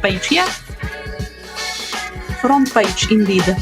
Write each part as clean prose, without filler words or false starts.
page here. Front page indeed.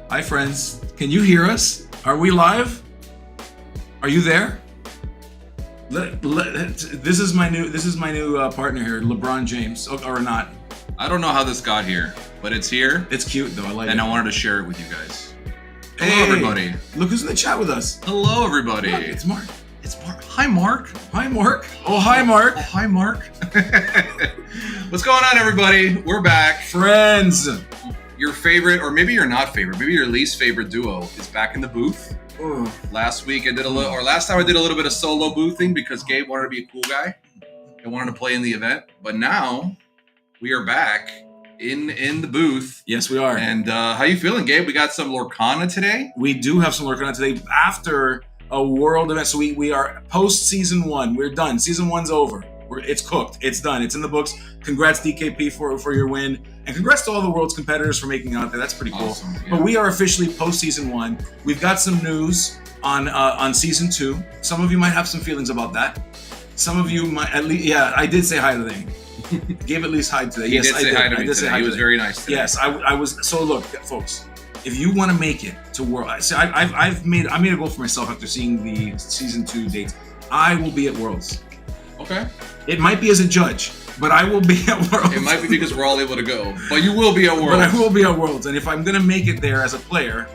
Hi friends, can you hear us? Are we live? Are you there? This is my new partner here, LeBron James, or not. I don't know how this got here, but it's here. It's cute though, I like it. And I wanted to share it with you guys. Hey, hello everybody. Look who's in the chat with us. Hello everybody. Look, it's Mark. It's Mark. Hi, Mark. Hi, Mark. Oh, hi, Mark. Oh, hi, Mark. What's going on, everybody? We're back. Friends. Your favorite, or maybe your not favorite, maybe your least favorite duo is back in the booth. Last week last time I did a little bit of solo boothing because Gabe wanted to be a cool guy and wanted to play in the event. But now we are back in the booth. Yes, we are. And how you feeling, Gabe? We got some Lorcana today. We do have some Lorcana today after a world event. So we are post season 1. We're done. Season 1's over. It's cooked. It's done. It's in the books. Congrats, DKP, for your win. And congrats to all the world's competitors for making it out there. That's pretty cool. Awesome, yeah. But we are officially post season 1. We've got some news on season 2. Some of you might have some feelings about that. Some of you might at least. Yeah, I did say hi today. Gave at least hi today. He did say hi to me today. He was very nice today. Yes, I was. So look, folks. If you want to make it to Worlds, I made a goal for myself after seeing the season 2 dates. I will be at Worlds. Okay. It might be as a judge, but I will be at Worlds. It might be because we're all able to go, but you will be at Worlds. But I will be at Worlds, and if I'm gonna make it there as a player,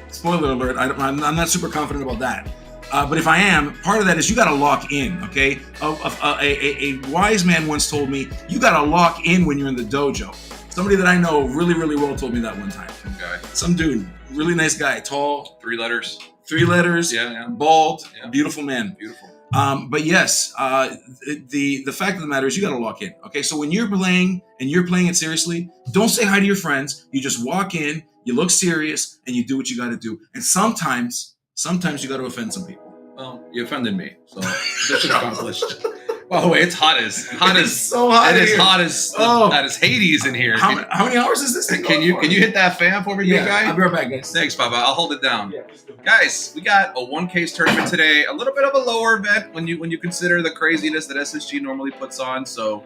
spoiler alert, I'm not super confident about that. But if I am, part of that is you got to lock in. Okay, a wise man once told me you got to lock in when you're in the dojo. Somebody that I know really, really well told me that one time. Okay. Some dude, really nice guy, tall. 3 letters. 3 letters. Yeah. Bald. Yeah. Beautiful man. Beautiful. But yes, the fact of the matter is you got to lock in. Okay, so when you're playing and you're playing it seriously, don't say hi to your friends. You just walk in, you look serious, and you do what you got to do. And sometimes you got to offend some people. Well, you offended me, so mission accomplished. By the way, it's hot as so hot. It is hot as Hades in here. How many hours is this thing? Can you hit that fan for me, big guy? I'll be right back, guys. Thanks, Baba. I'll hold it down. Yeah, guys, we got a 1K tournament today. A little bit of a lower event when you consider the craziness that SSG normally puts on. So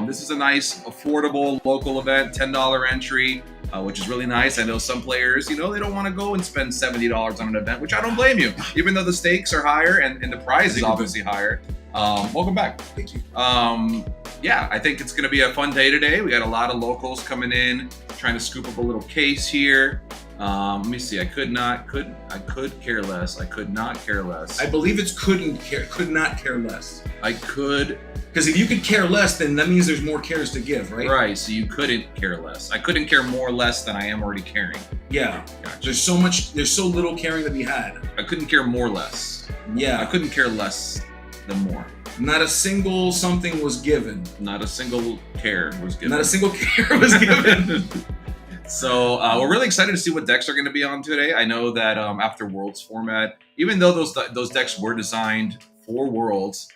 this is a nice, affordable local event, $10 entry, which is really nice. I know some players, they don't want to go and spend $70 on an event, which I don't blame you, even though the stakes are higher and the prize is obviously higher. Welcome back. Thank you. Yeah, I think it's going to be a fun day today. We got a lot of locals coming in, trying to scoop up a little case here. Let me see. I could care less. I could not care less. I believe it's could not care less. I could. Because if you could care less, then that means there's more cares to give, right? Right. So you couldn't care less. I couldn't care more or less than I am already caring. Yeah. Gotcha. There's so little caring to be had. I couldn't care more or less. Yeah. I couldn't care less than more. Not a single something was given. Not a single care was given. Not a single care was given. So we're really excited to see what decks are going to be on today. I know that after Worlds format, even though those decks were designed for Worlds,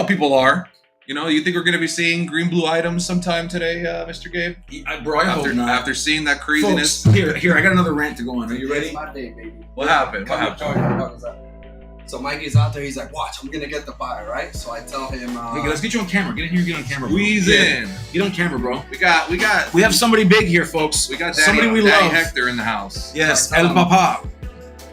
people are. You think we're going to be seeing green-blue items sometime today, Mr. Gabe? Bro, I hope not. After seeing that craziness. Folks, here, I got another rant to go on. Are you ready? It's my day, baby. What happened? What happened? So Mikey's out there. He's like, watch, I'm going to get the buy, right? So I tell him... Hey, let's get you on camera. Get in here, get on camera, bro. Squeeze in. Get on camera, bro. We have somebody big here, folks. We got somebody we Daddy love. Hector in the house. Yes, So I tell El Papa.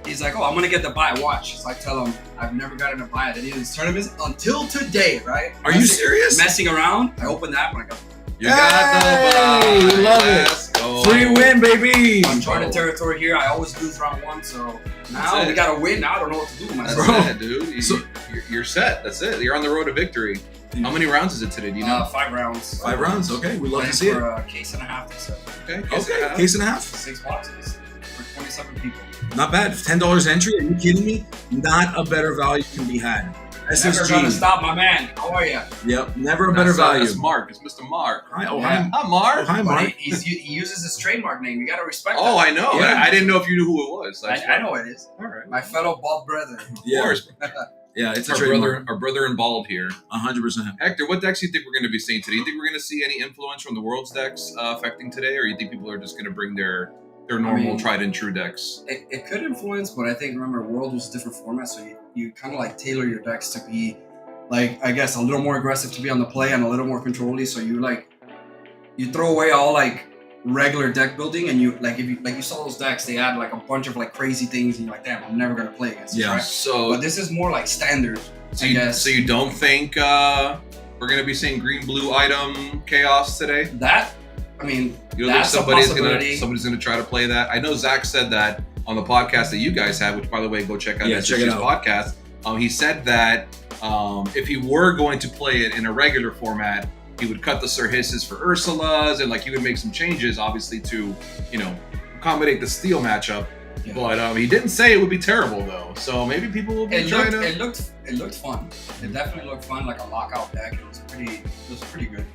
He's like, oh, I'm going to get the buy, watch. So I tell him, I've never gotten a buy at any of these tournaments until today, right? Are you serious? Messing around. I open that and I go, You got the buy. We love Let's it. go. Free win, baby. uncharted territory here. I always lose round 1, so now we got to win. Now I don't know what to do with myself. That's it, dude. You're set. That's it. You're on the road to victory. How many rounds is it today? Do you know? 5 rounds. 5 rounds. Okay, we love Playing to see it. for a case and a half. They said. Okay. Case and a half. 6 boxes for 27 people. Not bad. $10 entry. Are you kidding me? Not a better value can be had. Never gonna stop, my man. How are you? Yep, never a better value. That's Mark. It's Mr. Mark. Hi, Hi, Mark. Oh, hi, But Mark. he uses his trademark name. You gotta respect Oh, that. I know. Yeah. I didn't know if you knew who it was. I know it is. All right. My fellow bald brother. Of course. Yeah, it's a Our trademark. brother involved here. 100%. Hector, what decks do you think we're going to be seeing today? You think we're going to see any influence from the World's decks affecting today, or you think people are just going to bring their normal tried and true decks? It could influence, but I think, remember, World was a different format, so you kind of like tailor your decks to be, like, I guess, a little more aggressive to be on the play and a little more controlly. So you throw away all like regular deck building, and if you saw those decks, they had like a bunch of like crazy things, and you're like, damn, I'm never gonna play against this, right? So But this is more like standard. So I guess. you don't think we're going to be seeing green-blue item chaos today? That, I mean, You don't that's think a possibility. somebody's gonna try to play that? I know Zach said that on the podcast that you guys had, which by the way, go check out Yeah, check it SSG's out. podcast. He said that if he were going to play it in a regular format, he would cut the Sir Hisses for Ursulas, and like he would make some changes, obviously, to accommodate the steel matchup. Yeah. But he didn't say it would be terrible though, so maybe people will be trying to. It looked fun. It definitely looked fun, like a lockout deck. It was pretty good.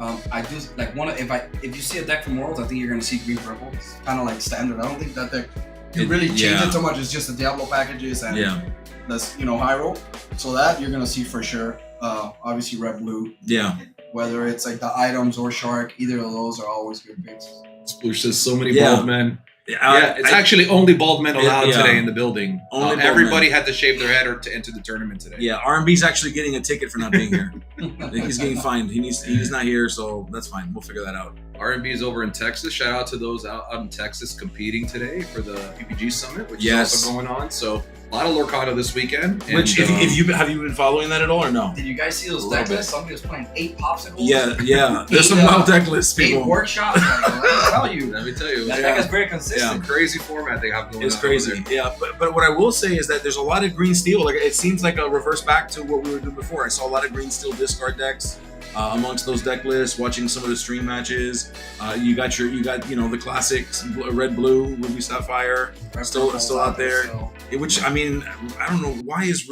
I just like if you see a deck from Worlds, I think you're gonna see green purple. It's kind of like standard. I don't think that deck you really change it too much. It's just the Diablo packages and that's high roll. So that you're gonna see for sure. Obviously red blue. Yeah. Whether it's like the items or shark, either of those are always good picks. Sploosh says so many bald men. Yeah, it's actually only bald men allowed today in the building. Everybody had to shave their head or to enter the tournament today. Yeah, R&B's actually getting a ticket for not being here. He's getting fined. He's not here, so that's fine. We'll figure that out. R&B is over in Texas. Shout out to those out in Texas competing today for the PPG Summit, which is also going on. So a lot of Lorcana this weekend. And, which, if you have you been following that at all or no? Did you guys see those deck lists? Somebody was playing 8 popsicles. Yeah. There's some wild deck lists, people. 8 workshops. Let me tell you. That deck is very consistent. It's a crazy format they have going on. It's crazy. Yeah, but what I will say is that there's a lot of green steel. Like it seems like a reverse back to what we were doing before. I saw a lot of green steel discard decks. Amongst those deck lists, watching some of the stream matches, you got the classics, red, blue, ruby, sapphire, still out there. Which I mean, I don't know why is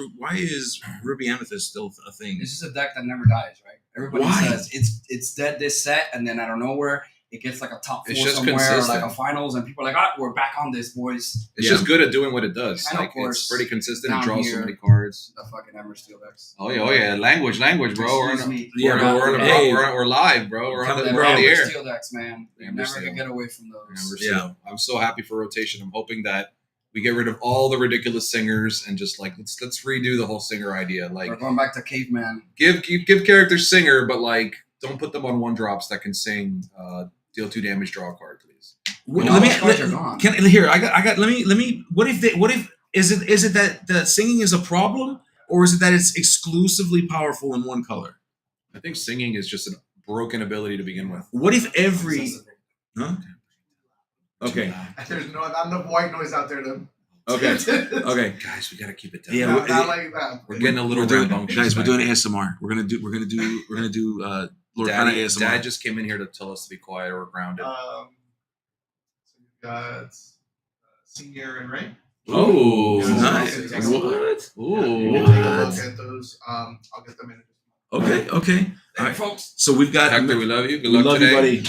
ruby amethyst still a thing? This is a deck that never dies, right? Everybody says it's dead this set, and then out of nowhere it gets like a top 4 somewhere, or like a finals, and people are like, we're back on this, boys. It's just good at doing what it does. And like, of course, it's pretty consistent. It down draws here, so many cards. The fucking Ember Steel decks. Oh yeah, language, bro. We're live, bro. We're on the air. Steel decks, man. You never can get away from those. Yeah, I'm so happy for rotation. I'm hoping that we get rid of all the ridiculous singers and just like let's redo the whole singer idea. Like we're going back to caveman. Give characters singer, but like don't put them on 1-drops that can sing. Deal 2 damage, draw a card, please. What if is it that the singing is a problem, or is it that it's exclusively powerful in one color? I think singing is just a broken ability to begin with. What if every Okay. There's not enough white noise out there to Okay. Guys, we gotta keep it down. Yeah, not like that. We're getting a little rambunctious. Guys, we're doing ASMR. We're gonna do Lorcana ASMR. Dad just came in here to tell us to be quiet or grounded. So you've got Senior and Ray. Oh, nice. What? We'll take a look at those. I'll get them in. Okay. All right, folks. So we've got Hector, we love you. Good we luck love today. you,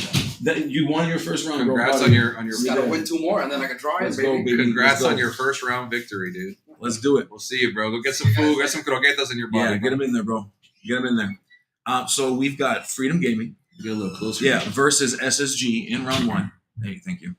buddy. You won your first round. Congrats on your. Just gotta win 2 more, and then I can draw it, baby. Congrats on your first round victory, dude. Let's do it. We'll see you, bro. Go get some food. Get some croquetas in your body. Yeah, get them in there, bro. Get them in there. So we've got Freedom Gaming. Get a little closer. Yeah, versus SSG in round 1. Hey, thank you.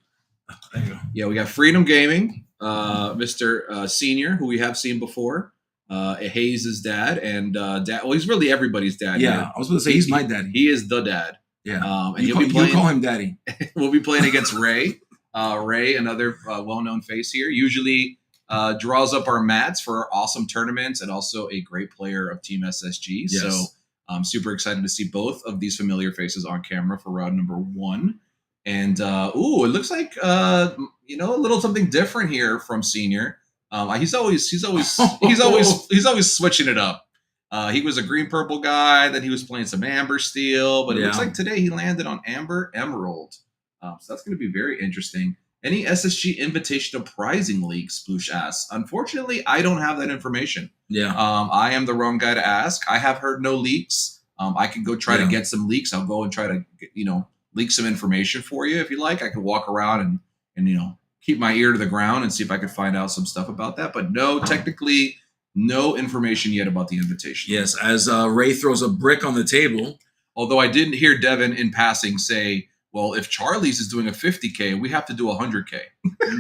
There you go. Yeah, we got Freedom Gaming, Mr. Senior, who we have seen before. Hayes' dad, and dad. Well, he's really everybody's dad. Yeah, man. I was going to say he's my daddy. He is the dad. Yeah, and you call him daddy. We'll be playing against Ray. Ray, another well-known face here, usually draws up our mats for our awesome tournaments, and also a great player of Team SSG. Yes. So I'm super excited to see both of these familiar faces on camera for round number 1. And it looks like a little something different here from Senior. He's always switching it up. He was a green purple guy, then he was playing some amber steel, but it looks like today he landed on amber emerald. So that's going to be very interesting. Any SSG Invitational prizing leaks, Sploosh asks. Unfortunately, I don't have that information. Yeah. I am the wrong guy to ask. I have heard no leaks. I can go try to get some leaks. I'll go and try to leak some information for you if you like. I could walk around and keep my ear to the ground and see if I could find out some stuff about that. But no, technically, no information yet about the invitation. Yes, as Ray throws a brick on the table. Although I didn't hear Devin in passing say, well, if Charlie's is doing a 50K, we have to do 100K.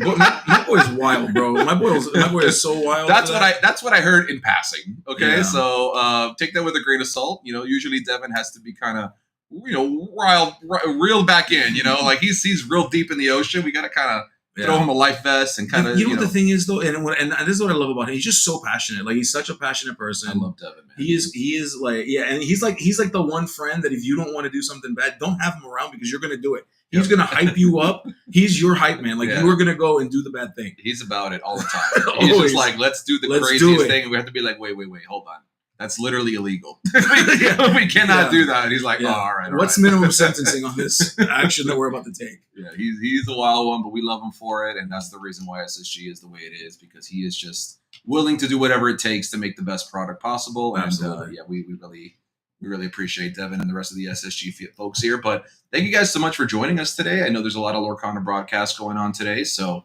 my boy's wild, bro. My boy is so wild. That's what I heard in passing. Okay, Yeah. So take that with a grain of salt. Usually Devin has to be kind of reeled back in. Like he's real deep in the ocean. We got to kind of throw him a life vest and kind of. You know what the thing is though, and this is what I love about him. He's just so passionate. Like he's such a passionate person. I love Devin, man. He is like and he's like the one friend that if you don't want to do something bad, don't have him around because you're gonna do it. He's gonna hype you up. He's your hype man. Like Yeah. you are gonna go and do the bad thing. He's about it all the time. He's Always. just like, let's do the Let's craziest do it. thing. And we have to be like, wait, hold on. That's literally illegal. We cannot do that. And he's like, Yeah. oh, all right. What's minimum sentencing on this action that we're about to take? Yeah, he's a wild one, but we love him for it, and that's the reason why SSG is the way it is, because he is just willing to do whatever it takes to make the best product possible. And Absolutely. we really appreciate Devin and the rest of the SSG folks here. But thank you guys so much for joining us today. I know there's a lot of Lorcana broadcasts going on today, so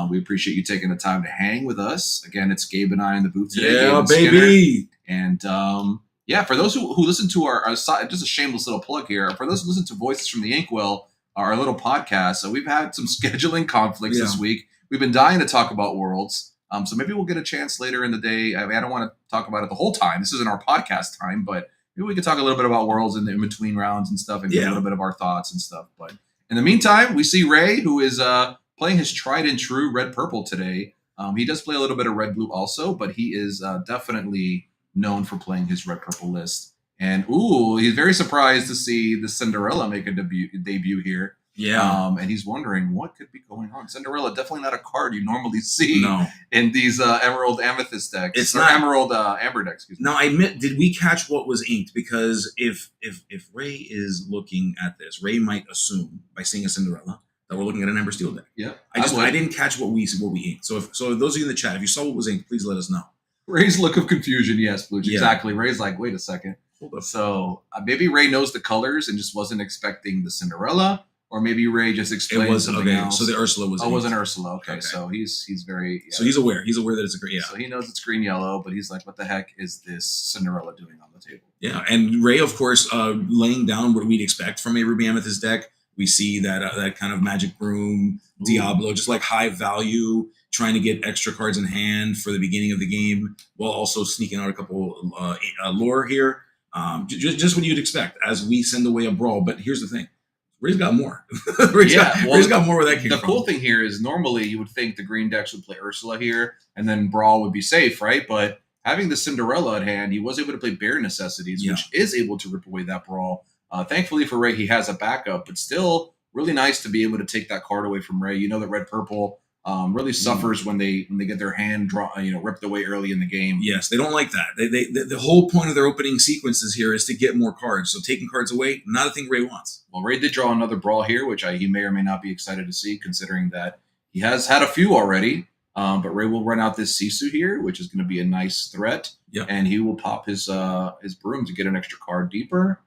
we appreciate you taking the time to hang with us. Again, it's Gabe and I in the booth today. Gabe Yeah, and Skinner. baby. And for those who listen to our just a shameless little plug here, for those who listen to Voices from the Inkwell, our little podcast, so we've had some scheduling conflicts this week. We've been dying to talk about Worlds. So maybe we'll get a chance later in the day. I mean, I don't want to talk about it the whole time. This isn't our podcast time, but maybe we could talk a little bit about Worlds in the in-between rounds and stuff and get a little bit of our thoughts and stuff. But in the meantime, we see Ray, who is playing his tried and true red-purple today. He does play a little bit of red-blue also, but he is definitely known for playing his red-purple list. And, he's very surprised to see the Cinderella make a debut here. Yeah. And he's wondering what could be going on. Cinderella, definitely not a card you normally see No. in these Emerald Amethyst decks. It's or not Emerald Amber decks. Excuse me. Now, I admit, did we catch what was inked? Because if Ray is looking at this, Ray might assume by seeing a Cinderella that we're looking at an Ember Steel deck. Yeah, I didn't catch what we inked. So those of you in the chat, if you saw what was inked, please let us know. Ray's look of confusion, yes, Blue. Yeah. Exactly. Ray's like, wait a second. Hold up. So maybe Ray knows the colors and just wasn't expecting the Cinderella, or maybe Ray just explained It was something okay. else. So the Ursula was. Oh, it was an Ursula. Okay, Okay. so he's very. Yeah. So he's aware. He's aware that it's a great. Yeah. So he knows it's green yellow, but he's like, what the heck is this Cinderella doing on the table? Yeah, and Ray, of course, laying down what we'd expect from a Ruby Amethyst deck. We see that kind of Magic Broom, Diablo, just like high value, trying to get extra cards in hand for the beginning of the game, while also sneaking out a couple lore here. Just what you'd expect as we send away a brawl. But here's the thing. Ray's got more. Ray's got more where that came from. The cool thing here is normally you would think the green decks would play Ursula here, and then Brawl would be safe, right? But having the Cinderella at hand, he was able to play Bare Necessities, which is able to rip away that Brawl. Thankfully for Ray, he has a backup, but still really nice to be able to take that card away from Ray. You know that Red Purple really suffers when they get their hand ripped away early in the game. Yes, they don't like that. The whole point of their opening sequences here is to get more cards. So taking cards away, not a thing Ray wants. Well, Ray did draw another Brawl here, which he may or may not be excited to see, considering that he has had a few already. But Ray will run out this Sisu here, which is going to be a nice threat. Yep. And he will pop his broom to get an extra card deeper.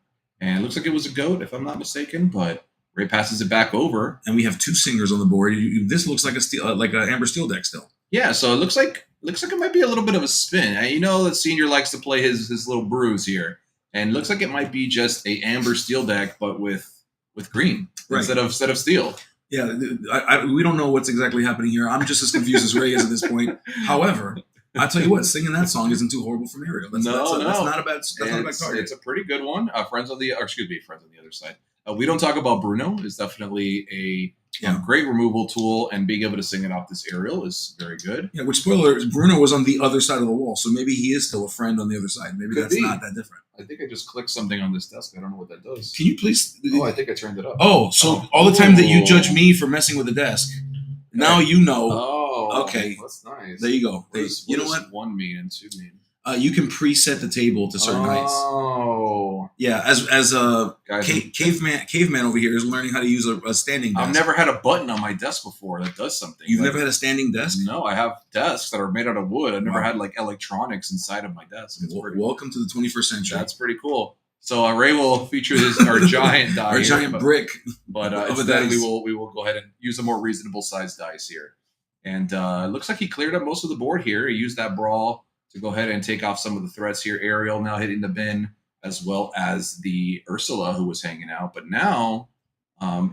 And it looks like it was a goat, if I'm not mistaken, but Ray passes it back over. And we have two singers on the board. This looks like like an Amber Steel deck still. Yeah, so it looks like it might be a little bit of a spin. You know that Senior likes to play his little brews here. And it looks like it might be just a Amber Steel deck, but with green instead of steel. Yeah, we don't know what's exactly happening here. I'm just as confused as Ray is at this point. However, I'll tell you what, singing that song isn't too horrible from Ariel. That's not a bad card. It's a pretty good one. Friends on the other side. We don't talk about Bruno. Is definitely a great removal tool, and being able to sing it off this Ariel is very good. Yeah, which spoiler is Bruno was on the other side of the wall, so maybe he is still a friend on the other side. Maybe Could that's be. not that different. I think I just clicked something on this desk. I don't know what that does. Can you please? Oh, I think I turned it up. Oh, so all the time that you judge me for messing with the desk, now you know. Oh, okay. That's nice. There you go. You know what? One mean and two mean. You can preset the table to certain heights. Oh, yeah. As a guys, caveman over here is learning how to use a standing desk. I've never had a button on my desk before that does something. You've never had a standing desk? No, I have desks that are made out of wood. I've never had like electronics inside of my desk. Welcome to the 21st century. That's pretty cool. So Ray will feature our giant die, our giant brick. But instead we will go ahead and use a more reasonable sized dice here. And it looks like he cleared up most of the board here. He used that Brawl to go ahead and take off some of the threats here. Ariel now hitting the bin, as well as the Ursula who was hanging out. But now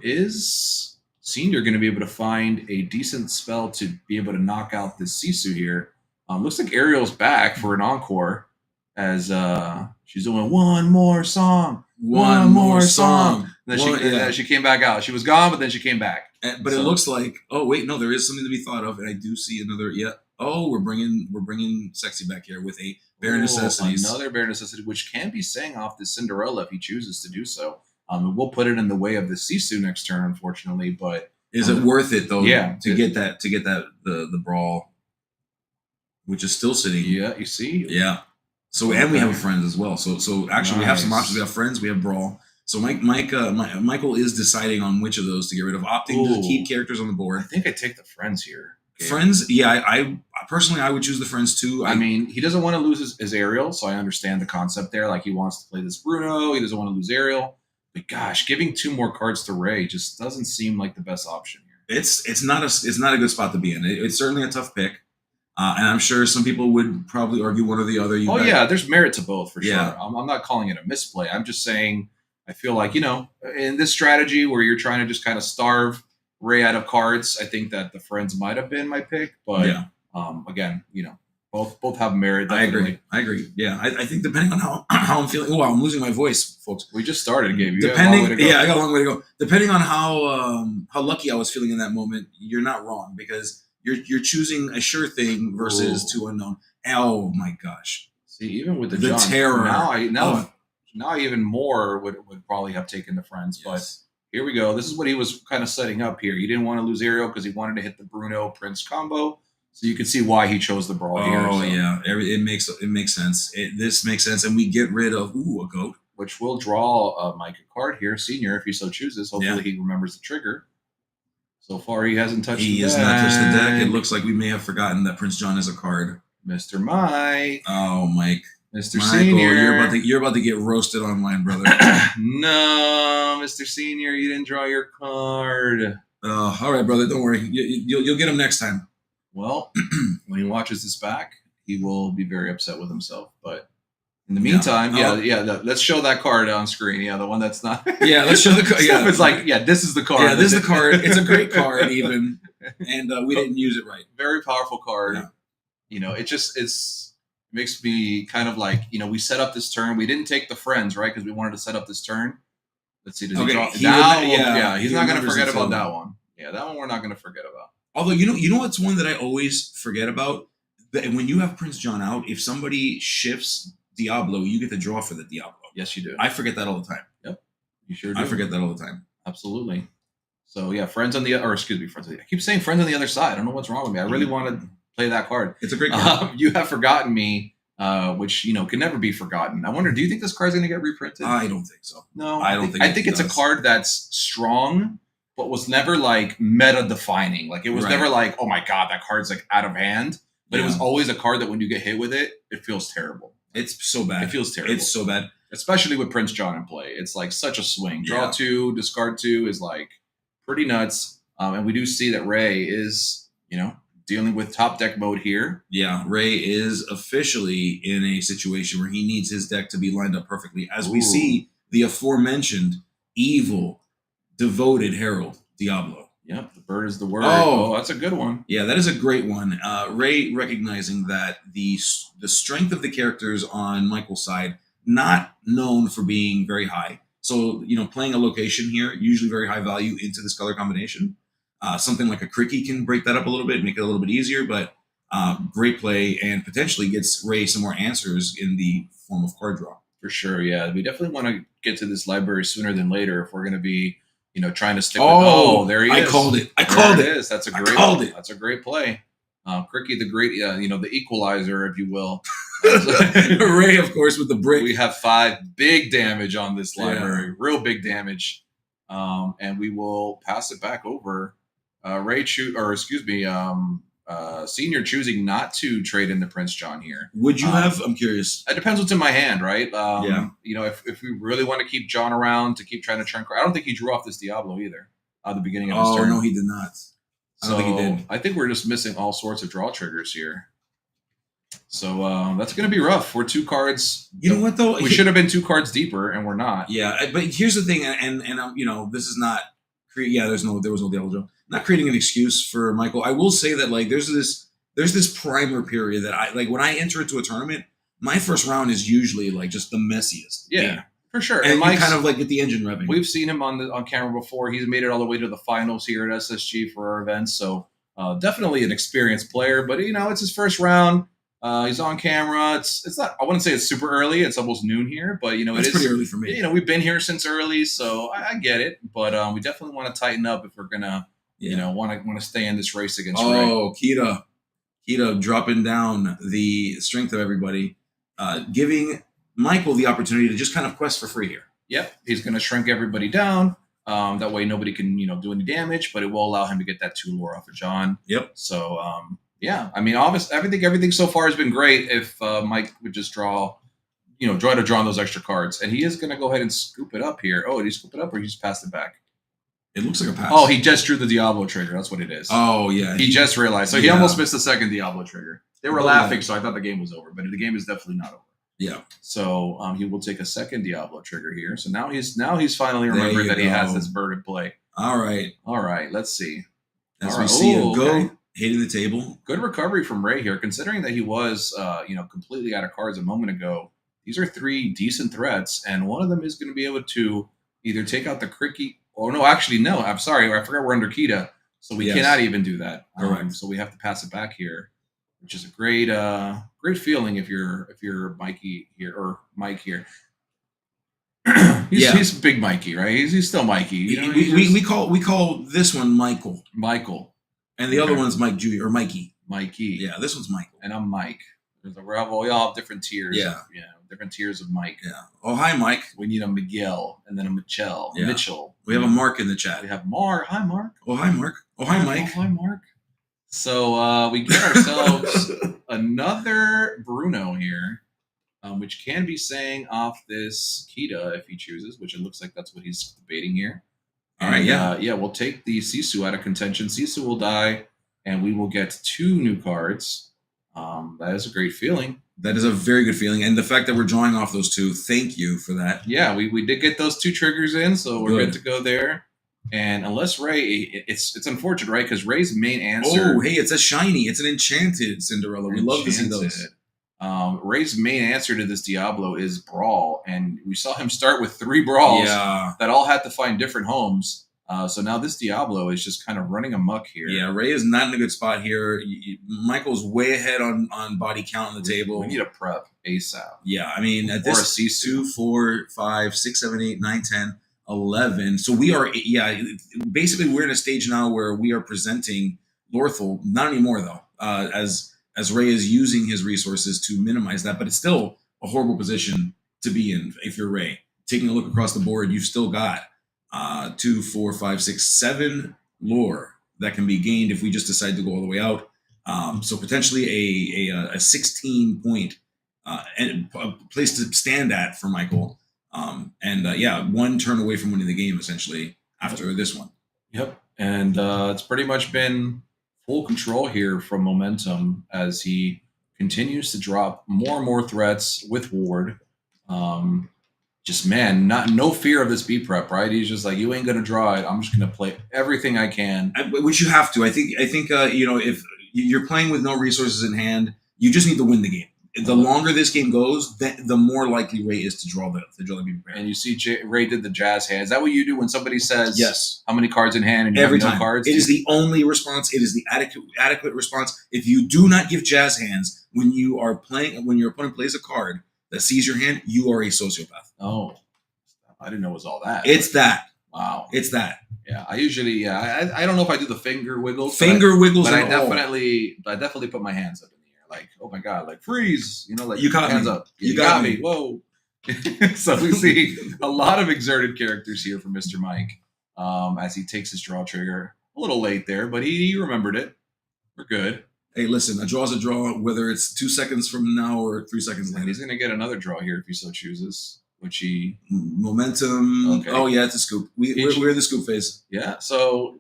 is Senior going to be able to find a decent spell to be able to knock out this Sisu here? Looks like Ariel's back for an encore as she's doing one more song. One more song. And then she came back out. She was gone, but then she came back. But it looks like, oh wait, no, there is something to be thought of, and I do see another. Yeah. Oh, we're bringing Sexy back here with a Bare Necessities. Another Bare Necessity, which can be sang off the Cinderella if he chooses to do so. We'll put it in the way of the Sisu next turn, unfortunately, but Is it worth it though? Yeah. To get the brawl, which is still sitting. Yeah, you see. Yeah. So and we have friends as well. So actually we have some Nice. options. We have friends. We have brawl. So Michael is deciding on which of those to get rid of, opting to Ooh. keep characters on the I board. think I take the friends here. Okay. Friends, yeah. I personally I would choose the friends too. I mean, he doesn't want to lose his Ariel, so I understand the concept there. Like he wants to play this Bruno, he doesn't want to lose Ariel. But gosh, giving 2 more cards to Ray just doesn't seem like the best option here. it's not a good spot to be in. It's certainly a tough pick, and I'm sure some people would probably argue one or the other. Yeah, there's merit to both for Yeah. sure. I'm not calling it a misplay. I'm just saying I feel like, in this strategy where you're trying to just kind of starve Ray out of cards, I think that the friends might have been my pick. But again, both have merit. Definitely. I agree. Yeah, I think depending on how I'm feeling. Oh, I'm losing my voice, folks. We just started, Gabe. You Depending, got a long way to go. yeah, I got a long way to go. Depending on how lucky I was feeling in that moment, you're not wrong because you're choosing a sure thing versus 2 unknown. Oh my gosh! See, even with the The John, terror. now even more would probably have taken the friends. Yes. But here we go. This is what he was kind of setting up here. He didn't want to lose Ariel because he wanted to hit the Bruno Prince combo. So you can see why he chose the brawl here. Oh So, yeah, it makes sense. This makes sense, and we get rid of a goat. which will draw Mike a card here, senior, if he so chooses. Hopefully he remembers the trigger. So far, he hasn't touched He the has deck. not touched the deck. It looks like we may have forgotten that Prince John is a card. Mr. Mike. Oh, Mike. Mr. Michael, Senior. you're about to get roasted online, brother. No, Mr. Senior, you didn't draw your card. All right, brother. Don't worry. You'll get him next time. Well, when he watches this back, he will be very upset with himself. But in the meantime, let's show that card on screen. Yeah, the one that's not. Yeah, let's show the card. Yeah, It's like, this is the card. Yeah, this is the card. It's a great card, even, and we didn't use it right. Very powerful card. Yeah. It makes me kind of like, we set up this turn. We didn't take the friends, right? Because we wanted to set up this turn. Let's see. Does he draw? He's not going to forget about that one. Yeah, that one we're not going to forget about. Although, you know what's one that I always forget about? That when you have Prince John out, if somebody shifts Diablo, you get to draw for the Diablo. Yes, you do. I forget that all the time. Yep. You sure do. I forget that all the time. Absolutely. So, yeah, friends on the I keep saying friends on the other side. I don't know what's wrong with me. I really want to play that card. It's a great card. You have forgotten me, which, can never be forgotten. I wonder, do you think this card's going to get reprinted? I don't think so. No, I don't think I think it's a card that's strong, but was never like meta defining. Like it was never like, oh my God, that card's like out of hand. But it was always a card that when you get hit with it, it feels terrible. It's so bad. It feels terrible. It's so bad. Especially with Prince John in play. It's like such a swing. Draw 2, discard 2 is like pretty nuts. And we do see that Ray is, dealing with top deck mode here. Yeah, Ray is officially in a situation where he needs his deck to be lined up perfectly. As we see the aforementioned evil, devoted Herald, Diablo. Yep, the bird is the word. Oh, that's a good one. Yeah, that is a great one. Ray recognizing that the strength of the characters on Michael's side, not known for being very high. So, playing a location here, usually very high value into this color combination. Something like a Cricky can break that up a little bit, make it a little bit easier, but great play and potentially gets Ray some more answers in the form of card draw. For sure, yeah. We definitely want to get to this library sooner than later if we're going to be, trying to stick with... there he is. I called it. I called it. That's a great called it. That's a great play. Cricky, the great, the equalizer, if you will. Ray, of course, with the brick. We have 5 big damage on this library, real big damage. And we will pass it back over. Senior choosing not to trade in the Prince John here. Would you have? I'm curious. It depends what's in my hand, right? If we really want to keep John around to keep trying to chunk, I don't think he drew off this Diablo either at the beginning of his turn. Oh, no, he did not. I don't think he did. I think we're just missing all sorts of draw triggers here. So that's going to be rough. We're 2 cards. You know what, though? We should have been 2 cards deeper, and we're not. Yeah, but here's the thing, and this is not. There was no Diablo. Not creating an excuse for Michael. I will say that there's this primer period that I like when I enter into a tournament. My first round is usually just the messiest. Yeah, game. for sure. And you kind of get the engine revving. We've seen him on camera before. He's made it all the way to the finals here at SSG for our events. So definitely an experienced player. But it's his first round. He's on camera. It's not. I wouldn't say it's super early. It's almost noon here, but It's pretty early for me. You know, we've been here since early, so I get it. But we definitely want to tighten up if we're gonna, you know, want to stay in this race against Ray. Oh, Kita dropping down the strength of everybody, giving Michael the opportunity to just kind of quest for free here. Yep, he's gonna shrink everybody down. That way nobody can, you know, do any damage, but it will allow him to get that 2 lore off of John. Yep. So, yeah, I mean, obviously, everything so far has been great. If Mike would just try to draw on those extra cards, and he is going to go ahead and scoop it up here. Oh, did he scoop it up, or he just passed it back? It looks like a pass. Oh, he just drew the Diablo trigger. That's what it is. Oh, yeah. He just realized. So he almost missed the second Diablo trigger. They were laughing, so I thought the game was over, but the game is definitely not over. Yeah. So he will take a second Diablo trigger here. So now he's finally remembering that he has this bird in play. All right. Let's see. As we see him go, hitting the table. Good recovery from Ray here, considering that he was, completely out of cards a moment ago. These are 3 decent threats, and one of them is going to be able to either take out the Cricky. Oh no, actually no. I'm sorry, I forgot we're under Kita, so we cannot even do that. Correct. So we have to pass it back here, which is a great feeling if you're Mikey here or Mike here. He's big Mikey, right? He's still Mikey. You know, we call this one Michael, and the other one's Mike Jr. or Mikey. Yeah, this one's Michael, and I'm Mike. We all have different tiers. Yeah, different tiers of Mike. Yeah. Oh, hi, Mike. We need a Miguel and then a Mitchell. Yeah. Mitchell. We have a Mark in the chat. We have Mark. Hi, Mark. Oh, hi, Mark. Oh, hi, Mike. Oh, hi, Mark. So we get ourselves another Bruno here, which can be saying off this Kita if he chooses, which it looks like that's what he's debating here. All right, yeah. We'll take the Sisu out of contention. Sisu will die, and we will get 2 new cards. That is a great feeling. That is a very good feeling. And the fact that we're drawing off those 2, thank you for that. Yeah, we did get those 2 triggers in, so we're good to go there. And unless Ray, it's unfortunate, right? Because Ray's main answer... Oh, hey, it's a shiny. It's an enchanted Cinderella. We love to see those. Ray's main answer to this Diablo is Brawl. And we saw him start with 3 Brawls that all had to find different homes. So now this Diablo is just kind of running amok here. Yeah, Ray is not in a good spot here. Michael's way ahead on body count on the table. We need a prep ASAP. Yeah, I mean, at this 2, 4, 5, 6, 7, 8, 9, 10, 11. So we are, basically we're in a stage now where we are presenting Lorthel, not anymore though, as Ray is using his resources to minimize that, but it's still a horrible position to be in if you're Ray. Taking a look across the board, you've still got 2, 4, 5, 6, 7 lore that can be gained if we just decide to go all the way out. So potentially a 16 point and a place to stand at for Michael. 1 turn away from winning the game essentially after this one. Yep. And it's pretty much been full control here from Momentum as he continues to drop more and more threats with Ward. No fear of this B prep, right? He's just like, you ain't gonna draw it. I'm just gonna play everything I can. Which you have to. I think if you're playing with no resources in hand, you just need to win the game. The longer this game goes, the more likely Ray is to draw the B prep. And you see Ray did the jazz hand. Is that what you do when somebody says yes? How many cards in hand and you every have no time cards? It is the only response. It is the adequate response. If you do not give jazz hands when your opponent plays a card that sees your hand, you are a sociopath. Oh, I didn't know it was all that. It's that. Wow. It's that. Yeah, I usually, I don't know if I do the finger wiggles. But I definitely put my hands up in the air. Like, oh my God, like freeze. Like you got hands me. up. You got me. Whoa. So we see a lot of exerted characters here from Mr. Mike as he takes his draw trigger. A little late there, but he remembered it. We're good. Hey, listen, a draw's a draw, whether it's 2 seconds from now or 3 seconds later. And he's going to get another draw here if he so chooses, which he... Momentum. Okay. Oh, yeah, it's a scoop. We're in the scoop phase. Yeah, so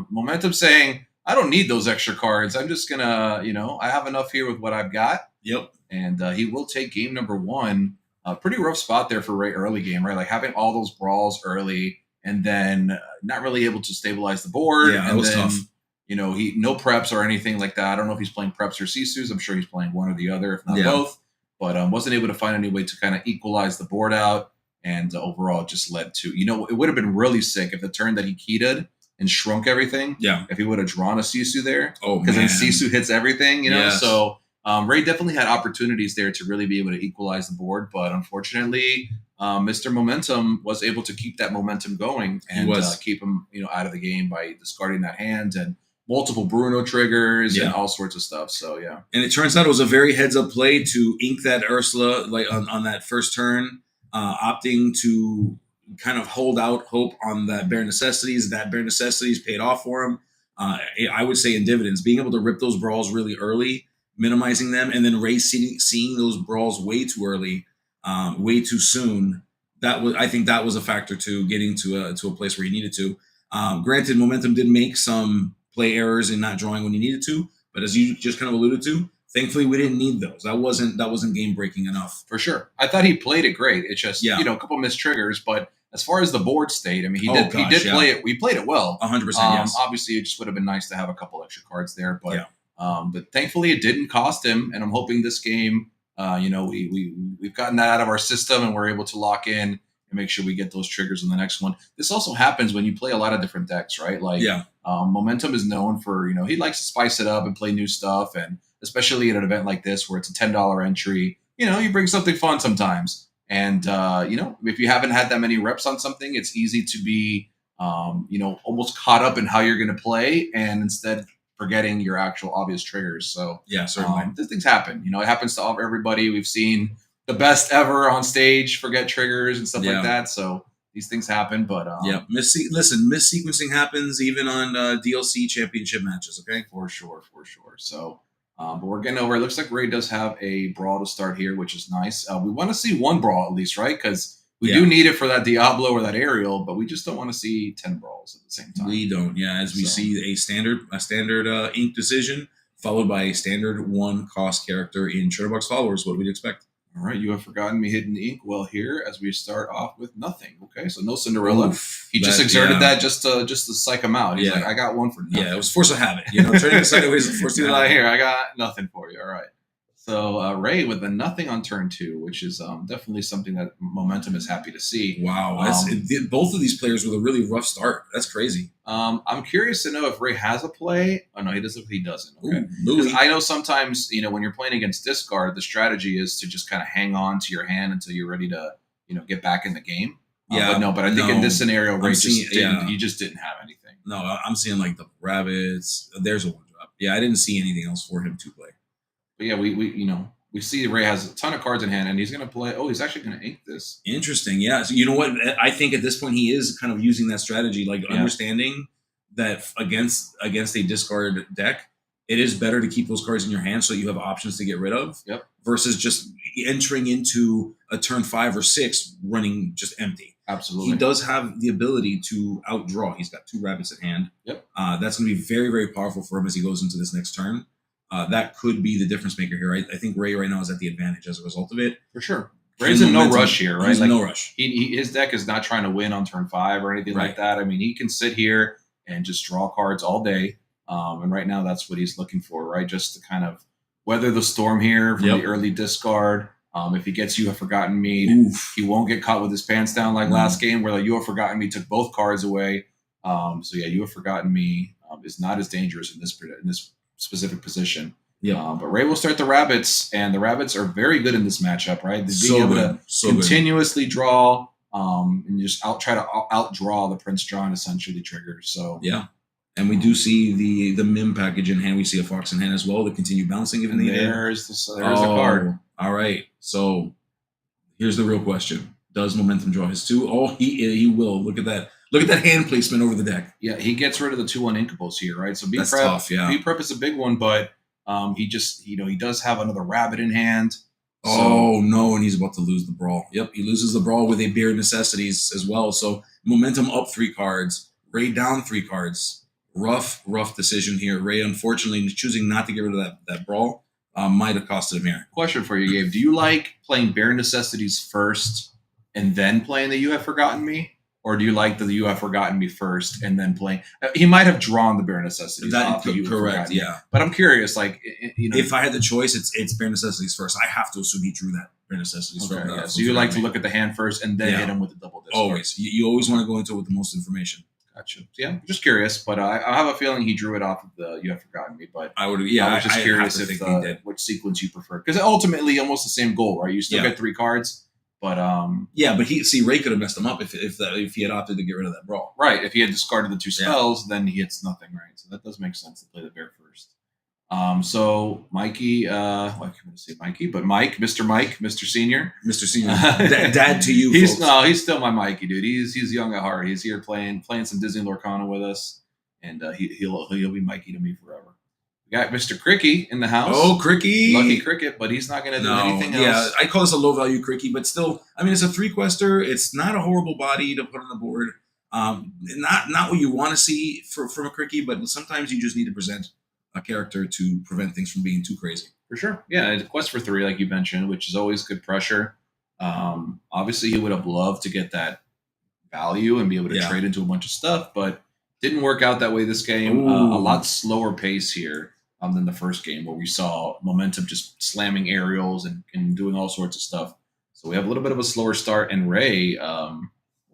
Momentum saying, I don't need those extra cards. I'm just going to, I have enough here with what I've got. Yep. And he will take game number 1. Pretty rough spot there for Ray early game, right? Like having all those brawls early and then not really able to stabilize the board. Yeah, that was tough. He no preps or anything like that. I don't know if he's playing preps or Sisus. I'm sure he's playing one or the other, if not both. But wasn't able to find any way to kind of equalize the board out. And overall, it just led to, it would have been really sick if the turn that he keyed and shrunk everything. Yeah. If he would have drawn a Sisu there. Oh, because then Sisu hits everything, Yes. So Ray definitely had opportunities there to really be able to equalize the board, but unfortunately, Mr. Momentum was able to keep that momentum going and keep him, out of the game by discarding that hand and multiple Bruno triggers and all sorts of stuff. So yeah, and it turns out it was a very heads-up play to ink that Ursula like on that first turn, opting to kind of hold out hope on that bare necessities. That bare necessities paid off for him. I would say in dividends, being able to rip those brawls really early, minimizing them, and then Ray seeing those brawls way too early, way too soon. I think that was a factor to getting to a place where he needed to. Granted, Momentum did make some play errors in not drawing when he needed to, but as you just kind of alluded to, thankfully we didn't need those. That wasn't game breaking enough. For sure. I thought he played it great. It's just a couple missed triggers, but as far as the board state, I mean, he did play it. We played it well. 100%. Yes. Obviously, it just would have been nice to have a couple extra cards there, but but thankfully it didn't cost him. And I'm hoping this game, we've gotten that out of our system and we're able to lock in and make sure we get those triggers in the next one. This also happens when you play a lot of different decks, right? Like, Momentum is known for, he likes to spice it up and play new stuff, and especially at an event like this where it's a $10 entry, you bring something fun sometimes. And, if you haven't had that many reps on something, it's easy to be, almost caught up in how you're going to play and instead forgetting your actual obvious triggers. So, certainly. These things happen. It happens to everybody. We've seen the best ever on stage forget triggers and stuff like that. So these things happen. But, missequencing happens even on DLC championship matches, okay? For sure. So, but we're getting over. It looks like Ray does have a brawl to start here, which is nice. We want to see one brawl at least, right? Because we do need it for that Diablo or that Aerial, but we just don't want to see 10 brawls at the same time. We don't, as we see a standard ink decision followed by a standard 1 cost character in Shutterbox followers. What we'd expect. All right, you have forgotten me hidden ink. Well, here as we start off with nothing. Okay, so no Cinderella. He just exerted that just to psych him out. He's like, I got one for nothing. Yeah, it was force of habit. Turning it sideways is force of habit. Here, I got nothing for you. All right. So Ray with a nothing on turn 2, which is definitely something that Momentum is happy to see. Wow, both of these players with a really rough start. That's crazy. I'm curious to know if Ray has a play. Oh no, he doesn't. He doesn't. Okay. Because I know sometimes when you're playing against discard, the strategy is to just kind of hang on to your hand until you're ready to get back in the game. But I think in this scenario, Ray he just didn't have anything. No, I'm seeing like the rabbits. There's a 1-drop. Yeah, I didn't see anything else for him to play. But yeah, we see Ray has a ton of cards in hand, and he's going to play. Oh, he's actually going to ink this. Interesting. Yeah. So you know what? I think at this point he is kind of using that strategy, like understanding that against a discard deck, it is better to keep those cards in your hand so you have options to get rid of. Yep. Versus just entering into a turn 5 or 6 running just empty. Absolutely. He does have the ability to outdraw. He's got 2 rabbits at hand. Yep. That's going to be very, very powerful for him as he goes into this next turn. That could be the difference maker here. I think Ray right now is at the advantage as a result of it. For sure. Ray's in no rush here, right? He's in no rush. His deck is not trying to win on turn 5 or anything like that. I mean, he can sit here and just draw cards all day. And right now that's what he's looking for, right? Just to kind of weather the storm here from the early discard. If he gets You Have Forgotten Me, he won't get caught with his pants down like last game where You Have Forgotten Me took both cards away. You Have Forgotten Me is not as dangerous in this specific position. But Ray will start the rabbits, and the rabbits are very good in this matchup, right? Being able to continuously draw and just try to outdraw the Prince John essentially triggers. So and we do see the Mim package in hand. We see a Fox in hand as well to continue bouncing even the air. There's the card. All right, so here's the real question: does Momentum draw his 2? Oh, he will. Look at that. Look at that hand placement over the deck. Yeah, he gets rid of the 2/1 Inkables here, right? So That's tough. Yeah, B Prep is a big one, but he just he does have another rabbit in hand. Oh no, and he's about to lose the brawl. Yep, he loses the brawl with a Bare Necessities as well. So Momentum up 3 cards, Ray down 3 cards. Rough decision here. Ray unfortunately choosing not to get rid of that brawl might have costed him here. Question for you, Gabe: do you like playing Bare Necessities first and then playing the You Have Forgotten Me? Or do you like the You Have Forgotten Me first and then playing? He might have drawn the Bare Necessities. Correct, yeah. But I'm curious, if I had the choice, it's Bare Necessities first. I have to assume he drew that Bare Necessities first. From so you like to look at the hand first and then hit him with the double discard. Always. You always want to go into it with the most information. Gotcha. Yeah, just curious, but I have a feeling he drew it off of the You Have Forgotten Me, but I would, yeah. I was just curious have to if think he did. which sequence you prefer, because ultimately almost the same goal, right? You still get 3 cards, but yeah, but Ray could have messed him up if he had opted to get rid of that brawl. right. If he had discarded the 2 spells, then he hits nothing, right? So that does make sense to play the bear first. So Mikey, well, I can't want to say Mikey, but Mr. Mike, Mr. Senior, Dad to you. He's folks. he's still my Mikey, dude. He's young at heart. He's here playing some Disney Lorcana with us, and he'll be Mikey to me forever. We got Mr. Cricky in the house. Oh, Cricky, lucky cricket, but he's not going to do anything else. Yeah, I call this a low value Cricky, but still, I mean, it's a 3-quester. It's not a horrible body to put on the board. Not what you want to see from a Cricky, but sometimes you just need to present a character to prevent things from being too crazy. For sure. Yeah, it's a quest for 3, like you mentioned, which is always good pressure. Obviously, he would have loved to get that value and be able to trade into a bunch of stuff, but didn't work out that way this game. A lot slower pace here than the first game, where we saw Momentum just slamming aerials and doing all sorts of stuff. So we have a little bit of a slower start, and Ray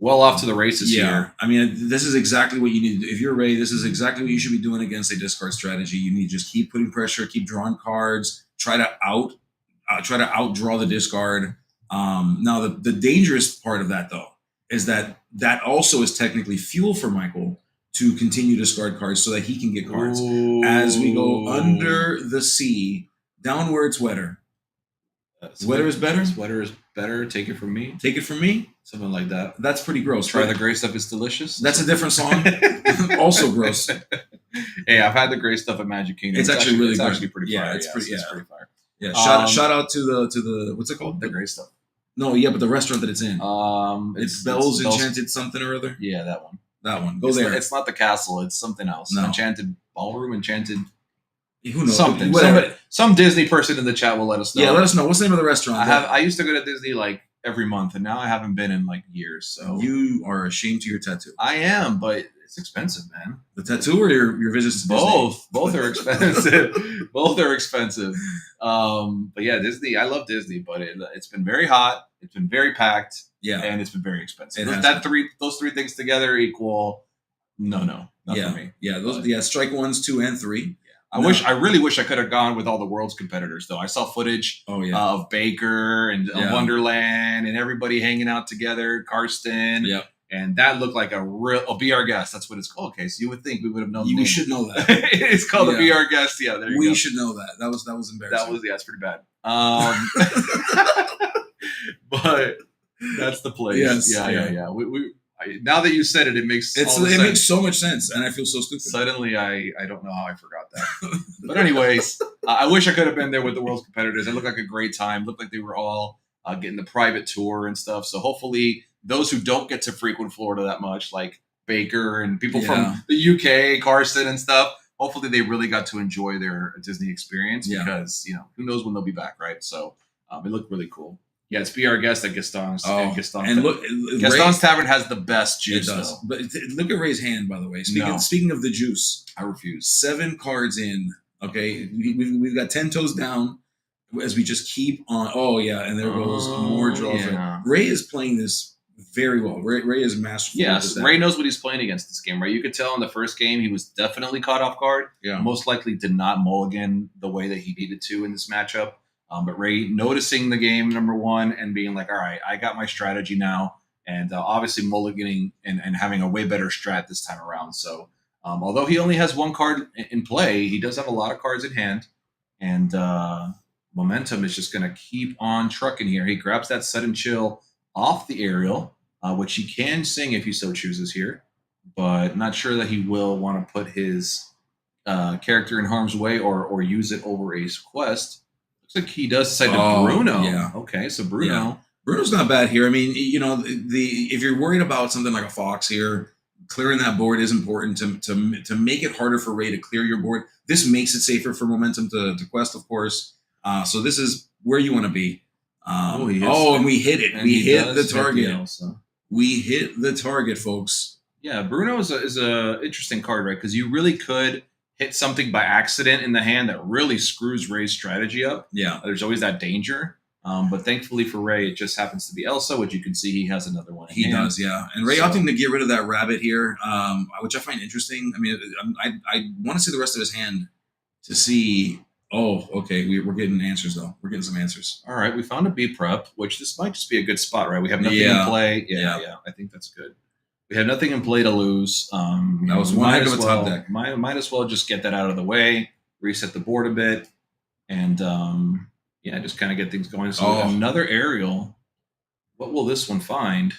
well off to the races here. I mean, this is exactly what you need to do. If you're Ray, this is exactly what you should be doing against a discard strategy. You need to just keep putting pressure, keep drawing cards, try to outdraw the discard. Now, the dangerous part of that, though, is that also is technically fuel for Michael to continue to discard cards so that he can get cards. Ooh. As we go under the sea, downwards wetter. Sweater is better? Sweater is better. Take it from me. Take it from me? Something like that. That's pretty gross. Try the gray stuff. It's delicious. That's a different song. Also gross. Hey, I've had the gray stuff at Magic Kingdom. It's actually really it's good. actually pretty fire. It's pretty fire. Yeah. Shout out to the what's it called? The gray stuff. No, yeah, but the restaurant that it's in. It's Bell's Enchanted something or other. Yeah, that one. That one. Go there. It's not the castle. It's something else. No. Enchanted Ballroom. Enchanted. Who knows? Something. Some Disney person in the chat will let us know. Yeah, let us know. What's the name of the restaurant? I used to go to Disney like every month, and now I haven't been in like years. So you are ashamed to your tattoo. I am, but it's expensive, man. The tattoo or your visits to Disney? Both are expensive. Both are expensive. But yeah, Disney. I love Disney, but it's been very hot. It's been very packed. Yeah, and it's been very expensive. Those Those three things together equal not for me. Yeah, strike 1s, 2, and 3. I really wish I could have gone with all the world's competitors, though. I saw footage of Baker and Wonderland and everybody hanging out together, Karsten. Yep. And that looked like Be Our Guest. That's what it's called. Okay, so you would think we would have known. We should know that. It's called Be Our Guest. Yeah, there you go. We should know that. That was embarrassing. That's pretty bad. But that's the place. Yes. Yeah. Now that you said it, it makes so much sense, and I feel so stupid. Suddenly, I don't know how I forgot that. But anyways, I wish I could have been there with the world's competitors. It looked like a great time. Looked like they were all getting the private tour and stuff. So hopefully, those who don't get to frequent Florida that much, like Baker and people from the UK, Karsten and stuff, hopefully they really got to enjoy their Disney experience because who knows when they'll be back, right? So it looked really cool. Yeah, it's Be Our Guest at Gaston's. Gaston's Tavern has the best juice. It does. Though. But look at Ray's hand, by the way. Speaking of the juice, I refuse. 7 cards in. Okay, we've got 10 toes down as we just keep on. Oh yeah, and there goes more draw. Yeah. Ray is playing this very well. Ray is masterful. Yes, Ray knows what he's playing against this game, right? You could tell in the first game he was definitely caught off guard. Yeah, most likely did not mulligan the way that he needed to in this matchup. But Ray noticing the game, number one, and being like, all right, I got my strategy now. And obviously mulliganing and having a way better strat this time around. So although he only has 1 card in play, he does have a lot of cards in hand. And Momentum is just going to keep on trucking here. He grabs that Sudden Chill off the aerial, which he can sing if he so chooses here. But not sure that he will want to put his character in harm's way or use it over a quest. Looks like he does decide to Bruno. Yeah. Okay, so Bruno. Yeah. Bruno's not bad here. I mean, if you're worried about something like a Fox here, clearing that board is important to make it harder for Ray to clear your board. This makes it safer for Momentum to quest, of course. So this is where you want to be. And we hit it. We hit the target. We hit the target, folks. Yeah, Bruno is a interesting card, right? Because you really could hit something by accident in the hand that really screws Ray's strategy up. Yeah. There's always that danger. But thankfully for Ray, it just happens to be Elsa, which you can see he has another one. He does, yeah. And Ray opting to get rid of that rabbit here, which I find interesting. I mean, I want to see the rest of his hand to see. Oh, okay. We're getting answers though. We're getting some answers. All right, we found a B prep, which this might just be a good spot, right? We have nothing in play. Yeah. I think that's good. We have nothing in play to lose. That was one heck of a top deck. Might as well just get that out of the way, reset the board a bit, and just kind of get things going. So another aerial. What will this one find?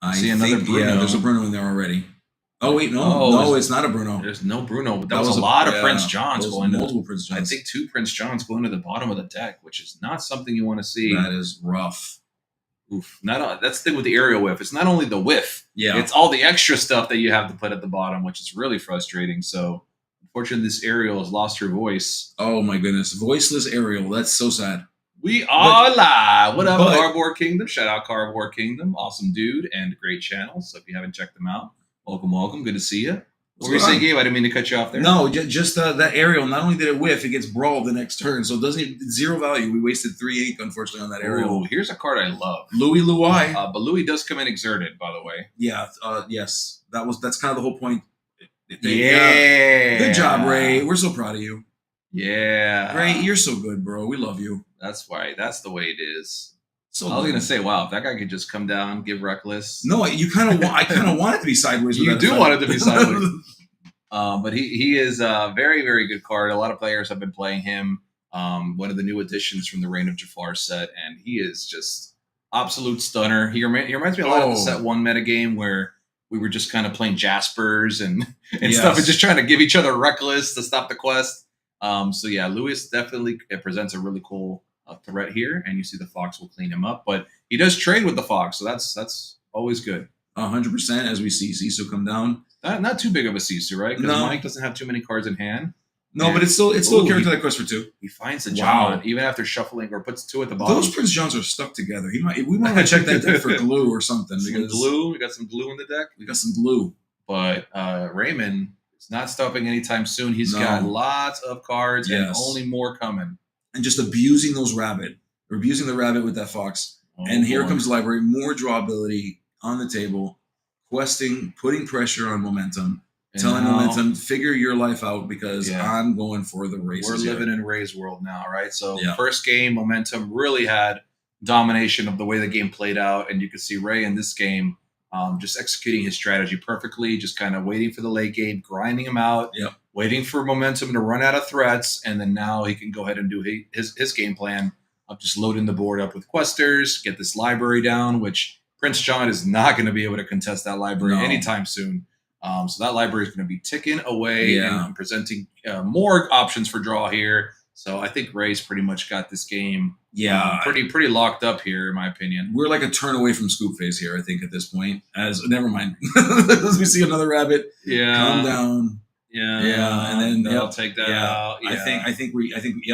I see another Bruno. Yeah, there's a Bruno in there already. Oh wait, no, it's not a Bruno. There's no Bruno. That was a lot of Prince Johns going. Multiple Prince Johns. I think 2 Prince Johns going to the bottom of the deck, which is not something you want to see. That is rough. Oof. That's the thing with the aerial whiff. It's not only the whiff. Yeah. It's all the extra stuff that you have to put at the bottom, which is really frustrating. So, unfortunately, this aerial has lost her voice. Oh my goodness, voiceless aerial. That's so sad. We are live. What up, Cardboard Kingdom? Shout out Cardboard Kingdom. Awesome dude and great channel. So if you haven't checked them out, welcome. Good to see you. What were you saying, Gabe? I didn't mean to cut you off there. No, just that aerial. Not only did it whiff, it gets brawled the next turn. So it doesn't zero value. We wasted 3 ink, unfortunately, on that aerial. Oh, here's a card I love. Louis. But Louis does come in exerted, by the way. Yeah. Yes. That's kind of the whole point. Good job, Ray. We're so proud of you. Yeah. Ray, you're so good, bro. We love you. That's right. That's the way it is. So I was gonna say, wow, if that guy could just come down, give reckless. No, I kind of want it to be sideways. You do want it to be sideways. But he is a very, very good card. A lot of players have been playing him. One of the new additions from the Reign of Jafar set, and he is just absolute stunner. He reminds me a lot of the set 1 metagame where we were just kind of playing Jaspers and stuff and just trying to give each other reckless to stop the quest. So yeah, Lewis definitely presents a really cool threat here, and you see the Fox will clean him up, but he does trade with the Fox, so that's always good. 100%, as we see Sisu come down. Not too big of a Sisu, right? Because No. Mike doesn't have too many cards in hand. No, but it's still a character that quests for 2. He finds the John even after shuffling or puts 2 at the bottom. Those Prince Johns are stuck together. We might want to check that deck for glue or something. Glue. We got some glue in the deck. We got some glue. But Raymond is not stopping anytime soon. He's got lots of cards and only more coming. And just abusing the rabbit with that Fox. And here comes the library, more draw ability on the table, questing, putting pressure on Momentum, telling Momentum, figure your life out because I'm going for the races. We're living in Ray's world now, right? So first game, Momentum really had domination of the way the game played out, and you could see Ray in this game just executing his strategy perfectly, just kind of waiting for the late game, grinding him out, waiting for Momentum to run out of threats, and then now he can go ahead and do his game plan of just loading the board up with questers, get this library down, which Prince John is not going to be able to contest that library anytime soon. So that library is going to be ticking away and presenting more options for draw here. So I think Ray's pretty much got this game pretty locked up here, in my opinion. We're like a turn away from scoop phase here, I think, at this point. Never mind. As we see another rabbit calm down. Yeah, and then I'll take that out. Yeah. I think Michael, we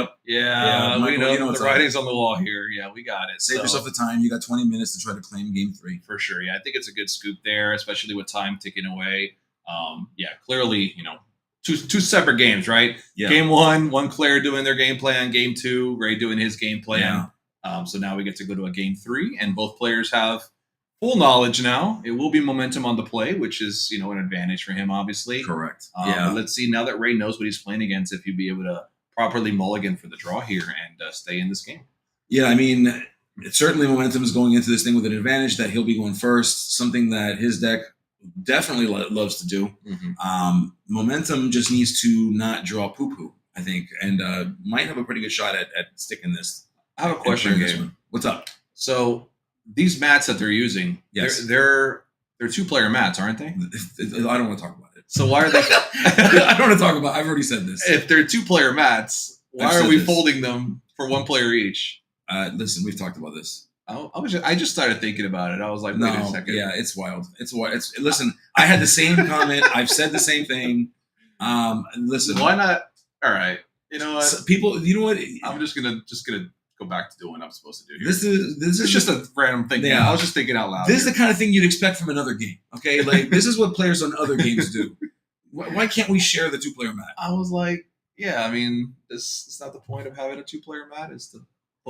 know the writing's on the wall here. Yeah, we got it. Save yourself the time. You got 20 minutes to try to claim game 3 for sure. Yeah, I think it's a good scoop there, especially with time ticking away. Clearly, two separate games, right? Yeah. Game 1 player doing their game plan. Game 2, Ray doing his game plan. So now we get to go to a game 3, and both players have full knowledge now. It will be Momentum on the play, which is, an advantage for him, obviously. Correct. But let's see, now that Ray knows what he's playing against, if he'll be able to properly mulligan for the draw here and stay in this game. Yeah, I mean, certainly Momentum is going into this thing with an advantage that he'll be going first, something that his deck definitely loves to do. Mm-hmm. Momentum just needs to not draw poo-poo, I think, and might have a pretty good shot at sticking this. I have a question, Gabe. What's up? So these mats that they're using, they're 2-player mats, aren't they? I don't want to talk about it. So why are they? I don't want to talk about. I've already said this. If they're 2-player mats, why are we folding them for 1 player each? Listen, we've talked about this. I just started thinking about it. I was like, wait a second. Yeah, it's wild. Listen, I had the same comment. I've said the same thing. Listen, why not? All right, you know what? People, you know what? I'm just gonna go back to doing what I'm supposed to do here. This is just a random thing. Yeah, I was just thinking out loud. This is the kind of thing you'd expect from another game. Okay, like this is what players on other games do. Why can't we share the 2-player mat? I was like, yeah, I mean, it's not the point of having a 2-player mat. Is to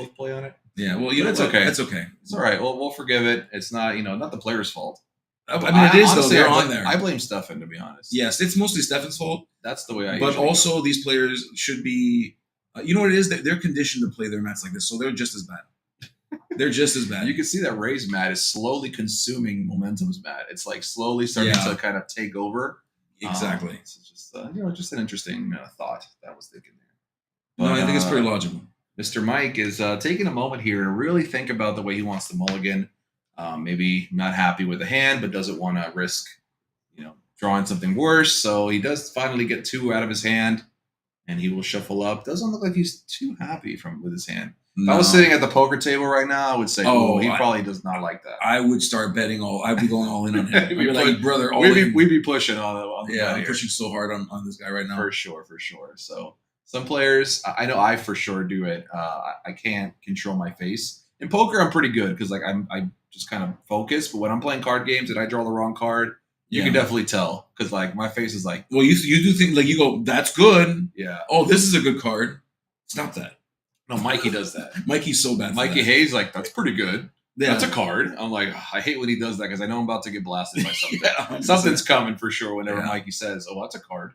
post play on it. Yeah, well, you know, That's what? okay. That's okay. It's all right. We'll forgive it. It's not, not the player's fault. I mean, it is, honestly, though. They're on there. I blame Stefan, to be honest. Yes, it's mostly Stefan's fault. That's the way I. But also, these players should be. You know what it is? They're conditioned to play their mats like this, so they're just as bad. They're just as bad. You can see that Ray's mat is slowly consuming Momentum's mat. It's like slowly starting to kind of take over. Exactly. It's just just an interesting thought that was thinking there. But, no, I think it's pretty logical. Mr. Mike is taking a moment here to really think about the way he wants to mulligan. Maybe not happy with the hand, but doesn't want to risk, drawing something worse. So he does finally get 2 out of his hand, and he will shuffle up. Doesn't look like he's too happy with his hand. No. If I was sitting at the poker table right now, I would say, he probably does not like that. I would start betting I'd be going all in on him. We'd be like, brother, we'd be pushing on the I'm pushing so hard on this guy right now. For sure. So some players, I know I for sure do it. I can't control my face. In poker, I'm pretty good because I just kind of focus. But when I'm playing card games and I draw the wrong card, you can definitely tell because my face is like. Well, you do think you go, that's good. Yeah. Oh, this is a good card. Stop that. No, Mikey does that. Mikey's so bad. Mikey Hayes, that's pretty good. Yeah. That's a card. I'm like, I hate when he does that because I know I'm about to get blasted by something. Something's coming for sure whenever Mikey says, "Oh, that's a card."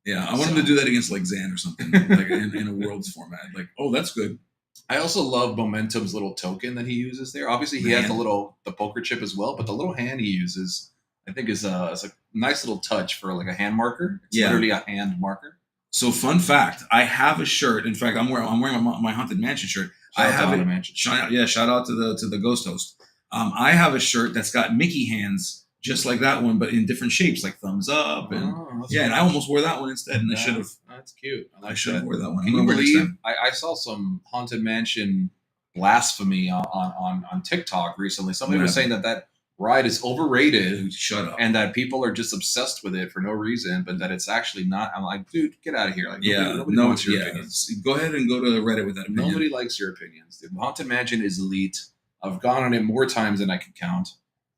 Yeah, I want him to do that against Zan or something, like in a Worlds format. Like, oh, that's good. I also love Momentum's little token that he uses there. Obviously, he has the poker chip as well, but the little hand he uses, I think, is a nice little touch for a hand marker. It's literally a hand marker. So, fun fact: I have a shirt. In fact, I'm wearing my Haunted Mansion shirt. Shout out to the Ghost Host. I have a shirt that's got Mickey hands, just like that one, but in different shapes, like thumbs up, and and I almost wore that one instead, and I should have. That's cute. I should have wore that one. Can you believe I saw some Haunted Mansion blasphemy on TikTok recently? Somebody was saying that ride is overrated. Shut up. And that people are just obsessed with it for no reason, but that it's actually not. I'm like, dude, get out of here. Nobody wants your opinions. Go ahead and go to Reddit with that opinion. Nobody likes your opinions, dude. Haunted Mansion is elite. I've gone on it more times than I can count,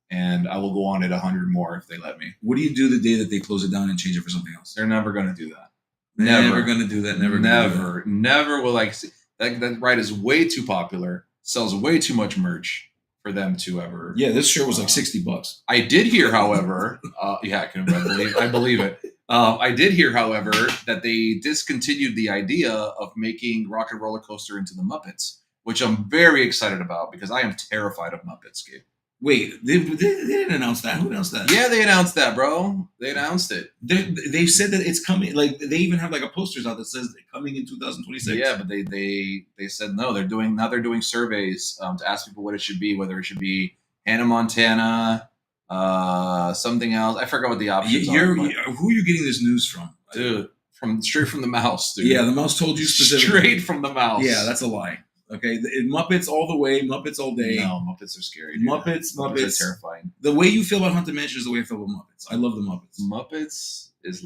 and I will go on it 100 more if they let me. What do you do the day that they close it down and change it for something else? They're never going to do that. Never going to do that. Never will I see. That ride is way too popular, sells way too much merch for them to ever. Yeah, this shirt was like $60. I did hear, however, I believe it. I did hear, however, that they discontinued the idea of making Rock and Roller Coaster into the Muppets, which I'm very excited about because I am terrified of Muppets, Gabe. Wait, they didn't announce that. Who announced that? Yeah, they announced that, bro. They announced it. They said that it's coming. Like they even have a posters out that says coming in 2026. Yeah, but they said no. They're doing surveys to ask people what it should be, whether it should be Hannah Montana, something else. I forgot what the options are. Who are you getting this news from, dude? Straight from the mouse, dude. Yeah, the mouse told you specifically. Straight from the mouse. Yeah, that's a lie. Okay, Muppets all the way, Muppets all day. No, Muppets are scary. Dude. Muppets are terrifying. The way you feel about Haunted Mansion is the way I feel about Muppets. I love the Muppets. Muppets is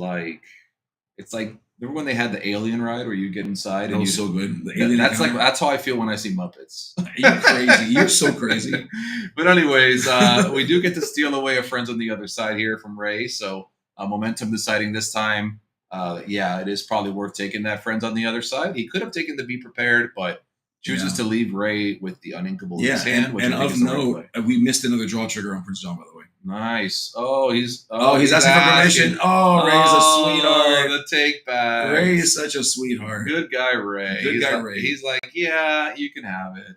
it's like remember when they had the alien ride where you get inside and so good. That's how I feel when I see Muppets. You're crazy. You're so crazy. But anyways, we do get to steal away a Friends on the Other Side here from Ray. So Momentum deciding this time, it is probably worth taking that Friends on the Other Side. He could have taken the Be Prepared, but chooses to leave Ray with the uninkable in his hand. And of note, we missed another draw trigger on Prince John, by the way. Nice. Oh, he's asking for permission. Oh, Ray's a sweetheart. The take back. Ray is such a sweetheart. Good guy, Ray. Ray. He's like, yeah, you can have it.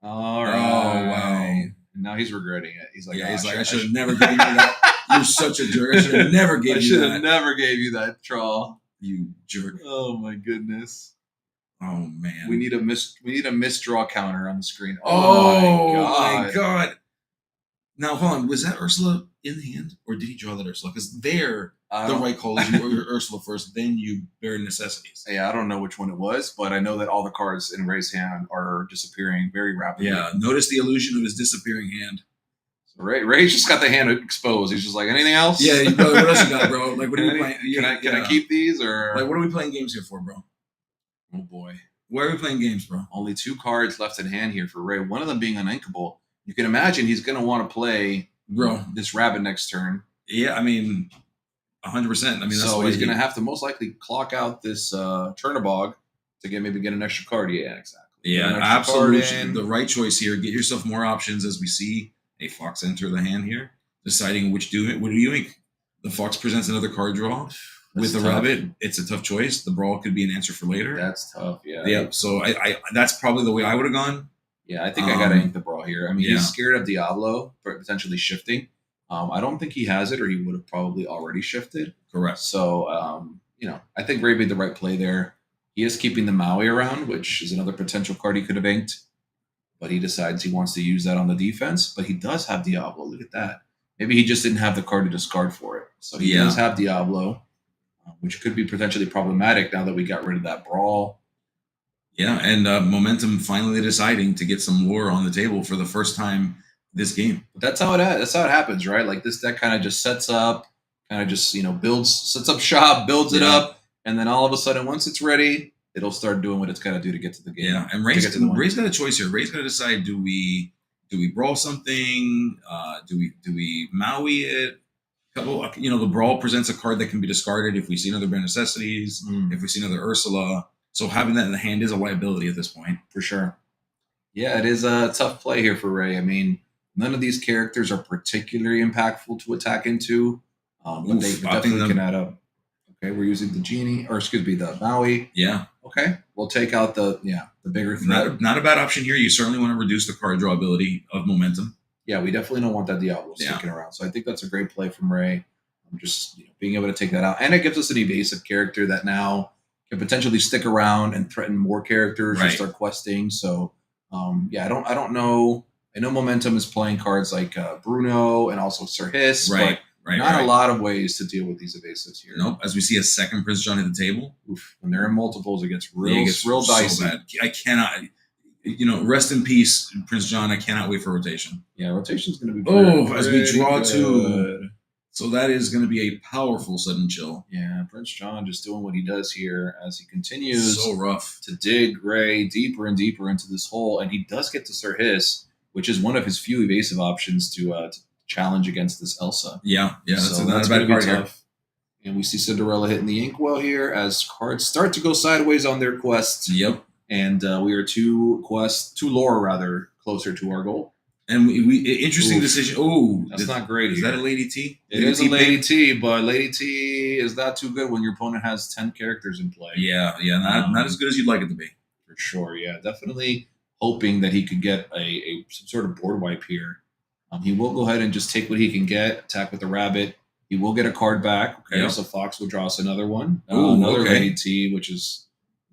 All right. Oh, wow. And now he's regretting it. He's like, I should have never given you that. You're such a jerk. I should have never gave you that. I should have never gave you that draw. You jerk. Oh my goodness. Oh man. We need a misdraw counter on the screen. Oh my god. Now hold on, was that Ursula in the hand? Or did he draw that Ursula? Because the right call is you Ursula first, then you bare necessities. Yeah, I don't know which one it was, but I know that all the cards in Ray's hand are disappearing very rapidly. Yeah, notice the illusion of his disappearing hand. So Ray's just got the hand exposed. He's just like, anything else? Yeah, bro, what else you got, bro? Like, what are we playing? Can I keep these or like what are we playing games here for, bro? Oh boy. Why are we playing games, bro? Only 2 cards left in hand here for Ray. One of them being uninkable. You can imagine he's going to want to play this rabbit next turn. Yeah, I mean, 100%. I mean, that's so he's going to have to most likely clock out this Chernabog to maybe get an extra card. Yeah, exactly. Yeah, Get an extra card absolutely. in. The right choice here. Get yourself more options as we see a fox enter the hand here, deciding which do it. What are you doing? The fox presents another card draw. With the tough. rabbit, it's a tough choice. The brawl could be an answer for later. That's tough. Yeah. Yeah. So I that's probably the way I would have gone. Yeah, I think I gotta ink the brawl here. I mean, he's scared of Diablo for potentially shifting. I don't think he has it, or he would have probably already shifted. Correct. So, I think Ray made the right play there. He is keeping the Maui around, which is another potential card he could have inked. But he decides he wants to use that on the defense. But he does have Diablo. Look at that. Maybe he just didn't have the card to discard for it. So he does have Diablo, which could be potentially problematic now that we got rid of that brawl. Yeah, and Momentum finally deciding to get some lore on the table for the first time this game. But that's how it happens, right? Like this deck kind of just sets up, sets up shop, builds it up, and then all of a sudden, once it's ready, it'll start doing what it's got to do to get to the game. Yeah, and Ray's got a choice here. Ray's got to decide: do we brawl something? Do we Maui it? The brawl presents a card that can be discarded if we see another Bare Necessities, if we see another Ursula. So having that in the hand is a liability at this point. For sure. Yeah, it is a tough play here for Ray. I mean, none of these characters are particularly impactful to attack into, but they definitely can add up. Okay, we're using the Maui. Yeah. Okay, we'll take out the bigger threat. Not a bad option here. You certainly want to reduce the card draw ability of Momentum. Yeah, we definitely don't want that Diablo sticking around. So I think that's a great play from Ray. Just being able to take that out, and it gives us an evasive character that now can potentially stick around and threaten more characters or start questing. So, I don't know. I know Momentum is playing cards like Bruno and also Sir Hiss, but not a lot of ways to deal with these evasives here. Nope. As we see a second Prince John at the table. Oof. When they're in multiples, it gets real dicey. So bad. I cannot. Rest in peace, Prince John. I cannot wait for rotation. Yeah, rotation's going to be as we draw two. So that is going to be a powerful sudden chill. Yeah, Prince John just doing what he does here as he continues to dig Ray deeper and deeper into this hole. And he does get to Sir Hiss, which is one of his few evasive options to challenge against this Elsa. Yeah, so that's not a bad card here. And we see Cinderella hitting the inkwell here as cards start to go sideways on their quests. Yep. And we are two lore closer to our goal. And we interesting decision. Oh, that's not great. Is that a Lady T? It is a Lady T, but Lady T is not too good when your opponent has 10 characters in play. Yeah, not as good as you'd like it to be. For sure, yeah. Definitely hoping that he could get some sort of board wipe here. He will go ahead and just take what he can get, attack with the rabbit. He will get a card back. Okay, so Fox will draw us another one. Another Lady T, which is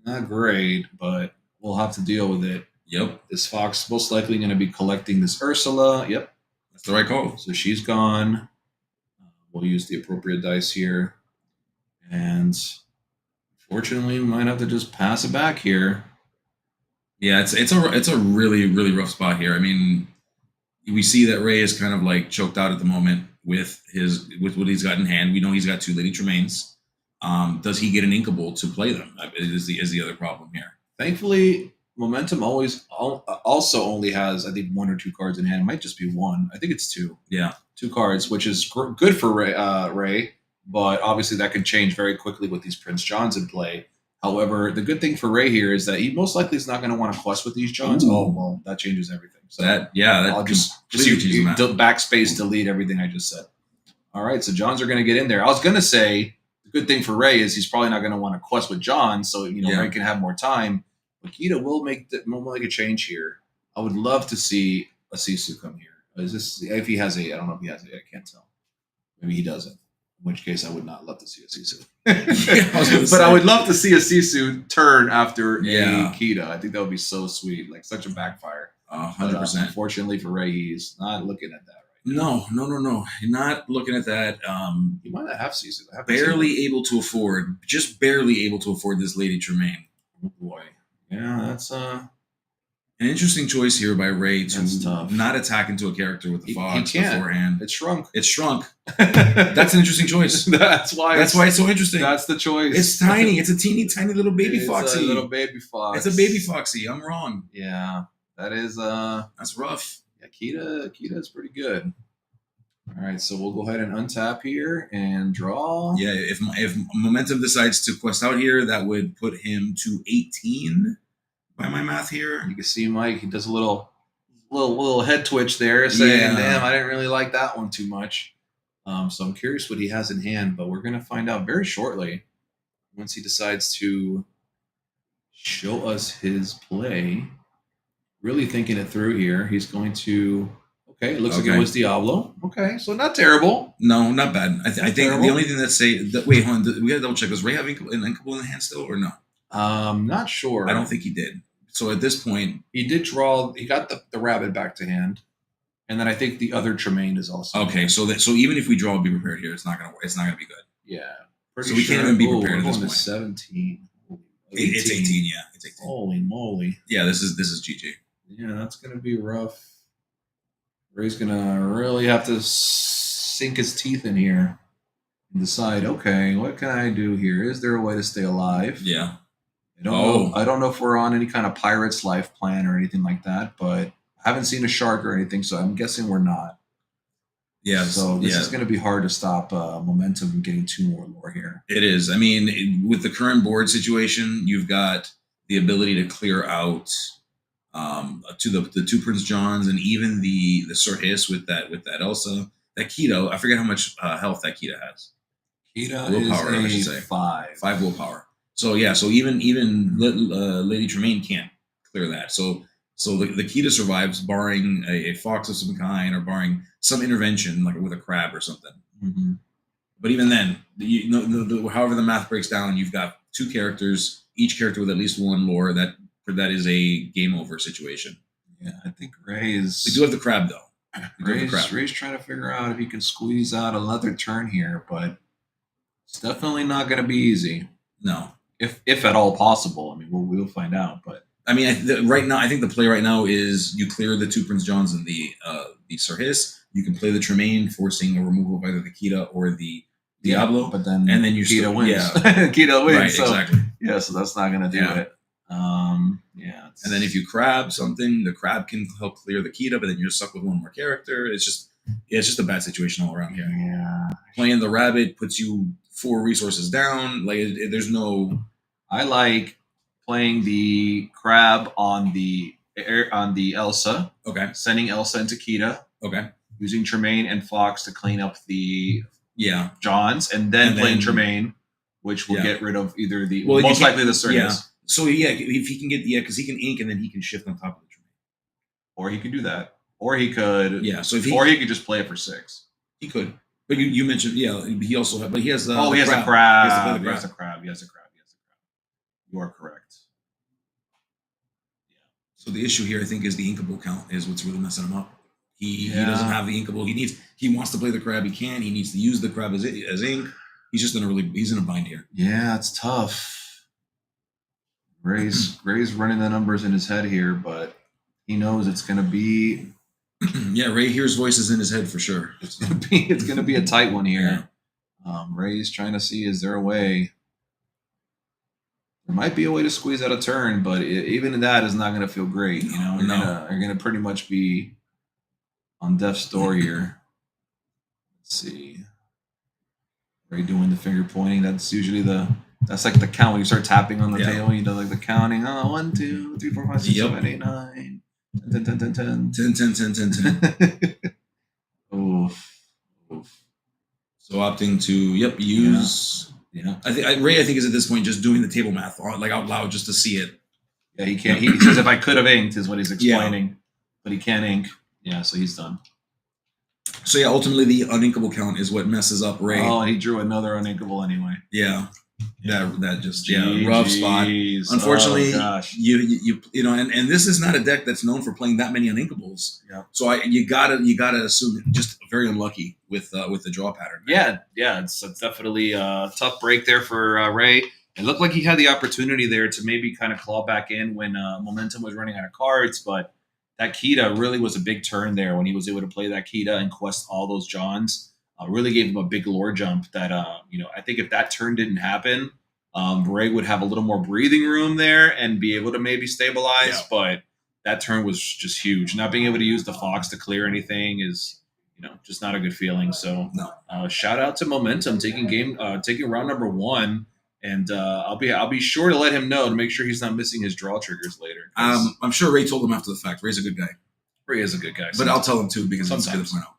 not great, but we'll have to deal with it. Yep. This Fox most likely going to be collecting this Ursula. Yep. That's the right call. So she's gone. We'll use the appropriate dice here. And unfortunately, we might have to just pass it back here. Yeah, it's a really, really rough spot here. I mean, we see that Ray is kind of like choked out at the moment with what he's got in hand. We know he's got two Lady Tremaines. Does he get an inkable to play them? Is the other problem here. Thankfully, Momentum also only has, I think, one or two cards in hand. It might just be one. I think it's two. Yeah. 2 cards, which is good for Ray, but obviously that can change very quickly with these Prince Johns in play. However, the good thing for Ray here is that he most likely is not going to want to quest with these Johns. Ooh. Oh, well, that changes everything. So I'll just backspace, delete everything I just said. All right, so Johns are going to get in there. I was going to say the good thing for Ray is he's probably not going to want to quest with John, so Ray can have more time. Makita will make a change here. I would love to see a Sisu come here. If he has I don't know if he has I can't tell. Maybe he doesn't. In which case, I would not love to see a Sisu. I would love to see a Sisu turn after a Kita. I think that would be so sweet. Like such a backfire. 100%. Unfortunately for Ray, he's not looking at that right now. No. You're not looking at that. He might not have Sisu. Just barely able to afford this Lady Tremaine. Oh boy. Yeah, that's an interesting choice here by Ray to not attack into a character with the Fox beforehand. It's shrunk. That's an interesting choice. That's why it's so interesting. That's the choice. It's tiny. It's a teeny tiny little baby foxy. It's a little baby fox. It's a baby foxy. I'm wrong. Yeah, that is that's rough. Yeah, Kita is pretty good. All right, so we'll go ahead and untap here and draw. Yeah, if Momentum decides to quest out here, that would put him to 18. by my math here. You can see Mike. He does a little head twitch there, saying, Yeah. "Damn, I didn't really like that one too much." So I'm curious what he has in hand, but we're gonna find out very shortly once he decides to show us his play. Really thinking it through here. He's going to. Okay, it looks like it Okay. was Diablo. Okay, so not terrible. No, not bad. I think Terrible. the only thing wait, hold on. We gotta double check. Does Ray have an inkable in the hand still or no? Not sure. I don't think he did. So at this point, he did draw. He got the rabbit back to hand, and then I think the other Tremaine is also okay. So even if we draw, be prepared here. It's not gonna be good. Yeah. So we can't even be prepared at this point. 17. It's 18. Yeah, it's 18. Holy moly! Yeah, this is GG. Yeah, that's gonna be rough. Ray's gonna really have to sink his teeth in here and decide. Okay, what can I do here? Is there a way to stay alive? Yeah. I don't know if we're on any kind of pirate's life plan or anything like that, but I haven't seen a shark or anything, so I'm guessing we're not. Yeah. So this is going to be hard to stop momentum from getting 2 more lore here. It is. I mean, with the current board situation, you've got the ability to clear out to the 2 Prince Johns and even the Sir Hiss with that Elsa. That Keto, I forget how much health that Keto has. Keto Willpower, I should is say. a 5. 5 willpower. So yeah, so even Lady Tremaine can't clear that. So the Keto survives, barring a fox of some kind or barring some intervention like with a crab or something. Mm-hmm. But even then, however the math breaks down, you've got 2 characters, each character with at least 1 lore. That is a game over situation. Yeah, I think Ray's. We do have the crab though. Ray's trying to figure out if he can squeeze out another turn here, but it's definitely not going to be easy. No, if at all possible. I mean, we'll find out. But I mean, right now, I think the play right now is you clear the 2 Prince Johns and the Sir Hiss. You can play the Tremaine, forcing a removal of either the Kita or the Diablo. But then you Kita wins. Yeah, Kita wins. right, so, exactly. Yeah, so that's not going to do it. Yeah. And then if you crab something, the crab can help clear the Kita, but then you're stuck with 1 more character. It's just a bad situation all around here. Yeah. Playing the rabbit puts you 4 resources down. Like there's no. I like playing the crab on the Elsa. Okay. Sending Elsa into Kita. Okay. Using Tremaine and Fox to clean up the Johns, and then playing Tremaine, which will get rid of either most likely the Circus. Yeah. So if he can get because he can ink and then he can shift on top of the Tremaine. Or he could do that. Or he could So if he could just play it for 6. He could. But you mentioned he also has he has he has a crab. He has a crab. You are correct. Yeah. So the issue here I think is the inkable count is what's really messing him up. He doesn't have the inkable. He wants to play the crab. He can. He needs to use the crab as ink. He's in a bind here. Yeah, it's tough. Ray's running the numbers in his head here, but he knows it's going to be. Yeah, Ray hears voices in his head for sure. It's going to be a tight one here. Yeah. Ray's trying to see, is there a way? There might be a way to squeeze out a turn, but even that is not going to feel great. You know, you're going to pretty much be on death's door here. Let's see. Ray doing the finger pointing. That's usually that's like the count when you start tapping on the table. You know, like the counting. 1, 2, 3, 4, 5, 6, 7, 8, 9, 10, 10, 10, 10, 10. Oof. So opting to use. Yeah. I think Ray is at this point just doing the table math like out loud just to see it. Yeah, he can't. He says if I could have inked is what he's explaining, but he can't ink. Yeah, so he's done. So ultimately the uninkable count is what messes up Ray. Oh, and he drew another uninkable anyway. Yeah. That just rough spot. Unfortunately, you know, and this is not a deck that's known for playing that many uninkables. Yeah. So you gotta assume just very unlucky with the draw pattern. Yeah. It's definitely a tough break there for Ray. It looked like he had the opportunity there to maybe kind of claw back in when momentum was running out of cards, but that Kita really was a big turn there when he was able to play that Kita and quest all those Johns. Really gave him a big lore jump that, I think if that turn didn't happen, Ray would have a little more breathing room there and be able to maybe stabilize. Yeah. But that turn was just huge. Not being able to use the Fox to clear anything is, just not a good feeling. So shout out to Momentum taking round number 1 And I'll be sure to let him know to make sure he's not missing his draw triggers later. I'm sure Ray told him after the fact. Ray's a good guy. Ray is a good guy, but I'll tell him too because it's good sometimes. to point out.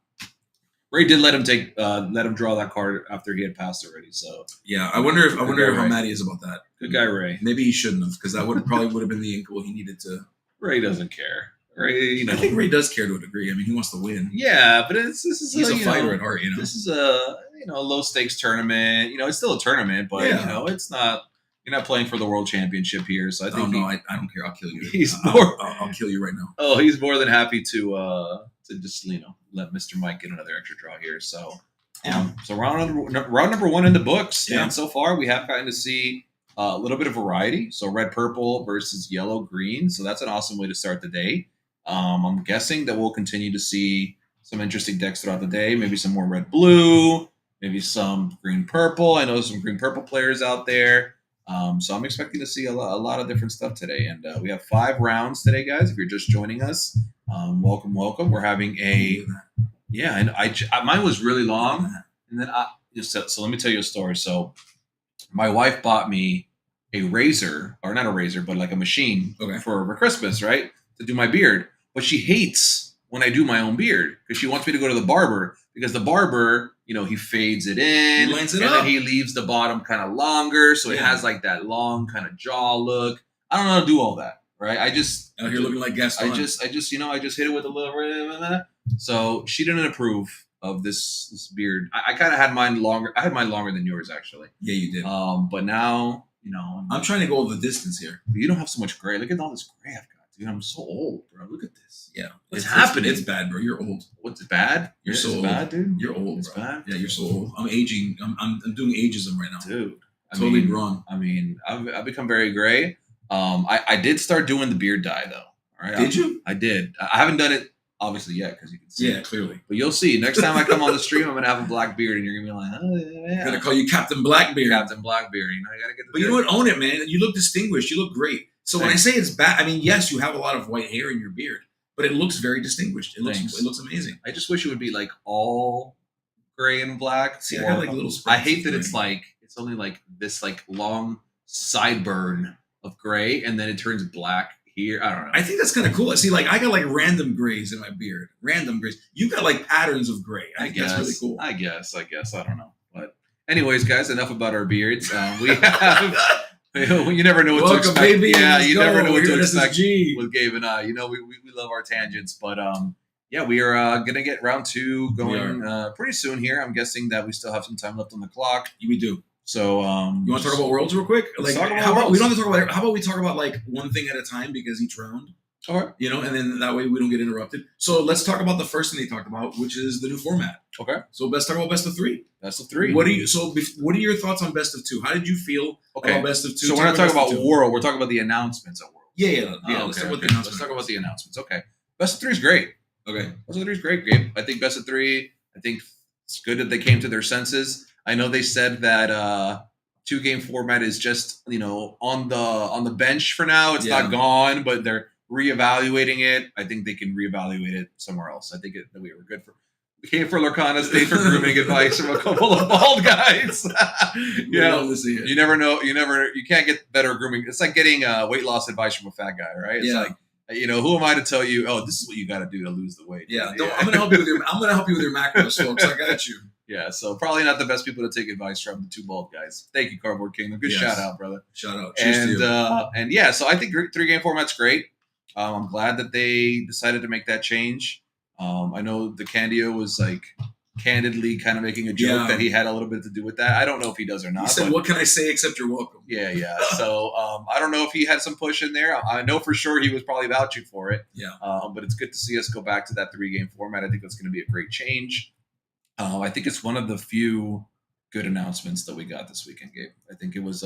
Ray did let him draw that card after he had passed already. So yeah, I wonder how Ray. mad he is about that. Good guy, Ray. Maybe he shouldn't have because that probably would have been the inkle he needed to. Ray doesn't care. Ray, I think Ray does care to a degree. I mean, he wants to win. Yeah, but he's a fighter at heart. This is a low stakes tournament. It's still a tournament, but it's not. You're not playing for the world championship here, so I think. I don't care. I'll kill you. I'll kill you right now. Oh, he's more than happy to just let Mr. Mike get another extra draw here. So, so round number 1 in the books, and so far we have gotten to see a little bit of variety. So red purple versus yellow green. So that's an awesome way to start the day. I'm guessing that we'll continue to see some interesting decks throughout the day. Maybe some more red blue, maybe some green purple. I know some green purple players out there. So I'm expecting to see a lot of different stuff today. And we have 5 rounds today, guys. If you're just joining us, welcome. We're having and mine was really long. And then so let me tell you a story. So my wife bought me a razor, or not a razor, but like a machine for Christmas, right? To do my beard. But she hates when I do my own beard because she wants me to go to the barber because the barber, he fades it in, he lines it and up. then he leaves the bottom kind of longer, so it has like that long kind of jaw look. I don't know how to do all that, right? I just out here looking like Gaston. I just hit it with a little. So she didn't approve of this beard. I kind of had mine longer. I had mine longer than yours, actually. Yeah, you did. But now, I'm trying to go the distance here. You don't have so much gray. Look at all this gray I've got. Dude, I'm so old, bro. Look at this. Yeah. What's happening? It's bad, bro. You're old. What's bad? You're so old. Bad, dude? You're old, It's bro. bad? Yeah, you're so old. I'm aging. I'm doing ageism right now. Dude. Totally wrong. I mean, I've become very gray. I did start doing the beard dye, though. All right. Did you? I did. I haven't done it, obviously, yet, because you can see. Yeah, clearly. But you'll see. Next time I come on the stream, I'm going to have a black beard, and you're going to be like, oh, yeah. I'm going to call you Captain Blackbeard. Captain Blackbeard. You got to get the But you know what? Own it, man. You look distinguished. You look great. So when I say it's bad, I mean, yes, you have a lot of white hair in your beard, but it looks very distinguished. It looks amazing. I just wish it would be like all gray and black. See, I got like little I hate that it's only like this like long sideburn of gray and then it turns black here. I don't know. I think that's kind of cool. See, like I got like random grays in my beard. Random grays. You got like patterns of gray. I think that's really cool. I guess. I don't know. But anyways, guys, enough about our beards. We have... You never know what to expect. Baby. Yeah, you never know what to expect SSG. with Gabe and I. We love our tangents, but we are gonna get round 2 going pretty soon here. I'm guessing that we still have some time left on the clock. We do. So you want to talk about worlds real quick? Like, how about we don't have to talk about it? How about we talk about like one thing at a time because each round. All right. And then that way we don't get interrupted. So let's talk about the first thing they talked about, which is the new format. Okay. So let's talk about best of 3. Best of 3. What are your thoughts on best of 2? How did you feel about best of 2? So we're not talking about World. We're talking about the announcements at World. Yeah. Let's talk about the announcements. Okay. Best of 3 is great. Okay. Best of 3 is great, Gabe. I think best of 3. I think it's good that they came to their senses. I know they said that 2-game format is just on the bench for now. It's not gone, but they're reevaluating it. I think they can reevaluate it somewhere else. I think that we were good for. We came for Lorcana, stayed for grooming advice from a couple of bald guys. You never know. You can't get better grooming. It's like getting weight loss advice from a fat guy, right? It's like, who am I to tell you? Oh, this is what you got to do to lose the weight. Yeah, I'm gonna help you with your. I'm gonna help you with your macros, folks. I got you. Yeah, so probably not the best people to take advice from, the 2 bald guys. Thank you, Cardboard Kingdom. Good shout out, brother. Shout out. Cheers to you. So I think 3-game format's great. I'm glad that they decided to make that change. I know the Candio was like candidly kind of making a joke that he had a little bit to do with that. I don't know if he does or not. He said, "What can I say except you're welcome?" Yeah. So I don't know if he had some push in there. I know for sure he was probably vouching for it. Yeah. But it's good to see us go back to that 3-game format. I think that's going to be a great change. I think it's one of the few good announcements that we got this weekend, Gabe. I think it was,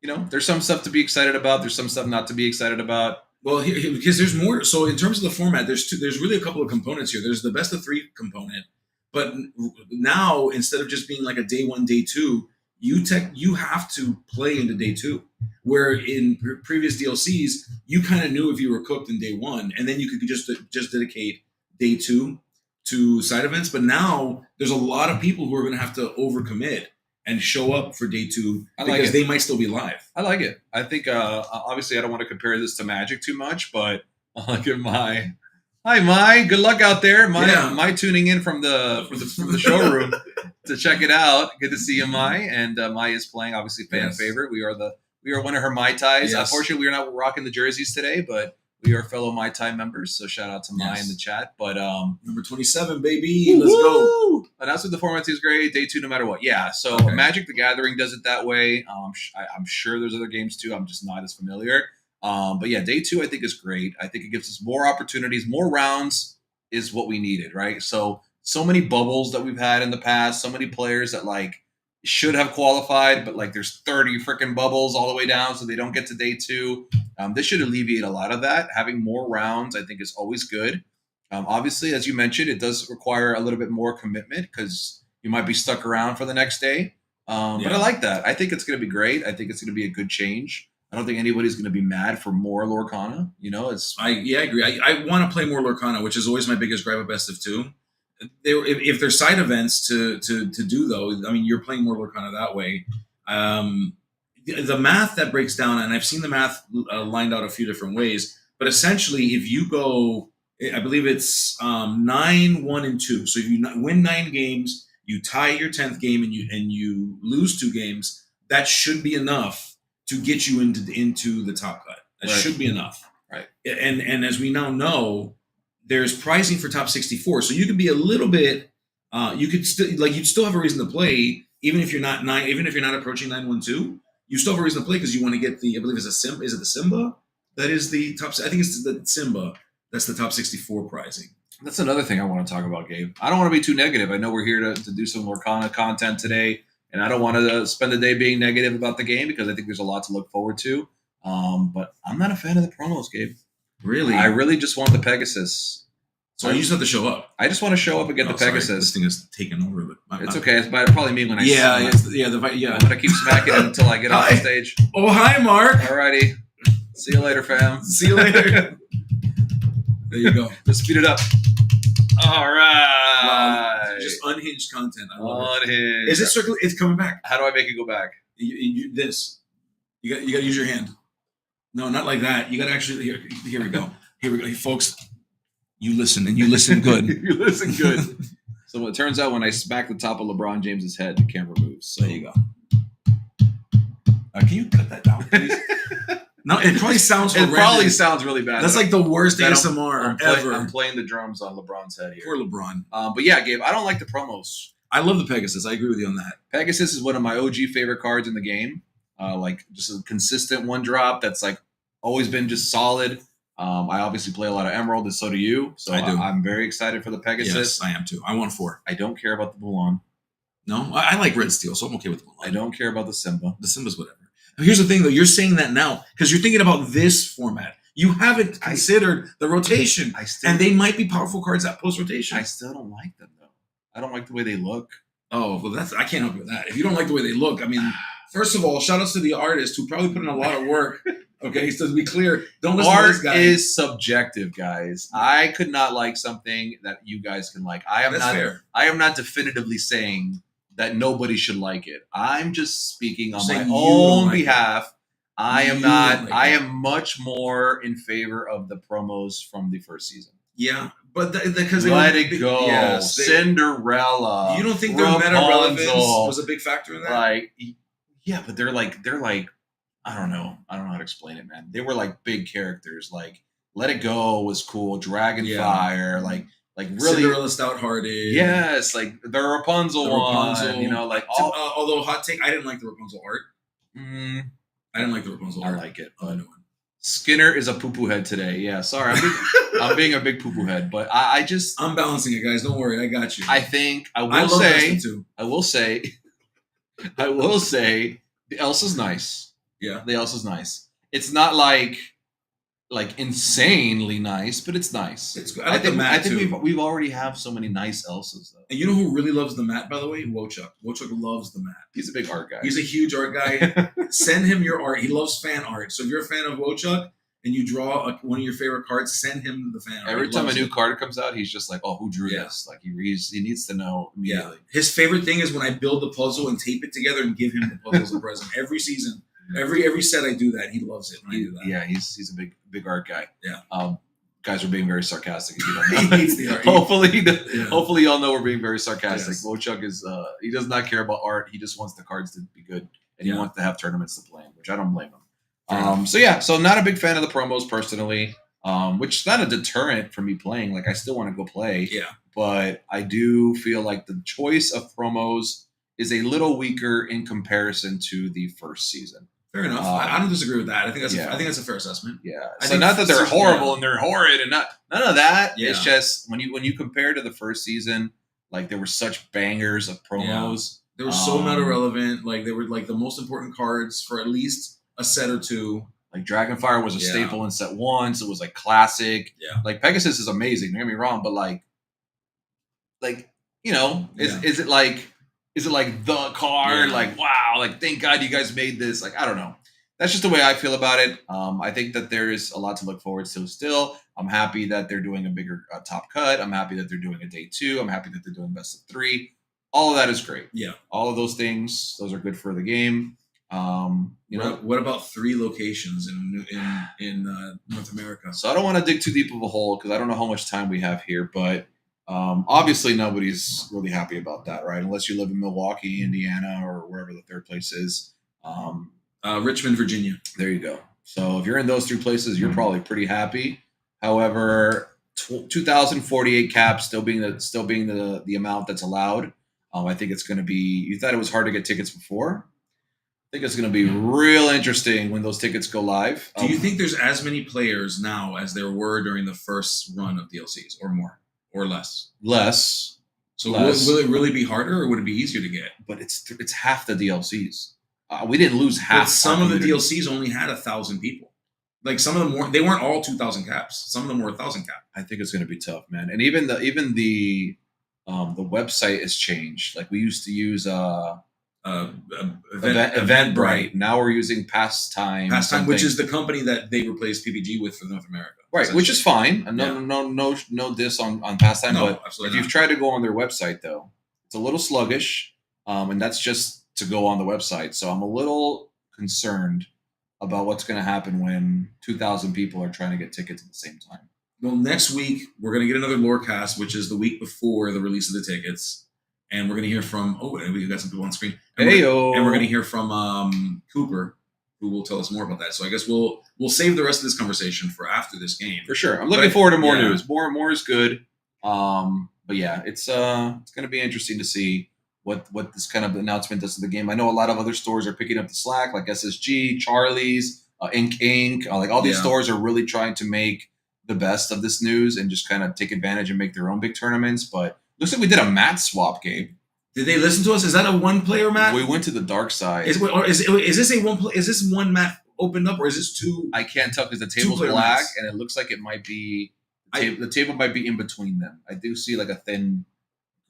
there's some stuff to be excited about. There's some stuff not to be excited about. Well, because there's more. So in terms of the format, there's really a couple of components here. There's the best of 3 component, but now instead of just being like a day 1, day 2, you have to play into day 2. Where in previous DLCs, you kind of knew if you were cooked in day 1, and then you could just dedicate day 2 to side events. But now there's a lot of people who are going to have to overcommit and show up for day 2 I like because it. they might still be live. I like it. I think obviously I don't want to compare this to Magic too much, but look at my. Hi, Mai. Good luck out there. Mai tuning in from the showroom to check it out. Good to see you, Mai. And Mai is playing, obviously, fan favorite. We are one of her Mai Tais. Yes. Unfortunately, we are not rocking the jerseys today, but we are fellow Mai Tai members. So shout out to Mai in the chat. But number 27, baby. Let's go. Announcement the format is great. Day 2, no matter what. Yeah. So Magic the Gathering does it that way. I'm sure there's other games too. I'm just not as familiar. But yeah, day 2 I think is great. I think it gives us more opportunities, more rounds is what we needed, right? So many bubbles that we've had in the past, so many players that like should have qualified, but like there's 30 freaking bubbles all the way down, so they don't get to day 2. This should alleviate a lot of that. Having more rounds, I think, is always good. Obviously, as you mentioned, it does require a little bit more commitment because you might be stuck around for the next day. But I like that. I think it's going to be great. I think it's going to be a good change. I don't think anybody's going to be mad for more Lorcana. You know, I agree. I want to play more Lorcana, which is always my biggest gripe at best of 2. If there's side events to do though, I mean, you're playing more Lorcana that way. The math that breaks down, and I've seen the math lined out a few different ways, but essentially, if you go, I believe it's 9, 1, and 2. So if you win 9 games, you tie your 10th game, and you lose 2 games, that should be enough to get you into the top cut. That should be enough. Right. And as we now know, there's pricing for top 64. So you could be a little bit you could still you'd still have a reason to play, even if you're not approaching 912, you still have a reason to play because you want to get I believe it's a Simba. Is it the Simba? That is the top. I think it's the Simba. That's the top 64 pricing. That's another thing I want to talk about, Gabe. I don't want to be too negative. I know we're here to do some Lorcana content today. And I don't want to spend the day being negative about the game because I think there's a lot to look forward to. But I'm not a fan of the promos, Gabe. Really? I really just want the Pegasus. So you just have to show up. I just want to show up and get the Pegasus. Sorry. This thing is taken over. It's okay. It's probably me when I I'm going to keep smacking it until I get off the stage. Oh, hi, Mark. Alrighty. See you later, fam. See you later. There you go. Let's speed it up. All right. Wow, just unhinged content. I love Unhinged. Is it circle? It's coming back. How do I make it go back? This. You got to use your hand. No, not like that. You got to actually. Here we go. Here we go, hey, folks. You listen and you listen good. You listen good. So it turns out when I smack the top of LeBron James's head, the camera moves. So there you go. Can you cut that down, please? No, it probably sounds horrendous. It probably sounds really bad. That's like the worst ASMR ever. I'm playing the drums on LeBron's head here. Poor LeBron. But yeah, Gabe, I don't like the promos. I love the Pegasus. I agree with you on that. Pegasus is one of my OG favorite cards in the game. Like just a consistent one drop that's like always been just solid. I obviously play a lot of Emerald, and so do you. So I do. I'm very excited for the Pegasus. Yes, I am too. I want 4. I don't care about the Mulan. No, I like Red Steel, so I'm okay with the Mulan. I don't care about the Simba. The Simba's whatever. Here's the thing, though. You're saying that now because you're thinking about this format. You haven't considered the rotation, and they might be powerful cards at post-rotation. I still don't like them, though. I don't like the way they look. Oh, well, I can't help you with that. If you don't like the way they look, I mean, first of all, shout outs to the artist who probably put in a lot of work. Okay, so to be clear, don't listen to this guy. Art is subjective, guys. I could not like something that you guys can like. That's fair. I am not definitively saying that nobody should like it. I'm just speaking on my own behalf. I am much more in favor of the promos from the first season. Yeah, but because Let It Go, yes, Cinderella. You don't think their meta relevance was a big factor in that? Like, yeah, but they're like I don't know how to explain it, man. They were like big characters. Like Let It Go was cool. Dragonfire, like really Cinderella Stout-Hearted. Yes, like the Rapunzel one. You know, like although hot take, I didn't like the Rapunzel art. I didn't like the Rapunzel art. I like it. Skinner is a poo-poo head today. Yeah, sorry, I'm being a big poo-poo head, but I'm balancing it, guys. Don't worry, I got you. I think I will say the Elsa's nice. Yeah, the Elsa's nice. It's not like insanely nice, but it's nice. It's good. I think we've already have so many nice Elsas though. And you know who really loves the mat, by the way? Wochuk. Wochuk loves the mat. He's a big art guy. He's a huge art guy. Send him your art. He loves fan art. So if you're a fan of Wochuk, and you draw one of your favorite cards, send him the fan art. Every He time a loves new it. card comes out, he's just like, "Oh, who drew Yeah. this?" Like he needs to know Yeah. immediately. His favorite thing is when I build the puzzle and tape it together and give him the puzzle as a present. Every season, every set I do that. He loves it when I do that. Yeah, he's a big art guy. Yeah. Guys, we're being very sarcastic. If you don't He know. hates the art. Hopefully, y'all know we're being very sarcastic. Yes. Wochuk is he does not care about art. He just wants the cards to be good, and he wants to have tournaments to play in, which I don't blame him. So not a big fan of the promos personally, which is not a deterrent for me playing. Like I still want to go play. Yeah. But I do feel like the choice of promos is a little weaker in comparison to the first season. Fair enough. I don't disagree with that. I think that's a fair assessment. Yeah. I So think not that they're season- horrible and they're horrid and none of that. Yeah. It's just when you compare to the first season, like there were such bangers of promos. They were so meta relevant. Like they were like the most important cards for at least a set or two. Like Dragonfire was a Yeah. staple in set 1, so it was like classic. Yeah. Like Pegasus is amazing. Don't get me wrong, but like is it like the card? Yeah. Like wow, like thank God you guys made this. Like I don't know. That's just the way I feel about it. I think that there is a lot to look forward to still. I'm happy that they're doing a bigger top cut. I'm happy that they're doing a day 2. I'm happy that they're doing best of 3. All of that is great. Yeah. All of those things, those are good for the game. What about 3 locations in North America? So I don't want to dig too deep of a hole because I don't know how much time we have here, but obviously nobody's really happy about that, right? Unless you live in Milwaukee, Indiana, or wherever the third place is. Richmond, Virginia. There you go. So if you're in those 3 places, you're probably pretty happy. However, 2,048 caps still being the amount that's allowed. I think it's going to be. You thought it was hard to get tickets before. I think it's going to be real interesting when those tickets go live. Do you think there's as many players now as there were during the first run of DLCs, or more, or less? Less? So Less. will it really be harder, or would it be easier to get? But it's half the DLCs. We didn't lose half. But some of the community. DLCs only had 1,000 people. Like some of them they weren't all 2,000 caps. Some of them were 1,000 cap. I think it's going to be tough, man. And even the website has changed. Like we used to use Eventbrite. Now we're using Pastime, which is the company that they replaced PPG with for North America. right, which is fine. No diss on Pastime, No, but absolutely if not. you've tried to go on their website though, it's a little sluggish, and that's just to go on the website. So I'm a little concerned about what's going to happen when 2,000 people are trying to get tickets at the same time. Well, next week we're going to get another Lorecast, which is the week before the release of the tickets, and we're going to hear from. Oh, and we got some people on screen. And we're going to hear from Cooper, who will tell us more about that. So I guess we'll save the rest of this conversation for after this game. For sure. I'm looking forward to more yeah. news. More is good. But yeah, it's going to be interesting to see what this kind of announcement does to the game. I know a lot of other stores are picking up the slack, like SSG, Charlie's, Ink. Like all these stores are really trying to make the best of this news and just kind of take advantage and make their own big tournaments. But looks like we did a mat swap game. Did they listen to us? Is that a one-player mat? We went to the dark side. Is this a one? Is this one mat opened up, or is this 2? I can't tell because the table's Two-player black mats. and it looks like it might be the table might be in between them. I do see like a thin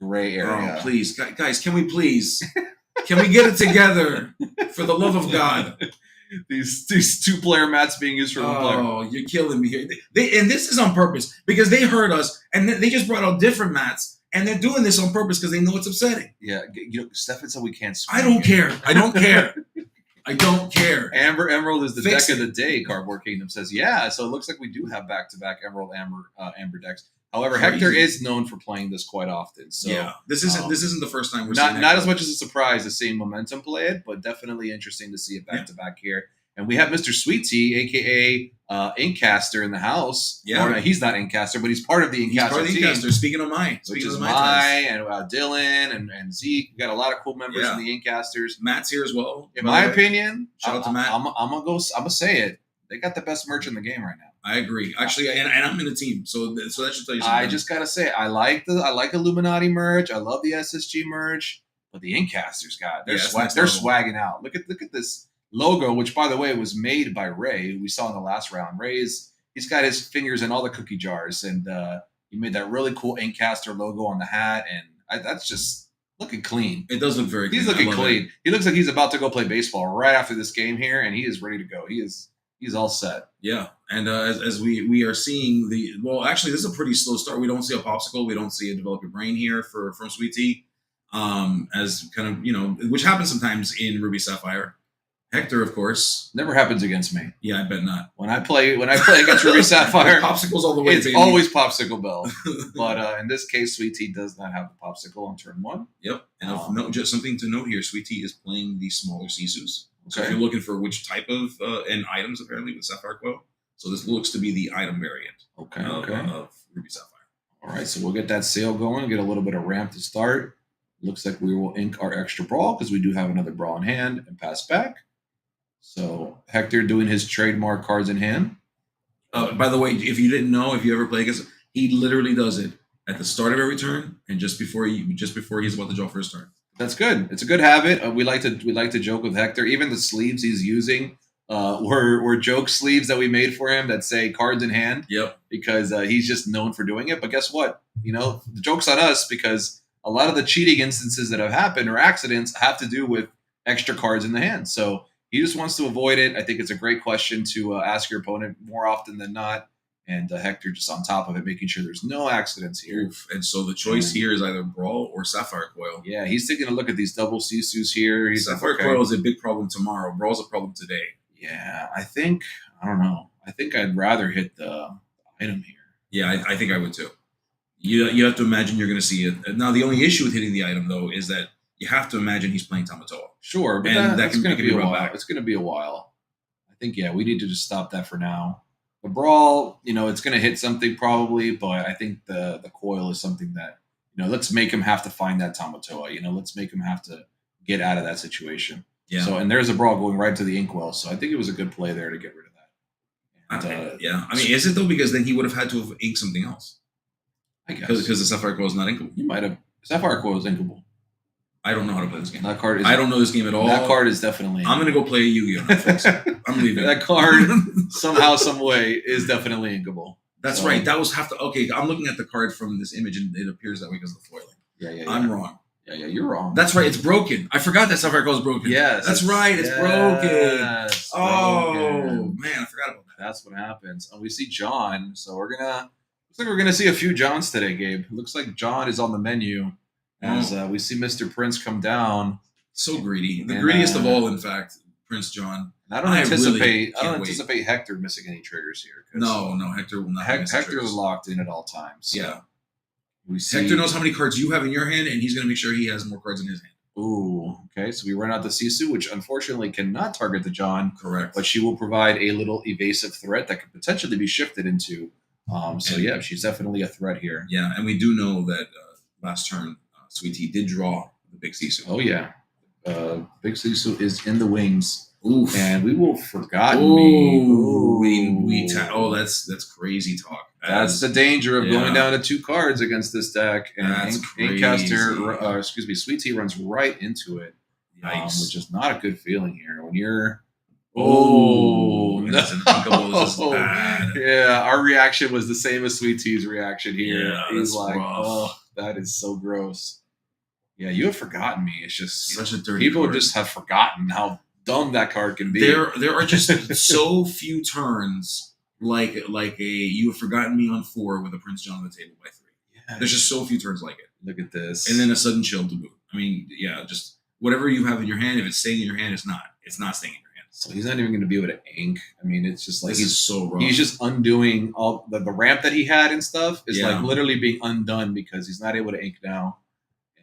gray area. Oh, please, guys, can we get it together for the love of God? These 2-player mats being used for 1 player. Oh, you're killing me here. And this is on purpose because they heard us and they just brought out different mats and they're doing this on purpose because they know it's upsetting. Yeah, Stefan said we can't. I don't care. I don't care. Amber Emerald is the Fix deck of the day. Cardboard Kingdom says, yeah. So it looks like we do have back-to-back Emerald Amber decks. However, Crazy. Hector is known for playing this quite often. So yeah, this isn't the first time we're seeing not as much as a surprise to seeing Momentum play it, but definitely interesting to see it back-to-back here. And we have Mr. Sweet Tea, a.k.a. Inkcaster in the house. Yeah. Or, no, he's not Inkcaster, but he's part of the He's part Inkcaster of the team. Inkcaster. Speaking of Mai, Which is Mai and Dylan and Zeke. We got a lot of cool members Yeah. in the Inkcasters. Matt's here as well. In my opinion, Shout out to Matt. I'm gonna say it. They got the best merch in the game right now. I agree. Actually, and I'm in the team, so that should tell you something. I just gotta say, I like Illuminati merch. I love the SSG merch, but the Inkcasters they're it's next they're level. swagging out. Look at this logo, which by the way was made by Ray, who we saw in the last round. He's got his fingers in all the cookie jars, and he made that really cool Inkcaster logo on the hat, and that's just looking clean. It does look very clean. He's I looking love clean. it. He looks like he's about to go play baseball right after this game here, and he is ready to go. He is He's all set. Yeah, and as we are seeing actually, this is a pretty slow start. We don't see a popsicle. We don't see a develop your brain here from Sweet Tea, as kind of which happens sometimes in Ruby Sapphire. Hector, of course, Never happens against me. yeah, I bet not. When I play against Ruby Sapphire, Popsicles all the way. it's baby. always Popsicle Bell. But in this case, Sweet Tea does not have the popsicle on turn 1. Yep, and just something to note here: Sweet Tea is playing the smaller Sisus. So if Okay. you're looking for which type of and items apparently with Sapphire Quill, so this looks to be the item variant Okay. of, Okay. of Ruby Sapphire. All right. So we'll get that sale going. Get a little bit of ramp to start. Looks like we will ink our extra brawl because we do have another brawl in hand and pass back. So Hector doing his trademark cards in hand. By the way, if you didn't know, if you ever play against, he literally does it at the start of every turn and just before he's about to draw for his turn. That's good. It's a good habit. We like to joke with Hector. Even the sleeves he's using were joke sleeves that we made for him that say cards in hand. Yep. Because he's just known for doing it. But guess what? The joke's on us because a lot of the cheating instances that have happened or accidents have to do with extra cards in the hand. So he just wants to avoid it. I think it's a great question to ask your opponent more often than not. And Hector just on top of it, making sure there's no accidents here. Oof. And so the choice here is either Brawl or Sapphire Coil. Yeah, he's taking a look at these double Sisus here. He's Sapphire like, okay. Coil is a big problem tomorrow. Brawl's a problem today. Yeah, I don't know. I think I'd rather hit the item here. Yeah, I think I would too. You have to imagine you're going to see it. Now, the only issue with hitting the item, though, is that you have to imagine he's playing Tamatoa. Sure, but And that's that going can to be a brought while. back. It's going to be a while. I think, yeah, we need to just stop that for now. The brawl, it's going to hit something probably, but I think the coil is something that, let's make him have to find that Tamatoa. Let's make him have to get out of that situation. Yeah. So, and there's a brawl going right to the inkwell, so I think it was a good play there to get rid of that. And, yeah. I mean, is it though? Because then he would have had to have inked something else. I guess. Because the Sapphire Coil is not inkable. You might have. Sapphire Coil is inkable. I don't know how to play this game. That card is. I don't know this game at all. That card is definitely. I'm going to go play a Yu-Gi-Oh! Netflix. I'm leaving. That card somehow, some way is definitely inkable. That's So- right. That was okay. I'm looking at the card from this image and it appears that way because of the foiling. Yeah. I'm wrong. Yeah, you're wrong. That's right. It's broken. I forgot that Sapphire Coil is broken. Yes. That's right. It's broken. Yes, Oh, broken. man. I forgot about that. That's what happens. And we see John. So looks like we're gonna see a few Johns today, Gabe. It looks like John is on the menu as we see Mr. Prince come down. So greedy. The And, greediest of all, in fact, Prince John. And I don't anticipate Hector missing any triggers here. 'cause, No, Hector will not. miss the Hector's triggers. locked in at all times. So Yeah. we see Hector knows how many cards you have in your hand, and he's going to make sure he has more cards in his hand. Ooh, okay. So we run out the Sisu, which unfortunately cannot target the John, Correct. but she will provide a little evasive threat that could potentially be shifted into. She's definitely a threat here. Yeah, and we do know that last turn, Sweet Tea did draw the big Sisu. Oh yeah, Big Sisu is in the wings, Oof. and we will forgotten me. Ooh, that's crazy talk. That's the danger of Yeah. going down to 2 cards against this deck. And That's Inkcaster, Sweet Tea runs right into it, Yikes. which is not a good feeling here. When you're That's unthinkable. This is bad. Yeah, our reaction was the same as Sweet Tea's reaction here. Yeah, He's that's like, rough. "Oh, that is so gross." Yeah, you have forgotten me. It's just Such a dirty people card. just have forgotten how dumb that card can be. There are just so few turns like you have forgotten me on 4 with a Prince John on the table by 3. Yeah, There's just so few turns like it. look at this, And then a sudden chill to boot. I mean, yeah, just whatever you have in your hand, if it's staying in your hand, it's not staying in your hand. so he's not even going to be able to ink. I mean, it's just like This is so rough. he's just undoing all the ramp that he had and stuff is Yeah. like literally being undone because he's not able to ink now.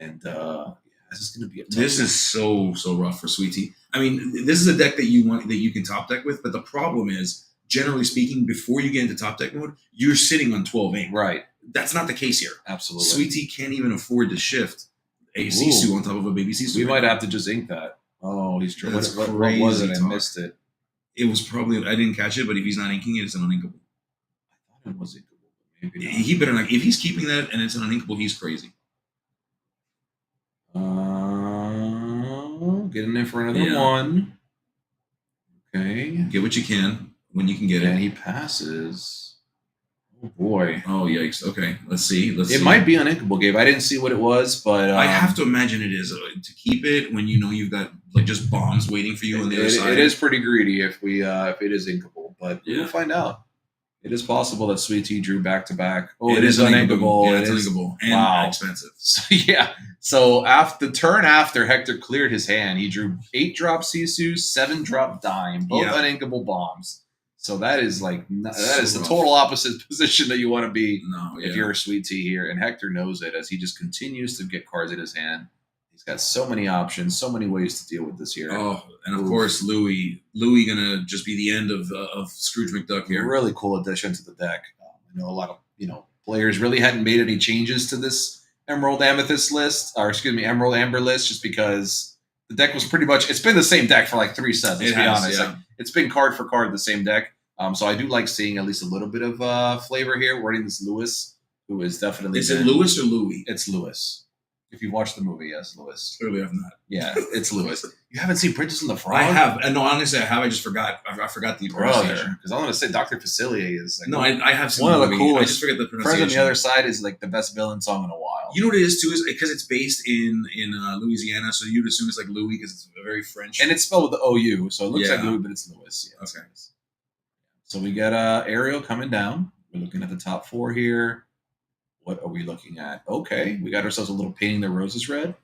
And this is going to be a tough This is so rough for Sweet Tea. I mean, this is a deck that you can top deck with, but the problem is, generally speaking, before you get into top deck mode, you're sitting on 12 ink. right. That's not the case here. Absolutely. Sweet Tea can't even afford to shift a Sisu on top of a baby Sisu. We might have to just ink that. Oh, he's trying. That's What was it? crazy I talk. missed it. It was probably, I didn't catch it, but if he's not inking it, it's an uninkable. I thought it was inkable, but maybe not. He better not. If he's keeping that and it's an uninkable, he's crazy. Getting in for another Yeah. one. Okay. Get what you can when you can get And it. he passes. Oh boy. Oh, yikes. Okay, let's see. It might be uninkable, Gabe. I didn't see what it was, but I have to imagine it is to keep it when you know you've got like just bombs waiting for you on the other side. It is pretty greedy if it is inkable. but we'll find out. It is possible that Sweet Tea drew back-to-back. Oh, it is uninkable. Yeah, it's is uninkable and expensive. So, yeah. So after the turn after Hector cleared his hand, he drew 8-drop Sisu, 7-drop Dime, both uninkable bombs. So that is like that is the total opposite position that you want to be if you're a Sweet Tea here. And Hector knows it as he just continues to get cards in his hand. He's got so many options, so many ways to deal with this here. Oh, and of course, Louis gonna just be the end of Scrooge McDuck here. A really cool addition to the deck. I know a lot of players really hadn't made any changes to this Emerald Amethyst list, or excuse me, Emerald Amber list, just because the deck was pretty much it's been the same deck for like 3 sets. Let's be honest, like, it's been card for card the same deck. So I do like seeing at least a little bit of flavor here. We're getting this Lewis, who is definitely. Is it Lewis or Louis? It's Lewis. If you watch the movie, yes, Lewis. Clearly, I've not. Yeah, it's Lewis. You haven't seen Princess and the Frog? I have. No, honestly, I have. I just forgot. I forgot the pronunciation. Because I'm going to say Dr. Facilier is like I have seen one of the coolest. I just forget the pronunciation. Friends on the Other Side is like the best villain song in a while. You know what it is too is because it's based in Louisiana, so you'd assume it's like Louis because it's very French. And it's spelled with the OU, so it looks like Louis, but it's Lewis. Yeah, okay. So we got Ariel coming down. We're looking at the top 4 here. What are we looking at? Okay, we got ourselves a little Painting the Roses red.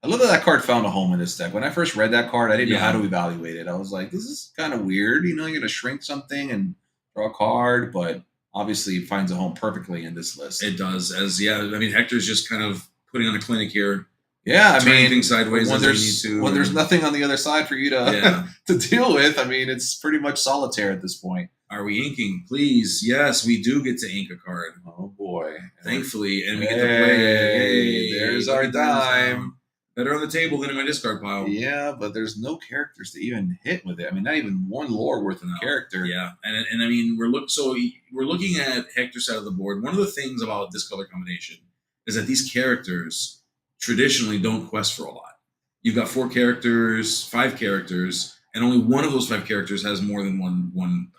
I love that card found a home in this deck. When I first read that card, I didn't know how to evaluate it. I was like, this is kind of weird. You're going to shrink something and draw a card, but obviously it finds a home perfectly in this list. It does. Hector's just kind of putting on a clinic here. Yeah, things sideways when there's nothing on the other side for you to to deal with. I mean, it's pretty much solitaire at this point. Are we inking? Please. Yes, we do get to ink a card. Oh, boy. Thankfully. And we get to play. Hey, there's our dime. Better on the table than in my discard pile. Yeah, but there's no characters to even hit with it. I mean, not even one lore worth of character. Yeah, and I mean, we're looking at Hector's side of the board. One of the things about this color combination is that these characters traditionally don't quest for a lot. You've got 4 characters, 5 characters, and only one of those 5 characters has more than one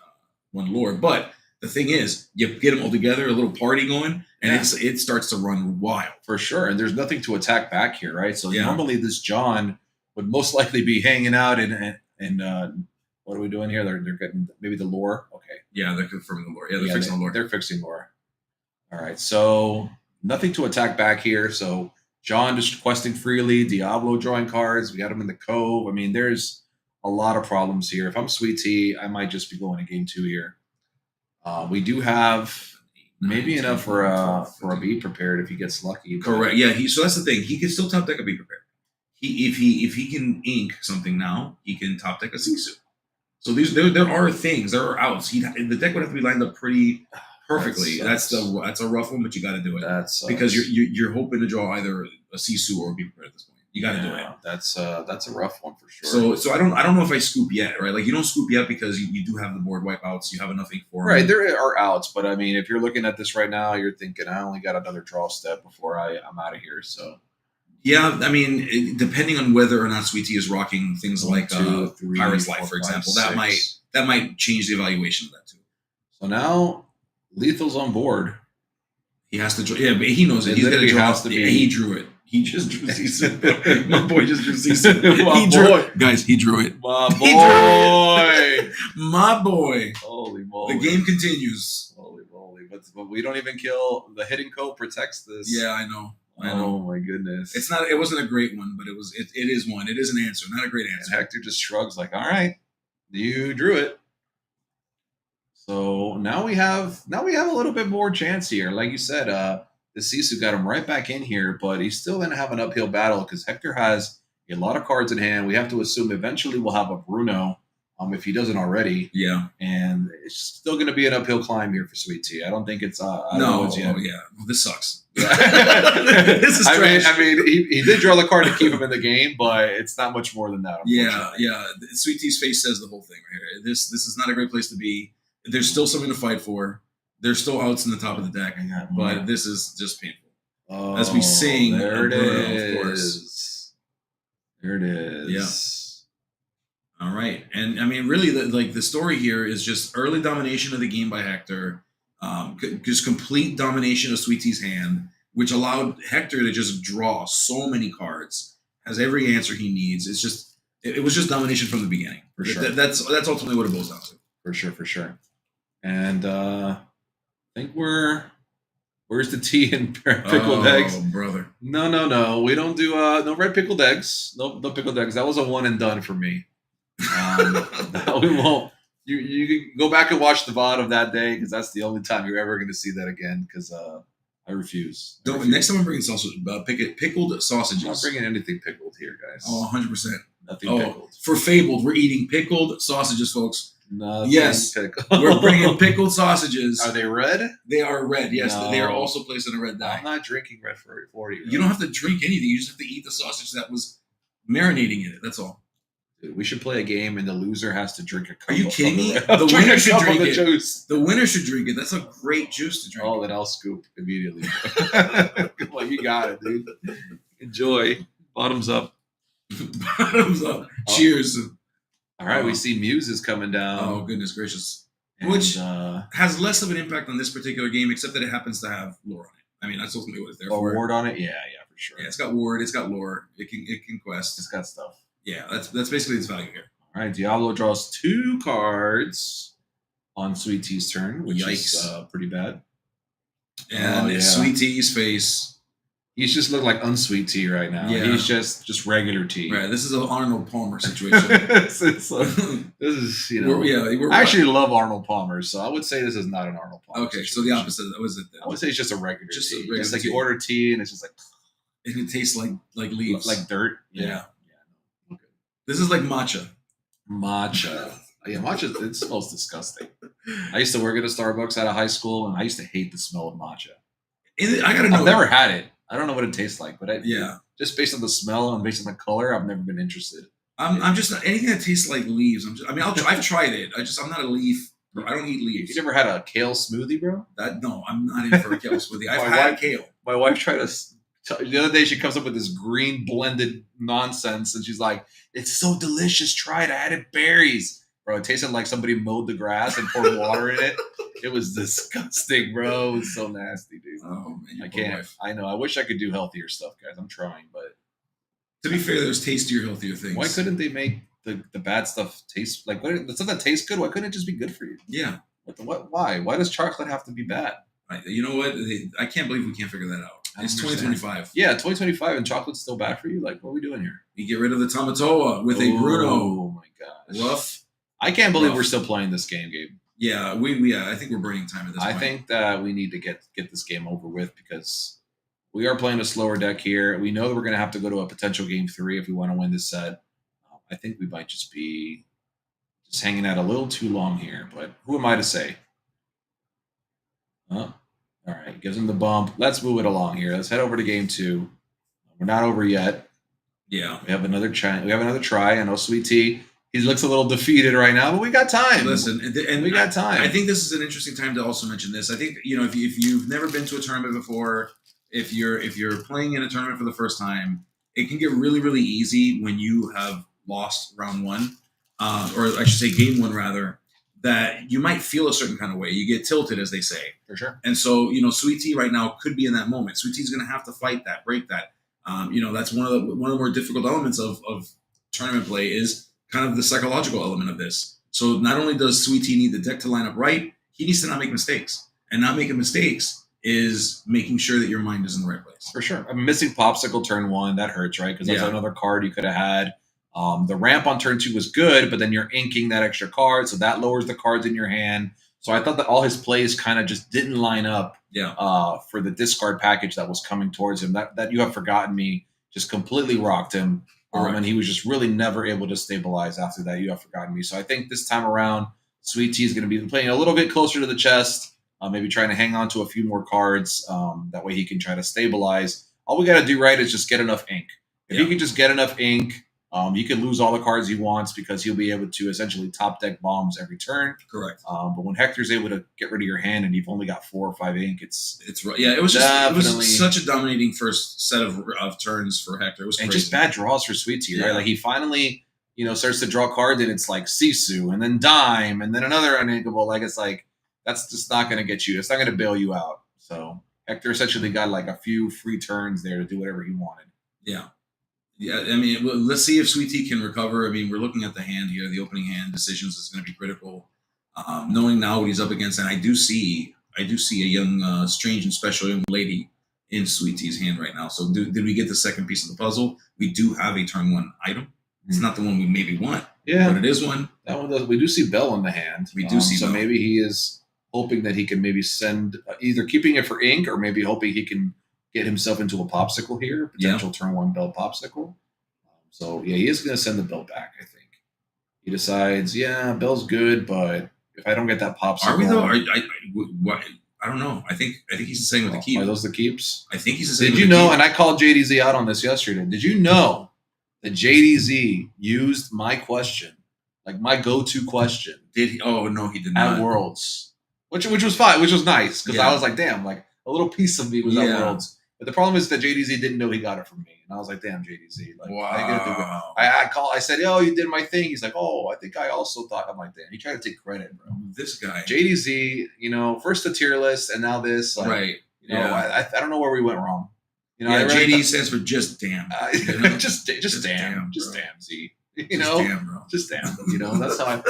lore. But the thing is, you get them all together, a little party going, and it starts to run wild. For sure. And there's nothing to attack back here, right? So normally this John would most likely be hanging out and what are we doing here? They're getting maybe the lore. Okay. Yeah, they're confirming the lore. Yeah, they're fixing the lore. They're fixing lore. All right. So nothing to attack back here. So John just questing freely, Diablo drawing cards. We got him in the Cove. I mean, there's a lot of problems here. If I'm Sweet Tea, I might just be going to game 2 here. We do have maybe enough for a Be Prepared if he gets lucky. Correct. Yeah. So that's the thing. He can still top deck a Be Prepared. If he can ink something now, he can top deck a Sisu. So there are things, there are outs. The deck would have to be lined up pretty perfectly. That's a rough one, but you got to do it. Because you're hoping to draw either a Sisu or a Be Prepared at this point. You got to do it. That's a rough one for sure. So I don't know if I scoop yet, right? Like you don't scoop yet because you do have the board wipeouts. You have enough ink for right. There are outs, but I mean, if you're looking at this right now, you're thinking I only got another draw step before I'm out of here. So yeah, I mean, depending on whether or not Sweet Tea is rocking things like 2, 3, Pirate's Life, for example, 6. that might change the evaluation of that too. So now Lethal's on board. He has to draw. Yeah, but he knows it. He's going to draw. He drew it. He just drew Sisu. My boy just drew Sisu. Guys, he drew it. My boy. My boy. Holy moly. The game continues. Holy moly. But we don't even kill. The hidden code protects this. Yeah, I know. Oh my goodness. It wasn't a great one, but it is one. It is an answer. Not a great answer. And Hector just shrugs like, all right, you drew it. So now we have a little bit more chance here. Like you said, the Sisu got him right back in here, but he's still going to have an uphill battle because Hector has a lot of cards in hand. We have to assume eventually we'll have a Bruno, if he doesn't already. Yeah. And it's still going to be an uphill climb here for Sweet Tea. I don't think it's no. Oh, yeah. Well, this sucks. This is trash. I mean, he did draw the card to keep him in the game, but it's not much more than that. Yeah. Sweet Tea's face says the whole thing right here. This is not a great place to be. There's still something to fight for. There's still outs in the top of the deck, but this is just painful. Oh, as we sing, there it is. Of course. There it is. Yeah. All right, and I mean, really, the story here is just early domination of the game by Hector, just complete domination of Sweet Tea's hand, which allowed Hector to just draw so many cards, has every answer he needs. It was just domination from the beginning. For sure. That's ultimately what it boils down to. For sure. And I think where's the tea and pickled eggs? Oh, brother. No. We don't do no red pickled eggs. No pickled eggs. That was a one and done for me. We won't. You can go back and watch the VOD of that day because that's the only time you're ever going to see that again. Because I refuse. Next time I'm bringing sausage, pickled sausages. I'm not bringing anything pickled here, guys. Oh, 100%. Nothing pickled. For Fabled, we're eating pickled sausages, folks. Nothing yes, pickled. We're bringing pickled sausages. Are they red? They are red. Yes, No. they are also placed in a red dye. I'm not drinking red for you. You don't have to drink anything. You just have to eat the sausage that was marinating in it. That's all. Dude, we should play a game, and the loser has to drink a cup. Are you kidding me? The winner should drink it. Juice. The winner should drink it. That's a great juice to drink. Oh, then I'll scoop immediately. Well, you got it, dude. Enjoy. Bottoms up. Bottoms up. Cheers. All right, we see Muses coming down. Oh, goodness gracious. And, Which has less of an impact on this particular game, except that it happens to have lore on it. I mean, that's ultimately what it's there for. Ward on it? Yeah, for sure. Yeah, it's got ward, it's got lore, it can quest. It's got stuff. Yeah, that's basically its value here. All right, Diablo draws 2 cards on Sweet Tea's turn, which is pretty bad. And Sweet Tea's face. He's just looking like unsweet tea right now. Yeah. He's just regular tea. Right. This is an Arnold Palmer situation. This is, I actually love Arnold Palmer, so I would say this is not an Arnold Palmer. Okay, so the opposite. That was it. Then. I would say it's just a regular just tea. A regular just like tea. you order tea and it's just like it tastes like leaves, like dirt. Yeah. Okay. This is like matcha. Yeah, matcha. It smells disgusting. I used to work at a Starbucks out of high school, and I used to hate the smell of matcha. I gotta know. I've never had it. I don't know what it tastes like, but just based on the smell and based on the color, I've never been interested. I'm just not, anything that tastes like leaves. I've tried it. I'm not a leaf. I don't eat leaves. You never had a kale smoothie, bro? No, I'm not in for a kale smoothie. I've had kale. My wife tried the other day. She comes up with this green blended nonsense, and she's like, "It's so delicious. Try it. I added berries." Bro, it tasted like somebody mowed the grass and poured water in it. It was disgusting, bro. It was so nasty, dude. Oh, man, I can't. Wife. I know. I wish I could do healthier stuff, guys. I'm trying, but to be fair, there's tastier, healthier things. Why couldn't they make the bad stuff taste like the stuff that tastes good? Why couldn't it just be good for you? Yeah. Why? Why does chocolate have to be bad? You know what? I can't believe we can't figure that out. It's 2025. Yeah, 2025, and chocolate's still bad for you. Like, what are we doing here? You get rid of the Tamatoa with a Bruno. Oh my gosh. Rough. I can't believe we're still playing this game, Gabe. Yeah, I think we're burning time at this point. I think that we need to get this game over with because we are playing a slower deck here. We know that we're going to have to go to a potential game 3 if we want to win this set. I think we might just be hanging out a little too long here, but who am I to say? All right, gives him the bump. Let's move it along here. Let's head over to game 2. We're not over yet. Yeah, we have another try. I know Sweet Tea. He looks a little defeated right now, but we got time. Listen, and we got time. I think this is an interesting time to also mention this. I think if you've never been to a tournament before, if you're playing in a tournament for the first time, it can get really, really easy when you have lost round 1, or I should say game 1 rather. That you might feel a certain kind of way. You get tilted, as they say. For sure. And so Sweet Tea right now could be in that moment. Sweet Tea's going to have to fight that, break that. That's one of the more difficult elements of tournament play is kind of the psychological element of this. So not only does Sweet Tea need the deck to line up right, he needs to not make mistakes. And not making mistakes is making sure that your mind is in the right place. For sure. I'm missing Popsicle turn 1. That hurts, right? Because that's another card you could have had. The ramp on turn 2 was good, but then you're inking that extra card, so that lowers the cards in your hand. So I thought that all his plays kind of just didn't line up for the discard package that was coming towards him. That You Have Forgotten Me just completely rocked him. And he was just really never able to stabilize after that. You Have Forgotten Me. So I think this time around, Sweet Tea is going to be playing a little bit closer to the chest, maybe trying to hang on to a few more cards. That way he can try to stabilize. All we got to do right is just get enough ink. If he can just get enough ink, he can lose all the cards he wants because he'll be able to essentially top deck bombs every turn. Correct. But when Hector's able to get rid of your hand and you've only got 4 or 5 ink, it's right. Yeah, it was such a dominating first set of turns for Hector. It was crazy. Just bad draws for Sweet Tea, right? Like he finally, starts to draw cards and it's like Sisu and then Dime and then another uninkable. Like it's like that's just not going to get you. It's not going to bail you out. So Hector essentially got like a few free turns there to do whatever he wanted. Yeah. Yeah, I mean, let's see if Sweet Tea can recover. I mean, we're looking at the hand here. The opening hand decisions is going to be critical. Knowing now what he's up against, and I do see a young, strange and special young lady in Sweet Tea's hand right now. So did we get the second piece of the puzzle? We do have a turn 1 item. It's not the one we maybe want, but it is one. That one does. We do see Bell in the hand. We do see so Bell. Maybe he is hoping that he can maybe send either keeping it for ink or maybe hoping he can get himself into a popsicle here, potential turn 1 Bell popsicle. So he is going to send the Bell back. I think he decides, Bell's good, but if I don't get that popsicle, are we though? I don't know. I think he's the same with the keep. Are those the keeps? I think he's the same. Did you know? And I called JDZ out on this yesterday. Did you know that JDZ used my question, like my go-to question? Did he? Oh no, he did not. At Worlds, which was fine, which was nice because I was like, damn, like a little piece of me was at Worlds. But the problem is that JDZ didn't know he got it from me, and I was like, damn, JDZ, like, wow. I said, oh, you did my thing. He's like, oh, I think I also thought. I'm like, damn, he tried to take credit, bro. This guy, JDZ, first the tier list, and now this, like, right? I don't know where we went wrong. JD stands for just damn. Just damn, Z. Damn, bro. Just damn. That's how.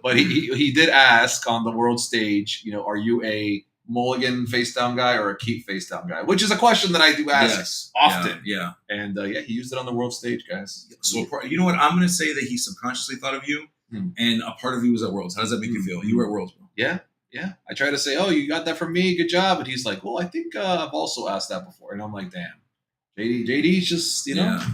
But he did ask on the world stage, are you a mulligan face down guy or a keep face down guy? Which is a question that I do ask often. Yeah. And he used it on the world stage, guys. So you know what? I'm going to say that he subconsciously thought of you, and a part of you was at Worlds. How does that make you feel? You were at Worlds, bro. Yeah. I try to say, oh, you got that from me. Good job. And he's like, well, I think I've also asked that before. And I'm like, damn. JD's just,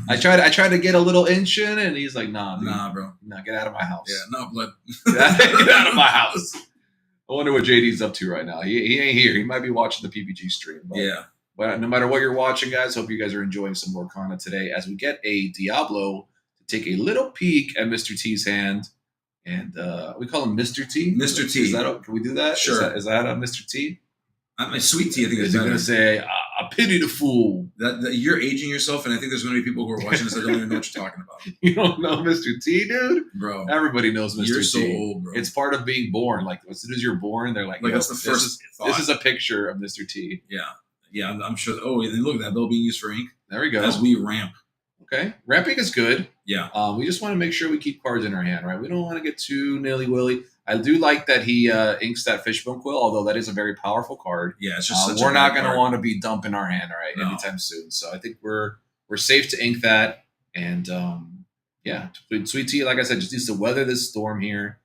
I try to get a little inch in, and he's like, nah, dude. Nah, bro. Nah, get out of my house. Yeah, no blood. Get out of my house. I wonder what JD's up to right now. He ain't here. He might be watching the PPG stream. But no matter what you're watching, guys, hope you guys are enjoying some Lorcana today as we get a Diablo to take a little peek at Mr. T's hand. And we call him Mr. T. Mr. T. Can we do that? Sure. Is that a Mr. T? My Sweet Tea, I think is going to say, I pity the fool. That you're aging yourself, and I think there's going to be people who are watching this that don't even know what you're talking about. You don't know Mr. T, dude? Bro. Everybody knows Mr. T. You're so old, bro. It's part of being born. Like, as soon as you're born, they're like, that's the first thought. This is a picture of Mr. T. Yeah, I'm sure. Oh, and look at that bill being used for ink. There we go. As we ramp. Okay. Ramping is good. Yeah. We just want to make sure we keep cards in our hand, right? We don't want to get too nilly-willy. I do like that he inks that Fishbone Quill, although that is a very powerful card. Yeah, it's just we're not going to want to be dumping our hand, right, anytime soon. So I think we're safe to ink that. And, Sweet Tea, like I said, just needs to weather this storm here.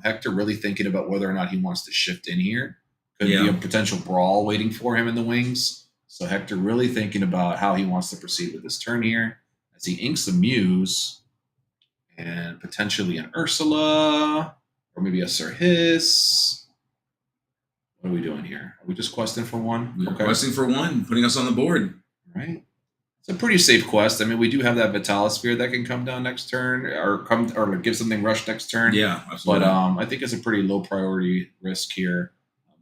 Hector really thinking about whether or not he wants to shift in here. Could be a potential brawl waiting for him in the wings. So Hector really thinking about how he wants to proceed with this turn here. As he inks the Muse and potentially an Ursula or maybe a Sir Hiss. What are we doing here? Are we just questing for one? We're questing for one, putting us on the board. Right. It's a pretty safe quest. I mean, we do have that Vitalisphere that can come down next turn or give something rush next turn. Yeah, absolutely. But I think it's a pretty low priority risk here.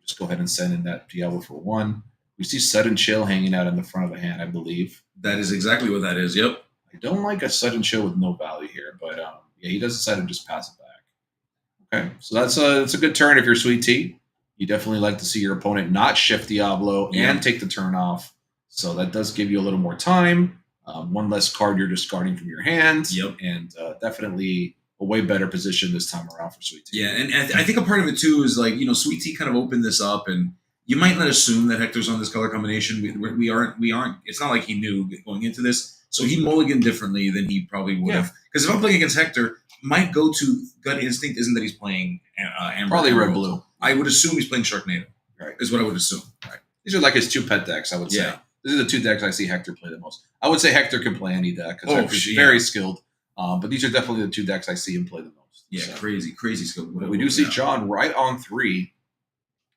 Just go ahead and send in that Diablo for one. We see Sudden Chill hanging out in the front of the hand, I believe. That is exactly what that is. Yep. I don't like a Sudden Chill with no value here, but he does decide to just pass it back. Okay, so that's a good turn if you're Sweet Tea. You definitely like to see your opponent not shift Diablo and take the turn off. So that does give you a little more time. One less card you're discarding from your hand. Yep. And definitely a way better position this time around for Sweet Tea. Yeah, and I think a part of it too is like, Sweet Tea kind of opened this up, and you might not assume that Hector's on this color combination. We aren't. It's not like he knew going into this. So he mulliganed differently than he probably would have. Because if I'm playing against Hector, my go-to gut instinct isn't that he's playing Amber. Probably red-blue. I would assume he's playing Sharknado. Right. Is what I would assume. Right. These are like his two pet decks, I would say. These are the two decks I see Hector play the most. I would say Hector can play any deck because he's very skilled. But these are definitely the two decks I see him play the most. Yeah, so. crazy skilled. But we do see John right on 3.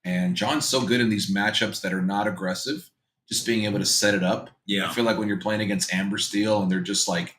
And John's so good in these matchups that are not aggressive, just being able to set it up. Yeah. I feel like when you're playing against Amber Steel and they're just like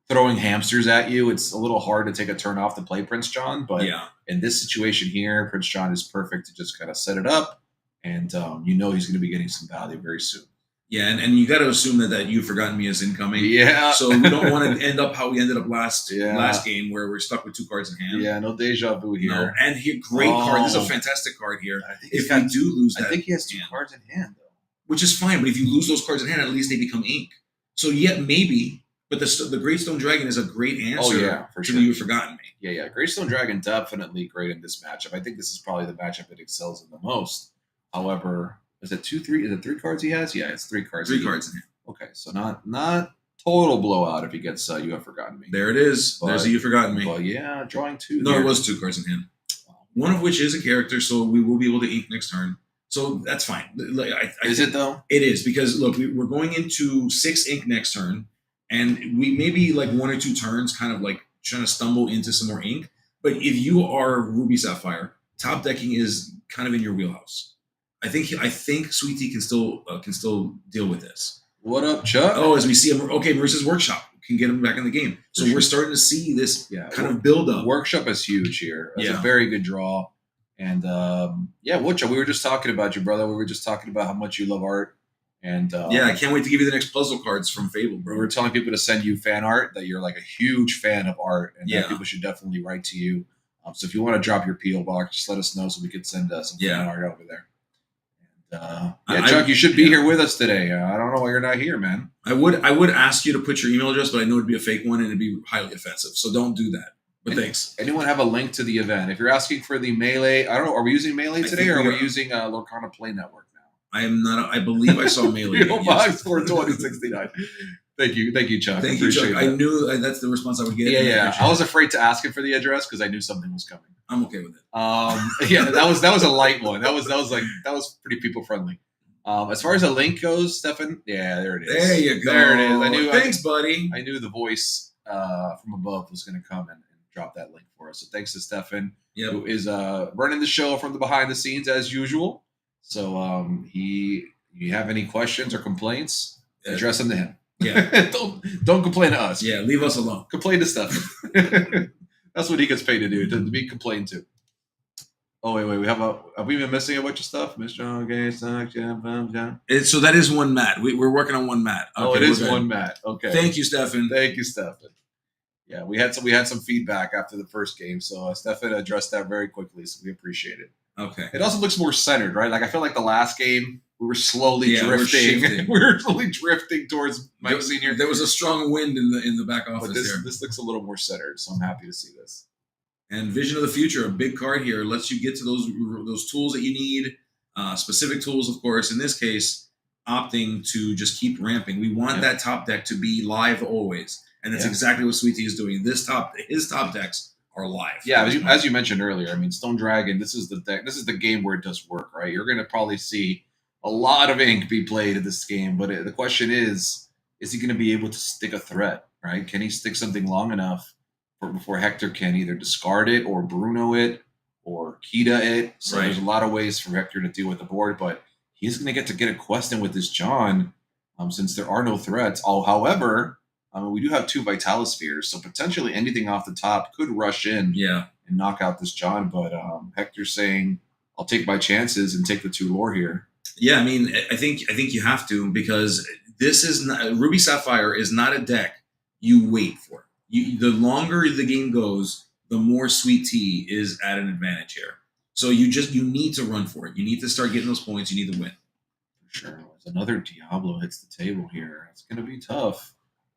throwing hamsters at you, it's a little hard to take a turn off to play Prince John. But in this situation here, Prince John is perfect to just kind of set it up. And he's going to be getting some value very soon. Yeah, and you got to assume that you've forgotten me as incoming. Yeah. So we don't want to end up how we ended up last game where we're stuck with 2 cards in hand. Yeah, no deja vu here. No, and here, great card. This is a fantastic card here. If we do lose that, I think he has 2 cards in hand, though. Which is fine, but if you lose those cards in hand, at least they become ink. So yet maybe But the Greystone Dragon is a great answer Oh, yeah, for to sure. the You've Forgotten Me. Yeah. Greystone Dragon definitely great in this matchup. I think this is probably the matchup it excels in the most. However, is it 2-3? Is it 3 cards he has? Yeah, it's 3 cards. 3 cards in here. Okay, so not total blowout if he gets You Have Forgotten Me. There it is. There's a You've Forgotten Me. Well, yeah, drawing 2. No, there. it was 2 cards in hand. One of which is a character, so we will be able to ink next turn. So that's fine. Is it though? It is, because look, we're going into 6 ink next turn, and we maybe like 1 or 2 turns kind of like trying to stumble into some more ink. But if you are Ruby Sapphire, top decking is kind of in your wheelhouse. I think Sweet Tea can still deal with this. What up, Chuck? Oh, as we see him, okay, Marissa's Workshop can get him back in the game. So we're starting to see this kind of build up. Workshop is huge here. It's a very good draw. And Woodchuck, we were just talking about you, brother. We were just talking about how much you love art. And I can't wait to give you the next puzzle cards from Fable, bro. We were telling people to send you fan art, that you're like a huge fan of art, and that people should definitely write to you. So if you want to drop your P.O. box, just let us know so we could send some fan art over there. Chuck, you should be here with us today. I don't know why you're not here, man. I would ask you to put your email address, but I know it'd be a fake one and it'd be highly offensive. So don't do that. But thanks. Anyone have a link to the event? If you're asking for the Melee, I don't know. Are we using Melee today, or are we using Lorcana Play Network now? I am not. I believe I saw Melee. Box for 2069. Thank you, Chuck. Thank you, Chuck. I knew that's the response I would get. Yeah. I was afraid to ask him for the address because I knew something was coming. I'm okay with it. That was a light one. That was pretty people friendly. As far as a link goes, Stefan, there it is. There you go. There it is. Thanks, buddy. I knew the voice from above was going to come and drop that link for us. So thanks to Stefan, who is running the show from the behind the scenes as usual. So you have any questions or complaints, address them to him. Yeah. don't complain to us. Yeah, leave us alone. Complain to Stefan. That's what he gets paid to do, to be complained to. Oh, wait. Have we been missing a bunch of stuff? Mr. So that is one mat. We're working on one mat. Okay, it is one mat. Okay. Thank you, Stefan. Yeah, we had some feedback after the first game, so Stefan addressed that very quickly, so we appreciate it. Okay. It also looks more centered, right? Like I feel like the last game we were slowly drifting. We were slowly drifting towards Mike Senior. There was a strong wind in the back office. But this looks a little more centered, so I'm happy to see this. And Vision of the Future, a big card here, lets you get to those tools that you need, specific tools, of course. In this case, opting to just keep ramping. We want that top deck to be live always, and that's exactly what Sweet Tea is doing. His top decks are live. Yeah, as you mentioned earlier, I mean, Stone Dragon. This is the deck. This is the game where it does work, right? You're going to probably see a lot of ink be played in this game, but the question is he going to be able to stick a threat, right? Can he stick something long enough before Hector can either discard it or Bruno it or Kita it? So there's a lot of ways for Hector to deal with the board, but he's going to get a quest in with this John since there are no threats. However, we do have 2 Vitalis Spheres, so potentially anything off the top could rush in and knock out this John, but Hector's saying, I'll take my chances and take the 2 lore here. Yeah, I mean, I think you have to, because this is not, Ruby Sapphire is not a deck you wait for. The longer the game goes, the more Sweet Tea is at an advantage here. So you need to run for it. You need to start getting those points. You need to win. For sure. As another Diablo hits the table here, it's going to be tough.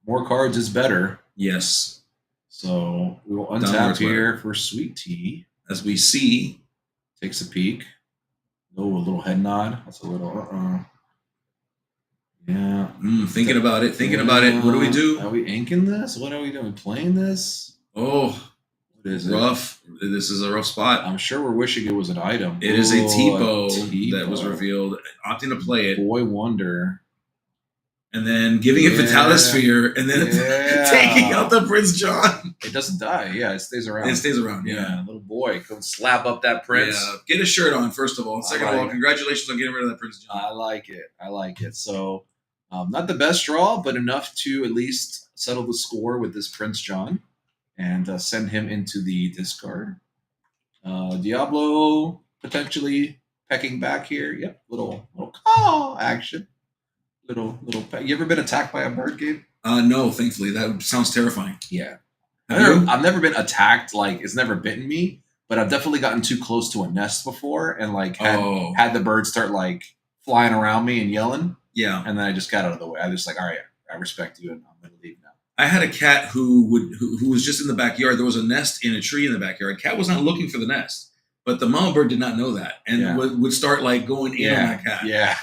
More cards is better. Yes. So we will untap here for Sweet Tea. As we see. Takes a peek. Oh, a little head nod. That's a little, Yeah. Thinking about it. What do we do? Are we inking this? What are we doing? Playing this? Oh, what is it? Rough. This is a rough spot. I'm sure we're wishing it was an item. It is a Tipo that was revealed. Opting to play it. Boy Wonder. And then giving it Vitalis Sphere, and then taking out the Prince John. It doesn't die. Yeah, it stays around. Yeah. Little boy, come slap up that Prince. Yeah. Get a shirt on, first of all. Second of all, congratulations on getting rid of that Prince John. I like it. So, not the best draw, but enough to at least settle the score with this Prince John and send him into the discard. Diablo potentially pecking back here. Yep, little call action. Little. You ever been attacked by a bird, Gabe? No, thankfully. That sounds terrifying. Yeah. I've never been attacked. Like, it's never bitten me, but I've definitely gotten too close to a nest before and like had the bird start like flying around me and yelling. Yeah. And then I just got out of the way. I just like, all right, I respect you and I'm gonna leave now. I had a cat who was just in the backyard. There was a nest in a tree in the backyard. Cat was not looking for the nest, but the mama bird did not know that and would start like going in on that cat. Yeah,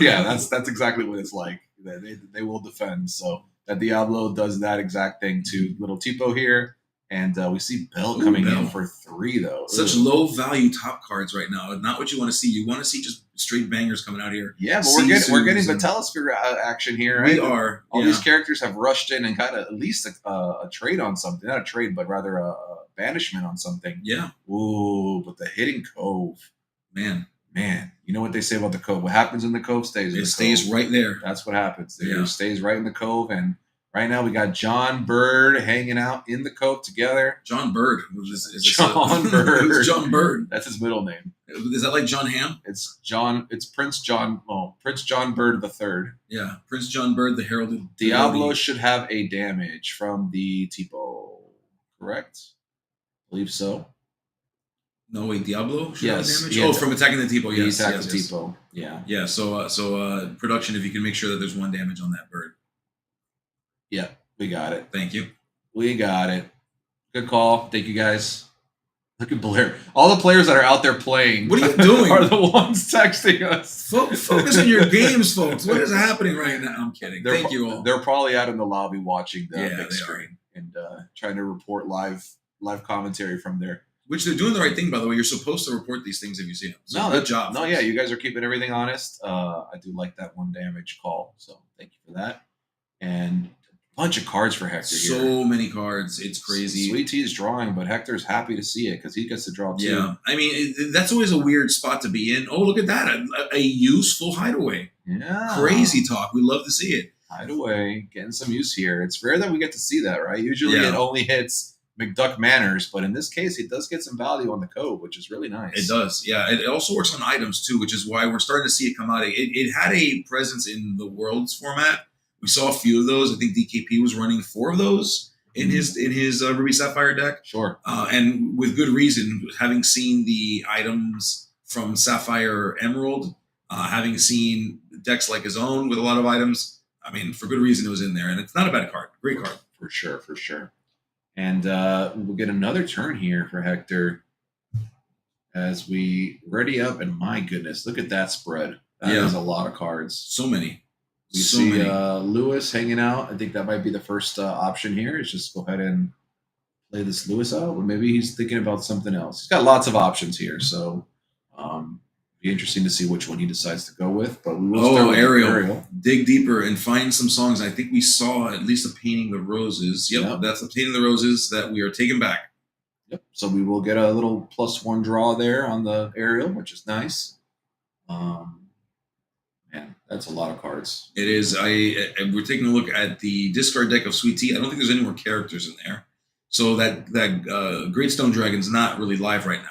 yeah. That's exactly what it's like. They will defend. So that Diablo does that exact thing to little Tipo here. And we see Bell coming in for 3, though. Such low value top cards right now. Not what you want to see. You want to see just straight bangers coming out here. Yeah, but we're getting Vitellosphere action here, right? We are. All these characters have rushed in and got at least a trade on something. Not a trade, but rather a banishment on something. Yeah. Ooh, but the Hidden Cove. Man. You know what they say about the Cove. What happens in the Cove stays in the Cove. It stays right there. That's what happens. It stays right in the Cove, and right now we got John Bird hanging out in the Cove together. John Bird. John Bird. Who's John Bird? That's his middle name. Is that like John Hamm? It's Prince John Bird III. Yeah, Prince John Bird, the heralded. Diablo should have a damage from the Tipo, correct? I believe so. No, wait, Diablo should have damage? Yeah, from attacking the Tipo, yes. He attacked the Tipo, yeah. Yeah, so production, if you can make sure that there's 1 damage on that bird. Yeah, we got it. Thank you. We got it. Good call. Thank you, guys. Look at Blair. All the players that are out there playing. What are you doing? Are the ones texting us. Focus on your games, folks. What is happening right now? I'm kidding. Thank you all. They're probably out in the lobby watching the big screen and trying to report live commentary from there. Which they're doing the right thing, by the way. You're supposed to report these things if you see them. So good job. No, yeah, you guys are keeping everything honest. I do like that 1 damage call, so thank you for that. And a bunch of cards for Hector here. So many cards. It's crazy. Sweet Tea is drawing, but Hector's happy to see it because he gets to draw too. Yeah, I mean, that's always a weird spot to be in. Oh, look at that. A useful hideaway. Yeah. Crazy talk. We love to see it. Hideaway, getting some use here. It's rare that we get to see that, right? Usually it only hits McDuck Manors, but in this case, it does get some value on the Cove, which is really nice. It does, yeah. It also works on items, too, which is why we're starting to see it come out. It had a presence in the Worlds format. We saw a few of those. I think DKP was running 4 of those in his Ruby Sapphire deck. Sure. And with good reason, having seen the items from Sapphire Emerald, having seen decks like his own with a lot of items, I mean, for good reason it was in there. And it's not a bad card. Great card. For sure. And we'll get another turn here for Hector as we ready up. And my goodness, look at that spread. That is a lot of cards. So many. We see Lewis hanging out. I think that might be the first option here. Is just go ahead and play this Lewis out. Or maybe he's thinking about something else. He's got lots of options here. So be interesting to see which one he decides to go with. But we will start with Ariel. Dig deeper and find some songs. I think we saw at least a Painting the Roses. Yep. That's the Painting the Roses that we are taking back. Yep. So we will get a little +1 draw there on the Ariel, which is nice. Man, that's a lot of cards. It is. We're taking a look at the discard deck of Sweet Tea. I don't think there's any more characters in there. So that Great Stone Dragon's not really live right now.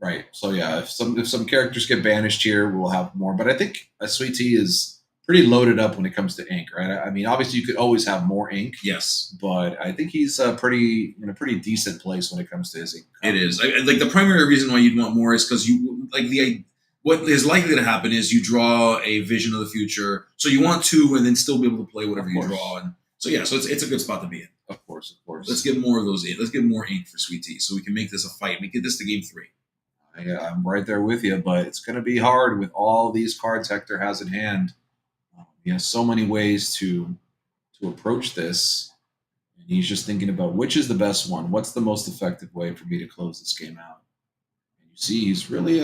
Right. So yeah, if some characters get banished here, we'll have more. But I think Sweet Tea is pretty loaded up when it comes to ink, right? I mean, obviously you could always have more ink. Yes. But I think he's in a pretty decent place when it comes to his ink. It is. Like the primary reason why you'd want more is because you like what is likely to happen is you draw a vision of the future. So you want 2 and then still be able to play whatever you draw. And so yeah, so it's a good spot to be in. Of course. Let's get more of those in. Let's get more ink for Sweet Tea so we can make this a fight. We get this to game 3. I'm right there with you, but it's going to be hard with all these cards Hector has in hand. He has so many ways to approach this, and he's just thinking about which is the best one. What's the most effective way for me to close this game out? And you see, he's really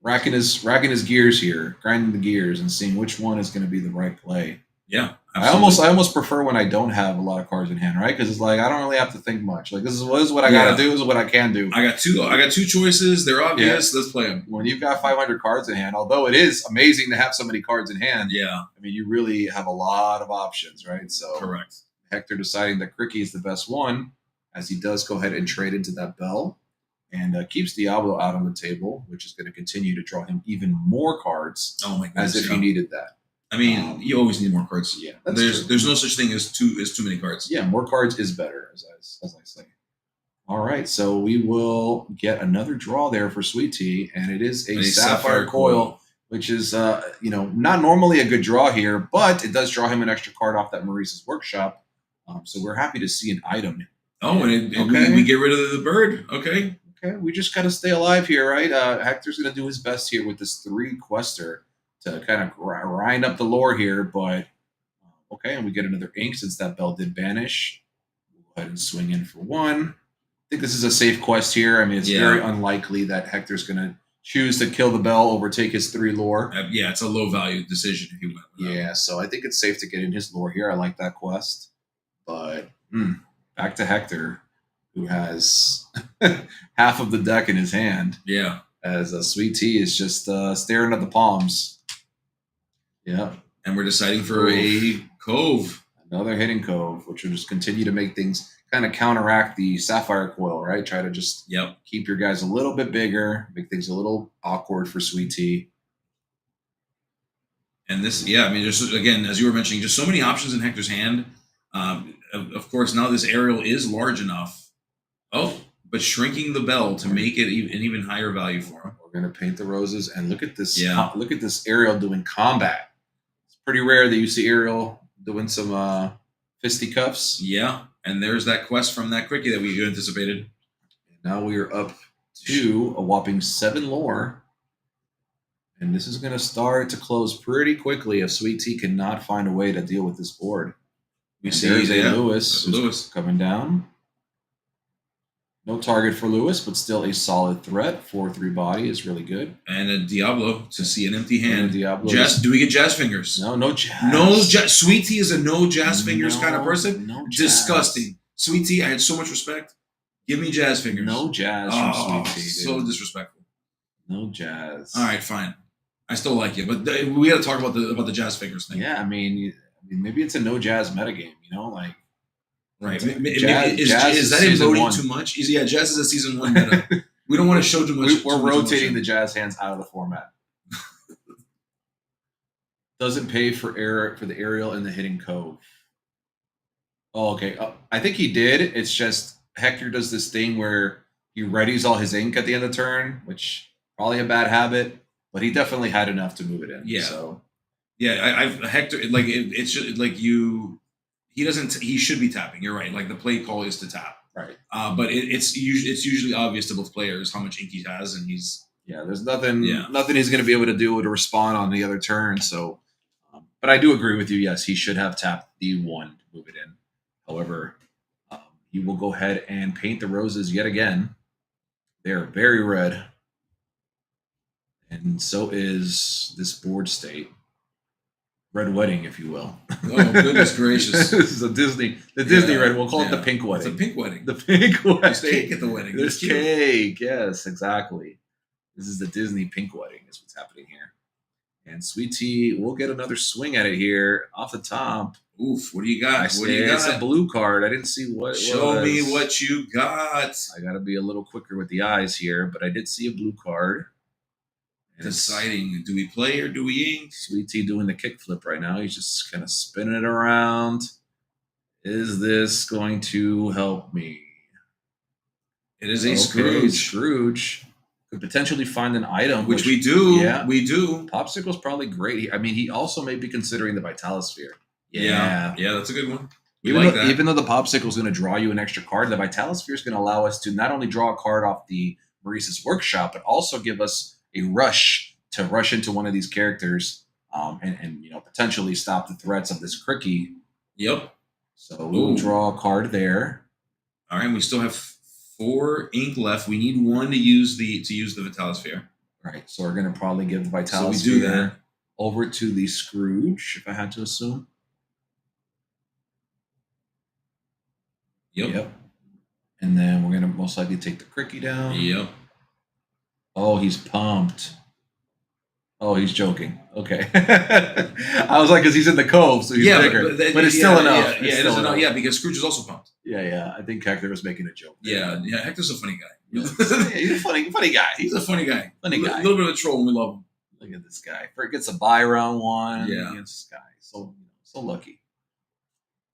racking his gears here, grinding the gears, and seeing which one is going to be the right play. Yeah, absolutely. I almost prefer when I don't have a lot of cards in hand, right? Because it's like I don't really have to think much. Like this is what I got to do. This is what I can do. I got two choices. They're obvious. Let's play them. When you've got 500 cards in hand, although it is amazing to have so many cards in hand. Yeah, I mean you really have a lot of options, right? So correct. Hector deciding that Cricky is the best one, as he does go ahead and trade into that Bell, and keeps Diablo out on the table, which is going to continue to draw him even more cards. Oh my goodness, as if he needed that. I mean, you always need more cards. Yeah, there's no such thing as too many cards. Yeah, more cards is better, as I say. All right, so we will get another draw there for Sweet Tea, and it is a Sapphire Coil which is not normally a good draw here, but it does draw him an extra card off that Maurice's workshop. So we're happy to see an item. Oh, and we get rid of the bird. Okay. Okay, we just got to stay alive here, right? Hector's going to do his best here with this 3 quester to kind of grind up the lore here, but okay, and we get another ink since that bell did banish. We'll go ahead and swing in for 1. I think this is a safe quest here. I mean, it's very unlikely that Hector's going to choose to kill the bell, overtake his 3 lore. Yeah, it's a low value decision if he went. Yeah, so I think it's safe to get in his lore here. I like that quest, but back to Hector, who has half of the deck in his hand. Yeah. As Sweet Tea is just staring at the palms. Yeah. And we're deciding for a cove. Another hidden cove, which will just continue to make things kind of counteract the Sapphire coil, right? Try to just keep your guys a little bit bigger, make things a little awkward for Sweet Tea. And this, I mean, just again, as you were mentioning, just so many options in Hector's hand. Of course, now this aerial is large enough. Oh, but shrinking the bell to make it an even higher value for him. We're going to paint the roses, and look at this. Yeah. Look at this aerial doing combat. It's pretty rare that you see aerial doing some fisticuffs. Yeah, and there's that quest from that quickie that we anticipated. And now we are up to a whopping 7 lore. And this is going to start to close pretty quickly if Sweet Tea cannot find a way to deal with this board. We see Lewis coming down. No target for Lewis, but still a solid threat. 4/3 body is really good. And a Diablo to see an empty hand. Diablo. Do we get Jazz Fingers? No Jazz. No Jazz. Sweet Tea is a no Jazz Fingers kind of person. No Jazz. Disgusting. Sweet Tea, I had so much respect. Give me Jazz Fingers. No Jazz from Sweet Tea. So disrespectful. No Jazz. All right, fine. I still like you, but we got to talk about the Jazz Fingers thing. Yeah, I mean, maybe it's a no Jazz metagame. Like. Right. Jazz is that emoting too much? Jazz is a season 1 meta. We don't want to show too much. We're rotating the Jazz hands out of the format. Doesn't pay for the aerial and the hidden cove. Oh, okay. I think he did. It's just Hector does this thing where he readies all his ink at the end of the turn, which probably a bad habit, but he definitely had enough to move it in. Yeah. So. Yeah, Hector, like it's just like you. He doesn't. He should be tapping. You're right. Like the play call is to tap. Right. But it's usually obvious to both players how much ink he has, and he's there's nothing he's going to be able to do to respond on the other turn. So, but I do agree with you. Yes, he should have tapped the 1 to move it in. However, he will go ahead and paint the roses yet again. They're very red, and so is this board state. Red wedding, if you will. Oh, goodness gracious. This is Disney red. We'll call it the pink wedding. It's a pink wedding. The pink wedding. There's cake at the wedding. There's cake. Yes, exactly. This is the Disney pink wedding is what's happening here. And Sweet Tea will get another swing at it here off the top. Oof, what do you got? What do you got? It's a blue card. I didn't see what Show me what you got. I got to be a little quicker with the eyes here, but I did see a blue card. Deciding, do we play or do we ink? Sweet Tea doing the kickflip right now. He's just kind of spinning it around. Is this going to help me? It is a Scrooge. Scrooge could potentially find an item. Which we do. Yeah. We do. Popsicle's probably great. I mean, he also may be considering the Vitalosphere. Yeah, that's a good one. Even though the Popsicle's going to draw you an extra card, the Vitalosphere is going to allow us to not only draw a card off the Maurice's workshop, but also give us a rush into one of these characters and potentially stop the threats of this Cricky. Yep. So we'll draw a card there. All right, we still have 4 ink left. We need 1 to use the Vitalosphere. Right. So we're gonna probably give the Vitalosphere we do that. over to the Scrooge, if I had to assume. Yep. And then we're gonna most likely take the Cricky down. Yep. Oh, he's pumped. Oh, he's joking. Okay. I was like, because he's in the cove, so he's bigger. But it's still enough. Yeah, it is enough. Yeah, because Scrooge is also pumped. Yeah. I think Hector was making a joke. Yeah. Hector's a funny guy. He's a funny guy. He's a funny guy. A little bit of a troll, and we love him. Look at this guy. Gets a buy round 1. Yeah. This guy. So lucky.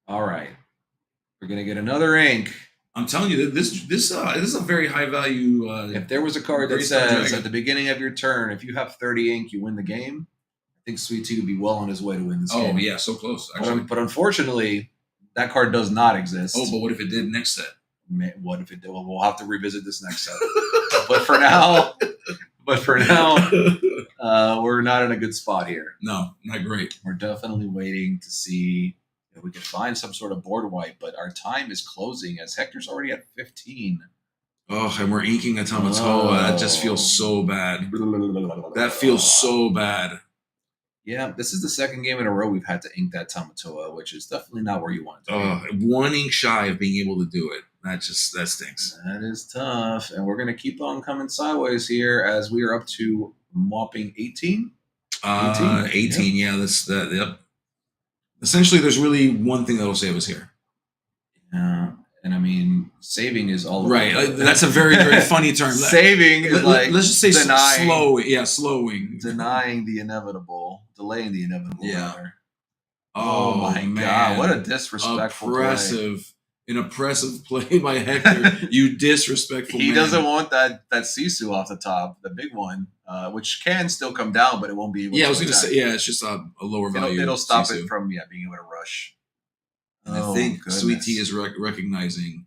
All right. We're going to get another ink. I'm telling you, this is a very high value. If there was a card that Great Stone says Dragon. at the beginning of your turn, if you have 30 ink, you win the game, I think Sweet Tea would be well on his way to win this game. Oh yeah, so close. Actually. But unfortunately, that card does not exist. Oh, but what if it did next set? What if it did? Well, we'll have to revisit this next set. but for now, we're not in a good spot here. No, not great. We're definitely waiting to see if we can find some sort of board wipe, but our time is closing as Hector's already at 15. Oh, and we're inking a Tamatoa. That just feels so bad. That feels so bad. Yeah, this is the second game in a row we've had to ink that Tamatoa, which is definitely not where you want it to be. One ink shy of being able to do it. That stinks. That is tough. And we're going to keep on coming sideways here as we are up to mopping 18. 18, yeah. That's that. Yep. Essentially, there's really one thing that'll save us here. Yeah. And I mean, saving is all right. That's a very, very funny term. Saving is like let's just say denying, slow. Yeah, slowing, denying the inevitable, delaying the inevitable. Yeah. Rather. Oh my man. God! What a disrespectful an oppressive play by Hector. You disrespectful. He man. doesn't want that Sisu off the top, the big one, which can still come down, but it won't be able. Yeah, I was going to say. Yeah, it's just a lower value. It'll stop Sisu. it from being able to rush. And I think Sweet Tea is recognizing.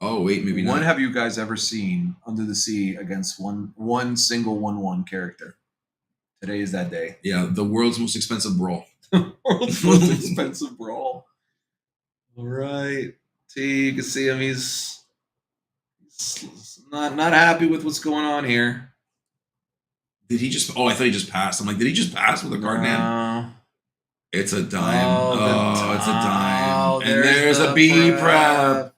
Oh wait, maybe not. When have you guys ever seen Under the Sea against one single 1/1 character? Today is that day. Yeah, the world's most expensive brawl. World's most expensive brawl. All right, T, you can see him. He's not happy with what's going on here. Did he just? Oh, I thought he just passed. I'm like, did he just pass with a card man? It's a dime. It's a dime. And there's a B prep.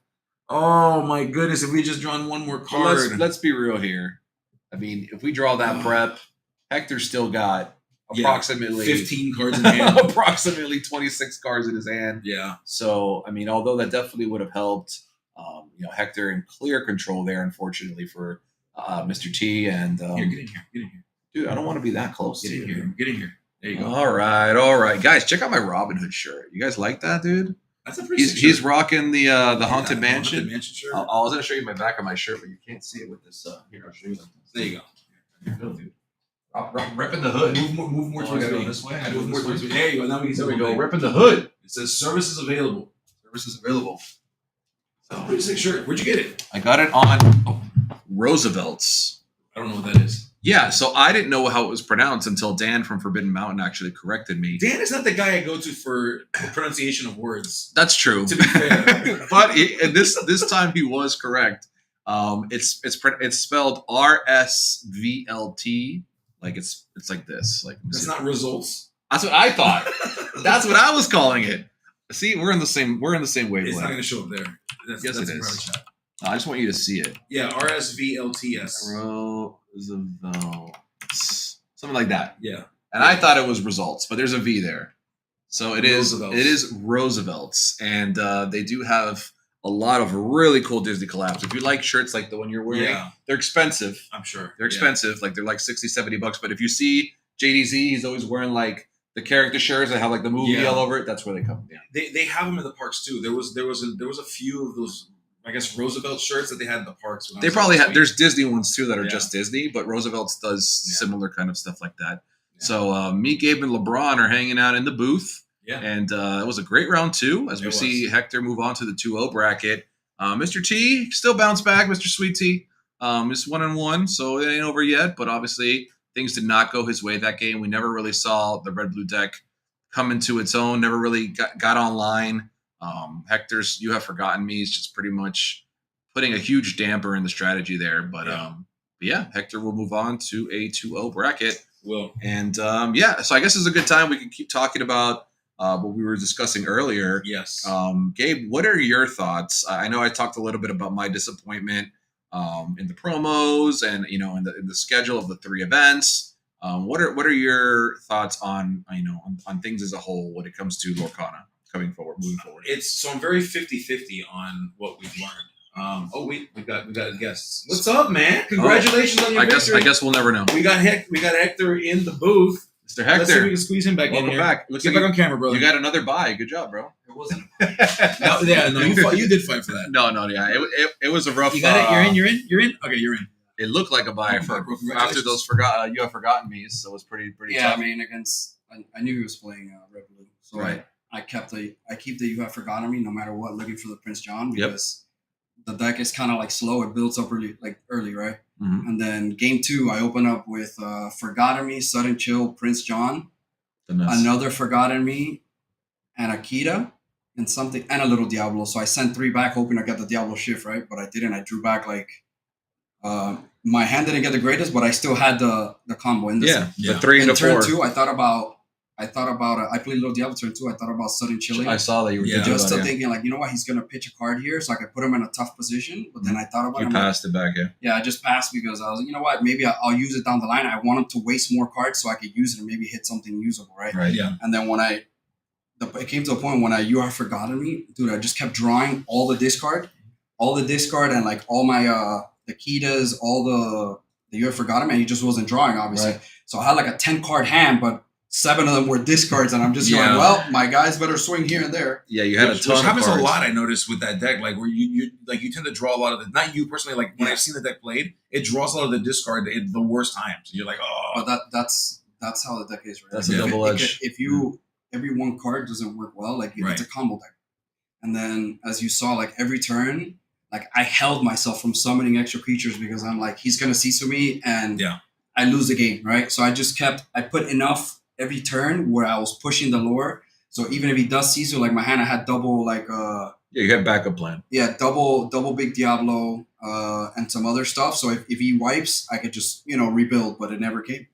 Oh my goodness! If we just drawn one more card, well, let's be real here. I mean, if we draw that prep, Hector's still got approximately 15 cards in hand, approximately 26 cards in his hand. Yeah. So I mean, although that definitely would have helped, Hector in clear control there. Unfortunately for Mr. T and here, get in here, dude. I don't want to be that close. Get in here. There you go. All right, guys. Check out my Robin Hood shirt. You guys like that, dude? That's a pretty. He's rocking the Haunted Mansion. Haunted Mansion shirt. I was going to show you my back of my shirt, but you can't see it with this. Here, I'll show you. There you go. Here you go, dude. Repping the hood. Move more towards me. This way. Move more towards me. There you go. Now there we go. Repping the hood. It says services available. Services available. Oh, pretty sick shirt. Where'd you get it? I got it on Roosevelt's. I don't know what that is. Yeah, so I didn't know how it was pronounced until Dan from Forbidden Mountain actually corrected me. Dan is not the guy I go to for pronunciation of words. That's true. To be fair. But this time he was correct. It's spelled RSVLT. Like it's like this. Like that's not results. That's what I thought. That's what I was calling it. See, we're in the same wavelength. It's not going to show up there. Yes, it is. I just want you to see it. Yeah, RSVLTS. Roosevelt's. Something like that. Yeah. And I thought it was results, but there's a V there. So it is Roosevelt's. And they do have a lot of really cool Disney collabs. If you like shirts like the one you're wearing, they're expensive. I'm sure. They're expensive. Like they're like $60-$70. But if you see JDZ, he's always wearing like the character shirts that have like the movie all over it. That's where they come. Yeah. They have them in the parks too. There was a few of those, I guess, Roosevelt shirts that they had in the parks. They probably have. There's Disney ones too that are just Disney, but Roosevelt's does similar kind of stuff like that. Yeah. So me, Gabe, and LeBron are hanging out in the booth. Yeah. And it was a great round two as we see Hector move on to the 2-0 bracket. Mr. T still bounced back. Mr. Sweet T is 1-1, so it ain't over yet. But obviously things did not go his way that game. We never really saw the red blue deck come into its own. Never really got online. Hector's You Have Forgotten Me is just pretty much putting a huge damper in the strategy there. But yeah, Hector will move on to a 2-0 bracket. Will. And so I guess it's a good time we can keep talking about what we were discussing earlier. Yes. Gabe, what are your thoughts? I know I talked a little bit about my disappointment in the promos and in the schedule of the 3 events. What are your thoughts on things as a whole when it comes to Lorcana moving forward? So I'm very 50-50 on what we've learned. We got guests. What's up, man? Congratulations on your victory. I guess we'll never know. We got Hector in the booth. Mr. Let's see if we Hector, can squeeze him back in welcome here. back. Looks Get like back on camera, brother. you got another buy. Good job, bro. It wasn't. you did fight for that. No, yeah. It was a rough. You got it. You're in. Okay, you're in. It looked like a buy Welcome for back, bro. after Congratulations. those you have forgotten me, so it was pretty Yeah, tough. I mean, against I knew he was playing Red Blue, so Right. I keep the You Have Forgotten Me no matter what, looking for the Prince John Yep. because the deck is kind of like slow. It builds up early, right? Mhm. And then game 2, I open up with Forgotten Me, Sudden Chill, Prince John, another Forgotten Me, and Akita, and something, and a little Diablo. So I sent 3 back, hoping I got the Diablo shift, right? But I didn't. I drew back my hand didn't get the greatest, but I still had the combo in the Yeah, Yeah. the 3 in and the turn 4. 2, I thought about I played Little Diablo turn 2. I thought about Sudden Chilling. I saw that you were Yeah. thinking Just about it. thinking like, you know what, he's gonna pitch a card here, so I could put him in a tough position. But then I thought about You it. I'm like, passed it back, yeah. yeah, I just passed because I was like, you know what, maybe I'll use it down the line. I want him to waste more cards so I could use it and maybe hit something usable, right? Right. Yeah. And then when it came to a point when You Have Forgotten Me, dude, I just kept drawing all the discard, and like all my the Kitas, all the You Have Forgotten Me, and he just wasn't drawing, obviously. Right. So I had like a 10-card hand, but 7 of them were discards, and I'm just Yeah. going, well, my guys better swing here and there. Yeah, you had Which a ton happens of cards. a lot. I noticed with that deck, like where you tend to draw a lot of the. Not you personally, like when Yeah. I've seen the deck played, it draws a lot of the discard at the worst times. You're like, oh, But that's how the deck is, right? That's a If it- double edge. If you every one card doesn't work well, like Right. it's a combo deck. And then as you saw, like every turn, like I held myself from summoning extra creatures because I'm like, he's gonna Sisu me and Yeah. I lose the game, right? So I put enough every turn where I was pushing the lore. So even if he does Sisu, like my hand, I had double Yeah, you had a backup plan. double big Diablo and some other stuff. So if he wipes, I could just rebuild, but it never came.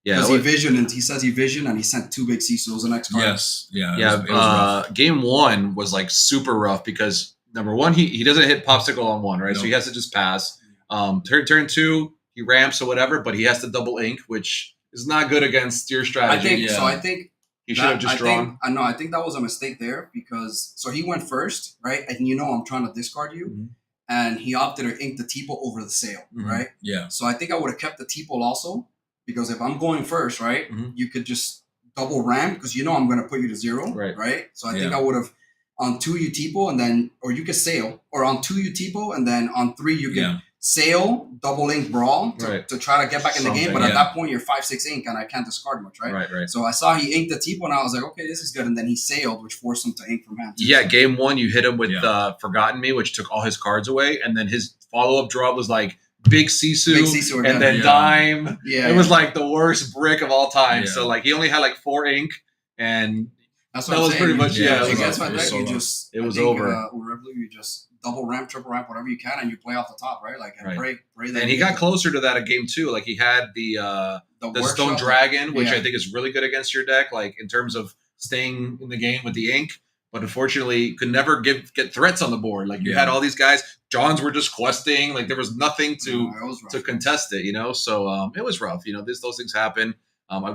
Yeah, Because it he was- visioned and he says he visioned and he sent 2 big Sisus the next card. yes, yeah, yeah. it was rough. Game 1 was like super rough because number 1, he doesn't hit popsicle on 1, right? No. So he has to just pass. Turn 2, he ramps or whatever, but he has to double ink, which is not good against your I strategy. think Yeah. so. I think he should have just drawn. I think that was a mistake there because so he went first, right? And I'm trying to discard you, Mhm. and he opted to ink the T-Pole over the sale, Mhm. right? Yeah, So I think I would have kept the T-Pole also because if I'm going first, right, Mhm. you could just double ramp because I'm going to put you to 0, Right. So I think Yeah. I would have on 2 you T-Pole and then or you could sail or on 2 you T-Pole and then on 3 you can yeah, sail double ink brawl Right. to try to get back in the game. Something, But at yeah. that point you're 5-6 ink and I can't discard much, right? Right. So I saw he inked the T-Pole and I was like, okay, this is good. And then he sailed, which forced him to ink from hand. Yeah, game 1, you hit him with Yeah. Forgotten Me, which took all his cards away, and then his follow-up draw was like Big Sisu, Big Sisu again. and then Yeah. Dime. Yeah, It was like the worst brick of all time. Yeah. So like he only had like 4 ink, and that's that what I'm was saying. pretty much- yeah, it was Against rough. my It was deck, so you rough. just It was I think, over. With Red Blue, you just double ramp, triple ramp, whatever you can, and you play off the top, right? Like and Right. pray that and he you got get closer to that at game 2. Like he had the the Stone workshop. Dragon, which Yeah. I think is really good against your deck, like in terms of staying in the game with the ink. But unfortunately, could never get threats on the board. Like you Yeah. had all these guys. Johns were just questing. Like there was nothing to No, it was rough. to contest it, So it was rough. Those things happen.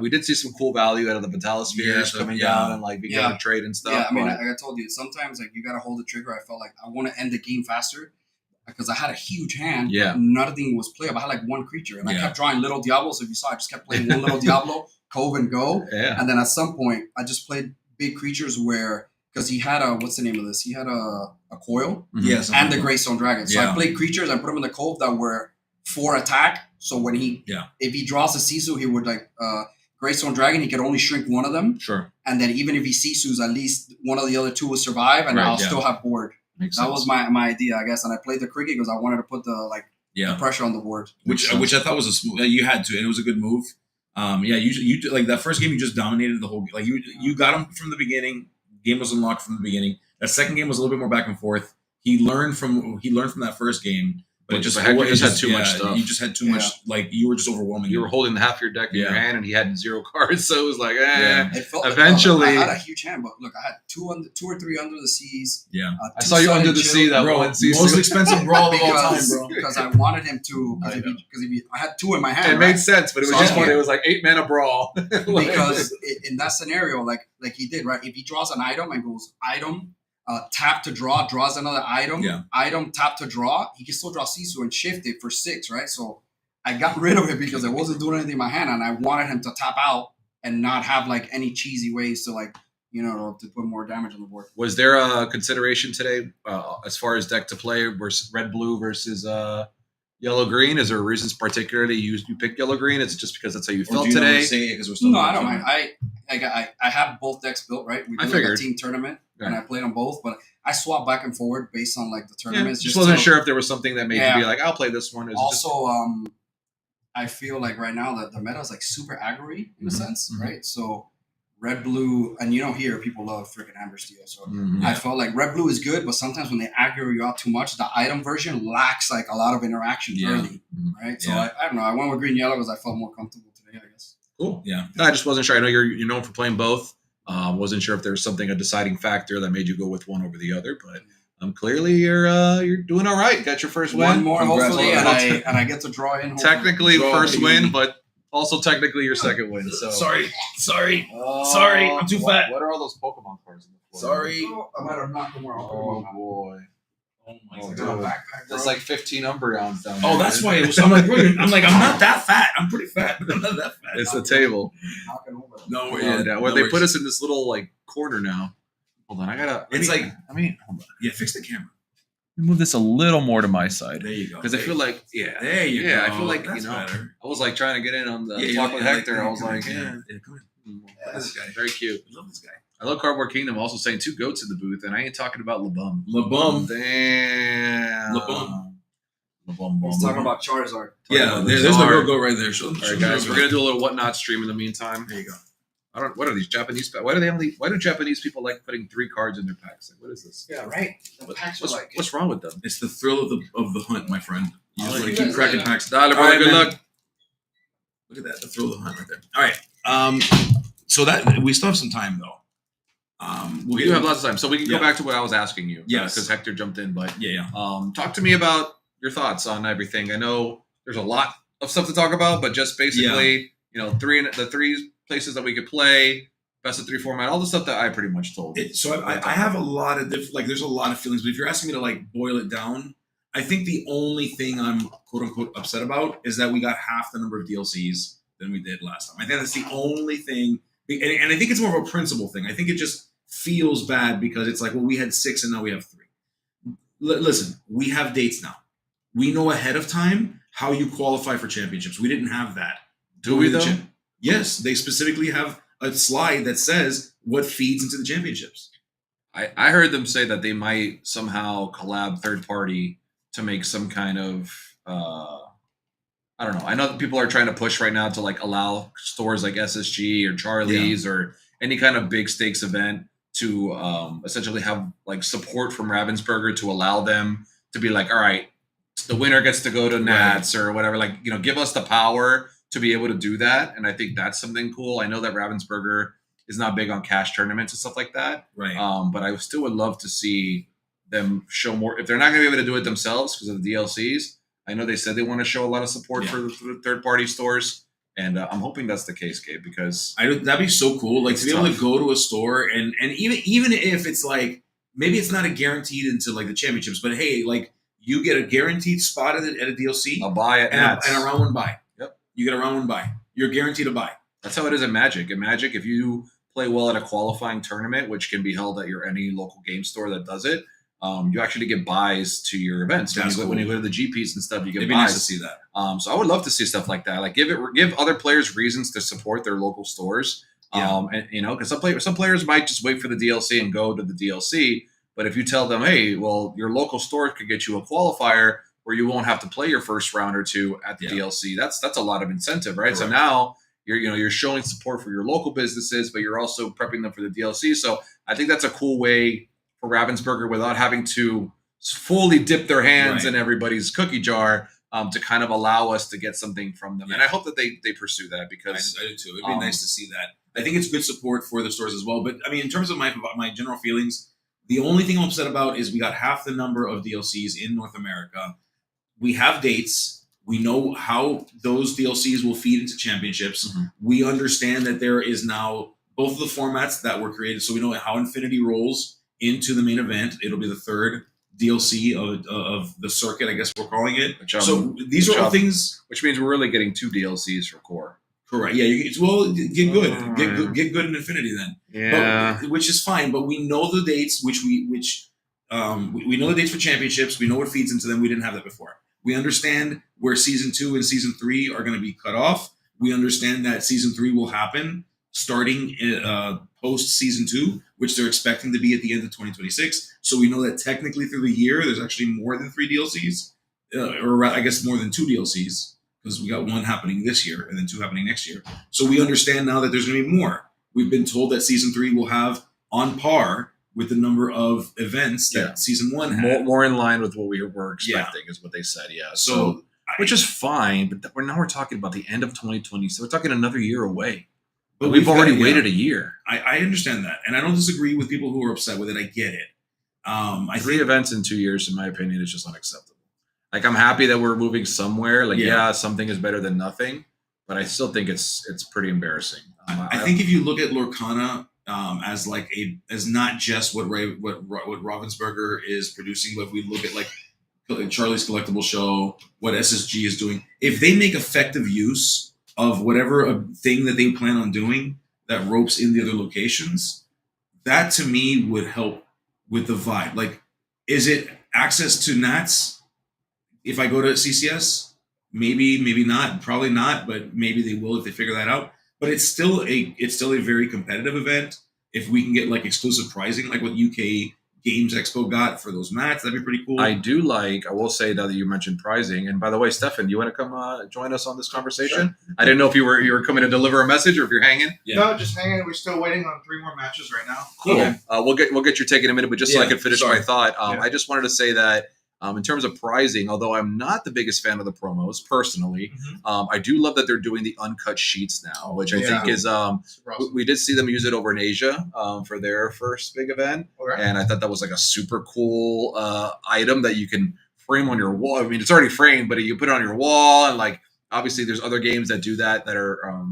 We did see some cool value out of the Battle Spheres Yeah, coming yeah. down and like being able to trade and stuff. Yeah, I mean, but- like I told you, sometimes like you gotta hold the trigger. I felt like I want to end the game faster because I had a huge hand. Yeah. but nothing was playable. I had like 1 creature, and I Yeah. kept drawing little Diablos. If you saw, I just kept playing 1 little Diablo, Cove and go. yeah. And then at some point, I just played big creatures where because he had what's the name of this? He had a coil yes, and the Greystone Dragon. So Yeah. I played creatures. I put them in the Cove that were 4 attack. So when if he draws a Sisu, he would like Greystone Dragon. He could only shrink 1 of them. Sure. And then even if he Sisus, at least one of the other 2 will survive, and Right, I'll yeah. still have board. Makes That sense. was my idea, I guess. And I played the cricket because I wanted to put the yeah. pressure on the board. Which I thought was a smooth. You had to, and it was a good move. You like that first game. You just dominated the whole game. Like you got him from the beginning. Game was unlocked from the beginning. That second game was a little bit more back and forth. He learned from that first game, but Hector just had too much stuff. You just had too much. Like you were just overwhelming. You him. were holding half your deck in your Yeah. hand, and he had 0 cards, so it was like, Yeah. It felt Eventually- I had a huge hand, but look, I had 2 or 3 under the seas. Yeah, I saw you under the sea that bro. one season. Most expensive brawl of all time, because, bro. because I wanted him to. I know. I had 2 in my hand. It right? made sense, but it was So just I'm funny. here. It was like 8 mana brawl. Because in that scenario, like he did, right? If he draws an item and goes item, tap to draw, draws another item, Yeah. item, tap to draw, he can still draw Sisu and shift it for 6, right? So I got rid of it because I wasn't doing anything in my hand, and I wanted him to tap out and not have like any cheesy ways to like to put more damage on the board. Was there a consideration today as far as deck to play versus red blue versus yellow green? Is there reasons particularly you picked yellow green? Is it just because that's how you felt today? No, I don't mind. I have both decks built, right? We did like a team tournament and I played them both, but I swap back and forward based on like the tournaments. Just wasn't sure if there was something that made you be like, I'll play this one. Also, I feel like right now that the meta is like super aggro in a sense, right? So red blue, and here people love freaking Amber Steel. So I felt like red blue is good, but sometimes when they aggro you out too much, the item version lacks like a lot of interaction early, right? So I don't know. I went with green yellow because I felt more comfortable today, I guess. Cool. Yeah. No, I just wasn't sure. I know you're known for playing both. Wasn't sure if there was something, a deciding factor that made you go with one over the other, but clearly you're doing all right. Got your first win. One more hopefully, and I get to draw in. Hopefully. Technically first win, but also technically your second win. So sorry, I'm too fat. What are all those Pokemon cards in the floor? Sorry, I might have knocked them more. Oh boy. Oh my god. That's like 15 Umbreons down there. Oh, that's why it was. I'm like, I'm not that fat. I'm pretty fat, but I'm not that fat. It's the table. No, they put us in this little like corner now. Hold on, hold on. Yeah, fix the camera. Let me move this a little more to my side. There you go. Because I feel like, there you go. I feel like that's better. I was like trying to get in on the talk with Hector. I was like, come in. This guy, very cute. I love this guy. I love Cardboard Kingdom. Also saying 2 goats in the booth, and I ain't talking about LeBum. Damn. LeBum. He's talking about Charizard. There's the real goat right there. All right, guys, we're gonna do a little whatnot stream in the meantime. There you go. What are these Japanese? Why do Japanese people like putting 3 cards in their packs? Like, what is this? Yeah, right. What's wrong with them? It's the thrill of the hunt, my friend. You just want to keep cracking packs. Dollar, brother, good luck. Look at that, the thrill of the hunt right there. All right. So that we still have some time though. We do have lots of time, so we can go back to what I was asking you. Yes, because Hector jumped in, but yeah. Talk to me about your thoughts on everything. I know there's a lot of stuff to talk about, but just basically, the 3 places that we could play, best of 3 format, all the stuff that I pretty much told. So I have a lot of there's a lot of feelings, but if you're asking me to like boil it down, I think the only thing I'm quote unquote upset about is that we got half the number of DLCs than we did last time. I think that's the only thing, and I think it's more of a principle thing. I think it just feels bad because it's like, well, we had 6 and now we have 3. Listen, we have dates now. We know ahead of time how you qualify for championships. We didn't have that. Do we though? Yes, they specifically have a slide that says what feeds into the championships. I heard them say that they might somehow collab third party to make some kind of I don't know. I know that people are trying to push right now to like allow stores like SSG or Charlie's or any kind of big stakes event to essentially have like support from Ravensburger to allow them to be like, all right, the winner gets to go to Nats or whatever. Like, give us the power to be able to do that. And I think that's something cool. I know that Ravensburger is not big on cash tournaments and stuff like that. Right. But I still would love to see them show more. If they're not going to be able to do it themselves because of the DLCs, I know they said they want to show a lot of support for the third-party stores. And I'm hoping that's the case, Gabe, because that'd be so cool. Like to be able to go to a store and even if it's like, maybe it's not a guaranteed into like the championships, but hey, like you get a guaranteed spot at a DLC. I'll buy it. And a round 1 buy. Yep. You get a round 1 buy. You're guaranteed a buy. That's how it is in Magic. In Magic, if you play well at a qualifying tournament, which can be held at any local game store that does it, you actually get buys to your events. When you go to the GPs and stuff, you get buys. It'd be nice to see that. So I would love to see stuff like that. Like give other players reasons to support their local stores. And because some players might just wait for the DLC and go to the DLC. But if you tell them, hey, well, your local store could get you a qualifier where you won't have to play your first round or 2 at the DLC, that's a lot of incentive, right? Correct. So now you're showing support for your local businesses, but you're also prepping them for the DLC. So I think that's a cool way for Ravensburger without having to fully dip their hands in everybody's cookie jar to kind of allow us to get something from them. And I hope that they pursue that because I do too. It'd be nice to see that. I think it's good support for the stores as well. But I mean, in terms of my general feelings, the only thing I'm upset about is we got half the number of DLCs in North America. We have dates. We know how those DLCs will feed into championships. Mm-hmm. We understand that there is now both of the formats that were created. So we know how Infinity rolls into the main event. It'll be the 3rd DLC of the circuit, I guess we're calling it. So these are all things. Which means we're really getting 2 DLCs for Core. Correct. Yeah. Well, get good. Get good. Get good in Infinity then. Yeah. Which is fine. But we know the dates, we know the dates for championships. We know what feeds into them. We didn't have that before. We understand where season 2 and season 3 are going to be cut off. We understand that season 3 will happen starting post season 2, which they're expecting to be at the end of 2026. So we know that technically through the year, there's actually more than 3 DLCs, or I guess more than 2 DLCs, because we got 1 happening this year and then 2 happening next year. So we understand now that there's going to be more. We've been told that season 3 will have on par with the number of events that season 1 had. More in line with what we were expecting is what they said. Yeah. So which is fine, but we're talking about the end of 2020. So we're talking another year away. But we've already waited a year. I understand that. And I don't disagree with people who are upset with it. I get it. I 3 events in 2 years, in my opinion, is just unacceptable. Like, I'm happy that we're moving somewhere. Like, something is better than nothing. But I still think it's pretty embarrassing. I think if you look at Lorcana as not just what Ravensburger is producing, but if we look at like Charlie's Collectible Show, what SSG is doing, if they make effective use of whatever thing that they plan on doing that ropes in the other locations, that to me would help with the vibe. Like, is it access to Nats? If I go to CCS, maybe not, probably not, but maybe they will if they figure that out. But it's still a very competitive event. If we can get like exclusive pricing, like what UK Games Expo got for those mats, that'd be pretty cool. I will say now that you mentioned pricing, and by the way, Stefan, you want to come join us on this conversation? Sure. I didn't know if you were coming to deliver a message or if you're hanging. Yeah. No, just hanging. We're still waiting on 3 more matches right now. Cool. Okay. We'll get your take in a minute, but just so I can finish my thought, I just wanted to say that in terms of pricing, although I'm not the biggest fan of the promos personally, I do love that they're doing the uncut sheets now, which I think is we did see them use it over in Asia for their first big event, and I thought that was like a super cool item that you can frame on your wall. I mean, it's already framed, but you put it on your wall, and like obviously there's other games that do that are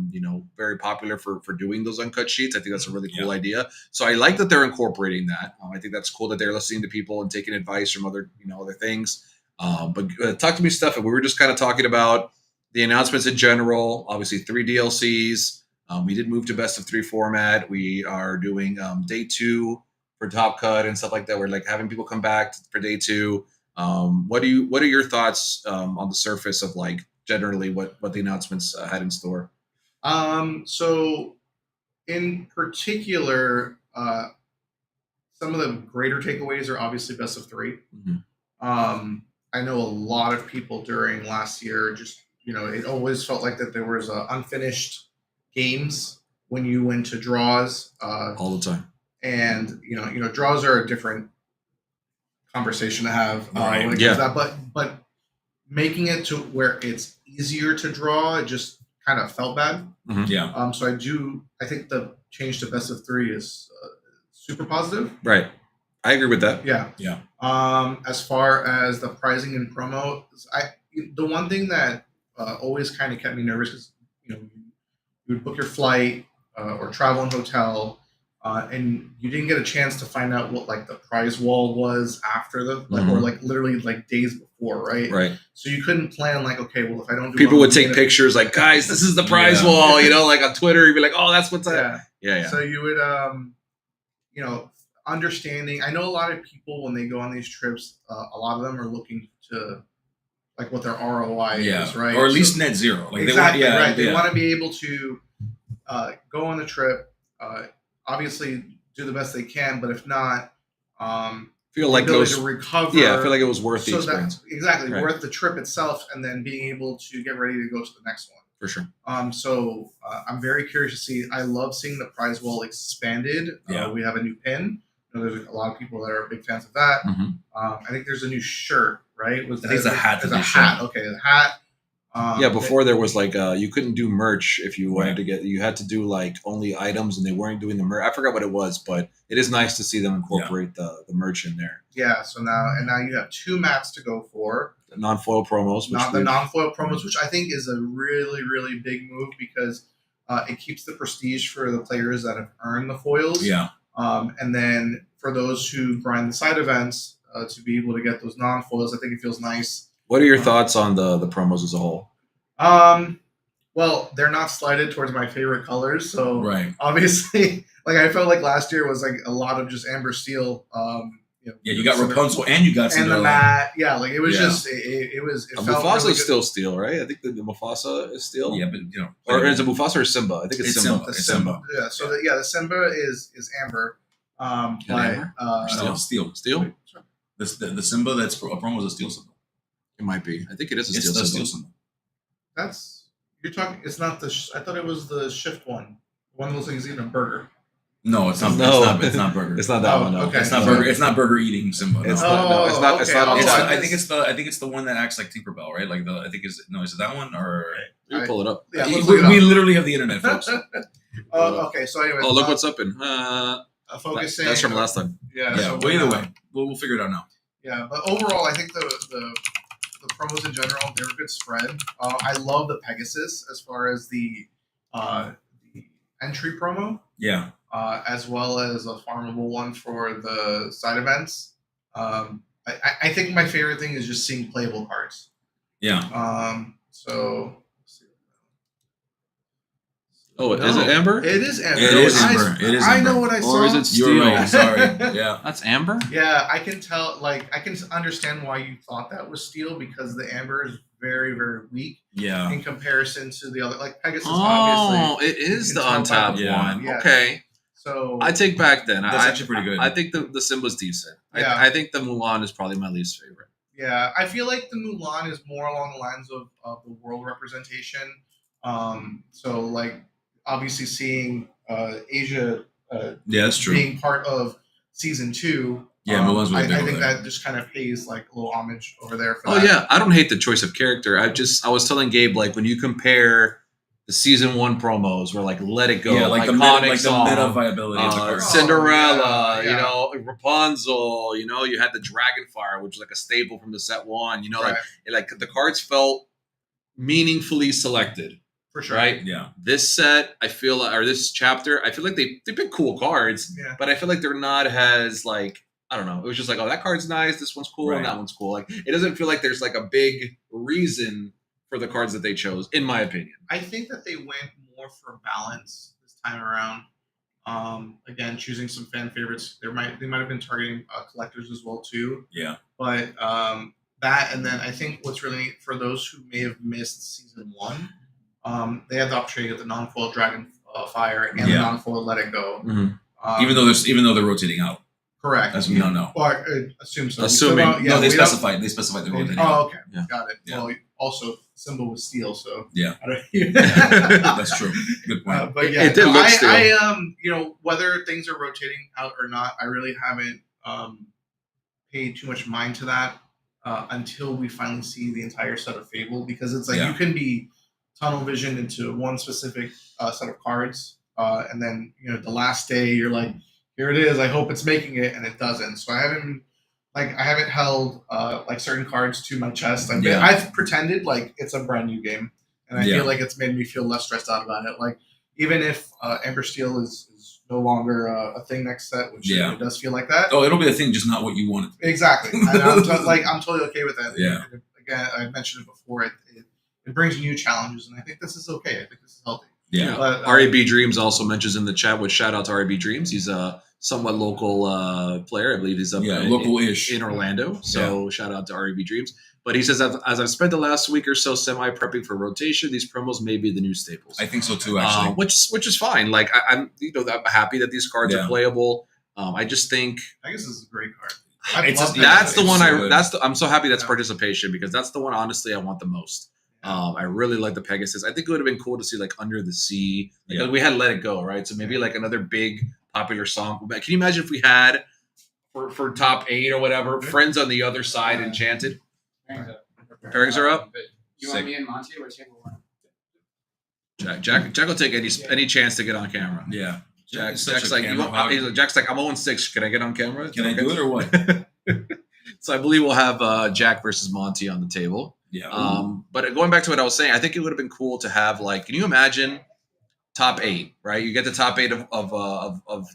very popular for doing those uncut sheets. I think that's a really cool idea. So I like that they're incorporating that. I think that's cool that they're listening to people and taking advice from other things. But talk to me, Stefan. We were just kind of talking about the announcements in general. Obviously 3 DLCs. We did move to best of 3 format. We are doing day 2 for Top Cut and stuff like that. We're like having people come back for day 2. What are your thoughts on the surface of like generally what the announcements had in store? So in particular, some of the greater takeaways are obviously best of 3. I know a lot of people during last year it always felt like that there was unfinished games when you went to draws all the time. And draws are a different conversation to have when it comes to that, but making it to where it's easier to draw, it just kind of felt bad. So I think the change to best of 3 is super positive. Right. I agree with that. Yeah. As far as the pricing and promo, the one thing that always kind of kept me nervous is, you would book your flight or travel and hotel, and you didn't get a chance to find out what like the prize wall was after or like literally like days before, right? Right. So you couldn't plan like, okay, well, if I don't do people would take pictures like, guys, this is the prize wall, like on Twitter, you'd be like, oh, that's what's that. Yeah. So you would, understanding. I know a lot of people when they go on these trips, a lot of them are looking to like what their ROI is, right? Or at least net zero. Like exactly, right. They want to be able to go on the trip, obviously do the best they can, but if not, feel like to recover. Yeah, I feel like it was worth the experience. Worth the trip itself, and then being able to get ready to go to the next one. For sure. So I'm very curious to see. I love seeing the prize wall expanded. We have a new pin. There's a lot of people that are big fans of that. I think there's a new shirt, right? I think it's a hat. There's a hat. Okay, the hat. Before there was like you couldn't do merch if you wanted to you had to do like only items, and they weren't doing the merch. I forgot what it was, but it is nice to see them incorporate the merch in there. Yeah. So now you have 2 mats to go for. The non-foil promos. The non-foil promos, which I think is a really, really big move because it keeps the prestige for the players that have earned the foils. Yeah. And then for those who grind the side events to be able to get those non-foils, I think it feels nice. What are your thoughts on the promos as a whole? Well, they're not slighted towards my favorite colors, so Right. obviously, like I felt like last year was like a lot of just amber steel. Yeah, you got Rapunzel and you got and the Cinderella. matte. Yeah, like it was Yeah. just it was. It felt Mufasa really is good. still steel, right? I think the Mufasa is steel. Yeah, but Or is it Mufasa or Simba? I think it's, It's Simba. Simba. The It's Simba. Simba. Yeah, so the Simba is amber. Is that But amber? No, steel. Steel? The Simba that's a promo is a steel Simba. It might be. I think it is a It's steel the Simba. steel Simba. that's you're talking. It's not the. I thought it was the shift one. One of those things eating a burger. No, it's not. No. It's not burger. It's not that Oh, one. No. okay. It's not burger. It's not burger eating Simba. It's no. not. No, it's not. It's okay. not. It's Oh, I think it's the one that acts like Tinkerbell, right? Like I think is it that one or You pull it up. Yeah, we, let's look it up. we literally have the internet, folks. Okay, so anyways, Oh, look what's up in. focusing. That's from last time. Yeah. Yeah. So Well, either way, we'll figure it out now. Yeah, but overall, I think the promos in general, they're a good spread. I love the Pegasus as far as the entry promo, Yeah. as well as a farmable one for the side events. I think my favorite thing is just seeing playable cards. Yeah. So. Oh, is it amber? It is amber. It is amber. It is I amber. know what I saw. Or is it You're steel? right. Sorry. Yeah. That's amber? Yeah, I can tell. Like, I can understand why you thought that was steel because the amber is very, very weak Yeah. in comparison to the other. Like Pegasus, Oh, obviously. it is you the can tell by on-top the- Yeah. one. Yeah. Okay. So I take back then. That's actually pretty good. I think the Simba's decent. Yeah. I think the Mulan is probably my least favorite. yeah, I feel like the Mulan is more along the lines of the world representation. So like obviously seeing Asia Yeah, that's true. being part of season 2. Yeah, Mulan's really big I over think there. that just kind of pays like a little homage over there for Oh that. yeah, I don't hate the choice of character. I was telling Gabe, like, when you compare the season 1 promos where like Let It Go, Yeah, like the iconic song, meta viability of the card. Cinderella, yeah. you know, Rapunzel, you know, you had the Dragonfire, which was like a staple from the set 1, you know, Right, like the cards felt meaningfully selected, for sure. right? Yeah. This set, I feel, or this chapter, I feel like they pick cool cards, Yeah. but I feel like they're not as like, I don't know. It was just like, oh, that card's nice. This one's cool, and Right. that one's cool. Like, it doesn't feel like there's like a big reason for the cards that they chose, in my opinion. I think that they went more for balance this time around. Again, choosing some fan favorites. They might have been targeting collectors as well too. Yeah. But that, and then I think what's really neat for those who may have missed season 1, they had the opportunity to get the non-foil Dragon Fire and the Yeah. non-foil Let It Go. Even though they're rotating out. correct. That's we don't know. Well, I assume so. We Assuming. still don't- No, they we don't- specified. They specified they're rotating out. Oh, okay, Yeah. got it. Yeah. Well, also symbol was steel, so Yeah. I don't- That's true. Good point. but yeah, It did look steel. you know, whether things are rotating out or not, I really haven't paid too much mind to that until we finally see the entire set of Fable, because it's like Yeah. you can be tunnel vision into one specific set of cards, and then you know the last day you're like, here it is. I hope it's making it, and it doesn't. So I haven't held like certain cards to my chest. I've pretended like it's a brand new game, and I Yeah. feel like it's made me feel less stressed out about it. Like even if Amber Steel is no longer a thing next set, which Yeah. it does feel like that. Oh, it'll be a thing, just not what you wanted. Exactly. And I'm totally okay with that. Yeah. Again, I mentioned it before. It brings new challenges, and I think this is okay. I think this is healthy. Yeah. But RAB Dreams also mentions in the chat, which shout out to RAB Dreams. He's a somewhat local player. I believe he's up local-ish. in Orlando. So shout out to RAB Dreams. But he says, as I've spent the last week or so semi-prepping for rotation, these promos may be the new staples. I think so too, actually. Which is fine. Like I'm happy that these cards Yeah. are playable. I just think I guess this is a great card. that's the one so good. I'm so happy that's Yeah. participation, because that's the one honestly I want the most. I really like the Pegasus. I think it would have been cool to see like Under the Sea. Like, we had Let It Go, right? So maybe like another big popular song. Can you imagine if we had for top 8 or whatever, Friends on the Other Side, Enchanted? Pairings are up. You want me and Monty or Jack will want? Jack will take any chance to get on camera. Yeah. Jack's Such a like, camera hog. Jack's like, I'm 0-6. Can I get on camera? Can I do it or what? So I believe we'll have Jack versus Monty on the table. Yeah. But going back to what I was saying, I think it would have been cool to have, like, can you imagine top 8, right? You get the top 8 of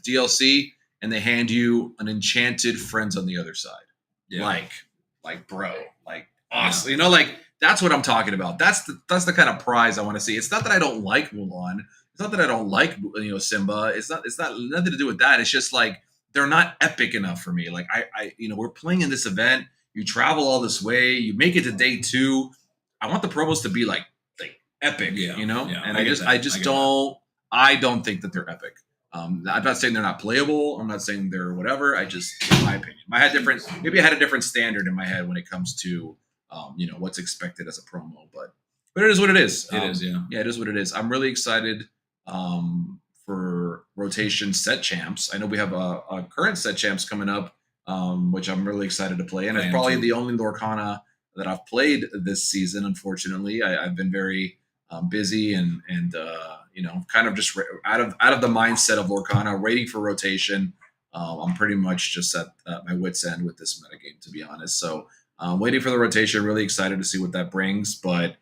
DLC, and they hand you an enchanted Friends on the Other Side. Yeah. Like bro, like awesome. You know, like that's what I'm talking about. That's the kind of prize I want to see. It's not that I don't like Mulan. It's not that I don't like Simba. It's not nothing to do with that. It's just like they're not epic enough for me. Like I we're playing in this event. You travel all this way. You make it to day 2. I want the promos to be like epic. Yeah, yeah, and I don't think that they're epic. I'm not saying they're not playable. I'm not saying they're whatever. In my opinion, maybe I had a different standard in my head when it comes to, what's expected as a promo, but it is what it is. It is, yeah. Yeah, it is what it is. I'm really excited for rotation set champs. I know we have a current set champs coming up, which I'm really excited to play. And it's probably the only Lorcana that I've played this season. Unfortunately, I've been very busy and kind of just out of the mindset of Lorcana, waiting for rotation. I'm pretty much just at my wit's end with this metagame, to be honest. So waiting for the rotation, really excited to see what that brings. But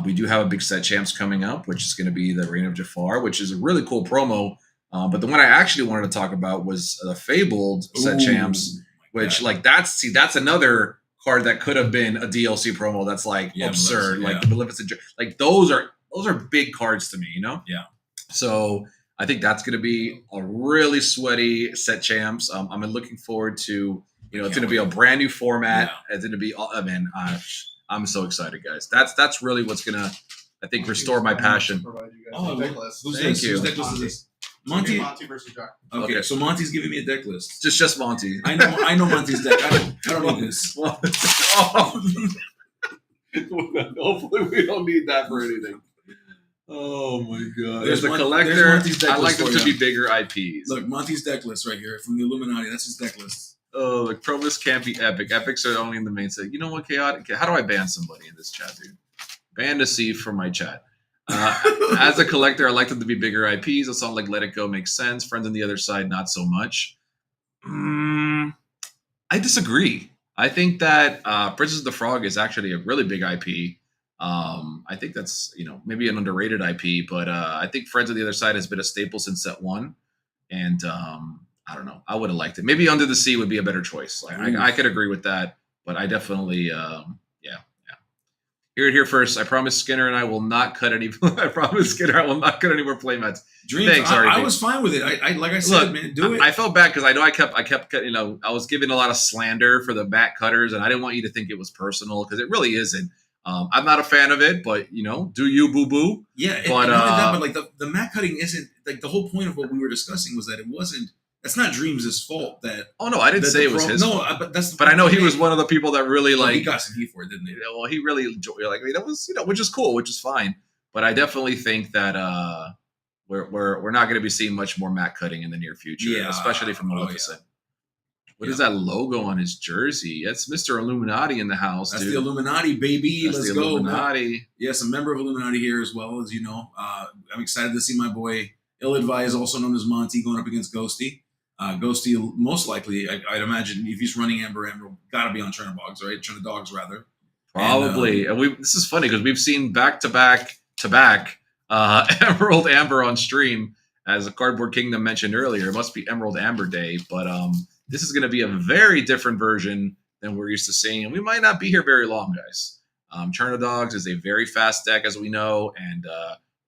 we do have a big set champs coming up, which is going to be the Reign of Jafar, which is a really cool promo. But the one I actually wanted to talk about was the Fabled set champs, which that's another card that could have been a DLC promo. That's absurd. Like the Maleficent, like those are big cards to me, Yeah. So I think that's going to be a really sweaty set champs. I'm looking forward to, it's going to be a brand new format. Yeah. It's going to be, I'm so excited, guys. That's really what's going to, I think, restore my passion. Oh, deck list. Thank you. Whose deck list is Monty. this? Monty. Monty versus Jack. Okay, so Monty's giving me a deck list. Just Monty. I know Monty's deck. I don't need this. Hopefully we don't need that for anything. Oh my god. There's As a Mon- collector, there's Monty's deck I like list them for to you. be bigger IPs. Look, Monty's deck list right here from the Illuminati. That's his deck list. Oh, the pro list can't be epic. Epics are only in the main set. You know what, Chaotic? How do I ban somebody in this chat, dude? Ban to see from my chat. As a collector, I like them to be bigger IPs. A song like Let It Go makes sense. Friends on the Other Side, not so much. I disagree. I think that Princess of the Frog is actually a really big IP. I think that's, maybe an underrated IP, but I think Friends on the Other Side has been a staple since set 1. And I don't know. I would have liked it. Maybe Under the Sea would be a better choice. I could agree with that, but I definitely, Hear it here first. I promise Skinner and I will not cut any. I promise Skinner I will not cut any more playmats. Dreams. Thanks, I was fine with it. I like I said, Look, man, do it. I felt bad because I know I kept I was giving a lot of slander for the mat cutters, and I didn't want you to think it was personal because it really isn't. I'm not a fan of it, but do you, boo boo? Yeah, but like the mat cutting isn't like the whole point of what we were discussing was that it wasn't. That's not Dreams' fault. Oh no, I didn't say it was his fault. But that's. But I know he was one of the people that really he got some heat for it, didn't he? Well, he really enjoyed. That was which is cool, which is fine. But I definitely think that we're not going to be seeing much more mat cutting in the near future, especially from Maleficent. What is that logo on his jersey? That's Mr. Illuminati in the house. That's dude. the Illuminati, baby. That's Let's the go. Illuminati. Yes, a member of Illuminati here as well, as you know. I'm excited to see my boy Ill-Advised, also known as Monty, going up against Ghosty. Ghosty, most likely, I'd imagine, if he's running Amber, got to be on Chernodogs, right? Chernodogs, rather. Probably. And this is funny because we've seen back-to-back Emerald Amber on stream. As a Cardboard Kingdom mentioned earlier, it must be Emerald Amber Day. But this is going to be a very different version than we're used to seeing. And we might not be here very long, guys. Chernodogs is a very fast deck, as we know. And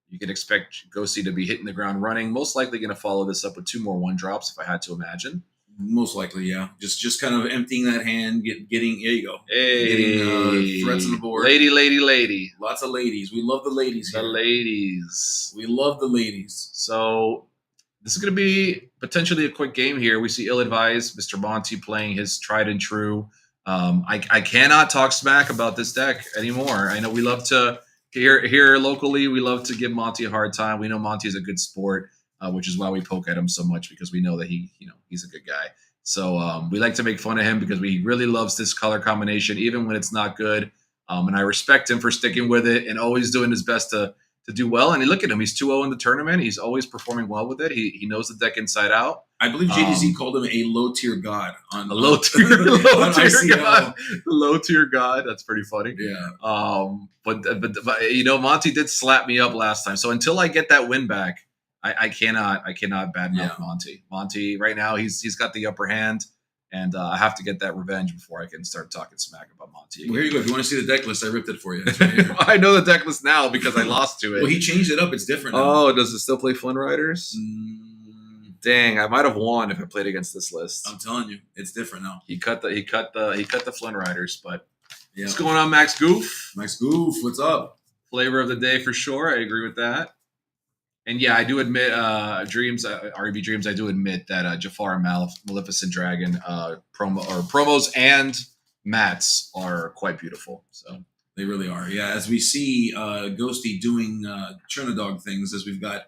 you can expect Ghosty to be hitting the ground running. Most likely going to follow this up with 2 more 1-drops, if I had to imagine. Most likely, yeah. Just kind of emptying that hand, getting there you go. Hey, getting threats on the board. Lady. Lots of ladies. We love the ladies here. The ladies. We love the ladies. So this is going to be potentially a quick game here. We see Ill-Advised, Mr. Monty playing his tried and true. I cannot talk smack about this deck anymore. I know we love to here locally. We love to give Monty a hard time. We know Monty is a good sport. Which is why we poke at him so much because we know that he's a good guy. So we like to make fun of him because he really loves this color combination, even when it's not good. And I respect him for sticking with it and always doing his best to do well. And look at him; he's 2-0 in the tournament. He's always performing well with it. He knows the deck inside out. I believe JDZ called him a low tier god on a low tier god. Low tier god. That's pretty funny. Yeah. But Monty did slap me up last time. So until I get that win back. I cannot badmouth Monty. Monty right now he's got the upper hand, And I have to get that revenge before I can start talking smack about Monty. Well, here you go. If you want to see the deck list, I ripped it for you. It's right here. I know the deck list now because I lost to it. Well, he changed it up. It's different now. Oh, does it still play Flynn Riders? Dang, I might have won if I played against this list. I'm telling you, it's different now. He cut the Flynn Riders, but Yeah. what's going on, Max Goof? Max Goof, what's up? Flavor of the day for sure. I agree with that. And yeah, I do admit, REB Dreams. I do admit that Jafar and Maleficent Dragon promos and mats are quite beautiful. So They really are. Yeah, as we see Ghosty doing Chernadog things, as we've got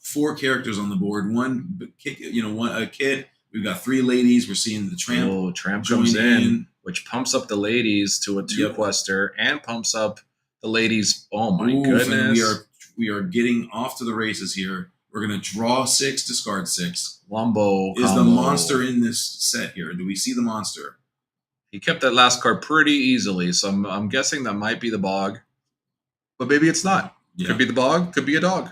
4 characters on the board, one kid. We've got 3 ladies. We're seeing the Tramp. Oh, Tramp join comes in, which pumps up the ladies to a 2-quester and pumps up the ladies. Oh my goodness! And we are getting off to the races here. We're gonna draw 6, discard 6. Wombo Is the combo. monster in this set here? Do we see the monster? He kept that last card pretty easily, so I'm guessing that might be the bog, but maybe it's not. Yeah. Could be the bog. Could be a dog.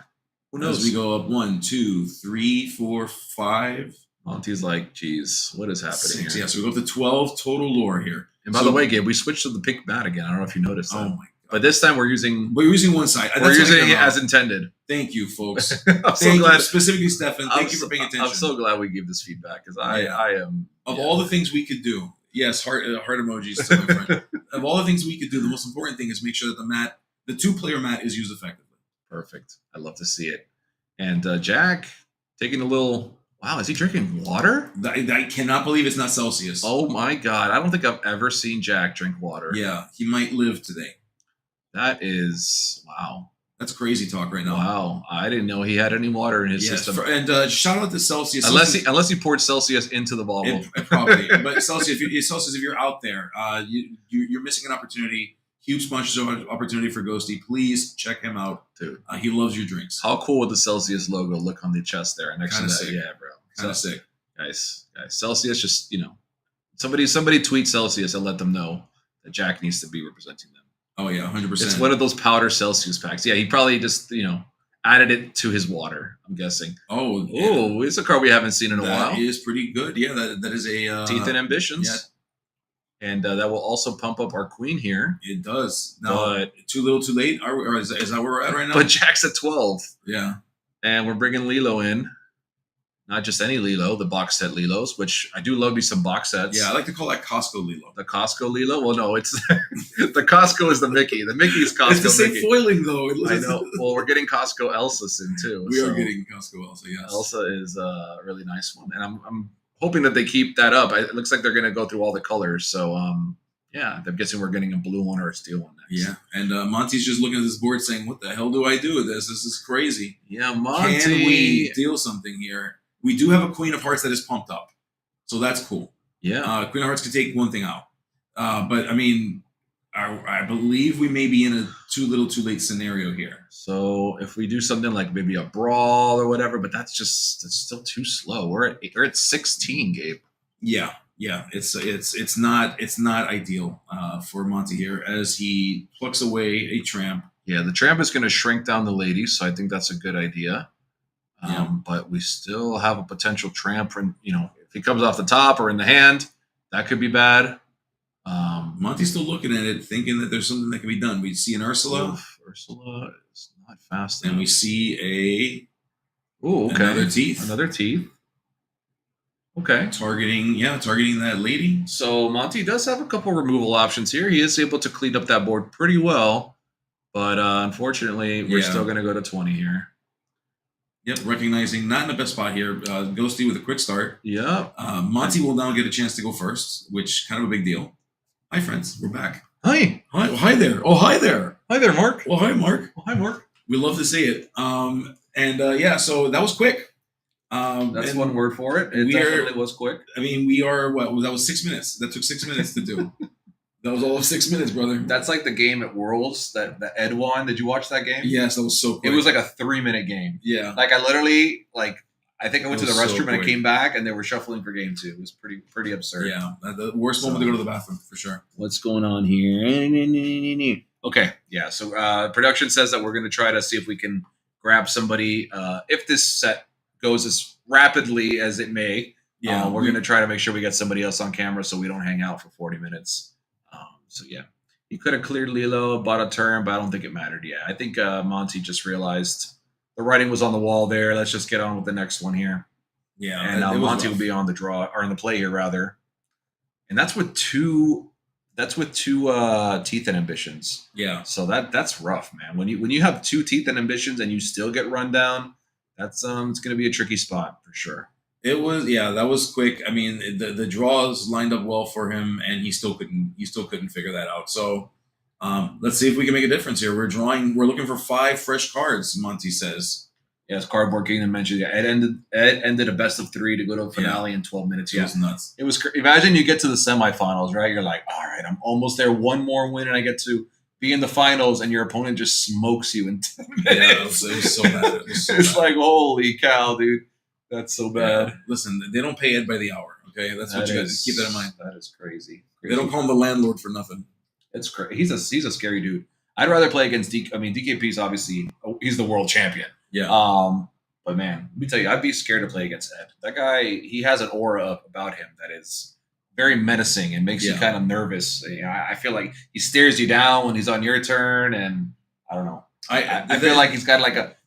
Who knows? As we go up 1, 2, 3, 4, 5, Monty's like, geez, what is happening 6. here? Yeah, so we go up to 12 total lore here. And by the way, Gabe, we switched to the pink mat again. I don't know if you noticed that. Oh my god! But this time we're using We're using one side. we're using it as intended. Thank you, folks. I'm so Thank glad. you, specifically Stefan. Thank you for paying attention. I'm so glad we gave this feedback because Yeah. I am Of all the things we could do, yes, heart emojis to my friend. Of all the things we could do, the most important thing is make sure that the 2-player mat is used effectively. perfect. I love to see it. And Jack taking a little. Wow, is he drinking water? I cannot believe it's not Celsius. Oh my God! I don't think I've ever seen Jack drink water. Yeah, he might live today. That is wow. That's crazy talk right now. Wow, I didn't know he had any water in his system. And shout out to Celsius. Unless he poured Celsius into the bottle. Probably. But Celsius, if you're out there, you're missing an opportunity. Huge sponsorship opportunity for Ghosty. Please check him out. Dude, he loves your drinks. how cool would the Celsius logo look on the chest there next Kinda to that? sick. Yeah, bro. Kind of sick. Guys, Celsius, just somebody tweet Celsius and let them know that Jack needs to be representing them. Oh yeah, 100%. It's one of those powder Celsius packs. Yeah, he probably just added it to his water. I'm guessing. Oh, yeah. Oh, it's a card we haven't seen in a while. That is pretty good. Yeah, that is a Teeth and Ambitions. yeah. And that will also pump up our queen here. It does. Now, But too little, too late. Is that where we're at right now? but Jack's at 12, yeah. and we're bringing Lilo in. Not just any Lilo, the box set Lilos, which I do love me some box sets. Yeah, I like to call that Costco Lilo. The Costco Lilo? Well, no, it's the Costco is the Mickey. The Mickey is Costco It's the same Mickey. foiling though. I know. Well, we're getting Costco Elsa soon too. We so are getting Costco Elsa. Yes. Elsa is a really nice one, and I'm hoping that they keep that up. It looks like they're going to go through all the colors. So yeah, I'm guessing we're getting a blue one or a steel one next. Yeah, and Monty's just looking at this board saying, "What the hell do I do with this? This is crazy." Yeah, Monty. Can we deal something here? We do have a Queen of Hearts that is pumped up, so that's cool. Yeah. Queen of Hearts can take one thing out, but I mean, I believe we may be in a too little, too late scenario here. So if we do something like maybe a brawl or whatever, but that's still too slow. We're at 16, Gabe. Yeah, it's not ideal for Monty here as he plucks away a tramp. Yeah, the tramp is going to shrink down the ladies, so I think that's a good idea. Yeah. But we still have a potential tramp for, if he comes off the top or in the hand, that could be bad. Monty's still looking at it, thinking that there's something that can be done. We see an Ursula. Oof, Ursula is not fast And enough. we see Ooh, okay. another teeth. Another teeth. Okay. targeting that lady. So Monty does have a couple removal options here. He is able to clean up that board pretty well. But unfortunately, we're Yeah. still going to go to 20 here. Yep, recognizing not in the best spot here. Ghosty with a quick start. Yep. Monty will now get a chance to go first, which kind of a big deal. Hi, friends. We're back. Hi. Hi there. Oh, hi there. Hi there, Mark. Well, hi, Mark. Oh, hi, Mark. We love to see it. Yeah, so that was quick. That's and one word for it. It we are- definitely was quick. I mean, we are, that was 6 minutes. That took 6 minutes to do. That was all of 6 minutes, brother. That's like the game at Worlds that Ed won. Did you watch that game? Yes, that was so quick. It was like a 3-minute game. Yeah. Like I literally, I think I went to It the was so restroom and I quick. came back and they were shuffling for game 2. It was pretty absurd. Yeah. The worst moment to go to the bathroom, for sure. What's going on here? Okay, yeah. So production says that we're going to try to see if we can grab somebody. If this set goes as rapidly as it may, Yeah, we're gonna try to make sure we get somebody else on camera so we don't hang out for 40 minutes. So yeah, he could have cleared Lilo, bought a turn, but I don't think it mattered. Yeah, I think Monty just realized the writing was on the wall there. Let's just get on with the next one here. Yeah, And now Monty will be on the draw or in the play here rather, and that's with two. That's with two teeth and ambitions. Yeah. So that's rough, man. When you have two teeth and ambitions and you still get run down, that's it's going to be a tricky spot for sure. It was, that was quick. I mean, the draws lined up well for him, and he still couldn't figure that out. So let's see if we can make a difference here. We're looking for 5 fresh cards. Monty says. Yeah, as Cardboard Kingdom mentioned, Ed ended a best of 3 to go to a finale in 12 minutes. It was nuts. It was imagine you get to the semifinals, right? You're like, all right, I'm almost there. One more win, and I get to be in the finals, and your opponent just smokes you in 10 minutes. Yeah, it was so bad. It's like, holy cow, dude. That's so bad. Yeah. Listen, they don't pay Ed by the hour, okay? That's what you guys keep that in mind. That is crazy. They don't call him the landlord for nothing. It's crazy. He's a scary dude. I'd rather play against DKP's obviously he's the world champion. Yeah. But man, let me tell you, I'd be scared to play against Ed. That guy, he has an aura about him that is very menacing and makes you kind of nervous. I feel like he stares you down when he's on your turn, and I don't know. I feel like he's got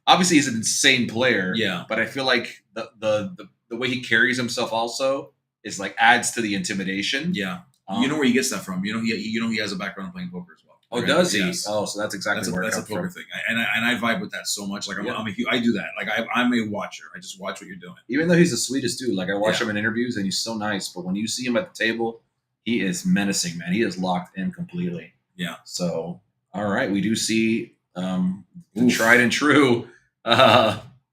obviously he's an insane player. Yeah. But I feel like the way he carries himself also is like adds to the intimidation. Yeah. You know where he gets that from. He has a background playing poker as well. Oh, right? does he? Yes. Oh, so that's exactly where that's a poker thing, and I vibe with that so much. Like I do that. Like I'm a watcher. I just watch what you're doing. Even though he's the sweetest dude, like I watch him in interviews, and he's so nice. But when you see him at the table, he is menacing, man. He is locked in completely. Yeah. So all right, we do see the tried and true 3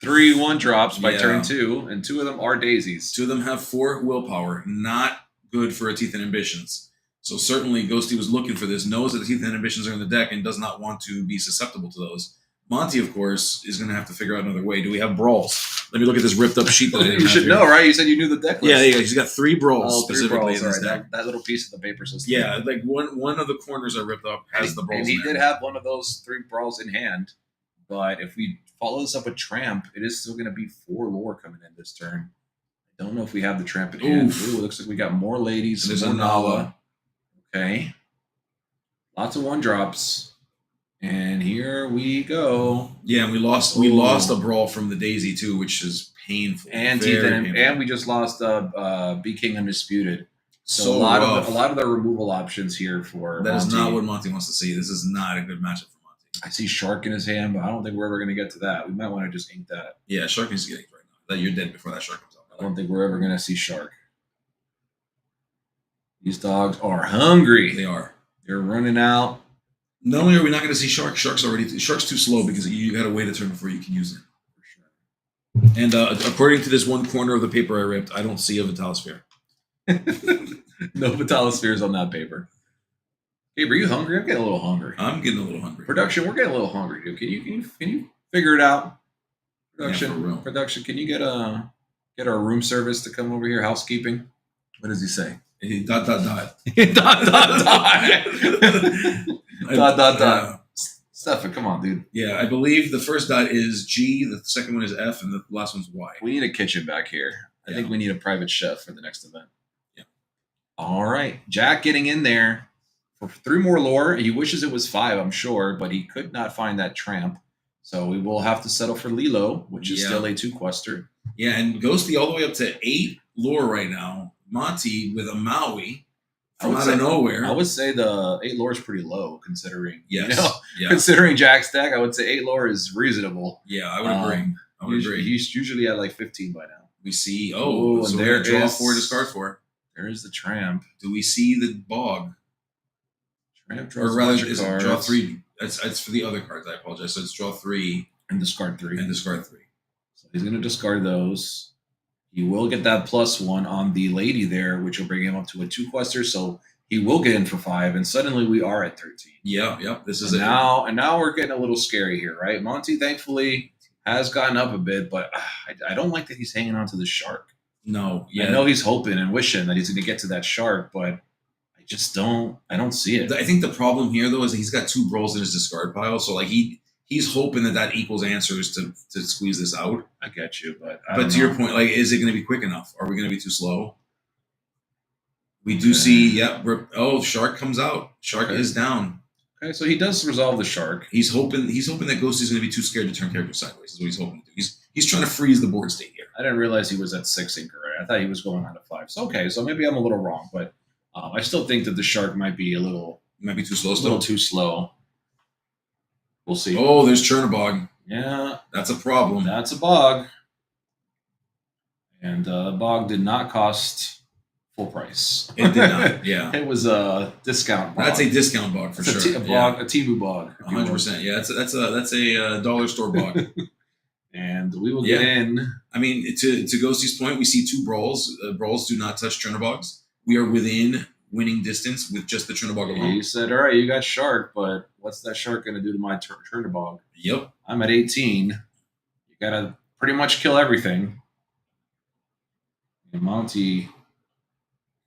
1-drops by turn 2, and 2 of them are daisies. 2 of them have 4 willpower. Not good for a teeth and ambitions. So certainly Ghosty was looking for this, knows that the teeth and ambitions are in the deck, and does not want to be susceptible to those. Monty, of course, is going to have to figure out another way. Do we have brawls? Let me look at this ripped up sheet that I didn't You should know, right? You said you knew the deck list. Yeah, he's got 3 brawls specifically in this deck. That little piece of the paper system. Yeah, like one of the corners are ripped up has the brawls. And he did have one of those 3 brawls in hand, but if we follow this up with Tramp, it is still going to be 4 lore coming in this turn. I don't know if we have the Tramp in hand. Ooh, looks like we got more ladies. There's more a Nala. Okay. Lots of 1-drops. And here we go. Yeah, and we lost a brawl from the Daisy too, which is painful. And and we just lost B King Undisputed. So a rough. lot of the removal options here for that Monty. is not what Monty wants to see. This is not a good matchup for Monty. I see Shark in his hand, but I don't think we're ever going to get to that. We might want to just ink that. Yeah, Shark is getting right now. That you're dead before that Shark comes out. I don't think we're ever going to see Shark. These dogs are hungry. They are. They're running out. Not only are we not going to see Shark, Shark's too slow because you got to wait a turn before you can use it. For sure. And according to this one corner of the paper I ripped, I don't see a Vitalosphere. No Vitalospheres on that paper. Gabe, are you hungry? I'm getting a little hungry. I'm getting a little hungry. Production, we're getting a little hungry, dude. Can you figure it out? Production, can you get our room service to come over here? Housekeeping. What does he say? Dot. Dot. Stefan, come on, dude. Yeah, I believe the first dot is G, the second one is F, and the last one's Y. We need a kitchen back here. I think we need a private chef for the next event. Yeah. All right. Jack getting in there for 3 more lore. He wishes it was 5, I'm sure, but he could not find that Tramp. So we will have to settle for Lilo, which is still a 2-quester. Yeah, and Ghosty all the way up to 8 lore right now. Monty with a Maui from out of nowhere. I would say the 8 lore is pretty low considering, Yes. considering Jack's deck. I would say 8 lore is reasonable. Yeah, I would agree. He's usually at like 15 by now. We see, so and there draw 4, discard 4. There is the Tramp. Do we see the Bog? Tramp draws or rather, is it draw 3? It's for the other cards. I apologize. So it's draw 3 and discard 3. So he's going to discard those. He will get that +1 on the lady there, which will bring him up to a 2-quester. So he will get in for 5, and suddenly we are at 13. Yeah. This is it. Now we're getting a little scary here, right? Monty, thankfully, has gotten up a bit, but I don't like that he's hanging on to the Shark. No. Yeah. I know he's hoping and wishing that he's going to get to that Shark, but I don't see it. I think the problem here, though, is he's got 2 brawls in his discard pile. So, like, he he's hoping that equals answers to squeeze this out. I get you, but But to your point, like, is it going to be quick enough? Are we going to be too slow? We do see, Shark comes out. Shark is down. Okay, so he does resolve the Shark. He's hoping that Ghosty's going to be too scared to turn character sideways. Is what he's hoping to do. He's trying to freeze the board state here. I didn't realize he was at 6 incorrect. I thought he was going on to 5. So okay, so maybe I'm a little wrong, but I still think that the Shark might be too slow. A little too slow. We'll see. Oh, there's Chernobog. Yeah, That's a problem. that's a bog, and the bog did not cost full price. It did not. Yeah. It was a discount bog. That's a discount bog for It's sure. a Temu bog. if you will. 100%. Yeah, that's a dollar store bog. And we will get in. I mean, to Ghosty's point, we see 2 brawls. Brawls do not touch Chernobogs. We are within winning distance with just the Chernobog alone. You said, all right, you got Shark, but what's that Shark going to do to my Chernobog? Yep. I'm at 18. You got to pretty much kill everything. And Monty,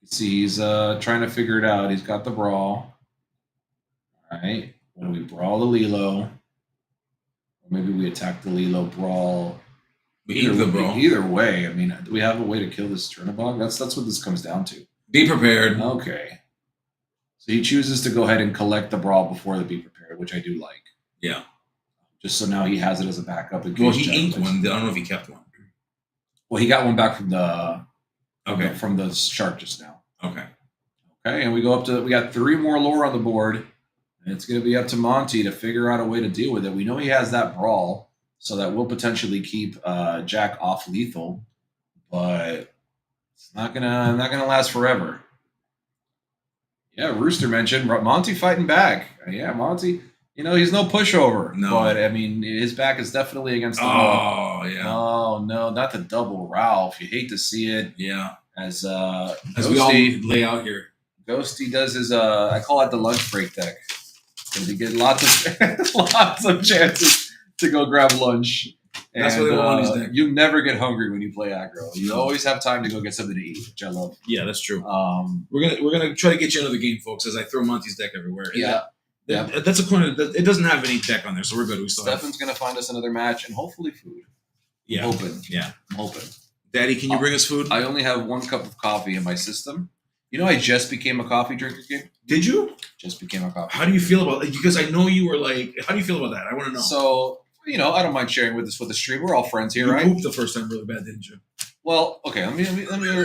you see, he's trying to figure it out. He's got the brawl. All right. When we brawl the Lilo, or maybe we attack the Lilo, brawl. Either way, I mean, do we have a way to kill this Chernobog? That's what this comes down to. Be prepared. Okay. So he chooses to go ahead and collect the brawl before the be prepared, which I do like. Yeah. Just so now he has it as a backup. Well, he inked one. I don't know if he kept one. Well, he got one back from the Okay. from the Shark just now. Okay. Okay, and we got 3 more lore on the board, and it's going to be up to Monty to figure out a way to deal with it. We know he has that brawl, so that will potentially keep Jack off lethal, but it's not gonna last forever. Yeah, Rooster mentioned Monty fighting back. Yeah, Monty. He's no pushover. No. But I mean, his back is definitely against the wall. Oh yeah. Oh no, not the double Ralph. You hate to see it. Yeah. As we all lay out here. Ghosty does his I call it the lunch break deck. And you get lots of chances to go grab lunch. That's what they want on his deck. You never get hungry when you play aggro. You always have time to go get something to eat, which I love. Yeah, that's true. We're gonna try to get you another game, folks, as I throw Monty's deck everywhere. Yeah. That's a corner. It doesn't have any deck on there, so we're good. We still Stefan's gonna find us another match and hopefully food. Yeah. I'm hoping. Yeah. I'm hoping. Daddy, can you bring us food? I only have 1 cup of coffee in my system. I just became a coffee drinker, kid. Did you? Just became a coffee. How do you feel about it? Because I know you were like, how do you feel about that? I want to know. So, I don't mind sharing with the stream. We're all friends here, you right? pooped the first time really bad, didn't you? Well, okay. Let me.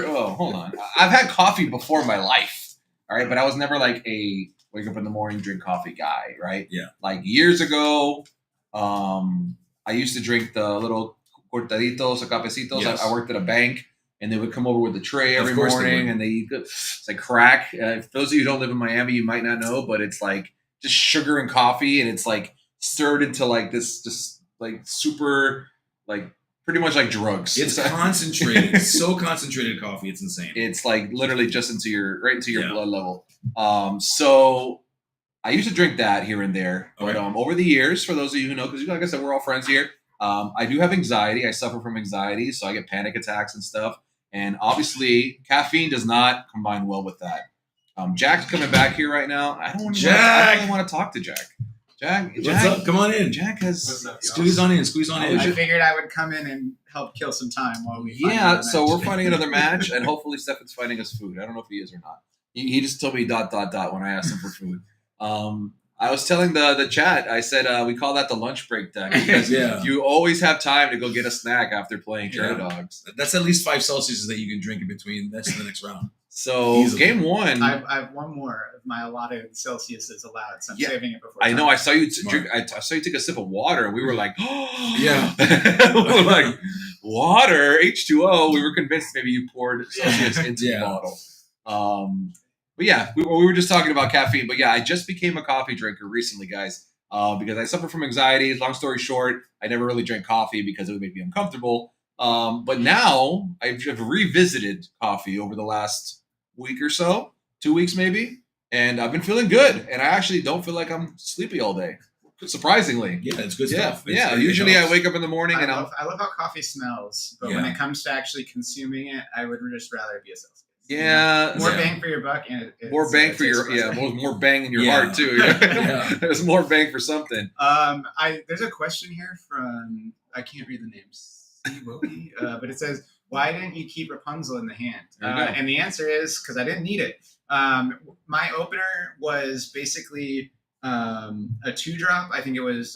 Oh, hold on. I've had coffee before in my life, all right, but I was never like a wake up in the morning, drink coffee guy, right? Yeah. Like years ago, I used to drink the little cortaditos or cafecitos. Yes. I worked at a bank, and they would come over with a tray every Of course they morning, would. and it's like crack. If those of you who don't live in Miami, you might not know, but it's like just sugar and coffee, and it's like stirred into like this, just like super, like pretty much like drugs. It's concentrated. It's so concentrated coffee. It's insane. It's like literally just into your Yeah. blood level. So I used to drink that here and there, but Okay. over the years, for those of you who know, because like I said, we're all friends here. I do have anxiety. I suffer from anxiety, so I get panic attacks and stuff. And obviously, caffeine does not combine well with that. Jack's coming back here right now. I don't really want to talk to Jack. Jack, What's up? Come on in. Jack has. What's up, y'all? Squeeze on in. Squeeze on in. I figured I would come in and help kill some time while we. find Yeah, another so match. we're finding another match, and hopefully Stefan's finding us food. I don't know if he is or not. He just told me ... when I asked him for food. I was telling the chat, I said we call that the lunch break deck because Yeah. you always have time to go get a snack after playing Trader Dogs. That's at least 5 Celsius that you can drink in between. That's the next round. So Easily. game 1, I have one more of my allotted Celsius is allowed, so I'm Yeah. saving it before. I know time. I saw you Smart. drink. I saw you take a sip of water, and we were like, Yeah. we were like, water, H2O. We were convinced maybe you poured Celsius into Yeah. the bottle. But yeah, we were just talking about caffeine. But yeah, I just became a coffee drinker recently, guys, because I suffer from anxiety. Long story short, I never really drank coffee because it would make me uncomfortable. But now I've revisited coffee over the last week or so, 2 weeks maybe, and I've been feeling good. And I actually don't feel like I'm sleepy all day, surprisingly. Yeah, it's good Yeah, stuff. yeah. It Usually I helps. wake up in the morning and I love how coffee smells, but when Yeah. it comes to actually consuming it, I would just rather be a Celsius. Yeah, More Yeah. bang for your buck, and more bang for your more bang in your heart too. Yeah. There's more bang for something. There's a question here from I can't read the names, but it says, "Why didn't you keep Rapunzel in the hand?" There you go. And the answer is because I didn't need it. My opener was basically a 2-drop. I think it was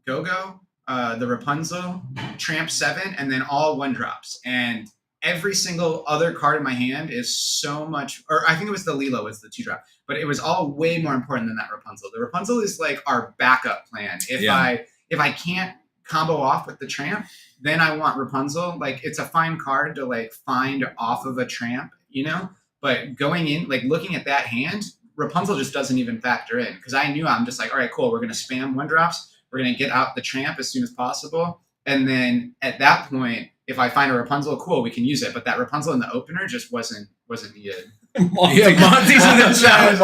Go-Go, the Rapunzel, Tramp 7, and then all 1-drops. And every single other card in my hand is so much, or I think it was the Lilo was the 2-drop, but it was all way more important than that Rapunzel. The Rapunzel is like our backup plan. If I can't combo off with the Tramp, then I want Rapunzel. Like, it's a fine card to like find off of a Tramp, you know? But going in, like looking at that hand, Rapunzel just doesn't even factor in, because I knew I'm just like, all right, cool, we're going to spam 1-drops. We're going to get out the Tramp as soon as possible. And then at that point, if I find a Rapunzel, cool, we can use it. But that Rapunzel in the opener just wasn't needed. Monty, Yeah, Monty's in the chat.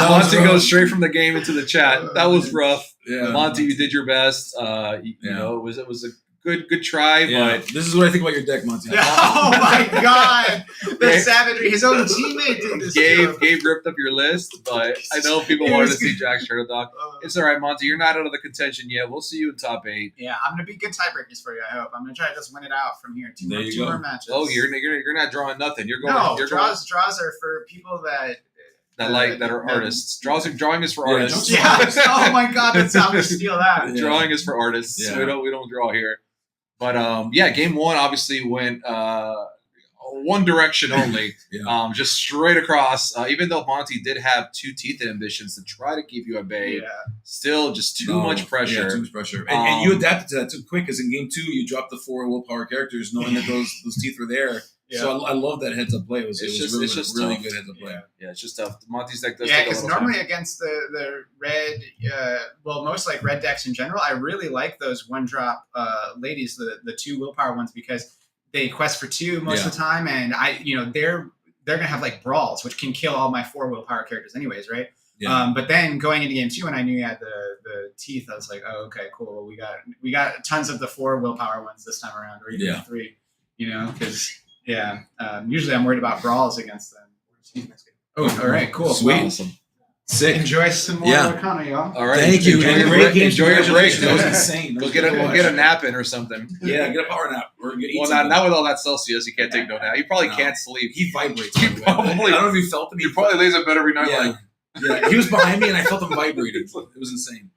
Monty goes straight from the game into the chat. That was rough. Yeah. Monty, you did your best. You know, it was a good try, Yeah. but This is what I think about your deck, Monty. Oh my God, the Gabe- savagery! His own teammate did this. to him. Gabe ripped up your list, but I know people It wanted was to see good. Jack Turtle Dog. It's all right, Monty. You're not out of the contention yet. We'll see you in top 8. Yeah, I'm gonna be good tiebreakers for you. I hope I'm gonna try to just win it out from here. There you Two go. more matches. Oh, you're not drawing nothing. You're going. No, you're draws are for people that that are artists. Drawing is for Yeah, artists. Yeah. Oh my God, that's how we steal that. Yeah. Drawing is for artists. Yeah. We don't draw here. But game 1 obviously went one direction only. Yeah. Just straight across. Even though Monty did have 2 teeth ambitions to try to keep you at bay, Yeah. still just too much pressure. Yeah, too much pressure. And you adapted to that too quick, because in game 2 you dropped the 4 willpower characters, knowing that those teeth were there. Yeah. So I love that heads up play. It was really tough. good heads up play. Yeah. Yeah, it's just tough. Monty's deck does Yeah, take a because little normally time. against the red, most like red decks in general, I really like those 1-drop ladies, the 2 willpower ones, because they quest for 2 most of the time, and they're gonna have like brawls, which can kill all my 4 willpower characters anyways, right? Yeah. But then going into game 2, when I knew you had the teeth, I was like, oh, okay, cool. We got tons of the 4 willpower ones this time around, or even the 3, because. Yeah, usually I'm worried about brawls against them. Oh, all right, cool. Sweet. Well, Awesome. Sick. enjoy some more Yeah. Lorcana, y'all. All right. Thank you. Enjoy your Great break. game. Enjoy your break. That was insane. Go get a nap in or something. Yeah, get a power nap. Or eat Well, something. not with all that Celsius. You can't take no nap. You probably No. can't sleep. He vibrates. He by the way. probably- I don't know if you felt him. He probably lays in bed every night Yeah. like, Yeah, he was behind me and I felt him vibrating. It was insane.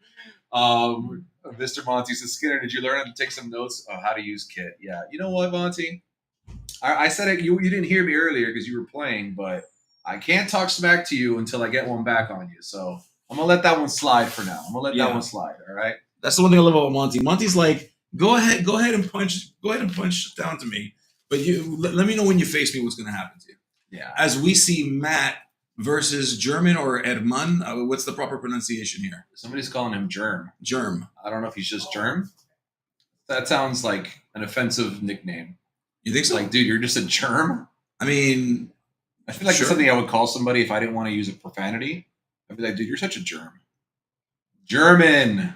Mr. Monty says, Skinner, did you learn how to take some notes on how to use Kit? Yeah. You know what, Monty? I said it. You didn't hear me earlier because you were playing, but I can't talk smack to you until I get one back on you. So I'm gonna let that one slide for now. I'm gonna let that one slide. All right. That's the one thing I love about Monty. Monty's like, go ahead and punch down to me. But you let me know when you face me what's gonna happen to you. Yeah. As we see Matt versus German or Herman, what's the proper pronunciation here? Somebody's calling him Germ. Germ. I don't know if he's just Germ. That sounds like an offensive nickname. You think so? Like, dude, you're just a germ? I mean, I feel like Sure. it's something I would call somebody if I didn't want to use a profanity. I'd be like, dude, you're such a germ. German.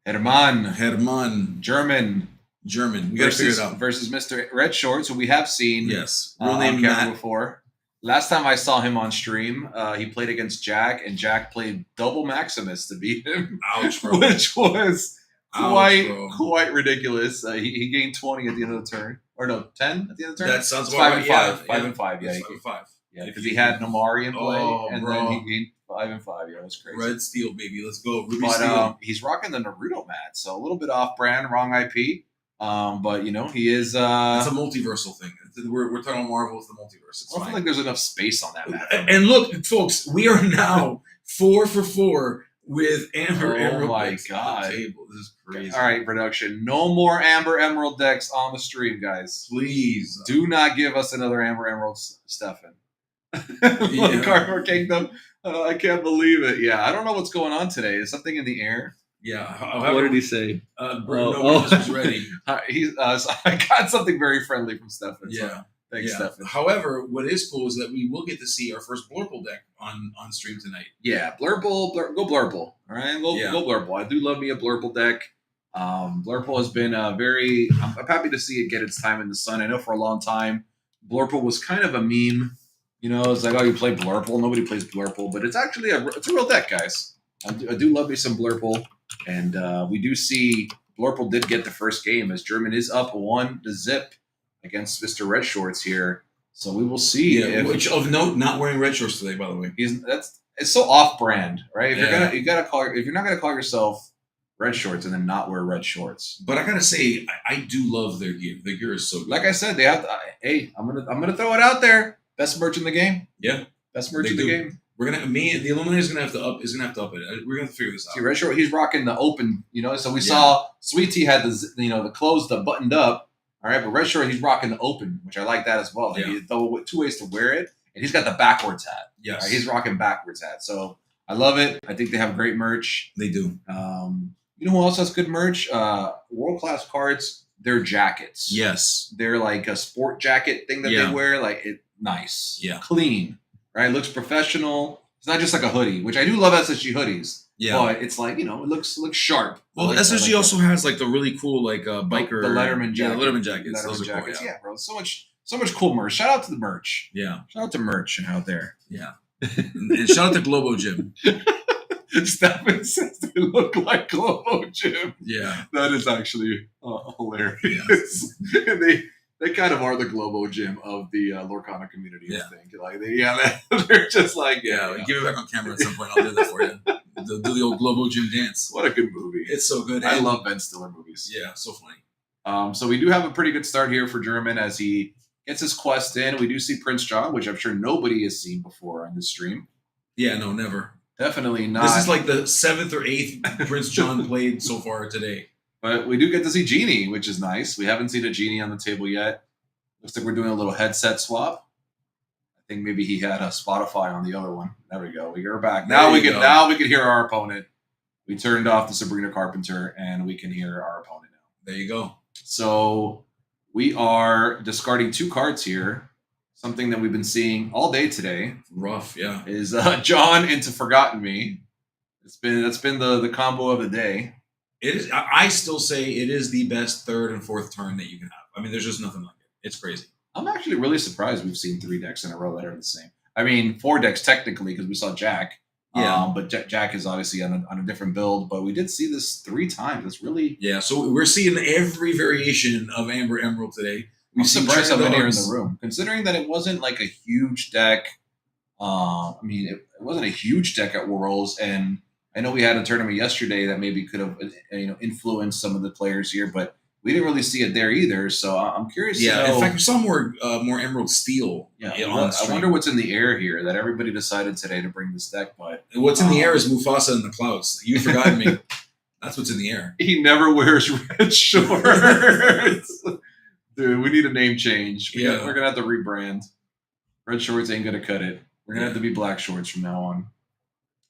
Herman. German. German. We gotta figure it out. Versus Mr. Red Shorts, who we have seen Yes. on Real name camera Matt. before. Last time I saw him on stream, he played against Jack, and Jack played double Maximus to beat him, Ouch, bro. which was Ouch, bro. quite ridiculous. He gained 20 at the end of the turn. Or no, 10 at the end of the turn? That sounds It's about 5 and right. 5. Yeah, 5 and 5, yeah. It's 5 and 5. Yeah, because he had Namari in play, Oh, and bro. then he gained 5 and 5. Yeah, it was crazy. Red Steel, baby. Let's go. Ruby But Steel. he's rocking the Naruto mat, so a little bit off brand, wrong IP. But he is. It's a multiversal thing. We're talking about Marvel. It's the multiverse. It's I don't fine. feel like there's enough space on that mat. And look, folks, we are now 4 for 4 with Amber Oh Emerald. my decks on God. the table. This is crazy. All right, production. No more Amber Emerald decks on the stream, guys. Please. Do not give us another Amber Emerald, Stefan. Yeah. Cardboard Kingdom. I can't believe it. Yeah, I don't know what's going on today. Is something in the air? Yeah. What did he say? Bruno was ready. I got something very friendly from Stefan. So Yeah. thanks, Yeah. Stefan. However, what is cool is that we will get to see our first Blurple deck on stream tonight. Yeah, Blurple, go Blurple. All right, go Blurple. I do love me a Blurple deck. Blurple has been I'm happy to see it get its time in the sun. I know for a long time Blurple was kind of a meme. It's like, oh, you play Blurple. Nobody plays Blurple, but it's actually it's a real deck, guys. I do love me some Blurple, and we do see Blurple did get the first game as German is up 1-0 against Mr. Red Shorts here. So we will see. Which of note, not wearing red shorts today, by the way. It's so off-brand, right? If you're not gonna call yourself Red Shorts and then not wear red shorts. But I gotta say, I do love their gear. Their gear is so good. Like I said, they have. Hey, I'm gonna throw it out there. Best merch in the game. Yeah, best merch in the game. We're gonna the Illuminator's gonna have to up it. We're gonna figure this out. See, Red Short, he's rocking the open. So we saw Sweet Tea had the closed, the buttoned up. All right, but Red Short, he's rocking the open, which I like that as well. Yeah. Two ways to wear it, and he's got the backwards hat. Yes, right? He's rocking backwards hat. So I love it. I think they have great merch. They do. You know who else has good merch? World Class Cards. Their jackets. Yes, they're like a sport jacket thing that they wear. Like nice. Yeah, clean. Right, looks professional. It's not just like a hoodie, which I do love SSG hoodies. Yeah, but it's like it looks sharp. Well, SSG also has like the really cool biker, the Letterman jacket. Yeah, the Letterman jackets. Those are jackets. Cool, yeah, bro. So much cool merch. Shout out to the merch. Yeah, shout out to merch out there. Yeah, and shout out to Globo Gym. Stefan says they look like Globo Gym. Yeah, that is actually hilarious. Yeah. They kind of are the Globo Gym of the Lorcana community, I think. Like they're just like give it back on camera at some point. I'll do that for you. Do the old Globo Gym dance. What a good movie! It's so good. I love Ben Stiller movies. Yeah, so funny. So we do have a pretty good start here for German as he gets his quest in. We do see Prince John, which I'm sure nobody has seen before on this stream. Yeah, no, never. Definitely not. This is like the 7th or 8th Prince John played so far today. But we do get to see Genie, which is nice. We haven't seen a Genie on the table yet. Looks like we're doing a little headset swap. I think maybe he had a Spotify on the other one. There we go. We're back. Now we can hear our opponent. We turned off the Sabrina Carpenter and we can hear our opponent now. There you go. So we are discarding 2 cards here. Something that we've been seeing all day today. Rough, yeah. Is John into Forgotten Me. That's been the combo of the day. It is. I still say it is the best 3rd and 4th turn that you can have. I mean, there's just nothing like it. It's crazy. I'm actually really surprised we've seen 3 decks in a row that are the same. I mean, 4 decks technically because we saw Jack. Yeah. But Jack is obviously on a different build. But we did see this 3 times. It's really So we're seeing every variation of Amber Emerald today. I'm surprised how many are in the room, considering that it wasn't like a huge deck. I mean, it wasn't a huge deck at Worlds, and I know we had a tournament yesterday that maybe could have influenced some of the players here, but we didn't really see it there either. So I'm curious. Yeah, to know, in fact, we saw more Emerald Steel. Yeah, I wonder what's in the air here that everybody decided today to bring this deck. But what's in the air is Mufasa in the clouds. You've forgotten me. That's what's in the air. He never wears red shorts. Dude, we need a name change. We're going to have to rebrand. Red shorts ain't going to cut it. We're going to have to be black shorts from now on.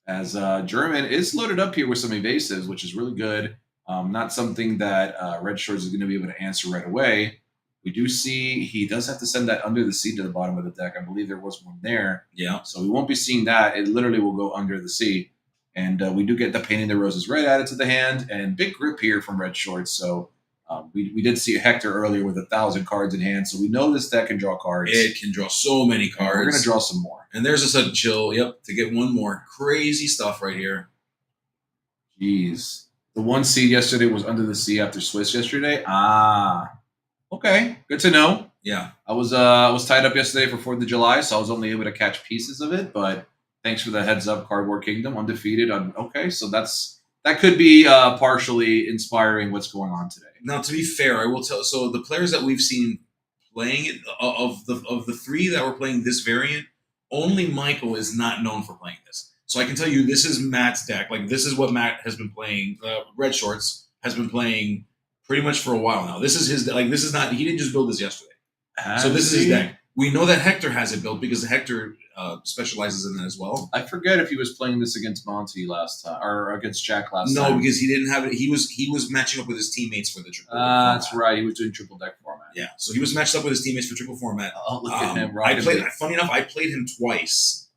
As German is loaded up here with some evasives, which is really good. Not something that red shorts is going to be able to answer right away. We do see he does have to send that under the sea to the bottom of the deck. I believe there was one there. Yeah. So we won't be seeing that. It literally will go under the sea. And we do get the Painting the Roses Red added to the hand. And big grip here from red shorts. So we did see Hector earlier with 1,000 cards in hand, so we know this deck can draw cards. It can draw so many cards. We're going to draw some more. And there's a sudden chill, to get one more. Crazy stuff right here. Jeez. The 1 seed yesterday was under the sea after Swiss yesterday. Okay. Good to know. Yeah. I was tied up yesterday for 4th of July, so I was only able to catch pieces of it, but thanks for the heads up, Cardboard Kingdom, undefeated. Okay, so that could be partially inspiring what's going on today. Now, to be fair, I will tell. So the players that we've seen playing it, of the 3 that were playing this variant, only Michael is not known for playing this. So I can tell you, this is Matt's deck. Like, this is what Matt has been playing. Red Shorts has been playing pretty much for a while now. This is his. This is not. He didn't just build this yesterday. So this is his deck. We know that Hector has it built because Hector specializes in that as well. I forget if he was playing this against Monty last time or against Jack last time. No, because he didn't have it. He was matching up with his teammates for the triple. That's right. He was doing triple deck format. Yeah, so he was matched up with his teammates for triple format. Oh, look at him! Funny enough, I played him twice.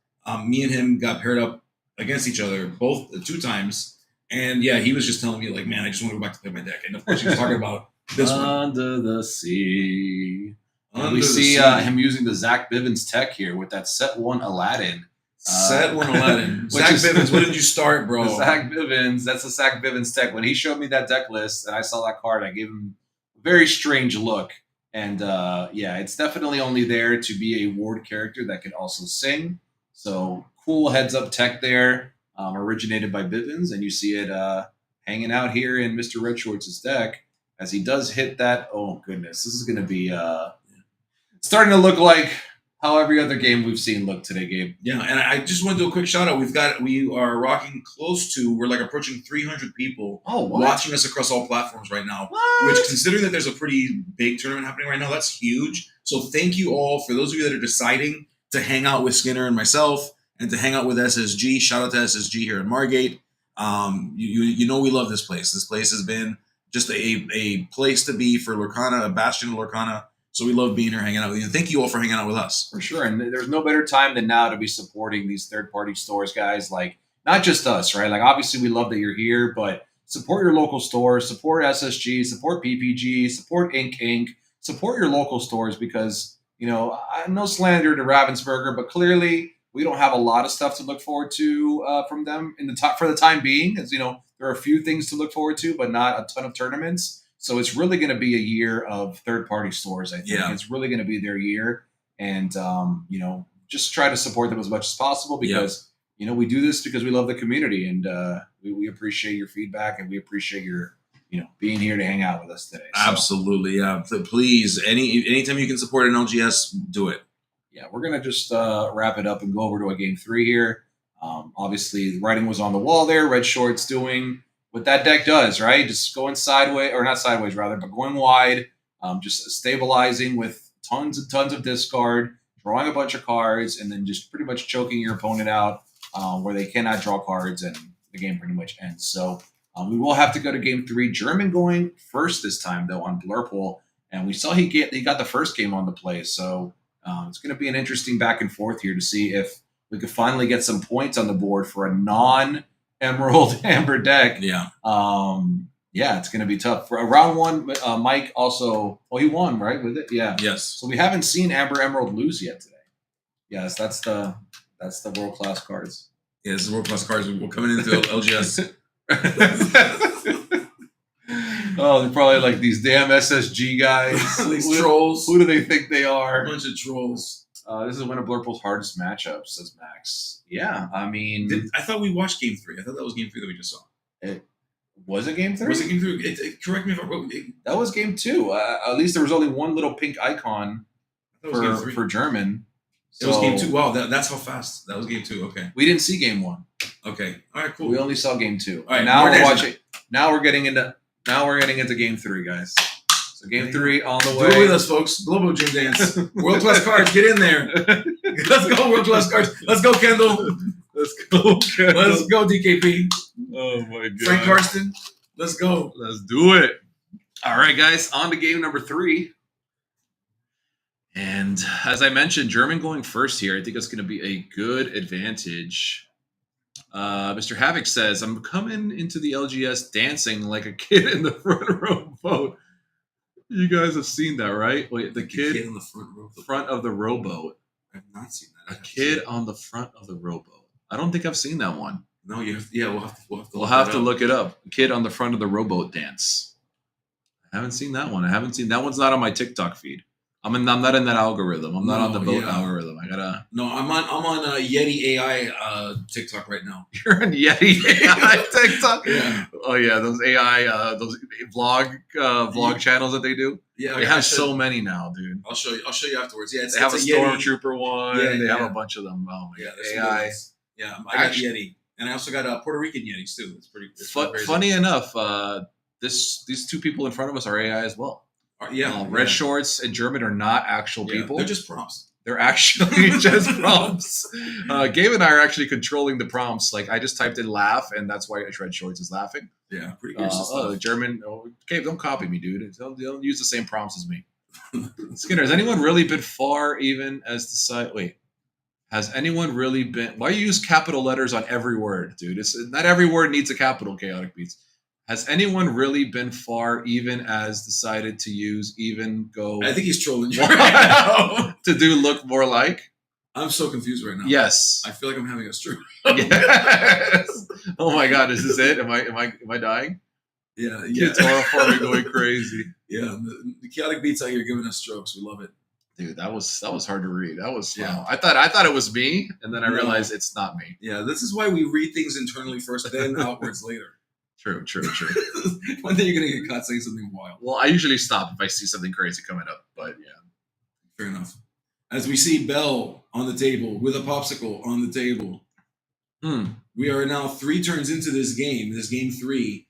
Me and him got paired up against each other 2 times, and yeah, he was just telling me like, "Man, I just want to go back to play my deck." And of course, he was talking about this one. Under the sea. And Under we the see sea. him using the Zach Bivens tech here with that set 1 Aladdin. Set 1 Aladdin. Which Zach is- Bivens, when did you start, bro? The Zach Bivens, that's the Zach Bivens tech. When he showed me that deck list and I saw that card, I gave him a very strange look. And yeah, it's definitely only there to be a ward character that can also sing. So cool heads up tech there, originated by Bivens, and you see it hanging out here in Mr. Red Shorts' deck as he does hit that. Oh goodness, this is going to be starting to look like how every other game we've seen look today, Gabe. Yeah, and I just want to do a quick shout out. We are rocking close to, we're like approaching 300 people watching us across all platforms right now. What? Which, considering that there's a pretty big tournament happening right now, that's huge. So thank you all for those of you that are deciding to hang out with Skinner and myself and to hang out with SSG. Shout out to SSG here in Margate. You know we love this place. This place has been just a place to be for Lorcana, a bastion of Lorcana. So we love being here hanging out with you. And thank you all for hanging out with us. For sure. And there's no better time than now to be supporting these third-party stores, guys. Like, not just us, right? Like, obviously, we love that you're here, but support your local stores, support SSG, support PPG, support Inc. Support your local stores because, you know, no slander to Ravensburger, but clearly we don't have a lot of stuff to look forward to from them in the for the time being. As you know, there are a few things to look forward to, but not a ton of tournaments. So it's really going to be a year of third-party stores, I think. Yeah. It's really going to be their year. And, you know, just try to support them as much as possible because, you know, we do this because we love the community. And we appreciate your feedback and we appreciate your, you know, being here to hang out with us today. So, Absolutely, yeah. Please, anytime you can support an LGS, do it. yeah, we're going to just wrap it up and go over to a game 3 here. Obviously, the writing was on the wall there. Red Shorts doing what that deck does, right? Just going sideways, or not sideways rather, but going wide, just stabilizing with tons and tons of discard, drawing a bunch of cards, and then just pretty much choking your opponent out where they cannot draw cards, and the game pretty much ends. So we will have to go to game 3. German going first this time, though, on Blurple, and we saw he got the first game on the play. So it's going to be an interesting back and forth here to see if we could finally get some points on the board for a non-Emerald Amber deck. Yeah. Yeah, it's going to be tough. For round 1, Mike also, he won, right, with it? Yeah. Yes. So we haven't seen Amber Emerald lose yet today. Yes, that's the world-class cards. Yeah, this is world-class cards. We're coming into LGS. Oh, they're probably like these damn SSG guys. These trolls. Who do they think they A are? bunch of trolls. This is one of Blurple's hardest matchups, says Max. Yeah, I mean, I thought we watched game 3. I thought that was game 3 that we just saw. was it game 3? Was it game 3? Correct me if I'm wrong. That was game 2. At least there was only one little pink icon That was game 3. for German. It was game So 2. Wow, that's how fast. That was game 2. Okay. We didn't see game 1. Okay. All right, cool. We only saw game 2. All right, now more we're dancing. watching. Now we're getting into game 3, guys. So game 3 on the Do it with way. us, folks. Global Gym Dance. World-class cards. Get in there. Let's go, world-class cards. Let's go, Kendall. Let's go. Let's go, DKP. Oh my god. Frank Karsten. Let's go. Let's do it. All right, guys, on to game number 3. And as I mentioned, German going first here. I think it's going to be a good advantage. Mr. Havoc says, I'm coming into the LGS dancing like a kid in the front row boat. You guys have seen that, right? Wait, the kid in the front row. front of the rowboat. I've not seen that. A kid on the front of the rowboat. I don't think I've seen that one. No, you have. Yeah, we'll have to. We'll have to look it up. Kid on the front of the rowboat dance. I haven't seen that one. I haven't seen that one's not on my TikTok feed. I'm not in that algorithm. I'm not on the boat algorithm. I gotta. No, I'm on Yeti AI TikTok right now. You're on Yeti AI TikTok. Yeah. Oh yeah, those AI those vlog channels that they do. Yeah, They have so many now, dude. I'll show you afterwards. Yeah, They have a Yeti. Stormtrooper one. Yeah, They have yeah. a bunch of them. Oh my Yeah, god, there's some AI. good ones. Yeah, I got Yeti, and I also got Puerto Rican Yetis too. It's pretty. It's crazy. Funny enough, these two people in front of us are AI as well. Red Shorts and German are not actual people. They're just prompts. They're actually just prompts. Gabe and I are actually controlling the prompts. Like I just typed in laugh, and that's why Red Shorts is laughing. Yeah, pretty good stuff. German. Gabe, don't copy me, dude. Don't use the same prompts as me. Skinner, has anyone really been far even as the side? Wait, has anyone really been? Why you use capital letters on every word, dude? It's not every word needs a capital. Chaotic Beats. Has anyone really been far, even as decided to use even go I think he's trolling you right now. to do look more like? I'm so confused right now. Yes. I feel like I'm having a stroke. Yes. Oh my God, is this it? Am I dying? Yeah, Kids are for me going crazy. Yeah, the chaotic beats out here giving us strokes. We love it. Dude, that was hard to read. That was Yeah. I thought it was me, and then I No. realized it's not me. Yeah, this is why we read things internally first, then outwards later. True. One day you're gonna get caught saying something wild. Well, I usually stop if I see something crazy coming up, but yeah. Fair enough. As we see Bell on the table with a popsicle on the table. We are now 3 turns into this game 3.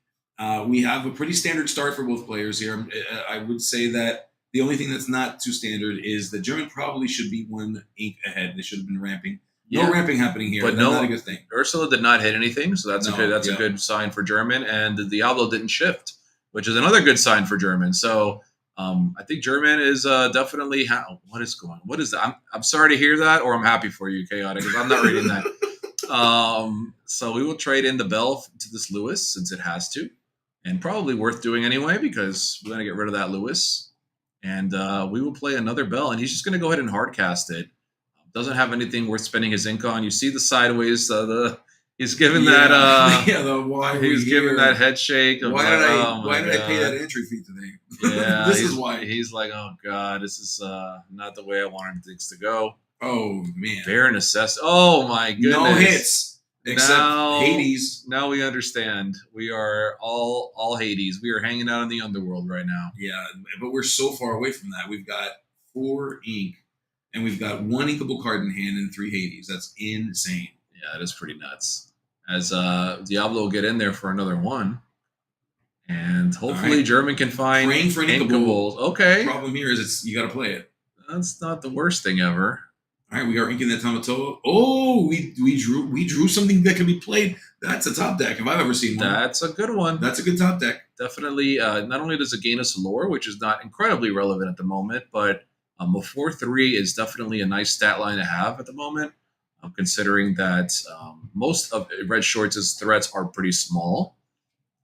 We have a pretty standard start for both players here. I would say that the only thing that's not too standard is that German probably should be 1 ink ahead. They should have been ramping. No ramping happening here, but that's not a good thing. Ursula did not hit anything, so that's a good sign for German. And the Diablo didn't shift, which is another good sign for German. So I think German is definitely what is going on? What is that? I'm sorry to hear that, or I'm happy for you, Chaotic, because I'm not reading that. So we will trade in the Bell to this Lewis since it has to, and probably worth doing anyway because we're gonna get rid of that Lewis, and we will play another Bell, and he's just gonna go ahead and hardcast it. Doesn't have anything worth spending his ink on. You see the sideways, he's giving that. He's giving that head shake. Why did I pay that entry fee today? Yeah, this is why. He's like, oh God, this is not the way I wanted things to go. Oh man, Baron assessed. Oh my goodness, no hits except Hades. Now we understand. We are all Hades. We are hanging out in the underworld right now. Yeah, but we're so far away from that. We've got 4 ink. And we've got 1 inkable card in hand and 3 Hades. That's insane. Yeah, that is pretty nuts. As Diablo will get in there for another 1. And hopefully German can find praying for an inkables. Okay. The problem here is you got to play it. That's not the worst thing ever. All right, we are inking that Tamatoa. Oh, we drew something that can be played. That's a top deck if I've ever seen one. That's a good one. That's a good top deck. Definitely. Not only does it gain us lore, which is not incredibly relevant at the moment, but a 4-3 is definitely a nice stat line to have at the moment, considering that most of Red Shorts' threats are pretty small.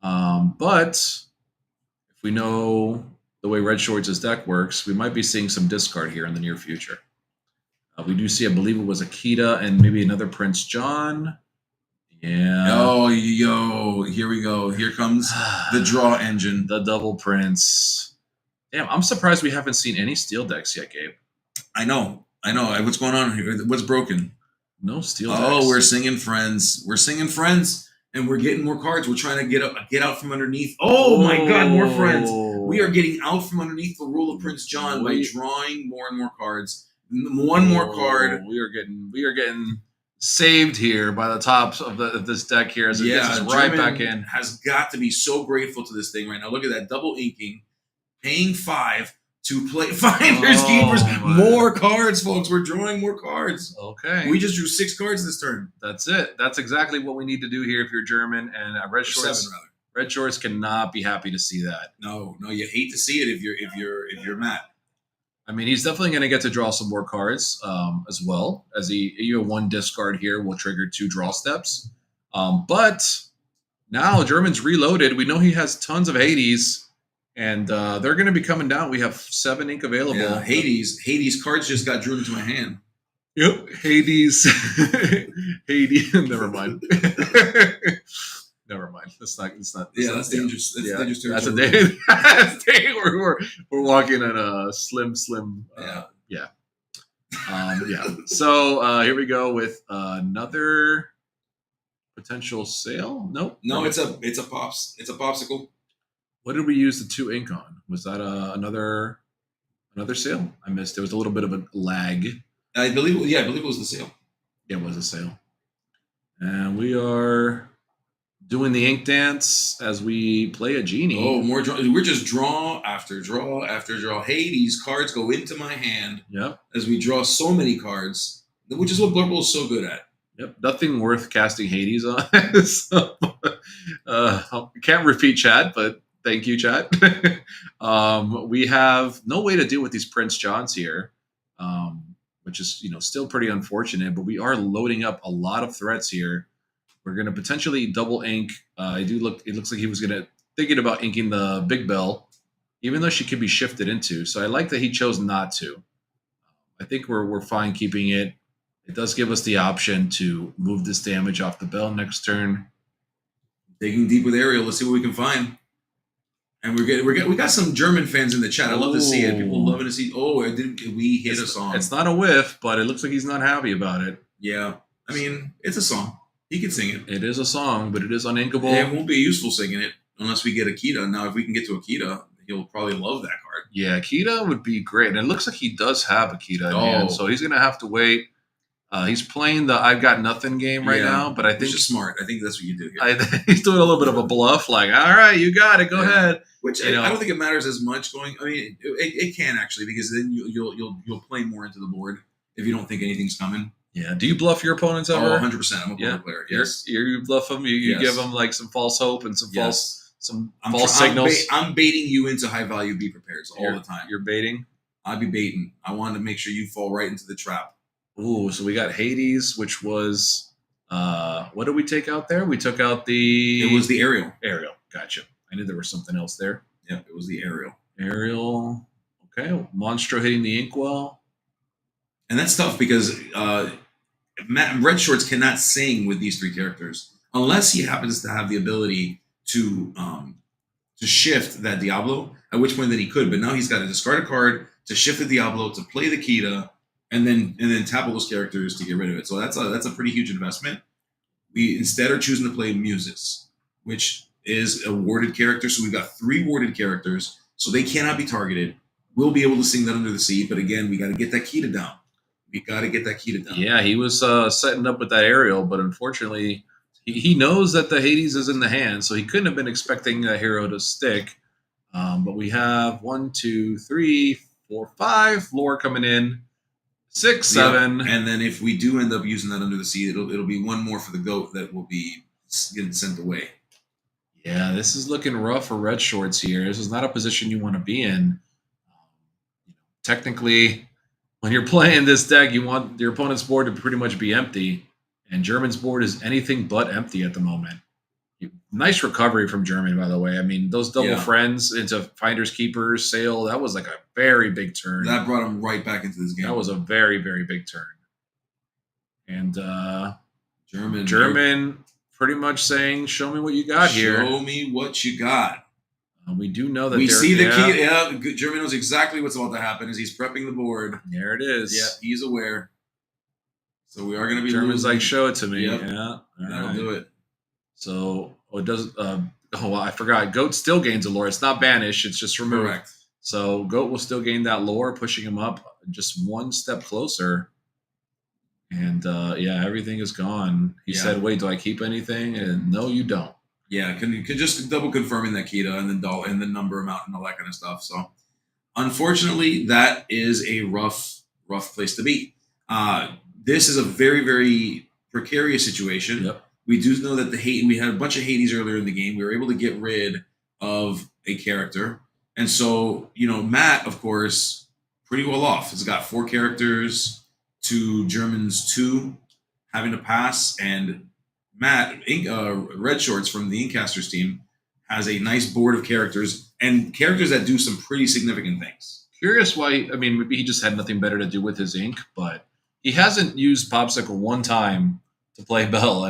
But if we know the way Red Shorts' deck works, we might be seeing some discard here in the near future. We do see, I believe it was Akita and maybe another Prince John. Yeah. Oh, yo, here we go. Here comes the draw engine. The double Prince. Damn, I'm surprised we haven't seen any steel decks yet, Gabe. I know. What's going on here? What's broken? No steel decks. Oh, we're singing Friends. And we're getting more cards. We're trying to get out from underneath. Oh my God, more Friends. We are getting out from underneath the rule of Prince John by drawing more and more cards. One more card. We are getting saved here by the tops of this deck here as it gets us right back in. Has got to be so grateful to this thing right now. Look at that double inking. Paying 5 to play Finders Keepers. More cards, folks. We're drawing more cards. Okay. We just drew 6 cards this turn. That's it. That's exactly what we need to do here if you're German. And Red Shorts. 7, rather. Red Shorts cannot be happy to see that. No, you hate to see it if you're Matt. I mean, he's definitely going to get to draw some more cards as well. As you have 1 discard here will trigger 2 draw steps. But now German's reloaded. We know he has tons of Hades. And they're going to be coming down. We have 7 ink available. Yeah, Hades cards just got drew into my hand. Yep, Hades. Hades. Never mind. Never mind. That's not. Yeah, that's dangerous. That's dangerous. That's a day. That's a day where we're walking on a slim. Yeah. So here we go with another potential sale. Nope. No, it's a pops. It's a popsicle. What did we use the 2 ink on? Was that another sale? I missed. There was a little bit of a lag. I believe it was the sale. Yeah, it was a sale. And we are doing the ink dance as we play a genie. Oh, more draw. We're just draw after draw after draw. Hades cards go into my hand. Yep. As we draw so many cards, which is what Blood Bowl is so good at. Yep. Nothing worth casting Hades on. So, can't repeat chat, but thank you, chat. We have no way to deal with these Prince Johns here, which is still pretty unfortunate. But we are loading up a lot of threats here. We're going to potentially double ink. It looks like he was going to thinking about inking the Big Bell, even though she could be shifted into. So I like that he chose not to. I think we're fine keeping it. It does give us the option to move this damage off the bell next turn. Digging deep with Ariel. Let's see what we can find. And we got some German fans in the chat. I love to see it. People loving to see. Oh, we hit a song. It's not a whiff, but it looks like he's not happy about it. Yeah, I mean it's a song. He can sing it. It is a song, but it is uninkable. It won't be useful singing it unless we get Akita. Now, if we can get to Akita, he'll probably love that card. Yeah, Akita would be great. And it looks like he does have Akita in hand, so he's going to have to wait. He's playing the I've got nothing game right now, but I think he's smart. I think that's what you do here. He's doing a little bit of a bluff, like, all right, you got it, go ahead. Which I don't think it matters as much going. I mean, it can actually, because then you'll play more into the board if you don't think anything's coming. Yeah. Do you bluff your opponents ever? 100%. I'm a poker player. Yes. You bluff them. You give them like some false hope and some false signals. I'm baiting you into high value. Be prepared all the time. You're baiting. I'll be baiting. I want to make sure you fall right into the trap. Ooh, so we got Hades, which was what did we take out there? We took out the. It was the Ariel. Ariel. Gotcha. I knew there was something else there. Yep, it was the Ariel. Ariel. Okay. Monstro hitting the Inkwell. And that's tough because Red Shorts cannot sing with these three characters unless he happens to have the ability to shift that Diablo, at which point then he could. But now he's got to discard a card to shift the Diablo, to play the Kita, and then tap all those characters to get rid of it. So that's a pretty huge investment. We instead are choosing to play Muses, which is a warded character. So we've got 3 warded characters, so they cannot be targeted. We'll be able to sing that under the sea, but again, we got to get that Kita down. Yeah, he was setting up with that Ariel, but unfortunately, he knows that the Hades is in the hand, so he couldn't have been expecting the hero to stick. But we have 1, 2, 3, 4, 5 lore coming in, 6, 7, and then if we do end up using that under the sea, it'll be 1 more for the goat that will be getting sent away. Yeah, this is looking rough for Red Shorts here. This is not a position you want to be in. Technically, when you're playing this deck, you want your opponent's board to pretty much be empty, and German's board is anything but empty at the moment. Nice recovery from German, by the way. I mean, those double friends into Finders Keepers, Sale, that was like a very big turn. That brought him right back into this game. That was a very, very big turn. And German pretty much saying, show me what you got here. Show me what you got. We do know that we see the key. Yeah, German knows exactly what's about to happen as he's prepping the board. There it is. Yeah, he's aware. So we are going to be German's losing. like, show it to me. Yep. Yeah, that'll do it. So it does. I forgot. Goat still gains a lore. It's not banished. It's just removed. Correct. So Goat will still gain that lore, pushing him up just 1 step closer. And everything is gone. He said, "Wait, do I keep anything?" And no, you don't. Yeah, can just double confirming that Kita and the number amount and all that kind of stuff. So, unfortunately, that is a rough place to be. This is a very, very precarious situation. Yep. We do know that we had a bunch of Hades earlier in the game. We were able to get rid of a character, and so Matt, of course, pretty well off. He's got 4 characters to German's 2, having to pass, and Matt, Red Shorts from the Inkcasters team, has a nice board of characters and characters that do some pretty significant things. Curious why, maybe he just had nothing better to do with his ink, but he hasn't used Popsicle 1 time to play Bell.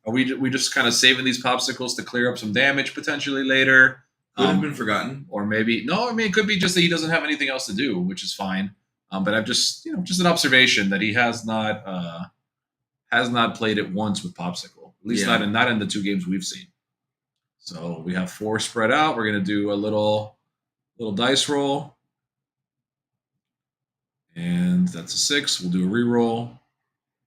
Are we just kind of saving these Popsicles to clear up some damage potentially later? Could have been forgotten. Or maybe, it could be just that he doesn't have anything else to do, which is fine. But I've just an observation that he has not played it once with Popsicle. At least not in the 2 games we've seen. So we have 4 spread out. We're going to do a little dice roll. And that's a 6. We'll do a reroll.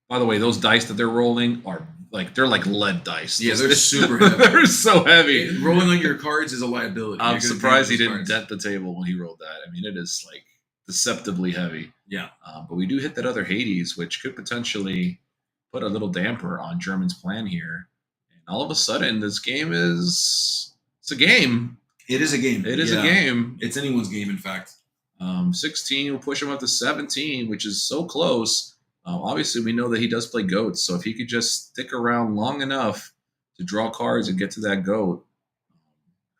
By the way, those dice that they're rolling are they're like lead dice. Yeah, they're super heavy. They're so heavy. Rolling on your cards is a liability. I'm surprised he didn't dent the table when he rolled that. It is deceptively heavy. Yeah. But we do hit that other Hades, which could potentially put a little damper on German's plan here. And all of a sudden, this game it's a game. It is a game. It is a game. It's anyone's game, in fact. 16 will push him up to 17, which is so close. Obviously, we know that he does play goats, so if he could just stick around long enough to draw cards and get to that goat,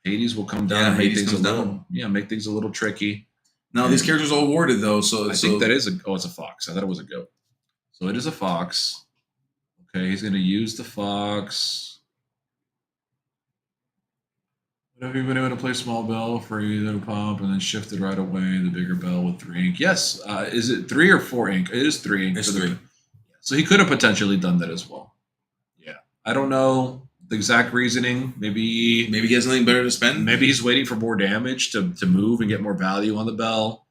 Hades will come down Yeah, and make Hades things a comes little, make things a little tricky. Now these characters are all warded though, so I think that is it's a fox. I thought it was a goat. So it is a fox. Okay, he's going to use the fox. Have you been able to play small bell for either to pump and then shift it right away? The bigger bell with 3 ink. Yes. Is it 3 or 4 ink? It is 3 ink. It's 3. So he could have potentially done that as well. Yeah. I don't know the exact reasoning. Maybe he has something better to spend. Maybe he's waiting for more damage to move and get more value on the bell.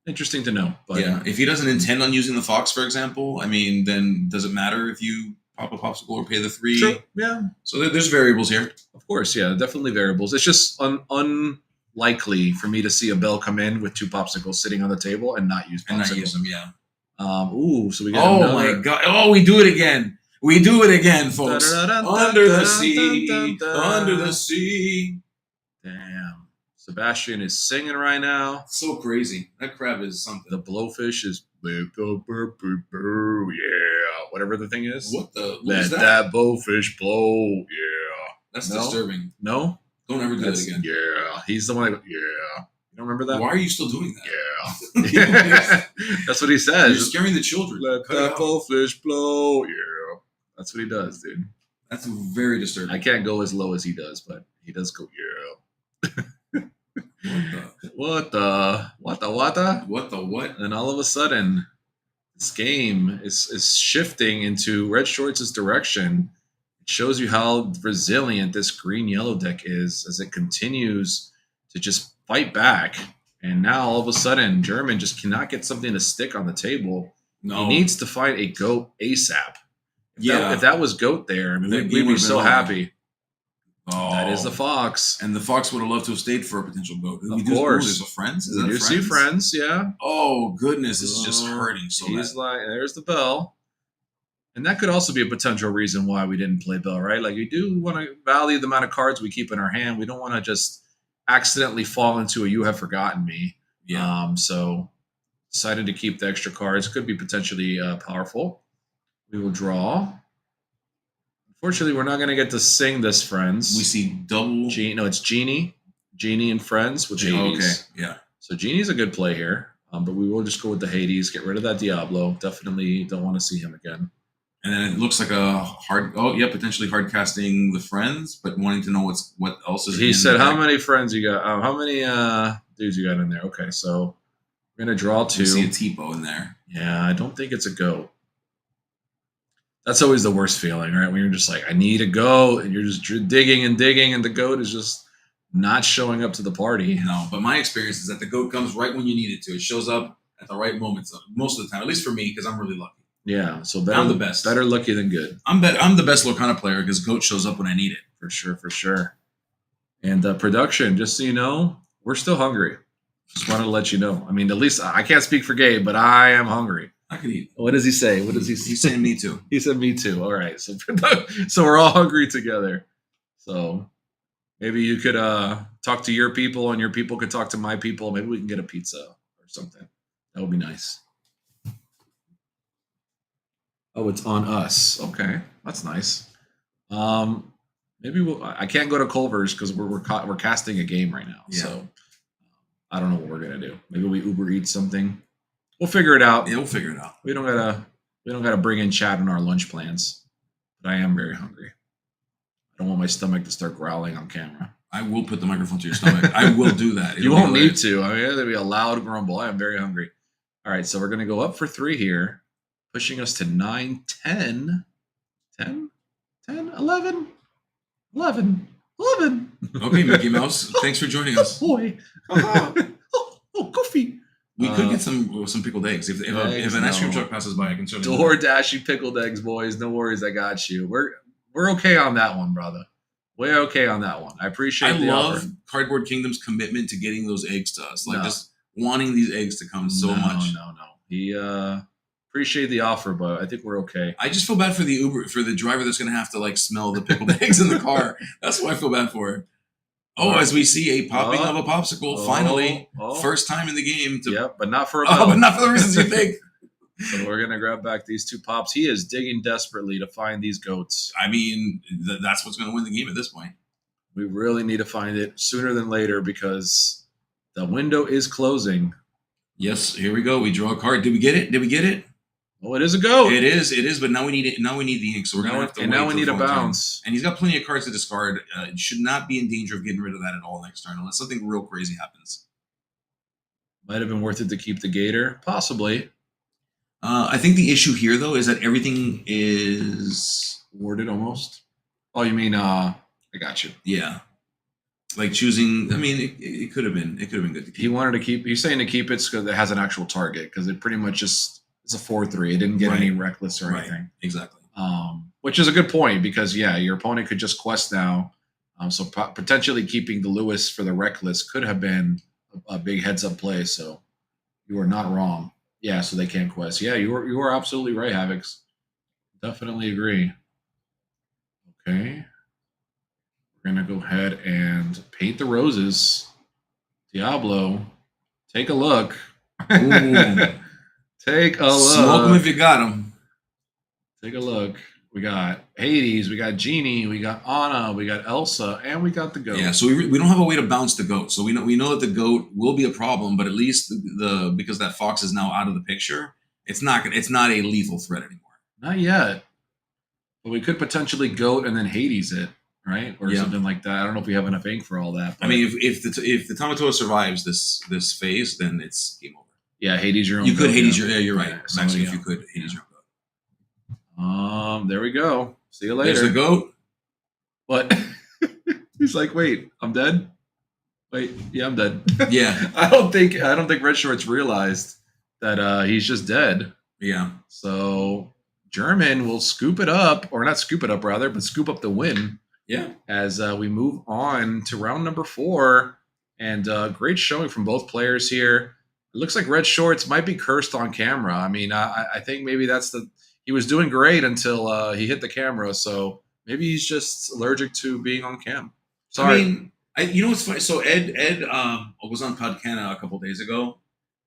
Interesting to know. But yeah, if he doesn't intend on using the fox, for example, I mean, then does it matter if you pop a popsicle or pay the 3? Sure. Yeah. So there's variables here. Of course, yeah, definitely variables. It's just unlikely for me to see a bell come in with 2 popsicles sitting on the table and not use popsicles. And not use them, yeah. So we got another... my God. Oh, we do it again. We do it again, folks. Under the sea. Under the sea. Damn. Sebastian is singing right now. So crazy. That crab is something. The blowfish is yeah, whatever the thing is. What Let that blowfish blow. Yeah. That's disturbing. No? Don't ever do that again. Yeah. He's the one that yeah. You don't remember that? Why are you still doing that? Yeah. That's what he says. You're scaring the children. Let that blowfish blow. Yeah. That's what he does, dude. That's very disturbing. I can't go as low as he does, but he does go, yeah. What the what? And all of a sudden, this game is shifting into Red Shorts' direction. It shows you how resilient this green-yellow deck is as it continues to just fight back. And now, all of a sudden, German just cannot get something to stick on the table. No. He needs to find a goat ASAP. If that was goat there, I mean, we'd be so happy. Oh. That is the fox. And the fox would have loved to have stayed for a potential goat. Of course. There's a friends? Is We that do see friends, yeah. Oh, goodness. This is just hurting so bad. He's like, there's the bell. And that could also be a potential reason why we didn't play bell, right? Like, we do want to value the amount of cards we keep in our hand. We don't want to just accidentally fall into a you have forgotten me. Yeah. So decided to keep the extra cards. Could be potentially powerful. We will draw. Unfortunately, we're not going to get to sing this, friends. We see double. It's Genie. Genie and Friends with Hades. Okay, yeah. So Genie's a good play here, but we will just go with the Hades. Get rid of that Diablo. Definitely don't want to see him again. And then it looks like a potentially hard casting the Friends, but wanting to know what else is. He said, "How many friends you got? How many dudes you got in there?" Okay, so we're gonna draw 2. You see a Tipo in there. Yeah, I don't think it's a goat. That's always the worst feeling, right? When you're just like, I need a goat, and you're just digging, and the goat is just not showing up to the party. No, but my experience is that the goat comes right when you need it to. It shows up at the right moments most of the time, at least for me, because I'm really lucky. Yeah, so I'm the best. Better lucky than good. I'm the best Lorcana player because goat shows up when I need it. For sure. And production, just so you know, we're still hungry. Just wanted to let you know. I mean, at least I can't speak for Gabe, but I am hungry. I can eat. What does he say? He's saying me too. He said me too. All right. So we're all hungry together. So maybe you could talk to your people and your people could talk to my people. Maybe we can get a pizza or something. That would be nice. Oh, it's on us. Okay. That's nice. Maybe I can't go to Culver's because we're casting a game right now. Yeah. So I don't know what we're gonna do. Maybe we Uber Eats something. We'll figure it out. Yeah, we'll figure it out. We don't gotta bring in Chad in our lunch plans. But I am very hungry. I don't want my stomach to start growling on camera. I will put the microphone to your stomach. I will do that. You won't need to. I mean, there'll be a loud grumble. I am very hungry. All right, so we're gonna go up for 3 here, pushing us to 9, 10, 10, 10, 11, 11, 11. Okay, Mickey Mouse. Thanks for joining us. Oh, boy. Goofy. We could get some pickled eggs. If an ice cream truck passes by, I can certainly. DoorDash pickled eggs, boys. No worries, I got you. We're okay on that one, brother. We're okay on that one. I appreciate the offer. I love Cardboard Kingdom's commitment to getting those eggs to us. Just wanting these eggs to come so much. No. He appreciate the offer, but I think we're okay. I just feel bad for the driver that's going to have to smell the pickled eggs in the car. That's what I feel bad for. Oh, as we see a popping of a popsicle, finally, first time in the game. But not for but not for the reasons you think. So we're gonna grab back these 2 pops. He is digging desperately to find these goats. I mean, that's what's going to win the game at this point. We really need to find it sooner than later because the window is closing. Yes, here we go. We draw a card. Did we get it? Did we get it? Oh, it is a goat. It is. But now we need it. Now we need the ink. So we're gonna have to. And wait now we till need the a following turn. bounce. And he's got plenty of cards to discard. Should not be in danger of getting rid of that at all next turn unless something real crazy happens. Might have been worth it to keep the Gator, possibly. I think the issue here though is that everything is Warded almost. Oh, you mean I got you. yeah, like choosing. I mean, it could have been. It could have been good to He keep. wanted to keep. He's saying to keep it because it has an actual target. Because it pretty much just it's a 4/3. It didn't get any reckless or anything. Exactly. Which is a good point because your opponent could just quest now. So potentially keeping the Lewis for the reckless could have been a big heads up play. So you are not wrong. Yeah. So they can't quest. Yeah, you are absolutely right, Havocs. Definitely agree. Okay. We're gonna go ahead and paint the roses. Diablo, take a look. Ooh. Take a look. Smoke them if you got them. Take a look. We got Hades, we got Genie, we got Anna, we got Elsa, and we got the goat. Yeah, so we don't have a way to bounce the goat. So we know that the goat will be a problem, but at least the because that fox is now out of the picture, it's not a lethal threat anymore. Not yet. But we could potentially goat and then Hades it, right? Or something like that. I don't know if we have enough ink for all that. I mean, if the Tamatoa survives this phase, then it's game over. Yeah, Hades your own. You could goat, Hades you're right. So, Actually, if you could Hades your own goat. There we go. See you later. There's the goat. But he's like, wait, I'm dead. Wait, yeah, I'm dead. Yeah. I don't think Red Shorts realized that he's just dead. Yeah. So German will scoop it up, or not scoop it up rather, but scoop up the win. Yeah. As we move on to round number 4, and great showing from both players here. It looks like Red Shorts might be cursed on camera. I mean, I think maybe he was doing great until he hit the camera. So maybe he's just allergic to being on cam. Sorry. I mean, you know what's funny? So Ed was on Podcana a couple days ago,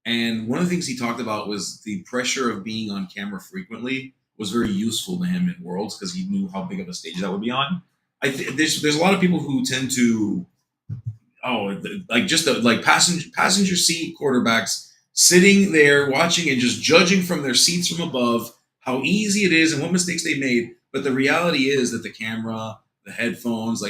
and one of the things he talked about was the pressure of being on camera frequently was very useful to him in Worlds because he knew how big of a stage that would be on. There's a lot of people who tend to passenger seat quarterbacks sitting there watching and just judging from their seats from above how easy it is and what mistakes they made. But the reality is that the camera, the headphones,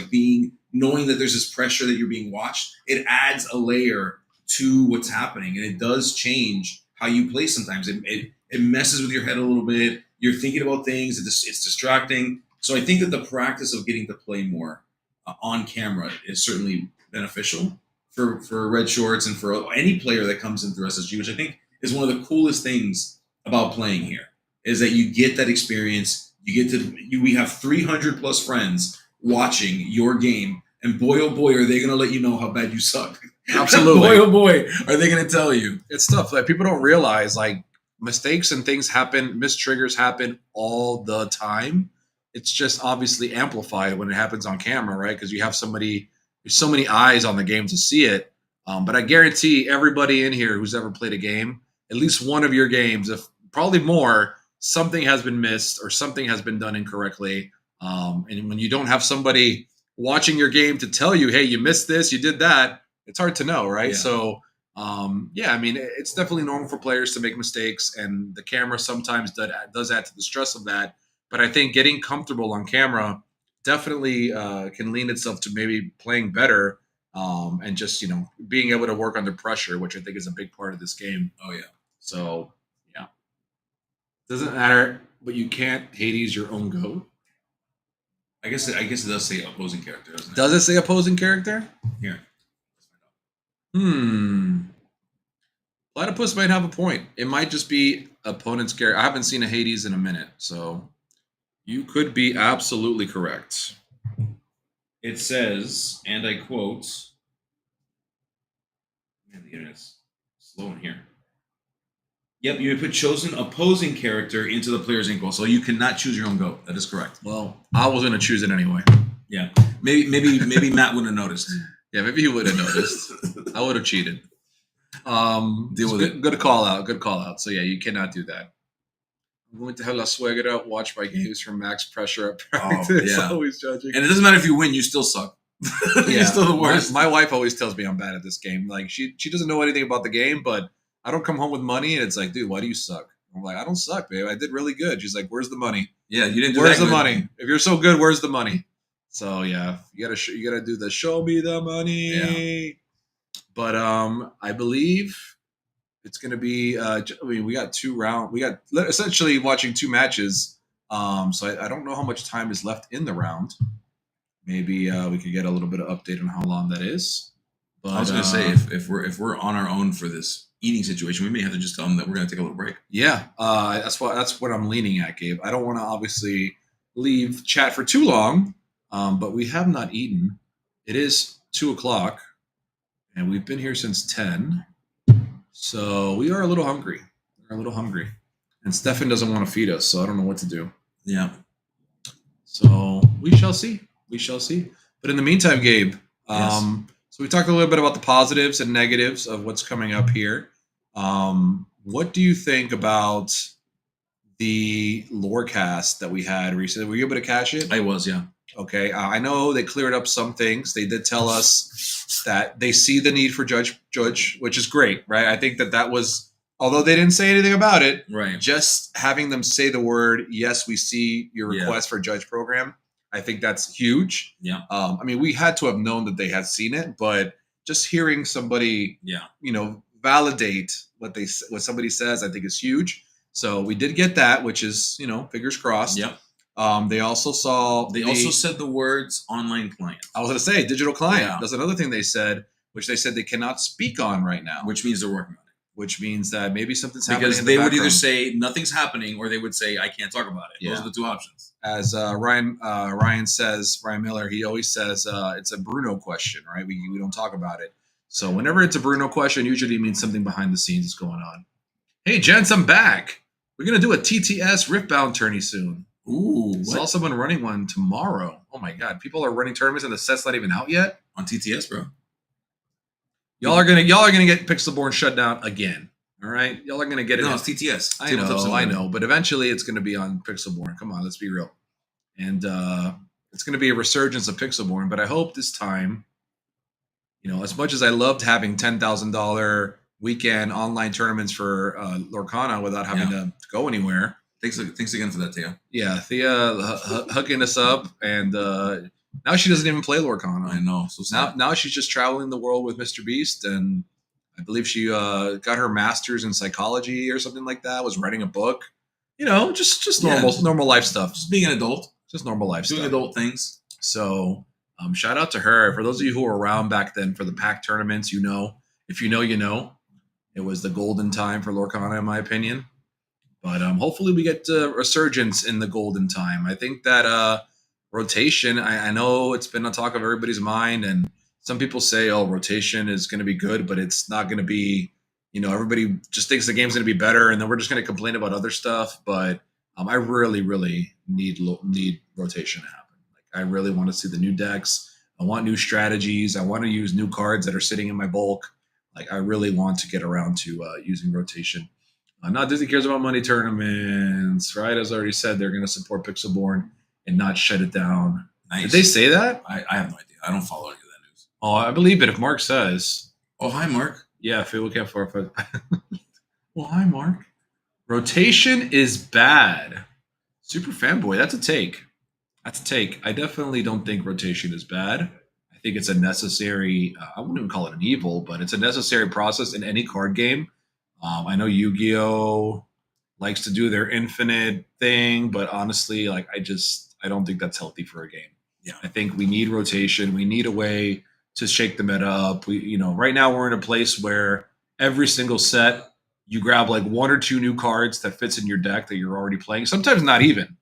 knowing that there's this pressure that you're being watched, it adds a layer to what's happening, and it does change how you play. Sometimes it messes with your head a little bit. You're thinking about things. It's distracting. So I think that the practice of getting to play more on camera is certainly beneficial for Red Shorts and for any player that comes in through SSG, which I think is one of the coolest things about playing here, is that you get that experience. We have 300 plus friends watching your game, and boy, oh boy, are they going to let you know how bad you suck. Absolutely. Boy, oh boy, are they going to tell you. It's stuff like people don't realize, like, mistakes and things happen, mistriggers happen all the time. It's just obviously amplified when it happens on camera, right? Because you have there's so many eyes on the game to see it. But I guarantee everybody in here who's ever played a game, at least one of your games, if probably more, something has been missed or something has been done incorrectly. And when you don't have somebody watching your game to tell you, hey, you missed this, you did that, it's hard to know, right? Yeah. So, I mean, it's definitely normal for players to make mistakes, and the camera sometimes does add to the stress of that. But I think getting comfortable on camera definitely can lean itself to maybe playing better and just, being able to work under pressure, which I think is a big part of this game. Oh, yeah. So, yeah. Doesn't matter, but you can't Hades your own goat. I guess it does say opposing character, doesn't it? Does it say opposing character? Here. Platypus might have a point. It might just be opponent's character. I haven't seen a Hades in a minute, so you could be absolutely correct. It says, and I quote, man, the internet's slow in here. Yep, you put chosen opposing character into the player's ink wall, so you cannot choose your own goat. That is correct. Well, I was going to choose it anyway. Yeah, maybe Matt wouldn't have noticed. Yeah, maybe he would have noticed. I would have cheated. Deal with it. Good call out. Good call out. So yeah, you cannot do that. I'm going to have La Suegra watch my games from max pressure at practice. Yeah. Always judging. And it doesn't matter if you win, you still suck. You're still the worst. My wife always tells me I'm bad at this game. Like she doesn't know anything about the game, but I don't come home with money, and it's like, dude, why do you suck? I'm like, I don't suck, babe. I did really good. She's like, where's the money? Yeah, you didn't do Where's that the good. money? If you're so good, where's the money? So yeah, you gotta do the show me the money. Yeah. But I believe it's gonna be. We got 2 rounds. We got essentially watching 2 matches. So I don't know how much time is left in the round. Maybe we could get a little bit of update on how long that is. But, I was gonna say if we're on our own for this eating situation, we may have to just tell them that we're gonna take a little break. yeah, that's what I'm leaning at, Gabe. I don't want to obviously leave chat for too long, but we have not eaten. It is 2:00, and we've been here since 10, so we are a little hungry. And Stefan doesn't want to feed us, so I don't know what to do. Yeah. So we shall see. But in the meantime, Gabe, Yes. so we talked a little bit about the positives and negatives of what's coming up here. What do you think about the Lorecast that we had recently? Were you able to catch it? I was, yeah. Okay. I know they cleared up some things. They did tell us that they see the need for judge, which is great, right? I think that was, although they didn't say anything about it, Right. just having them say the word, yes, we see your request for judge program. I think that's huge. Yeah. I mean, we had to have known that they had seen it, but just hearing somebody, Yeah. validate what somebody says, I think is huge. So we did get that, which is, fingers crossed. Yep. They also saw. They also said the words online client, I was going to say digital client. Yeah. That's another thing they said, which they said they cannot speak on right now. which means they're working on it. Which means that maybe something's happening. Because in they the would either background. say nothing's happening or they would say I can't talk about it. Yeah. Those are the 2 options. As Ryan Miller, he always says it's a Bruno question, right? We don't talk about it. So whenever it's a Bruno question, usually it means something behind the scenes is going on. Hey, gents, I'm back. We're going to do a TTS Riftbound tourney soon. Ooh, Saw what? someone running one tomorrow. Oh my God. People are running tournaments and the set's not even out yet. On TTS, bro. Y'all are gonna get Pixelborn shut down again. All right? Y'all are gonna get it. No, it's TTS. I know, but eventually it's going to be on Pixelborn. Come on, let's be real. And it's going to be a resurgence of Pixelborn, but I hope this time, as much as I loved having $10,000 weekend online tournaments for Lorcana without having to go anywhere. Thanks again for that, Thea. Yeah, Thea hooking us up, and now she doesn't even play Lorcana. I know. So sad. Now she's just traveling the world with Mr. Beast, and I believe she got her master's in psychology or something like that. Was writing a book, just normal life stuff. Just being an adult, Just normal life doing stuff. adult things. So, shout out to her. For those of you who were around back then for the pack tournaments, if you know, it was the golden time for Lorcana, in my opinion. But hopefully we get a resurgence in the golden time. I think that rotation. I know it's been on talk of everybody's mind, and some people say, "Oh, rotation is going to be good," but it's not going to be. Everybody just thinks the game's going to be better, and then we're just going to complain about other stuff. But I really, really need rotation to happen. Like, I really want to see the new decks. I want new strategies. I want to use new cards that are sitting in my bulk. Like, I really want to get around to using rotation. Not Disney cares about money tournaments, right? As I already said, they're going to support Pixelborn and not shut it down. Nice. Did they say that? I have no idea. I don't follow any of that news. Oh, I believe it. If Mark says, Oh, hi, Mark. yeah, if we look at for. Well, hi, Mark. Rotation is bad. Super fanboy. That's a take. I definitely don't think rotation is bad. I think it's a necessary. I wouldn't even call it an evil, but it's a necessary process in any card game. I know Yu-Gi-Oh likes to do their infinite thing, but honestly, I don't think that's healthy for a game. Yeah. I think we need rotation. We need a way to shake the meta up. Right now we're in a place where every single set you grab 1 or 2 new cards that fits in your deck that you're already playing. Sometimes not even.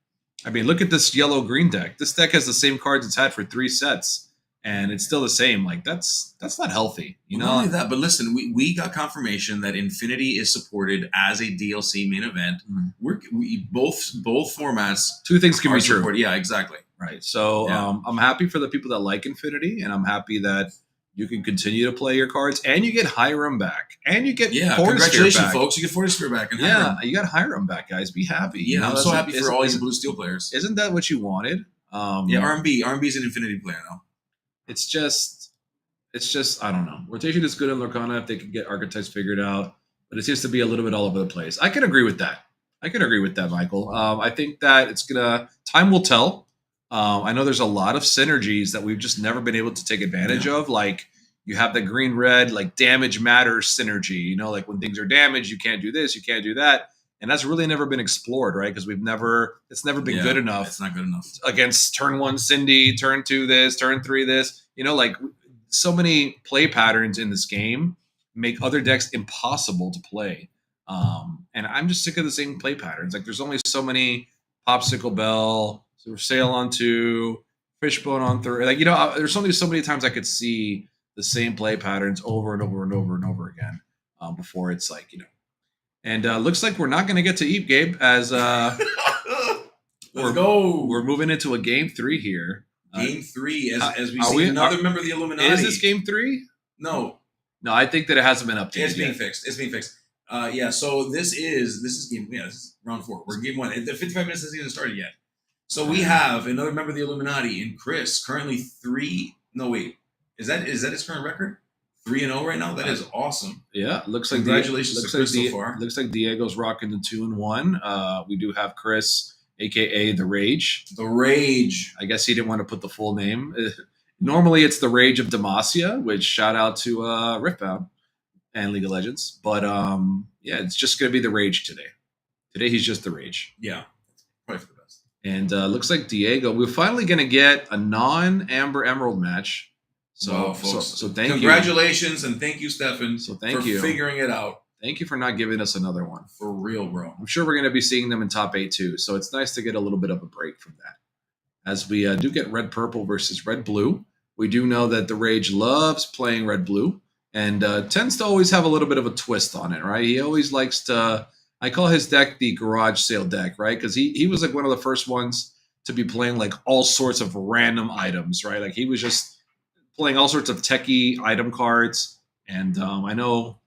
I mean, look at this yellow-green deck. This deck has the same cards it's had for 3 sets, and it's still the same. That's not healthy. Not only that, but listen, we got confirmation that Infinity is supported as a DLC main event. Mm-hmm. We both formats 2 things can are be true. supported. Yeah, exactly. Right. So Yeah. I'm happy for the people that like Infinity, and I'm happy that you can continue to play your cards, and you get Hiram back, and you get Yeah, Fortesphere congratulations, back. folks. You get Fortesphere back. And Yeah, Hiram. you got Hiram back, guys. Be happy. Yeah, I'm so happy for all you isn't- Blue Steel players. Isn't that what you wanted? Yeah, RMB is an Infinity player now. it's just I don't know. Rotation is good in Lorcana if they can get archetypes figured out, but it seems to be a little bit all over the place. I can agree with that. Michael. I think that time will tell. I know there's a lot of synergies that we've just never been able to take advantage of. Like you have the green red, like damage matters synergy. You know, like when things are damaged, you can't do this, you can't do that, and that's really never been explored, right? Because it's never been good enough. It's not good enough Against turn 1 Cindy, turn 2 this, turn 3 this. You know, like so many play patterns in this game make other decks impossible to play. And I'm just sick of the same play patterns. Like there's only so many Popsicle Bell, sort of Sail on 2, Fishbone on 3. Like, you know, there's only so many times I could see the same play patterns over and over and over and over again before it's like, you know. And looks like we're not going to get to Eep, Gabe, as Let's go. We're moving into a game 3 here. Game 3, as we see another member of the Illuminati. Is this game 3? No, I think that it hasn't been updated. It's being fixed. Yeah, so this is game. Yeah, this is round 4. We're game 1. The 55 minutes hasn't even started yet. So we have another member of the Illuminati, and Chris currently 3. No, wait, is that his current record? 3-0 right now. That is awesome. Yeah, looks like congratulations to Chris so far. Looks like Diego's rocking the 2-1. We do have Chris, aka the Rage. The Rage. I guess he didn't want to put the full name. Normally, it's the Rage of Demacia, which shout out to Riftbound and League of Legends. But yeah, it's just going to be the Rage today. Today, he's just the Rage. Yeah, probably for the best. And looks like Diego, we're finally going to get a non-Amber Emerald match. So, so thank you. Congratulations, and thank you, Stefan. So for figuring it out. Thank you for not giving us another one. For real, bro. I'm sure we're going to be seeing them in top 8 too. So it's nice to get a little bit of a break from that. As we do get red purple versus red blue, we do know that the Rage loves playing red blue and tends to always have a little bit of a twist on it, right? He always likes to. I call his deck the garage sale deck, right? Because he was like one of the first ones to be playing like all sorts of random items, right? Like he was just playing all sorts of techie item cards. And I know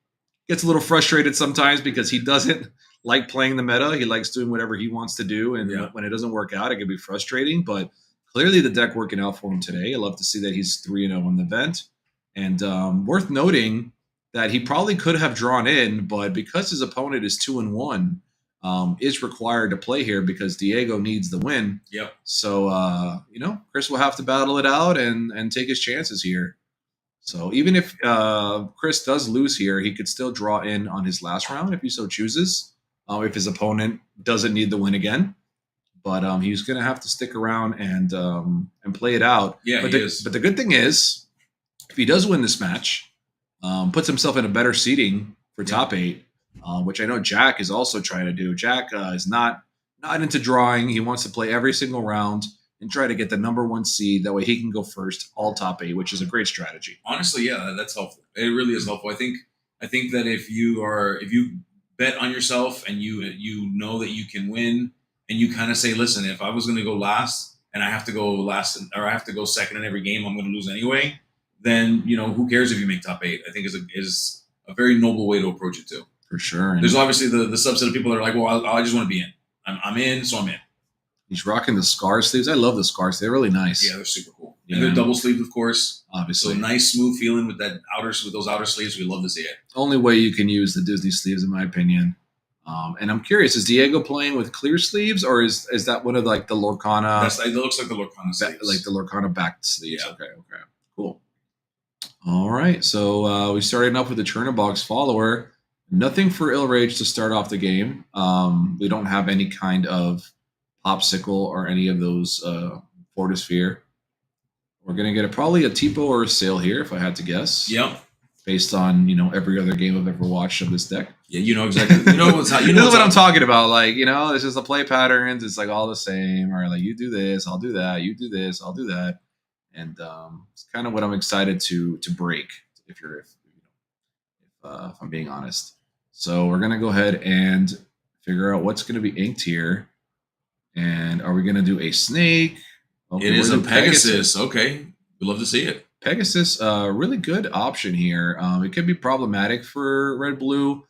gets a little frustrated sometimes because he doesn't like playing the meta. He likes doing whatever he wants to do. And when it doesn't work out, it can be frustrating. But clearly the deck working out for him today. I love to see that he's 3-0 in the event. And worth noting that he probably could have drawn in, but because his opponent is 2-1, is required to play here because Diego needs the win. Yep. So, Chris will have to battle it out and take his chances here. So even if Chris does lose here, he could still draw in on his last round if he so chooses, if his opponent doesn't need the win again. But he's going to have to stick around and play it out. Yeah, but he is. But the good thing is, if he does win this match, puts himself in a better seating for top 8, which I know Jack is also trying to do. Jack is not into drawing. He wants to play every single round and try to get the number 1 seed. That way he can go first, all top 8, which is a great strategy. Honestly, yeah, that's helpful. It really is helpful. I think that if you bet on yourself and you know that you can win, and you kind of say, listen, if I was going to go last and I have to go last or I have to go second in every game, I'm going to lose anyway. Then who cares if you make top 8? I think is a very noble way to approach it too. For sure. And there's obviously the subset of people that are like, well, I just want to be in. I'm in, so I'm in. He's rocking the scar sleeves. I love the scar sleeves. They're really nice. Yeah, they're super cool. And they're double sleeved, of course. Obviously. So nice, smooth feeling with those outer sleeves. We love to see it. Only way you can use the Disney sleeves, in my opinion. And I'm curious, is Diego playing with clear sleeves, or is that one of like the Lorcana? It looks like the Lorcana sleeves. Like the Lorcana backed sleeves. Yeah. Okay, cool. All right, so we started off with the Chernobog's follower. Nothing for Illrage to start off the game. We don't have any kind of popsicle or any of those Fortisphere. We're gonna get probably a Tipo or a Sail here, if I had to guess. Yep. Based on every other game I've ever watched of this deck. Yeah, you know exactly. This is what I'm talking about. Like, it's just the play patterns. It's like all the same. Or like, you do this, I'll do that. You do this, I'll do that. And it's kind of what I'm excited to break. If I'm being honest. So we're gonna go ahead and figure out what's gonna be inked here. And are we gonna do a snake? Okay, it is a Pegasus. Okay, we'd love to see it. Pegasus, really good option here. It could be problematic for red blue.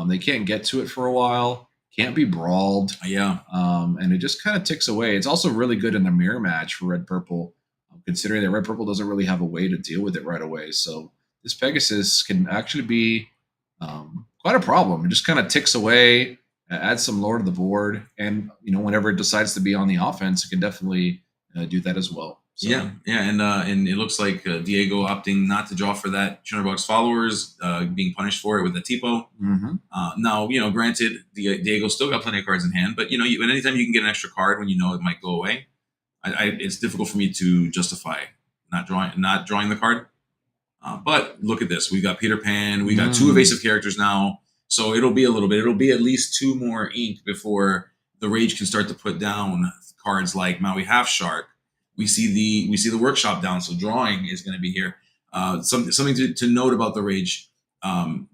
They can't get to it for a while. Can't be brawled. Yeah. And it just kind of ticks away. It's also really good in the mirror match for red purple. considering that red purple doesn't really have a way to deal with it right away. So this Pegasus can actually be quite a problem. It just kind of ticks away, adds some lore to the board, and whenever it decides to be on the offense, it can definitely do that as well. So, yeah, and it looks like Diego opting not to draw for that 200 followers, being punished for it with the Tipo. Mm-hmm. Now, granted, Diego still got plenty of cards in hand, but anytime you can get an extra card when it might go away, it's difficult for me to justify not drawing the card. But look at this: we got Peter Pan, we got 2 evasive characters now, so it'll be a little bit. It'll be at least 2 more ink before the Rage can start to put down cards like Maui Half Shark. We see the workshop down, so drawing is going to be here. Something to note about the Rage: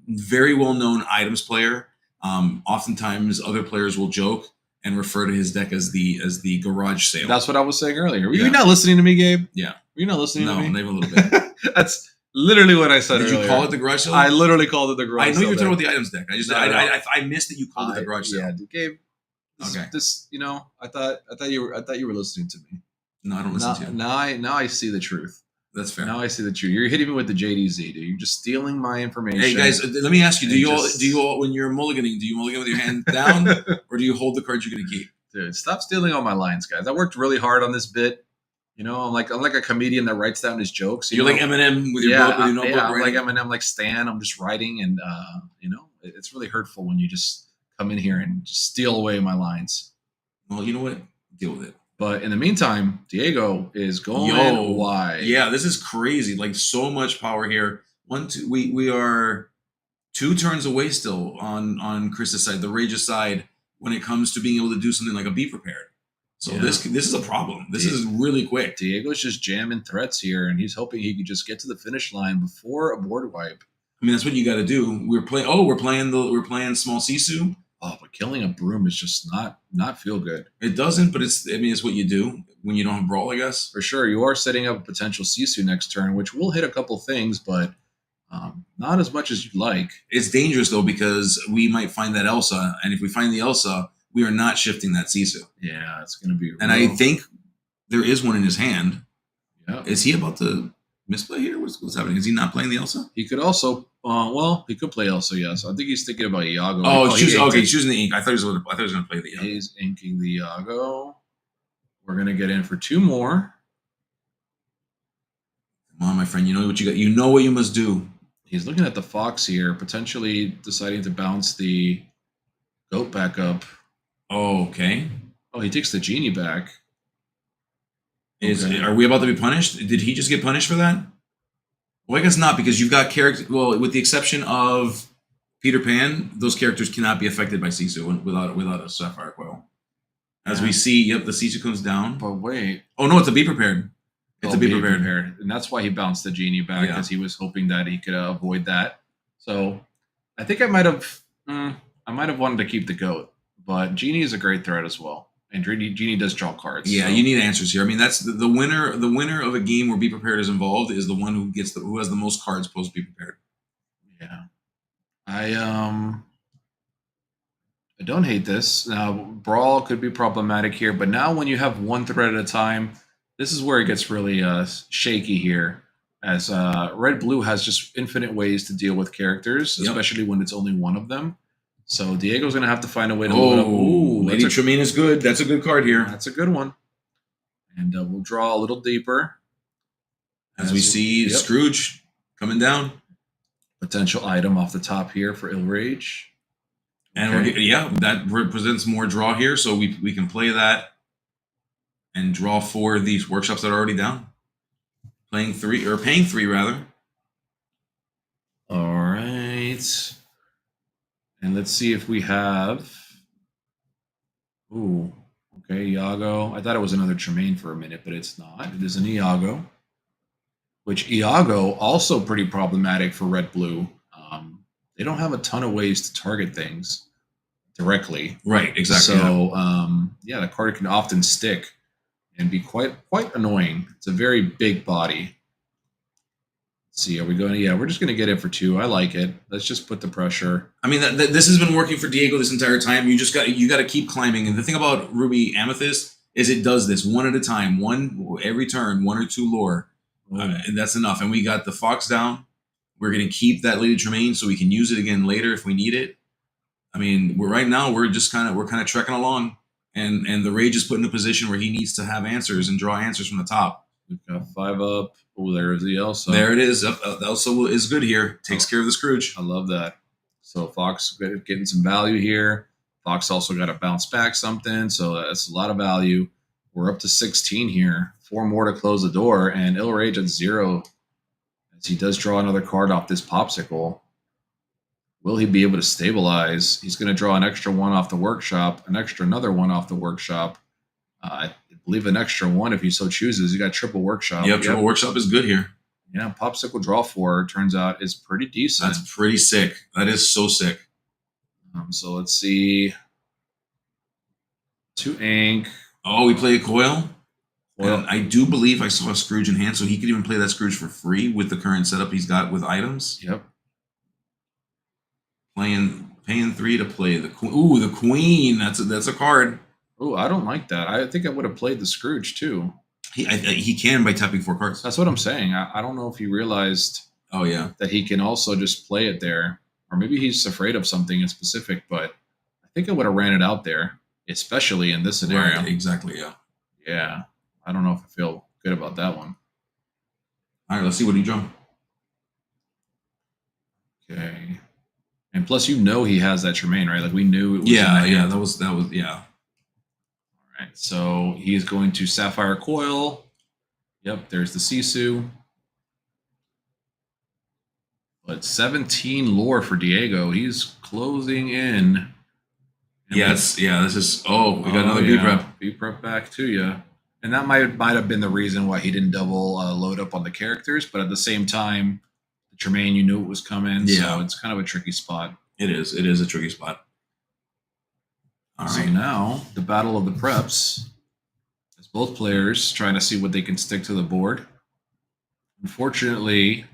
very well known items player. Oftentimes, other players will joke and refer to his deck as the garage sale. That's what I was saying earlier. Were you not listening to me, Gabe? Yeah. Were you not listening to me? No, maybe a little bit. That's literally what I said Did earlier. you call it the garage sale? I literally called it the garage sale. I know you're talking about the items deck. I missed that you called it the garage sale. Yeah, Gabe. Okay. I thought you were listening to me. No, I don't listen to you. Now I see the truth. That's fair. Now I see the truth. You're hitting me with the JDZ, dude. You're just stealing my information. Hey guys, let me ask you: Do you all when you're mulliganing, do you mulligan with your hand down, or do you hold the cards you're going to keep? Dude, stop stealing all my lines, guys. I worked really hard on this bit. I'm like a comedian that writes down his jokes. You're like Eminem with your book, with your notebook. Yeah, I'm like Eminem, like Stan. I'm just writing, and it's really hurtful when you just come in here and just steal away my lines. Well, you know what? Deal with it. But in the meantime, Diego is going wide. Yeah, this is crazy. Like, so much power here. We are 2 turns away still on Chris's side, the Rage's side, when it comes to being able to do something like a Be Prepared. So this is a problem. This is really quick. Diego's just jamming threats here, and he's hoping he could just get to the finish line before a board wipe. I mean, that's what you got to do. We're playing small Sisu. Oh, but killing a broom is just not feel good. It doesn't, but it's what you do when you don't have Brawl, I guess. For sure. You are setting up a potential Sisu next turn, which will hit a couple things, but not as much as you'd like. It's dangerous, though, because we might find that Elsa, and if we find the Elsa, we are not shifting that Sisu. Yeah, it's going to be And I think there is one in his hand. Yeah. Is he about to misplay here? What's happening? Is he not playing the Elsa? He could also, he could play Elsa, yes. I think he's thinking about Iago. He's choosing the ink. I thought he was going to play the Iago. He's inking the Iago. We're going to get in for 2 more. Come on, my friend. You know what you got. You know what you must do. He's looking at the Fox here, potentially deciding to bounce the Goat back up. Oh, okay. Oh, he takes the Genie back. Are we about to be punished? Did he just get punished for that? Well, I guess not, because you've got characters. Well, with the exception of Peter Pan, those characters cannot be affected by Sisu without a Sapphire Coil. As we see, the Sisu comes down. But wait. Oh, no, it's a Be Prepared. It's a Be Prepared. And that's why he bounced the Genie back, because he was hoping that he could avoid that. So I think I might have wanted to keep the Goat, but Genie is a great threat as well. And Genie does draw cards. Yeah, you need answers here. I mean, that's the winner. The winner of a game where Be Prepared is involved is the one who has the most cards post Be Prepared. Yeah, I don't hate this. Now, Brawl could be problematic here, but now when you have 1 threat at a time, this is where it gets really shaky here. As Red Blue has just infinite ways to deal with characters, especially when it's only one of them. So Diego's going to have to find a way to load up. Ooh, Lady Tremaine is good. That's a good card here. That's a good one. And we'll draw a little deeper. As we see Scrooge coming down. Potential item off the top here for Ill Rage. And that represents more draw here, so we can play that and draw 4 of these workshops that are already down. Paying 3 rather. All right. And let's see if we have. Ooh, okay, Iago. I thought it was another Tremaine for a minute, but it's not. It is an Iago. Which Iago also pretty problematic for Red Blue. They don't have a ton of ways to target things directly. Right, exactly. So the card can often stick and be quite annoying. It's a very big body. See, are we going? Yeah, we're just going to get it for 2. I like it. Let's just put the pressure. I mean, this has been working for Diego this entire time. You got to keep climbing. And the thing about Ruby Amethyst is it does this one at a time, one every turn, 1 or 2 lore, and that's enough. And we got the Fox down. We're gonna keep that Lady Tremaine so we can use it again later if we need it. I mean, we're kind of trekking along, and the Rage is put in a position where he needs to have answers and draw answers from the top. We've got 5 up. Oh, there's the Elsa. There it is. The Elsa is good here. Takes care of the Scrooge. I love that. So Fox getting some value here. Fox also got to bounce back something, so that's a lot of value. We're up to 16 here. 4 more to close the door, and Ill Rage at 0 as he does draw another card off this Popsicle. Will he be able to stabilize? He's going to draw an extra 1 off the workshop, another 1 off the workshop. I believe an extra 1 if he so chooses. You got triple workshop. Yep, triple workshop is good here. Yeah, Popsicle draw 4 turns out is pretty decent. That's pretty sick. That is so sick. So let's see. 2 ink. Oh, we play a coil. Well, And I do believe I saw a Scrooge in hand, so he could even play that Scrooge for free with the current setup he's got with items. Yep. Paying 3 to play the Queen. Ooh, the Queen. That's a card. Oh, I don't like that. I think I would have played the Scrooge too. He can by tapping 4 cards. That's what I'm saying. I don't know if he realized Oh yeah. that he can also just play it there, or maybe he's afraid of something in specific. But I think I would have ran it out there, especially in this scenario. Right, exactly. Yeah. Yeah, I don't know if I feel good about that one. All right. Let's see what he drew. Okay. And plus, he has that Tremaine, right? Like we knew it was. Yeah. in Yeah. hand. That was. Yeah. All right. So he is going to Sapphire Coil. Yep. There's the Sisu. But 17 lore for Diego. He's closing in. And Yes. Yeah. This is. Oh, we got another B prep. B prep back to you. And that might have been the reason why he didn't double load up on the characters. But at the same time, the Tremaine, you knew it was coming. Yeah. So it's kind of a tricky spot. It is. It is a tricky spot. All So right. now the battle of the preps is both players trying to see what they can stick to the board. Unfortunately,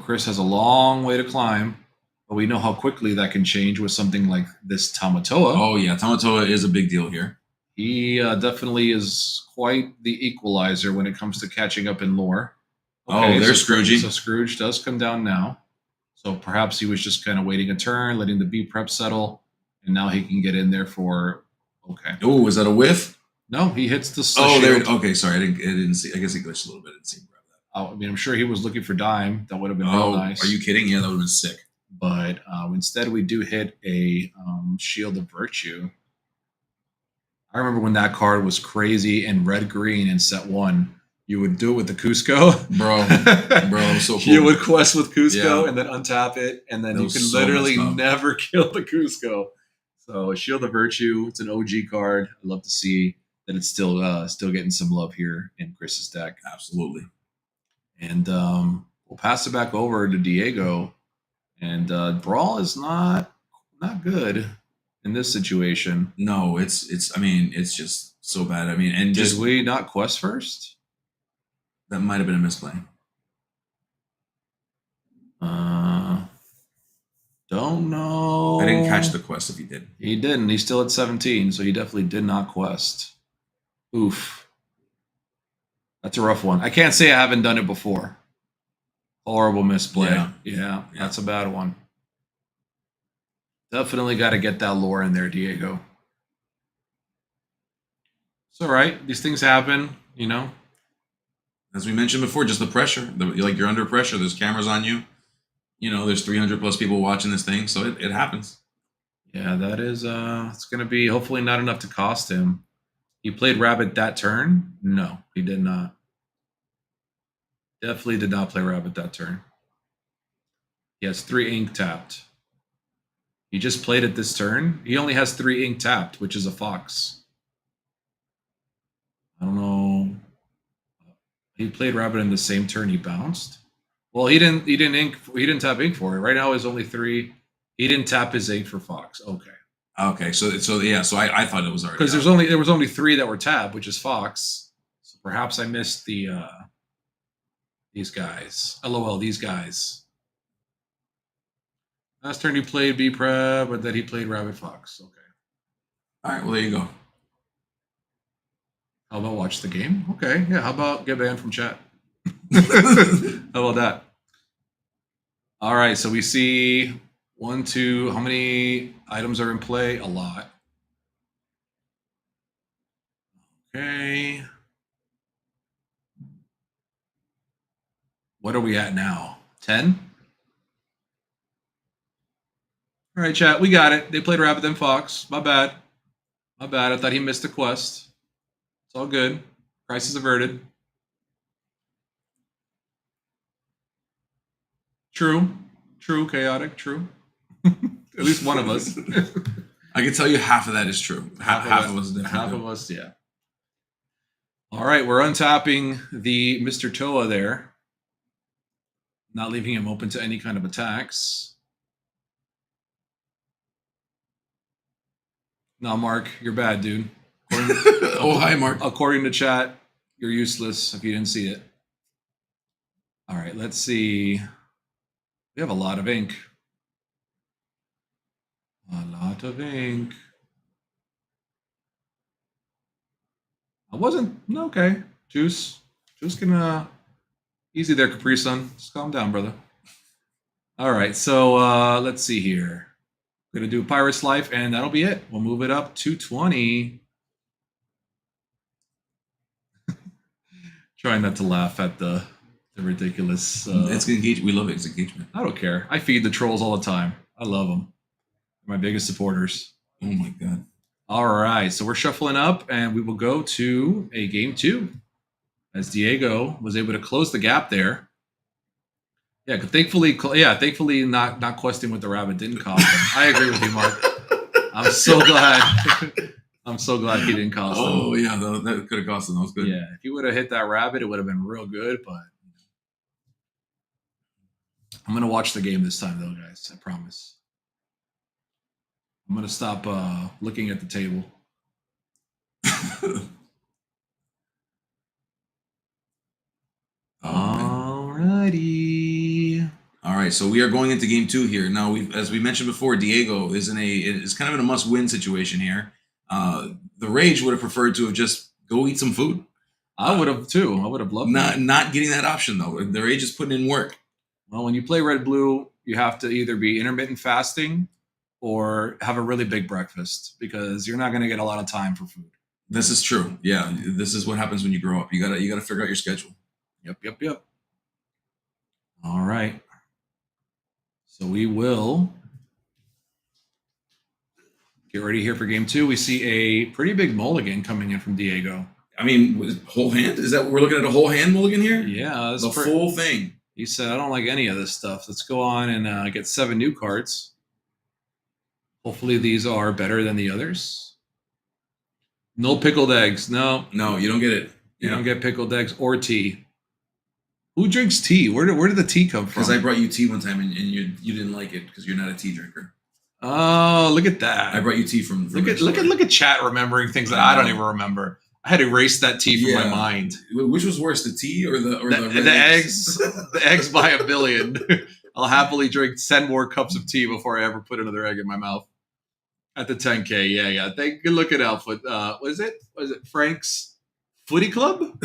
Chris has a long way to climb, but we know how quickly that can change with something like this Tamatoa. Oh yeah, Tamatoa is a big deal here. He definitely is quite the equalizer when it comes to catching up in lore. Oh, there's Scroogey. So Scrooge does come down now. So perhaps he was just kind of waiting a turn, letting the B prep settle, and now he can get in there for Oh, is that a whiff? No, he hits the Oh, there. shield. Okay, sorry, I didn't see. I guess he glitched a little bit. I didn't see him grab that. I mean, I'm sure he was looking for dime. That would have been real nice. Are you kidding? Yeah, that would have been sick. But instead, we do hit a Shield of Virtue. I remember when that card was crazy in red-green in set 1. You would do it with the Cusco. Bro, it was so cool. You would quest with Cusco Yeah. and then untap it, and then That you was can so literally messed up. never kill the Cusco. So Shield of Virtue, it's an OG card. I love to see that it's still getting some love here in Chris's deck. Absolutely. And we'll pass it back over to Diego. And Brawl is not good in this situation. No, it's. I mean, it's just so bad. I mean, and Did just we not quest first? that might have been a misplay. Don't know. I didn't catch the quest if he did. He didn't. He's still at 17, so he definitely did not quest. Oof. That's a rough one. I can't say I haven't done it before. Horrible misplay. Yeah, that's a bad one. Definitely got to get that lore in there, Diego. It's all right. These things happen, As we mentioned before, just the pressure. You're under pressure. There's cameras on you. There's 300 plus people watching this thing, so it happens. Yeah, that is. It's going to be hopefully not enough to cost him. He played Rabbit that turn? No, he did not. Definitely did not play Rabbit that turn. He has 3 ink tapped. He just played it this turn. He only has 3 ink tapped, which is a Fox. I don't know. He played Rabbit in the same turn he bounced. Well, he didn't tap ink for it. Right now is only 3. He didn't tap his ink for Fox. Okay. Okay, so I thought it was already Because out. there was only 3 that were tabbed, which is Fox. So perhaps I missed these guys. LOL, these guys. Last turn he played B Prep, but then he played Rabbit Fox. Okay. All right, well there you go. How about watch the game? Okay, yeah. How about get banned from chat? How about that? All right, so we see 1, 2. How many items are in play? A lot. Okay. What are we at now? 10? All right, chat, we got it. They played Rabbit and Fox. My bad. My bad. I thought he missed the quest. It's all good. Crisis averted. True. True, chaotic. True. At least one of us. I can tell you half of that is true. Half of us definitely Half do. of us, yeah. All right, we're untapping the Mr. Toa there. Not leaving him open to any kind of attacks. No, Mark, you're bad, dude. Oh, hi, Mark. According to chat, you're useless if you didn't see it. All right, let's see. We have a lot of ink. A lot of ink. I wasn't okay. Juice can easy there, Capri Sun. Just calm down, brother. All right, so let's see here. We're gonna do Pirate's Life, and that'll be it. We'll move it up to 20. Trying not to laugh at the ridiculous. It's engagement. We love it. It's engagement. I don't care. I feed the trolls all the time. I love them. They're my biggest supporters. Oh my god. All right, so we're shuffling up, and we will go to a game 2, as Diego was able to close the gap there. Yeah, thankfully, not questing with the rabbit didn't cost him. I agree with you, Mark. I'm so glad. I'm so glad he didn't cost him. Oh yeah, that could have cost him. That was good. Yeah, if he would have hit that rabbit, it would have been real good. But I'm gonna watch the game this time, though, guys. I promise. I'm gonna stop looking at the table. Alrighty. All right, so we are going into game 2 here. Now, as we mentioned before, Diego is kind of in a must-win situation here. The Rage would have preferred to have just go eat some food. I would have too. I would have loved that. Not getting that option though. The Rage is putting in work. Well, when you play Red Blue, you have to either be intermittent fasting or have a really big breakfast because you're not going to get a lot of time for food. This is true. Yeah, this is what happens when you grow up. You gotta figure out your schedule. Yep. All right. So we will get ready here for game 2. We see a pretty big mulligan coming in from Diego. I mean, whole hand? Is that what we're looking at, a whole hand mulligan here? Yeah. The full thing. He said, I don't like any of this stuff. Let's go on and get 7 new cards. Hopefully these are better than the others. No pickled eggs. No, you don't get it. You don't get pickled eggs or tea. Who drinks tea? Where did the tea come from? Because I brought you tea one time and you didn't like it because you're not a tea drinker. Oh, look at that! I brought you tea from look at chat remembering things that I don't even remember. I had to erase that tea from my mind. Which was worse, the tea or the eggs? The eggs by a billion. I'll happily drink 10 more cups of tea before I ever put another egg in my mouth. At the 10K, yeah. Good looking outfit. Was it Frank's Footy Club?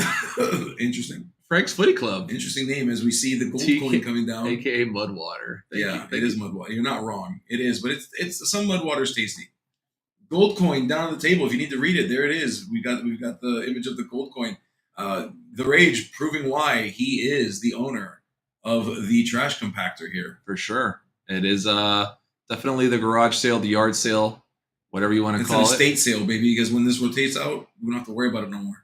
Interesting. Frank's Footy Club. Interesting name as we see the gold coin coming down. AKA Mudwater. It is Mudwater. You're not wrong. It is, but it's some Mudwater's tasty. Gold coin down on the table. If you need to read it, there it is. We've got the image of the gold coin. The Rage proving why he is the owner of the trash compactor here. For sure. It is definitely the garage sale, the yard sale, whatever you want to call it. It's an estate sale, baby, because when this rotates out, we don't have to worry about it no more.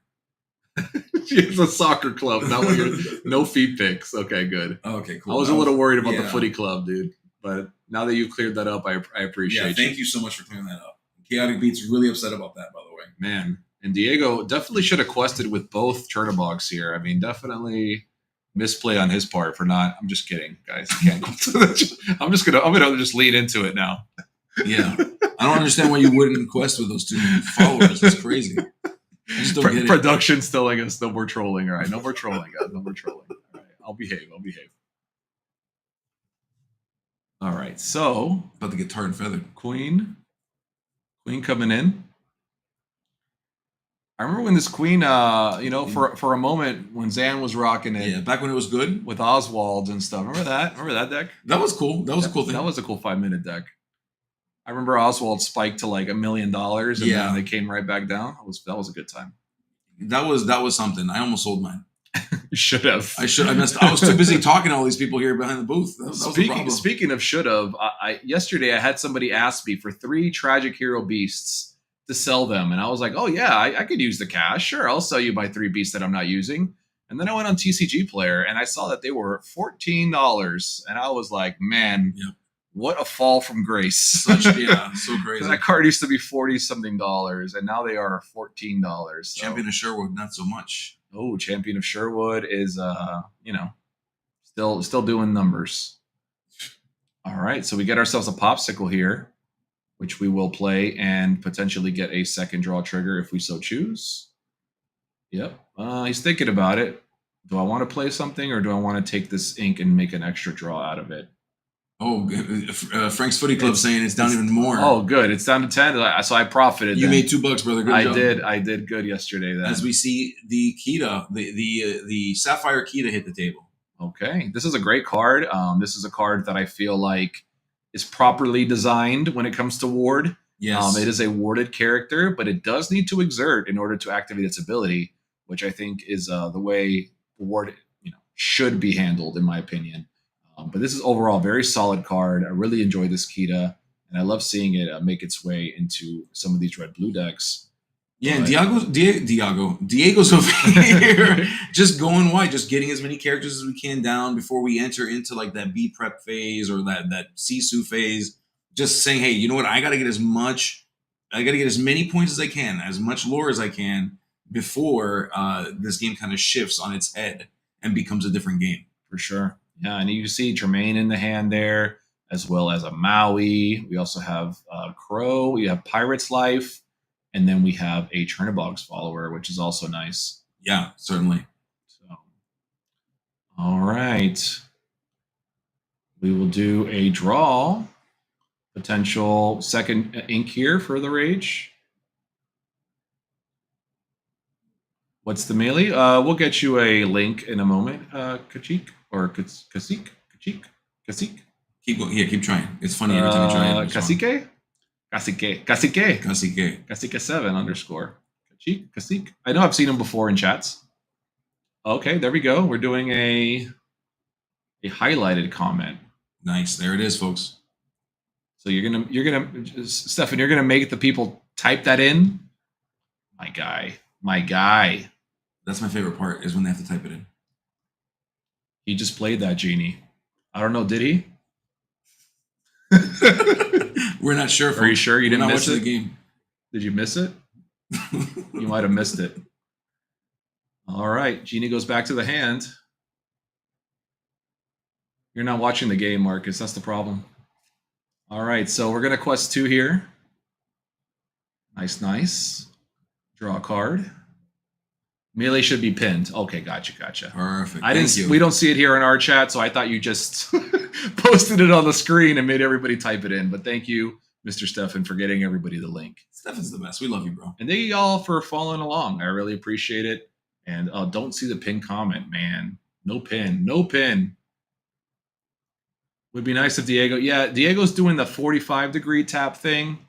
It's a soccer club, not like no feet picks. Okay, good. Okay, cool. I was a little worried about the footy club, dude. But now that you've cleared that up, I appreciate you. Thank you so much for clearing that up. Chaotic Beat's really upset about that, by the way. Man, and Diego definitely should have quested with both Chernobyls here. I mean, definitely misplay on his part for not. I'm just kidding, guys. Can't I'm gonna just lead into it now. Yeah, I don't understand why you wouldn't quest with those 2 followers. It's crazy. I just don't get it. Production's telling us no more trolling. All right, no more trolling, guys. No more trolling. All right, I'll behave. All right, so About to get tarred and feathered. Queen coming in. I remember when this queen, for a moment when Zan was rocking it. Yeah, back when it was good with Oswald and stuff. Remember that? Remember that deck? That was cool. That was a cool thing. That was a cool 5-minute deck. I remember Oswald spiked to like $1 million, and then they came right back down. That was a good time. That was something. I almost sold mine. You should have. I missed. I was too busy talking to all these people here behind the booth. That was the problem. Speaking of should have, yesterday I had somebody ask me for 3 Tragic Hero Beasts to sell them, and I was like, oh yeah, I could use the cash. Sure, I'll sell you my 3 beasts that I'm not using. And then I went on TCG Player and I saw that they were $14, and I was like, man, what a fall from grace! So crazy. That card used to be $40-something, and now they are $14. So. Champion of Sherwood, not so much. Oh, Champion of Sherwood is still doing numbers. All right, so we get ourselves a popsicle here, which we will play and potentially get a second draw trigger if we so choose. Yep, he's thinking about it. Do I want to play something, or do I want to take this ink and make an extra draw out of it? Oh, Frank's Footy Club saying it's down even more. Oh, good. It's down to 10. So I profited. You made $2, brother. Good job. I did good yesterday. Then, as we see the Kita, the Sapphire Kita hit the table. Okay, this is a great card. This is a card that I feel like is properly designed when it comes to ward. Yes, it is a warded character, but it does need to exert in order to activate its ability, which I think is the way ward should be handled, in my opinion. But this is overall a very solid card. I really enjoy this Kita, and I love seeing it make its way into some of these red-blue decks. Yeah, and Diego's over here just going wide, just getting as many characters as we can down before we enter into like that B prep phase or that Sisu phase. Just saying, hey, you know what? I got to get as many points as I can, as much lore as I can before this game kind of shifts on its head and becomes a different game. For sure. Yeah, and you see Tremaine in the hand there, as well as a Maui. We also have Crow. We have Pirate's Life. And then we have a Chernobog's Follower, which is also nice. Yeah, certainly. So, all right. We will do a draw. Potential second ink here for the Rage. What's the melee? We'll get you a link in a moment, Kachik. Or Kasik? Keep going. Yeah, keep trying. It's funny every time you try it. Kasike 7 _ Kasik. I know I've seen him before in chats. Okay, there we go. We're doing a highlighted comment. Nice. There it is, folks. So you're gonna Stefan, you're gonna make the people type that in. My guy. That's my favorite part, is when they have to type it in. He just played that genie. I don't know. Did he? We're not sure. Are you sure you didn't miss it? The game. Did you miss it? You might have missed it. All right. Genie goes back to the hand. You're not watching the game, Marcus. That's the problem. All right. So we're going to quest 2 here. Nice. Draw a card. Melee should be pinned. Okay, gotcha. Perfect. We don't see it here in our chat, so I thought you just posted it on the screen and made everybody type it in. But thank you, Mr. Stefan, for getting everybody the link. Stefan's the best. We love you, bro. And thank you all for following along. I really appreciate it. And don't see the pin comment, man. No pin. Would be nice if Diego. Yeah, Diego's doing the 45-degree tap thing,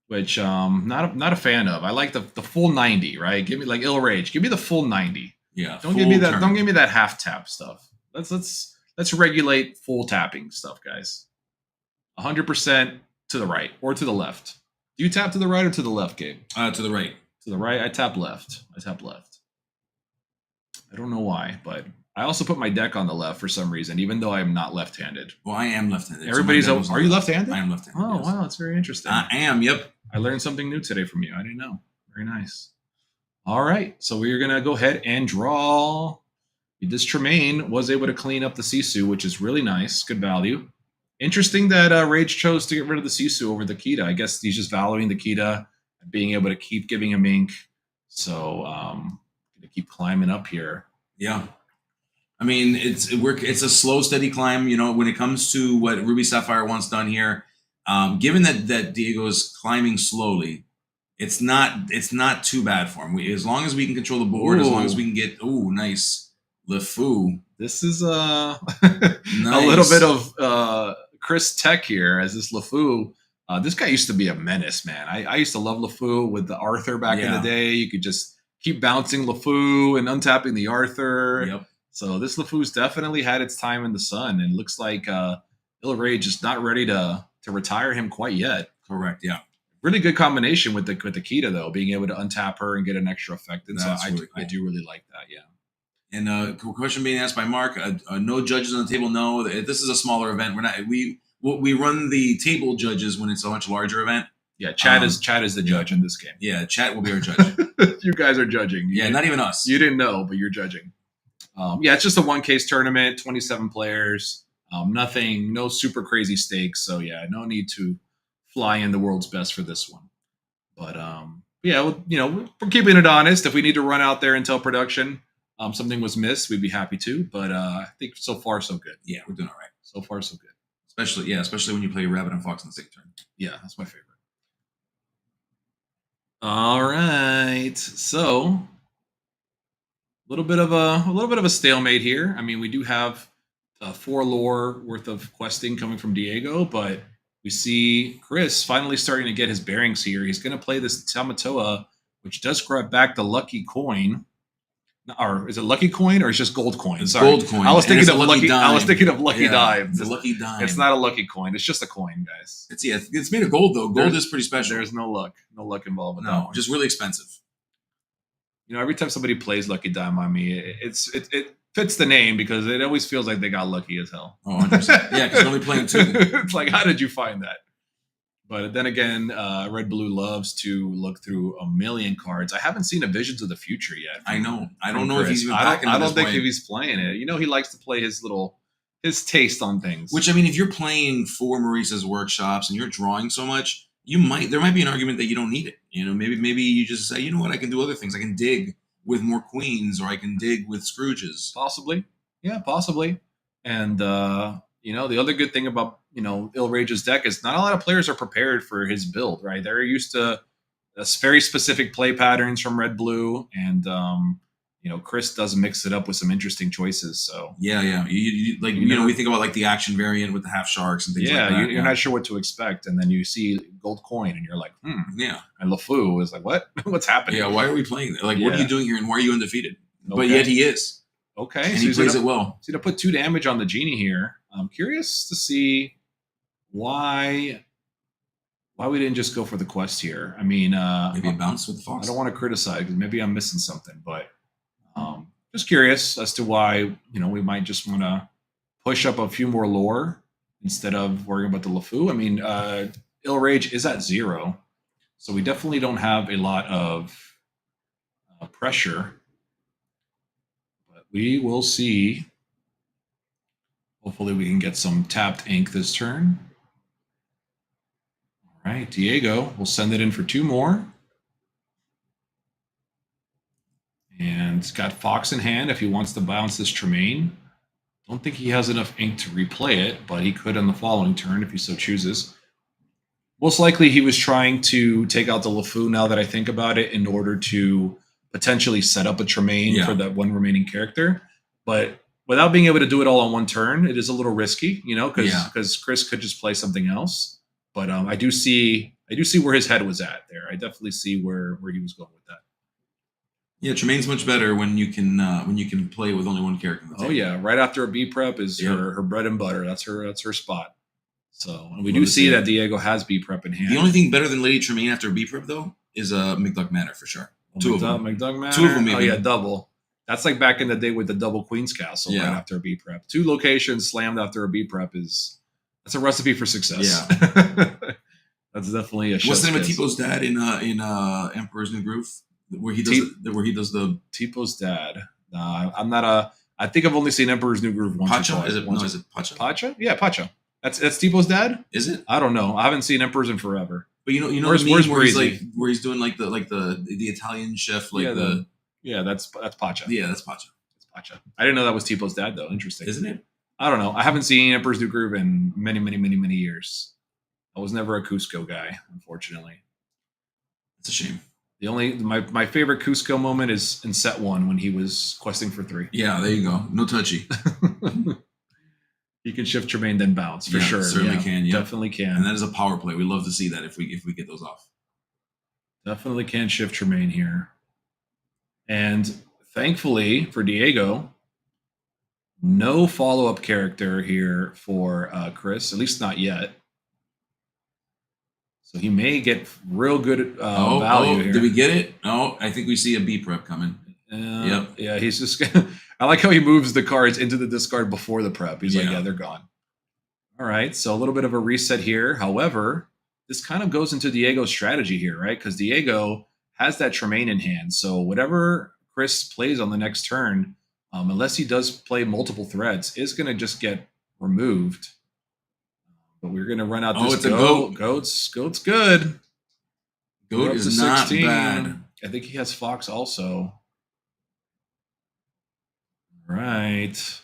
which not a fan of. I like the full 90, right? Give me like Ill Rage. Give me the full 90. Yeah. Don't give me that. Don't give me that half tap stuff. Let's regulate full tapping stuff, guys. 100% to the right or to the left. Do you tap to the right or to the left, Gabe? To the right. To the right. I tap left. I don't know why, but I also put my deck on the left for some reason, even though I'm not left-handed. Well, I am left-handed. Are you left-handed? I am left-handed. Oh, yes. Wow, that's very interesting. I am. Yep. I learned something new today from you. I didn't know. Very nice. All right, so we're gonna go ahead and draw. This Tremaine was able to clean up the Sisu, which is really nice. Good value. Interesting that Rage chose to get rid of the Sisu over the Kita. I guess he's just valuing the Kita, being able to keep giving him ink. So gonna keep climbing up here. Yeah. I mean, it's a slow, steady climb. You know, when it comes to what Ruby Sapphire wants done here, given that Diego is climbing slowly, It's not too bad for him. As long as we can control the board, as long as we can get nice LeFou. This is a Nice. little bit of Chris Tech here as this LeFou. This guy used to be a menace, man. I used to love LeFou with the Arthur back in the day. You could just keep bouncing LeFou and untapping the Arthur. Yep. So this LeFou's definitely had its time in the sun, and looks like Ilrage is not ready to retire him quite yet. Correct. Yeah. Really good combination with the Kita though, being able to untap her and get an extra effect. And so That's I really I cool. do really like that. Yeah. And question being asked by Mark: no judges on the table. No, this is a smaller event. We run the table judges when it's a much larger event. Yeah, Chad is the judge in this game. Yeah, Chat will be our judge. You guys are judging. Yeah, not even us. You didn't know, but you're judging. Yeah, it's just a one case tournament, 27 players. Nothing, no super crazy stakes. So yeah, no need to fly in the world's best for this one. But yeah, well, we're keeping it honest. If we need to run out there and tell production something was missed, we'd be happy to. But I think so far so good. Yeah, we're doing all right. So far so good. Especially when you play Rabbit and Fox on the second turn. Yeah, that's my favorite. All right, so a little bit of a stalemate here. I mean, we do have 4 lore worth of questing coming from Diego, but we see Chris finally starting to get his bearings here. He's going to play this Tamatoa, which does grab back the lucky coin. Or is it lucky coin or is it just gold coin? It's Sorry. gold coin. I was And thinking it's of a lucky lucky. dime. I was thinking of lucky dime. It's a lucky dime. It's not a lucky coin. It's just a coin, guys. It's made of gold though. Gold is pretty special. There's no luck involved with that No, one. just really expensive. Every time somebody plays lucky dime on me, it fits the name because it always feels like they got lucky as hell. Oh, 100%. Yeah, because they're only playing 2. It's like, how did you find that? But then again, Red Blue loves to look through a million cards. I haven't seen a Visions of the Future yet. I know. I don't know if he's even back I into don't this think way. if he's playing it. He likes to play his taste on things. Which, I mean, if you're playing 4 Maurice's workshops and you're drawing so much, there might be an argument that you don't need it. Maybe you just say, you know what, I can do other things. I can dig with more queens, or I can dig with Scrooges. Possibly. Yeah, possibly. And the other good thing about Ilrage's deck is not a lot of players are prepared for his build, right? They're used to very specific play patterns from Red Blue, and Chris does mix it up with some interesting choices. So Yeah. We think about like the action variant with the half sharks and things like that. You're not sure what to expect, and then you see gold coin, and you're like, Yeah. And LeFou is like, what? What's happening? Yeah, why are we playing that? Like, what are Yeah. you doing here, and why are you undefeated? But Okay. yet he is. Okay, And so he he's plays gonna- it well. So to put 2 damage on the genie here, I'm curious to see why we didn't just go for the quest here. I mean, Maybe a bounce with the Fox. I don't want to criticize because maybe I'm missing something, but just curious as to why we might just want to push up a few more lore instead of worrying about the LeFou. I mean, Ilrage is at 0, so we definitely don't have a lot of pressure. But we will see. Hopefully we can get some tapped ink this turn. All right, Diego, we'll send it in for 2 more. And it's got Fox in hand if he wants to bounce this Tremaine. Don't think he has enough ink to replay it, but he could on the following turn if he so chooses. Most likely he was trying to take out the LeFou, now that I think about it, in order to potentially set up a Tremaine for that one remaining character. But without being able to do it all on one turn, it is a little risky, because Chris could just play something else. But I do see where his head was at there. I definitely see where he was going with that. Yeah, Tremaine's much better when you can play with only one character. Oh yeah, right after a B prep is her bread and butter. That's her spot. So, and we do see that Diego has B prep in hand. The only thing better than Lady Tremaine after a B prep though is McDuck Manor for sure. Two of them. McDuck Manor. 2 of them. Even. Oh yeah, double. That's like back in the day with the double Queen's Castle right after a B prep. 2 locations slammed after a B prep that's a recipe for success. Yeah, that's definitely a. What's the name of Tipo's dad in Emperor's New Groove? Where he does the Tipo's dad. I'm not a. I think I've only seen Emperor's New Groove once. Pacha? Or twice. Is it Pacha? Pacha? Yeah, Pacha. That's Tipo's dad. Is it? I don't know. I haven't seen Emperors in forever. But you know where's the meme where he's Breezy? where he's doing like the Italian chef that's Pacha. Yeah, that's Pacha. It's Pacha. I didn't know that was Tipo's dad though. Interesting, Isn't it? I don't know. I haven't seen Emperor's New Groove in many years. I was never a Cusco guy, unfortunately. It's a shame. The only my favorite Cusco moment is in set 1 when he was questing for 3. Yeah, there you go. No touchy. He can shift Tremaine then bounce for Yeah, sure. certainly can, yeah. Definitely can. And that is a power play. We love to see that if we get those off. Definitely can shift Tremaine here. And thankfully for Diego, no follow-up character here for Chris, at least not yet. So he may get real good value here. Did we get it? Oh, I think we see a B prep coming. Yep. Yeah, he's just. I like how he moves the cards into the discard before the prep. He's like, yeah, they're gone. All right, so a little bit of a reset here. However, this kind of goes into Diego's strategy here, right? Because Diego has that Tremaine in hand. So whatever Chris plays on the next turn, unless he does play multiple threats, is going to just get removed. But we're going to run out this it's a goat. Goat's good. Goat is not bad. I think he has Fox also. Right.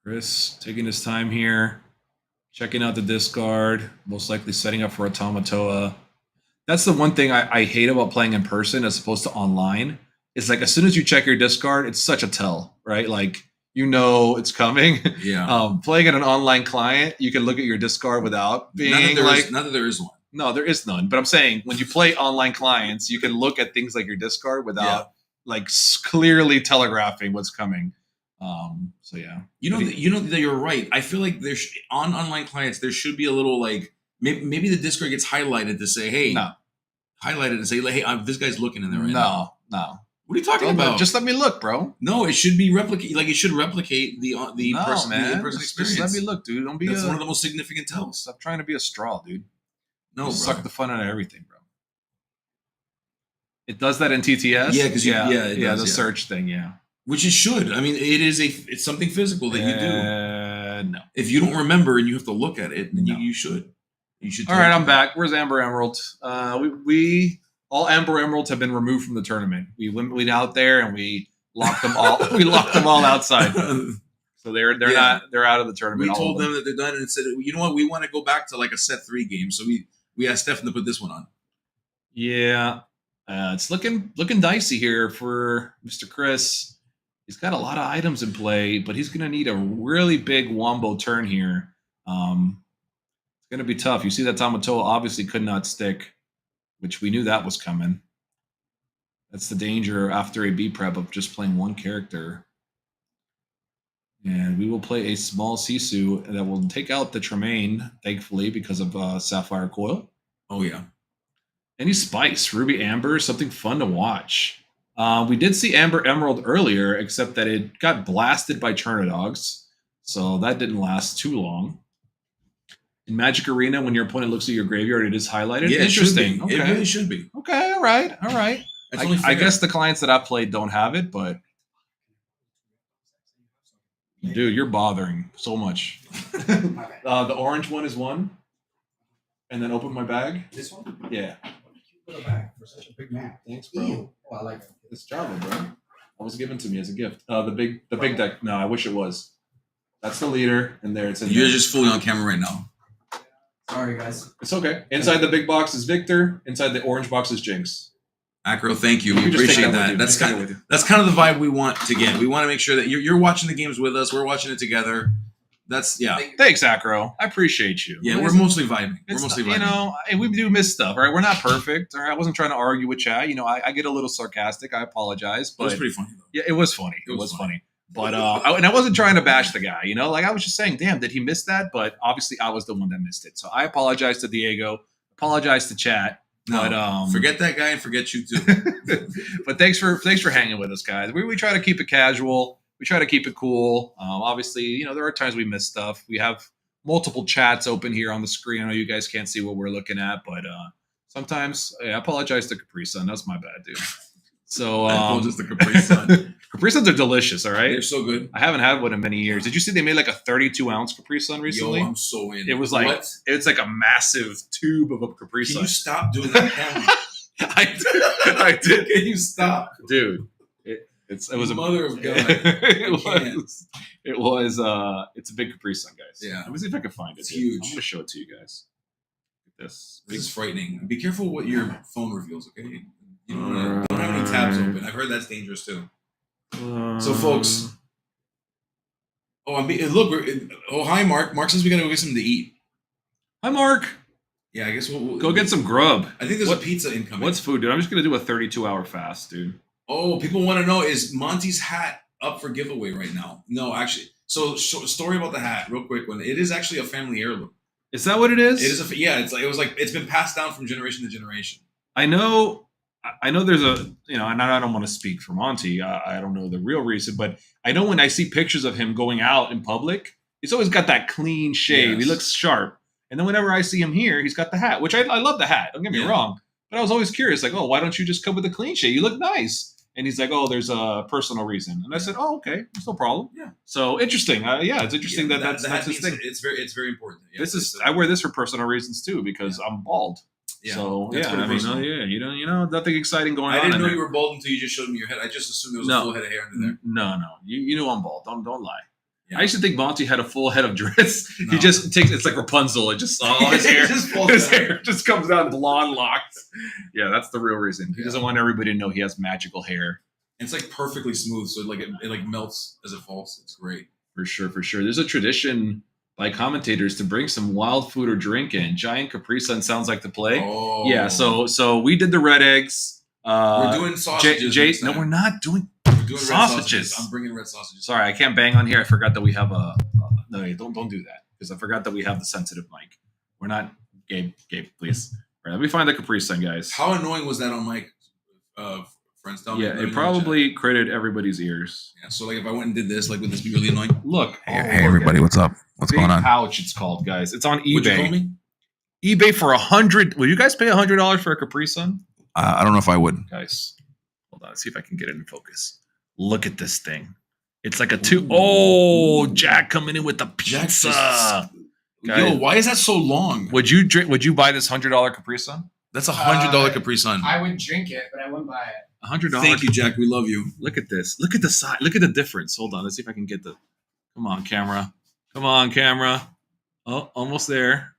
Chris taking his time here, checking out the discard, most likely setting up for Automatoa. That's the one thing I hate about playing in person as opposed to online. It's like as soon as you check your discard, it's such a tell, right? Like, you know it's coming. Yeah. Playing at an online client, you can look at your discard without being not that there is one. No, there is none. But I'm saying when you play online clients, you can look at things like your discard without like clearly telegraphing what's coming. So yeah, you know that you're right. I feel like there's on online clients there should be a little like maybe the discard gets highlighted to say, hey, highlighted and say, hey, this guy's looking in there right now. No. What are you talking about? Just let me look, bro. No, it should be replicate. Like it should replicate the person experience. Just let me look, dude. Don't be. That's one of the most significant tells. Stop trying to be a straw, dude. No, bro. Suck the fun out of everything, bro. It does that in TTS. Yeah, because the search thing, yeah. Which it should. I mean, it's something physical that you do. No. If you don't remember and you have to look at it, then you should. You should. All right, I'm back. Where's Amber Emerald? We all Amber Emeralds have been removed from the tournament. We went out there and we locked them all. We locked them all outside. So they're out of the tournament. We told them that they're done and said, you know what, we want to go back to like a set 3 game. So we asked Stefan to put this one on. Yeah, it's looking dicey here for Mr. Chris. He's got a lot of items in play, but he's going to need a really big wombo turn here. It's going to be tough. You see that Tamatoa obviously could not stick, which we knew that was coming. That's the danger after a B prep of just playing one character. And we will play a small Sisu that will take out the Tremaine, thankfully, because of Sapphire Coil. Oh, yeah. Any spice, Ruby Amber, something fun to watch. We did see Amber Emerald earlier, except that it got blasted by Turnidogs. So that didn't last too long. In Magic Arena, when your opponent looks at your graveyard, it is highlighted. Yeah, interesting. It really should be. Okay, all right. I guess the clients that I've played don't have it, but dude, you're bothering so much. The orange one is one, and then open my bag. This one? Yeah. Put a bag for such a big man. Thanks, bro. Ew. Oh, I like it. It's Java, bro. That was given to me as a gift. The big deck. No, I wish it was. That's the leader, and there it's in. You're there. just fully on camera right now. Sorry, guys. It's okay. Inside the big box is Victor. Inside the orange box is Jinx. Acro, thank you. We appreciate that. That's kind of the vibe we want to get. We want to make sure that you're watching the games with us. We're watching it together. That's Thanks, Acro. I appreciate you. Yeah, we're mostly vibing. You know, we do miss stuff. All right, we're not perfect. All right, I wasn't trying to argue with chat. You know, I get a little sarcastic. I apologize, but it was pretty funny though. Yeah, it was funny. It was funny. But and I wasn't trying to bash the guy. You know, like I was just saying, damn, did he miss that? But obviously, I was the one that missed it. So I apologize to Diego. Apologize to chat. No, but forget that guy and forget you too. But thanks for hanging with us, guys. We try to keep it casual. We try to keep it cool. Obviously, you know, there are times we miss stuff. We have multiple chats open here on the screen. I know you guys can't see what we're looking at, but sometimes I apologize to Capri Sun. That's my bad, dude. So I apologize to Capri Sun. Capri Suns are delicious, all right? They're so good. I haven't had one in many years. Did you see they made like a 32-ounce Capri Sun recently? Yo, I'm so in. It was like it's like a massive tube of a Capri Sun. Can you stop doing that, Cameron? I did. Can you stop, dude? It was a mother of God. It was. It's a big Capri Sun, guys. Yeah. Let me see if I can find it. It's huge. I'm gonna show it to you guys. this. This is frightening. Be careful what your phone reveals, okay? You don't have any tabs open. I've heard that's dangerous too. So, folks. Hi, Mark. Mark says we gotta go get something to eat. Hi, Mark. Yeah, I guess we'll Go get some grub. I think there's a pizza incoming. What's food, dude? I'm just gonna do a 32-hour fast, dude. Oh, people want to know, is Monty's hat up for giveaway right now? No, actually. So, story about the hat, real quick one. It is actually a family heirloom. Is that what it is? It is it's been passed down from generation to generation. I know there's a, and I don't want to speak for Monty. I don't know the real reason, but I know when I see pictures of him going out in public, he's always got that clean shave. Yes. He looks sharp. And then whenever I see him here, he's got the hat, which I love the hat. Don't get me wrong. But I was always curious, like, why don't you just come with a clean shave? You look nice. And he's like, there's a personal reason. And I said, okay, there's no problem. Yeah. So interesting. It's interesting that's his thing. It's very important. Yeah, I wear this for personal reasons too, because I'm bald. Yeah. So That's pretty personal. nothing exciting going on. I didn't know you were bald until you just showed me your head. I just assumed there was a full head of hair under there. No. You know I'm bald. Don't lie. Yeah. I used to think Monty had a full head of dreads. No. He just takes it's like Rapunzel. It just all his hair, his hair just comes out blonde locks. Yeah, that's the real reason. He doesn't want everybody to know he has magical hair. It's like perfectly smooth, so it melts as it falls. It's great. For sure. There's a tradition by commentators to bring some wild food or drink in. Giant Capri Sun sounds like the play. Oh. Yeah, so we did the red eggs. We're doing sausages. No, we're not doing Doing sausages. I'm bringing red sausages. Sorry, I can't bang on here. I forgot that we have no, don't do that, because I forgot that we have the sensitive mic. We're not Gabe, please. All right, let me find the Capri Sun, guys. How annoying was that on mic? Friends tell me. Yeah, it probably created everybody's ears. Yeah, so like if I went and did this, like would this be really annoying? Look, Hey everybody, what's up? What's Big going on? Pouch, it's called, guys. It's on eBay. Would you call me? eBay for $100. Will you guys pay $100 for a Capri Sun? I don't know if I would. Guys, hold on. Let's see if I can get it in focus. Look at this thing. It's like a two. Oh, Jack coming in with the pizza. Yo, why is that so long? Would you buy this $100 Capri Sun? That's $100 Capri Sun. I would drink it, but I wouldn't buy it. $100. Thank you, Jack. We love you. Look at this. Look at the size. Look at the difference. Hold on. Let's see if I can get the. Come on, camera. Oh, almost there.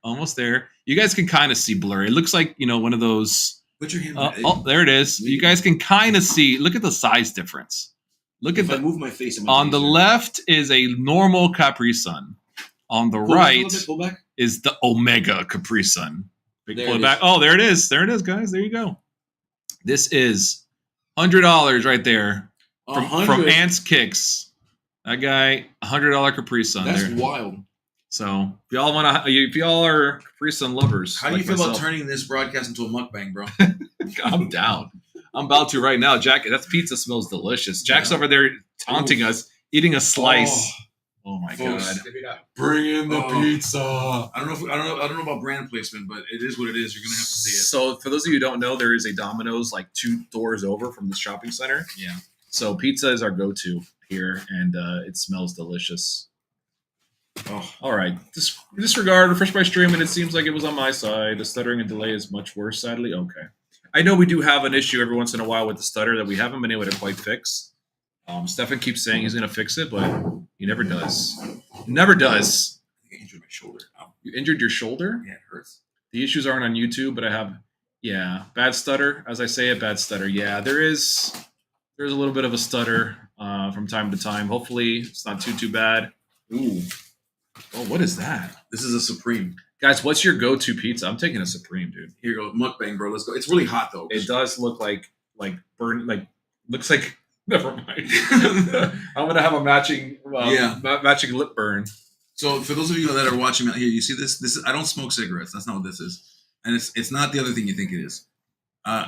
You guys can kind of see blurry. It looks like, one of those. Put your hand. There it is. You guys can kind of see. Look at the size difference. Look at I move my face. On the left is a normal Capri Sun. On the right pull back. is the Omega Capri Sun. Pull There it it back. is. Oh, there it is. There it is, guys. There you go. This is $100 right there from Ants Kicks. That guy, $100 Capri Sun. That's there. wild. So if y'all are Capri Sun lovers, How do you like feel about myself, turning this broadcast into a mukbang, bro? I'm down. I'm about to right now. Jack, that pizza smells delicious. Jack's over there taunting us, eating a slice. Oh my Folks, god! Bring in the pizza. I don't know about brand placement, but it is what it is. You're gonna have to see it. So for those of you who don't know, there is a Domino's like 2 doors over from the shopping center. Yeah. So pizza is our go-to here, and it smells delicious. Oh, All right. Disregard, refresh my stream, and it seems like it was on my side. The stuttering and delay is much worse, sadly. Okay. I know we do have an issue every once in a while with the stutter that we haven't been able to quite fix. Stefan keeps saying he's going to fix it, but he never does. Never does. I think I injured my shoulder. Ow. You injured your shoulder? Yeah, it hurts. The issues aren't on YouTube, but I have, bad stutter. As I say it, bad stutter. Yeah, there's a little bit of a stutter from time to time. Hopefully it's not too bad. Ooh. Oh, what is that? This is a Supreme. Guys, what's your go-to pizza? I'm taking a Supreme, dude. Here you go, mukbang, bro. Let's go. It's really hot though. It does look like burn, looks like. Never mind. I'm gonna have a matching lip burn. So for those of you that are watching out here, you see this? This is, I don't smoke cigarettes. That's not what this is, and it's not the other thing you think it is.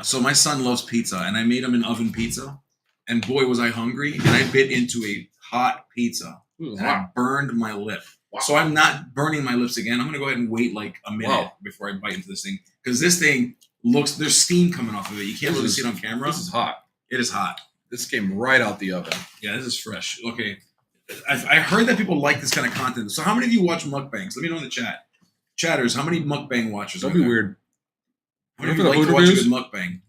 So my son loves pizza, and I made him an oven pizza, and boy was I hungry, and I bit into a hot pizza, and I burned my lip. Wow. So I'm not burning my lips again. I'm gonna go ahead and wait like a minute before I bite into this thing, because this thing there's steam coming off of it. You can't really see it on camera. This is hot. It is hot. This came right out the oven. Yeah, this is fresh. Okay. I heard that people like this kind of content. So how many of you watch mukbangs? Let me know in the chat. Chatters, how many mukbang watchers Don't are be there? weird. How many of you like to watch a good mukbang?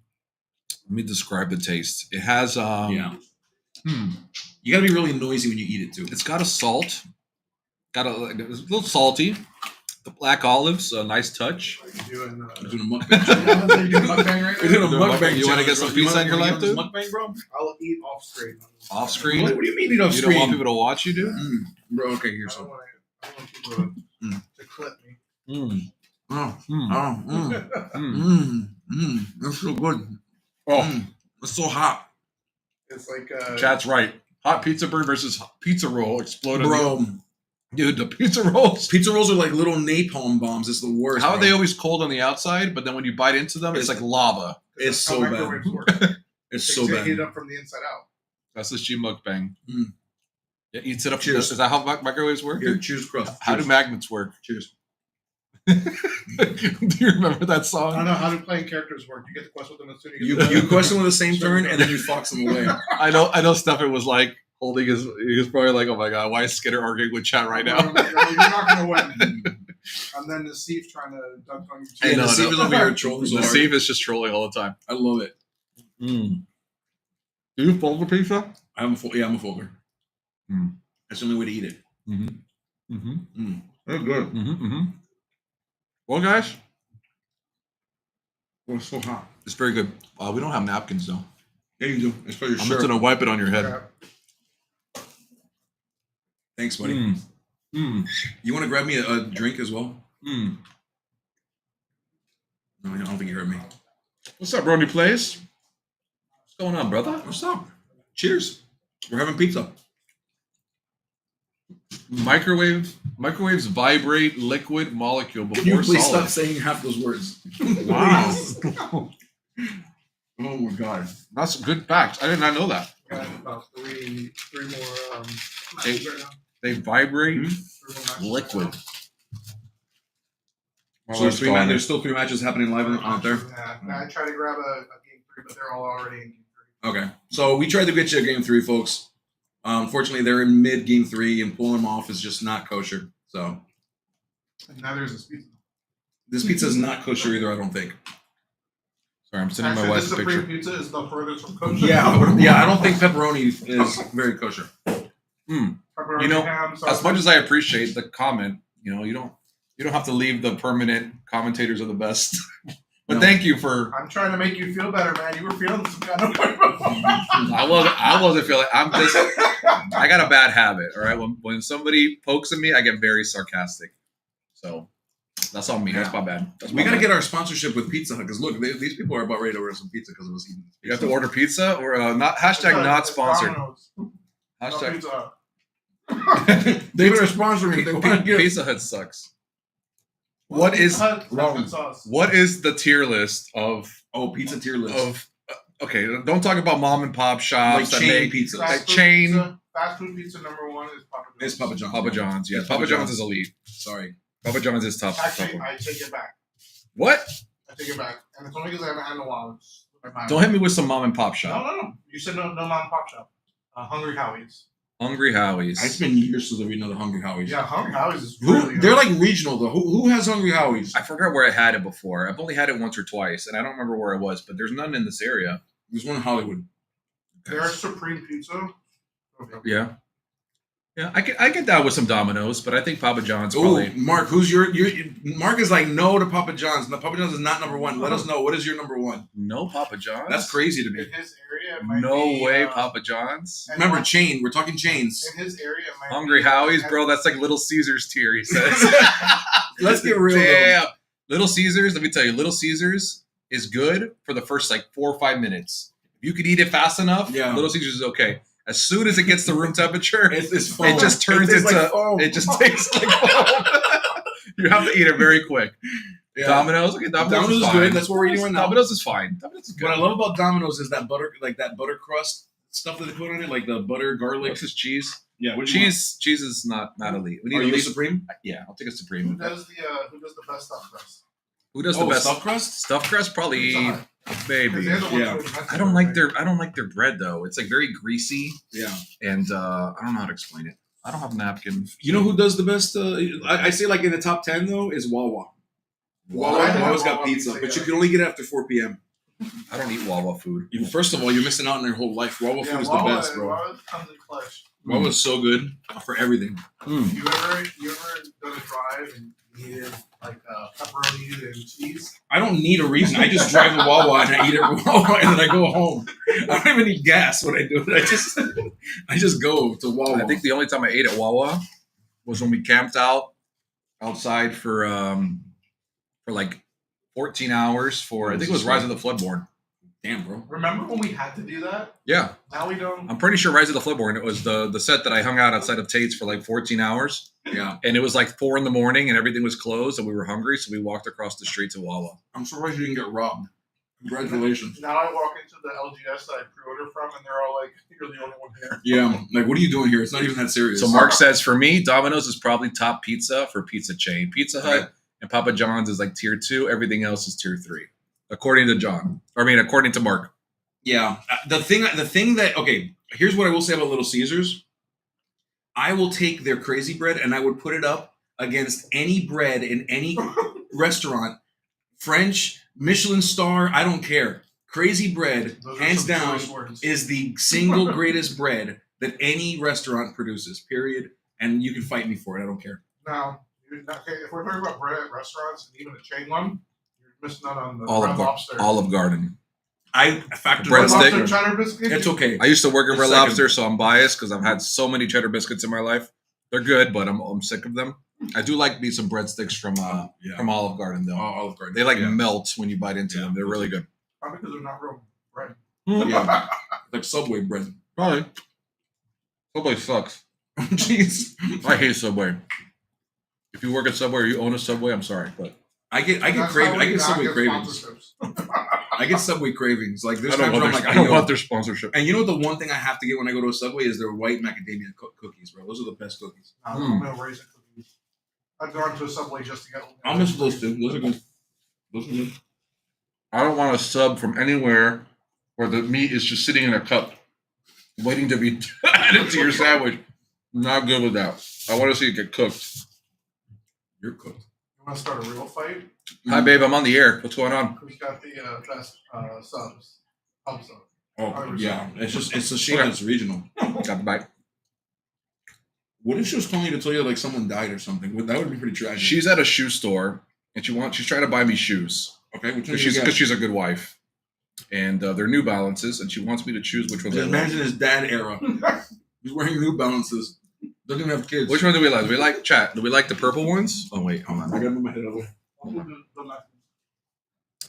Let me describe the taste. It has You got to be really noisy when you eat it too. It's got a salt. It's a little salty. The black olives, a nice touch. Are you doing, We're doing a mukbang. Are you doing mukbang right We're now? doing a mukbang. You wanna challenge, get some bro. pizza in your wanna life, get dude? Mukbang, bro. I'll eat off screen. Off screen. What do you mean you don't You don't want screen? people to watch you, dude? Bro, okay, I here's don't some. want people to clip me. Mm. Oh, Mm. that's so good. Oh, It's so hot. It's like Chat's right. Hot pizza bird versus hot pizza roll exploded. Bro, Dude, the pizza rolls. pizza rolls are like little napalm bombs. It's the worst. How are bro. they always cold on the outside, but then when you bite into them, it's like lava? It's that's how so bad. microwaves work. It's They so heat it bad. up from the inside out. That's the G mukbang. Mm. Yeah, eats it up. Cheers. Is that how microwaves work? Here, cheers, crust. How do Cheers. magnets work? Cheers. Do you remember that I don't song? know how do playing characters work. You get to question them as soon as You get you question with the same turn and then you fox them away. I know. Stefan was like holding his. He was probably like, "Oh my god, why is Skidder arguing with chat right now?" You're not going to win. And then the thief trying to dunk on your Hey, I know, the Steve is over here trolling so The hard. Steve is just trolling all the time. I love it. Mm. Do you fold the pizza? I'm a folder. Mm. That's the only way to eat it. Mm-hmm. Mm-hmm. Mm. That's good. Mm-hmm. Mm-hmm. Well, guys, Oh, it's so hot. it's very good. We don't have napkins though. Yeah, you do. It's for your I'm shirt. just gonna wipe it on your head. Thanks, buddy. Mm. Mm. You want to grab me a drink as well? Mm. No, I don't think you heard me. What's up, Brony Plays? What's going on, brother? What's up? Cheers. We're having pizza. Microwaves vibrate liquid molecule Can you before please solid. stop saying half those words? Wow. Oh my god. That's a good fact. I did not know that. Got about three more. Hey. matches right now. They vibrate 3 more matches liquid. right Oh, So that's there's still 3 matches happening live now. out there. Yeah, I tried to grab a game 3, but they're all already in game 3. Okay. So we tried to get you a game 3, folks. Unfortunately, they're in mid game 3, and pulling them off is just not kosher. So And neither is this pizza. this pizza is not kosher either. I don't think. Sorry, I'm sending my Actually, wife this a Supreme picture. pizza is the furthest from kosher. Yeah. I don't think pepperoni is very kosher. Pepperoni, You know, ham, As sausage. much as I appreciate the comment, you don't have to leave the permanent commentators are the best. But No. thank you for. I'm trying to make you feel better, man. You were feeling some kind of way before. I wasn't feeling. I'm just. I got a bad habit. All right, when somebody pokes at me, I get very sarcastic. So that's on me. That's my bad. That's We my gotta bad. get our sponsorship with Pizza Hut because look, these people are about ready to order some pizza because of us eating. You have to order pizza or not hashtag not sponsored. Domino's, not Hashtag Pizza Hut. They better sponsor me. If they want to get Pizza Hut sucks. What is Pizza Hut, chocolate sauce. what is the tier list of pizza tier list okay? Don't talk about mom and pop like shops that chain make pizzas. Like chain- Fast food pizza number 1 is Papa John's. It's Papa John's. Papa John's. Yeah, It's Papa Papa John's John's. is elite. Sorry. Papa John's is tough. Actually, I take it back. What? I take it back. And it's only because I haven't had in a while. It's my Don't hit me with some mom and pop No, shop. no. You said no mom and pop shop. Hungry Howie's. Hungry Howie's. It's been years since I've eaten another Hungry Howie's. Yeah, Hungry Howie's is really They're good. like regional though. Who has Hungry Howie's? I forgot where I had it before. I've only had it once or twice, and I don't remember where it was. But there's none in this area. There's one in Hollywood. Their Supreme Pizza. Okay. Yeah. Yeah, I get that with some Domino's, but I think Papa John's Oh, probably. Mark, who's your Mark is like no to Papa John's. No, Papa John's is not number 1. Let us know what is your number 1. No Papa John's. That's crazy to me. In his area, it might No be, way, Papa John's. and Remember, what- chain. We're talking chains. In his area, it might Hungry be, Howie's, bro. That's like Little Caesars tier. He says. Let's get real. Though. Damn. Little Caesars. Let me tell you, Little Caesars is good for the first like 4 or 5 minutes. If you could eat it fast enough, Yeah. Little Caesars is okay. As soon as it gets to room temperature, It's foam. it just turns tastes into. like foam. It just tastes like foam. You have to eat it very quick. Yeah. Domino's, okay, Domino's Domino's is is fine. good. That's what we're eating right now. Domino's is fine. Domino's is good. What I love about Domino's is that butter crust stuff that they put on it, like the butter, garlic. What's this cheese? Yeah, what do you Cheese is not elite. We want? need Are you a elite. Supreme? Yeah, I'll take a Who Supreme. does the best stuff crust? Who does the best stuffed crust? stuffed crust? Probably Pizza Hut. maybe. 'Cause they're the ones Yeah. who invented I don't it, like right? their bread though. It's like very greasy Yeah. and I don't know how to explain it. I don't have a napkin. You know who does the best? I say like in the top 10 though is Wawa. Wawa's got Wawa pizza, pizza, but yeah. you can only get it after 4 p.m. I don't eat Wawa food. First of all, you're missing out on your whole life. Wawa food is the Wawa- best, bro. Wawa comes in clutch. Wawa's so good for everything. You ever done a drive and needed like pepperoni and cheese? I don't need a reason. I just drive to Wawa and I eat every Wawa and then I go home. I don't even need gas when I do it. I just go to Wawa. I think the only time I ate at Wawa was when we camped out outside for like 14 hours for I think it was Rise of the Floodborn. Damn, bro. Remember when we had to do that? Yeah. Now we don't. I'm pretty sure Rise of the Floodborn. It was the set that I hung out outside of Tate's for like 14 hours. Yeah. And it was like 4 a.m. and everything was closed and we were hungry, so we walked across the street to Wawa. I'm surprised you didn't get robbed. Congratulations. Now I walk into the LGS that I pre-ordered from, and they're all like, "You're the only one here." Yeah. Like, what are you doing here? It's not even that serious. So Mark says, for me, Domino's is probably top pizza for pizza chain. Pizza Hut Right. and Papa John's is like tier 2. Everything else is tier 3, according to John. According to Mark. Yeah. The thing that, okay, here's what I will say about Little Caesars. I will take their crazy bread and I would put it up against any bread in any restaurant. French, Michelin star, I don't care. Crazy bread, Those are hands some down, choice words. is the single greatest bread that any restaurant produces, period. And you can fight me for it. I don't care. Now, okay, if we're talking about bread at restaurants and even a chain one, you're missing out on the Olive, Red Lobster. Olive Garden. I factor Bread Red stick. Lobster cheddar biscuit. It's okay. I used to work at Red It's like Lobster, so I'm biased because I've had so many cheddar biscuits in my life. They're good, but I'm sick of them. I do like me some breadsticks from Olive Garden though. Olive Garden. They yeah. melt when you bite into them. They're really good. Probably because they're not real bread. Yeah. Like Subway bread. Probably. Subway sucks. Jeez. I hate Subway. If you work at Subway or you own a Subway, I'm sorry, but I get That's how we Subway not get cravings. sponsorships. I get Subway cravings. Like there's I don't, times want where I'm their, like, I don't yo. want their sponsorship. And you know what the one thing I have to get when I go to a Subway is their white macadamia cookies, bro. Those are the best cookies. No raisin cookies. I've gone to a Subway just to get. I'll miss those two. Those are good. Those are good. I don't want a sub from anywhere where the meat is just sitting in a cup, waiting to be added to your sandwich. Not good with that. I want to see it get cooked. You're cooked. You want to start a real fight? Hi, babe. I'm on the air. What's going on? Who's got the best subs? Pub sub. Oh yeah. It's a shame that it's regional. Got the bite. What if she was calling you to tell you like someone died or something? That would be pretty tragic. She's at a shoe store and she's trying to buy me shoes okay. Which one because she's a good wife, and they're New Balances, and she wants me to choose which ones I like. Imagine his dad era. He's wearing New Balances. Doesn't even have kids. Which one do we like? Do we like chat? Do we like the purple ones? Oh wait, hold I on. gotta move my head over.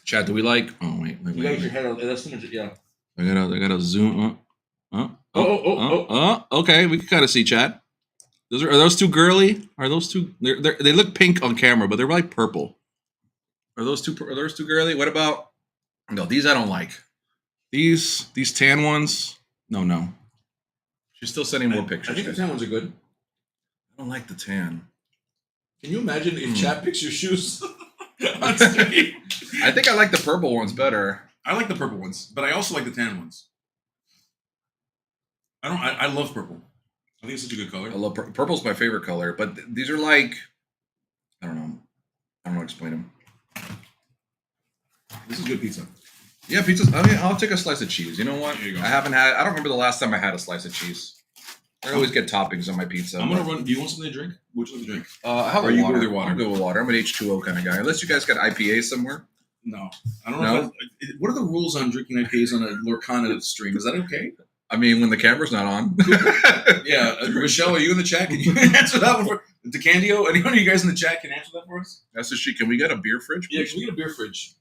Chat, do we like? Oh wait. You got your head over. That's too much. Yeah. I gotta zoom. Okay, we can kind of see chat. Are those too girly? Are those two? They look pink on camera, but they're like purple. Are those two girly? What about? No, these I don't like. These tan ones. No. She's still sending more pictures. I think the tan ones are good. I don't like the tan. Can you imagine if chat picks your shoes on stream? I think I like the purple ones better. I like the purple ones, but I also like the tan ones. I love purple. I think it's such a good color. I love purple's my favorite color, but these are like I don't know how to explain them. This is good pizza. Yeah, pizza. I mean, I'll take a slice of cheese. You know what? There you go. I don't remember the last time I had a slice of cheese. I always get toppings on my pizza. I'm gonna run. Do you want something to drink? Which one to drink? How Or about you water? go with your water? I'm good with water. I'm an H2O kind of guy. Unless you guys got IPA somewhere. No, I don't know. What are the rules on drinking IPAs on a Lorcana stream? Is that okay? I mean, when the camera's not on. Yeah, Michelle, are you in the chat? Can you answer that one for DeCandio? Anyone of you guys in the chat can answer that for us? That's the shit. Can we get a beer fridge? Yeah, please? can we get a beer fridge?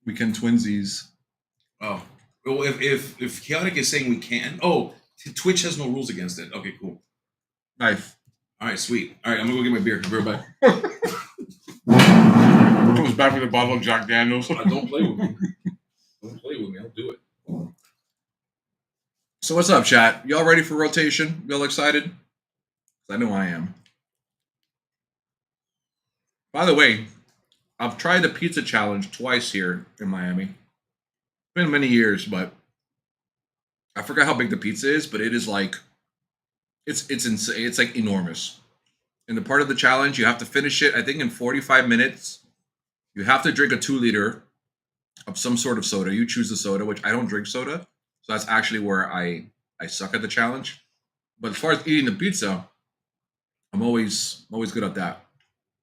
We can twinsies. Oh, well, if Chaotic is saying we can. Oh, Twitch has no rules against it. Okay, cool. Nice. All right, sweet. All right, I'm gonna go get my beer. I'll be right back. Comes back with a bottle of Jack Daniels. Don't play with me. Don't play with me. I'll do it. So what's up, chat? Y'all ready for rotation? Y'all excited? I know I am. By the way, I've tried the pizza challenge twice here in Miami. It's been many years, but I forgot how big the pizza is, but it is like it's insane. It's like enormous. And the part of the challenge, you have to finish it, I think, in 45 minutes. You have to drink a 2-liter of some sort of soda. You choose the soda, which I don't drink soda. So that's actually where I I suck at the challenge. But as far as eating the pizza, I'm always good at that.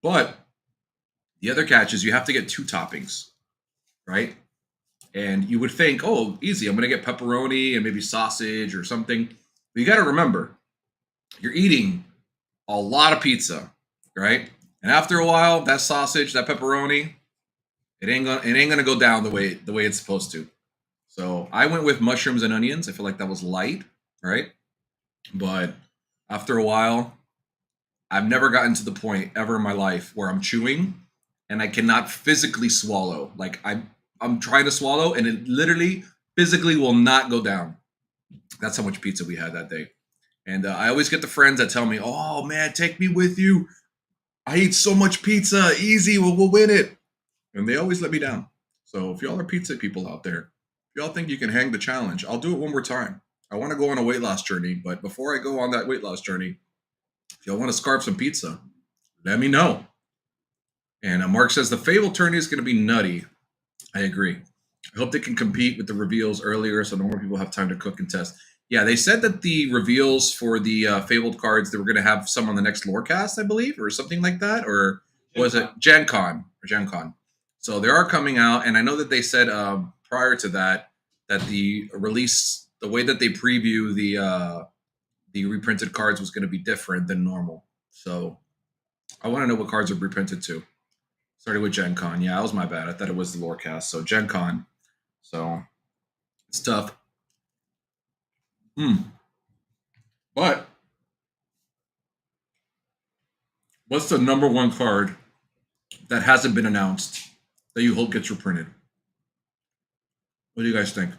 But the other catch is you have to get 2 toppings, right? And you would think, oh, easy, I'm going to get pepperoni and maybe sausage or something. But you got to remember, you're eating a lot of pizza, right? And after a while, that sausage, that pepperoni, it ain't gonna go down the way it's supposed to. So I went with mushrooms and onions. I feel like that was light, right? But after a while, I've never gotten to the point ever in my life where I'm chewing and I cannot physically swallow. Like I'm trying to swallow and it literally physically will not go down. That's how much pizza we had that day. And I always get the friends that tell me, "Oh man, take me with you. I eat so much pizza. Easy, we'll win it." And they always let me down. So if y'all are pizza people out there, if y'all think you can hang the challenge, I'll do it one more time. I want to go on a weight loss journey, but before I go on that weight loss journey, if y'all want to scarf some pizza, let me know. And Mark says the Fable tourney is going to be nutty. I agree. I hope they can compete with the reveals earlier so more people have time to cook and test. Yeah, they said that the reveals for the Fabled cards, they were going to have some on the next Lorecast, I believe, or something like that. Or was it Gen Con? So they are coming out, and I know that they said prior to that the release, the way that they preview the reprinted cards was going to be different than normal. So I want to know what cards are reprinted too. Started with Gen Con. Yeah, that was my bad. I thought it was the Lorecast. So Gen Con. So it's tough. But what's the number one card that hasn't been announced that you hope gets reprinted? What do you guys think?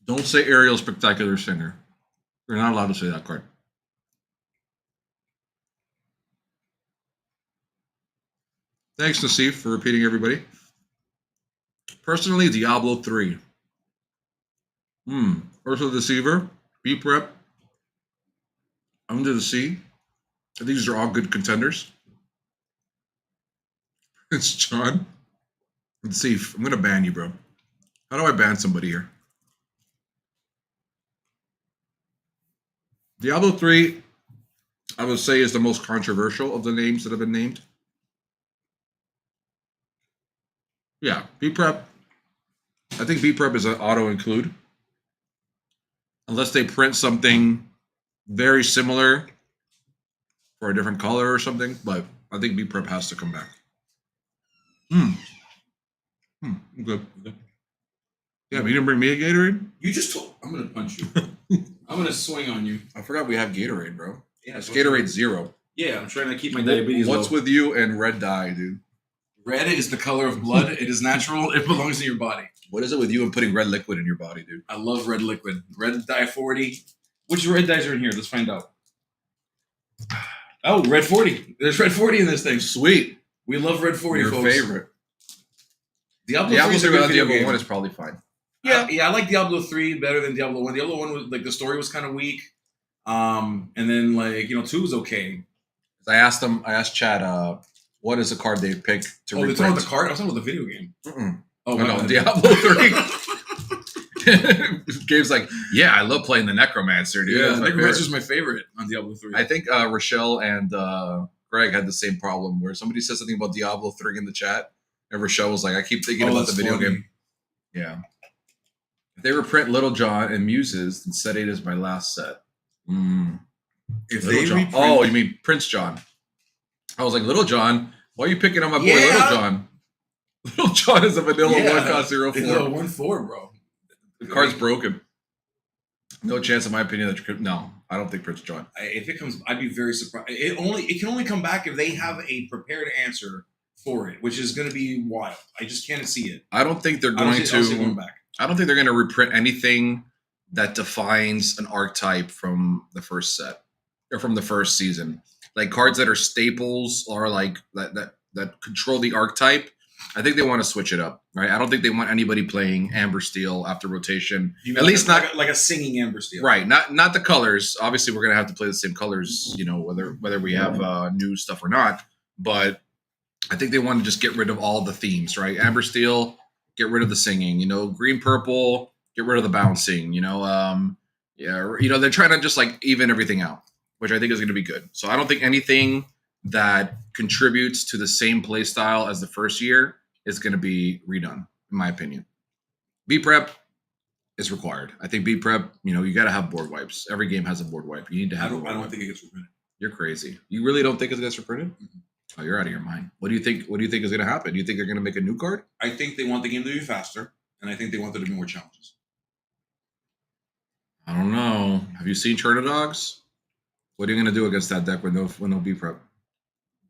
Don't say Ariel Spectacular Singer. You're not allowed to say that card. Thanks, Nassif, for repeating everybody. Personally, Diablo 3. Ursa the Deceiver, B Prep, Under the Sea. These are all good contenders. It's John. Nassif, I'm going to ban you, bro. How do I ban somebody here? Diablo 3, I would say, is the most controversial of the names that have been named. Yeah, B-Prep. I think B-Prep is an auto-include. Unless they print something very similar for a different color or something. But I think B-Prep has to come back. Good. Yeah, but you didn't bring me a Gatorade? You just told. I'm gonna punch you. I'm gonna swing on you. I forgot we have Gatorade, bro. Yeah, It's Gatorade Zero. Yeah, I'm trying to keep my diabetes What's low. with you and red dye, dude? Red is the color of blood. It is natural. It belongs in your body. What is it with you and putting red liquid in your body, dude? I love red liquid. Red dye 40. Which red dyes are in here? Let's find out. Oh, red 40. There's red 40 in this thing. Sweet. We love red 40, Your folks. favorite. Diablo 3 is a good video Diablo game. 1 is probably fine. Yeah, I like Diablo 3 better than Diablo 1. Diablo 1 was like the story was kind of weak. And then 2 was okay. I asked Chad, what is the card they picked to they're reprint? talking about the card? I was talking about the video game. Oh, no, God. Diablo 3. Gabe's like, yeah, I love playing the Necromancer, dude. Yeah, That's my Necromancer's favorite. my favorite on Diablo 3. I think Rochelle and Greg had the same problem where somebody said something about Diablo 3 in the chat, and Rochelle was like, I keep thinking about the that's video funny. game. Yeah. If they reprint Little John and Muses, then set 8 is my last set. If Little they John. reprint- Oh, you mean Prince John? I was like, Little John. Why are you picking on my boy Yeah. Little John? Little John is a vanilla 1-cost 04. It's a 1/4, bro. The card's broken. No chance, in my opinion, that you could. No, I don't think Prince John. If it comes, I'd be very surprised. It can only come back if they have a prepared answer for it, which is going to be wild. I just can't see it. I don't think they're I don't going see it to. going back. I don't think they're going to reprint anything that defines an archetype from the first set or from the first season. Like cards that are staples or like that control the archetype. I think they want to switch it up, right? I don't think they want anybody playing Amber Steel after rotation. You mean At like least a, not like a singing Amber Steel, right. Not the colors. Obviously, we're going to have to play the same colors, whether we have new stuff or not. But I think they want to just get rid of all the themes, right? Amber Steel, get rid of the singing. You know, green purple, get rid of the bouncing. You know, they're trying to just like even everything out, which I think is going to be good. So I don't think anything that contributes to the same play style as the first year is going to be redone, in my opinion. B prep is required. I think B prep, you got to have board wipes. Every game has a board wipe. You need to have. I don't think it gets reprinted. You're crazy. You really don't think it gets reprinted? Mm-hmm. Oh, you're out of your mind. What do you think? What do you think is going to happen? Do you think they're going to make a new card? I think they want the game to be faster, and I think they want there to be more challenges. I don't know. Have you seen Dogs? What are you going to do against that deck with no B prep?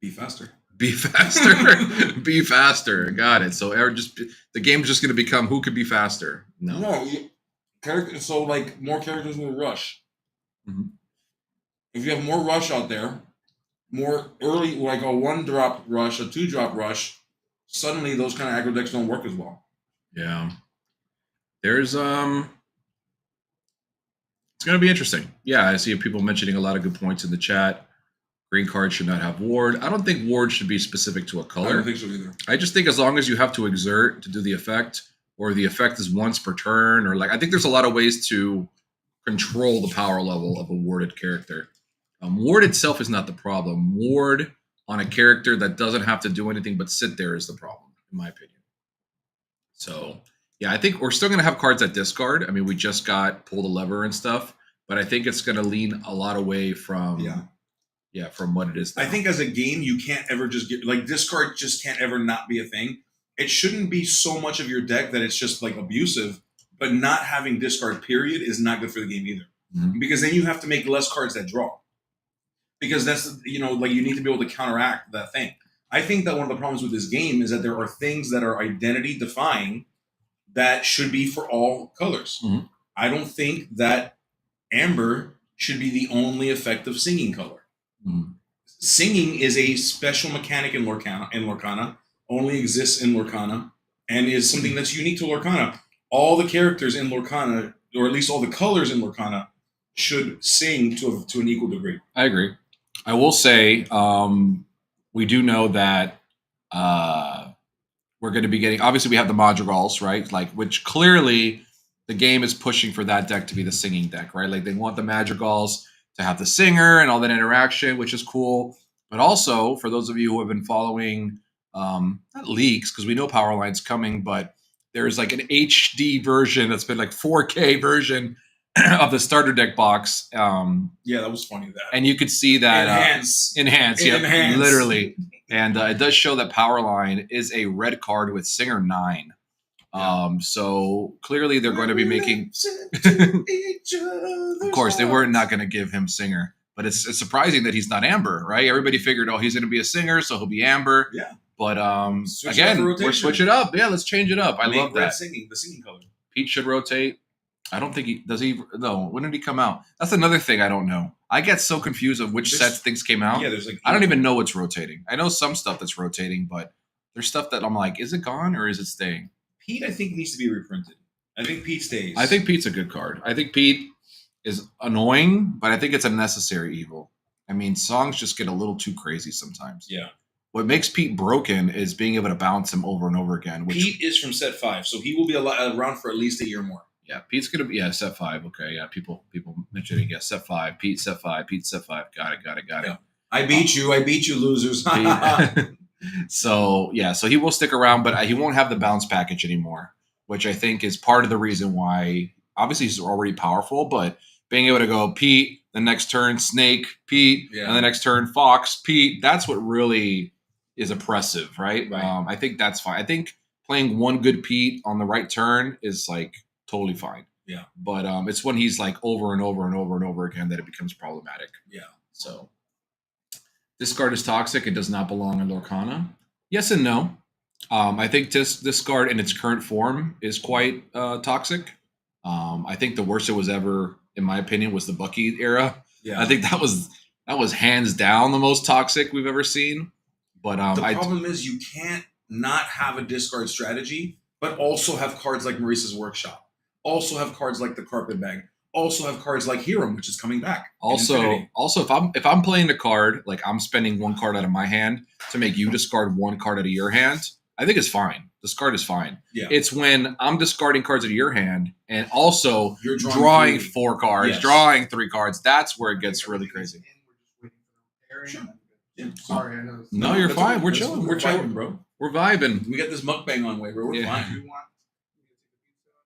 Be faster. Be faster. Be faster. Got it. So the game's just going to become who could be faster. No. So like more characters will rush. Mm-hmm. If you have more rush out there, more early, like a 1-drop rush, a 2-drop rush, suddenly those kind of aggro decks don't work as well. Yeah. There's it's going to be interesting. Yeah, I see people mentioning a lot of good points in the chat. Green card should not have ward. I don't think ward should be specific to a color. I don't think so either. I just think as long as you have to exert to do the effect, or the effect is once per turn, or I think there's a lot of ways to control the power level of a warded character. Ward itself is not the problem. Ward on a character that doesn't have to do anything but sit there is the problem, in my opinion. So, yeah, I think we're still going to have cards that discard. I mean, we just got pull the lever and stuff, but I think it's going to lean a lot away from from what it is now. I think as a game, you can't ever just get discard just can't ever not be a thing. It shouldn't be so much of your deck that it's just abusive, but not having discard period is not good for the game either. Mm-hmm. Because then you have to make less cards that draw. Because that's, you need to be able to counteract that thing. I think that one of the problems with this game is that there are things that are identity defying that should be for all colors. Mm-hmm. I don't think that Amber should be the only effective singing color. Mm-hmm. Singing is a special mechanic in Lorcana, only exists in Lorcana, and is something that's unique to Lorcana. All the characters in Lorcana, or at least all the colors in Lorcana, should sing to an equal degree. I agree. I will say we do know that we're going to be getting. Obviously, we have the Madrigals, right? Which clearly the game is pushing for that deck to be the singing deck, right? They want the Madrigals to have the singer and all that interaction, which is cool. But also, for those of you who have been following, not leaks, because we know Powerline's coming, but there's an HD version that's been 4K version of the starter deck box. Yeah, that was funny. And you could see that enhance, literally. And it does show that Powerline is a red card with Singer 9. So clearly they're going to be making. Of course, they were not going to give him Singer, but it's surprising that he's not Amber, right? Everybody figured, he's going to be a Singer, so he'll be Amber. Yeah. But we're switch it up. Yeah, let's change it up. I love that. The singing color. Pete should rotate. I don't think no, when did he come out? That's another thing I don't know. I get so confused of which sets things came out. Yeah, there's I don't even know what's rotating. I know some stuff that's rotating, but there's stuff that I'm like, is it gone or is it staying? Pete, I think, needs to be reprinted. I think Pete stays. I think Pete's a good card. I think Pete is annoying, but I think it's a necessary evil. I mean, songs just get a little too crazy sometimes. Yeah. What makes Pete broken is being able to bounce him over and over again. Pete is from set 5, so he will be around for at least a year more. Yeah, Pete's going to be, set 5. Okay, yeah, people mentioning, set 5. Pete, set 5. Pete, set 5. Got it. Yeah. I beat you, losers. So he will stick around, but he won't have the bounce package anymore, which I think is part of the reason why, obviously he's already powerful, but being able to go Pete, the next turn Snake, Pete, and the next turn Fox, Pete, that's what really is oppressive, right? I think that's fine. I think playing one good Pete on the right turn is totally fine. Yeah. But it's when he's over and over and over and over again that it becomes problematic. Yeah. So this card is toxic. It does not belong in Lorcana. Yes and no. I think this card in its current form is quite toxic. I think the worst it was ever, in my opinion, was the Bucky era. Yeah. I think that was hands down the most toxic we've ever seen. But the problem is you can't not have a discard strategy, but also have cards like Maurice's Workshop. Also have cards like the Carpet Bag. also have cards like Hiram, which is coming back. in Also, Infinity. if I'm playing the card, like I'm spending one card out of my hand to make you discard one card out of your hand, I think it's fine. This card is fine. Yeah. It's when I'm discarding cards out of your hand and also You're drawing three. 4 cards, Yes. drawing 3 cards. That's where it gets really crazy. Sure. Sorry, I know. No, you're That's fine. okay. We're That's chilling. cool. We're chilling. vibing, bro. We're vibing. We got this mukbang on way, bro. We're Yeah. fine.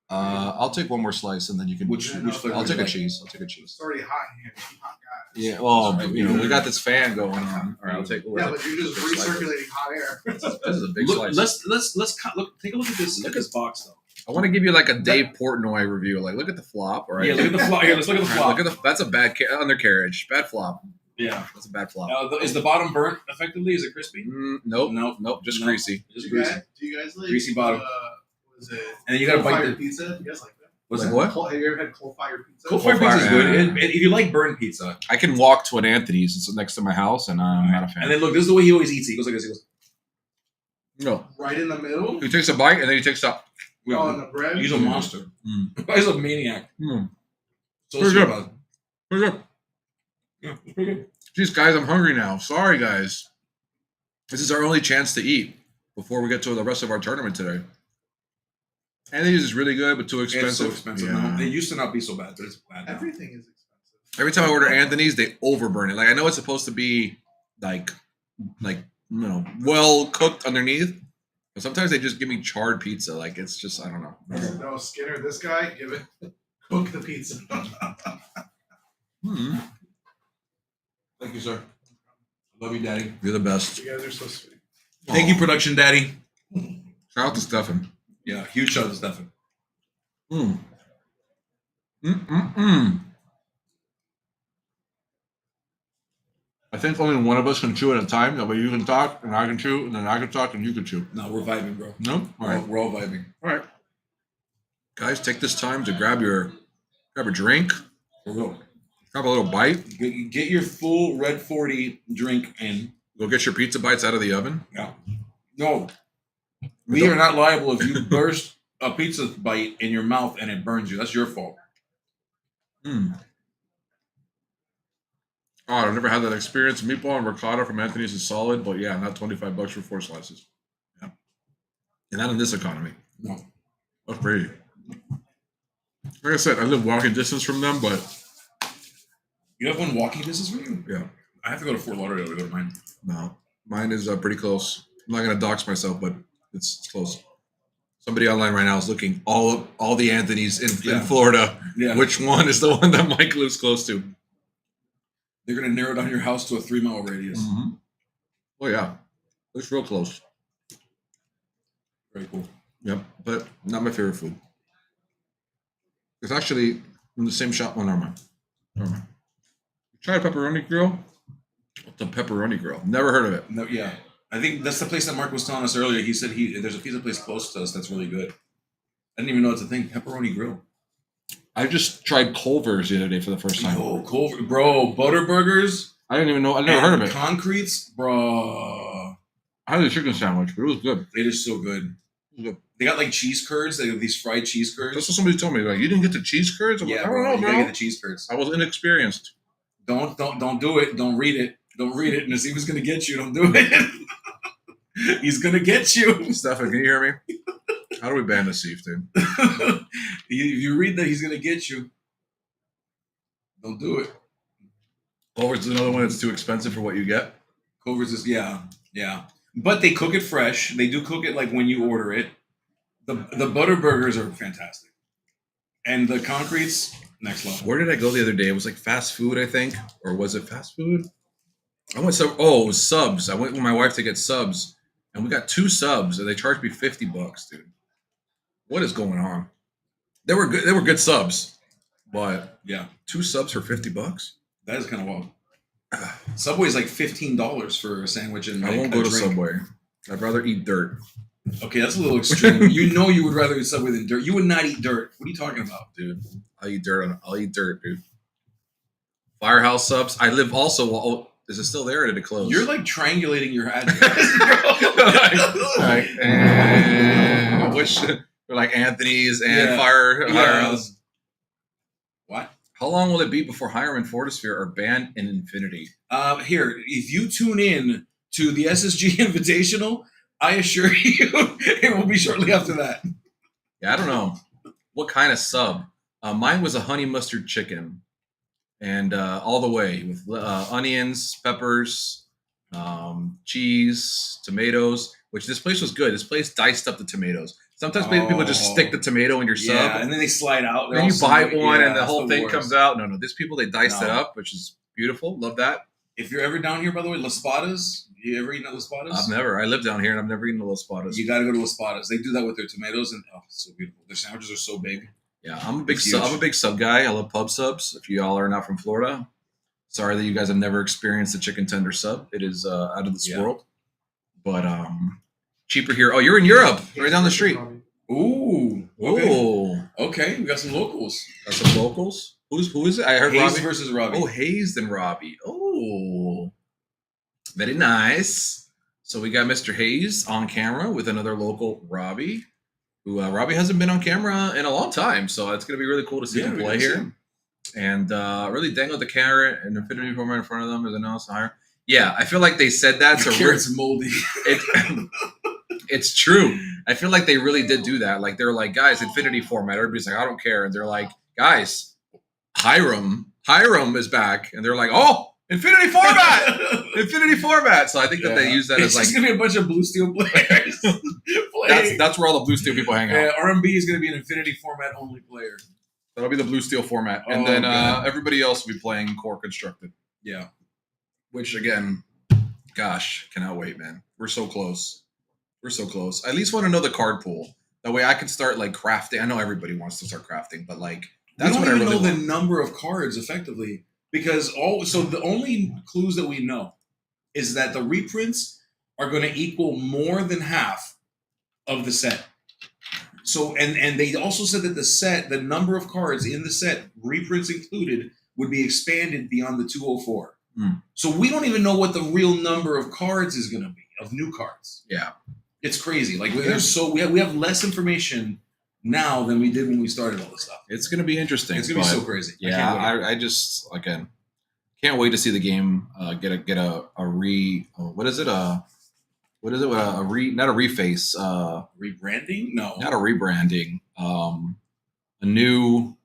I'll take one more slice and then you can. Which flavor I'll would take you a like? cheese. I'll take a cheese. It's already hot in here. I'm a hot guy. Yeah. Well, you know, we got this fan going on. All right, I'll take. Yeah, but you're just recirculating hot air. This is a big Look, slice. look. Take a look at this. Look at this box, though. I want to give you like a Dave Portnoy review. Like, look at the flop. All right. Yeah, look at the flop. Here, let's look at the All flop. right, look at the. That's a bad undercarriage. Bad flop. Yeah. That's a bad flop. Is the bottom burnt effectively? Is it crispy? Nope. No. Nope. Just No. greasy. Just Do you greasy. guys, do you guys like Greasy bottom. What is it? And then you gotta bite coal-fired the pizza. You guys like that? What's Like that? what? Have you ever had coal-fired pizza? Coal-fired Coal-fired, pizza is good. yeah. If you like burnt pizza, I can walk to an Anthony's. It's next to my house, and I'm not a fan. and then look, this is the way he always eats. He goes like this. He goes. no. Right in the middle. He takes a bite and then he takes a. Oh, and the bread. He's a monster. Mm. He's a maniac. Mm. Pretty good. Sociopath. Pretty good. Yeah, it's pretty good. Jeez, guys, I'm hungry now. Sorry, guys. This is our only chance to eat before we get to the rest of our tournament today. Anthony's is really good, but too expensive. It's so expensive. Yeah. No, they used to not be so bad, but it's bad now. Everything is expensive. Every time I order Anthony's, they overburn it. Like I know it's supposed to be like well cooked underneath, but sometimes they just give me charred pizza. Like it's just I don't know. No, Skinner, this guy, give it, cook the pizza. Hmm. Thank you, sir. Love you, Daddy. You're the best. You guys are so sweet. Thank you, production daddy. Shout out to Stefan. Yeah, huge shout out to Stefan. Mm. Mm-mm-mm. I think only one of us can chew at a time. That way you can talk and I can chew, and then I can talk and you can chew. No, we're vibing, bro. No? All right. We're all vibing. All right. Guys, take this time to grab a drink, For real. grab a little bite, Get your full Red 40 drink in. go get your pizza bites out of the oven. Yeah. No. We are not liable if you burst a pizza bite in your mouth and it burns you. That's your fault. Mm. Oh, I've never had that experience. Meatball and ricotta from Anthony's is solid, but yeah, not $25 for 4 slices. Yeah. And not in this economy. No. That's crazy. Like I said, I live walking distance from them, but You have one walking distance from you? yeah, I have to go to Fort Lauderdale to go to mine. no. Mine is pretty close. I'm not going to dox myself, but it's close. Somebody online right now is looking all the Anthony's in Yeah. Florida. Yeah. Which one is the one that Mike lives close to? They're going to narrow down your house to a 3-mile radius. Mm-hmm. Oh, yeah. It's real close. Very cool. Yep, but not my favorite food. It's actually in the same shop. Oh, never mind. Never mind. Try a pepperoni grill? What's a pepperoni grill? Never heard of it. No, yeah. I think that's the place that Mark was telling us earlier. He said there's a pizza place close to us that's really good. I didn't even know it's a thing. Pepperoni grill. I just tried Culver's the other day for the first time. Oh, Culver, bro. Butter burgers. I didn't even know. I never heard of it. Concretes, bro. I had a chicken sandwich, but it was good. It is so good. It was good. They got like cheese curds. They have these fried cheese curds. That's what somebody told me. Like, you didn't get the cheese curds? I'm Yeah, like, I bro. don't You know, gotta bro. get the cheese curds. I was inexperienced. Don't do it. Don't read it. Don't read it. And see who's gonna get you. Don't do it. He's gonna get you. Stefan, can you hear me? How do we ban this thief, dude? If you read that, he's gonna get you. Don't do it. Culver's is another one that's too expensive for what you get. Culver's is yeah. But they cook it fresh. They do cook it like when you order it. The butter burgers are fantastic, and the concretes next level. Where did I go the other day? It was like fast food, I think, or was it fast food? I went it was subs. I went with my wife to get subs, and we got 2 subs, and they charged me $50, dude. What is going on? They were good. They were good subs, but Yeah, 2 subs for $50. that is kind of wild. Subway's like $15 for a sandwich and I like, won't a go to drink. Subway. I'd rather eat dirt, Okay, that's a little extreme. You know you would rather eat Subway than dirt. You would not eat dirt. What are you talking about? dude. I'll eat dirt, dude. Firehouse subs. I live also. Well, is it still there or did it close? You're like triangulating your address. Like, and which like Anthony's and Yeah. Firehouse. What? How long will it be before Hiram and Fortisphere are banned in Infinity? Here, if you tune in to the SSG Invitational, I assure you it will be shortly after that. Yeah, I don't know. What kind of sub? Mine was a honey mustard chicken. And all the way with onions, peppers, cheese, tomatoes, which this place was good. This place diced up the tomatoes. Sometimes people just stick the tomato in your sub. Yeah, and then they slide out. Then you buy one and the whole thing worst. comes out. No, these people, they diced it up, which is beautiful. Love that. If you're ever down here, by the way, Las Patas, you ever eaten at Las Patas? I've never. I live down here and I've never eaten at Las Patas. You got to go to Las Patas. They do that with their tomatoes, and it's so beautiful. Their sandwiches are so big. Yeah, I'm a big sub guy. I love pub subs. If you all are not from Florida, sorry that you guys have never experienced the chicken tender sub. It is out of this world. But cheaper here. Oh, you're in Europe, right down the street. Ooh. Okay. Okay, we got some locals. Got some locals. Who is it? I heard Hayes Robbie versus Robbie. Oh, Hayes and Robbie. Oh, very nice. So we got Mr. Hayes on camera with another local Robbie. Who Robbie hasn't been on camera in a long time, so it's going to be really cool to see him play here. And really dangle the carrot and Infinity format in front of them as an else higher. Yeah, I feel like they said that. So carrot's moldy. It's true. I feel like they really did do that. Like they're like, guys, Infinity format. Everybody's like, I don't care. And they're like, guys, Hiram is back. And they're like, oh, Infinity format. Infinity format. So I think that they use that as like, it's gonna be a bunch of Blue Steel players. that's where all the Blue Steel people hang out. Yeah, RMB is gonna be an Infinity format only player. That'll be the Blue Steel format, and then everybody else will be playing Core Constructed. Yeah, which again, gosh, cannot wait, man. We're so close. We're so close. I at least want to know the card pool. That way, I can start like crafting. I know everybody wants to start crafting, but like that's what I really know want. the number of cards effectively. Because the only clues that we know is that the reprints are going to equal more than half of the set. So and they also said that the number of cards in the set, reprints included, would be expanded beyond the 204. So we don't even know what the real number of cards is going to be, of new cards. Yeah, it's crazy. Like we have less information now than we did when we started all this stuff. It's going to be interesting. It's going to be so crazy. Yeah, I just again can't wait to see the game get a not a reface, rebranding? No, not a rebranding. A new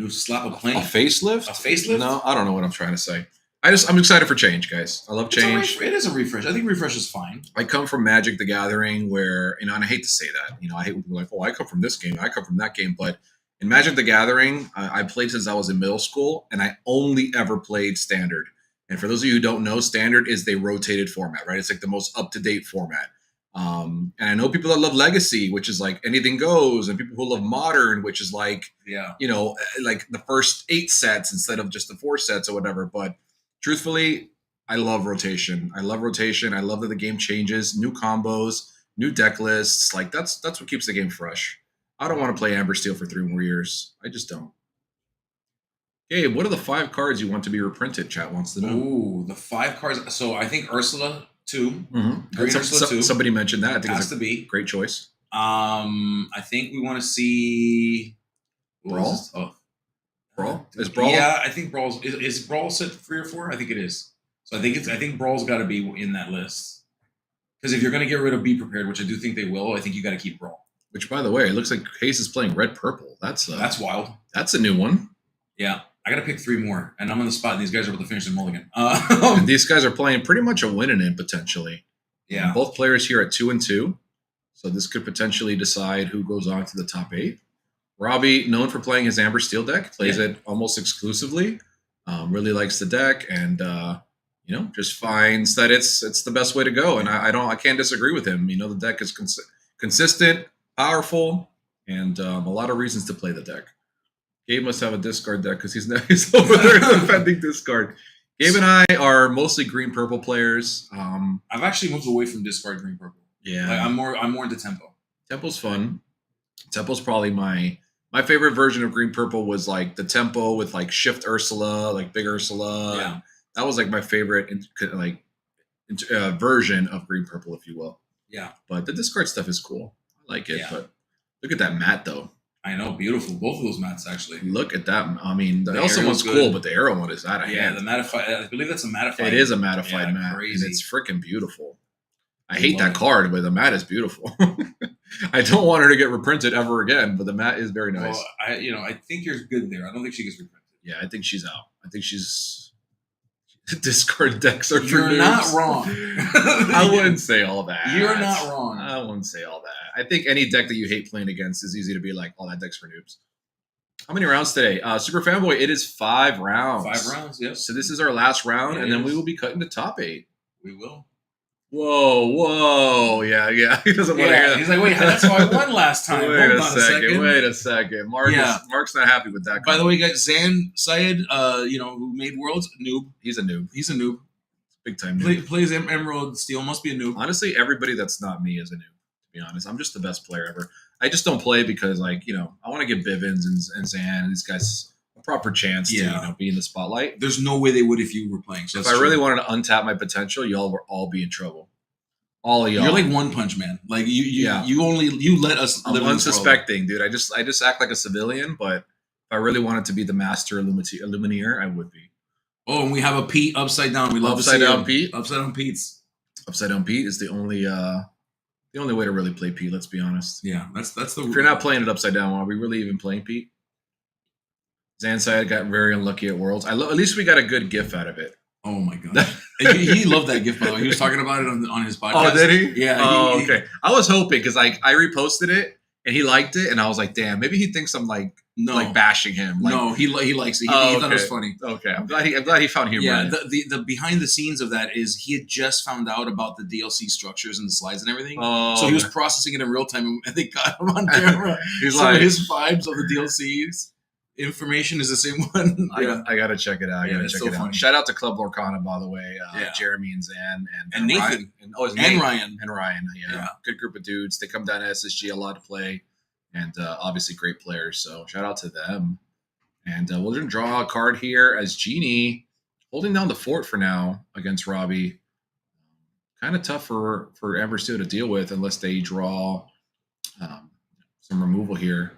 slap of paint, a facelift. A facelift? No, I don't know what I'm trying to say. I'm excited for change, guys. I love change. It is a refresh. I think refresh is fine. I come from Magic the Gathering, where and I hate to say that. I hate when people are like, oh, I come from this game, I come from that game, but in Magic the Gathering, I played since I was in middle school, and I only ever played Standard. And for those of you who don't know, Standard is the rotated format, right? It's like the most up-to-date format. And I know people that love Legacy, which is like anything goes, and people who love Modern, which is like, like the first 8 sets instead of just the 4 sets or whatever. But truthfully, I love rotation. I love that the game changes, new combos, new deck lists. Like that's what keeps the game fresh. I don't want to play Amber Steel for 3 more years. I just don't. Gabe, what are the 5 cards you want to be reprinted? Chat wants to know. Ooh, the 5 cards. So I think Ursula 2. Mm-hmm. Ursula 2. Somebody mentioned that. I think it has to be. Great choice. I think we want to see Brawl. Brawl? Is Brawl? Yeah, I think Brawl's is Brawl set 3 or 4? I think it is. So I think Brawl's got to be in that list. Because if you're going to get rid of Be Prepared, which I do think they will, I think you got to keep Brawl. Which, by the way, it looks like Hayes is playing red purple. That's wild. That's a new one. Yeah, I got to pick 3 more, and I'm on the spot. And these guys are about to finish the mulligan. And these guys are playing pretty much a win in it potentially. Yeah, both players here at 2-2, so this could potentially decide who goes on to the top 8. Robbie, known for playing his Amber Steel deck, plays it almost exclusively. Really likes the deck, and just finds that it's the best way to go. And I can't disagree with him. The deck is consistent, powerful, and a lot of reasons to play the deck. Gabe must have a discard deck because he's over there defending discard. Gabe and I are mostly green-purple players. I've actually moved away from discard green-purple. Yeah, like, I'm more into tempo. Tempo's fun. Tempo's probably my favorite version of green-purple was like the tempo with like Shift Ursula, like Big Ursula. Yeah, that was like my favorite version of green-purple, if you will. Yeah, but the discard stuff is cool. I like it, but look at that mat though. I know, beautiful. Both of those mats actually. Look at that. I mean, the The Elsa aerial's one's good. cool, but the arrow one is out of Yeah, hand. the mattified. I believe that's a mattified. It is a mattified Yeah, mat, crazy. and it's freaking beautiful. I I hate love that it. card, but the mat is beautiful. I don't want her to get reprinted ever again, but the mat is very nice. Well, I think you're good there. I don't think she gets reprinted. Yeah, I think she's out. I think she's discard decks are for You're not noobs. wrong. I wouldn't say all that. You're not wrong. I wouldn't say all that. I think any deck that you hate playing against is easy to be like, oh, that deck's for noobs. How many rounds today? Super Fanboy, it is 5 rounds. 5 rounds, yes. So this is our last round, It and then we is. will be cutting the top 8. We will. Whoa. Yeah. He doesn't want to hear Yeah, that. he's like, wait, that's how I won last time. Wait Hold a on second. Wait a second. Mark's not happy with that. By the way, guys, Zan Syed, who made Worlds, noob. he's a noob. He's a noob. Big time noob. Plays Emerald Steel, must be a noob. Honestly, everybody that's not me is a noob, to be honest. I'm just the best player ever. I just don't play because, I want to give Bivens and Zan and these guys a proper chance to, be in the spotlight. There's no way they would if you were playing. So If that's I really true. wanted to untap my potential, y'all would all be in trouble. All of y'all. You're like One Punch Man. Like you let us I'm live in this world. unsuspecting, dude. I just act like a civilian, but if I really wanted to be the master Illumineer, I would be. Oh, and we have a Pete upside down. We love Upside to see down him. Pete? Upside down Pete's. Upside down Pete is the only way to really play Pete. Let's be honest. Yeah, that's the. If you're not playing it upside down, are we really even playing Pete? Zanside got very unlucky at Worlds. At least we got a good gif out of it. Oh my god, he loved that gift. By the way, he was talking about it on his podcast. Oh, did he? Yeah. Oh, okay. I was hoping because I reposted it and he liked it, and I was like, damn, maybe he thinks I'm like bashing him. Like, no, he likes it. He thought it was funny. Okay, I'm glad he found humor. Yeah, in it. the behind the scenes of that is he had just found out about the DLC structures and the slides and everything. Oh, So he was processing it in real time, and they got him on camera. He's Some like, of his vibes of the DLCs information is the same one. I gotta check it out. I Yeah, gotta it's check so it out. funny. Shout out to Club Lorcana, by the way. Yeah. Jeremy and Zan And Nathan. Ryan. And Nate. Ryan. And Ryan. Yeah. Yeah. Good group of dudes. They come down to SSG a lot to play, and obviously great players. So shout out to them. And we're gonna draw a card here as Genie holding down the fort for now against Robbie. Kind of tough for Amber Steel to deal with unless they draw some removal here.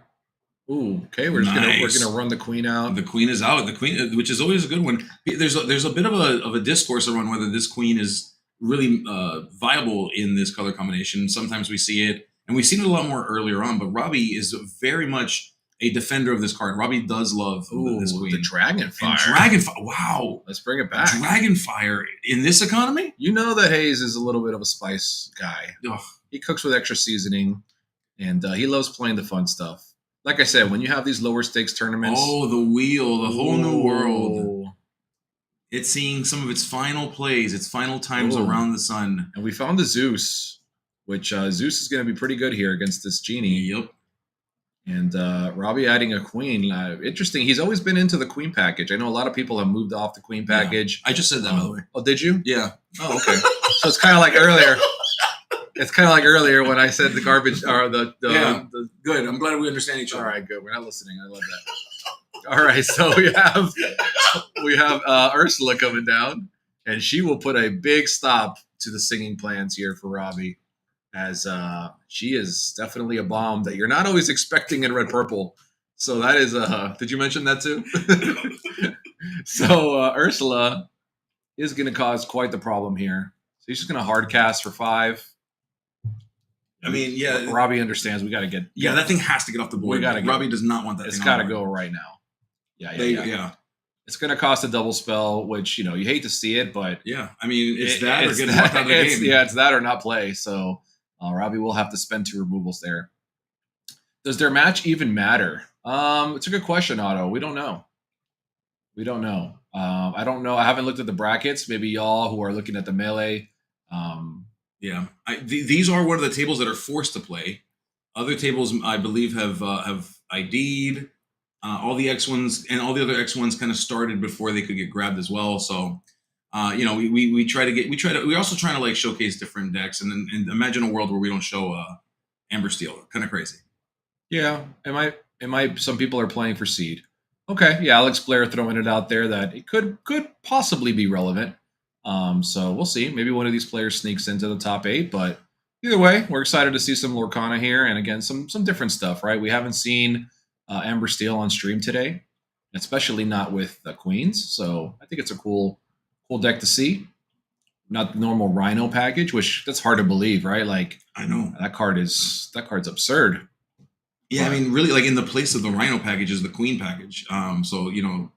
Ooh, okay. We're gonna run the queen out. The queen is out. The queen, which is always a good one. There's a bit of a discourse around whether this queen is really viable in this color combination. Sometimes we see it, and we've seen it a lot more earlier on. But Robbie is very much a defender of this card. Robbie does love this queen. The Dragonfire. And Dragonfire. Wow. Let's bring it back. Dragonfire in this economy? You know that Hayes is a little bit of a spice guy. Ugh. He cooks with extra seasoning, and he loves playing the fun stuff. Like I said, when you have these lower stakes tournaments. Oh, the wheel, the whole new world. Ooh. It's seeing some of its final plays, its final times Ooh. around the sun. And we found the Zeus, which Zeus is going to be pretty good here against this Genie. Yep. And Robbie adding a queen. Interesting. He's always been into the queen package. I know a lot of people have moved off the queen package. I just said that, by the way. Oh, did you? Yeah. Oh, okay. So it's kind of like earlier. It's kind of like earlier when I said the garbage or the Good. I'm glad we understand each all other. right, good. We're not listening. I love that. All right, so we have Ursula coming down, and she will put a big stop to the singing plans here for Robbie, as she is definitely a bomb that you're not always expecting in red purple. So that is did you mention that too? So Ursula is going to cause quite the problem here. So he's just going to hard cast for 5. I mean, yeah. Robbie understands we got to get. Yeah, that thing has to get off the board. We gotta go. Robbie does not want that It's thing got to on the go board. right now. Yeah. Yeah. It's going to cost a double spell, which you hate to see it, but Yeah. I mean, it's that or getting locked out of the it's, game. yeah, it's that or not play. So Robbie will have to spend 2 removals there. Does their match even matter? It's a good question, Otto. We don't know. I don't know. I haven't looked at the brackets. Maybe y'all who are looking at the melee. Yeah. These are one of the tables that are forced to play. Other tables, I believe, have ID'd. All the X1s and all the other X1s kind of started before they could get grabbed as well. So, we're also trying to like showcase different decks and imagine a world where we don't show Amber Steel. Kind of crazy. Yeah. Some people are playing for seed. Okay. Yeah. Alex Blair throwing it out there that it could possibly be relevant. So we'll see. Maybe one of these players sneaks into the top 8, but Either way, we're excited to see some Lorcana here, and again, some different stuff, right? We haven't seen Amber Steel on stream today, especially not with the Queens. So I think it's a cool deck to see. Not the normal Rhino package, which that's hard to believe, right? Like I know. that card's absurd. Yeah, I mean, really, like in the place of the Rhino package is the Queen package. So you know,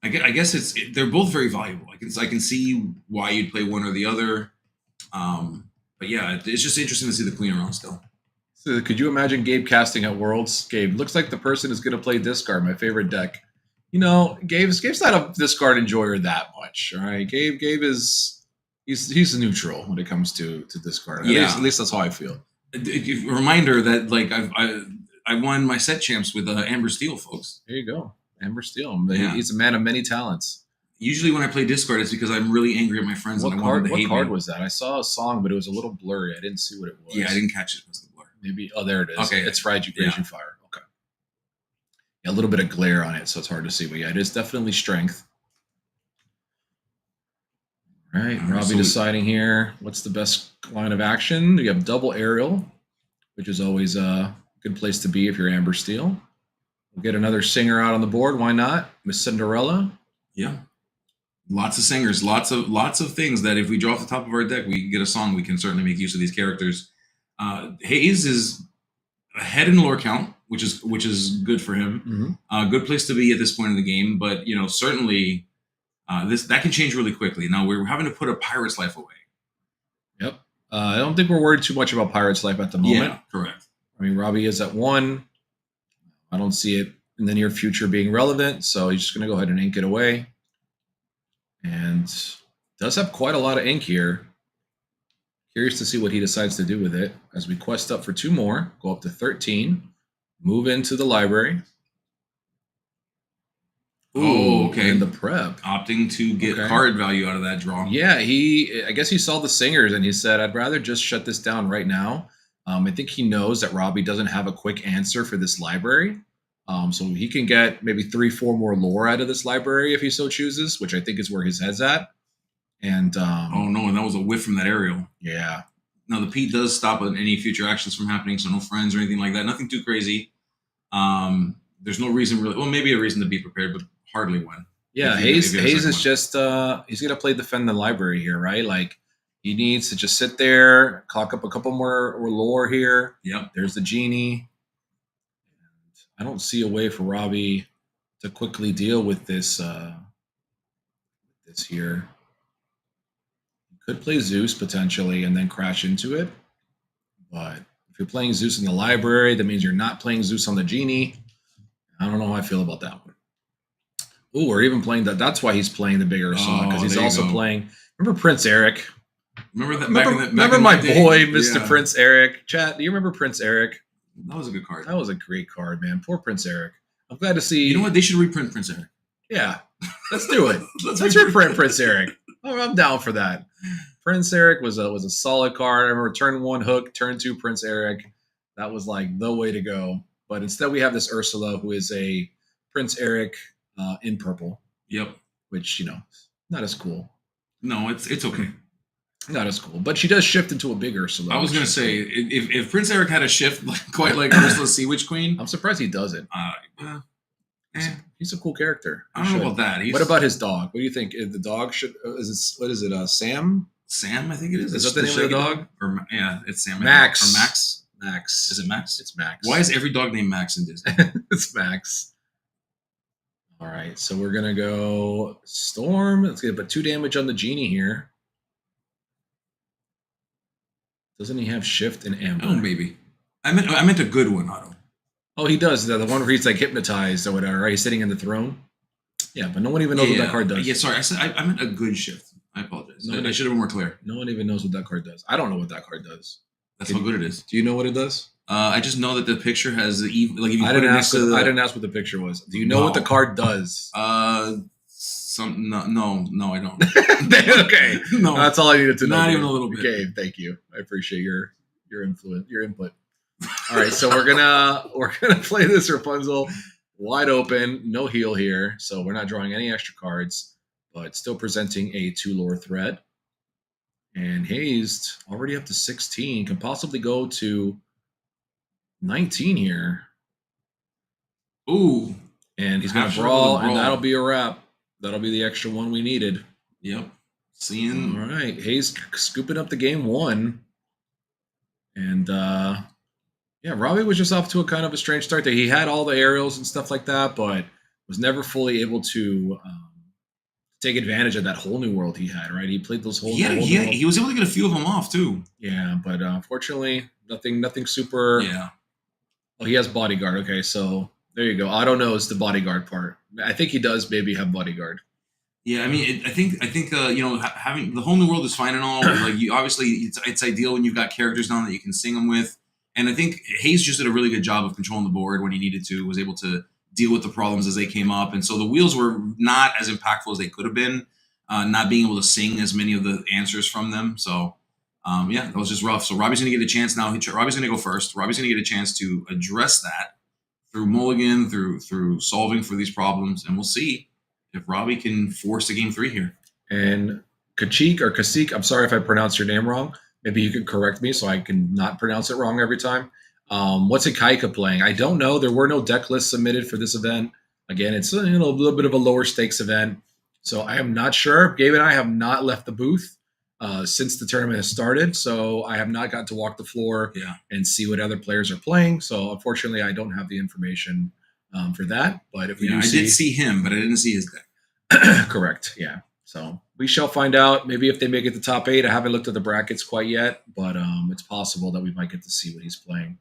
I guess they're both very valuable. I can see why you'd play one or the other. But yeah, it's just interesting to see the Queen around still. So could you imagine Gabe casting at Worlds? Gabe, looks like the person is going to play discard, my favorite deck. You know, Gabe's not a discard enjoyer that much. All right, Gabe is he's neutral when it comes to discard. At least that's how I feel. A reminder that like I won my set champs with Amber Steel, folks. There you go, Amber Steel. He's a man of many talents. Usually when I play discard, it's because I'm really angry at my friends. What card was that? I saw a song, but it was a little blurry. I didn't see what it was. Yeah, I didn't catch it. It was the blur. Maybe. Oh, there it is. Okay, it's Fried You, Graze You, Fire. Okay. Yeah, a little bit of glare on it, so it's hard to see. But yeah, it is definitely strength. All right, Robbie deciding here what's the best line of action. You have double aerial, which is always a good place to be if you're Amber Steel. We'll get another singer out on the board. Why not? Miss Cinderella. Yeah. Lots of singers, lots of things that if we draw off the top of our deck, we can get a song. We can certainly make use of these characters. Hayes is ahead in lore count, which is good for him. Mm-hmm. Good place to be at this point in the game, but you know certainly that can change really quickly. Now we're having to put a Pirate's Life away. Yep. I don't think we're worried too much about Pirate's Life at the moment. Yeah, correct. I mean, Robbie is at 1. I don't see it in the near future being relevant, so he's just going to go ahead and ink it away. And does have quite a lot of ink here. Curious to see what he decides to do with it as we quest up for 2 more, go up to 13, move into the library. Ooh, okay. And the prep. Opting to get card value out of that draw. Yeah, I guess he saw the singers and he said, I'd rather just shut this down right now. I think he knows that Robbie doesn't have a quick answer for this library. So he can get maybe 3-4 more lore out of this library if he so chooses, which I think is where his head's at. And oh no, and that was a whiff from that aerial. Yeah. Now the P does stop any future actions from happening, so no friends or anything like that. Nothing too crazy. There's no reason really. Well, maybe a reason to be prepared, but hardly one. Yeah, Hayes is just he's gonna play defend the library here, right? Like he needs to just sit there, clock up a couple more lore here. Yep. There's the genie. I don't see a way for Robbie to quickly deal with this here. He could play Zeus potentially and then crash into it. But if you're playing Zeus in the library, that means you're not playing Zeus on the genie. I don't know how I feel about that one. Ooh, or even playing that. That's why he's playing the big Ursula, because he's also playing. Remember Prince Eric? Remember that? Remember my boy, Mr. Prince Eric? Chat, do you remember Prince Eric? That was a good card. That was a great card, man. Poor Prince Eric. I'm glad to see. You know what? They should reprint Prince Eric. Yeah, let's do it. let's reprint Prince Eric. Oh, I'm down for that. Prince Eric was a solid card. I remember turn 1 Hook, turn 2 Prince Eric. That was like the way to go. But instead, we have this Ursula, who is a Prince Eric in purple. Yep. Which not as cool. No, it's okay. Not as cool, but she does shift into a big Ursula. I was gonna say if Prince Eric had a shift quite like Ursula Sea Witch Queen, I'm surprised he doesn't. He's a cool character. I don't know about that. What about his dog? What do you think? The dog should what is it? Sam? Sam, I think it is. Is that the name of the dog? Or yeah, it's Sam. Max. Or Max. Max. Is it Max? It's Max. Why is every dog named Max in Disney? It's Max. All right, so we're gonna go Storm. Let's get about 2 damage on the genie here. Doesn't he have shift and amber? Oh, maybe. I meant a good one, Otto. Oh, he does. The one where he's like hypnotized or whatever, right? He's sitting in the throne. Yeah, but no one even knows what that card does. Yeah, sorry. I meant a good shift. I apologize. I should have been more clear. No one even knows what that card does. I don't know what that card does. That's how good it is. Do you know what it does? I just know that the picture has like if you I didn't ask what the picture was. Do you know what the card does? No, I don't. Okay, no, that's all I needed to know. Not even a little bit. Okay, thank you. I appreciate your input. All right, so we're gonna play this Rapunzel wide open, no heal here, so we're not drawing any extra cards, but still presenting a 2 lore threat. And Hayes already up to 16, can possibly go to 19 here. Ooh. And he's going Half to shot with a brawl, and brawl. that'll be a wrap. That'll be the extra one we needed. Yep. Seeing. All right. Hayes scooping up the game 1. And, yeah, Robbie was just off to a kind of a strange start there. He had all the aerials and stuff like that, but was never fully able to take advantage of that whole new world he had, right? He played those whole, He was able to get a few of them off, too. Yeah, but unfortunately, nothing super. Yeah. Oh, he has bodyguard. Okay, so there you go. Auto knows the bodyguard part. I think he does maybe have bodyguard. Yeah, I mean, I think having the whole new world is fine and all. Like, you obviously, it's ideal when you've got characters down that you can sing them with. And I think Hayes just did a really good job of controlling the board when he needed to. Was able to deal with the problems as they came up, and so the wheels were not as impactful as they could have been. Not being able to sing as many of the answers from them. So, yeah, that was just rough. So Robbie's going to get a chance now. Robbie's going to go first. Robbie's going to get a chance to address that through mulligan, through solving for these problems, and we'll see if Robbie can force a game 3 here. And Kachik or Kasik, I'm sorry if I pronounced your name wrong. Maybe you could correct me so I can not pronounce it wrong every time. What's Ikaika playing? I don't know. There were no deck lists submitted for this event. Again, it's a little bit of a lower stakes event. So I am not sure. Gabe and I have not left the booth since the tournament has started. So I have not gotten to walk the floor and see what other players are playing. So unfortunately, I don't have the information for that. But if we I did see him, but I didn't see his deck. Correct. Yeah. So we shall find out. Maybe if they make it the top 8. I haven't looked at the brackets quite yet, but it's possible that we might get to see what he's playing.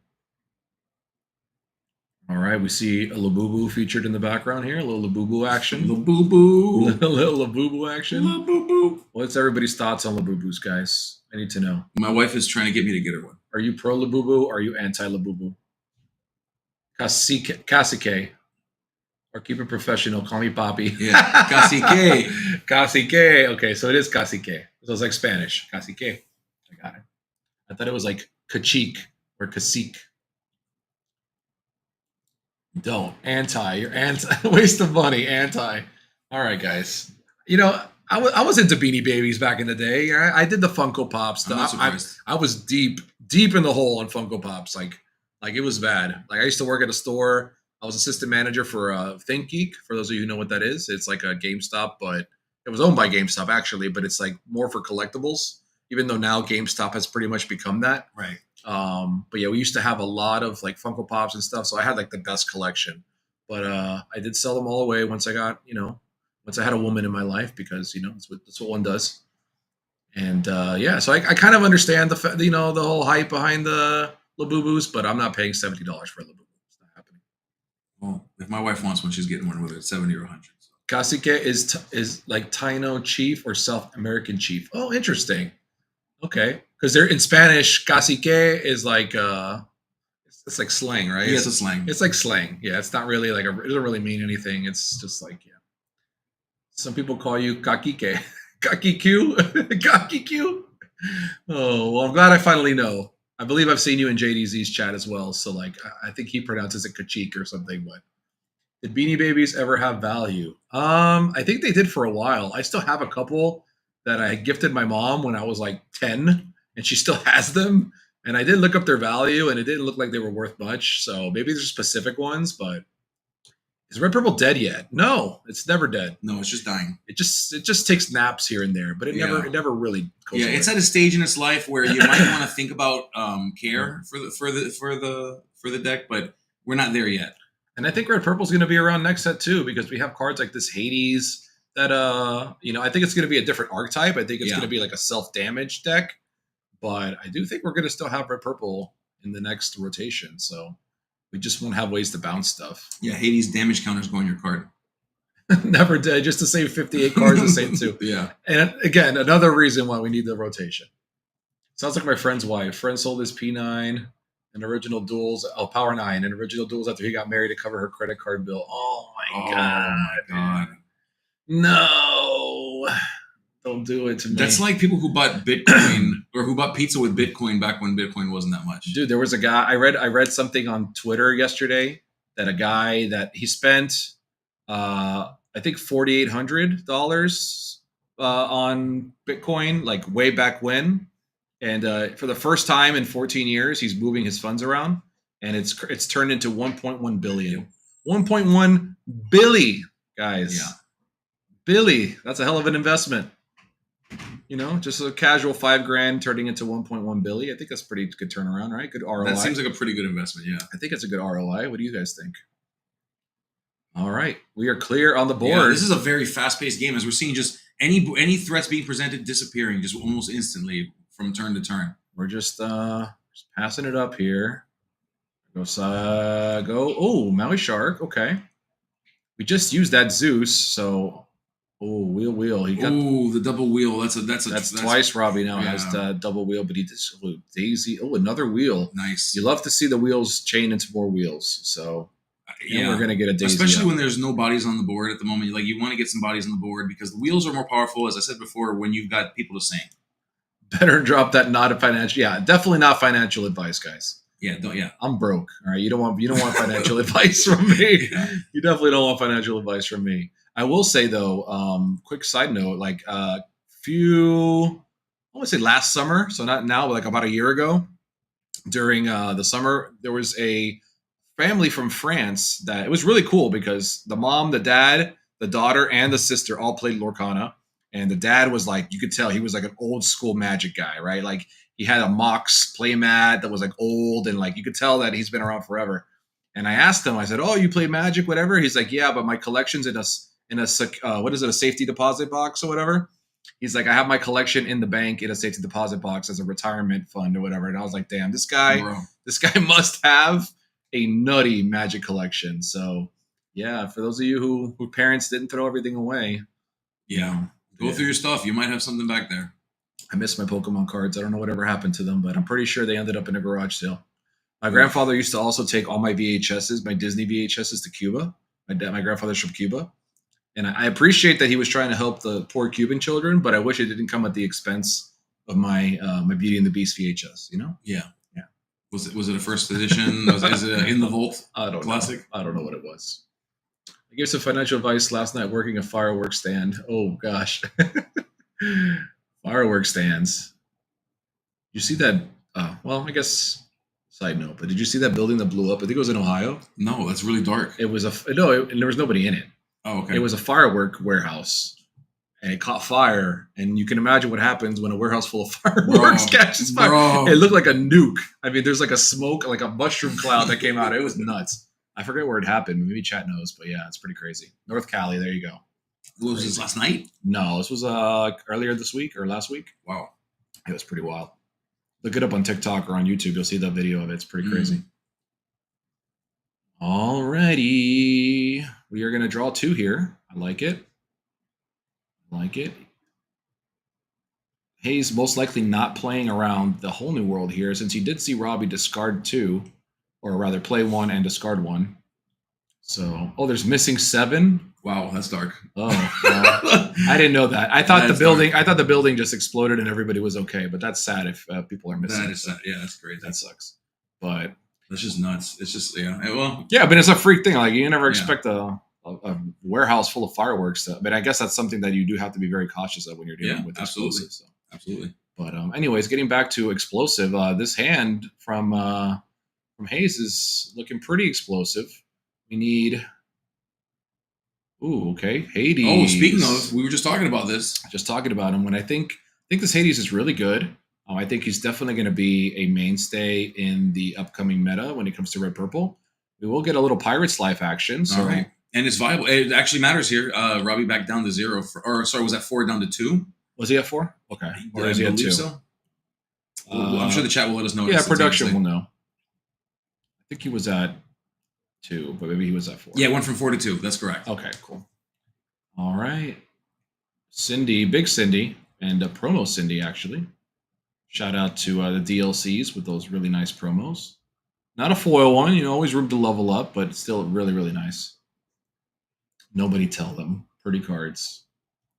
All right, we see a Labubu featured in the background here. A little Labubu action. Labubu. A little Labubu action. Labubu. What's everybody's thoughts on Labubus, guys? I need to know. My wife is trying to get me to get her one. Are you pro Labubu or are you anti Labubu? Kasike. Or keep it professional. Call me Poppy. Yeah, Kasike. Kasike. Okay, so it is Kasike. So it's like Spanish. Kasike. I got it. I thought it was like Kachik or Kasik. Don't. Anti. You're anti. Waste of money. Anti. All right, guys. I was into Beanie Babies back in the day. I did the Funko Pops stuff. I was deep in the hole on Funko Pops. Like it was bad. Like I used to work at a store. I was assistant manager for ThinkGeek. For those of you who know what that is, it's like a GameStop, but it was owned by GameStop actually. But it's like more for collectibles. Even though now GameStop has pretty much become that. Right. But yeah, we used to have a lot of like Funko Pops and stuff. So I had like the best collection. But I did sell them all away once I got, once I had a woman in my life because, that's what one does. And yeah, so I kind of understand the whole hype behind the Labubus, but I'm not paying $70 for a Labubu. It's not happening. Well, if my wife wants one, she's getting one, whether it's 70 or 100. So. Kasike is like Taino chief or South American chief. Oh, interesting. Okay. Because they're in Spanish, Cacique is like it's like slang, right? Yeah, it's a slang. It's like slang. Yeah, it's not really like it doesn't really mean anything. It's just like, yeah. Some people call you Kakike. Kakiku? Kakiku? Oh, well, I'm glad I finally know. I believe I've seen you in JDZ's chat as well. So like I think he pronounces it Kachik or something, but did Beanie Babies ever have value? I think they did for a while. I still have a couple that I gifted my mom when I was like 10, and she still has them. And I did look up their value, and it didn't look like they were worth much. So maybe there's specific ones, but is Red Purple dead yet? No, it's never dead. No, it's just dying. It just takes naps here and there, but it never really goes away. It's at a stage in its life where you might want to think about care for the deck, but we're not there yet. And I think Red Purple's going to be around next set too, because we have cards like this Hades that I think it's going to be a different archetype. I think it's going to be like a self-damage deck, but I do think we're going to still have Red Purple in the next rotation. So we just won't have ways to bounce stuff. Yeah, Hades damage counters go on your card. Never did, just to save 58 cards the same too. Yeah. And again, another reason why we need the rotation. Sounds like my friend's wife. Friend sold his P9 and original duels. Oh, Power 9 and original duels after he got married to cover her credit card bill. Oh my God. No. Don't do it to me. That's like people who bought Bitcoin or who bought pizza with Bitcoin back when Bitcoin wasn't that much. Dude, there was a guy I read something on Twitter yesterday that a guy that he spent I think $4,800 on Bitcoin, like way back when. And for the first time in 14 years, he's moving his funds around, and it's turned into 1.1 billion. 1.1 billion, guys. Yeah. Billy, that's a hell of an investment. You know, just a casual $5,000 turning into 1.1 billion. I think that's pretty good turnaround, right? Good ROI. That seems like a pretty good investment. Yeah. I think it's a good ROI. What do you guys think? All right, we are clear on the board. Yeah, this is a very fast-paced game, as we're seeing just any threats being presented disappearing just almost instantly from turn to turn. We're just passing it up here. Go. Oh, Maui Shark. Okay. We just used that Zeus, so wheel. He got the double wheel. That's twice. Robbie now yeah. has double wheel, but he just Daisy. Oh, another wheel. Nice. You love to see the wheels chain into more wheels. So we're gonna get a Daisy, especially when there's no bodies on the board at the moment. Like, you want to get some bodies on the board because the wheels are more powerful, as I said before, when you've got people to sing. Better drop that. Not a financial. Yeah, definitely not financial advice, guys. Yeah, I'm broke. All right, you don't want financial advice from me. Yeah. You definitely don't want financial advice from me. I will say though, quick side note, like I want to say last summer, so not now, but like about a year ago, during the summer, there was a family from France that it was really cool because the mom, the dad, the daughter, and the sister all played Lorcana. And the dad was like, you could tell he was like an old school Magic guy, right? Like he had a Mox playmat that was like old, and like you could tell that he's been around forever. And I asked him, I said, "Oh, you play Magic, whatever?" He's like, "Yeah, but my collection's in a what is it, a safety deposit box or whatever?" He's like, "I have my collection in the bank in a safety deposit box as a retirement fund or whatever." And I was like, "Damn, this guy must have a nutty Magic collection." So yeah, for those of you who parents didn't throw everything away, yeah. Go through your stuff. You might have something back there. I miss my Pokemon cards. I don't know whatever happened to them, but I'm pretty sure they ended up in a garage sale. My grandfather used to also take all my VHSs, my Disney VHSs, to Cuba. My grandfather's from Cuba. And I appreciate that he was trying to help the poor Cuban children, but I wish it didn't come at the expense of my my Beauty and the Beast VHS, you know? Yeah. Yeah. Was it a first edition? Is it in the vault? I don't classic? know. I don't know what it was. I gave some financial advice last night working a fireworks stand. Oh, gosh. Fireworks stands. You see that? Well, I guess side note, but did you see that building that blew up? I think it was in Ohio. No, that's really dark. It was and there was nobody in it. Oh, okay. It was a firework warehouse, and it caught fire. And you can imagine what happens when a warehouse full of fireworks catches fire. Bro. It looked like a nuke. I mean, there's like a smoke, like a mushroom cloud that came out. It was nuts. I forget where it happened. Maybe chat knows, but yeah, it's pretty crazy. North Cali, there you go. What was this, last night? No, this was earlier this week or last week. Wow. It was pretty wild. Look it up on TikTok or on YouTube. You'll see the video of it. It's pretty crazy. Alrighty. We are going to draw 2 here. I like it. Hayes most likely not playing around the whole new world here, since he did see Robbie discard 2, or rather play 1 and discard 1. So, there's missing 7. Wow, that's dark. Oh, well, I didn't know that. I thought the building just exploded and everybody was okay. But that's sad if people are missing. That is sad. Yeah, that's crazy. That sucks. But that's just nuts. It's just well. Yeah, but it's a freak thing. Like you never expect a warehouse full of fireworks. But I guess that's something that you do have to be very cautious of when you're dealing with explosives. So. Absolutely. But anyways, getting back to explosive, this hand from Hayes is looking pretty explosive. We need. Ooh, okay. Hades. Oh, speaking of, we were just talking about this. Just talking about him. When I think this Hades is really good. I think he's definitely going to be a mainstay in the upcoming meta when it comes to red purple. We will get a little Pirate's Life action. So. All right. And it's viable. It actually matters here. Robbie back down to 0. Was that 4 down to 2? Was he at 4? Okay. Or is he at 2? So? I'm sure the chat will let us know. Yeah, production will know. I think he was at 2, but maybe he was at 4. Yeah, went from 4 to 2. That's correct. Okay, cool. All right. Cindy, Big Cindy, and Promo Cindy, actually. Shout out to the DLCs with those really nice promos. Not a foil one, always room to level up, but still really, really nice. Nobody tell them. Pretty cards.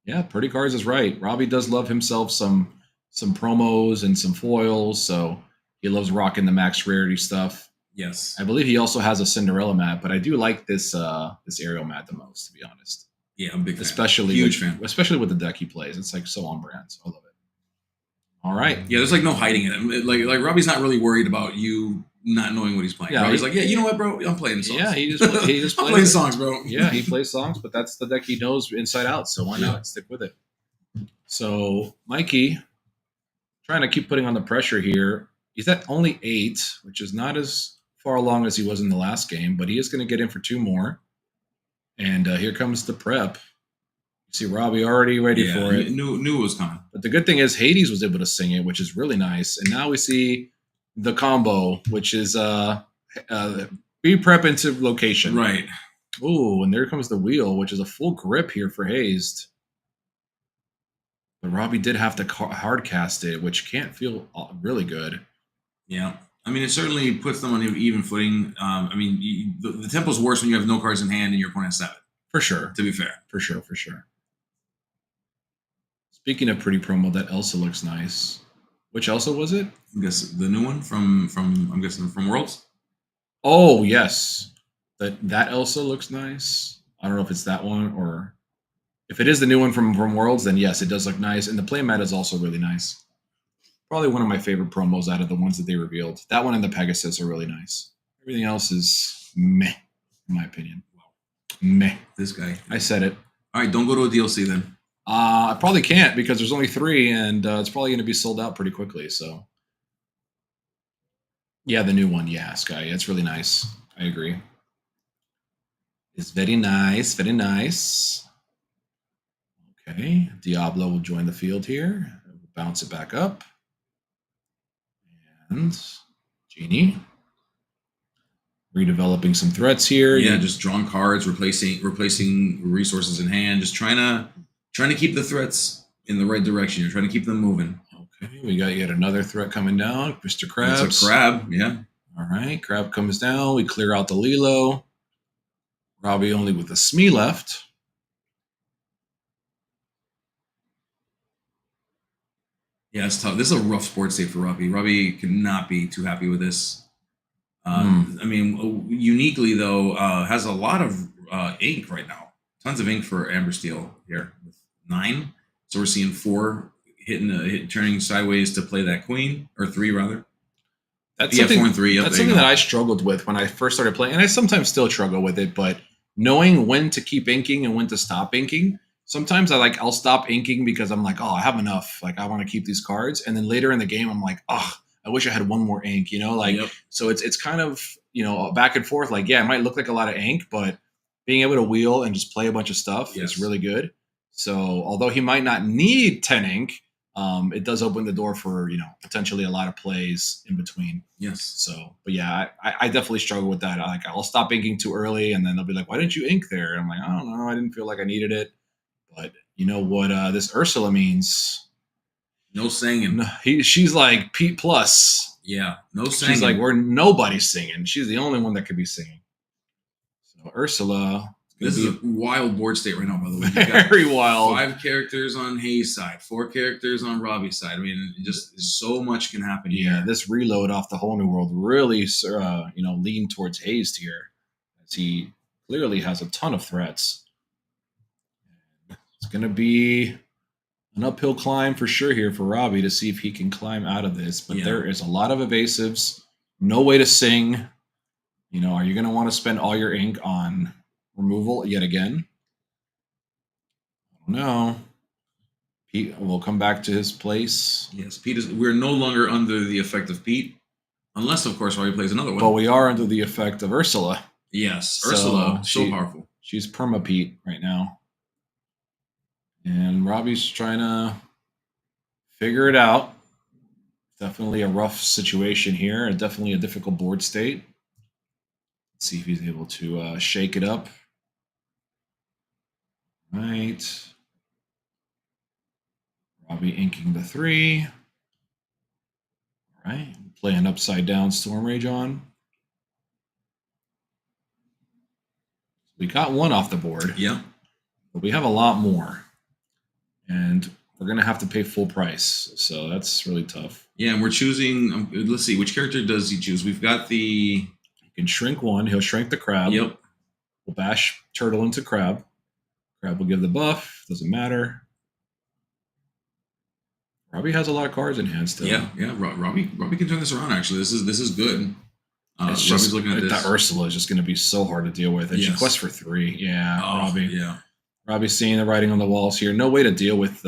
Yeah, pretty cards is right. Robbie does love himself some promos and some foils, so he loves rocking the max rarity stuff. Yes. I believe he also has a Cinderella mat, but I do like this aerial mat the most, to be honest. Yeah, I'm a big fan. Especially Huge fan. Especially with the deck he plays. It's like so on brand. So I love it. All right. Yeah, there's like no hiding it. Like Robbie's not really worried about you not knowing what he's playing. Yeah, Robbie's like, yeah, you know what, bro? I'm playing songs. Yeah, he just I'm plays playing it. songs, bro. Yeah, he plays songs, but that's the deck he knows inside out. So why not stick with it? So Mikey, trying to keep putting on the pressure here. He's at only 8, which is not as far along as he was in the last game, but he is going to get in for 2 more. And here comes the prep. You see Robbie already ready for it. Knew it was coming. But the good thing is Hades was able to sing it, which is really nice. And now we see the combo, which is be prep into location. Right. Ooh, and there comes the wheel, which is a full grip here for Hazed. But Robbie did have to hard cast it, which can't feel really good. Yeah. I mean, it certainly puts them on an even footing. I mean, the tempo's worse when you have no cards in hand and your opponent has 7. For sure. To be fair. For sure. Speaking of pretty promo, that Elsa looks nice. Which Elsa was it? I guess the new one from I'm guessing from Worlds. Oh, yes. That Elsa looks nice. I don't know if it's that one or if it is the new one from Worlds, then yes, it does look nice. And the playmat is also really nice. Probably one of my favorite promos out of the ones that they revealed. That one and the Pegasus are really nice. Everything else is meh, in my opinion. Meh. This guy. I said it. All right, don't go to a DLC then. I probably can't because there's only 3 and it's probably going to be sold out pretty quickly. So, yeah, the new one. Yeah, Sky. It's really nice. I agree. It's very nice. Very nice. Okay. Diablo will join the field here. Bounce it back up. And Genie. Redeveloping some threats here. Yeah, just drawing cards, replacing resources in hand, just trying to keep the threats in the right direction. You're trying to keep them moving. Okay, we got yet another threat coming down. Mr. Krabs. It's a crab, yeah. All right, Crab comes down. We clear out the Lilo. Robbie only with the Smee left. Yeah, it's tough. This is a rough sports day for Robbie. Robbie could not be too happy with this. I mean, uniquely though, has a lot of ink right now. Tons of ink for Amber Steel here with 9. So we're seeing 4 turning sideways to play that queen, or 3 rather. That's yeah, something, 4 and 3. Yep, that's something that I struggled with when I first started playing, and I sometimes still struggle with it. But knowing when to keep inking and when to stop inking, sometimes I'll stop inking because I'm like, oh, I have enough. Like I want to keep these cards, and then later in the game, I'm like, oh, I wish I had one more ink. Yep. So it's kind of back and forth. Like yeah, it might look like a lot of ink, but being able to wheel and just play a bunch of stuff is really good. So although he might not need 10 ink, it does open the door for potentially a lot of plays in between. Yes. So, but yeah, I definitely struggle with that. Like I'll stop inking too early, and then they'll be like, "Why didn't you ink there?" And I'm like, "I don't know. I didn't feel like I needed it." But you know what this Ursula means? No singing. She's like Pete Plus. Yeah, no singing. She's like where nobody's singing. She's the only one that could be singing. So Ursula. This is a wild board state right now, by the way. Very wild. 5 characters on Hayes' side, 4 characters on Robbie's side. I mean, just so much can happen here. Yeah, this reload off the Whole New World really, leaned towards Hayes here, as he clearly has a ton of threats. It's going to be an uphill climb for sure here for Robbie to see if he can climb out of this. But there is a lot of evasives, no way to sing. Are you going to want to spend all your ink on removal yet again? I don't know. Pete will come back to his place. Yes, we're no longer under the effect of Pete, unless of course Robbie plays another one. But we are under the effect of Ursula. Yes, Ursula, so powerful. She's perma Pete right now. And Robbie's trying to figure it out. Definitely a rough situation here, and definitely a difficult board state. Let's see if he's able to shake it up. Right. Robbie inking the 3. All right. Playing upside down Storm Rage on. We got 1 off the board. Yeah. But we have a lot more. And we're going to have to pay full price. So that's really tough. Yeah, and we're choosing. Let's see. Which character does he choose? We've got the. He can shrink 1. He'll shrink the crab. Yep. We'll bash turtle into crab. Crab will give the buff. Doesn't matter. Robbie has a lot of cards in hand still. Yeah. Robbie can turn this around. Actually, this is good. It's Robbie's just looking at this. that Ursula is just going to be so hard to deal with, and she Yes. quests for 3. Yeah, Oh, Robbie. Yeah. Robbie's seeing the writing on the walls here. No way to deal with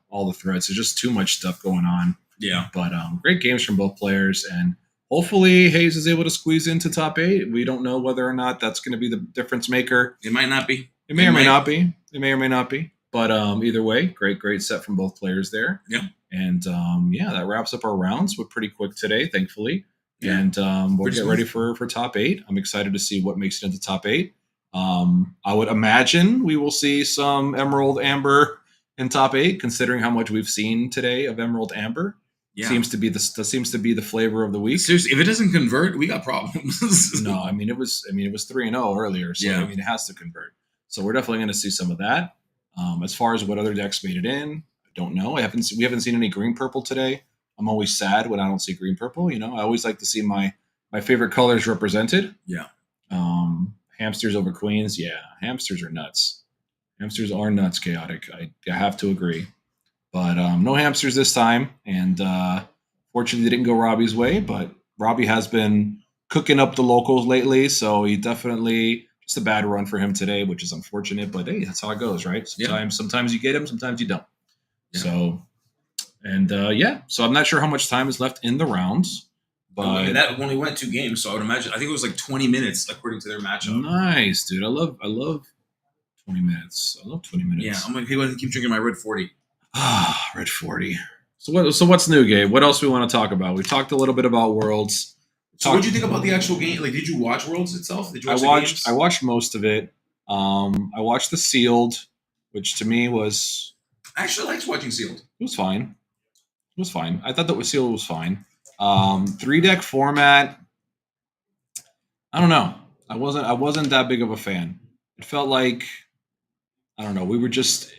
all the threats. There's just too much stuff going on. Yeah. But great games from both players, and hopefully Hayes is able to squeeze into top 8. We don't know whether or not that's going to be the difference maker. It might not be. It may or may not be. It may or may not be. But either way, great set from both players there. Yeah. And that wraps up our rounds. We're pretty quick today, thankfully. Yeah. And we'll Pretty get smooth. ready for top 8. I'm excited to see what makes it into top 8. I would imagine we will see some Emerald Amber in top 8, considering how much we've seen today of Emerald Amber. Yeah. Seems to be the flavor of the week. Seriously, if it doesn't convert, we got problems. No, I mean it was 3-0 earlier, so Yeah. I mean it has to convert. So we're definitely going to see some of that. As far as what other decks made it in, I don't know. We haven't seen any green purple today. I'm always sad when I don't see green purple. You know, I always like to see my favorite colors represented. Yeah. Hamsters over queens. Yeah, hamsters are nuts. Hamsters are nuts, chaotic. I have to agree. But no hamsters this time. And fortunately, they didn't go Robbie's way. But Robbie has been cooking up the locals lately. So he definitely, just a bad run for him today, which is unfortunate. But hey, that's how it goes, right? Sometimes you get him, sometimes you don't. Yeah. So, and so I'm not sure how much time is left in the rounds. But And that only went 2 games, so I would imagine. I think it was like 20 minutes according to their matchup. nice, dude. I love 20 minutes. I love 20 minutes. Yeah, I'm gonna keep drinking my Red 40. Red 40. So what's new, Gabe? What else we want to talk about? We talked a little bit about Worlds. So what did you think about the actual game? Like, did you watch Worlds itself? Did you watch the games? I watched most of it. I watched the Sealed, which to me was I actually liked watching Sealed. it was fine. It was fine. I thought that Sealed was fine. 3-deck format. I don't know. I wasn't that big of a fan. It felt like I don't know. We were just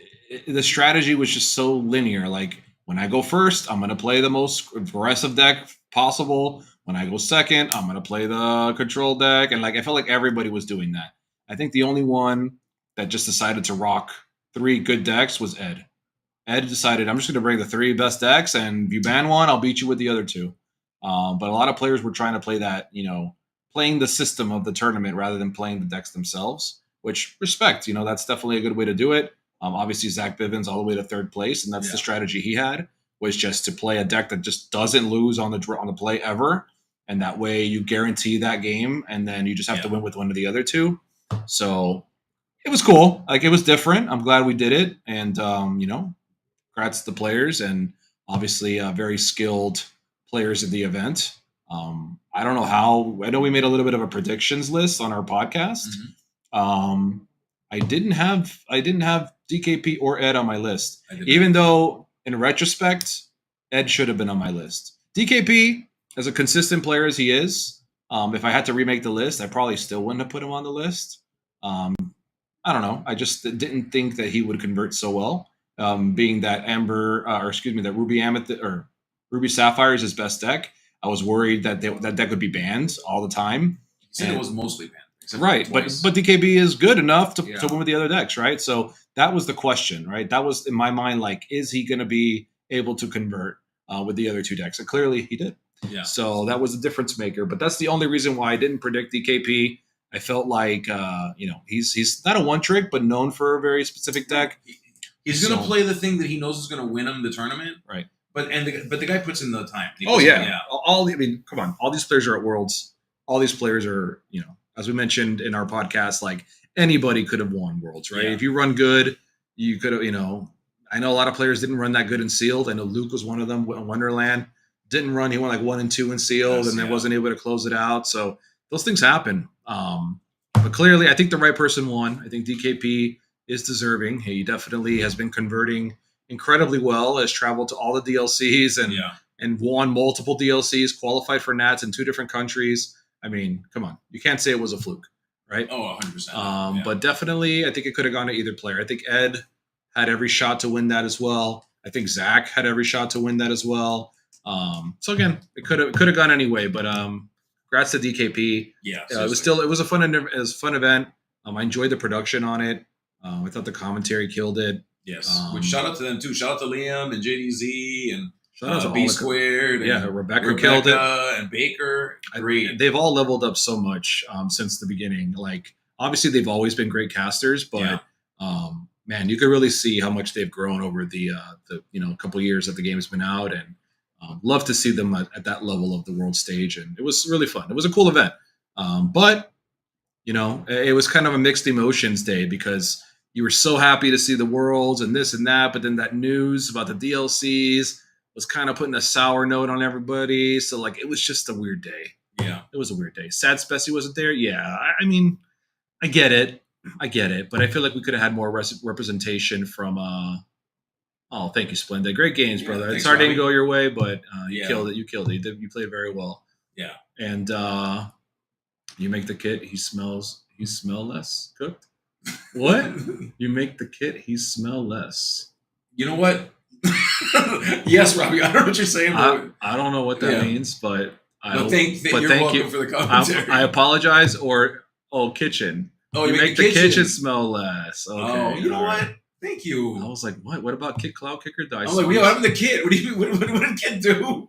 the strategy was just so linear. Like when I go first, I'm gonna play the most aggressive deck possible. When I go second, I'm gonna play the control deck, and like I felt like everybody was doing that. I think the only one that just decided to rock 3 good decks was Ed. Ed decided I'm just gonna bring the 3 best decks, and if you ban one, I'll beat you with the other 2. But a lot of players were trying to play that, playing the system of the tournament rather than playing the decks themselves, which respect, that's definitely a good way to do it. Obviously, Zach Bivens all the way to 3rd place, and that's the strategy he had, was just to play a deck that just doesn't lose on the play ever, and that way you guarantee that game, and then you just have to win with one of the other 2. So it was cool. Like, it was different. I'm glad we did it, and, congrats to the players, and obviously very skilled players at the event. I don't know how. I know we made a little bit of a predictions list on our podcast. Mm-hmm. I didn't have DKP or Ed on my list, even though in retrospect, Ed should have been on my list. DKP, as a consistent player as he is, if I had to remake the list, I probably still wouldn't have put him on the list. I don't know. I just didn't think that he would convert so well, being that that Ruby Amethyst or Ruby Sapphire is his best deck. I was worried that that deck would be banned all the time. He said it was mostly banned. Right, but DKB is good enough to win with the other decks, right? So that was the question, right? That was in my mind, like, is he going to be able to convert with the other 2 decks? And clearly he did. Yeah. So that was a difference maker. But that's the only reason why I didn't predict DKP. I felt like, he's not a one trick, but known for a very specific deck. He's going to play the thing that he knows is going to win him the tournament. Right. But the guy puts in the time. Come on. All these players are at Worlds. All these players are, as we mentioned in our podcast, like anybody could have won Worlds, right? Yeah. If you run good, you could have, I know a lot of players didn't run that good in Sealed. I know Luke was one of them in Wonderland. Didn't run. He won like 1 and 2 in Sealed, and then wasn't able to close it out. So those things happen. But clearly, I think the right person won. I think DKP is deserving. He definitely has been converting incredibly well, has traveled to all the DLCs and won multiple DLCs, qualified for Nats in 2 different countries. I mean, come on. You can't say it was a fluke, right? Oh, 100%. But definitely, I think it could have gone to either player. I think Ed had every shot to win that as well. I think Zach had every shot to win that as well. So again, it could have gone anyway. But congrats to DKP. Yeah, it was a fun event. I enjoyed the production on it. I thought the commentary killed it. Yes. Which shout out to them too. Shout out to Liam and JDZ and Shout out to B all the- Squared. And Yeah, Rebecca killed it. and Baker. Great. They've all leveled up so much since the beginning. Like, obviously, they've always been great casters, but man, you could really see how much they've grown over the couple years that the game's been out, and love to see them at that level of the world stage. And it was really fun. It was a cool event, but it was kind of a mixed emotions day because you were so happy to see the worlds and this and that, but then that news about the DLCs was kind of putting a sour note on everybody. So like, it was just a weird day. Yeah. It was a weird day. Sad Spessy wasn't there. Yeah. I mean, I get it, but I feel like we could have had more representation from, thank you, Splendid. Great games, Yeah, brother. thanks, It's hard to Robbie. go your way, but you Yeah. killed it. You killed it. You played very well. Yeah. And you make the kit, he smell less cooked. What? You make the kit, he smell less. You know what? Yes, Robbie. I don't know what you're saying, but I don't know what that Yeah. means, but you're welcome for the commentary. I apologize. Kitchen. Oh, you make the kitchen smell less. Okay. Oh, you know all right. what? Thank you. I was like, what? What about Kit Cloud Kicker? I'm like, what happened to the kid? What do you? What did kid do?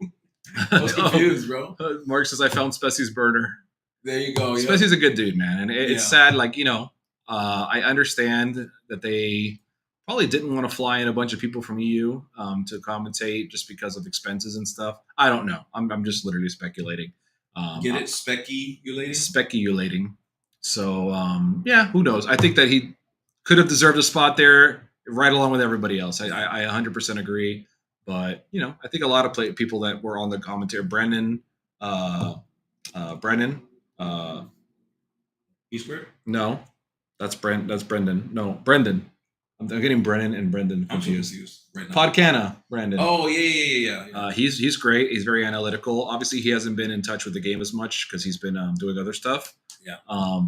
I was confused, bro. Mark says I found Spessy's burner. There you go. Yeah. Spessy's a good dude, man, and it's Yeah. sad. Like I understand that they probably didn't want to fly in a bunch of people from EU to commentate just because of expenses and stuff. I don't know. I'm just literally speculating. Get it? Speculating? Speculating. So who knows? I think that he could have deserved a spot there right along with everybody else. I 100% agree. But I think a lot of people that were on the commentary, Brennan, Eastward? no, that's Brendan. No, Brendan. I'm getting Brennan and Brendan I'm so confused. confused right now. Podcana, Brandon. Oh yeah. He's great. He's very analytical. Obviously, he hasn't been in touch with the game as much because he's been doing other stuff. Yeah.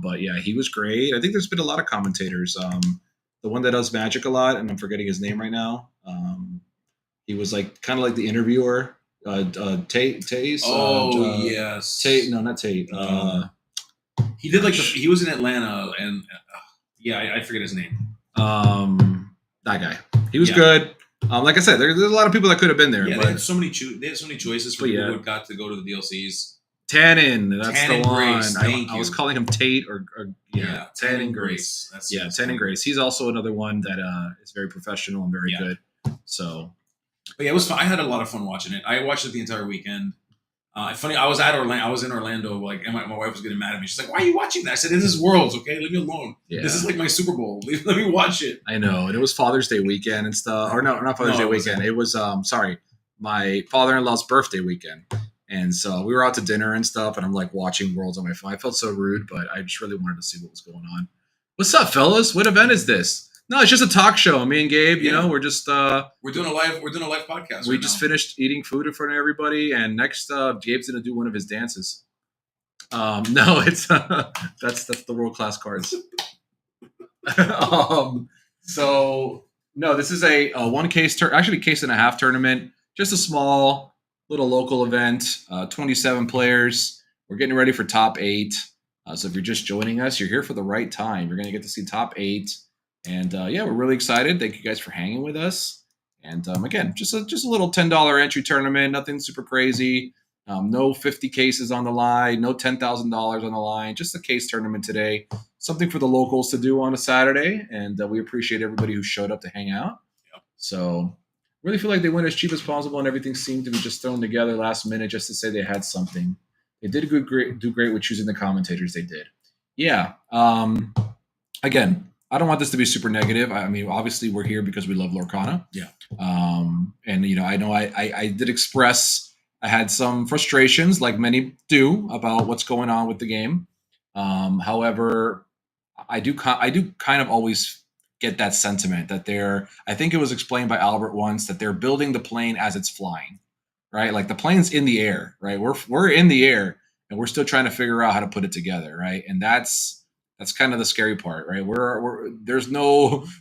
But yeah, he was great. I think there's been a lot of commentators. The one that does Magic a lot, and I'm forgetting his name right now. He was like kind of like the interviewer. Tate. Yes. Tate. No, not Tate. He did he was in Atlanta and I forget his name. That guy. He was Yeah. good. Like I said, there's a lot of people that could have been there. Yeah, but they had so many choices for But people yeah. who got to go to the DLCs. Tannen, that's Tannen the one. Grace, thank I was you. calling him Tate or Yeah, Tannen Grace. That's Tannen Grace. He's also another one that is very professional and very Yeah. good. So But yeah, it was fun. I had a lot of fun watching it. I watched it the entire weekend. Funny, I was in Orlando, and my wife was getting mad at me. She's like, "Why are you watching that?" I said, "This is Worlds, okay? Leave me alone. yeah, This is like my Super Bowl. Let me watch it." I know. And it was Father's Day weekend and stuff. Or no, not Father's No, Day it wasn't. weekend. It was my father-in-law's birthday weekend. And so we were out to dinner and stuff, and I'm like watching Worlds on my phone. I felt so rude, but I just really wanted to see what was going on. What's up, fellas? What event is this? No, it's just a talk show. Me and Gabe, Yeah. we're just We're doing a live podcast. we right just now. finished eating food in front of everybody, and next Gabe's gonna do one of his dances. No, it's that's the world class cards. So no, this is a one case actually case and a half tournament, just a small little local event. 27 players. We're getting ready for top 8. So if you're just joining us, you're here for the right time. You're gonna get to see top 8. And we're really excited. Thank you guys for hanging with us. And again, just a little $10 entry tournament, nothing super crazy. No 50 cases on the line, no $10,000 on the line. Just a case tournament today. Something for the locals to do on a Saturday. And we appreciate everybody who showed up to hang out. Yep. So really feel like they went as cheap as possible, and everything seemed to be just thrown together last minute just to say they had something. They did do great with choosing the commentators they did. Yeah. Again, I don't want this to be super negative. I mean, obviously we're here because we love Lorcana. Yeah. And I know I did express I had some frustrations, like many do, about what's going on with the game. However, I do kind of always get that sentiment that I think it was explained by Albert once that they're building the plane as it's flying, right? Like the plane's in the air, right? We're in the air and we're still trying to figure out how to put it together, right? And that's kind of the scary part, right? We're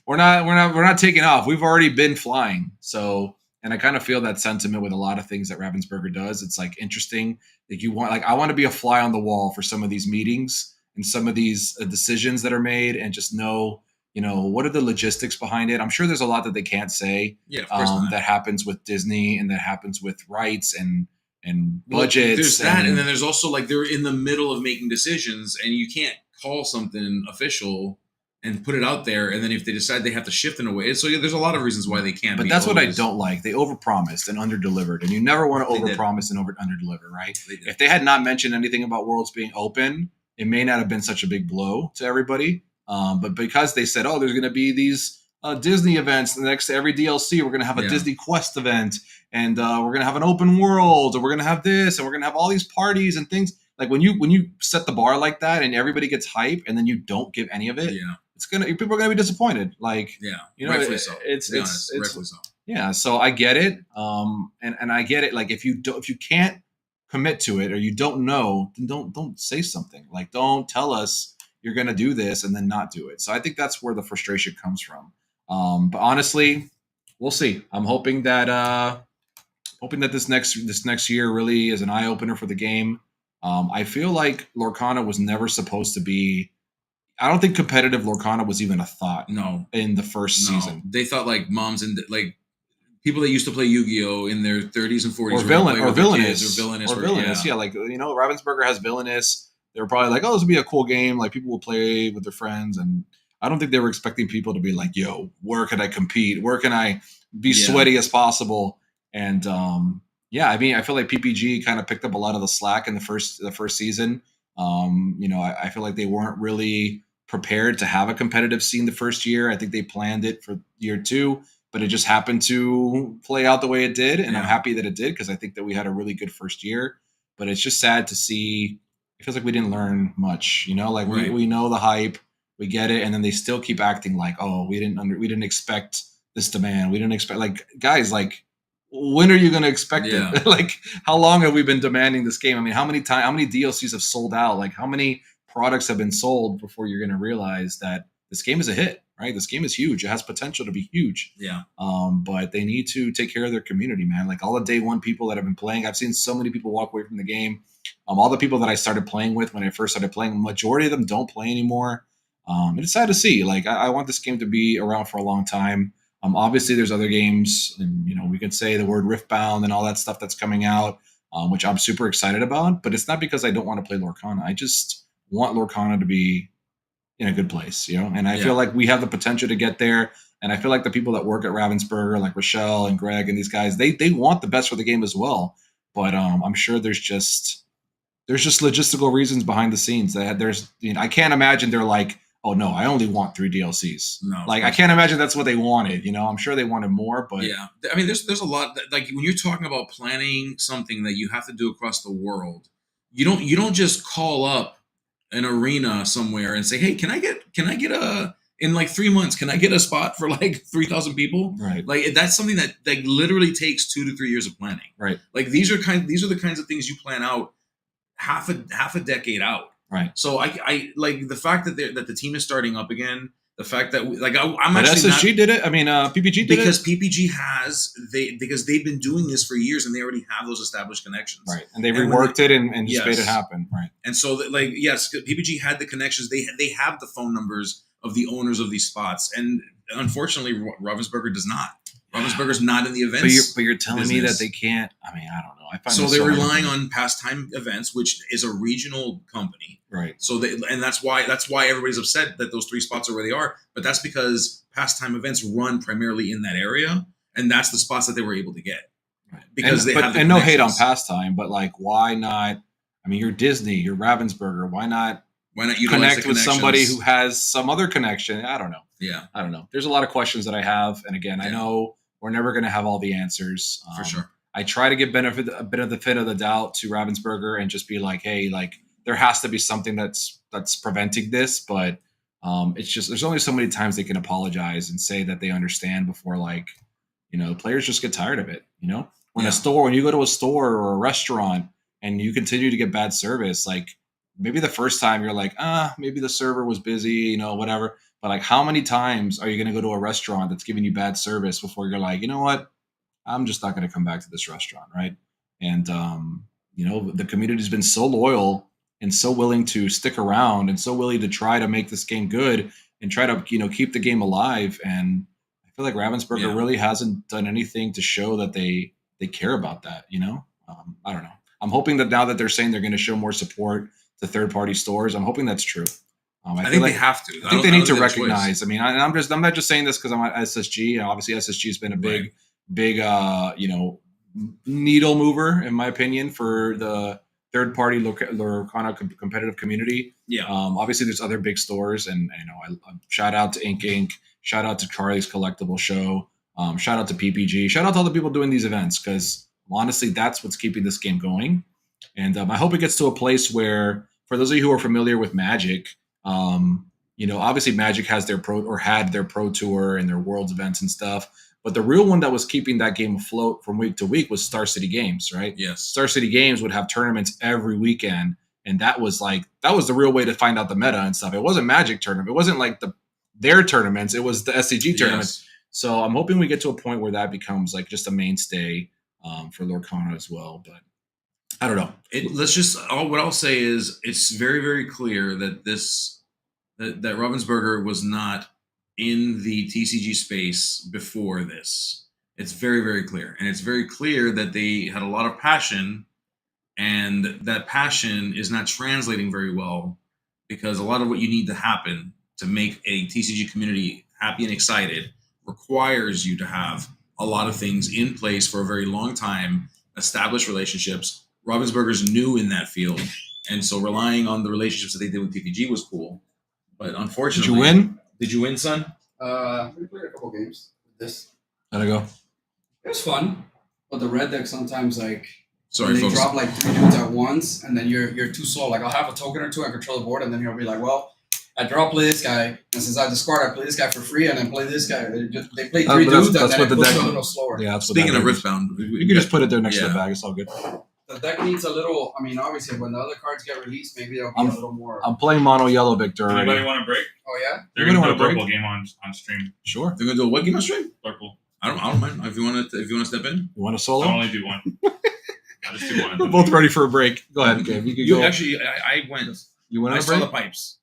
not taking off. We've already been flying. So, and I kind of feel that sentiment with a lot of things that Ravensburger does. It's like interesting that I want to be a fly on the wall for some of these meetings and some of these decisions that are made, and just know, what are the logistics behind it? I'm sure there's a lot that they can't say. Yeah, of course not. That happens with Disney and that happens with rights and Well, budgets. there's that, and then there's also like they're in the middle of making decisions, and you can't call something official and put it out there, and then if they decide they have to shift in a way, so there's a lot of reasons why they can't. But that's what I don't like. They overpromised and underdelivered, and you never want to overpromise and underdeliver, right? If they had not mentioned anything about Worlds being open, it may not have been such a big blow to everybody. But because they said, "Oh, there's going to be these Disney events next to every DLC, we're going to have a Disney Quest event, and we're going to have an open world, and we're going to have this, and we're going to have all these parties and things." Like when you set the bar like that, and everybody gets hype, and then you don't give any of it, people are gonna be disappointed. Like, rightfully so. It's rightfully so. Yeah, so I get it, and I get it. Like if you can't commit to it or you don't know, then don't say something. Like don't tell us you're gonna do this and then not do it. So I think that's where the frustration comes from. But honestly, we'll see. I'm hoping that this next year really is an eye opener for the game. I feel like Lorcana was never supposed to be. I don't think competitive Lorcana was even a thought. No, in the first season, they thought like moms and like people that used to play Yu-Gi-Oh in their 30s and 40s, or villainous. Yeah, like Ravensburger has villainous. They were probably like, "Oh, this would be a cool game. Like people will play with their friends." And I don't think they were expecting people to be like, "Yo, where can I compete? Where can I be sweaty as possible?" And I mean, I feel like PPG kind of picked up a lot of the slack in the first season. I feel like they weren't really prepared to have a competitive scene the first year. I think they planned it for year 2, but it just happened to play out the way it did. And I'm happy that it did because I think that we had a really good first year. But it's just sad to see. It feels like we didn't learn much. We know the hype, we get it, and then they still keep acting like, oh, we didn't expect this demand. We didn't expect guys like. When are you going to expect it? Like, how long have we been demanding this game? I mean, how many DLCs have sold out? Like, how many products have been sold before you're going to realize that this game is a hit, right? This game is huge. It has potential to be huge. Yeah. But they need to take care of their community, man. Like, all the day one people that have been playing, I've seen so many people walk away from the game. All the people that I started playing with when I first started playing, majority of them don't play anymore. And it's sad to see. Like, I want this game to be around for a long time. Obviously, there's other games, and we could say the word Riftbound and all that stuff that's coming out, which I'm super excited about. But it's not because I don't want to play Lorcana. I just want Lorcana to be in a good place, And I feel like we have the potential to get there. And I feel like the people that work at Ravensburger, like Rochelle and Greg and these guys, they want the best for the game as well. But I'm sure there's just logistical reasons behind the scenes. I can't imagine they're like, oh no, I only want 3 DLCs. No, like I can't imagine that's what they wanted. I'm sure they wanted more, but yeah, I mean, there's a lot that, like when you're talking about planning something that you have to do across the world, you don't just call up an arena somewhere and say, hey, can I get in like 3 months, can I get a spot for like 3,000 people? Right. Like that's something that like literally takes 2 to 3 years of planning. Right. Like these are the kinds of things you plan out half a decade out. Right. So I like the fact that the team is starting up again. The fact that I'm but actually SSG did it. I mean, PPG did because it PPG because they've been doing this for years and they already have those established connections. Right. And they reworked it and just made it happen. Right. And so yes, PPG had the connections. They have the phone numbers of the owners of these spots, and unfortunately, Ravensburger does not. Ravensburger's not in the events. But you're telling me that they can't. I mean, I don't know. I find so they're relying on Pastime Events, which is a regional company. Right. So that's why everybody's upset that those 3 spots are where they are. But that's because Pastime Events run primarily in that area, and that's the spots that they were able to get. Right. Because and no hate on Pastime, but like, why not? I mean, you're Disney, you're Ravensburger. Why not utilize connect with somebody who has some other connection? I don't know. Yeah. I don't know. There's a lot of questions that I have, and again, I know we're never going to have all the answers. For sure. I try to give a bit of the doubt to Ravensburger and just be like, hey, like there has to be something that's preventing this, but it's just there's only so many times they can apologize and say that they understand before players just get tired of it. When you go to a store or a restaurant and you continue to get bad service, like maybe the first time you're like, maybe the server was busy, whatever. But like, how many times are you going to go to a restaurant that's giving you bad service before you're like, you know what? I'm just not going to come back to this restaurant, right? And, the community's been so loyal and so willing to stick around and so willing to try to make this game good try to keep the game alive. And I feel like Ravensburger really hasn't done anything to show that they care about that. I don't know. I'm hoping that now that they're saying they're going to show more support to third-party stores, I'm hoping that's true. I think they have to. I think they need to recognize. I mean, I'm not just saying this because I'm at SSG. Obviously, SSG has been a big needle mover, in my opinion, for the third-party Lorcana competitive community. Yeah. Obviously, there's other big stores, and I shout out to Ink, shout out to Charlie's Collectible Show, shout out to PPG, shout out to all the people doing these events, because honestly, that's what's keeping this game going. And I hope it gets to a place where, for those of you who are familiar with Magic, obviously Magic has had their Pro Tour and their Worlds events and stuff. But the real one that was keeping that game afloat from week to week was Star City Games, right? Yes. Star City Games would have tournaments every weekend. And that was the real way to find out the meta and stuff. It wasn't Magic tournament. It wasn't like their tournaments. It was the SCG tournaments. Yes. So I'm hoping we get to a point where that becomes like just a mainstay for Lorcana as well. But I don't know. What I'll say is it's very, very clear that that Ravensburger was not in the TCG space before this. It's very, very clear. And it's very clear that they had a lot of passion, and that passion is not translating very well, because a lot of what you need to happen to make a TCG community happy and excited requires you to have a lot of things in place for a very long time, establish relationships. Ravensburger's new in that field, and so relying on the relationships that they did with PPG was cool. But unfortunately, did you win? Did you win, son? We played a couple games. How'd it go? It was fun, but the red deck sometimes they folks. drop like 3 dudes at once, and then you're too slow. Like I'll have a token or two and control the board, and then he'll be like, "Well, I play this guy, and since I discard, I play this guy for free, and then play this guy." They play 3 dudes, and then it puts a little slower. Yeah, speaking of Riftbound, you can just put it there next to the bag. It's all good. The deck needs a little. I mean, obviously, when the other cards get released, maybe there'll be a little more. I'm playing mono yellow, Victor. Already. Anybody want to break? Oh yeah, They're going to do a purple game on stream. Sure. They're gonna do a what game on stream? Purple. I don't mind if you want to step in. You want a solo? I'll only do one. I'll just do one. We're both ready for a break. Go ahead, Gabe. You can go. Actually, I went. You went on I a saw break? the pipes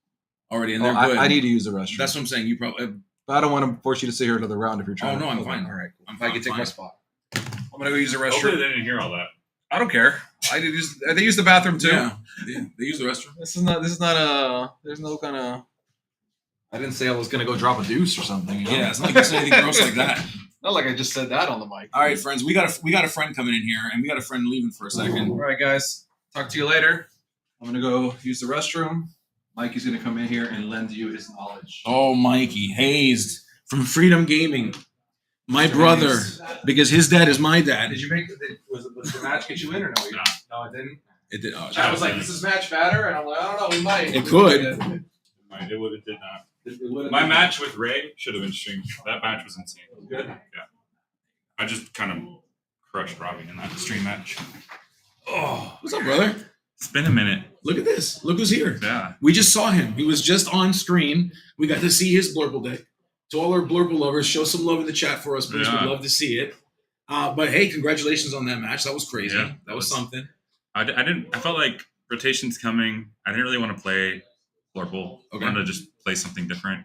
already, and they're good. I need to use the restroom. That's what I'm saying. You probably. But I don't want to force you to sit here another round if you're trying. Oh no, I'm fine. All right. I'm I fine. can take my spot. I'm gonna go use the Hopefully restroom. they didn't hear all that. I don't care. They use the bathroom too. Yeah, they use the restroom. This is not a. There's no kind of. I didn't say I was gonna go drop a deuce or something. Yeah, it's not like there's anything gross like that. Not like I just said that on the mic. All right, friends, we got a friend coming in here, and we got a friend leaving for a second. All right, guys. Talk to you later. I'm gonna go use the restroom. Mikey's gonna come in here and lend you his knowledge. Oh, Mikey Hayes from Freedom Gaming, my brother, because his dad is my dad. Did you make? Was the match get you in or no? No. No, it didn't. It did. Oh, I was like, "This is match batter," and I'm like, "I don't know, we might." It could. It did not. My match with Ray should have been streamed. That match was insane. Good. Yeah. I just kind of crushed Robbie in that stream match. Oh, what's up, brother? It's been a minute. Look at this. Look who's here. Yeah. We just saw him. He was just on screen. We got to see his Blurple deck. To all our Blurple lovers, show some love in the chat for us, please. Yeah. We'd love to see it. But hey, congratulations on that match. That was crazy. Yeah, that was something. I felt like rotation's coming. I didn't really want to play Blurple. Okay. I wanted to just play something different.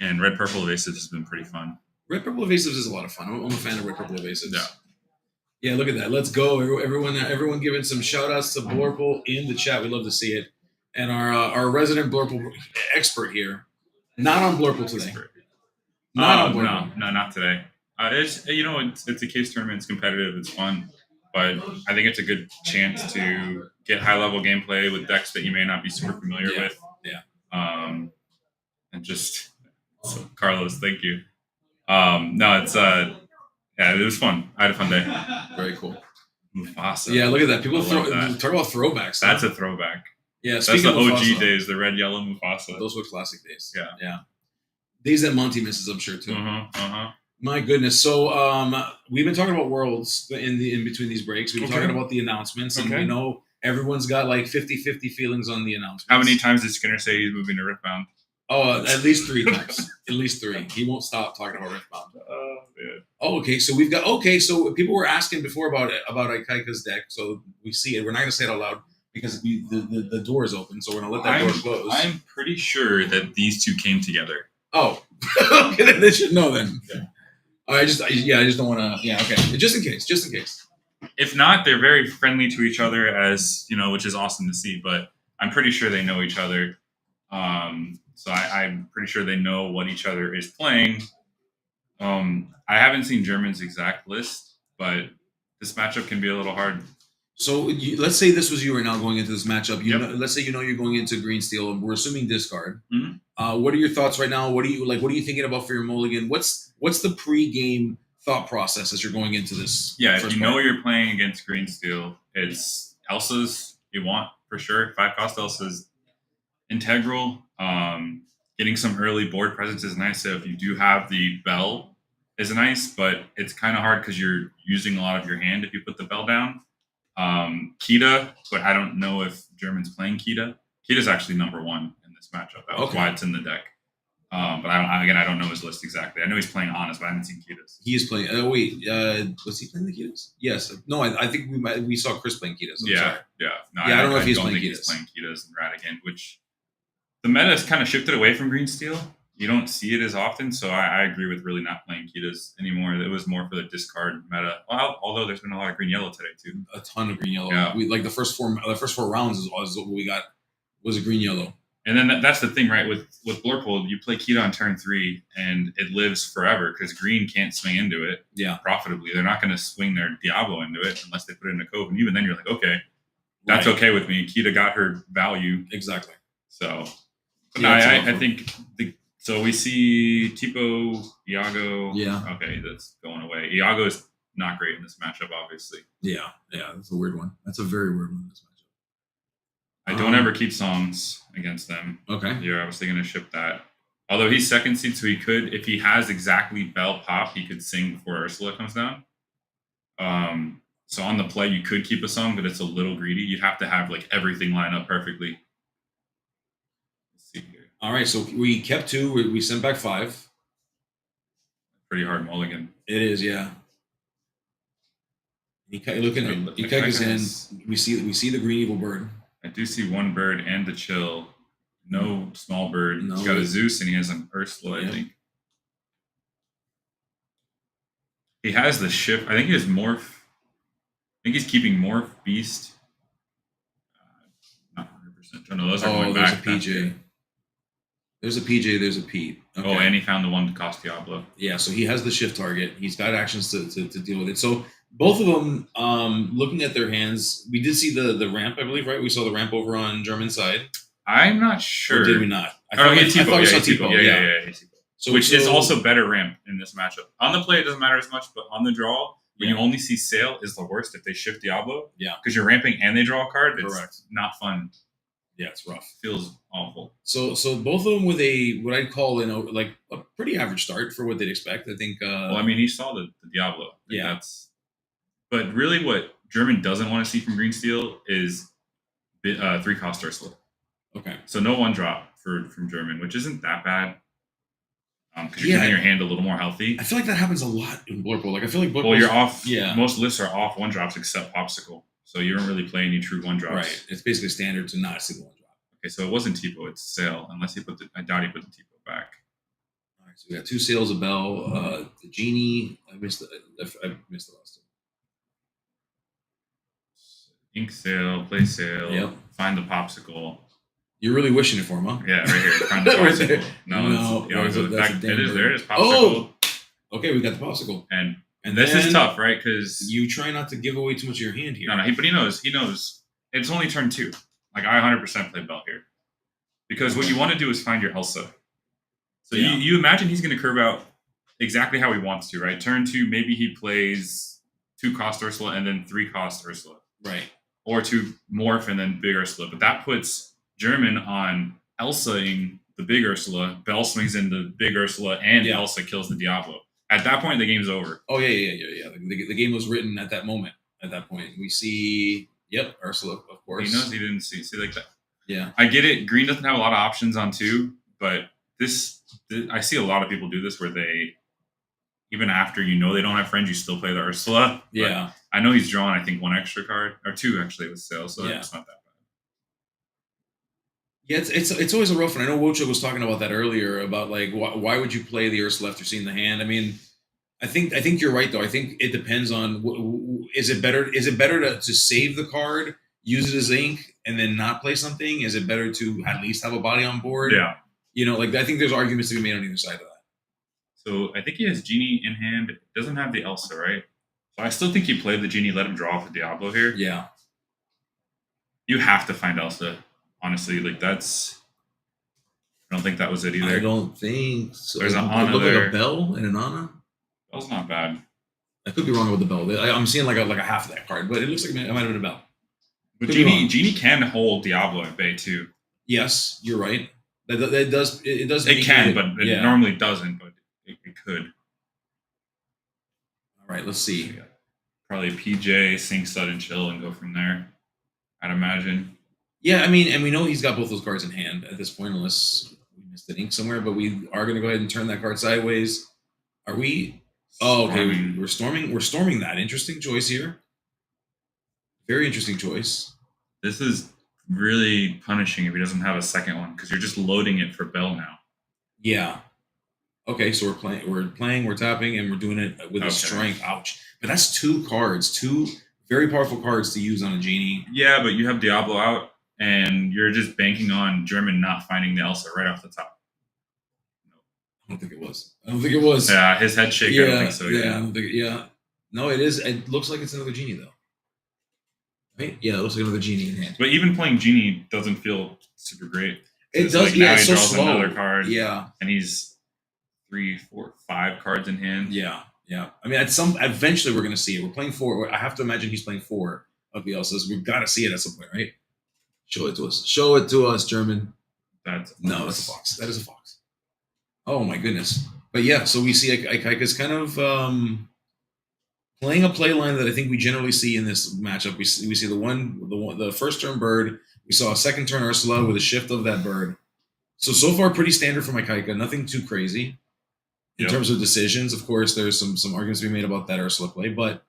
And Red Purple Evasive has been pretty fun. Red Purple Evasives is a lot of fun. I'm a fan of Red Purple Evasives. Yeah. Yeah, look at that. Let's go. Everyone giving some shout outs to Blurple in the chat. We love to see it. And our resident Blurple expert here. Not on Blurple today. No, not today. It's a case tournament. It's competitive. It's fun. But I think it's a good chance to get high level gameplay with decks that you may not be super familiar with. Yeah. And just so Carlos, thank you. It was fun. I had a fun day. Very cool. Mufasa. Yeah, look at that. People I love that. talk about throwbacks. That's a throwback. Yeah, That's the speaking of OG Mufasa, days, the red, yellow Mufasa. Those were classic days. Yeah. Days that Monty misses, I'm sure too. My goodness. So we've been talking about Worlds in between these breaks. We've been talking about the announcements, and we know everyone's got like 50-50 feelings on the announcements. How many times did Skinner say he's moving to Riftbound? Oh, at least 3 times. At least 3. He won't stop talking about Riftbound. Yeah. Oh, okay. So so people were asking before about Ikaika's deck. So we see it. We're not going to say it out loud because the door is open. So we're going to let that door close. I'm pretty sure that these two came together. Oh, okay, then they should know then. Yeah. I just don't want to. Yeah, okay. Just in case. If not, they're very friendly to each other, as you know, which is awesome to see. But I'm pretty sure they know each other. So I'm pretty sure they know what each other is playing. I haven't seen German's exact list, but this matchup can be a little hard. So let's say this was you right now going into this matchup. Yep. Let's say you're going into green steel, and we're assuming discard. Mhm. What are your thoughts right now? What are you thinking about for your mulligan? What's the pre-game thought process as you're going into this? Yeah, if first you part? know you're playing against green steel, it's Elsa's you want for sure. 5-cost Elsa's integral. Getting some early board presence is nice. So if you do have the bell, is nice, but it's kind of hard because you're using a lot of your hand if you put the bell down. Kita, but I don't know if German's playing Kita. Kita's actually number 1 in this matchup. That's why it's in the deck. But I don't know his list exactly. I know he's playing Honest, but I haven't seen Kita's. He is playing. Was he playing the Kitas? Yes. No, I think we saw Chris playing Kitas. No, I don't know if he's playing think Kitas. He's playing Kitas and Radigan, which the meta has kind of shifted away from green steel. You don't see it as often, so I agree with really not playing Kitas anymore. It was more for the discard meta. Well, although there's been a lot of green yellow today too. A ton of green yellow. Yeah. We the first four rounds is what we got was a green yellow. And then that's the thing, right? With Blurpool, you play Kita on turn 3, and it lives forever because green can't swing into it profitably. They're not going to swing their Diablo into it unless they put it in a cove. And even then, you're like, okay, that's okay with me. Kita got her value. Exactly. So, I think so we see Tipo, Iago. Yeah. Okay, that's going away. Iago is not great in this matchup, obviously. Yeah, that's a weird one. That's a very weird one in this matchup. I don't ever keep songs against them. Okay. You're obviously going to ship that. Although he's second seed, so he could, if he has exactly Bell Pop, he could sing before Ursula comes down. So on the play, you could keep a song, but it's a little greedy. You'd have to have like everything line up perfectly. Let's see here. All right, so we kept 2. We sent back 5. Pretty hard mulligan. It is, yeah. Ikek is in. We see the green evil bird. I do see one bird and the chill. No small bird. No. He's got a Zeus and he has an Ursula, I think. He has the shift. I think he has Morph. I think he's keeping Morph, Beast. Not 100%. Oh, no, those are going there's back. a PJ. There's a PJ, there's a Pete. Okay. Oh, and he found the one to cost Diablo. Yeah, so he has the shift target. He's got actions to deal with it. So both of them, looking at their hands, we did see the ramp, I believe, right? We saw the ramp over on German's side. I'm not sure. Or did we not? I thought we saw Tipo. Yeah. So, Which is also better ramp in this matchup. On the play, it doesn't matter as much, but on the draw, when you only see Sail is the worst if they shift Diablo. Yeah. Because you're ramping and they draw a card. It's Correct. not fun. Yeah, it's rough. Feels awful. So both of them with what I'd call a pretty average start for what they'd expect. I think. Well, I mean, he saw the Diablo. Yeah. But really, what German doesn't want to see from Green Steel is 3-cost Ursula. Okay. So no 1-drop from German, which isn't that bad. Because you're keeping your hand a little more healthy. I feel like that happens a lot in Blurpool. Like I feel like Blurpool. Well, you're off. Yeah. Most lists are off 1-drops except Popsicle, so you don't really play any true 1-drops. Right. It's basically standard to not see the 1-drop. Okay, so it wasn't Tipo, it's Sail, unless he I doubt he put the Tipo back. All right. So we got 2 Sails, a Bell, the Genie. I missed the last 2. Ink Sail, play Sail. Yep. Find the Popsicle. You're really wishing it for him, huh? Yeah, right here. Find the Right Popsicle. there. No, that's a damn it is. bird. There it is. Popsicle. Oh! Okay, we got the Popsicle. And this is tough, right? Because you try not to give away too much of your hand here. No, but he knows. It's only turn 2. Like I 100% play Bell here, because what you want to do is find your Elsa. So you imagine he's going to curve out exactly how he wants to, right? Turn 2, maybe he plays 2-cost Ursula and then 3-cost Ursula, right? Or 2 Morph and then big Ursula. But that puts German on Elsa-ing the big Ursula. Bell swings in the big Ursula, and Elsa kills the Diablo. At that point, the game's over. Oh yeah. The game was written at that moment. At that point, we see. Yep, Ursula, of course. He knows he didn't see like that. Yeah, I get it. Green doesn't have a lot of options on 2, but I see a lot of people do this where they, even after they don't have friends, you still play the Ursula. Yeah, but I know he's drawn, I think, 1 extra card or 2 actually with Sail, so it's not that Yeah, it's always a rough one. I know Wocho was talking about that earlier about like why would you play the Ursa after seeing the hand? I mean, I think you're right though. I think it depends on is it better to save the card, use it as ink, and then not play something? Is it better to at least have a body on board? Yeah. You know, like I think there's arguments to be made on either side of that. So I think he has Genie in hand. Doesn't have the Elsa, right? So I still think he played the Genie, let him draw off the Diablo here. Yeah. You have to find Elsa. Honestly, like that's. I don't think that was it either. I don't think so. There's an It Ana looked there. like a Bell and an Ana. That was not bad. I could be wrong with the Bell. I'm seeing like a half of that card, but it looks like it might have been a Bell. But Could be wrong. Genie can hold Diablo at bay too. Yes, you're right. That does it does. It can, but it yeah. normally doesn't. But it could. All right, let's see. So, yeah. Probably PJ, Sink, Sudden Chill, and go from there. I'd imagine. Yeah, I mean, and we know he's got both those cards in hand at this point, unless we missed an ink somewhere. But we are going to go ahead and turn that card sideways. Are we? Oh, okay. We're storming. We're storming that. Interesting choice here. Very interesting choice. This is really punishing if he doesn't have a second one because you're just loading it for Bell now. Yeah. Okay, so we're playing, we're tapping, and we're doing it with a strength. Ouch! But that's two cards, two very powerful cards to use on a Genie. Yeah, but you have Diablo out, and you're just banking on German not finding the Elsa right off the top. I don't think it was. Yeah, his head shake. Yeah, I don't think so. Yeah, I don't think, yeah. No, it is. It looks like it's another Genie though. Right? Yeah, it looks like another Genie in hand. But even playing Genie doesn't feel super great. It It's does. like Yeah, now it's he so draws slow. another card. Yeah. And he's 3, 4, 5 cards in hand. Yeah. I mean, eventually we're going to see it. We're playing 4. I have to imagine he's playing 4 of the Elsas. We've got to see it at some point, right? Show it to us. Show it to us, German. That's a fox. That is a fox. Oh my goodness. But yeah, so we see Ikaika's kind of playing a play line that I think we generally see in this matchup. We see the first turn bird. We saw a second turn Ursula with a shift of that bird. So far pretty standard for my Kaika. Nothing too crazy in terms of decisions. Of course, there's some arguments to be made about that Ursula play, but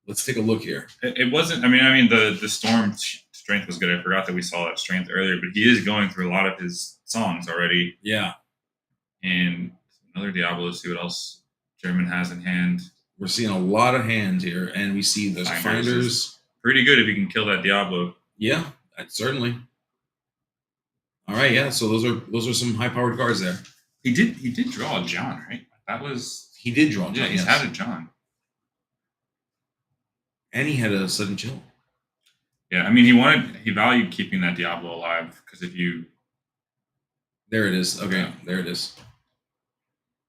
let's take a look here. It wasn't. I mean, the storm strength was good. I forgot that we saw that strength earlier, but he is going through a lot of his songs already. Yeah. And another Diablo. See what else German has in hand. We're seeing a lot of hands here, and we see those finders. Pretty good if you can kill that Diablo. Yeah, certainly. All right, yeah. So those are some high-powered cards there. He did draw a John, right? He did draw a John. Yeah, he's had a John. And he had a Sudden Chill. Yeah, I mean, he valued keeping that Diablo alive because if you. There it is. Okay, there it is.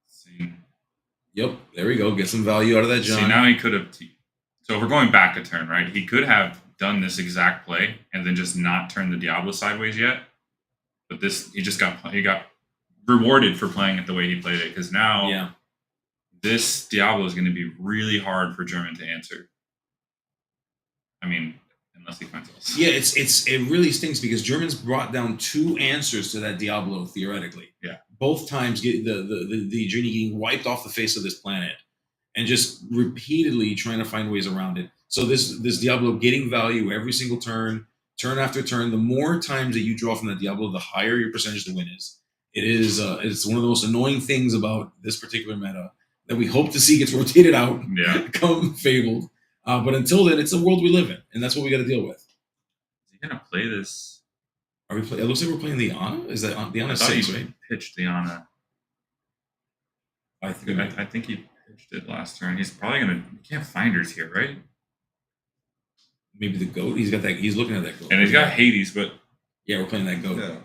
See. Yep, there we go. Get some value out of that John. See, now he could have. So if we're going back a turn, right? He could have done this exact play and then just not turned the Diablo sideways yet. But he got rewarded for playing it the way he played it because now this Diablo is going to be really hard for German to answer. I mean, unless he finds else. Yeah, it really stinks because Germans brought down 2 answers to that Diablo theoretically. Yeah, both times get the Genie getting wiped off the face of this planet, and just repeatedly trying to find ways around it. So this Diablo getting value every single turn after turn. The more times that you draw from that Diablo, the higher your percentage to win is. It's one of the most annoying things about this particular meta that we hope to see gets rotated out. Yeah, come Fabled. But until then, it's the world we live in, and that's what we got to deal with. Is he gonna play this? Are we? It looks like we're playing the Ana. Is that the Ana 6, right? Pitched the Ana. I think he pitched it last turn. He's probably gonna. You can't finders here, right? Maybe the goat. He's got that. He's looking at that goat, and he's got Hades, but yeah, we're playing that goat. Yeah.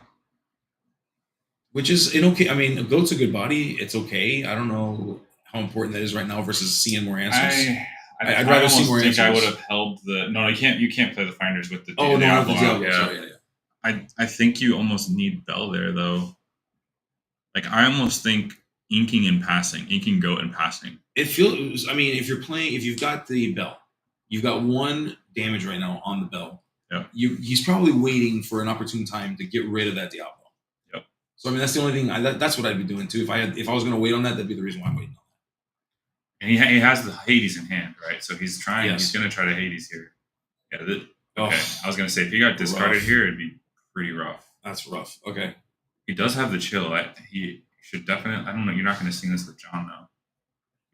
Which is an okay. I mean, a goat's a good body. It's okay. I don't know how important that is right now versus seeing more answers. I'd rather see more answers. I would have held the. No, you can't. You can't play the finders with the. Oh, no, the Diablo. Diablo. Sorry, yeah. I think you almost need Bell there though. Like I almost think inking goat and passing. It feels. I mean, if you've got the Bell, you've got 1 damage right now on the Bell. Yeah. He's probably waiting for an opportune time to get rid of that Diablo. Yep. So I mean, that's the only thing. That's what I'd be doing too. If I was going to wait on that, that'd be the reason why I'm waiting on that. And he has the Hades in hand, right? So he's trying. Yes. He's going to try to Hades here. Yeah. Okay. Oh, I was going to say if he got discarded here, it'd be pretty rough. That's rough. Okay. He does have the chill. He should definitely. I don't know. You're not going to sing this with John though.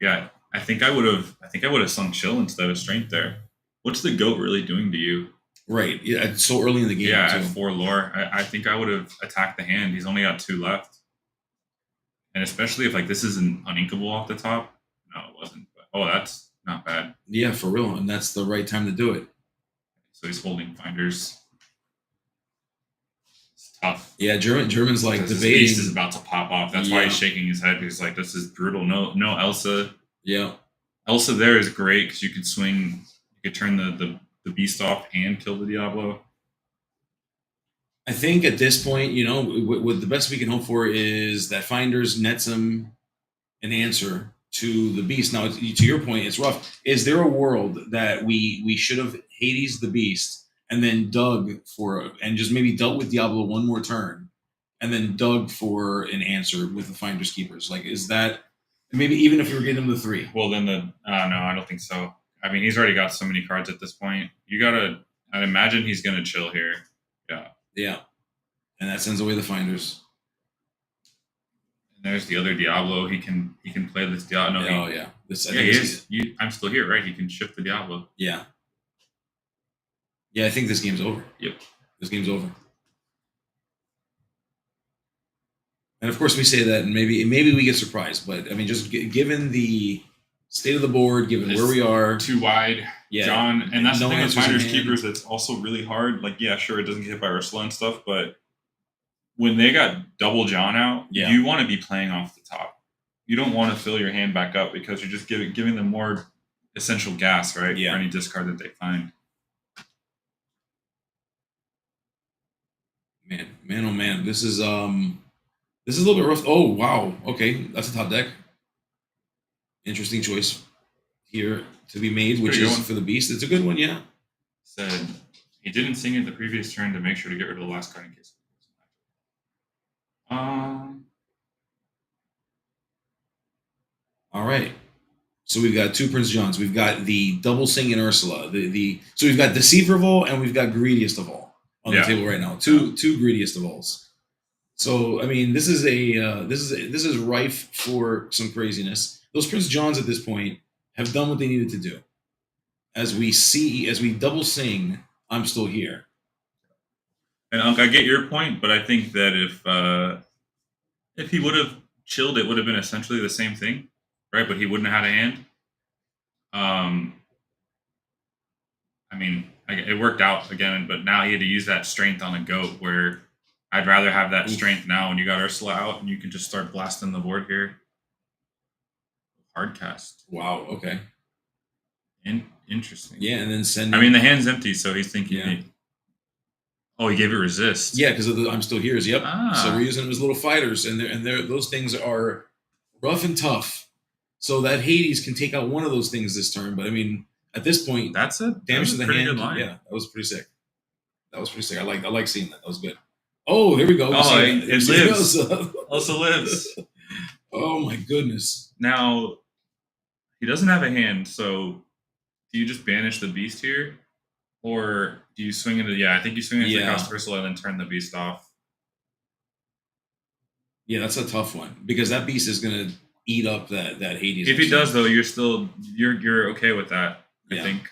Yeah, I think I would have. I think I would have sung chill instead of strength there. What's the goat really doing to you? Right. Yeah. It's so early in the game. Yeah, too. at 4 lore, I think I would have attacked the hand. He's only got 2 left, and especially if like this is an uninkable off the top. No, it wasn't. But that's not bad. Yeah, for real, and that's the right time to do it. So he's holding finders. It's tough. Yeah, German's like Because debating. His beast is about to pop off. That's why he's shaking his head. He's like, "This is brutal." No, Elsa. Yeah. Elsa there is great because you could swing. You could turn the beast off and kill the Diablo. I think at this point, you know, what the best we can hope for is that Finders nets him an answer to the beast. Now, to your point, it's rough. Is there a world that we should have Hades the beast and then dug for and just maybe dealt with Diablo one more turn and then dug for an answer with the Finders Keepers? Like, is that maybe even if we were getting him to 3? Well, then no, I don't think so. I mean, he's already got so many cards at this point. I'd imagine he's gonna chill here. Yeah. Yeah. And that sends away the Finders. And there's the other Diablo. He can play this Diablo. No, yeah. He is. I'm still here, right? He can shift the Diablo. Yeah. Yeah, I think this game's over. Yep. This game's over. And of course, we say that, and maybe we get surprised. But I mean, just given the state of the board, given where we are, too wide. Yeah, John, and that's no the thing with answers in Finders hand. Keepers that's also really hard. Like, yeah, sure, it doesn't get hit by Ursula and stuff, but when they got double John out, you want to be playing off the top. You don't want to fill your hand back up because you're just giving them more essential gas, right? Yeah. For any discard that they find. Man, oh man, this is a little bit rough. Oh wow, okay, that's a top deck. Interesting choice here to be made, which is for the beast. It's a good one, yeah. Said he didn't sing it the previous turn to make sure to get rid of the last card in case. All right. So we've got 2 Prince Johns. We've got the double sing and Ursula. So we've got Deceiver of All and we've got Greediest of All on the table right now. Two Greediest of Alls. So I mean, this is rife for some craziness. Those Prince Johns at this point have done what they needed to do. As we double sing, I'm still here. And Unc, I get your point, but I think that if he would have chilled, it would have been essentially the same thing, right? But he wouldn't have had a hand. I mean, it worked out again, but now he had to use that strength on a goat. Where I'd rather have that strength now when you got Ursula out and you can just start blasting the board here. Hard cast. Wow. Okay. Interesting. Yeah, and then sending. I mean, the hand's empty, so he's thinking. Oh, he gave it resist. Yeah, because I'm still here. Yep. So we're using them as little fighters, and those things are rough and tough. So that Hades can take out one of those things this turn. But I mean, at this point, that's a damage to the pretty hand. Good line. Yeah, that was pretty sick. I like seeing that. That was good. Oh, here we go. It lives. Also lives. Oh my goodness. Now he doesn't have a hand, so do you just banish the beast here? Or do you swing into I think you swing into the cost Ursula and then turn the beast off. Yeah, that's a tough one. Because that beast is gonna eat up that Hades. If he does though, you're okay with that, I think.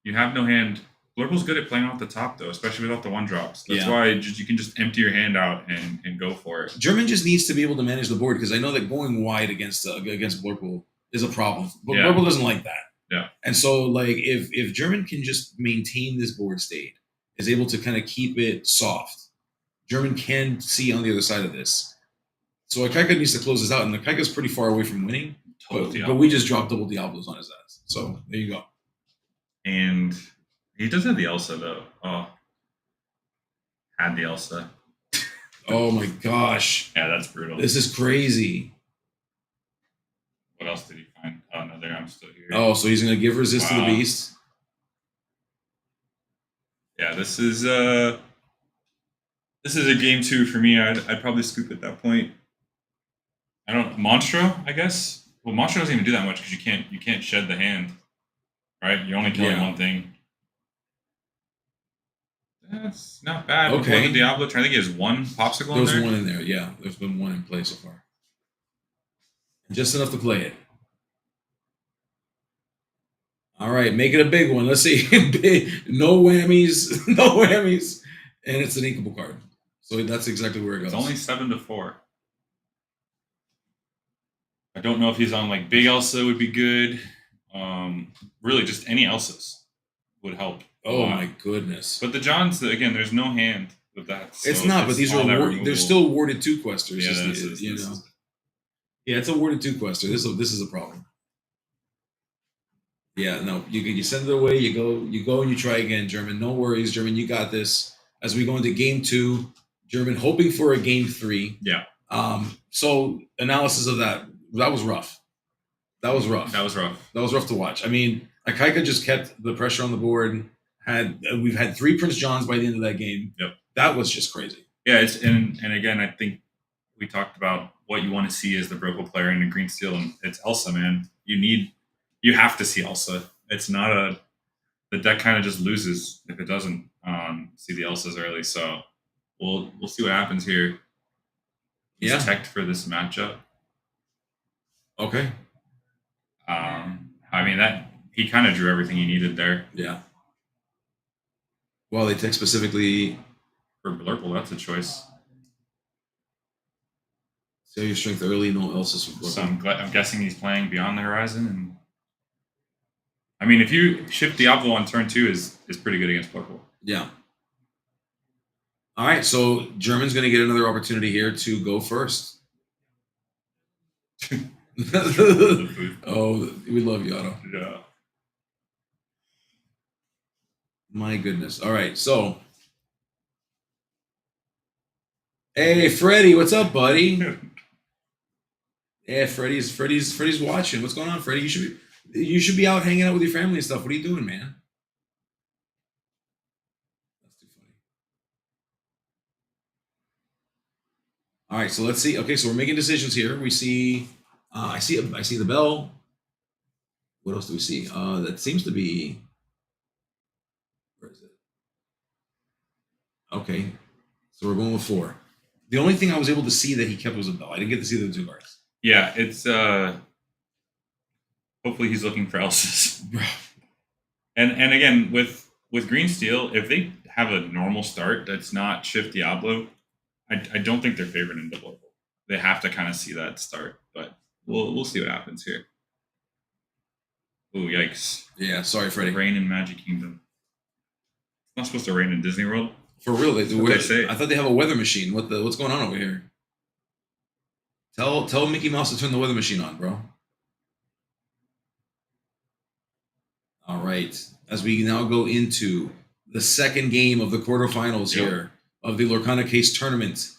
You have no hand. Blurple's good at playing off the top though, especially without the 1-drops. That's why you can just empty your hand out and go for it. German just needs to be able to manage the board because I know that going wide against Blurple is a problem. But Blurple doesn't like that. Yeah. And so like if German can just maintain this board state, is able to kind of keep it soft, German can see on the other side of this. So Akaika needs to close this out, and Akaika's pretty far away from winning. But we just dropped double Diablos on his ass. So there you go. And he does have the Elsa though. Oh. Had the Elsa. Oh my gosh. Yeah, that's brutal. This is crazy. What else did he find? Oh no, I'm still here. Oh, so he's gonna give resist to the beast. Yeah, this is a game 2 for me. I'd probably scoop at that point. Monstro, I guess. Well, Monstro doesn't even do that much because you can't shed the hand, right? You're only killing one thing. That's not bad. Okay. Before the Diablo turn, I think he has one popsicle There's in there. one in there, yeah. There's been one in play so far. Just enough to play it. All right, make it a big one. Let's see. No whammies, no whammies. And it's an inkable card. So that's exactly where it goes. It's only 7-4. I don't know if he's on like Big Elsa would be good. Really, just any Elsas would help. Oh my goodness! But the Johns, again, there's no hand with that. So it's not, but these are they're still awarded 2 questers. Yeah, Yeah, it's awarded 2 quester. This is a problem. Yeah, no, you send it away. You go and you try again, German. No worries, German. You got this. As we go into game 2, German hoping for a game 3. Yeah. So analysis of that was rough. That was rough. That was rough. That was rough to watch. I mean, Akaika just kept the pressure on the board. We've had 3 Prince Johns by the end of that game. Yep. That was just crazy. Yeah, and again, I think we talked about what you want to see as the Broco player in a green steel, and it's Elsa, man. You have to see Elsa. It's not the deck kind of just loses if it doesn't see the Elsas early. So we'll see what happens here. He's teched for this matchup. Okay. I mean that he kind of drew everything he needed there. Yeah. Well, they tech specifically for Blurple. That's a choice. Sell your strength early, no Elsa's for Blurple. So I'm guessing he's playing Beyond the Horizon, and I mean if you ship Diablo on turn 2 is pretty good against Blurple. Yeah. All right, so German's going to get another opportunity here to go first. Oh, we love you, Otto. Yeah. My goodness. All right, so. Hey, Freddie, what's up, buddy? Yeah, Freddie's watching. What's going on, Freddie? You should be out hanging out with your family and stuff. What are you doing, man? That's too funny. All right, so let's see. Okay, so we're making decisions here. We see, I see the bell. What else do we see? That seems to be. Where is it? Okay, so we're going with 4. The only thing I was able to see that he kept was a bell. I didn't get to see the 2 cards. Yeah, it's hopefully he's looking for Elsas. and again with Green Steel, if they have a normal start that's not Shift Diablo, I don't think they're favored in double. They have to kind of see that start, but we'll see what happens here. Ooh, yikes. Yeah, sorry, Freddie. Rain in Magic Kingdom. It's not supposed to rain in Disney World. For real, they do. They say. I thought they have a weather machine. What's going on over here? Tell Mickey Mouse to turn the weather machine on, bro. All right. As we now go into the second game of the quarterfinals here of the Lorcana Case tournament,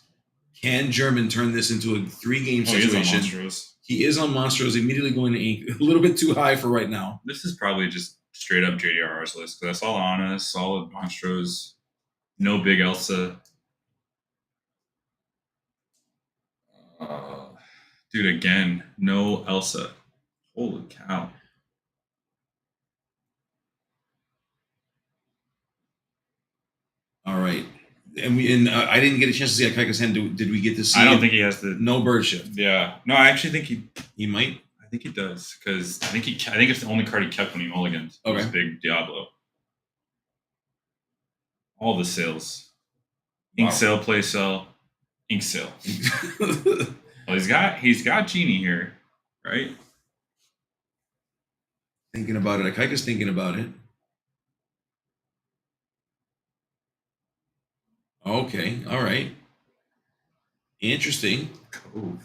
can German turn this into a 3-game situation? He is on Monstros, immediately going to ink. A little bit too high for right now. This is probably just straight up JDRR's list because I saw Anna, solid Monstros, no Big Elsa. Dude, again, no Elsa. Holy cow. All right. And I didn't get a chance to see Akaika's hand. Did we get to see? I don't think he has the no bird shift. Yeah. No, I actually think he might. I think he does because I think it's the only card he kept when he mulliganed. Okay. Was Big Diablo. All the sales. Ink sale, play sale, ink sale. Well, he's got Genie here, right? Thinking about it. Akaika's thinking about it. Okay. All right. Interesting. Ooh.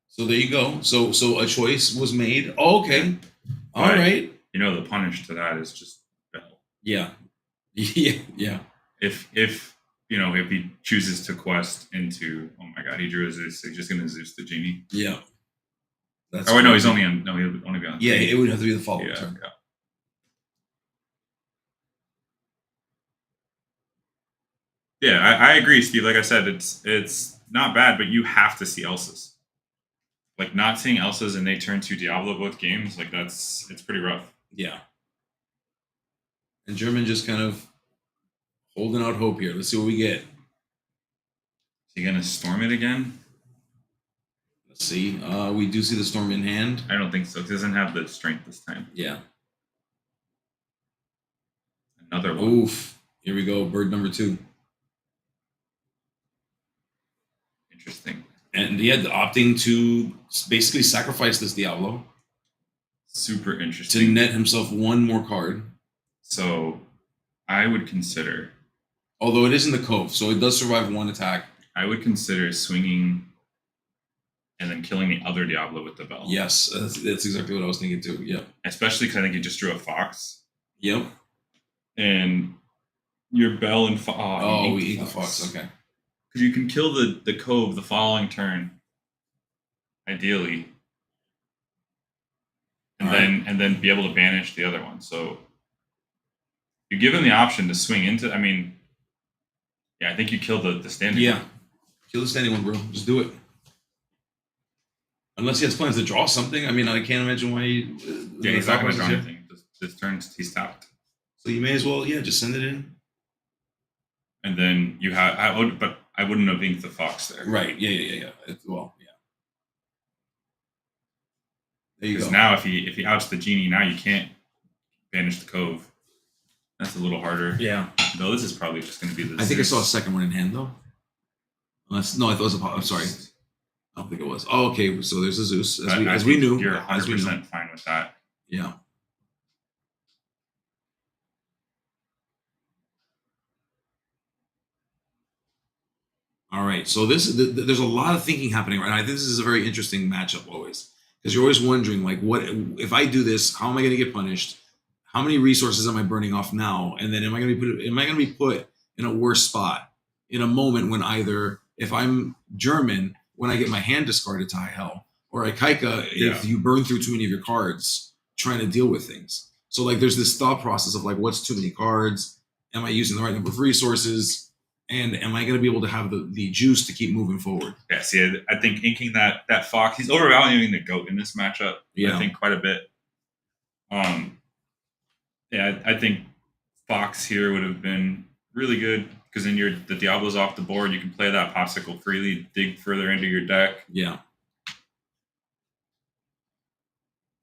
So there you go. So a choice was made. Oh, okay. All right. You know, the punish to that is just bell. Yeah. Yeah. If he chooses to quest into, oh my god, he drew a Zeus, he's just gonna Zeus the Genie. Yeah. He'll only be on. Yeah, it would have to be the following turn. Yeah. Yeah, I agree, Steve. Like I said, it's not bad, but you have to see Elsas. Like not seeing Elsas and they turn to Diablo both games, like it's pretty rough. Yeah. And German just kind of Holding out hope here. Let's see what we get. Is he gonna storm it again? Let's see. We do see the storm in hand. I don't think so. It doesn't have the strength this time. Yeah. Another one. Oof. Here we go. Bird number 2. Interesting. And he had opting to basically sacrifice this Diablo Super to interesting. net himself one more card. So I would consider. Although it is in the Cove, so it does survive one attack. I would consider swinging and then killing the other Diablo with the bell. Yes, that's exactly what I was thinking too. Yep. Especially because I think you just drew a fox. Yep. And your bell and fox. Oh, we eat the fox. Okay. Because you can kill the cove the following turn, ideally, and then be able to banish the other one. So you give him the option to swing into. I mean, yeah, I think you kill the standing. Yeah. Kill the standing one, bro. Just do it. Unless he has plans to draw something. I mean, I can't imagine why he... Yeah, he's not going to draw anything. This turn, he's tapped. So you may as well, just send it in. And then you have... but I wouldn't have inked the fox there. Right. Yeah. Well, yeah. There you go. Because now if he outs the genie, now you can't banish the cove. That's a little harder. Yeah. No, this is probably just going to be the... I think I saw a second one in hand, though. Unless, no, I thought it was a... I'm sorry. I don't think it was. Oh, okay. So there's a Zeus, as we knew. You're 100% fine with that. Yeah. All right. So there's a lot of thinking happening right now. I think this is a very interesting matchup always, because you're always wondering, like, what if I do this? How am I going to get punished? How many resources am I burning off now? And then am I going to be put in a worse spot in a moment when either if I'm German, when I get my hand discarded to high hell, or Ikaika, if you burn through too many of your cards trying to deal with things. So like there's this thought process of like, what's too many cards? Am I using the right number of resources? And am I going to be able to have the juice to keep moving forward? Yeah, see, I think inking that fox, he's overvaluing the goat in this matchup. Yeah. I think quite a bit. Yeah, I think fox here would have been really good. Because then the Diablo's off the board, you can play that popsicle freely, dig further into your deck. Yeah.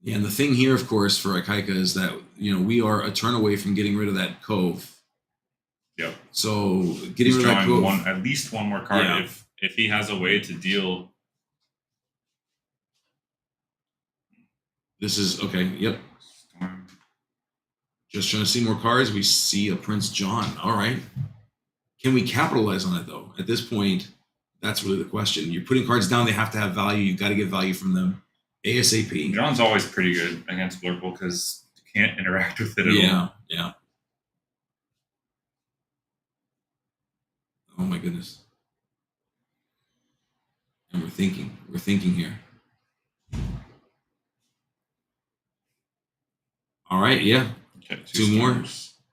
Yeah, and the thing here, of course, for Ikaika is that, we are a turn away from getting rid of that cove. Yep. So getting rid of that cove. At least one more card. Yeah. If he has a way to deal. This is, okay, yep. Storm. Just trying to see more cards. We see a Prince John. All right. Can we capitalize on it, though? At this point, that's really the question. You're putting cards down. They have to have value. You've got to get value from them ASAP. John's always pretty good against Blurple because you can't interact with it at all. Yeah. Oh, my goodness. And we're thinking here. All right, yeah. Okay, two more.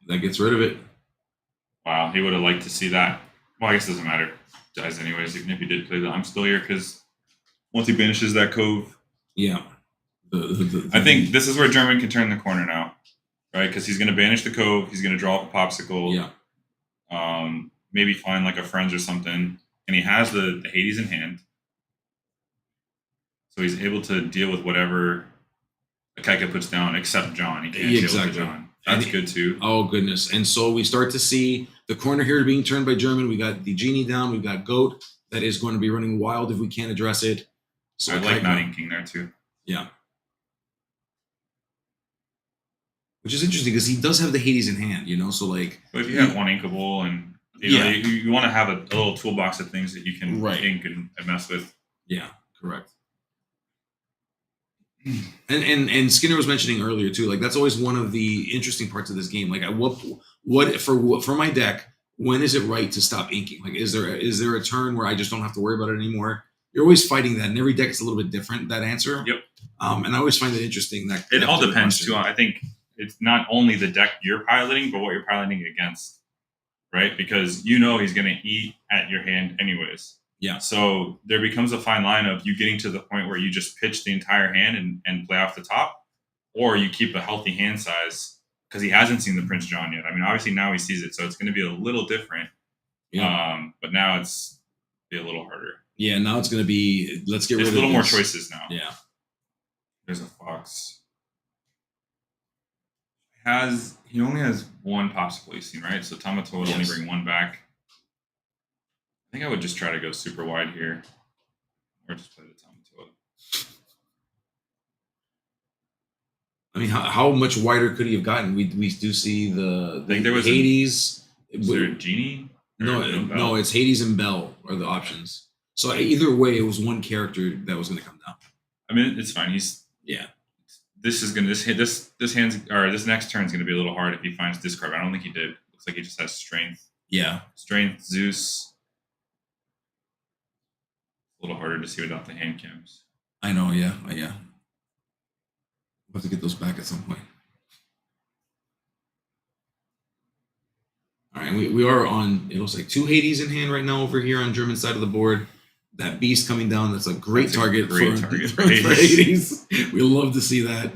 That gets rid of it. Wow, he would have liked to see that. Well, I guess it doesn't matter. Dies anyways, even if he did play that. I'm still here because once he banishes that cove. Yeah. I think this is where German can turn the corner now, right? Because he's going to banish the cove. He's going to draw up a popsicle. Yeah. Maybe find like a friends or something. And he has the Hades in hand. So he's able to deal with whatever Ikaika puts down except John. He can't deal with John. That's good too. Oh, goodness. And so we start to see the corner here being turned by German. We got the Genie down. We've got Goat that is going to be running wild if we can't address it. So I like not inking there too. Yeah. Which is interesting because he does have the Hades in hand, so like... But if you have one inkable and you want to have a little toolbox of things that you can ink and mess with. Yeah, correct. And Skinner was mentioning earlier too, like that's always one of the interesting parts of this game. Like, at what for my deck, when is it right to stop inking? Like, is there a turn where I just don't have to worry about it anymore? You're always fighting that, and every deck is a little bit different. That answer. Yep. And I always find it interesting that it all depends too. I think it's not only the deck you're piloting, but what you're piloting against, right? Because he's going to eat at your hand anyways. Yeah. So there becomes a fine line of you getting to the point where you just pitch the entire hand and play off the top, or you keep a healthy hand size because he hasn't seen the Prince John yet. I mean, obviously now he sees it, so it's going to be a little different. Yeah. But now it's be a little harder. Yeah, now it's going to be, let's get There's rid a of little more this. choices now. Yeah. There's a fox. He only has one popsicle he's seen, right? So Tamatoa would only bring one back. I think I would just try to go super wide here. Or just play the Tamatoa. I mean, how much wider could he have gotten? We do see the I think there was Hades. Was there a genie? No, it's Hades and Bell are the options. So either way, it was one character that was going to come down. I mean, it's fine. Yeah. This is gonna this next turn is gonna be a little hard if he finds discard. I don't think he did. Looks like he just has strength. Yeah. Strength, Zeus. A little harder to see without the hand cams. I know. Yeah. We'll have to get those back at some point. All right, we are on. It looks like 2 Hades in hand right now over here on German side of the board. That beast coming down. That's a great target for Hades. We love to see that.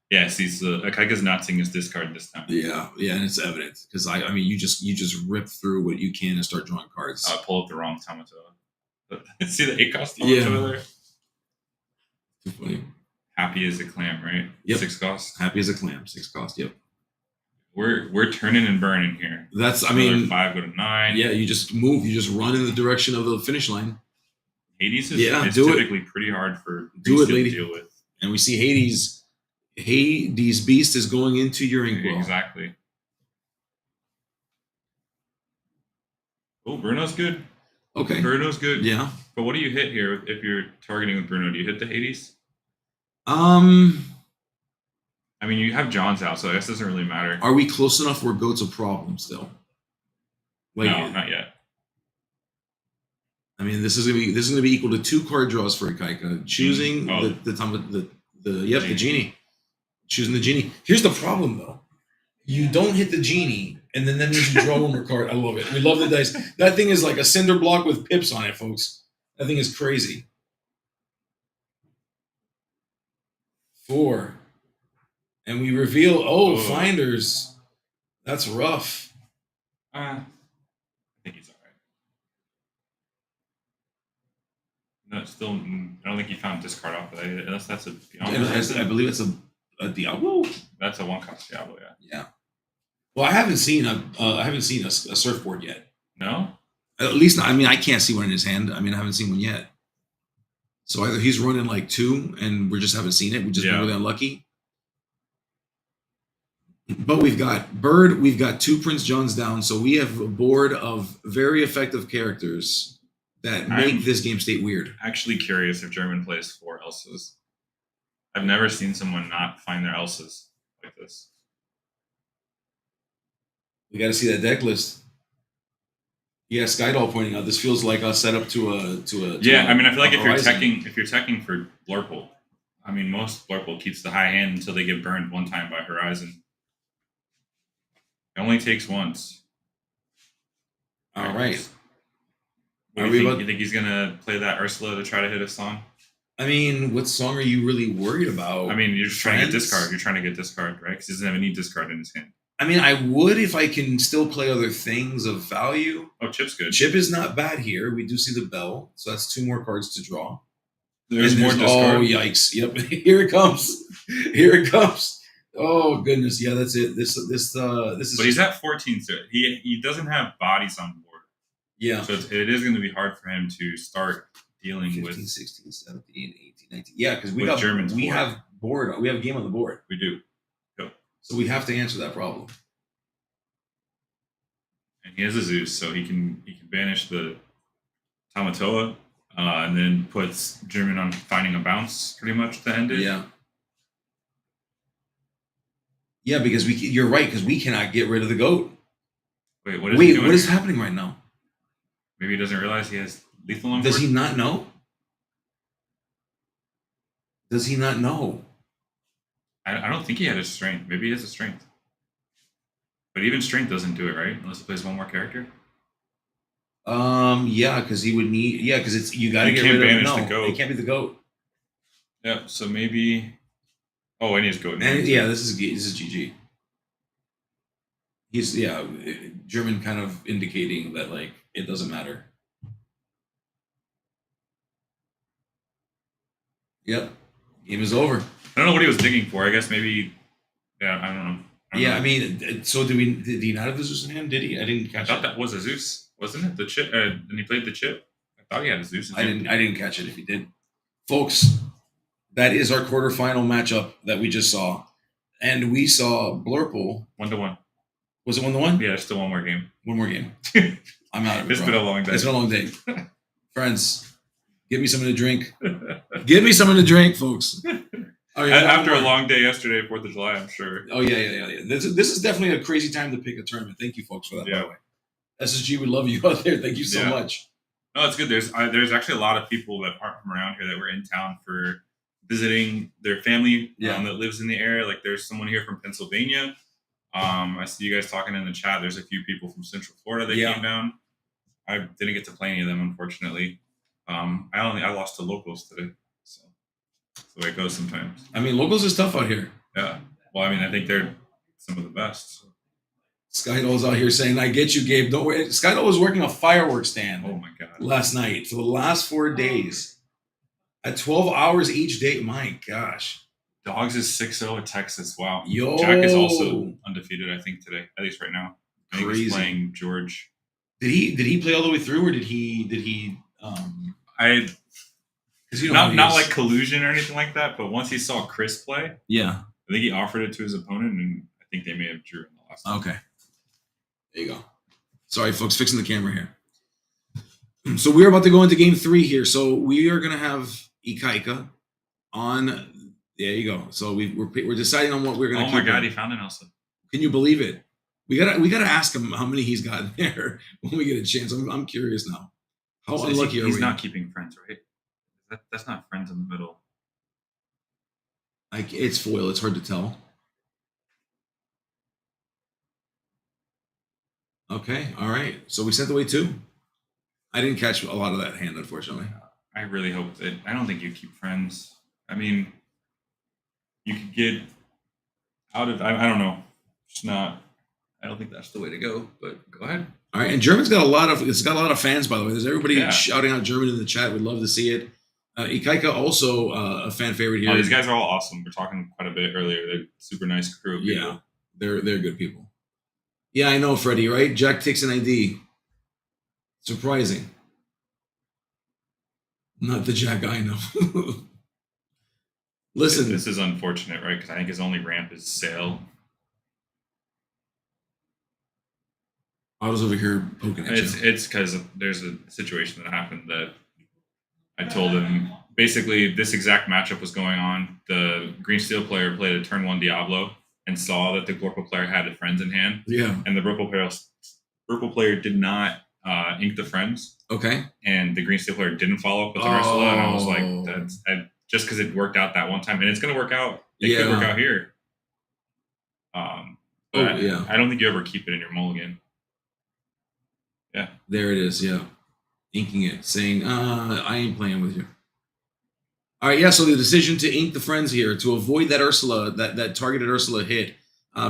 Yeah, see, so Akaika's not seeing his discard this time. Yeah, and it's evident because I mean, you just rip through what you can and start drawing cards. Pull up the wrong Tamatoa. See the 8-cost Tamatoa there? Too funny. Happy as a clam, right? Yep. 6 cost. Happy as a clam. 6 cost. Yep. We're turning and burning here. That's I mean 5 go to 9. Yeah, you just move. You just run in the direction of the finish line. Hades is typically pretty hard for do it, to lady. deal with. And we see Hades beast is going into your inkwell. Exactly. Oh, Bruno's good. Okay. Bruno's good. Yeah. But what do you hit here if you're targeting with Bruno? Do you hit the Hades? I mean, you have John's out, so I guess it doesn't really matter. Are we close enough where Goat's a problem still? No, not yet. I mean, this is gonna be equal to 2 card draws for Akaika. Choosing the genie. Choosing the genie. Here's the problem though. You don't hit the genie, and then that means you draw one more card. I love it. We love the dice. That thing is like a cinder block with pips on it, folks. That thing is crazy. 4. And we reveal, Finders. That's rough. I think he's all right. No, still, I don't think he found discard off of that, unless that's a Diablo. I believe it's a Diablo. That's a 1-cost Diablo, yeah. Yeah. Well, I haven't seen a surfboard yet. No? At least not. I mean, I can't see one in his hand. I mean, I haven't seen one yet. So either he's running like 2, and we just haven't seen it. We just been really unlucky. But we've got Bird. We've got 2 Prince Johns down. So we have a board of very effective characters that make this game state weird. Actually curious if German plays 4 Elsas. I've never seen someone not find their Elsas like this. We got to see that deck list. Yeah, Skydoll pointing out this feels like a setup to a. I mean, I feel like if you're teching for Blurple, I mean, most Blurple keeps the high hand until they get burned one time by Horizon. It only takes once. All right. What do you think he's gonna play that Ursula to try to hit a song? I mean, what song are you really worried about? I mean, you're just trying to get discard. You're trying to get discard, right? Because he doesn't have any discard in his hand. I mean, I would if I can still play other things of value. Oh, Chip's good. Chip is not bad here. We do see the bell, so that's 2 more cards to draw. There's more discard. Oh, yikes! Yep, here it comes. Here it comes. Oh goodness, yeah, that's it. This is. But he's at 14, so he doesn't have bodies on board. Yeah. So it is going to be hard for him to start dealing 15, with 16, 17, 18, 19. Yeah, because we have a game on the board. We do. So we have to answer that problem. And he has a Zeus, so he can banish the Tamatoa, and then puts German on finding a bounce pretty much to end it. Yeah. Yeah, because you're right, because we cannot get rid of the goat. Wait, what is happening right now? Maybe he doesn't realize he has lethal on board? Does he not know? Does he not know? I don't think he had a strength. Maybe he has a strength. But even strength doesn't do it, right? Unless he plays one more character. Yeah, because he would need. Yeah, because it's you got to get rid of the goat. It can't be the goat. Yeah, so maybe. Oh, and he's goat. And yeah, this is GG. He's German kind of indicating that like it doesn't matter. Yep, game is over. I don't know what he was digging for. I guess maybe. Yeah, I don't know. I mean, so did he not have the Zeus in hand? Did he? I didn't catch I thought it. that was a Zeus, wasn't it? The chip, and he played the chip. I thought he had a Zeus. I didn't catch it if he did. Folks, that is our quarterfinal matchup that we just saw. And we saw Blurple. 1-1. Was it 1-1? Yeah, still one more game. One more game. I'm out of it. It's been a long day. It's been a long day. Friends, give me something to drink. Give me something to drink, folks. Oh, yeah, After a long day yesterday, 4th of July, I'm sure. Oh, yeah. This is definitely a crazy time to pick a tournament. Thank you, folks, for that, by the way. SSG, we love you out there. Thank you so much. No, it's good. There's actually a lot of people that aren't from around here that were in town for visiting their family that lives in the area. Like there's someone here from Pennsylvania. I see you guys talking in the chat. There's a few people from Central Florida that came down. I didn't get to play any of them, unfortunately. I lost to locals today. So that's the way it goes sometimes. I mean, locals is tough out here. Yeah. Well, I mean, I think they're some of the best. So. Skydoll's out here saying, I get you, Gabe. Don't worry. Skydoll was working a fireworks stand Oh, my God. last night for the last 4 days. At 12 hours each day. My gosh. Dogs is 6-0 at Texas. Wow. Yo. Jack is also undefeated, I think, today, at least right now. I think Crazy. he's playing George. Did he play all the way through, or did he Not like collusion or anything like that, but once he saw Chris play, Yeah. I think he offered it to his opponent, and I think they may have drew in the last time. Okay. There you go. Sorry, folks, fixing the camera here. So we're about to go into game 3 here. So we are going to have Ikaika on. There you go. So we're deciding on what we're going to. Oh my God, he found an Elsa. Can you believe it? We gotta ask him how many he's got there when we get a chance. I'm curious now. How So unlucky are we? He's not keeping friends, right? That's not friends in the middle. Like it's foil. It's hard to tell. Okay. All right. So we sent away 2. I didn't catch a lot of that hand, unfortunately. I really hope that. I don't think you keep friends. I mean, you could get out of. I don't know. It's not. I don't think that's the way to go. But go ahead. All right. And German's got a lot of fans, by the way. There's everybody shouting out German in the chat. We'd love to see it. Ikaika also a fan favorite here. Oh, these guys are all awesome. We're talking quite a bit earlier. They're super nice crew of people. Yeah, they're good people. Yeah, I know, Freddie. Right? Jack takes an ID. Surprising. Not the Jack I know. Listen, This is unfortunate, right? Because I think his only ramp is Sail. Otto's over here poking at you. It's because there's a situation that happened that I told him. Basically, this exact matchup was going on. The Green Steel player played a turn 1 Diablo and saw that the Glorpo player had the friends in hand. Yeah. And the Purple player did not ink the friends. Okay. And the Green Steel player didn't follow up with the Ursula. And I was like, just because it worked out that one time. And it's going to work out. It could work out here. But I don't think you ever keep it in your mulligan. Yeah. There it is. Yeah. Inking it, saying, I ain't playing with you. All right. Yeah. So the decision to ink the friends here to avoid that Ursula, that targeted Ursula hit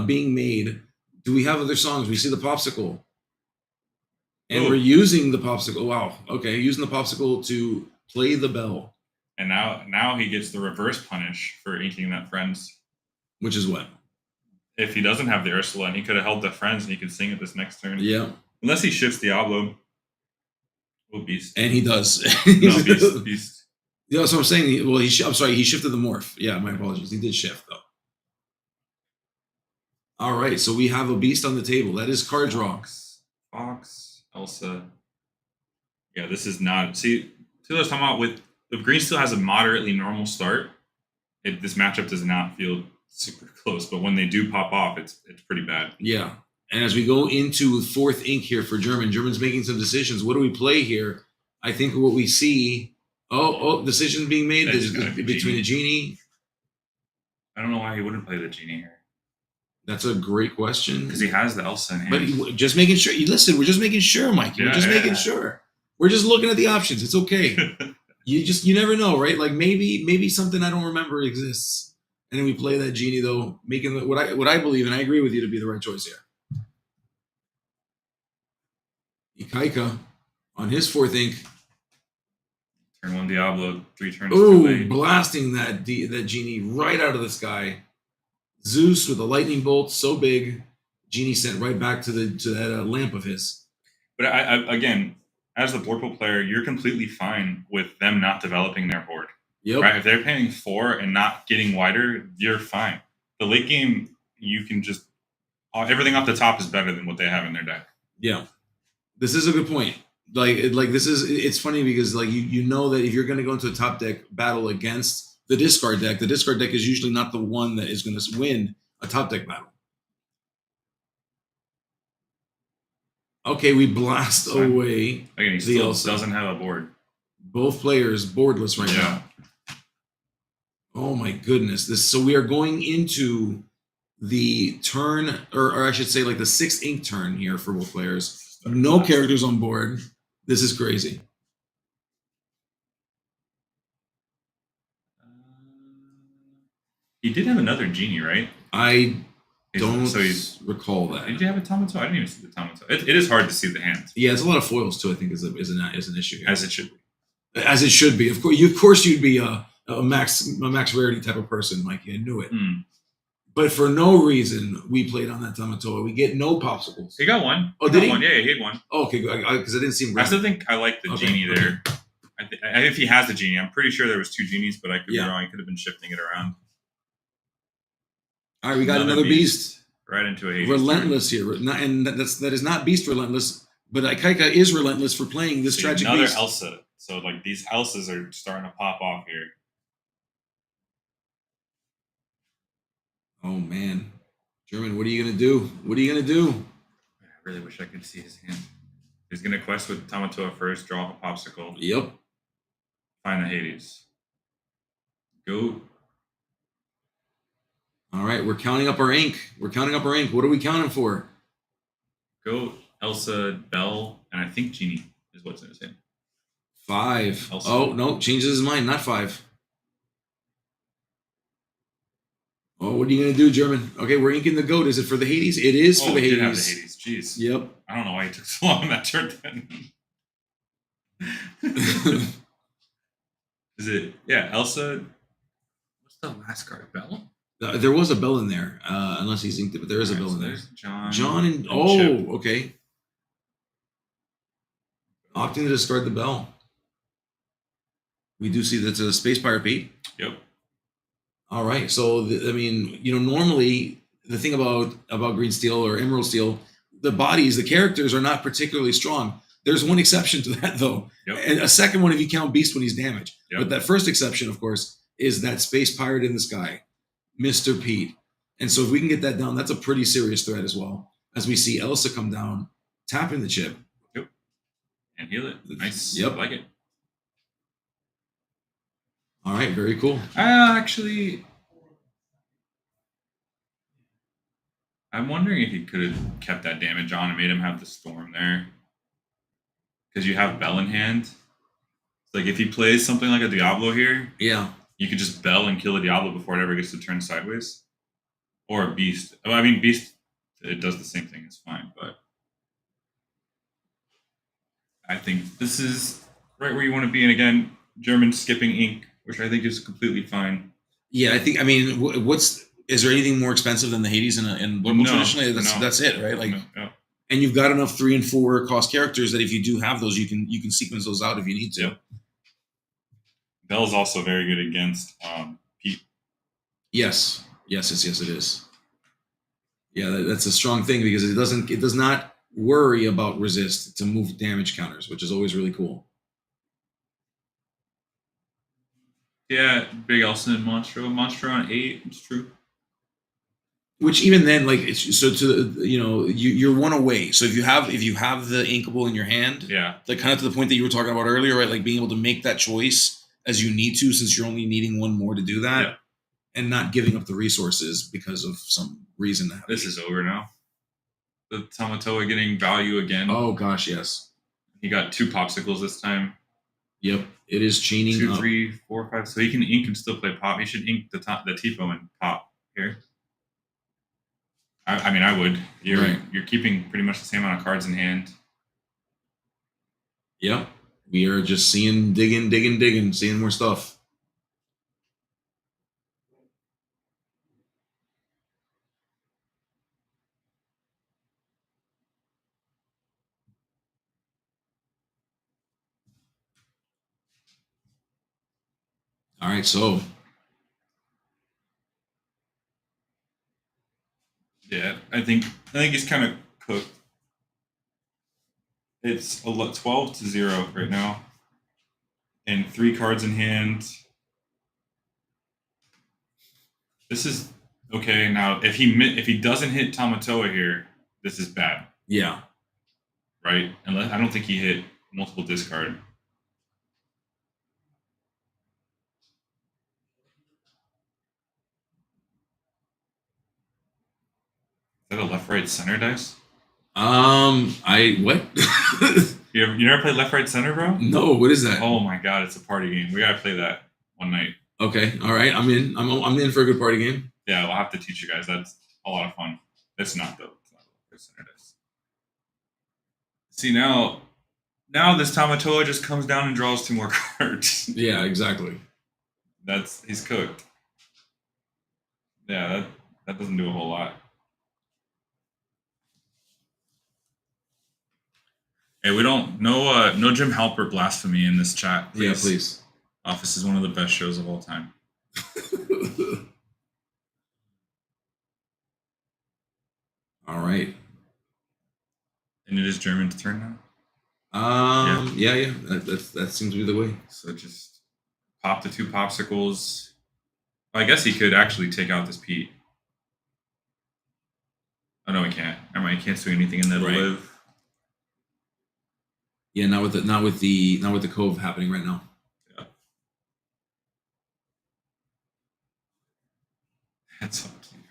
being made. Do we have other songs? We see the popsicle. And we're using the popsicle. Wow. Okay. Using the popsicle to play the bell. And now he gets the reverse punish for inking that friends. Which is what? If he doesn't have the Ursula, and he could have held the friends, and he could sing it this next turn. Yeah. Unless he shifts Diablo. Oh, beast. And he does. No, beast. Yeah, that's what I'm saying. Well, I'm sorry. He shifted the morph. Yeah, my apologies. He did shift, though. All right. So we have a beast on the table. That is card draw. Fox, Elsa. Yeah, this is not. See, what I was talking about with the Green still has a moderately normal start. This matchup does not feel super close, but when they do pop off, it's pretty bad. Yeah. And as we go into 4th ink here for German's making some decisions. What do we play here? I think what we see. Decision being made between a genie. I don't know why he wouldn't play the genie here. That's a great question. Because he has the Elsa in hand. But just making sure. Listen, we're just making sure, Mike. We're just making sure. We're just looking at the options. It's okay. You never know, right? Like maybe something I don't remember exists, and then we play that genie though, making what I believe, and I agree with you to be the right choice here. Ikaika on his 4th ink. Turn 1 Diablo, 3 turns too Oh, late. blasting that genie right out of the sky. Zeus with a lightning bolt so big, genie sent right back to that lamp of his. But I again, as the board pool player, you're completely fine with them not developing their board. Yep. Right? If they're paying 4 and not getting wider, you're fine. The late game, you can just everything off the top is better than what they have in their deck. Yeah, this is a good point. It's funny because you know that if you're going to go into a top deck battle against the discard deck is usually not the one that is going to win a top deck battle. Okay, we blast away. Again, he still doesn't have a board. Both players boardless right now. Oh my goodness! So we are going into the turn, or I should say, like the 6th ink turn here for both players. No characters on board. This is crazy. He did have another genie, right? I don't he's recall that. Did you have a Tomato? I didn't even see the Tomato. It is hard to see the hand. Yeah, it's a lot of foils too. I think is an issue here. As it should be. As it should be. Of course, you'd be a max rarity type of person, Mike. I knew it. But for no reason, we played on that Tamatoa. We get no popsicles. He got one. Oh, did he? One. Yeah, he had one. Oh, okay, because I didn't see him. I still think I like the genie there. Okay. If he has the genie, I'm pretty sure there was 2 genies, but I could be wrong. He could have been shifting it around. All right, we got another beast. Right into a Hades relentless here, and that is not beast relentless, but Ikaika is relentless for playing this tragic another beast. Elsa. So like these Elsas are starting to pop off here. Oh man, German, what are you gonna do? What are you gonna do? I really wish I could see his hand. He's gonna quest with Tamatoa first, draw a popsicle. Yep. Find the Hades. Go. All right, we're counting up our ink. What are we counting for? Go Elsa, Belle, and I think Genie is what's in his hand. 5. Elsa. Oh no, changes his mind. Not 5. Oh, what are you gonna do, German? Okay, we're inking the goat. Is it for the Hades? It is for the Hades. Did have the Hades. Jeez. Yep. I don't know why he took so long on that turn then. Is it? Yeah, Elsa. What's the last card? Belle? There was a bell in there, unless he's inked it, but there is a bell in there. There's John and Chip. Okay. Opting to discard the bell. We do see that's a Space Pirate Pete. Yep. All right. So normally the thing about Green Steel or Emerald Steel, the characters are not particularly strong. There's one exception to that though, and a second one if you count Beast when he's damaged. But that first exception, of course, is that Space Pirate in the sky. Mr. Pete. And so if we can get that down, that's a pretty serious threat as well. As we see Elsa come down, tapping the chip. Yep. And heal it. Nice. Yep. I like it. All right, very cool. Actually, I'm wondering if he could have kept that damage on and made him have the storm there. Because you have Bell in hand. Like if he plays something like a Diablo here. Yeah. You could just Bell and kill a Diablo before it ever gets to turn sideways. Or a Beast. Well, I mean, Beast, it does the same thing. It's fine. But I think this is right where you want to be. And again, German skipping ink, which I think is completely fine. Yeah, is there anything more expensive than the Hades in local traditionally? That's it, right? Like, and you've got enough 3 and 4 cost characters that if you do have those, you can sequence those out if you need to. Yep. Bell's also very good against Pete. Yes, it is. Yeah, that's a strong thing because it does not worry about resist to move damage counters, which is always really cool. Yeah, big Elsa and Monstro on 8. It's true. Which even then, you're one away. So if you have the inkable in your hand, like kind of to the point that you were talking about earlier, right? Like being able to make that choice as you need to, since you're only needing one more to do that, and not giving up the resources because of some reason. This is over now. The Tamatoa getting value again. Oh gosh, yes. He got 2 popsicles this time. Yep, it is chaining 2, up. 3, 4, 5. So he can ink and still play pop. He should ink the Tifo and pop here. I mean, I would. You're keeping pretty much the same amount of cards in hand. Yep. We are just digging, seeing more stuff. All right, so Yeah, I think he's kind of cooked. It's 12-0 right now, and 3 cards in hand. This is okay. Now, if he doesn't hit Tamatoa here, this is bad, yeah. right? Unless I don't think he hit multiple discard. Is that a left, right, center dice? I what? You never played left, right, center, bro? No, what is that? Oh my god, it's a party game. We gotta play that one night. Okay, all right. I'm in. I'm in for a good party game. Yeah, we'll have to teach you guys. That's a lot of fun. It's not though. It's not left, right, center dice. See now this Tamatoa just comes down and draws 2 more cards. Yeah, exactly. He's cooked. Yeah, that doesn't do a whole lot. Hey, we don't no Jim Halpert blasphemy in this chat. Please. Yeah, please. Office is one of the best shows of all time. All right. And it is German's turn now. Yeah. That seems to be the way. So just pop the 2 popsicles. I guess he could actually take out this Pete. Oh no, he can't. Never mind, he can't swing anything and that'll Right. live. Yeah, not with the Cove happening right now. Yeah. That's so cute.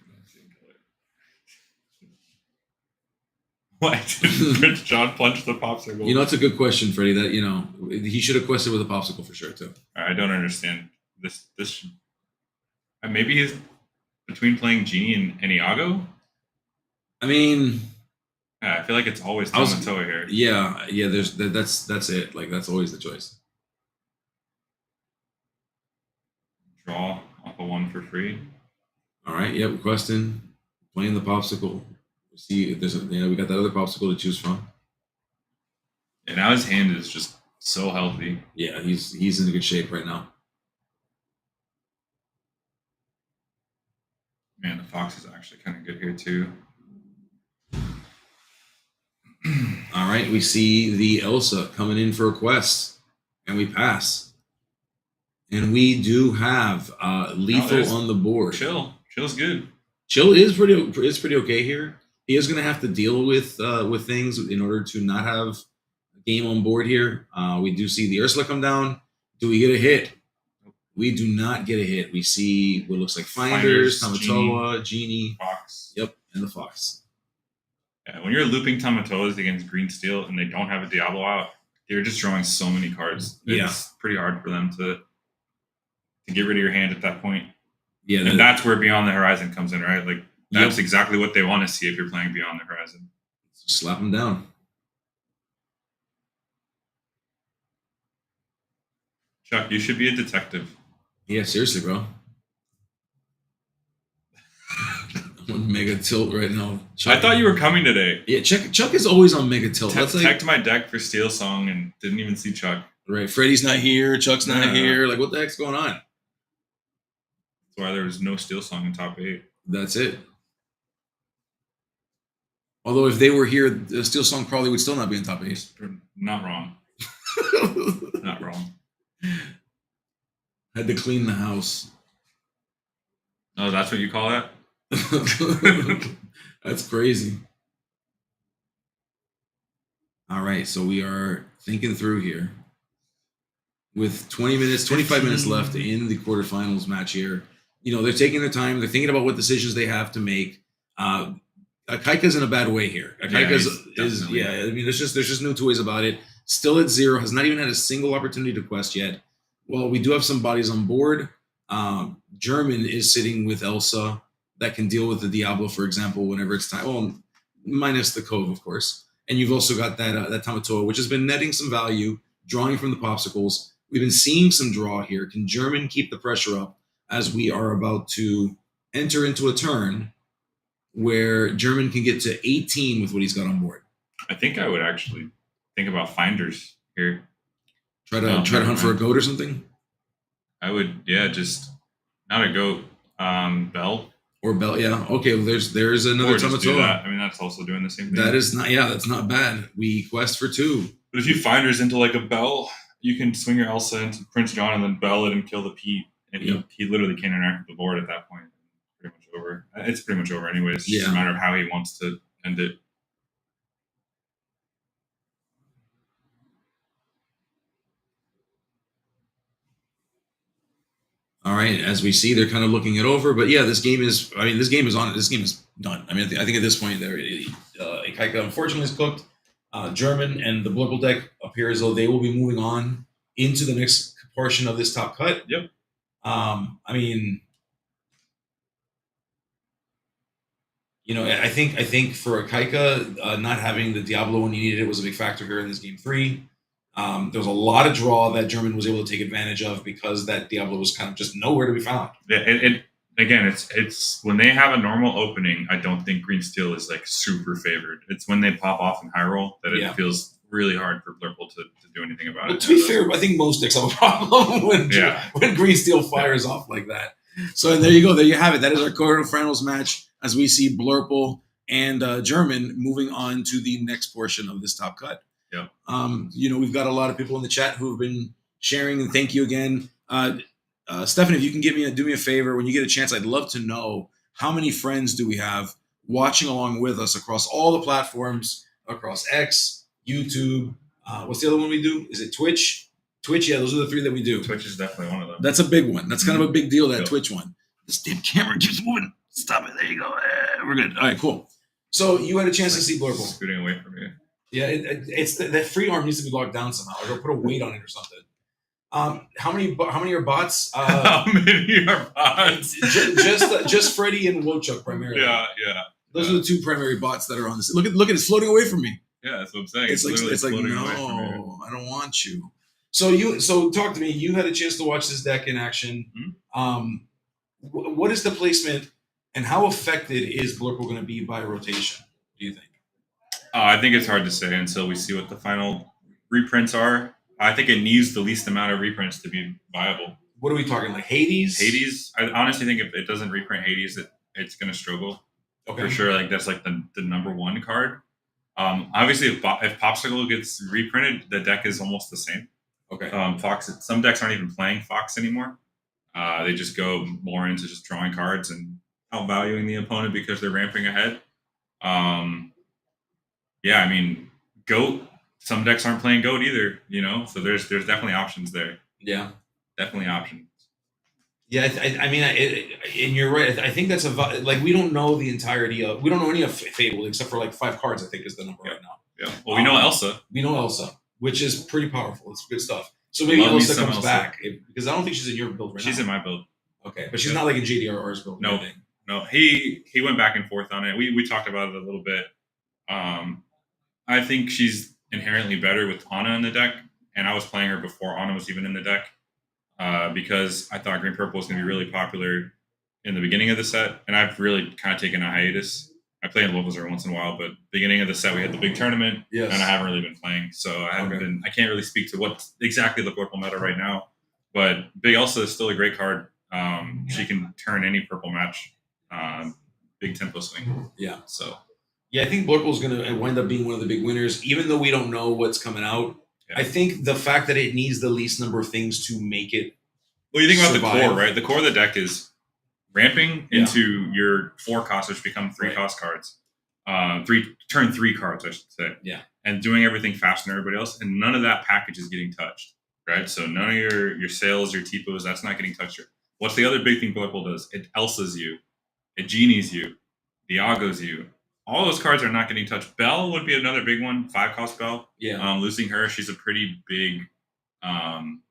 Why didn't Prince John punch the popsicle? You know, it's a good question, Freddie. That he should have quested with a popsicle for sure too. I don't understand this. Maybe he's between playing Genie and Iago. I mean, Yeah, I feel like it's always Tamatoa here. yeah. That's it. Like that's always the choice. Draw off a 1 for free. All right. Yep. Requesting, playing the popsicle. See if there's we got that other popsicle to choose from. And now his hand is just so healthy. Yeah, he's in good shape right now. Man, the Fox is actually kind of good here too. All right, we see the Elsa coming in for a quest, and we pass. And we do have lethal on the board. Chill's good. Chill is pretty okay here. He is going to have to deal with things in order to not have a game on board here. We do see the Ursula come down. Do we get a hit? We do not get a hit. We see what looks like Finders, Tamatoa, Genie, Fox. Yep, and the Fox. Yeah, when you're looping Tamatoas against Green Steel and they don't have a Diablo out, you're just drawing so many cards. It's pretty hard for them to get rid of your hand at that point. Yeah, and that's where Beyond the Horizon comes in, right? Like that's exactly what they want to see if you're playing Beyond the Horizon. Slap them down. Chuck, you should be a detective. Yeah, seriously, bro. I'm on mega tilt right now. Chuck, I thought you were coming today. Yeah, Chuck is always on mega tilt. Checked my deck for Steel Song and didn't even see Chuck. Right, Freddie's not here. Chuck's not here. Like, what the heck's going on? That's why there was no Steel Song in top 8. That's it. Although if they were here, the Steel Song probably would still not be in top 8. Not wrong. Not wrong. Had to clean the house. Oh, that's what you call that? That's crazy. All right, so we are thinking through here. With 25 minutes left in the quarterfinals match here. You know, they're taking their time. They're thinking about what decisions they have to make. Akaika's in a bad way here. Akaika's I mean, there's just no two ways about it. Still at 0, has not even had a single opportunity to quest yet. Well, we do have some bodies on board. German is sitting with Elsa that can deal with the Diablo, for example, whenever it's time. Well, minus the Cove, of course. and you've also got that Tamatoa, which has been netting some value, drawing from the popsicles. We've been seeing some draw here. Can German keep the pressure up as we are about to enter into a turn where German can get to 18 with what he's got on board? I think I would actually think about finders here. Try to hunt for a goat or something? I would, just not a goat, bell. Or bell, yeah. Okay, well, there's another Or just do Tamatoa. that. I mean, that's also doing the same thing. That's not bad. We quest for 2. But if you finders into like a bell, you can swing your Elsa into Prince John and then bell it and kill the Pete. And he literally can't interact with the board at that point. Pretty much over. It's pretty much over anyways. It's just a matter of how he wants to end it. All right, as we see, they're kind of looking it over, but yeah, this game is on. This game is done. I mean, I think at this point, Ikaika unfortunately is cooked. German and the Blurple deck appear as though they will be moving on into the next portion of this top cut. Yep. I mean, I think for Ikaika, not having the Diablo when he needed it was a big factor here in this game 3. There was a lot of draw that German was able to take advantage of because that Diablo was kind of just nowhere to be found. Yeah, it's when they have a normal opening, I don't think Green Steel is like super favored. It's when they pop off in high roll that it feels really hard for Blurple to do anything about it. To be fair, I think most decks have a problem when Green Steel fires off like that. So there you go. There you have it. That is our quarterfinals match as we see Blurple and German moving on to the next portion of this top cut. Yeah. We've got a lot of people in the chat who have been sharing, and thank you again. Stephanie, if you can do me a favor, when you get a chance, I'd love to know how many friends do we have watching along with us across all the platforms, across X, YouTube. What's the other one we do? Is it Twitch? Twitch, yeah, those are the 3 that we do. Twitch is definitely one of them. That's a big one. That's kind of a big deal, that Twitch one. This damn camera keeps moving. Stop it. There you go. We're good. All right, cool. So you had a chance to see Blurple. Scooting away from you. Yeah, it's that free arm needs to be locked down somehow. Or put a weight on it or something. How many are bots? How many are bots? just Freddy and Wochuk primarily. Yeah. Those are the 2 primary bots that are on this. Look at it's floating away from me. Yeah, that's what I'm saying. It's like floating no, away from you. I don't want you. So talk to me. You had a chance to watch this deck in action. Mm-hmm. What is the placement, and how affected is Blurple going to be by rotation? Do you think? I think it's hard to say until we see what the final reprints are. I think it needs the least amount of reprints to be viable. What are we talking, like Hades? Hades, I honestly think if it doesn't reprint Hades, it's going to struggle. Okay. For sure, like that's like the number 1 card. Obviously, if Popsicle gets reprinted, the deck is almost the same. Okay. Fox. Some decks aren't even playing Fox anymore. They just go more into just drawing cards and outvaluing the opponent because they're ramping ahead. Yeah, I mean, Goat. Some decks aren't playing Goat either, So there's definitely options there. Yeah, definitely options. Yeah, and you're right. I think that's we don't know the entirety of. We don't know any of Fable except for like 5 cards. I think is the number right now. Yeah. Well, we know Elsa. We know Elsa, which is pretty powerful. It's good stuff. So maybe Elsa comes back because I don't think she's in your build right now. She's in my build. Okay, but she's not like in JDRR's build. No. He went back and forth on it. We talked about it a little bit. I think she's inherently better with Ana in the deck, and I was playing her before Ana was even in the deck because I thought Green Purple was going to be really popular in the beginning of the set, and I've really kind of taken a hiatus. I play in locals every once in a while, but beginning of the set we had the big tournament, and I haven't really been playing, so I can't really speak to what exactly the purple meta right now. But Big Elsa is still a great card. She can turn any purple match. Big tempo swing. Yeah. So. Yeah, I think Blurple is going to wind up being one of the big winners, even though we don't know what's coming out. Yeah. I think the fact that it needs the least number of things to make it. Well, you think about the core, right? The core of the deck is ramping into your 4 costs, which become 3 cost cards. Turn 3 cards, I should say. Yeah. And doing everything faster than everybody else, and none of that package is getting touched, right? So none of your sales, your TPOs, that's not getting touched. What's the other big thing Blurple does? It Elsa's you, it Genie's you, Diago's you. All those cards are not getting touched. Belle would be another big one. 5 cost Belle. Yeah. Losing her, she's a pretty big.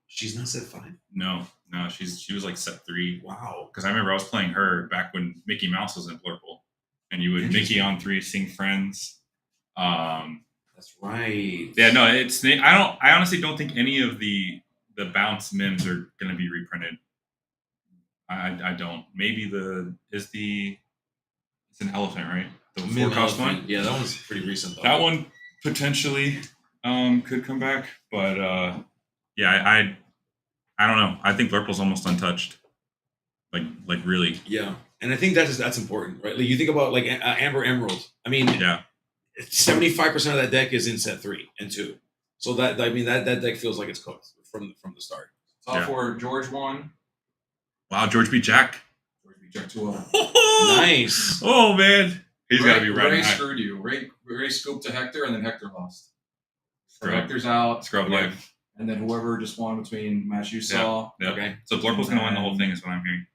She's not set 5. No, she was like set 3. Wow. Because I remember I was playing her back when Mickey Mouse was in Blurple, and you would Mickey on 3 sing Friends. That's That's right. Yeah, no, it's I honestly don't think any of the bounce mims are going to be reprinted. I don't. Maybe it's an elephant, right? The Mim 4-cost Elephant. one. Yeah, that one's pretty recent though. That one potentially could come back, but yeah, I don't know. I think Lurple's almost untouched. Like really. Yeah, and I think that's important, right? Like you think about like Amber Emerald. I mean, Yeah. 75% of that deck is in set 3 and 2, so that deck feels like it's cooked from the start. Top 4, George won. Wow, George beat Jack. George beat Jack 2-0. Nice. Oh man, he's got to be Ray right. screwed you. Ray scooped to Hector, and then Hector lost. So Scrub. Hector's out. Scrub life. And then whoever just won between match you saw. Yeah. Okay. So Blurple's gonna win the whole thing, is what I'm hearing.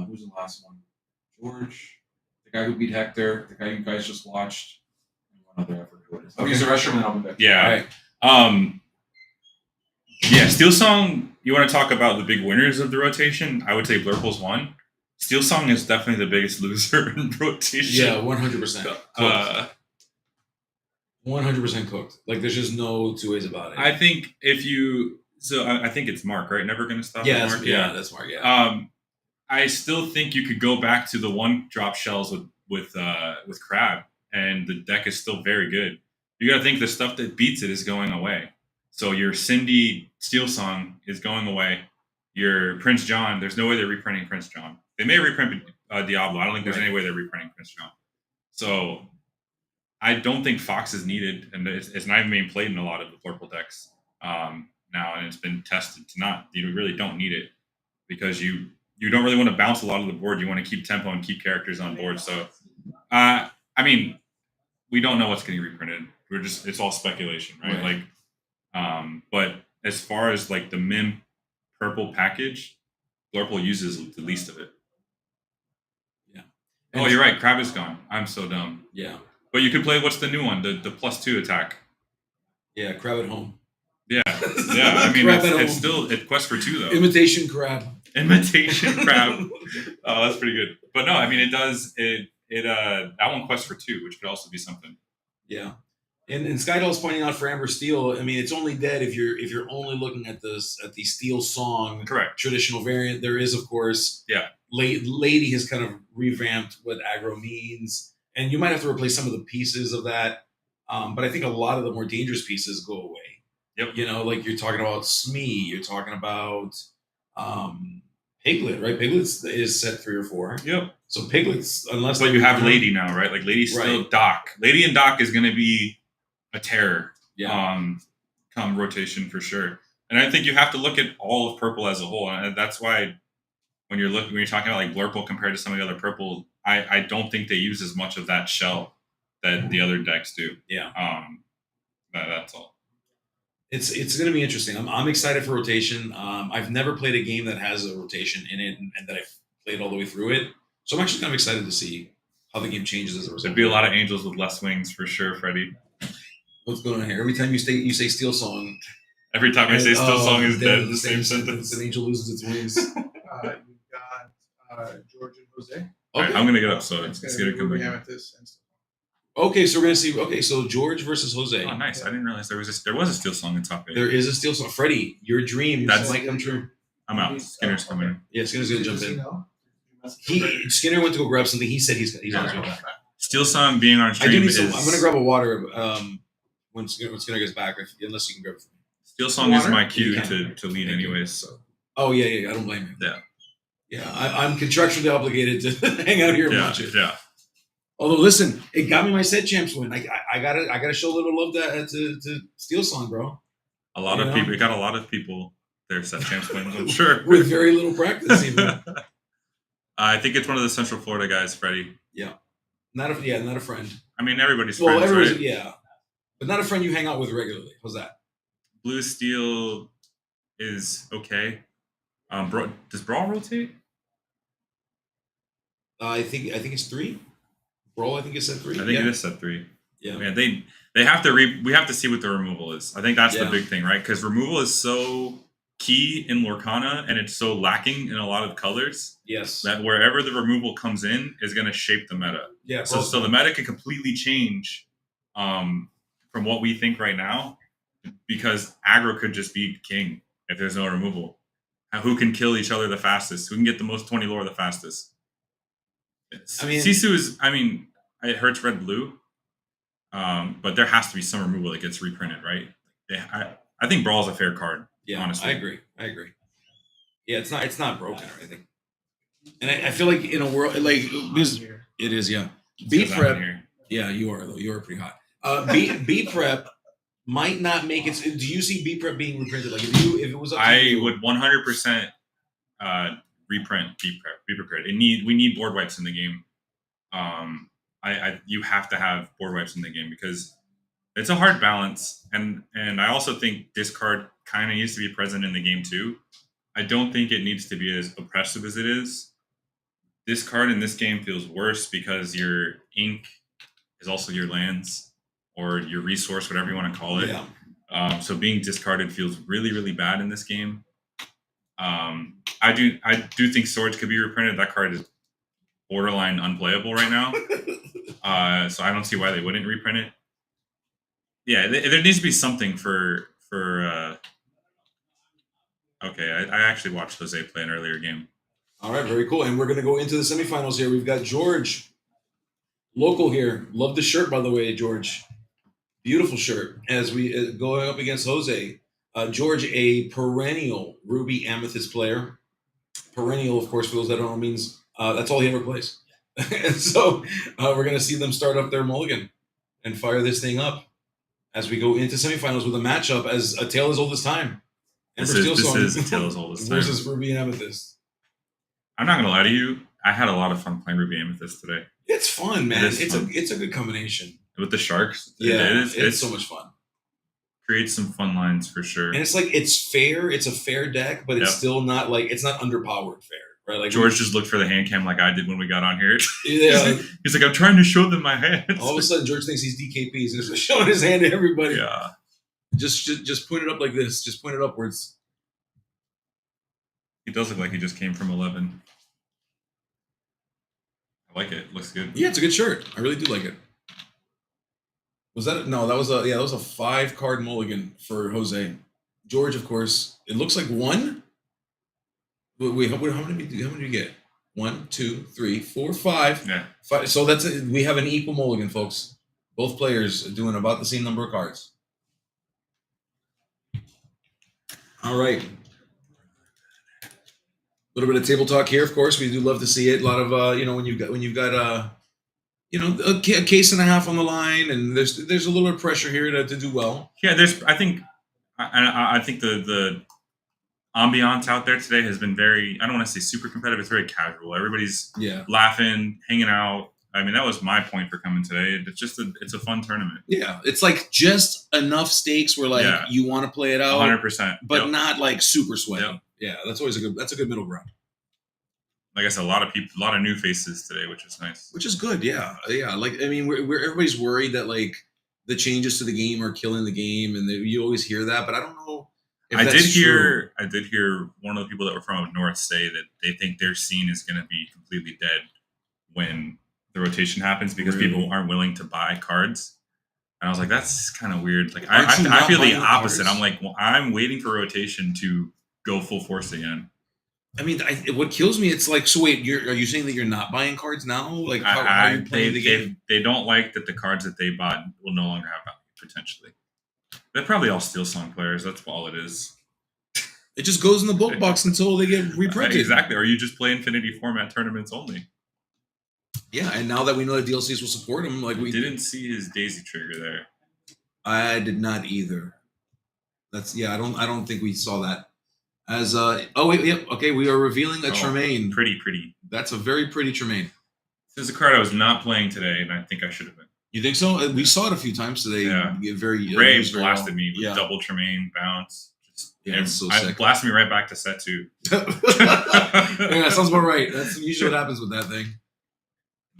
Who's the last one? George, the guy who beat Hector, the guy you guys just watched, and one other effort. Who it is? I'll use the restroom and then I'll be back. Yeah. All right. Yeah. Steel Song. You want to talk about the big winners of the rotation? I would say Blurple's one. Steel Song is definitely the biggest loser in rotation. Yeah, 100%. 100% cooked. Like there's just no two ways about it. I think I think it's Mark, right? Never gonna stop. Yeah, at Mark. that's Mark. Yeah. I still think you could go back to the 1-drop shells with Crab, and the deck is still very good. You got to think the stuff that beats it is going away. So your Cindy Steel Song is going away. Your Prince John, there's no way they're reprinting Prince John. They may reprint Diablo. I don't think there's any way they're reprinting Prince John. So I don't think Fox is needed, and it's not even being played in a lot of the Blurple decks now, and it's been tested to not. You really don't need it because you don't really want to bounce a lot of the board. You want to keep tempo and keep characters on board. So, I mean, we don't know what's getting reprinted. It's all speculation, right? But as far as like the Mim purple package, Blurple uses the least of it. Yeah. Oh, you're right. Crab is gone. I'm so dumb. Yeah. But you could play, what's the new one? The +2 attack. Yeah, Crab at home. Yeah. I mean, it's still Quest for 2 though. Imitation Crab. Imitation Crab. Oh, that's pretty good. But no, I mean, it does that one Quest for 2, which could also be something. Yeah. And Skydoll's pointing out for Amber Steel, I mean, it's only dead if you're only looking at the Steel Song Correct. traditional variant. There is, of course, Lady has kind of revamped what aggro means, and you might have to replace some of the pieces of that. But I think a lot of the more dangerous pieces go away. Yep. You know, like you're talking about Smee, you're talking about Piglet, right? Piglet is set 3 or 4. Yep. So Piglet's, unless but you have Lady now, right? Like Lady's still Doc. Lady and Doc is going to be a terror. Yeah. Come rotation for sure. And I think you have to look at all of purple as a whole, and that's why when you're talking about like Blurple compared to some of the other purple, I don't think they use as much of that shell that the other decks do. Yeah. That's all. It's going to be interesting. I'm excited for rotation. I've never played a game that has a rotation in it and that I've played all the way through it. So I'm actually kind of excited to see how the game changes as a result. There'd be a lot of angels with less wings for sure, Freddie. What's going on here? Every time you say Steel Song. Every time I say Steel Song is dead, the same sentence. An angel loses its wings. You've got George and Jose. Okay. All right, I'm going to get up, so it's going to come back. Amethyst. Okay, so we're going to see. Okay, so George versus Jose. Oh, nice. I didn't realize there was a Steel Song in top 8. There is a Steel Song. Freddie, your dream might come true. I'm out. Skinner's coming in. Yeah, Skinner's going to jump in. Skinner went to go grab something. He said he's on his way back. Steel Song being on stream I'm going to grab a water when Skinner gets back, unless you can grab it for me. Steel Song is my cue to lead anyways. So. Oh, yeah. I don't blame you. Yeah. Yeah, I'm contractually obligated to hang out here and watch it. Yeah. Although, listen, it got me my set champs win. I gotta show a little love to Steel Song, bro. A lot of people. It got a lot of people their set champs wins. I'm sure with very little practice, even. I think it's one of the Central Florida guys, Freddie. Yeah, not a friend. I mean, everybody's friends, right? Yeah, but not a friend you hang out with regularly. How's that? Blue Steel is okay. Does Brawl rotate? I think it's 3. Brawl, I think it's set 3. I think it is set 3. Yeah. Man, they have to we have to see what the removal is. I think that's the big thing, right? Because removal is so key in Lorcana and it's so lacking in a lot of colors. Yes. That wherever the removal comes in is going to shape the meta. Yeah. So the meta can completely change from what we think right now, because aggro could just be king if there's no removal. Who can kill each other the fastest? Who can get the most 20 lore the fastest? I mean, Sisu is, it hurts red blue, but there has to be some removal that gets reprinted, right? I think Brawl is a fair card. Yeah, honestly, I agree. Yeah, it's not broken or anything. And I feel like in a world like this, it is. Yeah, B prep. Yeah, you are though. You are pretty hot. B prep might not make it. Do you see B prep being reprinted? Like if it was up to I would 100% reprint B prep. Be prepared. We need board wipes in the game. You have to have board wipes in the game because it's a hard balance, and I also think discard kind of needs to be present in the game too. I don't think it needs to be as oppressive as it is. Discard in this game feels worse because your ink is also your lands or your resource, whatever you want to call it. Yeah. So being discarded feels really, really bad in this game. I do think Swords could be reprinted. That card is borderline unplayable right now. So I don't see why they wouldn't reprint it. Yeah, there needs to be something for. Okay, I actually watched Jose play an earlier game. All right, very cool. And we're going to go into the semifinals here. We've got George, local here. Love the shirt, by the way, George. Beautiful shirt. As we going up against Jose. George, a perennial Ruby Amethyst player. Perennial, of course, for those that don't know, means that's all he ever plays. And so we're going to see them start up their mulligan and fire this thing up as we go into semifinals with a matchup as A Tale as Old as Time. This is A Tale as Old as Time. Versus Ruby and Amethyst. I'm not going to lie to you. I had a lot of fun playing Ruby Amethyst today. It's fun, man. It's a good combination. With the sharks? Yeah, it's so much fun. Creates some fun lines for sure. And it's like, it's fair. It's a fair deck, but it's still not like, it's not underpowered fair, right? Like George just looked for the hand cam like I did when we got on here. Yeah. He's like, I'm trying to show them my hands. All of a sudden, George thinks he's DKPs and is showing his hand to everybody. Yeah. Just point it up like this. Just point it upwards. He does look like he just came from 11. I like it. Looks good. Yeah, it's a good shirt. I really do like it. Was that no? That was a 5-card mulligan for Jose. George, of course. It looks like one. Wait, how many do you get? 1, 2, 3, 4, 5. Yeah. 5. So we have an equal mulligan, folks. Both players are doing about the same number of cards. All right. A little bit of table talk here, of course. We do love to see it. A lot of when you've got a case and a half on the line, and there's a little bit of pressure here to do well. Yeah, I think the ambiance out there today has been very, I don't want to say super competitive, it's very casual. Everybody's laughing, hanging out. I mean, that was my point for coming today. It's a fun tournament. Yeah, it's like just enough stakes where you want to play it out, 100%, but not like super sweaty. Yep. Yeah, that's always a good middle ground. Like I said, a lot of new faces today, which is nice. Which is good, yeah. Like I mean, we're everybody's worried that like the changes to the game are killing the game, and you always hear that, but I don't know. I did hear one of the people that were from up north say that they think their scene is going to be completely dead when the rotation happens because people aren't willing to buy cards. And I was like, that's kind of weird. Like I feel the opposite. I'm like, well, I'm waiting for rotation to go full force again. I mean, what kills me, it's like, so wait, are you saying that you're not buying cards now? Like, how are you playing the game? They don't like that the cards that they bought will no longer have value, potentially. They're probably all Steel Song players. That's all it is. It just goes in the book box until they get reprinted. Exactly. Or you just play Infinity format tournaments only. Yeah, and now that we know that DLCs will support them, like we didn't see his Daisy trigger there. I did not either. I don't think we saw that. As okay, we are revealing a Tremaine. Pretty. That's a very pretty Tremaine. This is a card I was not playing today, and I think I should have been. You think so? We saw it a few times today. Yeah. Ray blasted me with double Tremaine bounce. It's so sick. Blasted me right back to set 2. Yeah, sounds about right. That's usually what happens with that thing.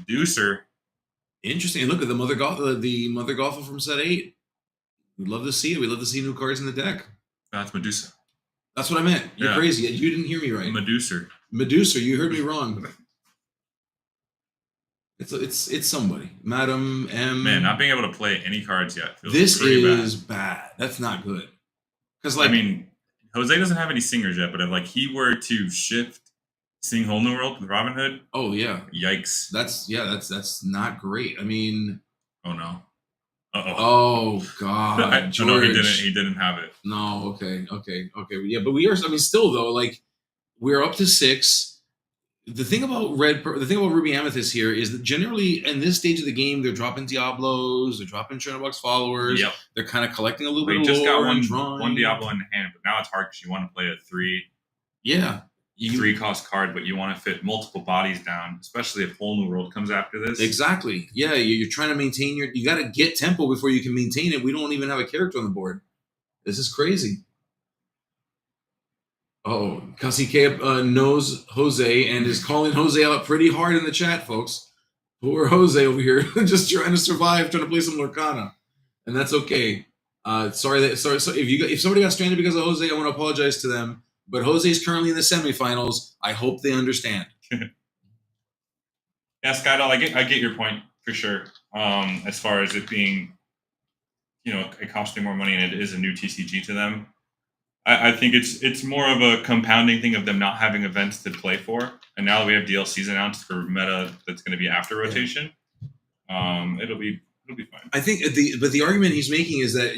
Deucer. Interesting. Look at the Mother Gothel from set 8. We'd love to see it. We'd love to see new cards in the deck. That's Medusa. That's what I meant. You're crazy. You didn't hear me right. Medusa. You heard me wrong. It's somebody. Madam M. Man, not being able to play any cards yet feels This pretty is bad. bad. That's not good. Because I mean, Jose doesn't have any singers yet, but if like he were to shift Sing Whole New World with Robin Hood, oh yeah, yikes. That's not great. I mean, Oh no. Uh-oh. oh god, George. No, he didn't have it. No, okay. Yeah, but we are. I mean, still though, like we're up to 6. The thing about Ruby Amethyst here is that generally in this stage of the game, they're dropping Diablos, they're dropping Chernobog's followers. Yep. They're kind of collecting a little We bit of just lore got and drawing. one Diablo in hand, but now it's hard because you want to play a 3 Yeah. 3-cost card, but you want to fit multiple bodies down, especially if Whole New World comes after this. Exactly. Yeah, you're trying to maintain you got to get tempo before you can maintain it. We don't even have a character on the board. This is crazy. Oh, Cacique knows Jose and is calling Jose out pretty hard in the chat, folks. Poor Jose over here, just trying to survive, trying to play some Lorcana, and that's okay. Sorry. So if somebody got stranded because of Jose, I want to apologize to them. But Jose is currently in the semifinals. I hope they understand. Yeah, Skydal, I get your point for sure. As far as it being, it costing more money and it is a new TCG to them. I think it's more of a compounding thing of them not having events to play for, and now that we have DLCs announced for meta that's going to be after rotation, it'll be fine. I think the argument he's making is that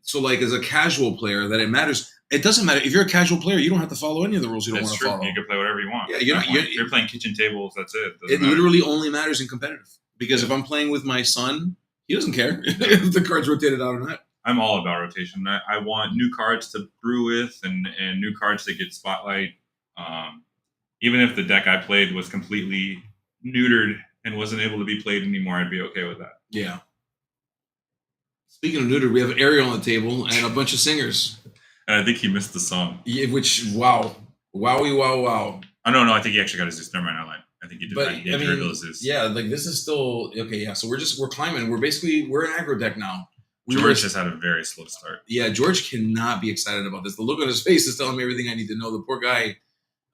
so like as a casual player that it matters. It doesn't matter if you're a casual player. You don't have to follow any of the rules you don't want to follow. You can play whatever you want. Yeah, you're playing kitchen tables. That's it. It literally only matters in competitive because if I'm playing with my son, he doesn't care if the cards rotated out or not. I'm all about rotation. I want new cards to brew with and new cards that get spotlight. Even if the deck I played was completely neutered and wasn't able to be played anymore, I'd be okay with that. Yeah. Speaking of neutered, we have Ariel on the table and a bunch of singers. And I think he missed the song. Yeah, which, wow. Wowie, wow. Oh, no, I think he actually got his Zeus. Never mind, I lied. I think he did. But, He did reveal his Zeus. yeah, like this is still, okay, yeah, so we're climbing. We're an aggro deck now. George has had a very slow start. Yeah, George cannot be excited about this. The look on his face is telling me everything I need to know. The poor guy,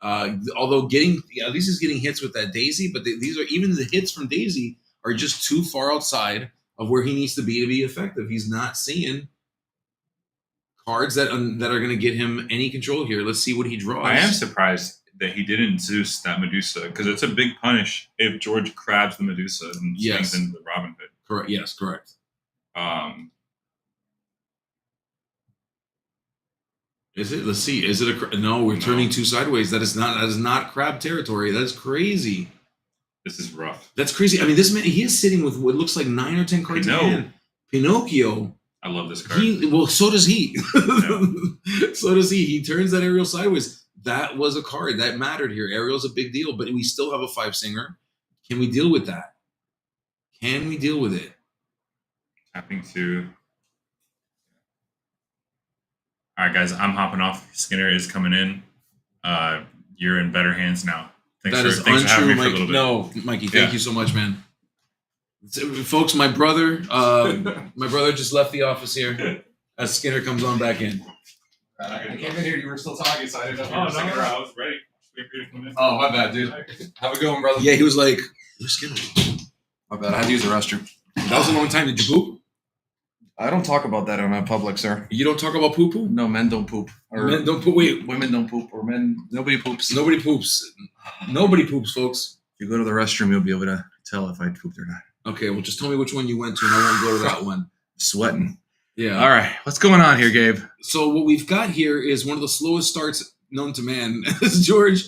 although at least he's getting hits with that Daisy, but these are even the hits from Daisy are just too far outside of where he needs to be effective. He's not seeing cards that are going to get him any control here. Let's see what he draws. I am surprised that he didn't Zeus that Medusa because it's a big punish if George crabs the Medusa and swings into the Robin Hood. Correct. Yes, correct. Is it? Let's see. Is it no? We're turning 2 sideways. That is not crab territory. That's crazy. This is rough. That's crazy. I mean, this man, he is sitting with what looks like 9 or 10 cards in hand. Pinocchio. I love this card. So does he. Yeah. So does he. He turns that Ariel sideways. That was a card that mattered here. Ariel's a big deal, but we still have a 5 singer. Can we deal with that? Can we deal with it? Tapping 2. All right, guys, I'm hopping off. Skinner is coming in. You're in better hands now. Thanks for having me for a little bit. No, Mikey, thank you so much, man. Folks, my brother just left the office here as Skinner comes on back in. I came in here, you were still talking, so I didn't know if you Oh, were sticking around. I was ready. Oh, my bad, dude. Have a good one, brother. Yeah, he was like, "Where's Skinner?" My bad. I had to use the restroom. That was a long time. Did you poop? I don't talk about that in a public, sir. You don't talk about poo poo? No, men don't poop. Or Men don't poop. Wait, women don't poop. Or men, nobody poops. nobody poops. Nobody poops, folks. If you go to the restroom, you'll be able to tell if I pooped or not. Okay, well, just tell me which one you went to, and I won't go to that one. Sweating. Yeah. All right. What's going on here, Gabe? So what we've got here is one of the slowest starts known to man. George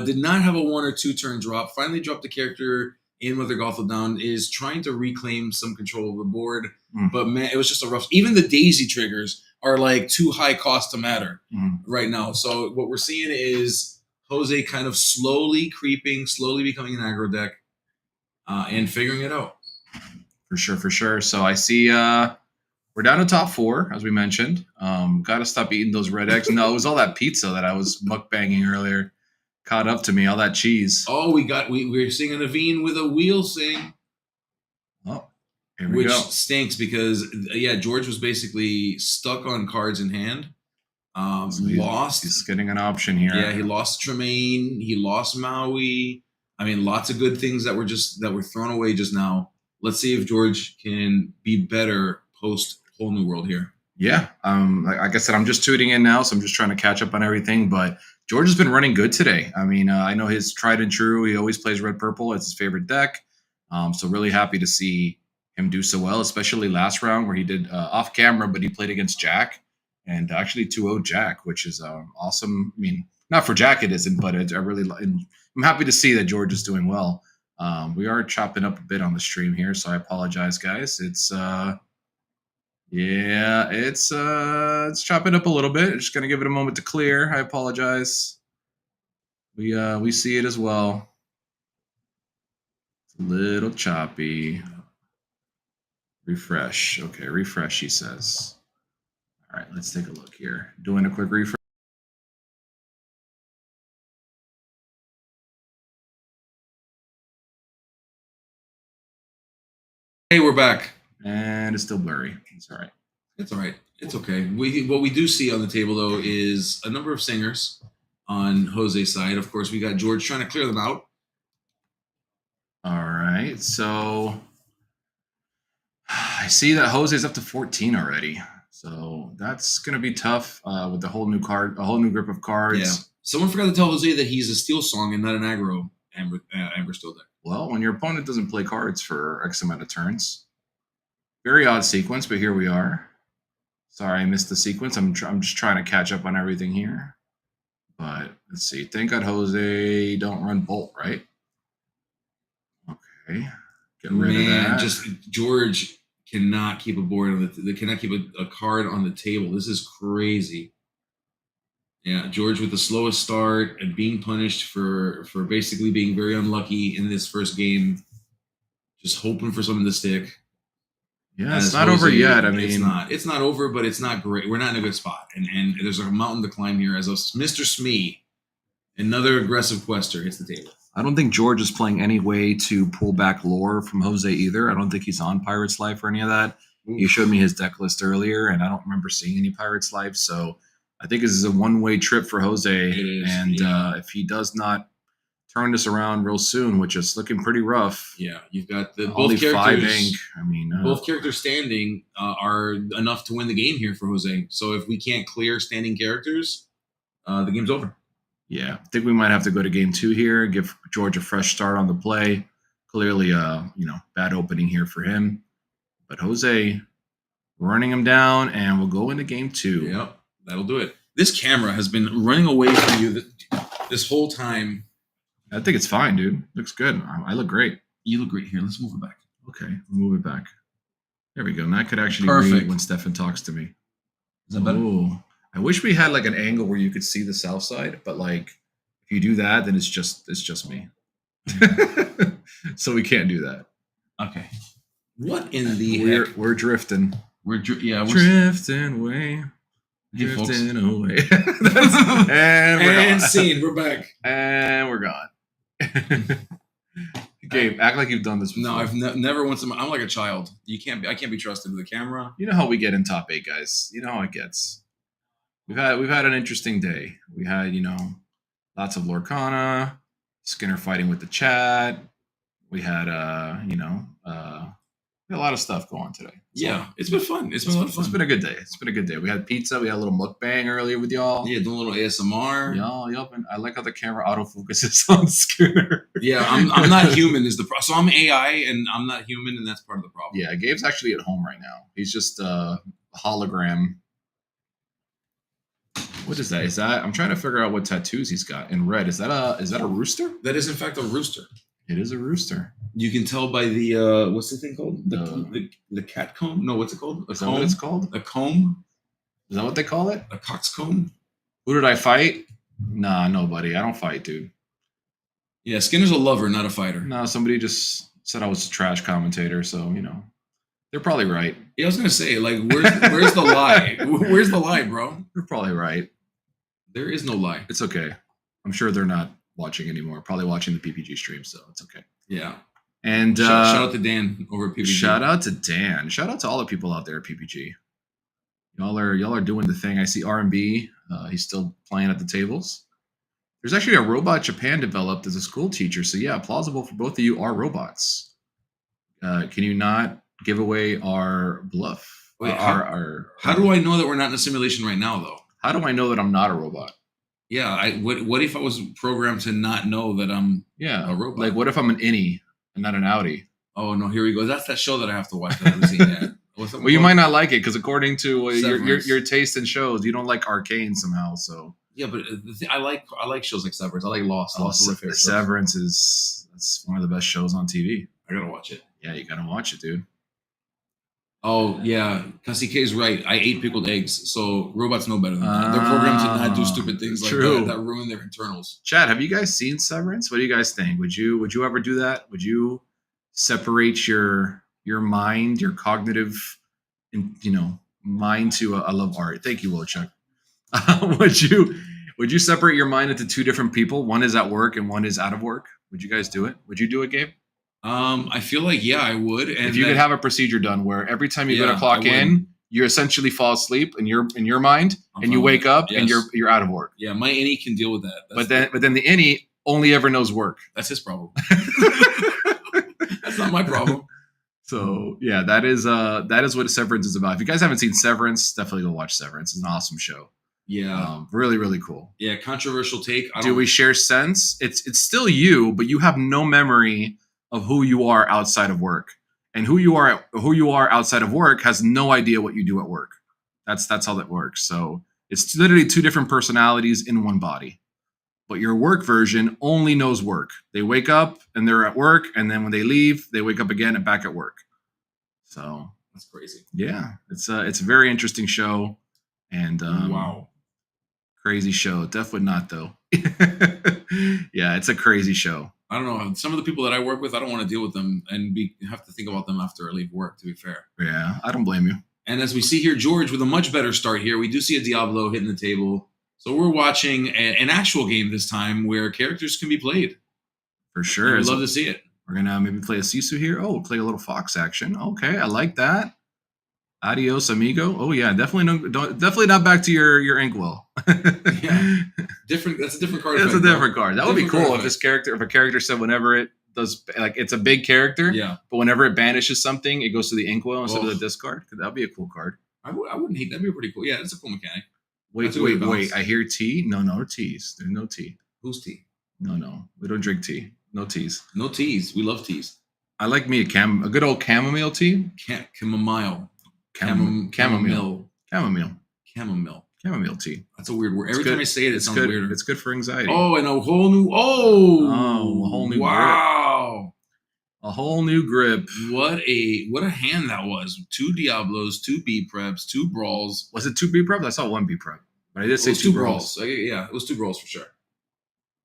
did not have a 1 or 2 turn drop. Finally dropped the character in Mother Gothel down. Is trying to reclaim some control of the board. But man, it was just a rough. Even the Daisy triggers are like too high cost to matter right now. So what we're seeing is Jose kind of slowly creeping, slowly becoming an aggro deck, and figuring it out. For sure. So I see we're down to top 4, as we mentioned. Got to stop eating those red eggs. No, it was all that pizza that I was mukbanging earlier. Caught up to me, all that cheese. Oh, we're seeing a Naveen with a wheel sing. Oh, here we Which go. stinks because, George was basically stuck on cards in hand. So Lost. He's getting an option here. Yeah, he lost Tremaine. He lost Maui. I mean, lots of good things that were thrown away just now. Let's see if George can be better post whole new world here. Yeah. Like I said, I'm just tuning in now, so I'm just trying to catch up on everything. But George has been running good today. I mean, I know his tried and true. He always plays red purple. It's his favorite deck. So really happy to see him do so well, especially last round where he did off camera, but he played against Jack and actually 2-0 Jack, which is awesome. I mean, not for Jack it isn't, but I'm happy to see that George is doing well. We are chopping up a bit on the stream here, so I apologize, guys. It's chopping up a little bit. Just gonna give it a moment to clear. I apologize. We see it as well. It's a little choppy. Refresh. Okay, refresh, he says. All right, let's take a look here. Doing a quick refresh. Hey, we're back. And it's still blurry. It's all right. It's all right. It's okay. What we do see on the table, though, is a number of singers on Jose's side. Of course, we got George trying to clear them out. All right. So I see that Jose's up to 14 already. So that's going to be tough with the whole new group of cards. Yeah. Someone forgot to tell Jose that he's a steel song and not an aggro Amber Steel deck. Well, when your opponent doesn't play cards for X amount of turns. Very odd sequence, but here we are. Sorry, I missed the sequence. I'm just trying to catch up on everything here. But let's see. Thank God Jose don't run Bolt, right? Okay. Get rid of that. Just George cannot keep a board on they cannot keep a card on the table. This is crazy. Yeah, George with the slowest start and being punished for basically being very unlucky in this first game. Just hoping for something to stick. Yeah, it's not over yet. I mean, it's not over, but it's not great. We're not in a good spot, and there's a mountain to climb here as Mr. Smee, another aggressive quester, hits the table. I don't think George is playing any way to pull back lore from Jose either. I don't think he's on Pirate's Life or any of that. He showed me his deck list earlier, and I don't remember seeing any Pirate's Life. So I think this is a one-way trip for Jose. If he does not turn this around real soon, which is looking pretty rough. Yeah, you've got the only both characters. 5 ink. I mean, both characters standing are enough to win the game here for Jose. So if we can't clear standing characters, the game's over. Yeah, I think we might have to go to game 2 here, give George a fresh start on the play. Clearly, bad opening here for him. But Jose running him down, and we'll go into game 2. Yep, that'll do it. This camera has been running away from you this whole time. I think it's fine, dude. Looks good. I look great. You look great here. Let's move it back. Okay, we'll move it back. There we go. And I could actually Perfect. read when Stefan talks to me. Is that better? Ooh. I wish we had like an angle where you could see the south side, but like if you do that, then it's just me. So we can't do that. Okay. What in the heck? We're drifting. We're drifting away. Hey, folks. Drifting away. and scene. We're back. And we're gone. Gabe, act like you've done this before. No, I've never once. I'm like a child. I can't be trusted with the camera. You know how we get in top 8, guys. You know how it gets. We've had an interesting day. We had, lots of Lorcana, Skinner fighting with the chat. We had a lot of stuff going on today. So, yeah, it's been fun. It's been a lot of fun. It's been a good day. It's been a good day. We had pizza. We had a little mukbang earlier with y'all. Yeah, doing a little ASMR. Y'all. And I like how the camera autofocuses on Skinner. Yeah, I'm not human. So I'm AI and I'm not human, and that's part of the problem. Yeah, Gabe's actually at home right now. He's just a hologram. What is that? Is that? I'm trying to figure out what tattoos he's got in red. Is that a rooster? That is in fact a rooster. It is a rooster. You can tell by the what's the thing called? The cat comb? No, what's it called? Is that what it's called? A comb? Is that what they call it? A coxcomb? Who did I fight? Nah, nobody. I don't fight, dude. Yeah, Skinner's a lover, not a fighter. No, somebody just said I was a trash commentator, so they're probably right. Yeah, I was gonna say, like, where's the lie? Where's the lie, bro? They're probably right. There is no lie. It's okay. I'm sure they're not watching anymore. Probably watching the PPG stream, so it's okay. Yeah. And shout out to Dan over at PPG. Shout out to Dan. Shout out to all the people out there at PPG. Y'all are doing the thing. I see R&B. He's still playing at the tables. There's actually a robot Japan developed as a school teacher. So yeah, plausible for both of you are robots. Can you not give away our bluff? Wait, our how do I know that we're not in a simulation right now, though? How do I know that I'm not a robot? Yeah, what if I was programmed to not know that I'm a robot? Like, what if I'm an innie and not an outie? Oh no, here we go. That's that show that I have to watch. That I haven't seen yet. Well, you might not like it because according to Severance. your taste in shows, you don't like Arcane somehow. So Yeah, but I like shows like Severance. I like Lost. Lost is my favorite show. Severance that's one of the best shows on TV. I gotta watch it. Yeah, you gotta watch it, dude. Oh yeah, Cassie K is right. I ate pickled eggs, so robots know better than that. They're programmed to not do stupid things like that ruin their internals. Chad, have you guys seen Severance? What do you guys think? Would you ever do that? Would you separate your mind, your cognitive, mind to I love art. Thank you, Wojciech. Would you separate your mind into two different people? One is at work and one is out of work. Would you guys do it? Would you do it, Gabe? I feel like I would. And if you could have a procedure done where every time you go to clock in, you essentially fall asleep in your mind, and you wake up and you're out of work. Yeah, my innie can deal with that. But then the innie only ever knows work. That's his problem. That's not my problem. So yeah, that is what Severance is about. If you guys haven't seen Severance, definitely go watch Severance. It's an awesome show. Yeah, really, really cool. Yeah, controversial take. Do we share sense? It's still you, but you have no memory of who you are outside of work, and who you are outside of work has no idea what you do at work. That's how that works. So it's literally two different personalities in one body. But your work version only knows work. They wake up and they're at work, and then when they leave, they wake up again and back at work. So that's crazy. Yeah, it's a very interesting show, and wow, crazy show. Definitely not though. Yeah, it's a crazy show. I don't know. Some of the people that I work with, I don't want to deal with them and have to think about them after I leave work. To be fair. Yeah, I don't blame you. And as we see here, George with a much better start here. We do see a Diablo hitting the table. So we're watching an actual game this time where characters can be played. For sure. I'd love to see it. We're going to maybe play a Sisu here. Oh, play a little Fox action. Okay, I like that. Adios, amigo. Oh, yeah, definitely not back to your Inkwell. Yeah. That's a different card. That's a different card. That would be cool if a character said whenever it does, like it's a big character, but whenever it banishes something, it goes to the Inkwell instead of the discard. That would be a cool card. I wouldn't hate that. That'd be pretty cool. Yeah, that's a cool mechanic. Wait. I hear tea. No teas. There's no tea. Who's tea? No. We don't drink tea. No teas. No teas. We love teas. I like me a good old chamomile tea. Chamomile. Chamomile tea. That's a weird word. Every time I say it, it sounds weirder. It's good for anxiety. Oh, and a whole new. A whole new. Wow. Grip. A whole new grip. What a hand that was. 2 Diablos, 2 B preps, 2 brawls. Was it 2 B preps? I saw 1 B prep, but I did say 2 brawls. Yeah, it was 2 brawls for sure.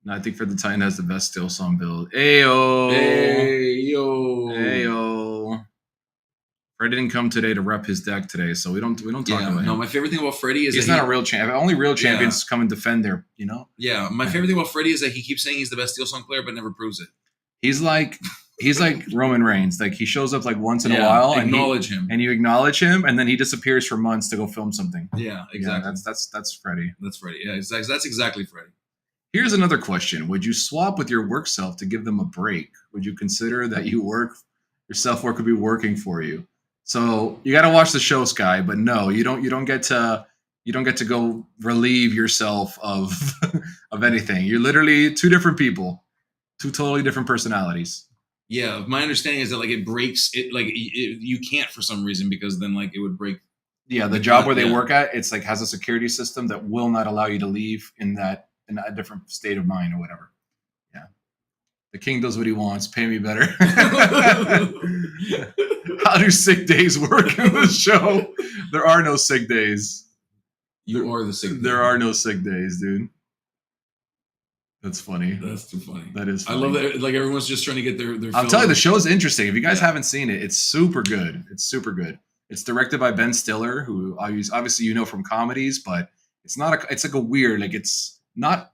No, I think for the Titan has the best Steel Song build. Ayo. Freddy didn't come today to rep his deck today, so we don't talk about him. No, my favorite thing about Freddy is he's not a real champion. Only real champions come and defend their, Yeah, my favorite thing about Freddy is that he keeps saying he's the best Steel Song player, but never proves it. He's like Roman Reigns. Like he shows up like once in a while, and you acknowledge him, and then he disappears for months to go film something. Yeah, exactly. Yeah, that's Freddy. That's Freddy. Yeah, that's exactly Freddy. Here's another question: would you swap with your work self to give them a break? Would you consider that your self-work would be working for you? So you got to watch the show, Sky. But no, you don't get to go relieve yourself of anything. You're literally 2 different people, 2 totally different personalities. Yeah, my understanding is that like it breaks it, like you can't for some reason because then like it would break. Yeah, the job where they work at, it's like has a security system that will not allow you to leave in a different state of mind or whatever. Yeah, the king does what he wants. Pay me better. How do sick days work in the show? There are no sick days. You are the sick day. There are no sick days, dude. That's funny. That's too funny. That is funny. I love that. Like everyone's just trying to get their I'm telling you, the show is interesting. If you guys haven't seen it, it's super good. It's super good. It's directed by Ben Stiller, who obviously from comedies, but it's like a weird, like it's not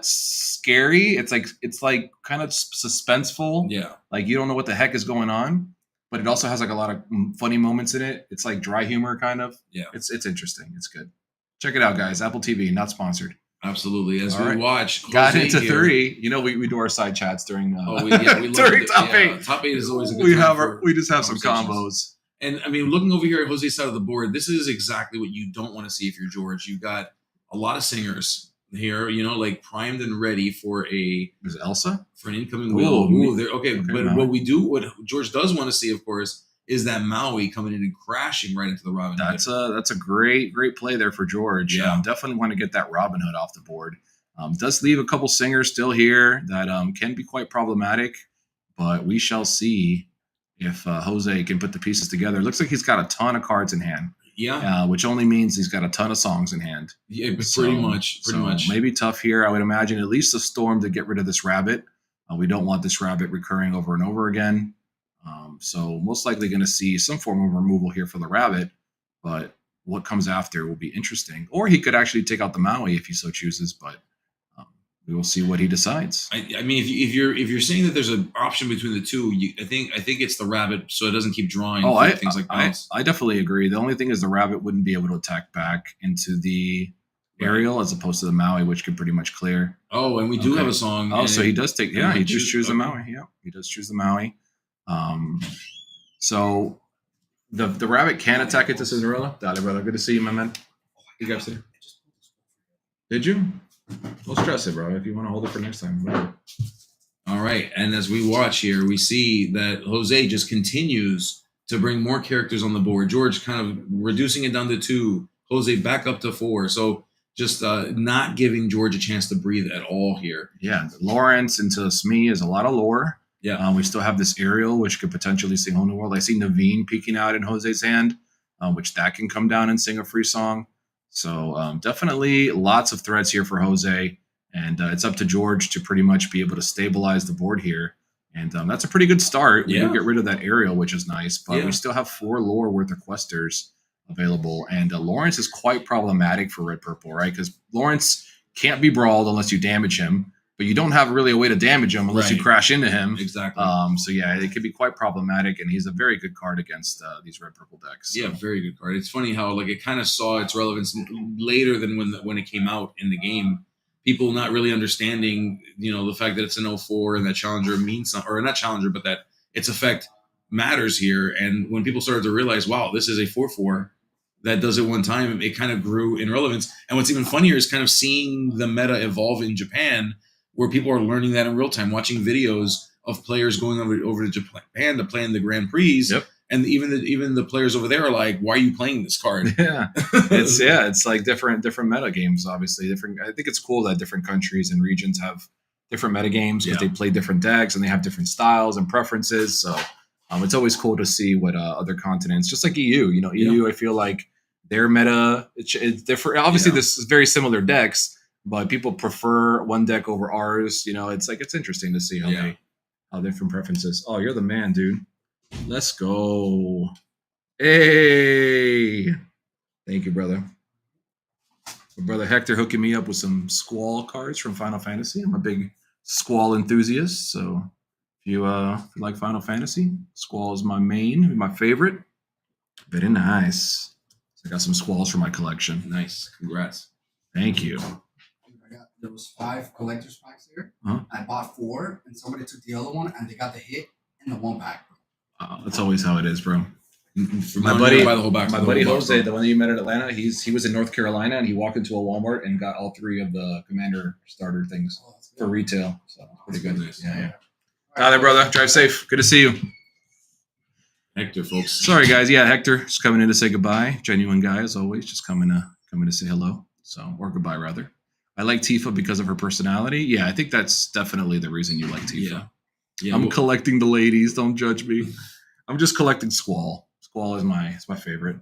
scary. It's like kind of suspenseful. Yeah. Like you don't know what the heck is going on, but it also has like a lot of funny moments in it. It's like dry humor kind of. Yeah. It's interesting. It's good. Check it out, guys. Apple TV, not sponsored. Absolutely. As All we right. watch, Got Jose into here- 3. You know, we do our side chats during. we love during it. top 8. Top 8 is always a good We time have for we just have some conversations. combos. And I mean, looking over here at Jose's side of the board, this is exactly what you don't want to see if you're George. You've got a lot of singers here, you know, like primed and ready for Is it Elsa? an incoming Ooh, wheel. me- They're, okay, but Maui. what George does want to see, of course, is that Maui coming in and crashing right into the Robin Hood. That's a great play there for George. Yeah. Definitely want to get that Robin Hood off the board. Does leave a couple singers still here that can be quite problematic, but we shall see if Jose can put the pieces together. It looks like he's got a ton of cards in hand, which only means he's got a ton of songs in hand. Yeah, pretty much. Maybe tough here. I would imagine at least a storm to get rid of this rabbit. We don't want this rabbit recurring over and over again. So most likely going to see some form of removal here for the rabbit, but what comes after will be interesting. Or he could actually take out the Maui if he so chooses, but we will see what he decides. I mean, if you're saying that there's an option between the two, I think it's the rabbit, so it doesn't keep drawing things like bounce. I definitely agree. The only thing is the rabbit wouldn't be able to attack back into the aerial as opposed to the Maui, which could pretty much clear. Oh, and we do have a song. Oh, so he does take. Yeah, he just chooses the okay. Maui. Yeah, he does choose the Maui. So the rabbit can attack into Cinderella. Dale, brother. Good to see you, my man. You guys there? Did you? Don't stress it, bro. If you want to hold it for next time. Whatever. All right. And as we watch here, we see that Jose just continues to bring more characters on the board. George kind of reducing it down to 2. Jose back up to 4. So just not giving George a chance to breathe at all here. Yeah. Lawrence into Smee is a lot of lore. Yeah. We still have this aerial, which could potentially sing Whole New World. I see Naveen peeking out in Jose's hand, which that can come down and sing a free song. So definitely lots of threats here for Jose. And it's up to George to pretty much be able to stabilize the board here. And that's a pretty good start. We do get rid of that aerial, which is nice. But we still have 4 lore worth of questers available. And Lawrence is quite problematic for red-purple, right? Because Lawrence can't be brawled unless you damage him. But you don't have really a way to damage him unless you crash into him. Exactly. So yeah, it could be quite problematic, and he's a very good card against these red-purple decks. So. Yeah, very good card. It's funny how like it kind of saw its relevance later than when it came out in the game. People not really understanding, you know, the fact that it's an 04 and that Challenger means something, or not Challenger, but that its effect matters here. And when people started to realize, wow, this is a 4/4 that does it one time, it kind of grew in relevance. And what's even funnier is kind of seeing the meta evolve in Japan, where people are learning that in real time, watching videos of players going over to Japan to play in the Grand Prix. Yep. And even the players over there are like, why are you playing this card? Yeah. It's like different meta games, obviously. I think it's cool that different countries and regions have different meta games because they play different decks and they have different styles and preferences. So it's always cool to see what other continents, just like EU, you know, EU, I feel like their meta, it's different. Obviously, this is very similar decks, but people prefer one deck over ours. You know, it's interesting to see how different preferences. Oh, you're the man, dude. Let's go. Hey. Thank you, brother. My brother Hector hooking me up with some Squall cards from Final Fantasy. I'm a big Squall enthusiast, so if you like Final Fantasy, Squall is my favorite. Very nice. So I got some Squalls for my collection. Nice. Congrats. Thank you. There was 5 collector's packs here. Huh? I bought 4, and somebody took the other one, and they got the hit in the 1 pack. That's always how it is, bro. My buddy Jose, the one that you met in Atlanta, he was in North Carolina, and he walked into a Walmart and got all 3 of the Commander starter things for retail. So pretty good. Nice. Yeah. All right, brother. Drive safe. Good to see you. Hector, folks. Sorry, guys. Yeah, Hector just coming in to say goodbye. Genuine guy, as always, just coming to say hello. So, or goodbye, rather. I like Tifa because of her personality. Yeah, I think that's definitely the reason you like Tifa. Yeah, I'm collecting the ladies. Don't judge me. I'm just collecting Squall. Squall is my favorite.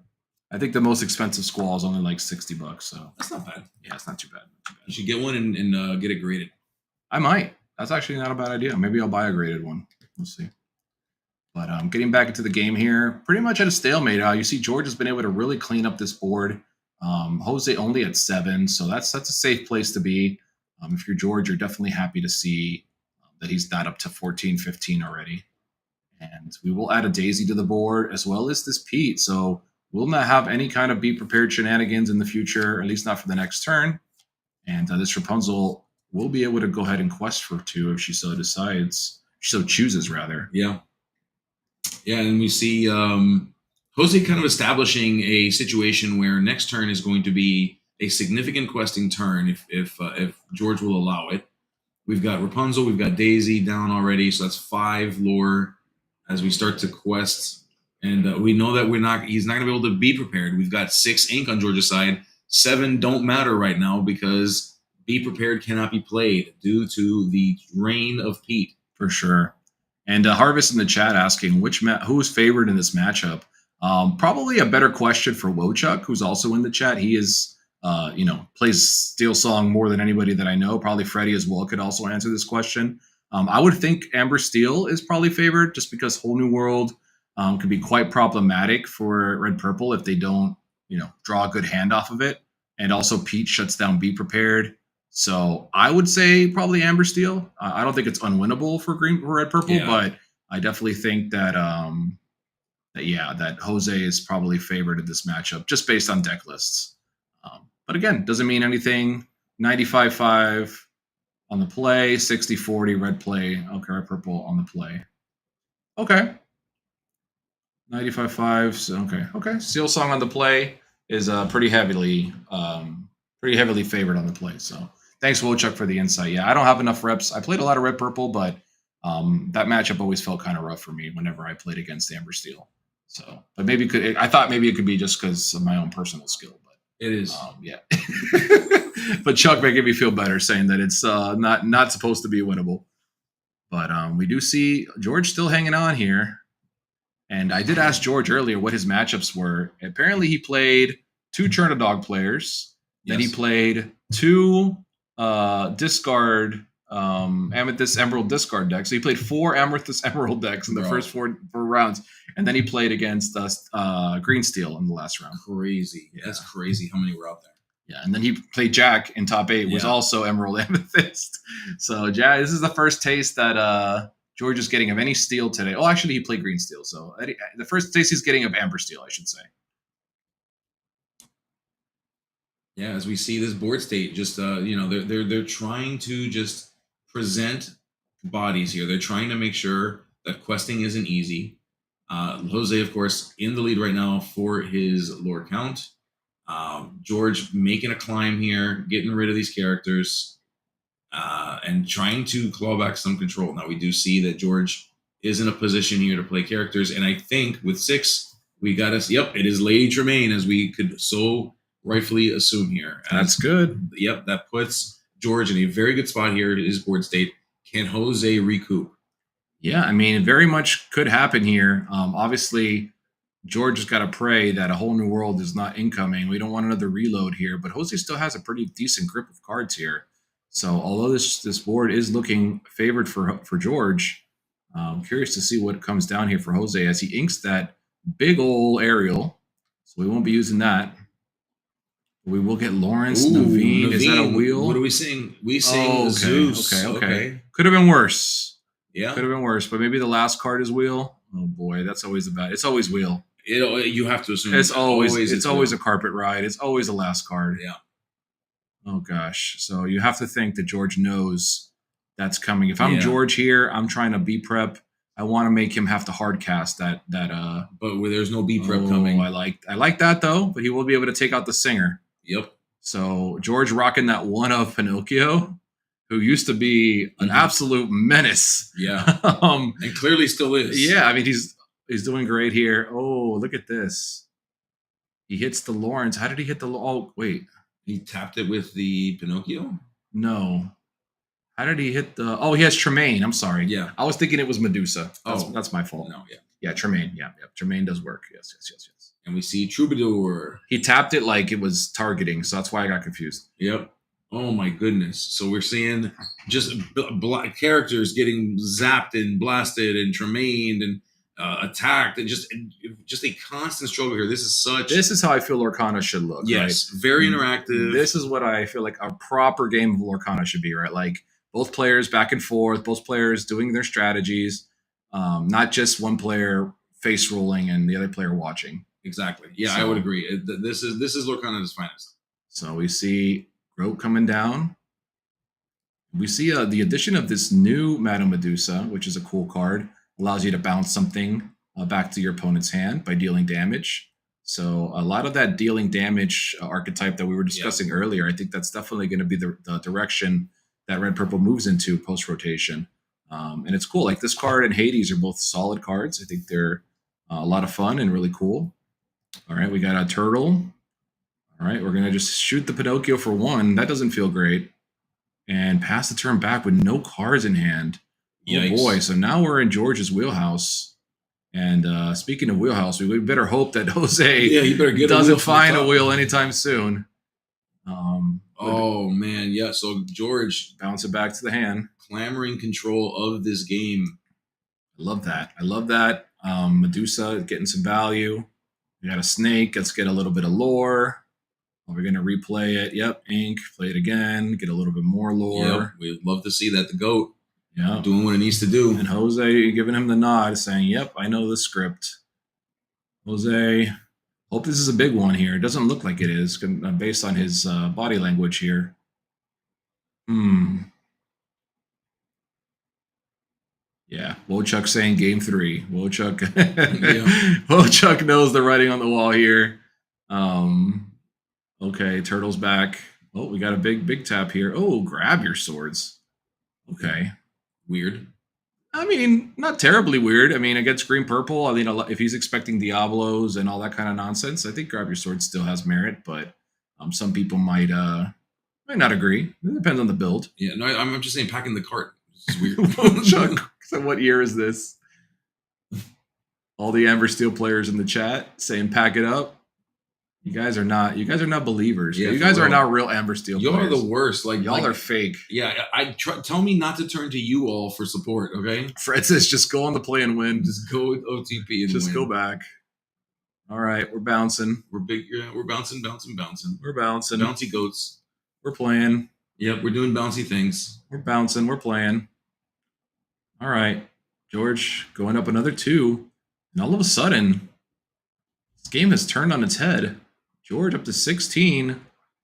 I think the most expensive Squall is only like $60. So that's not bad. Yeah, it's not too bad. You should get one and get it graded. I might. That's actually not a bad idea. Maybe I'll buy a graded one. We'll see. But getting back into the game here, pretty much at a stalemate. You see George has been able to really clean up this board. Jose only at 7, so that's a safe place to be. If you're George, you're definitely happy to see that he's not up to 14, 15 already. And we will add a Daisy to the board as well as this Pete. So we'll not have any kind of be prepared shenanigans in the future, at least not for the next turn. And this Rapunzel will be able to go ahead and quest for 2 if she so decides. She so chooses, rather. Yeah. Yeah, and we see Jose kind of establishing a situation where next turn is going to be a significant questing turn if George will allow it. We've got Rapunzel, we've got Daisy down already, so that's 5 lore as we start to quest. And we know that he's not going to be able to be prepared. We've got 6 ink on George's side. 7 don't matter right now because be prepared cannot be played due to the reign of Pete. For sure. And Harvest in the chat asking who's favored in this matchup. Probably a better question for Wochuk, who's also in the chat. He is, plays Steel Song more than anybody that I know. Probably Freddie as well could also answer this question. I would think Amber Steel is probably favored just because Whole New World could be quite problematic for Red Purple if they don't, draw a good hand off of it. And also Pete shuts down Be Prepared. So I would say probably Amber Steel. I don't think it's unwinnable for Red Purple, but I definitely think that that Jose is probably favored in this matchup just based on deck lists. But again, doesn't mean anything. 95-5 on the play, 60-40 red play. Okay, Red Purple on the play. Okay. 95-5. So okay. Steel Song on the play is pretty heavily favored on the play. So thanks, Wochuk, for the insight. Yeah, I don't have enough reps. I played a lot of Red Purple, but that matchup always felt kind of rough for me whenever I played against Amber Steel. So, but I thought maybe it could be just because of my own personal skill. But it is, yeah. But Chuck making me feel better saying that it's not supposed to be winnable. But we do see George still hanging on here. And I did ask George earlier what his matchups were. Apparently, he played 2 Chernodog players. Then he played 2 discard Amethyst Emerald discard decks. So he played 4 Amethyst Emerald decks in the first four rounds. And then he played against Green Steel in the last round. Crazy. Yeah. That's crazy how many were out there. Yeah, and then he played Jack in top 8, was also Emerald Amethyst. So Jack, this is the first taste that George is getting of any steel today. Oh, actually, he played Green Steel. So the first taste he's getting of Amber Steel, I should say. Yeah, as we see this board state, just they're trying to just present bodies here. They're trying to make sure that questing isn't easy. Jose, of course, in the lead right now for his lore count. George making a climb here, getting rid of these characters, and trying to claw back some control. Now we do see that George is in a position here to play characters, and I think with 6, we got us. Yep, it is Lady Tremaine, as we could so rightfully assume here. That's good. Yep, that puts George in a very good spot here in his board state. Can Jose recoup? Yeah, I mean, it very much could happen here. Obviously, George has got to pray that a Whole New World is not incoming. We don't want another reload here, but Jose still has a pretty decent grip of cards here. So although this board is looking favored for George, I'm curious to see what comes down here for Jose as he inks that big ol' aerial. So we won't be using that. We will get Lawrence, Naveen. Is that a wheel? What are we seeing? We sing Zeus. Okay. Could have been worse. Yeah. Could have been worse, but maybe the last card is wheel. Oh boy, that's always the bad. It's always wheel. You have to assume it's always a carpet ride. It's always the last card. Yeah. Oh gosh. So you have to think that George knows that's coming. If I'm George here, I'm trying to be prep. I want to make him have to hard cast that. But where there's no B prep coming. I like that though. But he will be able to take out the singer. Yep. So George rocking that one of Pinocchio, who used to be an absolute menace. Yeah. And clearly still is. Yeah. I mean, he's doing great here. Oh, look at this. He hits the Lawrence. How did he hit the? Oh, wait. He tapped it with the Pinocchio? No. How did he hit the? Oh, he has Tremaine. I'm sorry. Yeah. I was thinking it was Medusa. That's my fault. No, yeah. Yeah, Tremaine. Yeah. Tremaine does work. Yes. And we see Troubadour. He tapped it like it was targeting, so that's why I got confused. Yep. Oh my goodness. So we're seeing just black characters getting zapped and blasted and Tremaine and attacked and just a constant struggle here. This is how I feel Lorcana should look. Yes, right? very interactive. This is what I feel like a proper game of Lorcana should be, right? Like both players back and forth, both players doing their strategies, not just one player face rolling and the other player watching. Exactly. Yeah, I would agree. This is Lorcana at its finest. So we see Groat coming down. We see the addition of this new Madame Medusa, which is a cool card. Allows you to bounce something back to your opponent's hand by dealing damage. So a lot of that dealing damage archetype that we were discussing earlier, I think that's definitely going to be the direction that Red Purple moves into post rotation. And it's cool. Like this card and Hades are both solid cards. I think they're a lot of fun and really cool. All right, we got a turtle. All right, we're going to just shoot the Pinocchio for 1. That doesn't feel great. And pass the turn back with no cards in hand. Yikes. Oh boy, so now we're in George's wheelhouse. And speaking of wheelhouse, we better hope that Jose you better get doesn't find a wheel anytime soon. Oh man, yeah. So George Bounce it back to the hand. clamoring control of this game. I love that. I love that. Medusa getting some value. We got a snake. Let's get a little bit of lore. We're going to replay it. Yep, ink. Play it again. Get a little bit more lore. Yep, we'd love to see that. The GOAT doing what it needs to do. And Jose giving him the nod, saying, yep, I know the script. Jose, hope this is a big one here. It doesn't look like it is, based on his body language here. Yeah, Wojciech saying game 3. Wojciech, Wojciech knows the writing on the wall here. Okay, Turtle's back. Oh, we got a big tap here. Oh, grab your swords. Okay. Weird. I mean, not terribly weird. I mean, against green purple, I mean, if he's expecting Diablos and all that kind of nonsense, I think grab your sword still has merit, but some people might not agree. It depends on the build. Yeah, no, I'm just saying packing the cart. It's weird. Chuck, so what year is this? All the Amber Steel players in the chat saying pack it up. You guys are not believers. Yeah, you guys real. are not real Amber Steel Y'all players. are the worst. Like y'all are fake. Yeah, tell me not to turn to you all for support, okay? Fred says just go on the play and win. Just go with OTP and just win. go back. All right, we're bouncing. We're big. Yeah, we're bouncing. We're bouncing. Bouncy goats. We're playing. Yep, we're doing bouncy things. We're bouncing. We're playing. All right, George going up another 2, and all of a sudden, this game has turned on its head. George up to 16.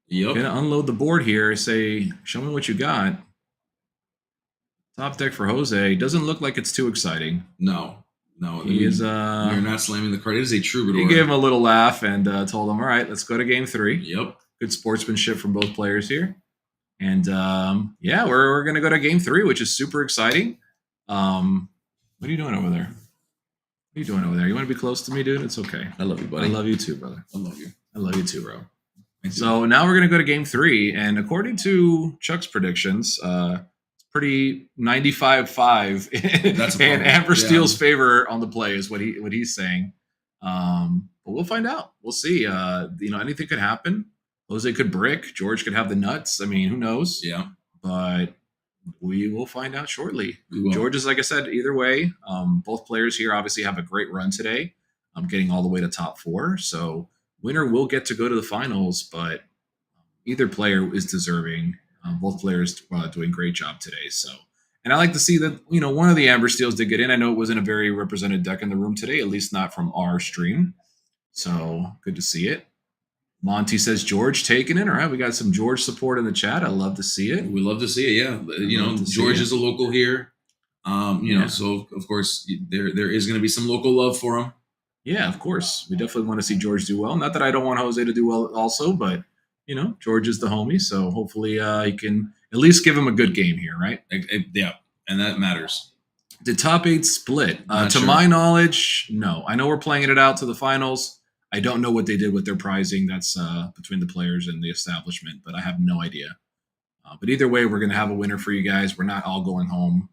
Yep. Gonna unload the board here. Say, show me what you got. Top deck for Jose. Doesn't look like it's too exciting. No. He is. You're not slamming the card. It is a troubadour. He gave him a little laugh and told him, "All right, let's go to game 3." Yep. Good sportsmanship from both players here. And we're gonna go to game 3, which is super exciting. What are you doing over there? What are you doing over there? You want to be close to me, dude? It's okay. I love you, buddy. I love you too, brother. I love you. I love you too, bro. So now we're going to go to game 3. And according to Chuck's predictions, it's pretty 95-5 in Amber Steel's favor on the play is what he's saying. But we'll find out. We'll see. Anything could happen. Jose could brick. George could have the nuts. I mean, who knows? Yeah. But we will find out shortly. We will. George is, like I said, either way. Both players here obviously have a great run today. Getting all the way to top 4. So winner will get to go to the finals, but either player is deserving. Both players doing a great job today. So, and I like to see that, one of the Amber Steels did get in. I know it wasn't a very represented deck in the room today, at least not from our stream. So good to see it. Monty says George taking it. All right, we got some George support in the chat. I love to see it. We love to see it. Yeah, George is a local here. So of course there is going to be some local love for him. Yeah, of course. We definitely want to see George do well. Not that I don't want Jose to do well also, but, George is the homie. So hopefully he can at least give him a good game here, right? Yeah, and that matters. The top 8 split. To sure. my knowledge, no. I know we're playing it out to the finals. I don't know what they did with their pricing. That's between the players and the establishment, but I have no idea. But either way, we're going to have a winner for you guys. We're not all going home.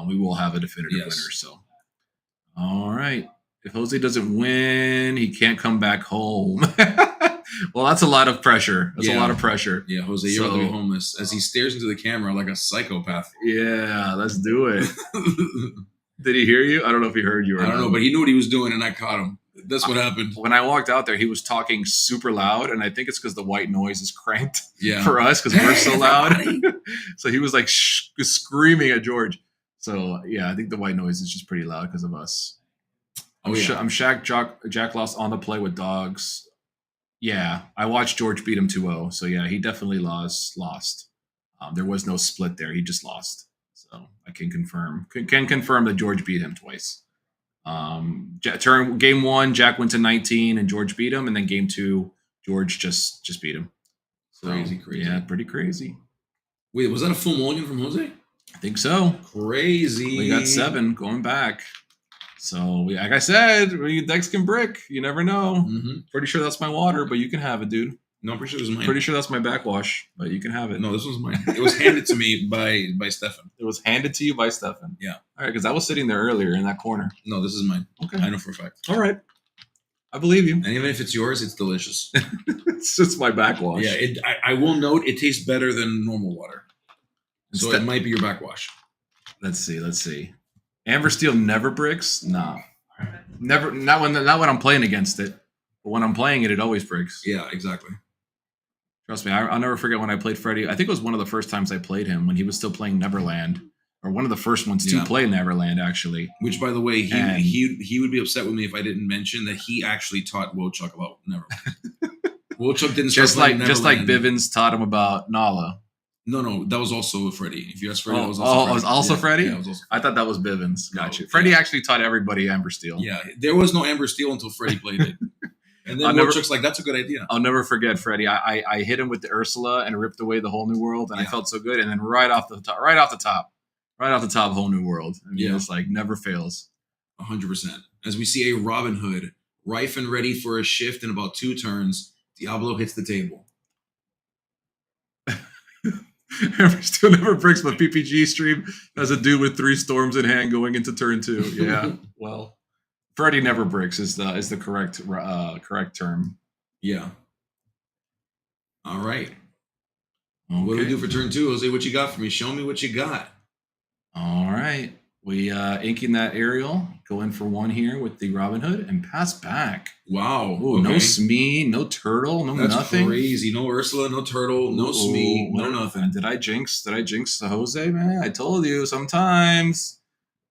We will have a definitive winner. So, all right. If Jose doesn't win, he can't come back home. Well, that's a lot of pressure. That's a lot of pressure. Yeah, Jose, you're going to be homeless as he stares into the camera like a psychopath. Yeah, let's do it. Did he hear you? I don't know if he heard you or I don't know, but he knew what he was doing, and I caught him. That's what happened. When I walked out there, he was talking super loud, and I think it's because the white noise is cranked for us because we're so loud. So he was like screaming at George. So, yeah, I think the white noise is just pretty loud because of us. I'm Shaq Jack lost on the play with dogs. Yeah, I watched George beat him 2-0. So yeah, he definitely lost. There was no split there. He just lost. So I can confirm that George beat him twice. Game 1, Jack went to 19 and George beat him, and then game 2, George just beat him. So, Crazy. Yeah, pretty crazy. Wait, was that a full mulligan from Jose? I think so. Crazy. We got 7 going back. So, like I said, decks can brick. You never know. Mm-hmm. Pretty sure that's my water, but you can have it, dude. No, I'm pretty sure this is mine. Pretty sure that's my backwash, but you can have it. No, this was mine. It was handed to me by Stefan. It was handed to you by Stefan. Yeah. All right, because I was sitting there earlier in that corner. No, this is mine. Okay. I know for a fact. All right. I believe you. And even if it's yours, it's delicious. It's just my backwash. Yeah, I will note it tastes better than normal water. So it might be your backwash. Let's see. Amber Steel never bricks? Nah. Never. Not when I'm playing against it. But when I'm playing it, it always bricks. Yeah, exactly. Trust me, I'll never forget when I played Freddie. I think it was one of the first times I played him when he was still playing Neverland, or one of the first ones to play Neverland, actually. Which, by the way, he would be upset with me if I didn't mention that he actually taught Wochuk about Neverland. Wochuk didn't start playing Neverland. Just like Bivens taught him about Nala. No, that was also Freddie. If you ask Freddie, that was also Freddie. It was also Freddie? Yeah, it was also Freddie. I thought that was Bivens. Gotcha. Freddie actually taught everybody Amber Steel. Yeah, there was no Amber Steel until Freddie played it. And then Wochuk's like, that's a good idea. I'll never forget Freddie. I hit him with the Ursula and ripped away the whole new world, and I felt so good. And then right off the top, whole new world. I mean, it's like never fails. 100%. As we see a Robin Hood, rife and ready for a shift in about 2 turns, Diablo hits the table. Still never breaks my PPG stream as a dude with 3 storms in hand going into turn 2. Yeah, well, Freddie never breaks is the correct term. Yeah. All right. Okay. What do we do for turn 2, Jose? What you got for me? Show me what you got. All right. We inking that Ariel, go in for 1 here with the Robin Hood and pass back. Wow. Ooh, no Smee, no Turtle, no That's nothing. Crazy. No Ursula, no Turtle, no Smee, no nothing. Did I jinx the Jose, man? I told you sometimes.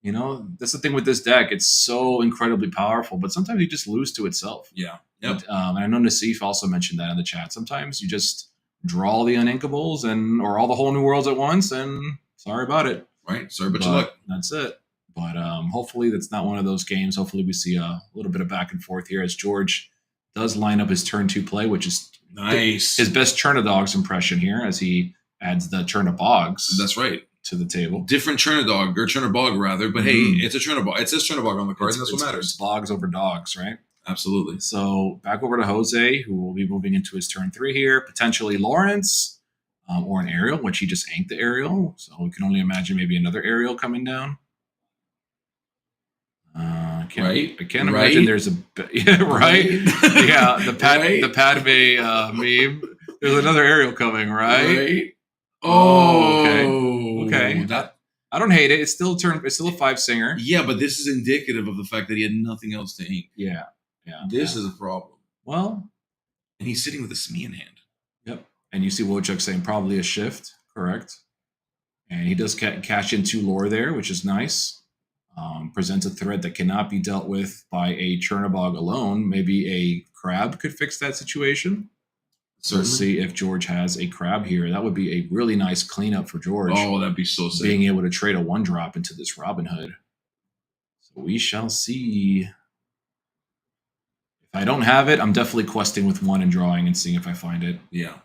You know, that's the thing with this deck. It's so incredibly powerful, but sometimes you just lose to itself. Yeah. Yep. And I know Nassif also mentioned that in the chat. Sometimes you just draw the uninkables or all the whole new worlds at once, and sorry about it. Right. Sorry about your luck. That's it. But hopefully that's not one of those games. Hopefully we see a little bit of back and forth here as George does line up his turn 2 play, which is nice. His best Chernadogs impression here as he adds the Chernabogs. That's right. To the table. Different Chernadog, or Chernabog rather, but hey, it's a Chernabog. It says Chernabog on the card, and that's what matters. It's bogs over dogs, right? Absolutely. So back over to Jose, who will be moving into his turn 3 here. Potentially Lawrence or an Ariel, which he just anked the Ariel. So we can only imagine maybe another Ariel coming down. I can't imagine there's a right. Yeah, the Padme meme. There's another Ariel coming, right? Oh, okay. That I don't hate it. It's still a 5 singer. Yeah, but this is indicative of the fact that he had nothing else to ink. Yeah. This is a problem. Well, and he's sitting with a Smee in hand. Yep. And you see Wochuk saying probably a shift, correct? And he does cash in 2 lore there, which is nice. Presents a threat that cannot be dealt with by a Chernabog alone. Maybe a crab could fix that situation. So let's see if George has a crab here. That would be a really nice cleanup for George. Oh, that'd be so sick. Being able to trade a 1-drop into this Robin Hood. So we shall see. If I don't have it, I'm definitely questing with 1 and drawing and seeing if I find it. Yeah.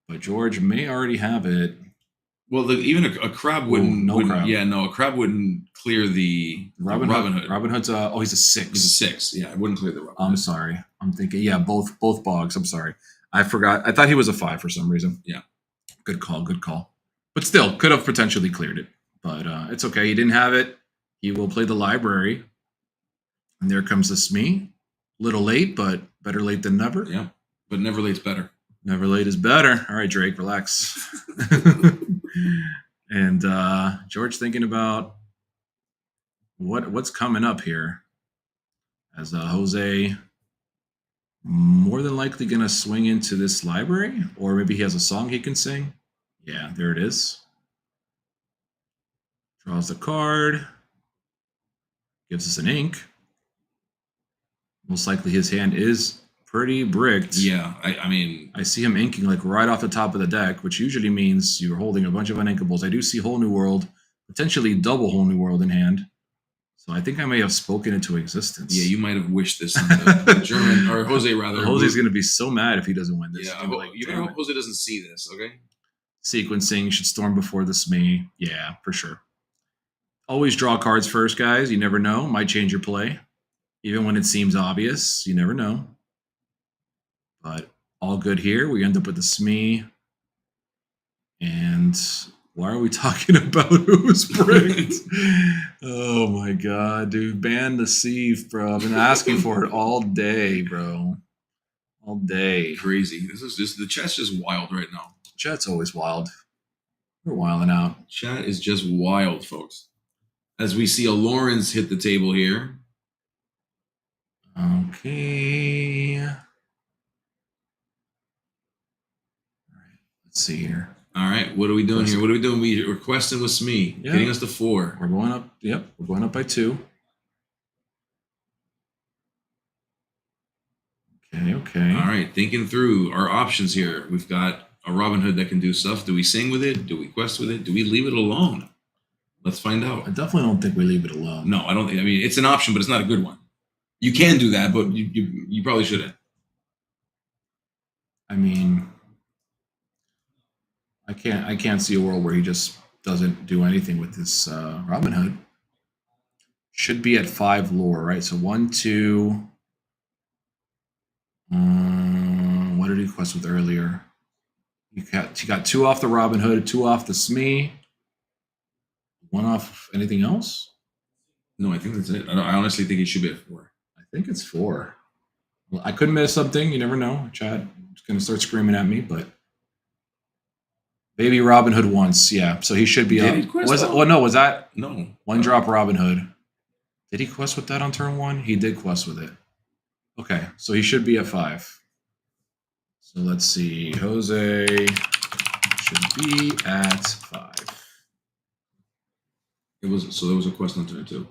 But George may already have it. Well, even a crab wouldn't. Crab. Yeah, no, a crab wouldn't clear the Robin Hood. Robin Hood's he's a 6. He's a 6. Yeah, it wouldn't clear the Robin Hood. I'm sorry. I'm thinking, both bogs. I'm sorry. I forgot. I thought he was a 5 for some reason. Yeah. Good call. But still, could have potentially cleared it. But it's okay. He didn't have it. He will play the library. And there comes the Smee. Little late, but better late than never. Yeah. But never late's better. Never late is better. All right, Drake, relax. And George thinking about what's coming up here. As Jose more than likely going to swing into this library, or maybe he has a song he can sing. Yeah, there it is. Draws the card. Gives us an ink. Most likely his hand is pretty bricked. Yeah, I mean, I see him inking like right off the top of the deck, which usually means you're holding a bunch of uninkables. I do see Whole New World, potentially double Whole New World in hand. So I think I may have spoken into existence. yeah, you might have wished this on the German, or Jose rather. Jose's going to be so mad if he doesn't win this. Yeah, you damn hope it. Jose doesn't see this, okay? Sequencing should storm before the SME. Yeah, for sure. Always draw cards first, guys. You never know. Might change your play. Even when it seems obvious, you never know. But all good here. We end up with the SME. And why are we talking about who's bricked? Oh my god, dude. Ban the sieve, bro. I've been asking for it all day, bro. All day. Crazy. This is just the chat's just wild right now. Chat's always wild. We're wilding out. Chat is just wild, folks. As we see a Lawrence hit the table here. Okay. All right. Let's see here. All right, what are we doing here? What are we doing? We're questing with Smee, Yeah. getting us to 4. We're going up. Yep, we're going up by 2. Okay. All right, thinking through our options here. We've got a Robin Hood that can do stuff. Do we sing with it? Do we quest with it? Do we leave it alone? Let's find out. I definitely don't think we leave it alone. No, I don't think. I mean, it's an option, but it's not a good one. You can do that, but you probably shouldn't. I mean, I can't see a world where he just doesn't do anything with this Robin Hood. Should be at 5 lore, right? So 1, 2. What did he quest with earlier? He got 2 off the Robin Hood, 2 off the SME, 1 off anything else? No, I think that's it. I honestly think it should be at 4. I think it's 4. Well, I could miss something. You never know. Chad is going to start screaming at me, but Baby Robin Hood once, yeah. So he should be Did up. he quest Was it? all? Well, no. Was that No. 1 drop Robin Hood? Did he quest with that on turn 1? He did quest with it. Okay, so he should be at 5. So let's see. Jose should be at 5. There was a quest on turn 2.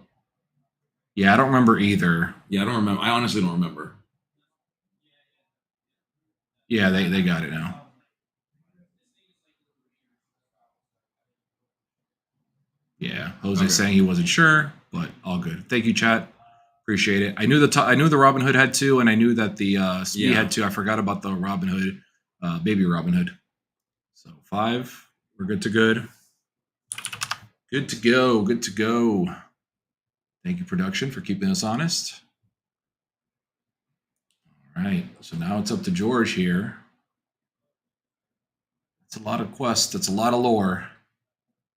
Yeah, I don't remember either. Yeah, I don't remember. I honestly don't remember. Yeah, they got it now. Yeah, Jose Okay. saying he wasn't sure, but all good. Thank you, chat. Appreciate it. I knew the Robin Hood had 2, and I knew that the SME had 2. I forgot about the Robin Hood, Baby Robin Hood. So 5, we're good to good. Good to go. Good to go. Thank you, production, for keeping us honest. All right, so now it's up to George here. That's a lot of quests. That's a lot of lore.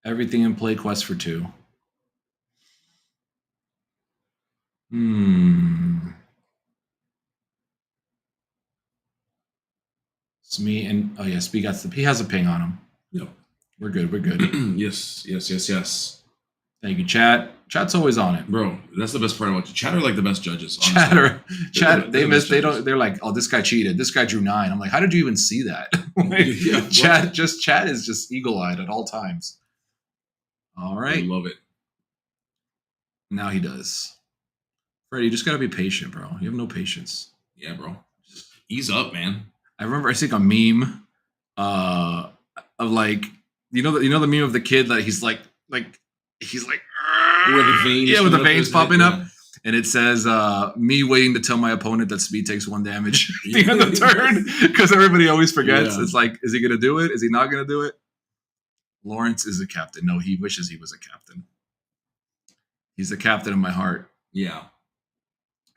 Everything in play quest for 2. Smee and oh yeah, Smee he has a ping on him. Yep. We're good. We're good. Yes. Thank you, chat. Chat's always on it. Bro, that's the best part about you. Chat are like the best judges. Honestly. Chat. They're the best judges. They're like, oh, this guy cheated. This guy drew 9. I'm like, how did you even see that? Yeah, Chat is just eagle-eyed at all times. All I right. love it. Now he does. Freddy, you just gotta be patient, bro. You have no patience. Yeah, bro. Just ease up, man. I remember I seeing a meme of like you know the meme of the kid that he's like he's like Where the veins, yeah, with the coming up veins his popping head, up, and it says me waiting to tell my opponent that Speed takes 1 damage at the end of the turn because everybody always forgets. Yeah. It's like, is he gonna do it? Is he not gonna do it? Lawrence is a captain. No, he wishes he was a captain. He's the captain of my heart. Yeah.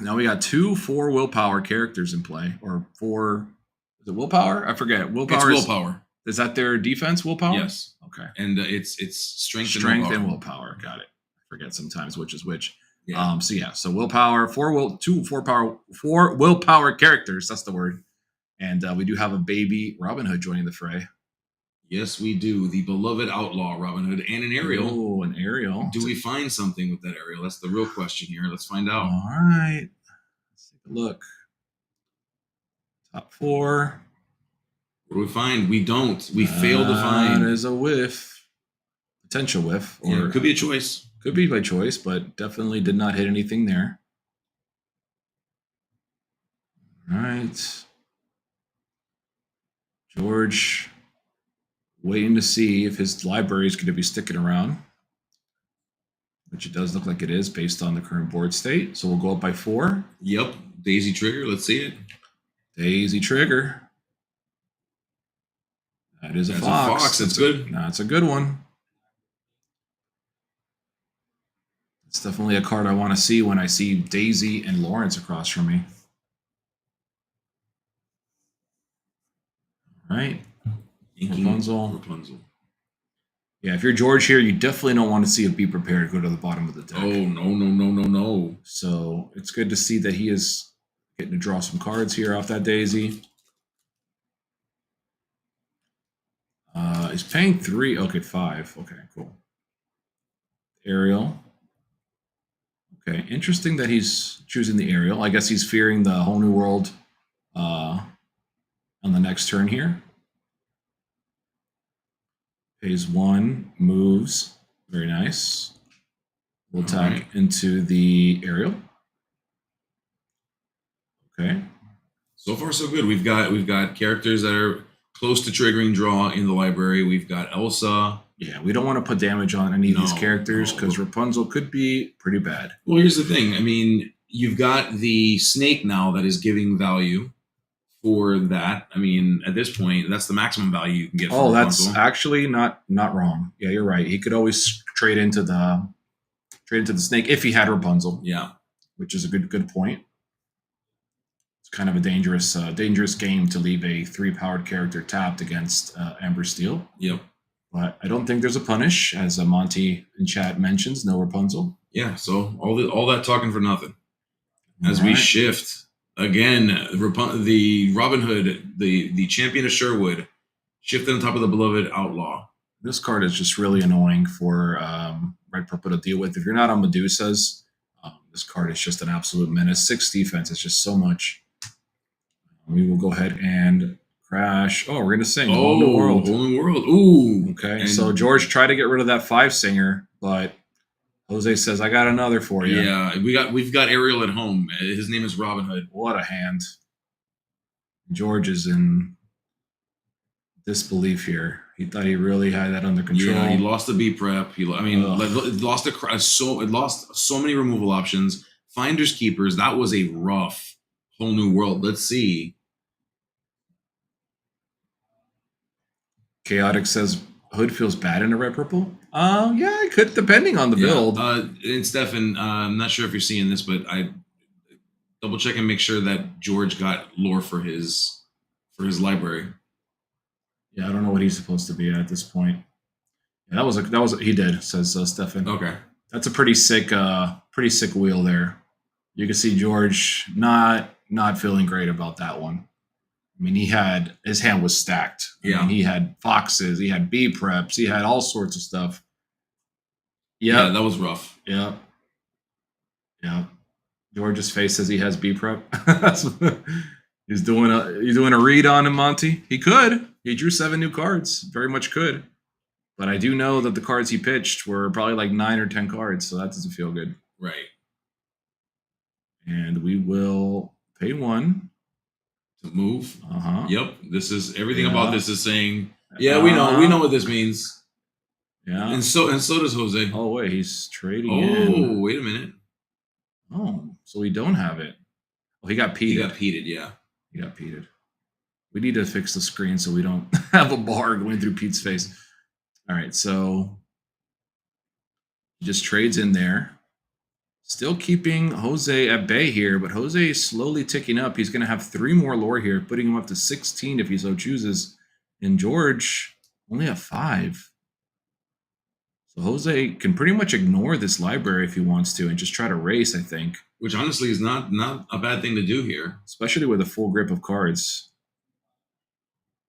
Now we got 2 4 willpower characters in play, or 4. Is it willpower? I forget. Willpower. It's willpower. Is that their defense? Willpower. Yes. Okay. And it's strength, Strength and and willpower. willpower. Got it. I forget sometimes which is which. Yeah. So willpower. 4 willpower characters. That's the word. And we do have a baby Robin Hood joining the fray. Yes, we do. The beloved outlaw Robin Hood and an Ariel. Oh, an Ariel. Do we find something with that Ariel? That's the real question here. Let's find out. All right. Let's take a look. Top 4. What do we find? We don't. We fail to find. There's a whiff. Potential whiff. Or Yeah, could be a choice. Could be by choice, but definitely did not hit anything there. All right. George waiting to see if his library is going to be sticking around, which it does look like it is based on the current board state. So we'll go up by 4. Yep. Daisy Trigger. Let's see it. Daisy Trigger. That is a That's fox. a fox. That's good. That's a good one. It's definitely a card I want to see when I see Daisy and Lawrence across from me. All right. Rapunzel. Yeah, if you're George here, you definitely don't want to see a Be Prepared go to the bottom of the deck. Oh, no. So it's good to see that he is getting to draw some cards here off that Daisy. He's paying 3. Okay, 5. Okay, cool. Ariel. Okay, interesting that he's choosing the Ariel. I guess he's fearing the whole new world on the next turn here. Pays 1, moves. Very nice. We'll tag into the Ariel. Okay. So far, so good. We've got characters that are close to triggering draw in the library. We've got Elsa. Yeah, we don't want to put damage on any of these characters because Rapunzel could be pretty bad. Well, here's the thing. I mean, you've got the snake now that is giving value for that. I mean, at this point, that's the maximum value you can get. Oh, that's actually not wrong. Yeah, you're right. He could always trade into the snake if he had Rapunzel. Yeah, which is a good point. It's kind of a dangerous game to leave a 3-powered character tapped against Amber Steel. Yep. But I don't think there's a punish, as Monty in chat mentions. No Rapunzel. Yeah. So all that talking for nothing. As we shift again, the Robin Hood, the champion of Sherwood, shifted on top of the beloved outlaw. This card is just really annoying for Red Purple to deal with. If you're not on Medusas, this card is just an absolute menace. 6 defense is just so much. We will go ahead and crash. Oh, we're going to sing Whole New World. Whole New World. Ooh. Okay, and so George tried to get rid of that 5 singer, but Jose says, I got another for you. Yeah, we've got Ariel at home. His name is Robin Hood. What a hand. George is in disbelief here. He thought he really had that under control. Yeah, he lost the B prep. Lost so many removal options. Finders keepers. That was a rough Whole New World. Let's see. Chaotic says Hood feels bad in a red purple. Yeah, it could, depending on the build. And Stefan, I'm not sure if you're seeing this, but I double check and make sure that George got lore for his library. Yeah, I don't know what he's supposed to be at this point. Yeah, that was he did, says Stefan. Okay, that's a pretty sick wheel there. You can see George not feeling great about that one. I mean, his hand was stacked. I mean, he had foxes, he had bee preps, he had all sorts of stuff. Yeah, that was rough. Yeah. George's face says he has bee prep. He's doing a read on him, Monty. He could. He drew 7 new cards. Very much could. But I do know that the cards he pitched were probably like 9 or 10 cards, so that doesn't feel good. Right. And we will pay 1 to move. Yep. This is everything about this is saying. Yeah, we know what this means. Yeah. And so does Jose. Oh wait, he's trading in. Oh, wait a minute. Oh, so we don't have it. Oh, he got peated. Yeah. He got peated. We need to fix the screen so we don't have a bar going through Pete's face. All right, so he just trades in there. Still keeping Jose at bay here, but Jose is slowly ticking up. He's going to have 3 more lore here, putting him up to 16 if he so chooses. And George only have 5. So Jose can pretty much ignore this library if he wants to and just try to race, I think. Which honestly is not a bad thing to do here. Especially with a full grip of cards.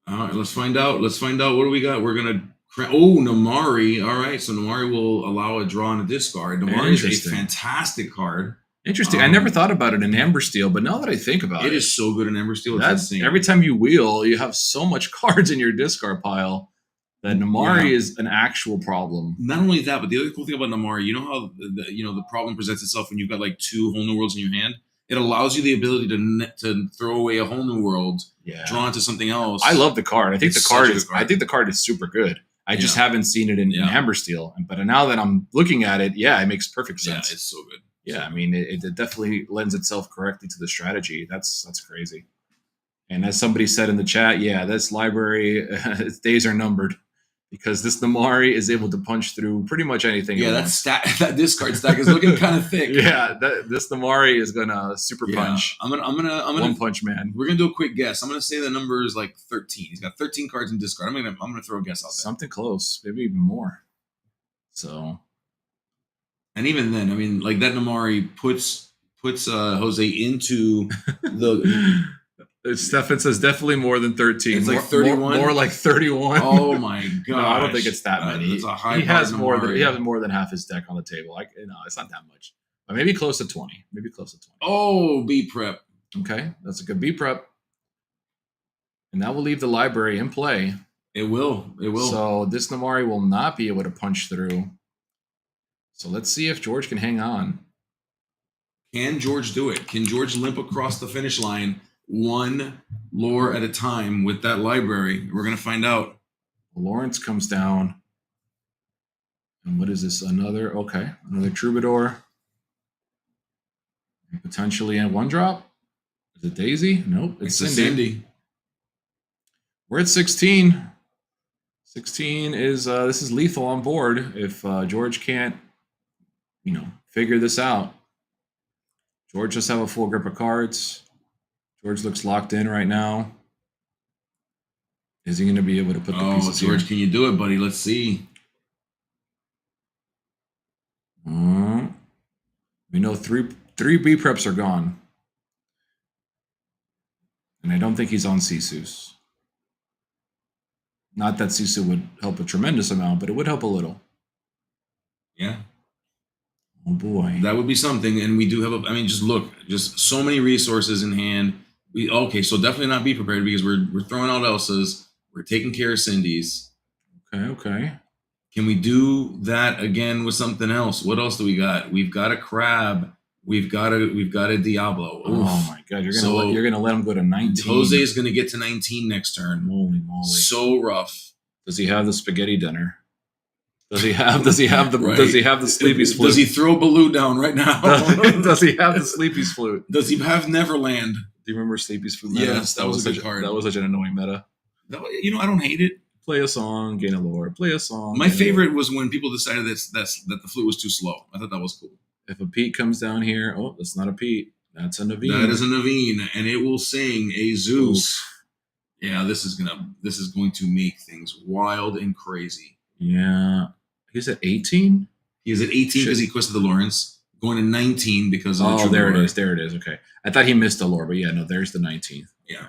All right, let's find out. What do we got? We're going to... Oh, Namari. All right, so Namari will allow a draw and a discard. Namari is a fantastic card. Interesting. I never thought about it in Amber Steel, but now that I think about it. It is so good in Amber Steel. Every time you wheel, you have so much cards in your discard pile that Namari is an actual problem. Not only that, but the other cool thing about Namari, you know how the problem presents itself when you've got like 2 Whole New Worlds in your hand? it allows you the ability to throw away a whole new world, Yeah. draw into something else. I love the card. I think It's the card such a is. good card. I think the card is super good. I just Yeah. haven't seen it in Hammer Steel. But now that I'm looking at it, yeah, it makes perfect Yeah, sense. it's so good. Yeah, I mean, it definitely lends itself correctly to the strategy. That's crazy. And as somebody said in the chat, yeah, this library, its days are numbered because this Namari is able to punch through pretty much anything. Yeah, it that wants. that discard stack is looking kind of thick. Yeah, this Namari is gonna super punch. I'm gonna One Punch Man. We're gonna do a quick guess. I'm gonna say the number is like 13. He's got 13 cards in discard. I'm gonna throw a guess out there. Something close, maybe even more. So, And even then, I mean, like that Namari puts Jose into the. Stefan says definitely more than 13. It's like More- 31? More like 31. Oh my god! No, I don't think it's that many. That's a high He has bar more than Namari. he has more than half his deck on the table. No, it's not that much. But maybe close to 20. Maybe close to 20. Oh, B prep. Okay, that's a good B prep. And that will leave the library in play. It will. It will. So this Namari will not be able to punch through. So let's see if George can hang on. Can George do it? Can George limp across the finish line one lore at a time with that library? We're gonna find out. Lawrence comes down. And what is this? Another Troubadour. And potentially a 1-drop. Is it Daisy? Nope. It's a Cindy. Cindy. We're at 16. 16 is this is lethal on board if George can't, figure this out. George does have a full grip of cards. George looks locked in right now. Is he going to be able to put the pieces George, here? can you do it, buddy? Let's see. We know three B preps are gone. And I don't think he's on Sisu's. Not that Sisu would help a tremendous amount, but it would help a little. Yeah. Oh boy. That would be something. And we do have just so many resources in hand. So definitely not be prepared because we're throwing out Elsa's. We're taking care of Cindy's. Okay. Can we do that again with something else? What else do we got? We've got a crab. We've got a Diablo. Oof. Oh my god, you're gonna let him go to 19. Jose is gonna get to 19 next turn. Holy moly. So rough. Does he have the spaghetti dinner? Does he have the Right. does he have the Sleepy's flute? Does he throw Baloo down right now? Does he have the Sleepy's flute? Does he have Neverland? Do you remember Sleepy's flute? Meta? Yes, that was a good card. That was such an annoying meta. I don't hate it. Play a song, gain a lore. Play a song. My favorite was when people decided that the flute was too slow. I thought that was cool. If a Pete comes down here, that's not a Pete. That's a Naveen. That is a Naveen, and it will sing a Zeus. Oof. Yeah, this is going to make things wild and crazy. Yeah. He's at 18? He is at 18 because he quested the Lawrence. Going to 19 because of the Troubadour. Troubadour. There it is. Okay. I thought he missed the lore, but yeah, no, there's the 19th. Yeah.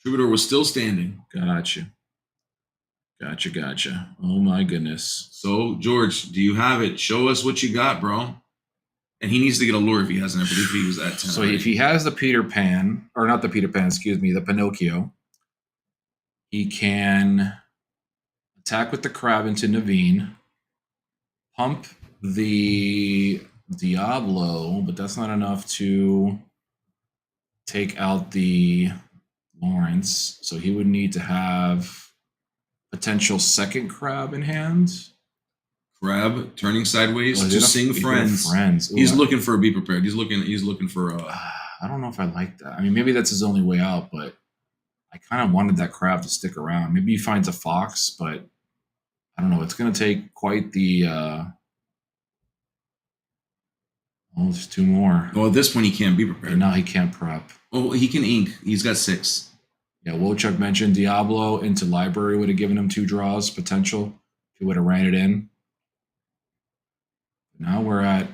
Troubadour was still standing. Gotcha. Oh my goodness. So, George, do you have it? Show us what you got, bro. And he needs to get a lure if he hasn't. I believe he was at 10. So if he has the Peter Pan, or not the Peter Pan, excuse me, the Pinocchio, he can attack with the crab into Naveen, pump the Diablo, but that's not enough to take out the Lawrence. So he would need to have potential second crab in hand. Crab turning sideways Oh, to sing friends. Ooh, He's looking for a be prepared. He's looking for a. I don't know if I like that. I mean, maybe that's his only way out, but I kind of wanted that crab to stick around. Maybe he finds a fox, but I don't know. It's going to take quite the. There's two more. Well, at this point, he can't be prepared. And now he can't prep. Oh, he can ink. He's got 6. Yeah, Wojciech mentioned Diablo into library would have given him 2 draws potential if he would have ran it in. Now we're not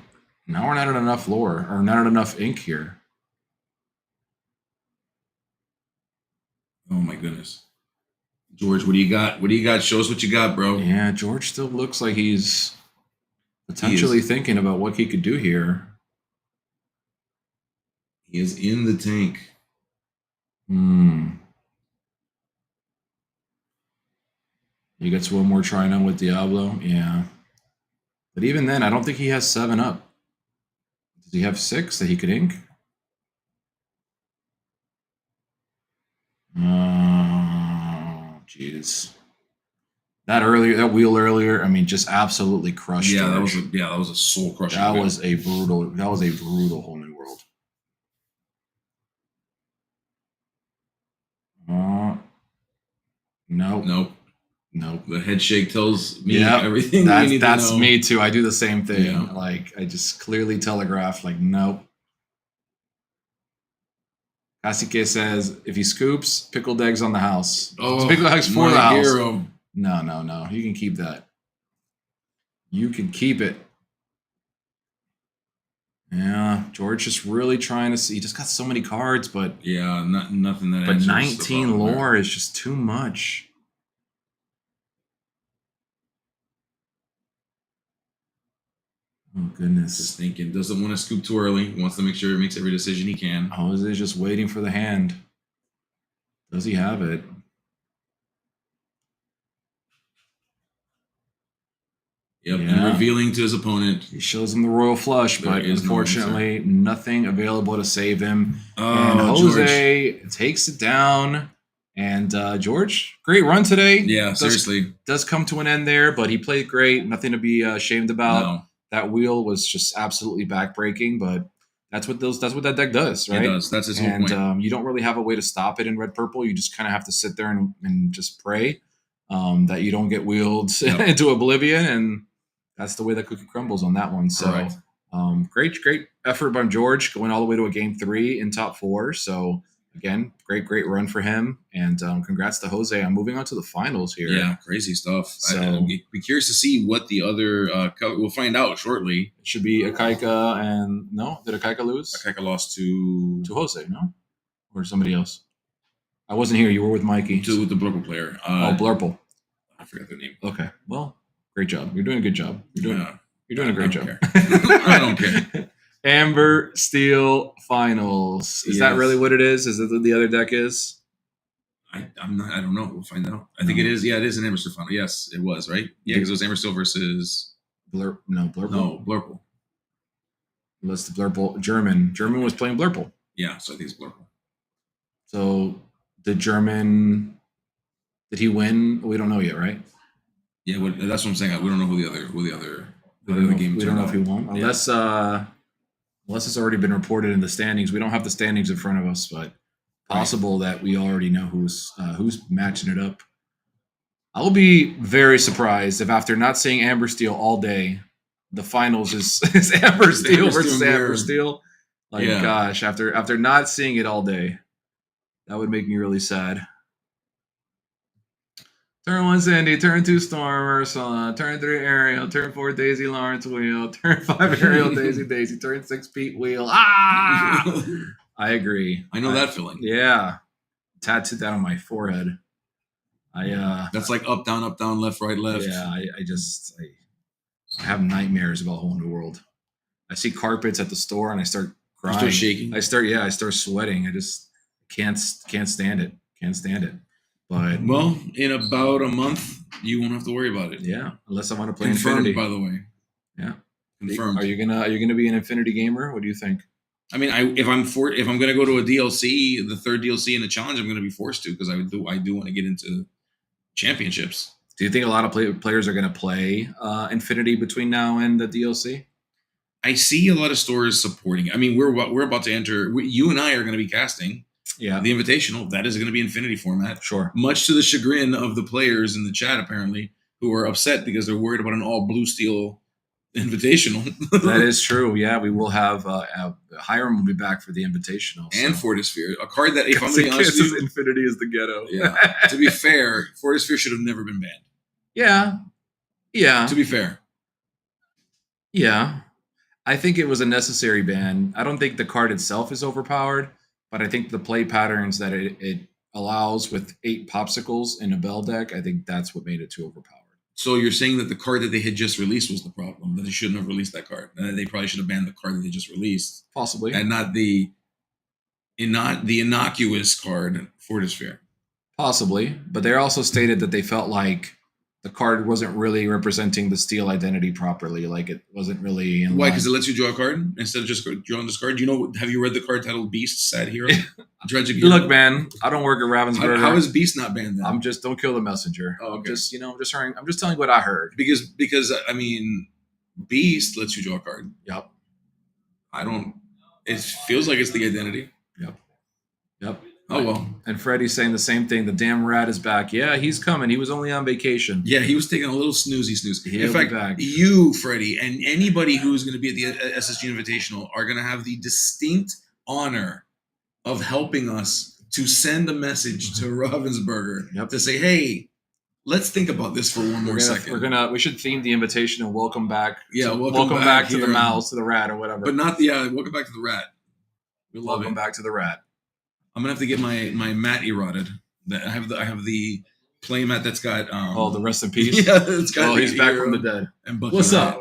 at enough lore or not at enough ink here. Oh my goodness, George, what do you got? What do you got? Show us what you got, bro. Yeah, George still looks like he's potentially thinking about what he could do here. He is in the tank. He gets one more try now with Diablo. Yeah. But even then, I don't think he has 7 up. Does he have 6 that he could ink? Jeez. That wheel earlier, I mean, just absolutely crushed. Yeah, George. that was a soul crushing. That was a brutal whole new world. Nope. The head shake tells me Yep, everything we need to that's know. me too. I do the same thing. Yeah. Like I just clearly telegraph. Like nope. Kasike says if he scoops, pickled eggs on the house. Oh, Pickled eggs for my the house. hero. No. You can keep that. You can keep it. Yeah, George just really trying to see. He just got so many cards, but Yeah, nothing that. but answers the 19 problem there. lore is just too much. Oh Just goodness. thinking, doesn't want to scoop too early. He wants to make sure he makes every decision he can. Jose's just waiting for the hand. Does he have it? Yep, Yeah. and revealing to his opponent. He shows him the royal flush, There but is no unfortunately, nothing available to save him. And Oh, Jose takes it down. And George, great run today. Yeah, seriously. Does come to an end there, but he played great. Nothing to be ashamed about. No, That wheel was just absolutely backbreaking, but that's what that deck does, right? it does. That's his whole And point. you don't really have a way to stop it in red purple. You just kind of have to sit there and just pray that you don't get wheeled Yep. into oblivion, and that's the way that cookie crumbles on that one. So Correct. great effort by George, going all the way to a game 3 in top 4. So again, great run for him, and congrats to Jose on moving on to the finals here. Yeah, crazy stuff. So- I'd be curious to see what the other. We'll find out shortly. It should be Akaika and no, did Akaika lose Akaika lost to to Jose? No, or somebody else. I wasn't here. You were with Mikey. the Blurple player. Blurple. I forgot their name. Okay. Well, great job. You're doing a good job. You're doing a great job. care. I don't care. Amber Steel Finals. Is that Yes. really what it is? Is it what the other deck is? I'm not. I don't know. We'll find out. I think it is. Yeah, it is an Amber Steel final. Yes, it was right. Yeah, because it was Amber Steel versus Blurple. no Blurple. Unless the Blurple German. German was playing Blurple. Yeah, so I think it's Blurple. So the German, did he win? We don't know yet, right? Yeah, that's what I'm saying. We don't know who the other We game. don't know if he turned won. Yeah. Unless it's already been reported in the standings. We don't have the standings in front of us, but possible that we already know who's matching it up. I'll be very surprised if after not seeing Amber Steel all day, the finals is Amber Steel versus Amber Steel. Like Yeah. gosh, after not seeing it all day, that would make me really sad. Turn 1 Cindy, turn 2 Storm Ursula, turn 3 Ariel, turn 4 Daisy Lawrence Wheel, turn 5 Ariel Daisy, turn 6 Pete Wheel. Ah! I agree. I know that feeling. Yeah. Tattooed that on my forehead. That's like up, down, left, right, left. Yeah, I have nightmares about a whole new world. I see carpets at the store and I start You crying. start shaking. I start sweating. I just can't stand it. Can't stand it. But Well, in about a month, you won't have to worry about it. yeah, unless I want to play Confirmed, Infinity. by the way. Yeah. Confirmed. Are you gonna be an Infinity gamer? What do you think? I mean, if I'm gonna go to a DLC, the third DLC in the challenge, I'm gonna be forced to because I do want to get into championships. Do you think a lot of players are going to play Infinity between now and the DLC? I see a lot of stores supporting it. I mean, we're about to enter. You and I are going to be casting Yeah, the Invitational. That is going to be Infinity format. sure. Much to the chagrin of the players in the chat, apparently, who are upset because they're worried about an all blue steel Invitational. That is true. Yeah, we will have Hiram will be back for the Invitational And Fortisphere, a card that, if I'm being honest with you, Infinity is the ghetto. yeah. To be fair, Fortisphere should have never been banned. yeah. To be fair, Yeah. I think it was a necessary ban. I don't think the card itself is overpowered, but I think the play patterns that it allows with 8 popsicles in a Bell deck, I think that's what made it too overpowered. so you're saying that the card that they had just released was the problem, that they shouldn't have released that card, and that they probably should have banned the card that they just released, Possibly. and not the innocuous card Fortisphere. Possibly. But they also stated that they felt like the card wasn't really representing the Steel identity properly. Like it wasn't really. In Why? line. Because it lets you draw a card instead of just drawing this card. Have you read the card titled Beast, Sad Hero? Tragic Hero? Look, man, I don't work at Ravensburger. How is Beast not banned then? I'm just don't kill the messenger. Oh, okay. I'm just hearing. I'm just telling you what I heard. Because I mean, Beast lets you draw a card. Yep. It feels like it's the identity. Yep. Oh well. And Freddie's saying the same thing. The damn rat is back. Yeah, he's coming. He was only on vacation. Yeah, he was taking a little snoozy snooze. He'll In fact, be back. you, Freddie, and anybody who's going to be at the SSG Invitational are going to have the distinct honor of helping us to send a message to Ravensburger to say, "Hey, let's think about this for one more second." We should theme the invitation and welcome back. Yeah, welcome back to the mouse, to the rat, or whatever. But not welcome back to the rat. We love him back to the rat. I'm gonna have to get my mat eroded. I have the play mat that's got the rest in peace. Yeah, it's got. He's back from the dead. And what's up?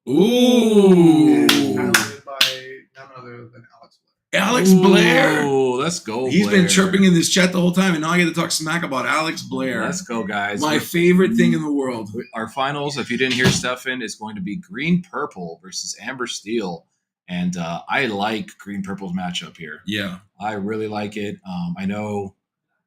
Ooh. Piloted by none other than Alex Blair. Oh, let's go. He's Blair. been chirping in this chat the whole time, and now I get to talk smack about Alex Blair. Let's go, guys. My favorite thing in the world. Our finals, if you didn't hear Stefan, is going to be Green Purple versus Amber Steel. And I like Green Purple's matchup here. Yeah. I really like it. I know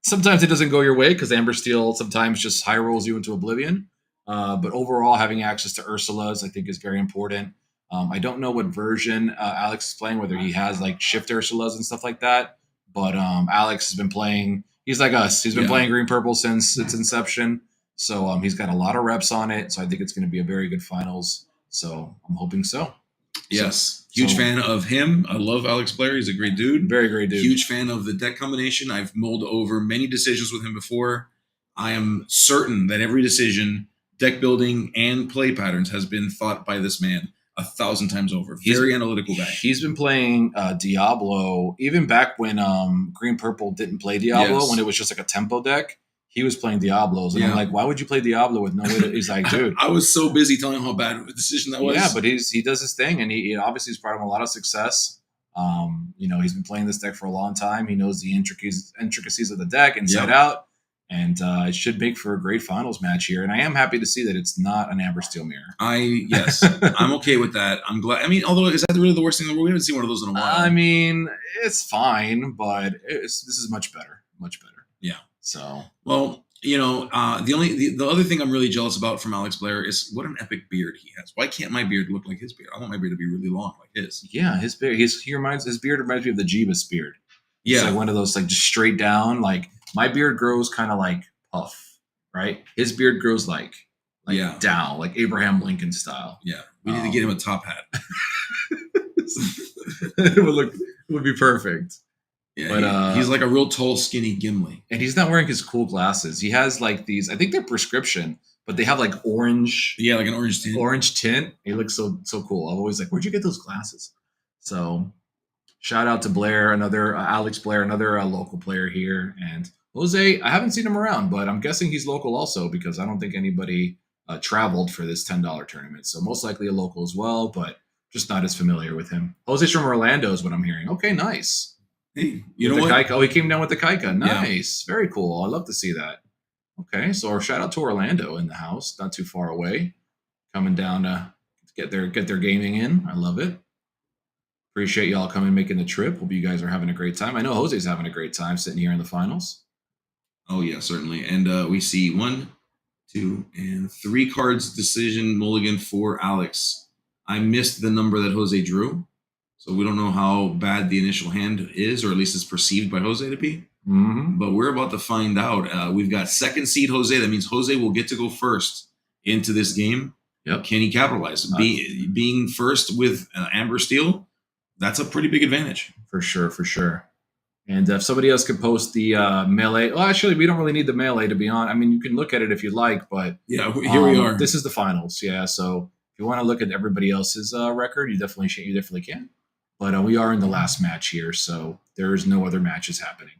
sometimes it doesn't go your way because Amber Steel sometimes just high rolls you into oblivion. But overall, having access to Ursula's, I think, is very important. I don't know what version Alex is playing, whether he has like shift Ursulas and stuff like that. But Alex has been playing. He's like us. He's been playing Green Purple since its inception. So he's got a lot of reps on it. So I think it's going to be a very good finals. So I'm hoping so. Yes. Huge fan of him. I love Alex Blair. He's a great dude. Very great dude. Huge fan of the deck combination. I've mulled over many decisions with him before. I am certain that every decision, deck building, and play patterns has been thought by this man 1,000 times over. Very analytical guy. He's been playing Diablo even back when Green Purple didn't play Diablo, when it was just like a tempo deck. He was playing Diablos. And I'm like, why would you play Diablo with no way to... He's like, dude. I was so busy telling him how bad of a decision that was. Yeah, but he does his thing, and he obviously has brought him a lot of success. He's been playing this deck for a long time. He knows the intricacies of the deck inside out, and it should make for a great finals match here. And I am happy to see that it's not an Amber Steel mirror. Yes, I'm okay with that. I'm glad. I mean, although is that really the worst thing in the world? We haven't seen one of those in a while. I mean, it's fine, but this is much better. Much better. Yeah. So, well, the other thing I'm really jealous about from Alex Blair is what an epic beard he has. Why can't my beard look like his beard? I want my beard to be really long like his. Yeah, his beard. His beard reminds me of the Jeebus beard. Yeah, it's like one of those like just straight down. Like my beard grows kind of like puff, right? His beard grows like down, like Abraham Lincoln style. Yeah, we need to get him a top hat. It would be perfect. Yeah, but he's like a real tall, skinny Gimli. And he's not wearing his cool glasses. He has like these, I think they're prescription, but they have like orange. Yeah, like an orange tint. Orange tint. He looks so cool. I'm always like, where'd you get those glasses? So shout out to Blair, another Alex Blair, another local player here. And Jose, I haven't seen him around, but I'm guessing he's local also because I don't think anybody traveled for this $10 tournament. So most likely a local as well, but just not as familiar with him. Jose's from Orlando is what I'm hearing. Okay, nice. Hey, you know what? Kaika. Oh, he came down with the Kaika. Nice. Yeah. Very cool. I love to see that. Okay, so shout out to Orlando in the house, not too far away. Coming down to get their gaming in. I love it. Appreciate y'all coming making the trip. Hope you guys are having a great time. I know Jose's having a great time sitting here in the finals. Oh, yeah, certainly. And we see 1, 2, and 3 cards decision mulligan for Alex. I missed the number that Jose drew. So we don't know how bad the initial hand is, or at least it's perceived by Jose to be. Mm-hmm. But we're about to find out. We've got second seed Jose. That means Jose will get to go first into this game. Yep. Can he capitalize? Being first with Amber Steel, that's a pretty big advantage. For sure. And if somebody else could post the melee. Well, actually, we don't really need the melee, to be honest. I mean, you can look at it if you like, but yeah, here we are. This is the finals. Yeah, so if you want to look at everybody else's record, you definitely can. But we are in the last match here, so there's no other matches happening.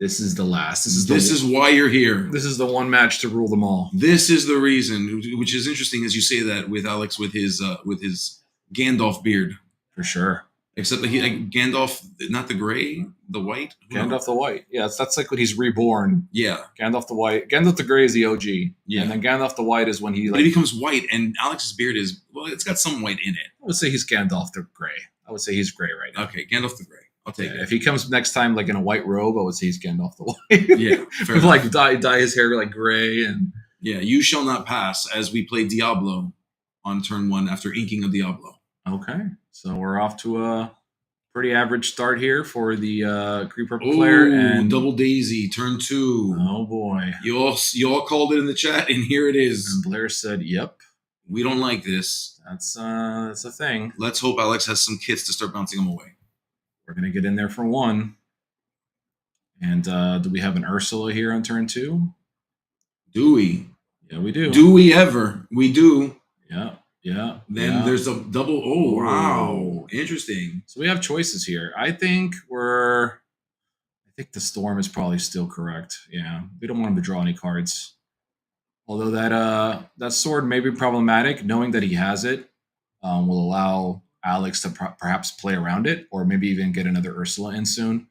This is the last. This is why you're here. This is the one match to rule them all. This is the reason, which is interesting as you say that with Alex with his Gandalf beard. For sure. Except that Gandalf, not the gray, the white. Gandalf the White. Yeah, that's like when he's reborn. Yeah, Gandalf the White. Gandalf the Gray is the OG. Yeah. And then Gandalf the White is when he but he becomes white, and Alex's beard is it's got some white in it. I would say he's Gandalf the Gray. I would say he's gray right now. Okay, Gandalf the gray. I'll take Yeah, it. if he comes next time like in a white robe, I would say he's Gandalf the White. Yeah, fair With enough. like dye his hair like gray and Yeah, you shall not pass as we play Diablo on turn 1 after inking a Diablo. okay. So we're off to a pretty average start here for the green purple player and double daisy, turn 2. oh boy. You all called it in the chat, and here it is. And Blair said, "Yep, We don't like this. that's a thing. Let's hope Alex has some kits to start bouncing them away. We're gonna get in there for one." And do we have an Ursula here on turn 2? Do we? Yeah, we do. Do we ever? We do. Yeah, yeah. Then yeah. there's a double. Oh, wow. Ooh. Interesting. So we have choices here. I think the Storm is probably still correct. Yeah, we don't want him to draw any cards. Although that sword may be problematic, knowing that he has it will allow Alex to perhaps play around it, or maybe even get another Ursula in soon.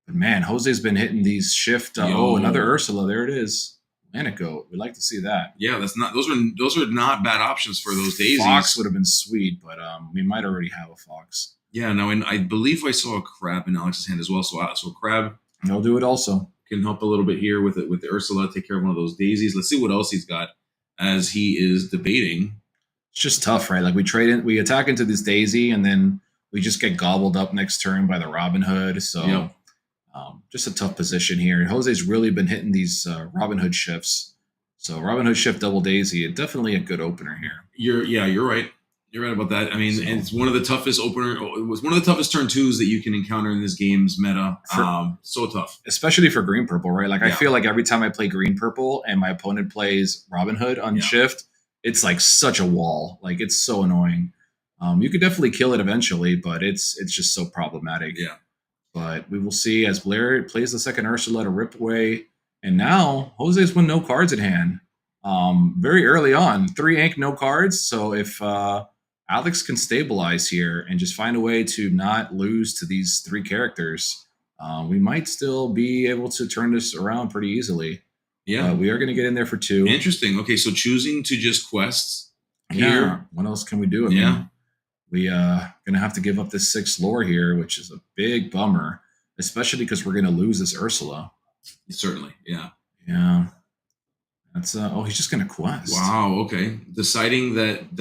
But man, Jose's been hitting these shift. Oh, another Ursula. There it is. Mana Goat. We'd like to see that. Yeah, that's not. Those are not bad options for those daisies. Fox would have been sweet, but we might already have a Fox. Yeah, no, and I believe I saw a crab in Alex's hand as well. So crab They'll do it also. can help a little bit here with the Ursula, take care of one of those daisies. Let's see what else he's got as he is debating. It's just tough, right? Like we attack into this daisy, and then we just get gobbled up next turn by the Robin Hood. So Yep. just a tough position here. Jose's really been hitting these Robin Hood shifts. So Robin Hood shift double daisy, definitely a good opener here. You're right. You're right about that. I mean, and it's one of the toughest It was one of the toughest turn 2s that you can encounter in this game's meta. So tough. Especially for green purple, right? Like I Yeah. feel like every time I play green purple and my opponent plays Robin Hood on Yeah. shift, it's like such a wall. Like it's so annoying. You could definitely kill it eventually, but it's just so problematic. Yeah. But we will see as Blair plays the second Ursula to rip away. And now Jose's with no cards at hand. Very early on, 3 ink, no cards. So if Alex can stabilize here and just find a way to not lose to these 3 characters, we might still be able to turn this around pretty easily. Yeah. We are going to get in there for 2. Interesting. Okay, so choosing to just quests Yeah. here. What else can we do? I Yeah. mean, we going to have to give up this 6 lore here, which is a big bummer, especially because we're going to lose this Ursula. Certainly. Yeah. Yeah. That's he's just going to quest. Wow. Okay. Deciding that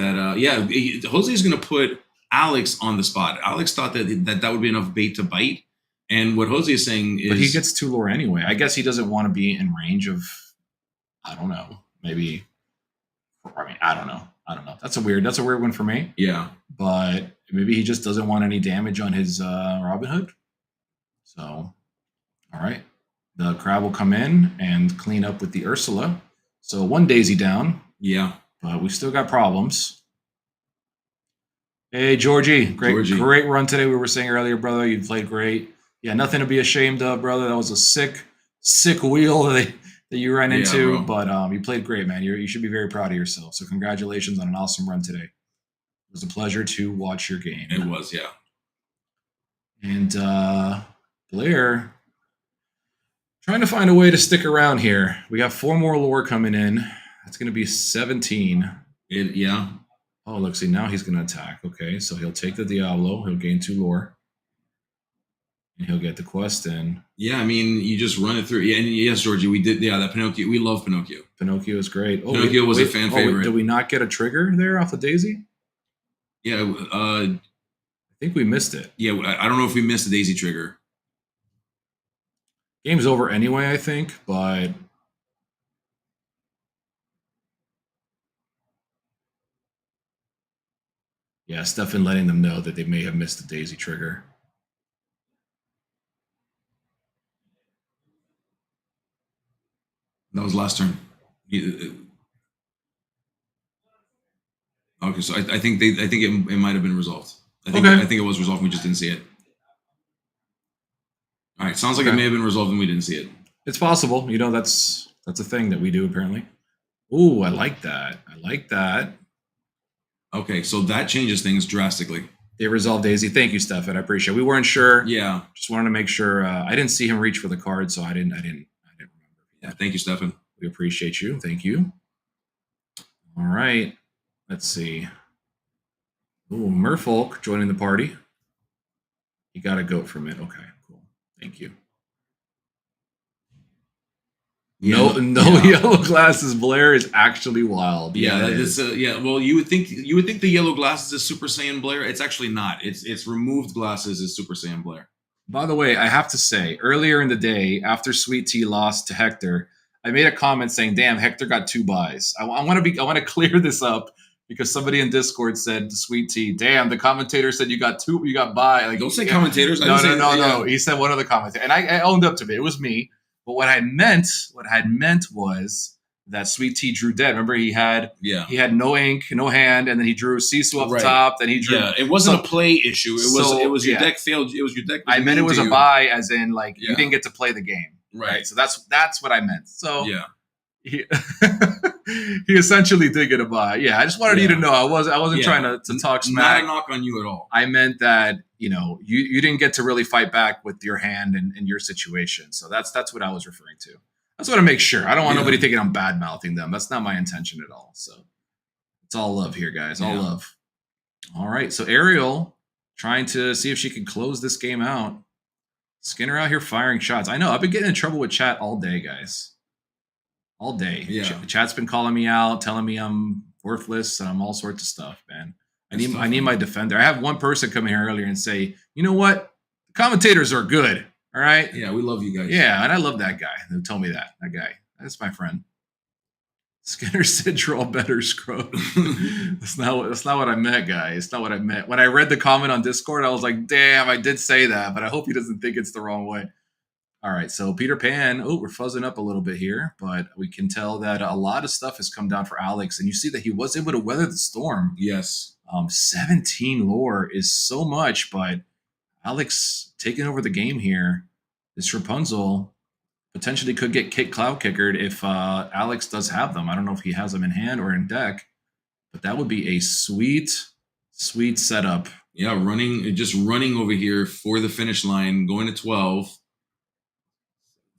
Jose's going to put Alex on the spot. Alex thought that would be enough bait to bite, and what Jose is saying is, But he gets 2 lore anyway. I guess he doesn't want to be in range of, I don't know, maybe. I mean, I don't know. That's a weird one for me. yeah. But maybe he just doesn't want any damage on his Robin Hood. So, all right. The crab will come in and clean up with the Ursula. So 1 daisy down, Yeah. but we still got problems. Hey, Georgie. Great run today. We were saying earlier, brother, you played great. Yeah, nothing to be ashamed of, brother. That was a sick wheel that you ran into, bro. but you played great, man. You should be very proud of yourself. So congratulations on an awesome run today. It was a pleasure to watch your game. It was. Yeah. And Blair, trying to find a way to stick around here. We got 4 more lore coming in. That's going to be 17. Yeah. Oh, look, see, now he's going to attack. Okay, so he'll take the Diablo. He'll gain 2 lore. And he'll get the quest in. Yeah. I mean, you just run it through. Yeah. And yes, Georgie, we did. Yeah. That Pinocchio. We love Pinocchio. Pinocchio is great. Oh, Pinocchio was a fan favorite. Did we not get a trigger there off the daisy? Yeah. I think we missed it. Yeah. I don't know if we missed the daisy trigger. Game's over anyway, I think, but yeah, Stefan letting them know that they may have missed the daisy trigger. That was last turn. Okay, so I think it might have been resolved. I think it was resolved. We just didn't see it. All right, sounds like it may have been resolved and we didn't see it. It's possible. You know, that's a thing that we do apparently. Ooh, I like that. Okay, so that changes things drastically. It resolved Daisy. Thank you, Stefan. I appreciate it. We weren't sure. Yeah. Just wanted to make sure. I didn't see him reach for the card, so I didn't remember. Yeah. Thank you, Stefan. We appreciate you. Thank you. All right. Let's see. Ooh, Merfolk joining the party. You got a goat from it. Okay, cool. Thank you. Yeah, no yellow glasses. Blair is actually wild. Yeah, it this, well, you would think the yellow glasses is Super Saiyan Blair. It's actually not. It's removed glasses is Super Saiyan Blair. By the way, I have to say, earlier in the day, after Sweet Tea lost to Hector, I made a comment saying, "Damn, Hector got 2 buys." I want to clear this up because somebody in Discord said to Sweet Tea, "Damn, the commentator said you got buy." Like, Don't say commentators. No. He said one of the commentators, and I owned up to it. It was me. But what I meant was that Sweet Tea drew dead. Remember, he had no ink, no hand, and then he drew Sisu up top. Then he drew. Yeah, it wasn't a play issue. It was your deck failed. It was your deck. I meant it was a buy, as in like you didn't get to play the game. Right. So that's what I meant. So yeah, he essentially did get a buy. Yeah, I just wanted you to know I wasn't trying to talk smack. Not a knock on you at all. I meant that you didn't get to really fight back with your hand and your situation. So that's what I was referring to. I just want to make sure. I don't want nobody thinking I'm bad mouthing them. That's not my intention at all. So it's all love here, guys. All love. All right. So Ariel trying to see if she can close this game out. Skinner out here firing shots. I know I've been getting in trouble with chat all day, guys. All day. Yeah. Chat's been calling me out, telling me I'm worthless and I'm all sorts of stuff, man. I need my defender. I have one person come here earlier and say, you know what? The commentators are good. All right. Yeah, we love you guys. Yeah, and I love that guy who told me that. That guy. That's my friend. Skinner said draw better, scrub. That's not what I meant, guys. It's not what I meant. When I read the comment on Discord, I was like, damn, I did say that, but I hope he doesn't think it's the wrong way. All right, so Peter Pan. Oh, we're fuzzing up a little bit here, but we can tell that a lot of stuff has come down for Alex, and you see that he was able to weather the storm. Yes. 17 lore is so much, but Alex taking over the game here. This Rapunzel potentially could get cloud kickered if Alex does have them. I don't know if he has them in hand or in deck, but that would be a sweet setup. Yeah, just running over here for the finish line, going to 12,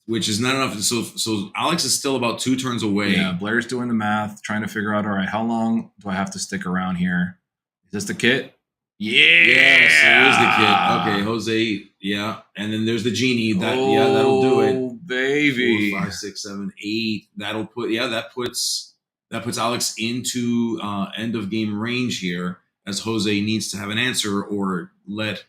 which is not enough. So Alex is still about 2 turns away. Yeah, Blair's doing the math, trying to figure out, all right, how long do I have to stick around here? Is this the kit? Yeah. Yes, it is the kid. Okay, Jose. Yeah, and then there's the genie. That'll do it. Oh, baby. 4, 5, 6, 7, 8. That'll put. Yeah, that puts Alex into end of game range here, as Jose needs to have an answer or let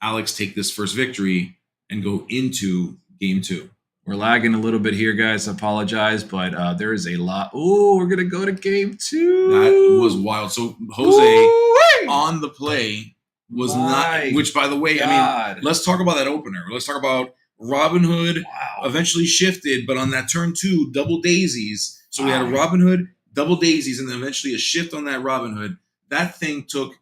Alex take this first victory and go into game 2. We're lagging a little bit here, guys. I apologize, but there is a lot. Oh, we're gonna go to game 2. That was wild. So Jose on the play was not. Which, by the way, God. I mean, let's talk about that opener. Let's talk about Robin Hood. Wow. Eventually shifted, but on that turn 2, double daisies. So we had a Robin Hood, double daisies, and then eventually a shift on that Robin Hood. That thing took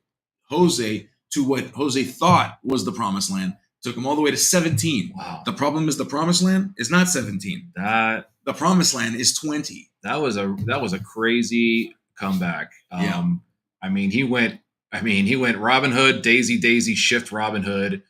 Jose to what Jose thought was the promised land. Took him all the way to 17. Wow. The problem is the promised land is not 17. The promised land is 20. That was a crazy comeback. I mean, he went Robin Hood, Daisy, shift Robin Hood,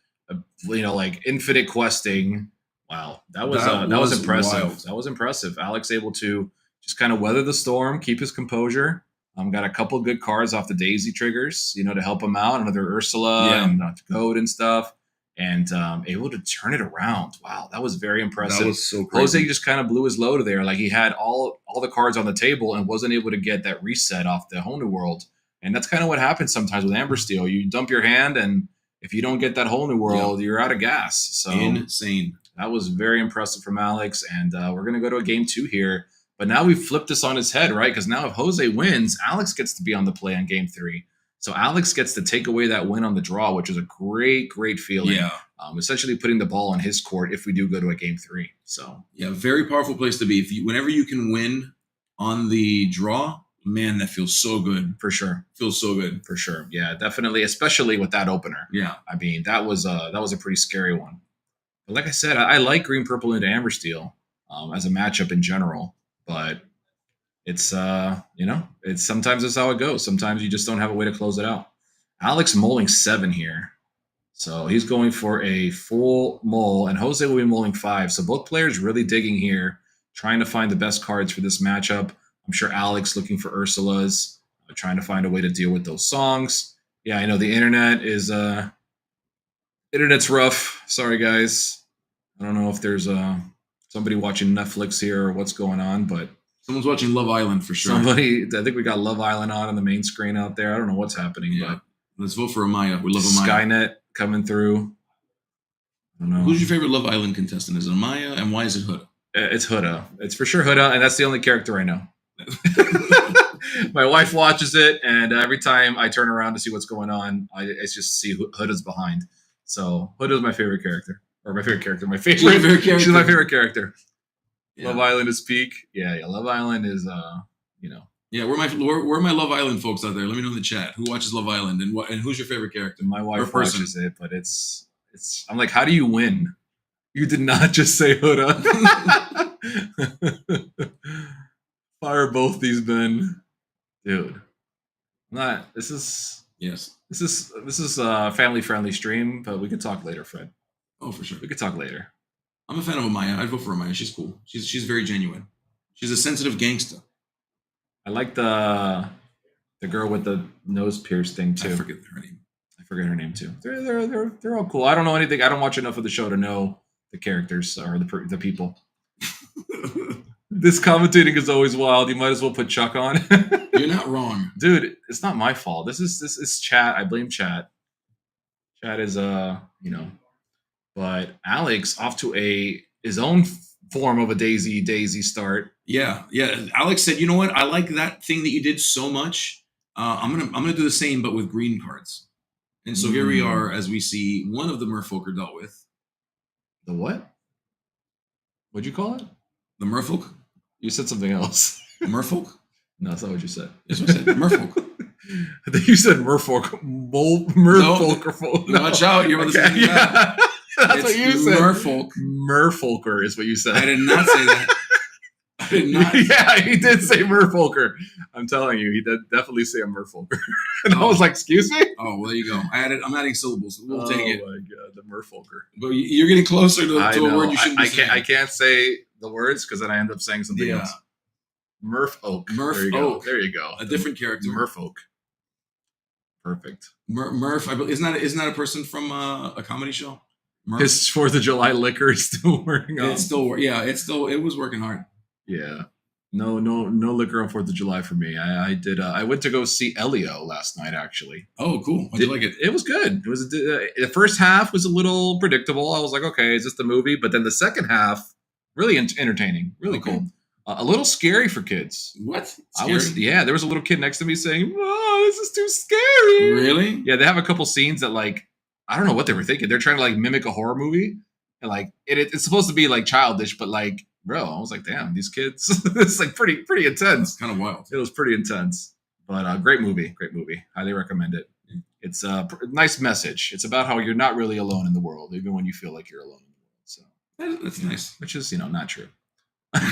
like infinite questing. Wow. That was impressive. Wild. That was impressive. Alex able to just kind of weather the storm, keep his composure. Got a couple good cards off the Daisy triggers, to help him out. Another Ursula and Goat and stuff. And able to turn it around. Wow, that was very impressive. That was so crazy. Jose just kind of blew his load there. Like he had all the cards on the table and wasn't able to get that reset off the whole new world. And that's kind of what happens sometimes with Amber Steel. You dump your hand, and if you don't get that whole new world, you're out of gas. So insane. That was very impressive from Alex. And we're going to go to a game 2 here. But now we've flipped this on his head, right? Because now if Jose wins, Alex gets to be on the play on game 3. So Alex gets to take away that win on the draw, which is a great feeling. Yeah. Essentially putting the ball on his court if we do go to a game 3. So yeah, very powerful place to be. Whenever you can win on the draw, man, that feels so good. For sure. Feels so good. For sure. Yeah, definitely, especially with that opener. Yeah. I mean, that was a pretty scary one. But like I said, I like green purple into Amber Steel as a matchup in general, but it's it's sometimes that's how it goes. Sometimes you just don't have a way to close it out. Alex mulling 7 here. So he's going for a full mull, and Jose will be mulling 5. So both players really digging here, trying to find the best cards for this matchup. I'm sure Alex looking for Ursula's, trying to find a way to deal with those songs. Yeah, I know the internet is internet's rough. Sorry, guys. I don't know if there's somebody watching Netflix here or what's going on, but Someone's watching Love Island for sure. I think we got Love Island on the main screen out there. I don't know what's happening, Yeah. Let's vote for Amaya. We love Amaya. Skynet coming through. I don't know. Who's your favorite Love Island contestant? Is it Amaya? And why is it Huda? It's Huda. It's for sure Huda, and that's the only character I know. My wife watches it, and every time I turn around to see what's going on, I just see Huda's behind. So Huda's my favorite character. Or my favorite character. My favorite, She's your favorite character. She's my favorite character. Yeah. Love Island is peak. Yeah. Love Island is, Yeah, where are my Love Island folks out there? Let me know in the chat who watches Love Island and who's your favorite character? My wife Or person. watches it, but it's. I'm like, how do you win? You did not just say Huda. Fire both these men, dude. This is a family friendly stream, but we could talk later, Fred. Oh, for sure. We could talk later. I'm a fan of Amaya. I'd vote for Amaya. She's cool. She's very genuine. She's a sensitive gangsta. I like the girl with the nose pierced thing too. I forget her name too. They're all cool. I don't know anything. I don't watch enough of the show to know the characters or the people. This commentating is always wild. You might as well put Chuck on. You're not wrong, dude. It's not my fault. This is chat. I blame chat. Chat is but Alex off to his own form of a daisy start. Yeah. Alex said, "You know what? I like that thing that you did so much. I'm gonna do the same, but with green cards." And so here we are, as we see one of the Merfolk are dealt with. The what? What'd you call it? The Merfolk. You said something else. Merfolk? No, that's not what you said. That's what I said. Merfolk. I think you said Merfolk. Merfolk. No, watch out. You're about to say that. That's what you said. Merfolk. Merfolker is what you said. I did not say that. I did not. Yeah, he did say Merfolker. I'm telling you, he did definitely say a Merfolker. And I was like, excuse me? Oh, well, there you go. I'm adding syllables. We'll take it. Oh, my God, the Merfolker. But you're getting closer to a word you shouldn't be saying. I can't say the words because then I end up saying something else. Murfolk. There you go. A different character. Murfolk. Perfect. Murph, isn't that a person from a comedy show? Murph? His 4th of July liquor is still working on. It was working hard. Yeah. No liquor on 4th of July for me. I went to go see Elio last night, actually. Oh, cool. How'd you like it? It was good. It was the first half was a little predictable. I was like, okay, is this the movie? But then the second half, really entertaining, really cool. A little scary for kids. What? Scary? There was a little kid next to me saying, "Oh, this is too scary." Really? Yeah, they have a couple scenes that I don't know what they were thinking. They're trying to mimic a horror movie, and it's supposed to be childish, but bro, I was like, damn, these kids. It's pretty intense. Kind of wild. It was pretty intense, but great movie. Highly recommend it. It's a nice message. It's about how you're not really alone in the world, even when you feel like you're alone in the world. So that's nice. Which is not true.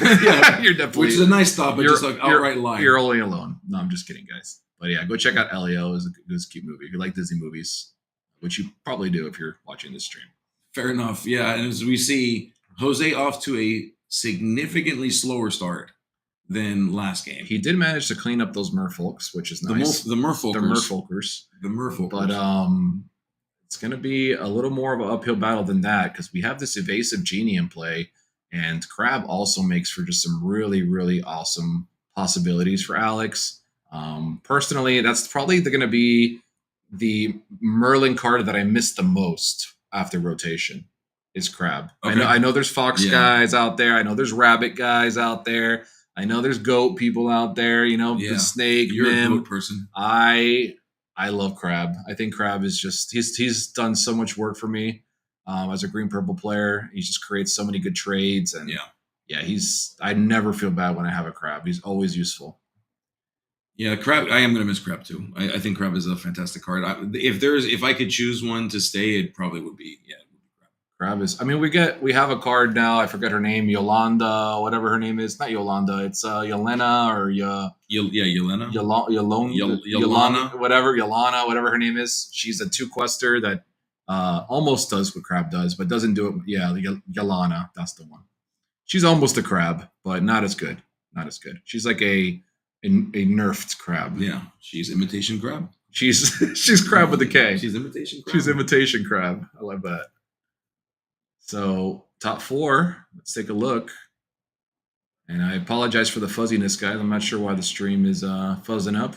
Yeah, you're definitely. Which is a nice thought, but just outright lying. You're only alone. No, I'm just kidding, guys. But yeah, go check out Elio. It's a cute movie. If you like Disney movies, which you probably do if you're watching this stream. Fair enough. Yeah, and as we see, Jose off to a significantly slower start than last game. He did manage to clean up those merfolks, which is nice. The Merfolkers. But it's going to be a little more of an uphill battle than that because we have this evasive genie in play. And Crab also makes for just some really, really awesome possibilities for Alex. Personally, that's probably going to be the Merlin card that I missed the most after rotation is Crab. Okay. I know there's Fox guys out there. I know there's Rabbit guys out there. I know there's Goat people out there. The Snake. You're Mim. a Goat person. I love Crab. I think Crab is just he's done so much work for me. As a green purple player, he just creates so many good trades, and I never feel bad when I have a Crab. He's always useful. Yeah, Crab. I am going to miss Crab too. I think Crab is a fantastic card. If I could choose one to stay, it probably would be Crab. Crab is. I mean, we have a card now. I forget her name, Yolanda, whatever her name is. Not Yolanda. It's Yelena or Yelena. Yolana, whatever her name is. She's a 2-quester that almost does what Crab does, but doesn't do it. Yeah, Yelana, that's the one. She's almost a Crab, but not as good. Not as good. She's like a nerfed Crab. Yeah, she's imitation Crab. She's Crab with a K. She's imitation Crab. She's imitation Crab. I love that. So top 4. Let's take a look. And I apologize for the fuzziness, guys. I'm not sure why the stream is fuzzing up.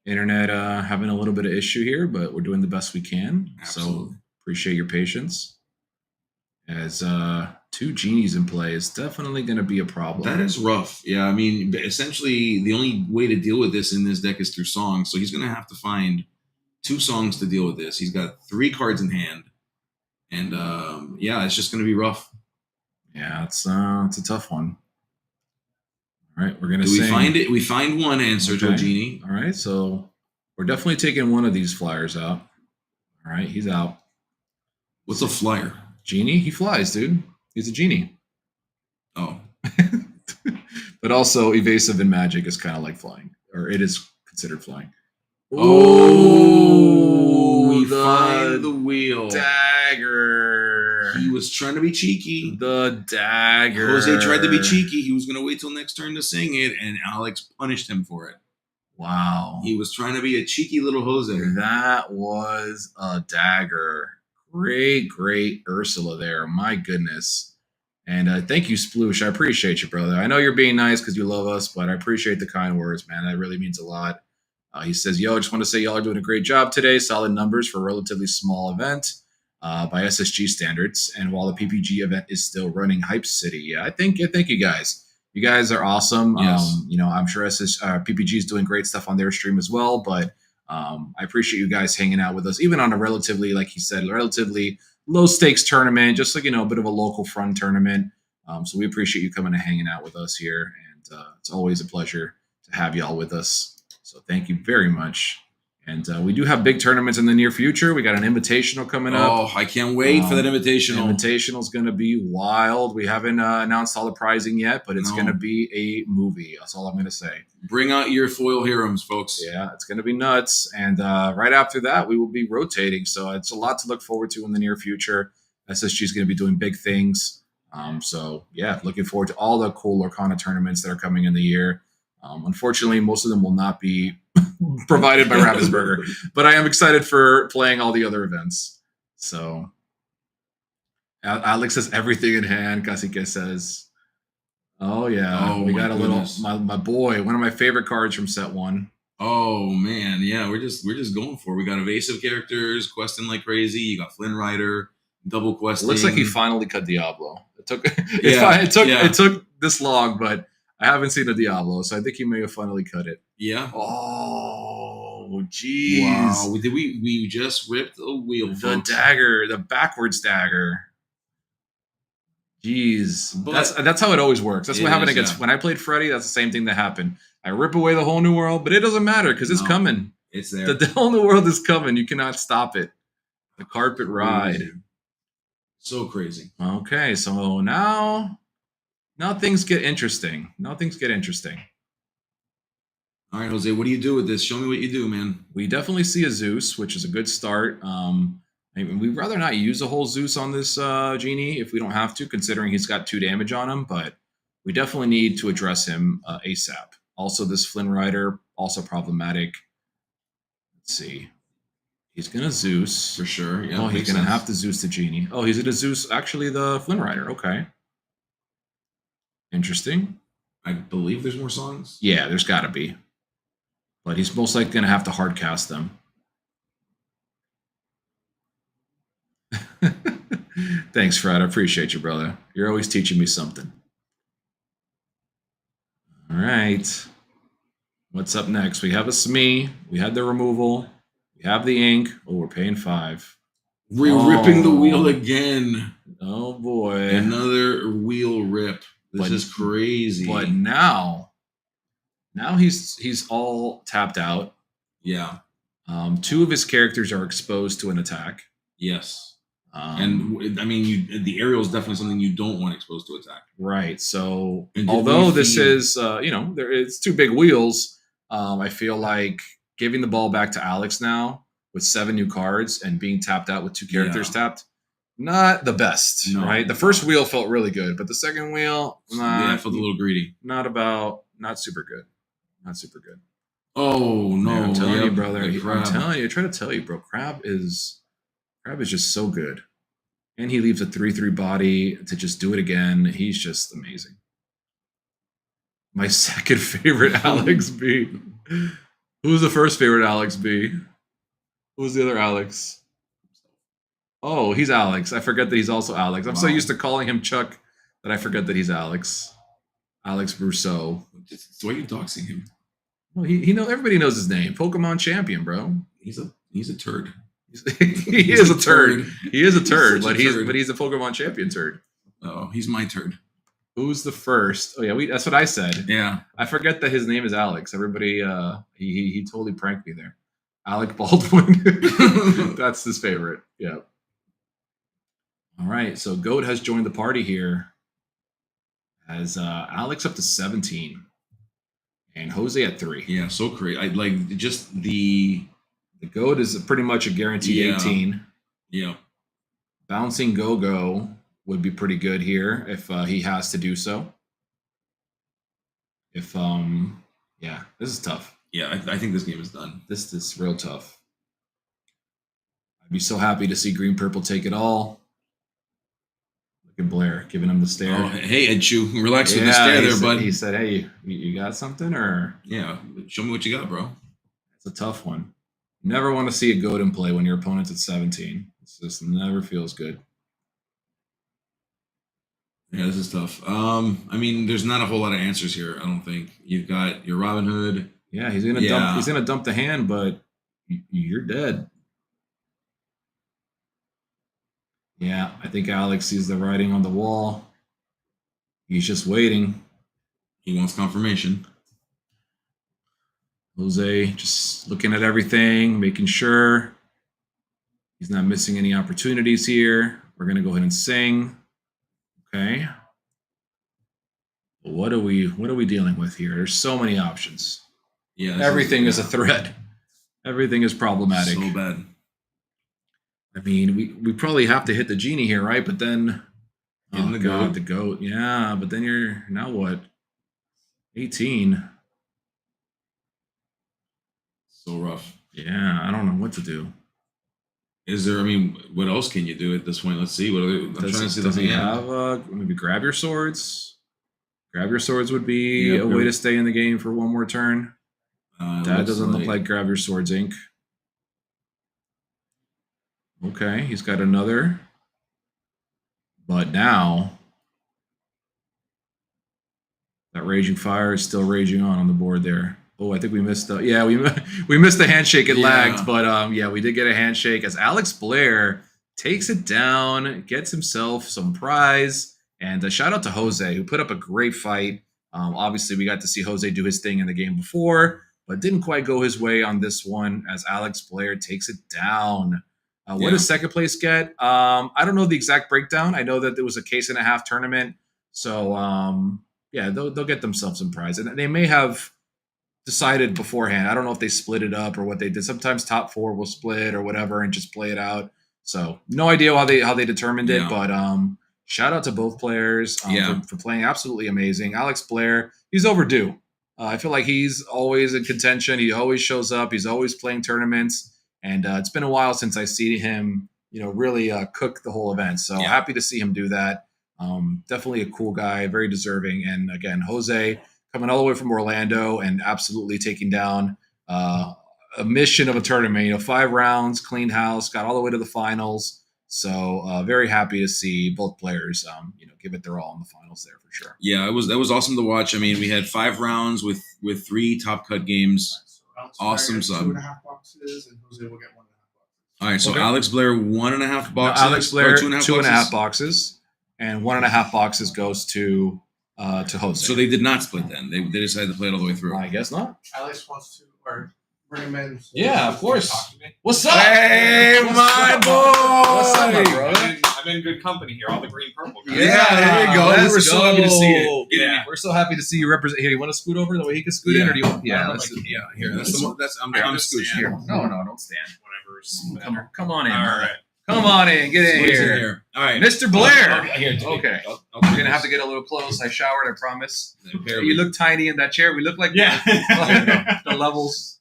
Internet having a little bit of issue here, but we're doing the best we can. Absolutely. So appreciate your patience. As 2 genies in play is definitely going to be a problem. That is rough. Yeah, I mean, essentially, the only way to deal with this in this deck is through songs. So he's going to have to find 2 songs to deal with this. He's got 3 cards in hand. And, yeah, it's just going to be rough. Yeah, it's a tough one. All right, we're going to Do we find it? We find one answer to a genie. All right, so we're definitely taking one of these flyers out. All right, he's out. What's a flyer? Genie? He flies, dude. He's a genie. Oh. But also evasive in Magic is kind of like flying. Or it is considered flying. Oh, we find the wheel. Dagger. He was trying to be cheeky. The dagger. Jose tried to be cheeky. He was going to wait till next turn to sing it, and Alex punished him for it. Wow. He was trying to be a cheeky little Jose. That was a dagger. Great Ursula there. My goodness. And thank you, Sploosh. I appreciate you, brother. I know you're being nice because you love us, but I appreciate the kind words, man. That really means a lot. He says, yo, I just want to say y'all are doing a great job today. Solid numbers for a relatively small event by SSG standards. And while the PPG event is still running Hype City. Yeah, I thank you guys. You guys are awesome. Yes. I'm sure PPG is doing great stuff on their stream as well, but I appreciate you guys hanging out with us, even on a relatively, like he said, relatively low stakes tournament, just like, a bit of a local fun tournament. So we appreciate you coming and hanging out with us here. And it's always a pleasure to have y'all with us. So thank you very much. And we do have big tournaments in the near future. We got an invitational coming up. Oh, I can't wait for that invitational. The invitational is going to be wild. We haven't announced all the prizing yet, but it's going to be a movie. That's all I'm going to say. Bring out your foil heroes, folks. Yeah, it's going to be nuts. And right after that, we will be rotating. So it's a lot to look forward to in the near future. SSG is going to be doing big things. So, yeah, looking forward to all the cool Lorcana tournaments that are coming in the year. Unfortunately, most of them will not be provided by Ravensburger, but I am excited for playing all the other events. So Alex has everything in hand. Cacique says, oh yeah, we got a little, my boy, one of my favorite cards from set 1. Oh man. Yeah. We're just going for it. We got evasive characters questing like crazy. You got Flynn Rider, double questing. It looks like he finally cut Diablo. It took this long, but I haven't seen a Diablo, so I think he may have finally cut it. Yeah. Oh, jeez. Wow. We just ripped a wheel. The dagger, the backwards dagger. Jeez. But that's how it always works. That's what happened against when I played Freddy. That's the same thing that happened. I rip away the whole new world, but it doesn't matter because it's coming. It's there. The whole new world is coming. You cannot stop it. The carpet ride. So crazy. Okay, so now things get interesting. All right, Jose, what do you do with this? Show me what you do, man. We definitely see a Zeus, which is a good start. We'd rather not use a whole Zeus on this genie if we don't have to, considering he's got 2 damage on him, but we definitely need to address him ASAP. Also, this Flynn Rider, also problematic. Let's see. He's going to Zeus. For sure. Yeah, he's going to have to Zeus the genie. Oh, he's going to Zeus, actually, the Flynn Rider. Okay. Interesting. I believe there's more songs. Yeah, there's got to be. But he's most likely going to have to hard cast them. Thanks, Fred. I appreciate you, brother. You're always teaching me something. All right. What's up next? We have a Smee. We had the removal. We have the ink. Oh, we're paying 5. We're ripping the wheel again. Oh, boy. Another wheel rip. This is crazy. But now he's all tapped out. Yeah. 2 of his characters are exposed to an attack. Yes. And I mean, the aerial is definitely something you don't want exposed to attack. Right. So And did although we this feed- is, it's two big wheels, I feel like giving the ball back to Alex now with 7 new cards and being tapped out with 2 characters tapped, not the best, No. right? The first wheel felt really good, but the second wheel, Yeah, it felt a little greedy. not super good. Not super good. Oh no! Yeah, I'm telling you, Yep, brother. the I'm crab. telling you, I try to tell you, bro. Crab is just so good. And he leaves a 3/3 body to just do it again. He's just amazing. My second favorite Alex B. Who was the first favorite Alex B? Who was the other Alex? Oh, he's Alex. I forget that he's also Alex. I'm so Wow. used to calling him Chuck that I forget that he's Alex. Alex Brousseau. Why are you doxing him? Well, he know everybody knows his name. Pokemon champion, bro. He's a turd. he is a turd. He is a turd, such a turd. but he's a Pokemon champion turd. Oh, he's my turd. Who's the first? Oh yeah, that's what I said. Yeah. I forget that his name is Alex. Everybody, he totally pranked me there. Alec Baldwin. That's his favorite. Yeah. All right, so Goat has joined the party here. Has Alex up to 17, and Jose at 3. Yeah, so crazy. I like just the Goat is pretty much a guaranteed Yeah. 18. yeah. Bouncing Go-Go would be pretty good here if he has to do so. If yeah, this is tough. Yeah, I think this game is done. This is real tough. I'd be so happy to see Green Purple take it all. Look at Blair giving him the stare. Oh, hey, Ed Chu, relax with the stare there, bud. He said, "Hey, you got something?" Or Yeah, show me what you got, bro. it's a tough one. Never want to see a goat in play when your opponent's at 17. It just never feels good. Yeah, this is tough. I mean, there's not a whole lot of answers here. I don't think you've got your Robin Hood. Yeah, he's gonna dump. He's gonna dump the hand, but you're dead. Yeah, I think Alex sees the writing on the wall. He's just waiting. He wants confirmation. Jose just looking at everything, making sure he's not missing any opportunities here. We're gonna go ahead and sing. Okay. What are we dealing with here? There's so many options. Yeah, Everything is a threat. Everything is problematic. So bad. I mean, we probably have to hit the genie here, right? But then, Hitting the God, goat. the goat. Yeah, but then you're now what? 18. So rough. Yeah, I don't know what to do. Is there? I mean, what else can you do at this point? Let's see. What other? I'm trying to see the Does he hand. have maybe grab your swords? Grab your swords would be Yep, a way to stay in the game for one more turn. That Looks doesn't look like grab your swords ink. Okay, he's got another. But now that raging fire is still raging on the board there. Oh, I think we missed the we missed the handshake. It lagged, but yeah, we did get a handshake as Alex Blair takes it down, gets himself some prize, and a shout out to Jose who put up a great fight. Obviously, we got to see Jose do his thing in the game before, but didn't quite go his way on this one as Alex Blair takes it down. What does second place get? I don't know the exact breakdown. I know that there was a case and a half tournament, so yeah, they'll get themselves some prize, and they may have decided beforehand. I don't know if they split it up or what they did. Sometimes top 4 will split or whatever and just play it out. So no idea how they determined it, but shout out to both players for playing absolutely amazing. Alex Blair, he's overdue. I feel like he's always in contention. He always shows up. He's always playing tournaments, and it's been a while since I see him, really cook the whole event. So happy to see him do that. Definitely a cool guy, very deserving. And again, Jose coming all the way from Orlando and absolutely taking down a mission of a tournament. 5 rounds, clean house, got all the way to the finals. So very happy to see both players, give it their all in the finals there for sure. Yeah, that was awesome to watch. I mean, we had 5 rounds with 3 top cut games. Awesome sub. 2.5 boxes, and Jose will get 1.5 boxes. All right, so Okay. Alex Blair 1.5 boxes. Alex Blair, 2.5 2.5 boxes, and 1.5 boxes goes to Jose. So they did not split then. They decided to play it all the way through. I guess not. Alex wants to, or bring him in. Yeah, of course. Talk to me. What's up? Hey, my boy! What's up, my brother? I'm in good company here. All the green purple guys. Yeah, there you go. Let's We're so happy to see it. Yeah. We're so happy to see you represent. Here, you want to scoot over the way he can scoot in, or do you want? Yeah, Yeah, let's yeah. Here, that's the that's I'm just scooch stand. here. No, don't stand. Whatever's Come on in. All right. Come on in. Get in Squeeze in here. here. All right. Mr. Blair. Here, Okay. I'll We're gonna have to get a little close. I showered, I promise. Here You look tiny in that chair. We look like Yeah. the levels.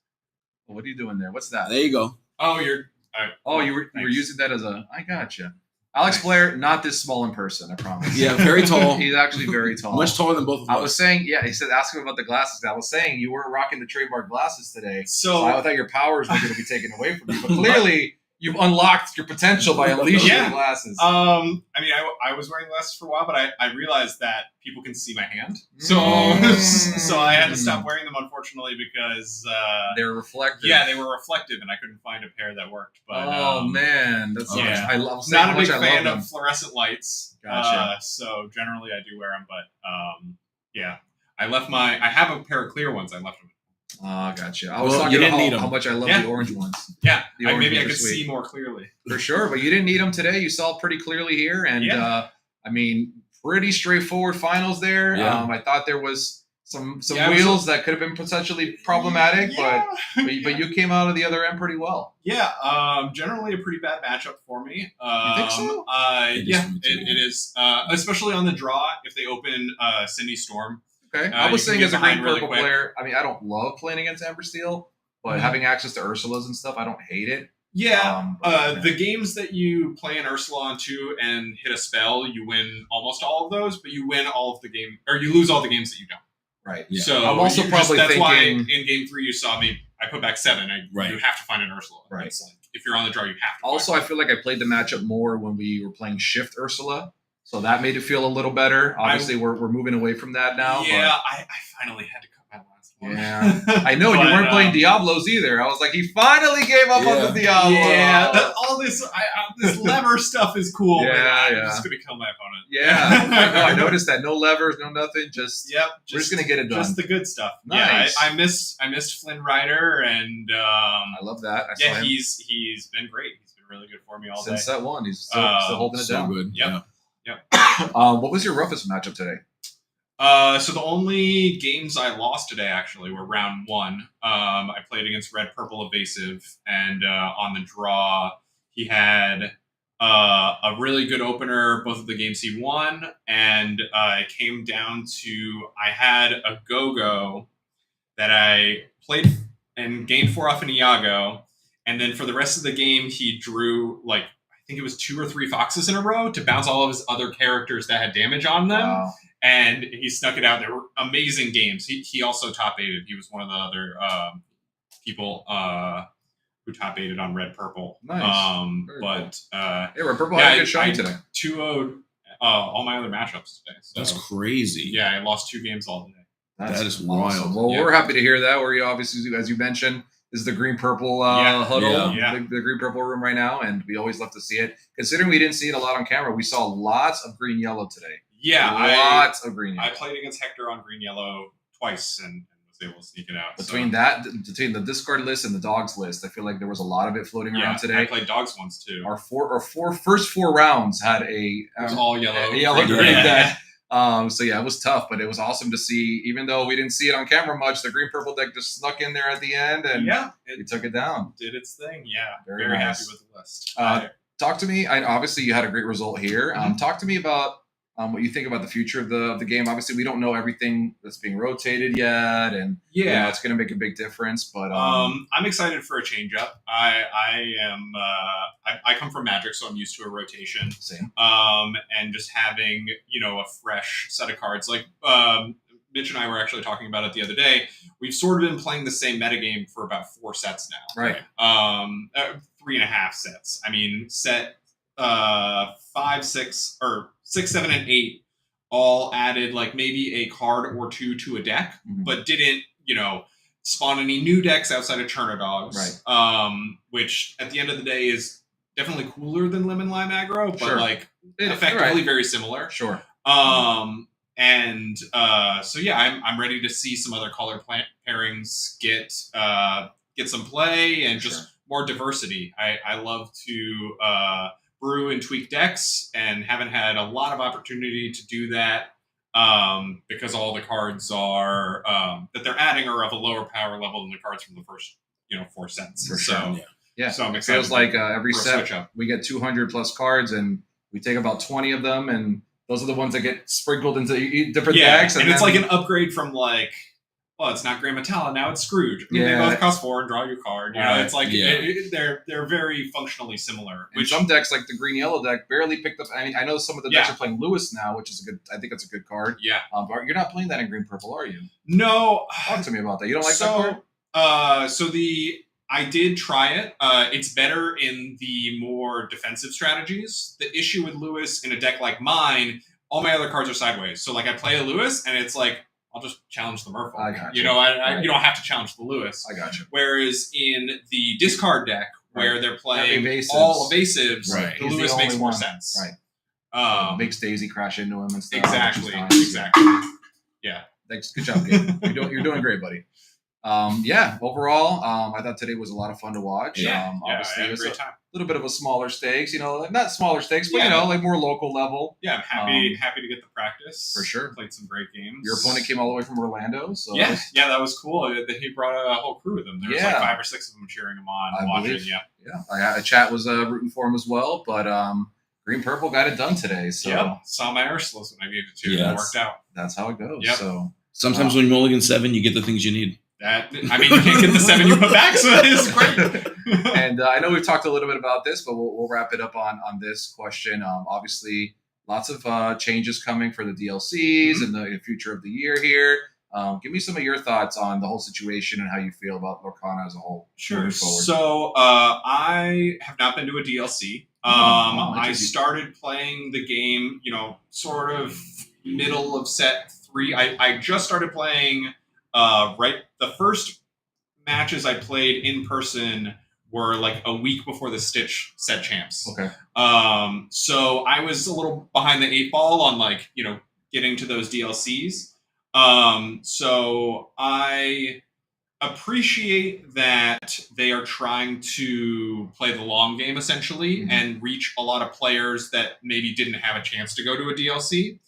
What are you doing there? What's that? There you go. Oh, you're. Oh, you were Thanks. using that as a. I gotcha. Alex Blair, not this small in person. I promise. Yeah, very tall. He's actually very tall. Much taller than both of us. I was saying, yeah. He said, ask him about the glasses. I was saying you weren't rocking the trademark glasses today, so I thought your powers were going to be taken away from you. But clearly, you've unlocked your potential by unleashing Yeah. the glasses. I mean, I was wearing glasses for a while, but I realized that people can see my hand, so so I had to stop wearing them, unfortunately, because They're reflective. yeah, they were reflective, and I couldn't find a pair that worked. But Oh man, that's yeah. I love. not a how much big I fan love of fluorescent lights. Gotcha. So generally, I do wear them, but yeah, I have a pair of clear ones. I left them. Oh, gotcha. I was Well, talking you about didn't need how 'em. much I love Yeah. the orange ones. Yeah, The orange maybe I ones are could sweet. see more clearly. For sure, but you didn't need them today. You saw pretty clearly here, and Yeah. I mean, pretty straightforward finals there. Yeah. I thought there was some Yeah, it was wheels that could have been potentially problematic, but you came out of the other end pretty well. Yeah, generally a pretty bad matchup for me. think so? Yeah, it is. Especially on the draw, if they open Cindy Storm. Okay, I was was saying saying as a behind green really purple quick. player, I mean, I don't love playing against Amber Steel, but having access to Ursulas and stuff, I don't hate it. Yeah, But, the games that you play an Ursula on 2 and hit a spell, you win almost all of those, but you win all of the game, or you lose all the games that you don't. right. Yeah. So I'm also you probably that's why thinking- in game 3 you saw me. I put back 7. Right. You have to find an Ursula. Right. It's like, if you're on the draw, you have to. Also, I feel like I played the matchup more when we were playing Shift Ursula, so that made it feel a little better. Obviously, we're moving away from that now. Yeah, I finally had to cut my last But one. yeah, I know you But, weren't playing Diablos either. I was like, he finally gave up on the Diablo. Yeah, all this this lever stuff is cool. but Yeah, I'm yeah. just gonna kill my opponent. Yeah, I know. I noticed that. No levers, no nothing. Just Yep, we're just gonna get it done. Just the good stuff. Nice. Yeah, I missed Flynn Rider, and I love that. I saw yeah, him he's been great. He's been really good for me all since day. set one. He's still holding it So down. good. Yep. Yeah. What was your roughest matchup today? So the only games I lost today actually were round 1. I played against Red Purple Evasive, and on the draw he had a really good opener. Both of the games he won, and it came down to I had a go-go that I played and gained 4 off an Iago, and then for the rest of the game he drew like I think it was 2 or 3 foxes in a row to bounce all of his other characters that had damage on them. Wow. And he snuck it out. There were amazing games. He also top 8'd. He was one of the other people who top 8'd on Red Purple. Nice. Very But Yeah, Red Purple yeah, had a good showing today. 2-0'd all my other matchups today. So That's crazy. yeah, I lost 2 games all day. That is awesome. wild. Well, Yeah. we're happy to hear that. We're obviously, as you mentioned, this is the green purple Yeah. huddle, Yeah. The green purple room right now, and we always love to see it. Considering we didn't see it a lot on camera, we saw lots of green yellow today. Yeah, lots of green yellow. I played against Hector on green yellow twice and was able to sneak it out. Between between the discard list and the dogs list, I feel like there was a lot of it floating yeah, around I today. played dogs once too. Our first four rounds had It was all yellow. a yellow green Yeah. deck. So yeah, it was tough, but it was awesome to see. Even though we didn't see it on camera much, the green purple deck just snuck in there at the end, and Yeah, we it took it down. did its thing. Yeah, Very very nice. happy with the list. Talk to me. Obviously, you had a great result here. Mm-hmm. Talk to me about what you think about the future of the game. Obviously, we don't know everything that's being rotated yet, and you know, it's going to make a big difference. But I'm excited for a change up. I am. I come from Magic, so I'm used to a rotation. Same. And just having a fresh set of cards. Like Mitch and I were actually talking about it the other day. We've sort of been playing the same metagame for about 4 sets now. Right. 3.5 sets. I mean, set 5, 6, or 6, 7, and 8 all added like maybe a card or 2 to a deck, Mhm. but didn't spawn any new decks outside of Churna Dogs. Right. Which at the end of the day is definitely cooler than Lemon Lime Aggro, but Sure. like Yeah, effectively right. very similar. Sure. So yeah, I'm ready to see some other color pairings get get some play and just more diversity. I love to brew and tweak decks, and haven't had a lot of opportunity to do that because all the cards are that they're adding are of a lower power level than the cards from the first 4 sets. For So sure. Yeah. so I'm It excited. feels like every for a set switch up. we get 200 plus cards, and we take about 20 of them, and those are the ones that get sprinkled into different decks. And it's then- like an upgrade from like, well, it's not Grand Metalla, now it's Scrooge. I mean, they Yeah. both cost 4 and draw your card. You know, Right. it's like Yeah. they're very functionally similar. And some decks, like the green yellow deck, barely picked up. I mean, I know some of the decks Yeah. are playing Lewis now, which is a good. I think it's a good card. Yeah. But you're not playing that in green purple, are you? No. Talk to me about that. You don't like that card? I did try it. It's better in the more defensive strategies. The issue with Lewis in a deck like mine, all my other cards are sideways. So like I play a Lewis, and it's like I'll just challenge the Merfolk. I got you. You know, Right. you don't have to challenge the Lewis. I got you. Whereas in the discard deck, where they're playing Evasives. all evasives, Right. the He's the Lewis only makes more one. sense. Right. Um, Makes Daisy crash into him and stuff. exactly. which is nice. Exactly. Thanks. Good job, Gabe. You're doing great, buddy. Overall, I thought today was a lot of fun to watch. Yeah. Obviously, I had it a was great a time. little bit of a smaller stakes, not smaller stakes, but Yeah. like more local level. Yeah, I'm happy to get the practice. For sure. Played some great games. Your opponent came all the way from Orlando, so Yeah, that was cool. He brought a whole crew with him. There was like Yeah. 5 or 6 of them cheering him on, I watching. believe. Yeah. A chat was rooting for him as well, but green purple got it done today, so Yep. Saw my Ursula's when I needed to. Yeah. It worked out. that's how it goes. Yep. So Sometimes when you mulligan 7, you get the things you need. You can't get the 7 you put back, so that is great. and I know we've talked a little bit about this, but we'll wrap it up on this question. Obviously, lots of changes coming for the DLCs and the future of the year here. Give me some of your thoughts on the whole situation and how you feel about Lorcana as a whole. Sure. moving forward. So I have not been to a DLC. I started playing the game, sort of middle of set 3. I just started playing the first matches I played in person were like a week before the Stitch set champs. Okay. So I was a little behind the 8 ball on getting to those DLCs. So I appreciate that they are trying to play the long game essentially and reach a lot of players that maybe didn't have a chance to go to a DLC.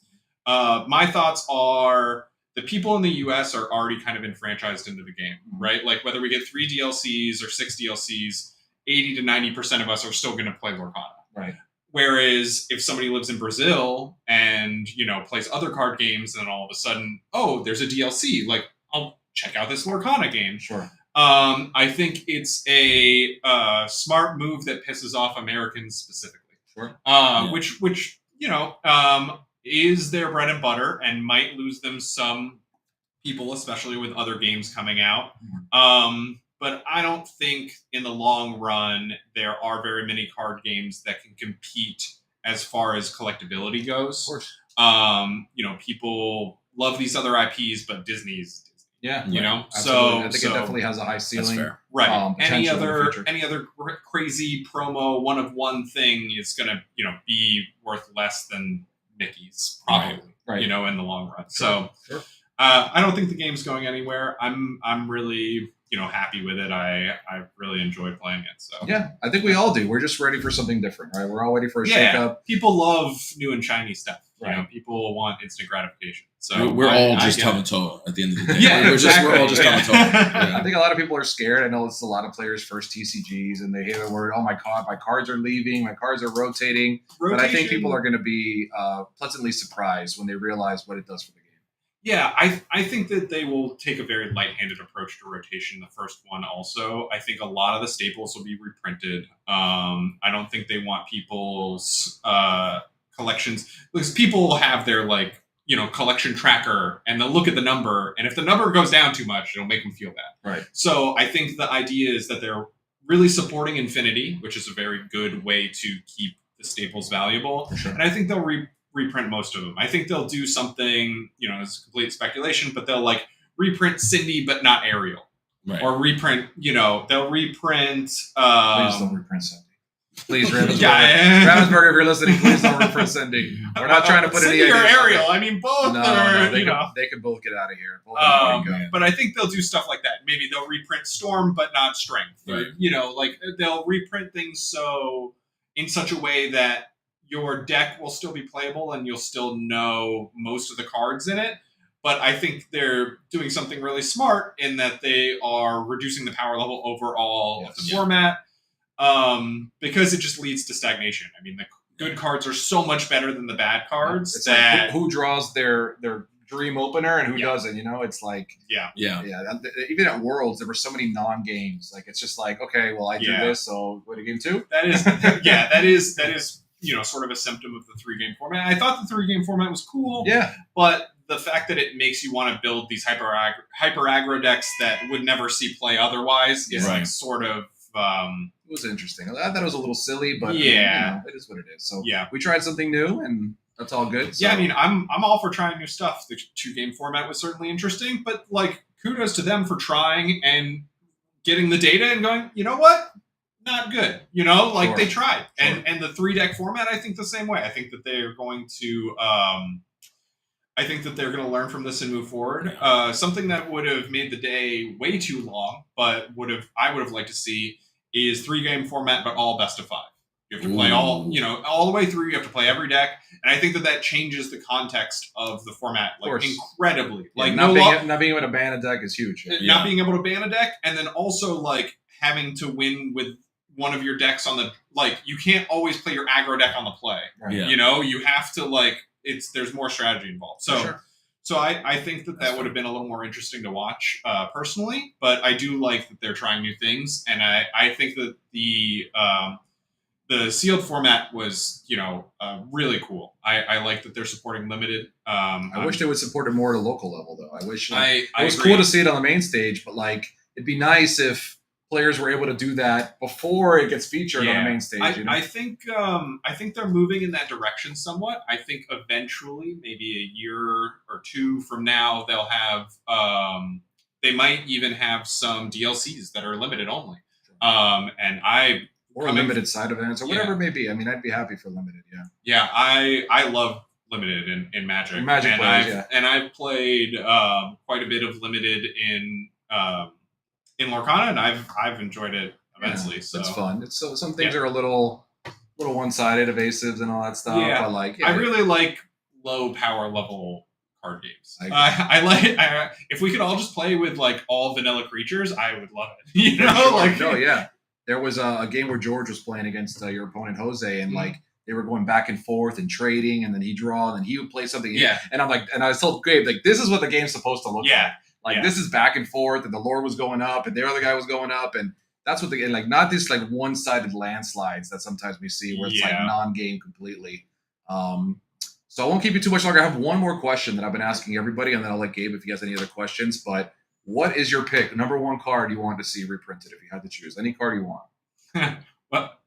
My thoughts are the people in the US are already kind of enfranchised into the game, right? Like whether we get 3 DLCs or 6 DLCs, 80 to 90% of us are still going to play Lorcana. Right. Whereas if somebody lives in Brazil and, plays other card games, and then all of a sudden, oh, there's a DLC, like I'll check out this Lorcana game. Sure. I think it's a smart move that pisses off Americans specifically. Sure. Which is their bread and butter and might lose them some people, especially with other games coming out. But I don't think in the long run there are very many card games that can compete as far as collectability goes. Of course. People love these other IPs, but Disney's Disney. Yeah. So Absolutely. I think it definitely has a high That's ceiling. fair. Right. Any potential in the future. other crazy promo one of one thing is gonna be worth less than Mickey's probably. Right. In the long run. So Sure. I don't think the game's going anywhere. I'm really happy with it. I really enjoy playing it. So Yeah, I think we all do. We're just ready for something different, right? We're all ready for a yeah, shakeup. people love new and shiny stuff. Right. People want instant gratification. So We're all just get toe it. to toe at the end of the day. Yeah, we're all just toe to toe. I think a lot of people are scared. I know it's a lot of players' first TCGs, and they hear the word, "Oh my god, my cards are leaving, my cards are rotating." But I think people are going to be pleasantly surprised when they realize what it does for the game. Yeah, I think that they will take a very light-handed approach to rotation. The first one also. I think a lot of the staples will be reprinted. I don't think they want people's collections, because people will have their collection tracker and they'll look at the number, and if the number goes down too much, it'll make them feel bad. Right. So I think the idea is that they're really supporting Infinity, which is a very good way to keep the staples valuable. For sure. And I think they'll reprint most of them. I think they'll do something, it's complete speculation, but they'll reprint Cindy but not Ariel. Right. Or reprint, they'll reprint Please don't reprint Cindy. Please, Ravensburger. Yeah. Ravensburger, if you're listening, please don't root for Cindy. We're not trying to put any Cindy or ideas out Ariel. there. I mean, both No, are, they, you know. they can both get out of here. Both of them can go. But I think they'll do stuff like that. Maybe they'll reprint Storm, but not Strength. Right. You know, like they'll reprint things so in such a way that your deck will still be playable and you'll still know most of the cards in it. But I think they're doing something really smart in that they are reducing the power level overall of the format, because it just leads to stagnation. I mean, the good cards are so much better than the bad cards. It's that like who draws their dream opener and who doesn't, you know? It's like, yeah. Even at Worlds, there were so many non-games. Like, it's just like, okay, well, I do this, so what, a game 2? That is, that is, you know, sort of a symptom of the 3-game format. I thought the 3-game format was cool. Yeah. But the fact that it makes you want to build these hyper aggro decks that would never see play otherwise is like sort of. It was interesting. I thought it was a little silly, but yeah, you know, it is what it is. So we tried something new, and that's all good. So. Yeah, I mean, I'm all for trying new stuff. The 2-game format was certainly interesting, but like, kudos to them for trying and getting the data and going, you know what? Not good. You know, like they tried. And the 3-deck format, I think the same way. I think that they're going to learn from this and move forward. Something that would have made the day way too long, but I would have liked to see is 3-game format, but all best of 5. You have to play all the way through. You have to play every deck, and I think that changes the context of the format like incredibly. Yeah, like not being able to ban a deck is huge. Not being able to ban a deck, and then also like having to win with one of your decks on the you can't always play your aggro deck on the play. Right. You know, you have to there's more strategy involved. So I think that would have been a little more interesting to watch personally, but I do like that they're trying new things, and I think that the sealed format was really cool. I like that they're supporting limited. I wish they would support it more at a local level, though. I wish it was agree. cool to see it on the main stage, but it'd be nice if players were able to do that before it gets featured on the main stage. I think they're moving in that direction somewhat. I think eventually, maybe a year or 2 from now, they'll have they might even have some DLCs that are limited only. Or limited side events or whatever it may be. I mean, I'd be happy for limited. Yeah, I love limited in Magic. And I've played quite a bit of limited in Lorcana, and I've enjoyed it immensely. Yeah, so it's fun. It's some things are a little one-sided, evasives, and all that stuff. Yeah, but I really like low power level card games. I like if we could all just play with all vanilla creatures, I would love it. There was a game where George was playing against your opponent Jose, and they were going back and forth and trading, and then he'd draw, and then he would play something. And I'm and I was told Gabe, this is what the game's supposed to look like. This is back and forth, and the Lord was going up, and the other guy was going up, and that's what the game not these one-sided landslides that sometimes we see where it's non-game completely. So I won't keep you too much longer. I have one more question that I've been asking everybody, and then I'll let Gabe if he has any other questions. But what is your pick? Number 1 card you want to see reprinted if you had to choose? Any card you want.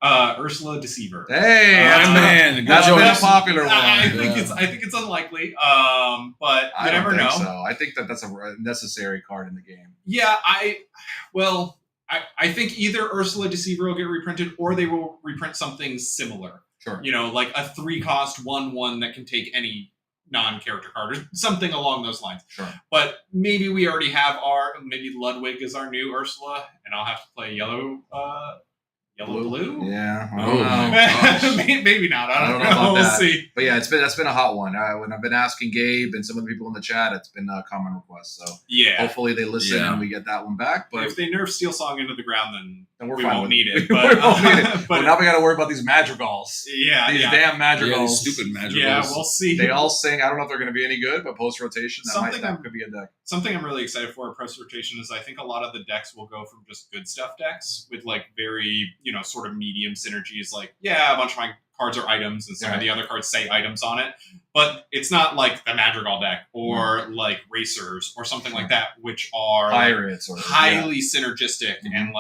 Ursula Deceiver. Hey, man, that's been a popular one. I think it's unlikely, but you never know. So I think that's a necessary card in the game. Yeah, I think either Ursula Deceiver will get reprinted, or they will reprint something similar. Sure. Like a 3-cost 1/1 that can take any non-character card or something along those lines. Sure. But maybe we already have maybe Ludwig is our new Ursula, and I'll have to play yellow blue. Yeah. Maybe not. I don't know. About we'll that. see. But yeah, that's been a hot one. When I've been asking Gabe and some of the people in the chat, it's been a common request. So hopefully they listen and we get that one back. But if they nerf Steel Song into the ground, then we're we fine won't with need it. we But, won't need it. But now we got to worry about these madrigals. Yeah, these damn madrigals. These stupid madrigals. Yeah, we'll see. They all sing. I don't know if they're going to be any good, but post rotation that could be a deck. Something I'm really excited for at post rotation is I think a lot of the decks will go from just good stuff decks with very sort of medium synergies. A bunch of my cards are items, and some of the other cards say items on it. But it's not like the Madrigal deck or Racers or something like that, which are Pirates or highly synergistic and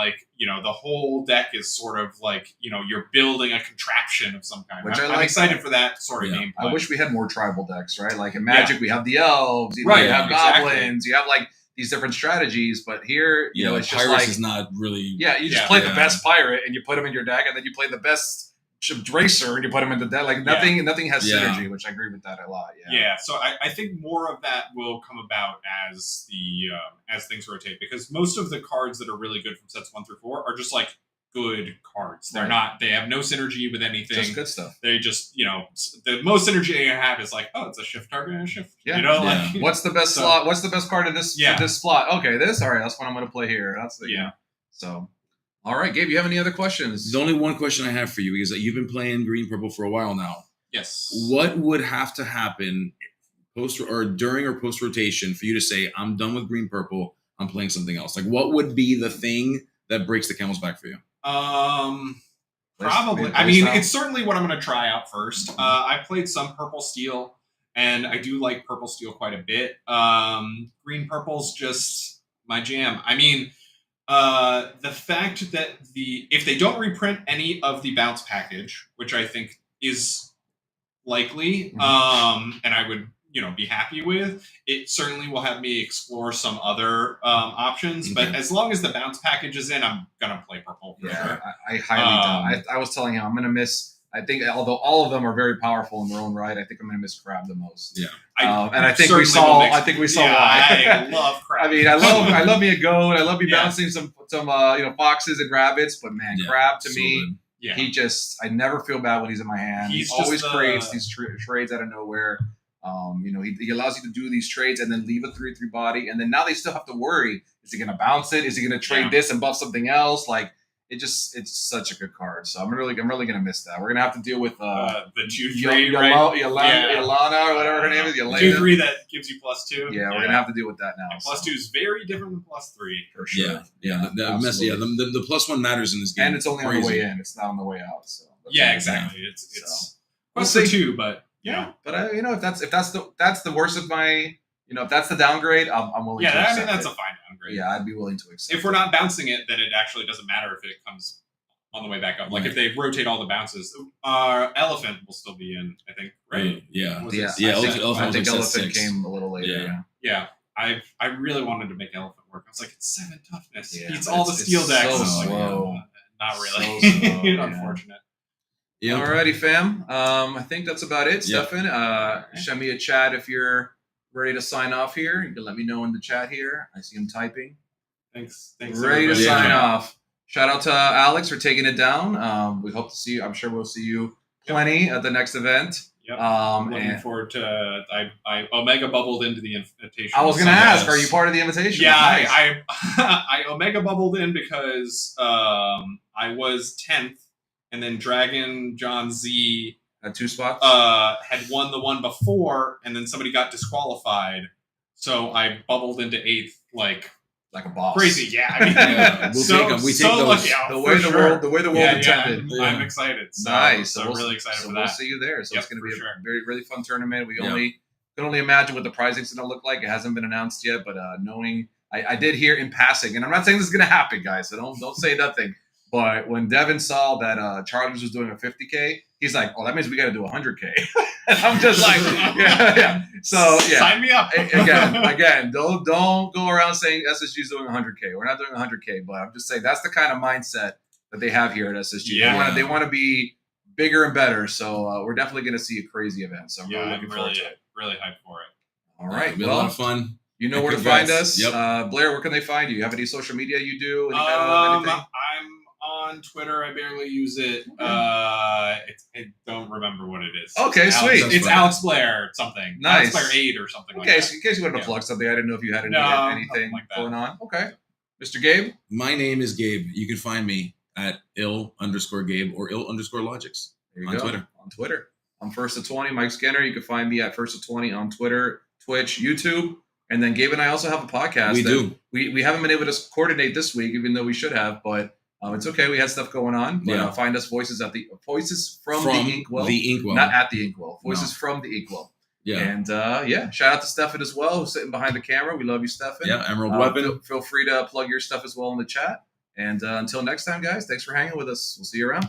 the whole deck is sort of you're building a contraption of some kind. I'm excited for that sort of gameplay. I wish we had more tribal decks, right? Like in Magic, we have the elves, you have goblins, you have these different strategies. But here, you know, it's just Pirates like is not really. you just Yeah. play the best pirate and you put him in your deck, and then you play the best racer and you put him in the deck. Like nothing has synergy, which I agree with that a lot. Yeah, so I think more of that will come about as the as things rotate, because most of the cards that are really good from sets 1 through 4 are just like good cards. They're not. They have no synergy with anything. Just good stuff. They just, you know, the most synergy you have is like, oh, it's a shift target and a shift. Yeah. You know, like what's the best slot? What's the best card in this this slot? Okay, this. All right, that's what I'm going to play here. That's the So, all right, Gabe, you have any other questions? The only one question I have for you is that you've been playing green purple for a while now. Yes. What would have to happen post or during or post rotation for you to say, I'm done with green purple, I'm playing something else? Like, what would be the thing that breaks the camel's back for you? Probably. I mean, it's certainly what I'm going to try out first. I played some purple steel, and I do like purple steel quite a bit. Green purple's just my jam. I mean, the fact that if they don't reprint any of the bounce package, which I think is likely, and I would, you know, be happy with, it certainly will have me explore some other options. But as long as the bounce package is in, I'm gonna play purple for sure. I highly doubt. I was telling him I'm gonna miss. I think although all of them are very powerful in their own right, I think I'm gonna miss Crab the most. Yeah, and I think we saw. I think we saw why. I love Crab. I mean, I love me a goat. I love me bouncing some you know, foxes and rabbits. But man, Crab to me. Yeah. He just, I never feel bad when he's in my hand. He always creates these trades out of nowhere. You know, he allows you to do these trades and then leave a 3/3 body. And then now they still have to worry. Is he going to bounce it? Is he going to trade this and buff something else? Like, it's such a good card. So I'm really going to miss that. We're going to have to deal with the 2/3, right? Yelana or whatever her name is. 2/3 that gives you +2. Yeah, we're going to have to deal with that now. And +2 is very different than +3. For sure. The +1 matters in this game. And it's only on the way in. It's not on the way out. So exactly. It's +2, but But you know, if that's the worst of my, you know, if that's the downgrade, I'm willing. to accept I mean that's a fine downgrade. Yeah, I'd be willing to accept. If we're not bouncing it, then it actually doesn't matter if it comes on the way back up. Like if they rotate all the bounces, Elephant will still be in, I think, right? I think Elephant came a little later. Yeah. I really wanted to make Elephant work. I was like, it's 7 toughness. Yeah, beats all the steel decks. So slow. Not really. Unfortunate. Yeah. Alrighty, fam. I think that's about it, Yep. Stefan. Send me a chat if you're ready to sign off here. You can let me know in the chat here. I see him typing. Thanks. Ready to sign off. Shout out to Alex for taking it down. We hope to see you. I'm sure we'll see you plenty at the next event. Yep. Looking Looking forward to. I Omega bubbled into the invitation. I was going to ask, are you part of the invitation? Yeah, Nice. I Omega bubbled in because I was 10th, and then Dragon John Z At 2 spots. had won the one before, and then somebody got disqualified, so I bubbled into 8th like a boss. Crazy, yeah. I mean, We'll take them. We take those. lucky. The way the world intended. I'm excited. So, Nice. So I'm really excited for that. We'll see you there. So Yep, it's going to be for sure. a very, really fun tournament. We can only imagine what the prizing's going to look like. It hasn't been announced yet, but knowing, I did hear in passing, and I'm not saying this is going to happen, guys. So don't say nothing. But when Devin saw that Chargers was doing a 50K, he's like, "Oh, that means we got to do 100K." And I'm just like, yeah. So yeah, Sign me up. Again, don't go around saying SSG's doing 100K. We're not doing 100K, but I'm just saying that's the kind of mindset that they have here at SSG. Yeah. They want to be bigger and better. So we're definitely going to see a crazy event. So I'm really looking forward to it. Really hyped for it. All right, It'll be a lot of fun. You know where to find us. Yep. Blair, where can they find you? You have any social media you do? Any kind of anything? I'm on Twitter. I barely use it. I don't remember what it is. Okay, sweet. It's Alex Blair something. Nice. Alex Blair 8 or something like Okay, that. so in case you wanted to plug something, I didn't know if you had anything like that. going on. Okay. Mr. Gabe? My name is Gabe. You can find me at ill_Gabe or ill_Logics on Twitter. On Twitter. I'm First to 20, Mike Skinner. You can find me at First to 20 on Twitter, Twitch, YouTube. And then Gabe and I also have a podcast. We do. We haven't been able to coordinate this week, even though we should have, but it's okay. We had stuff going on. But, find us Voices from the Inkwell. The Inkwell. Not at the Inkwell. Voices from the Inkwell. Yeah. And shout out to Stefan as well, who's sitting behind the camera. We love you, Stefan. Yeah, Emerald Weapon. Feel free to plug your stuff as well in the chat. And until next time, guys, thanks for hanging with us. We'll see you around.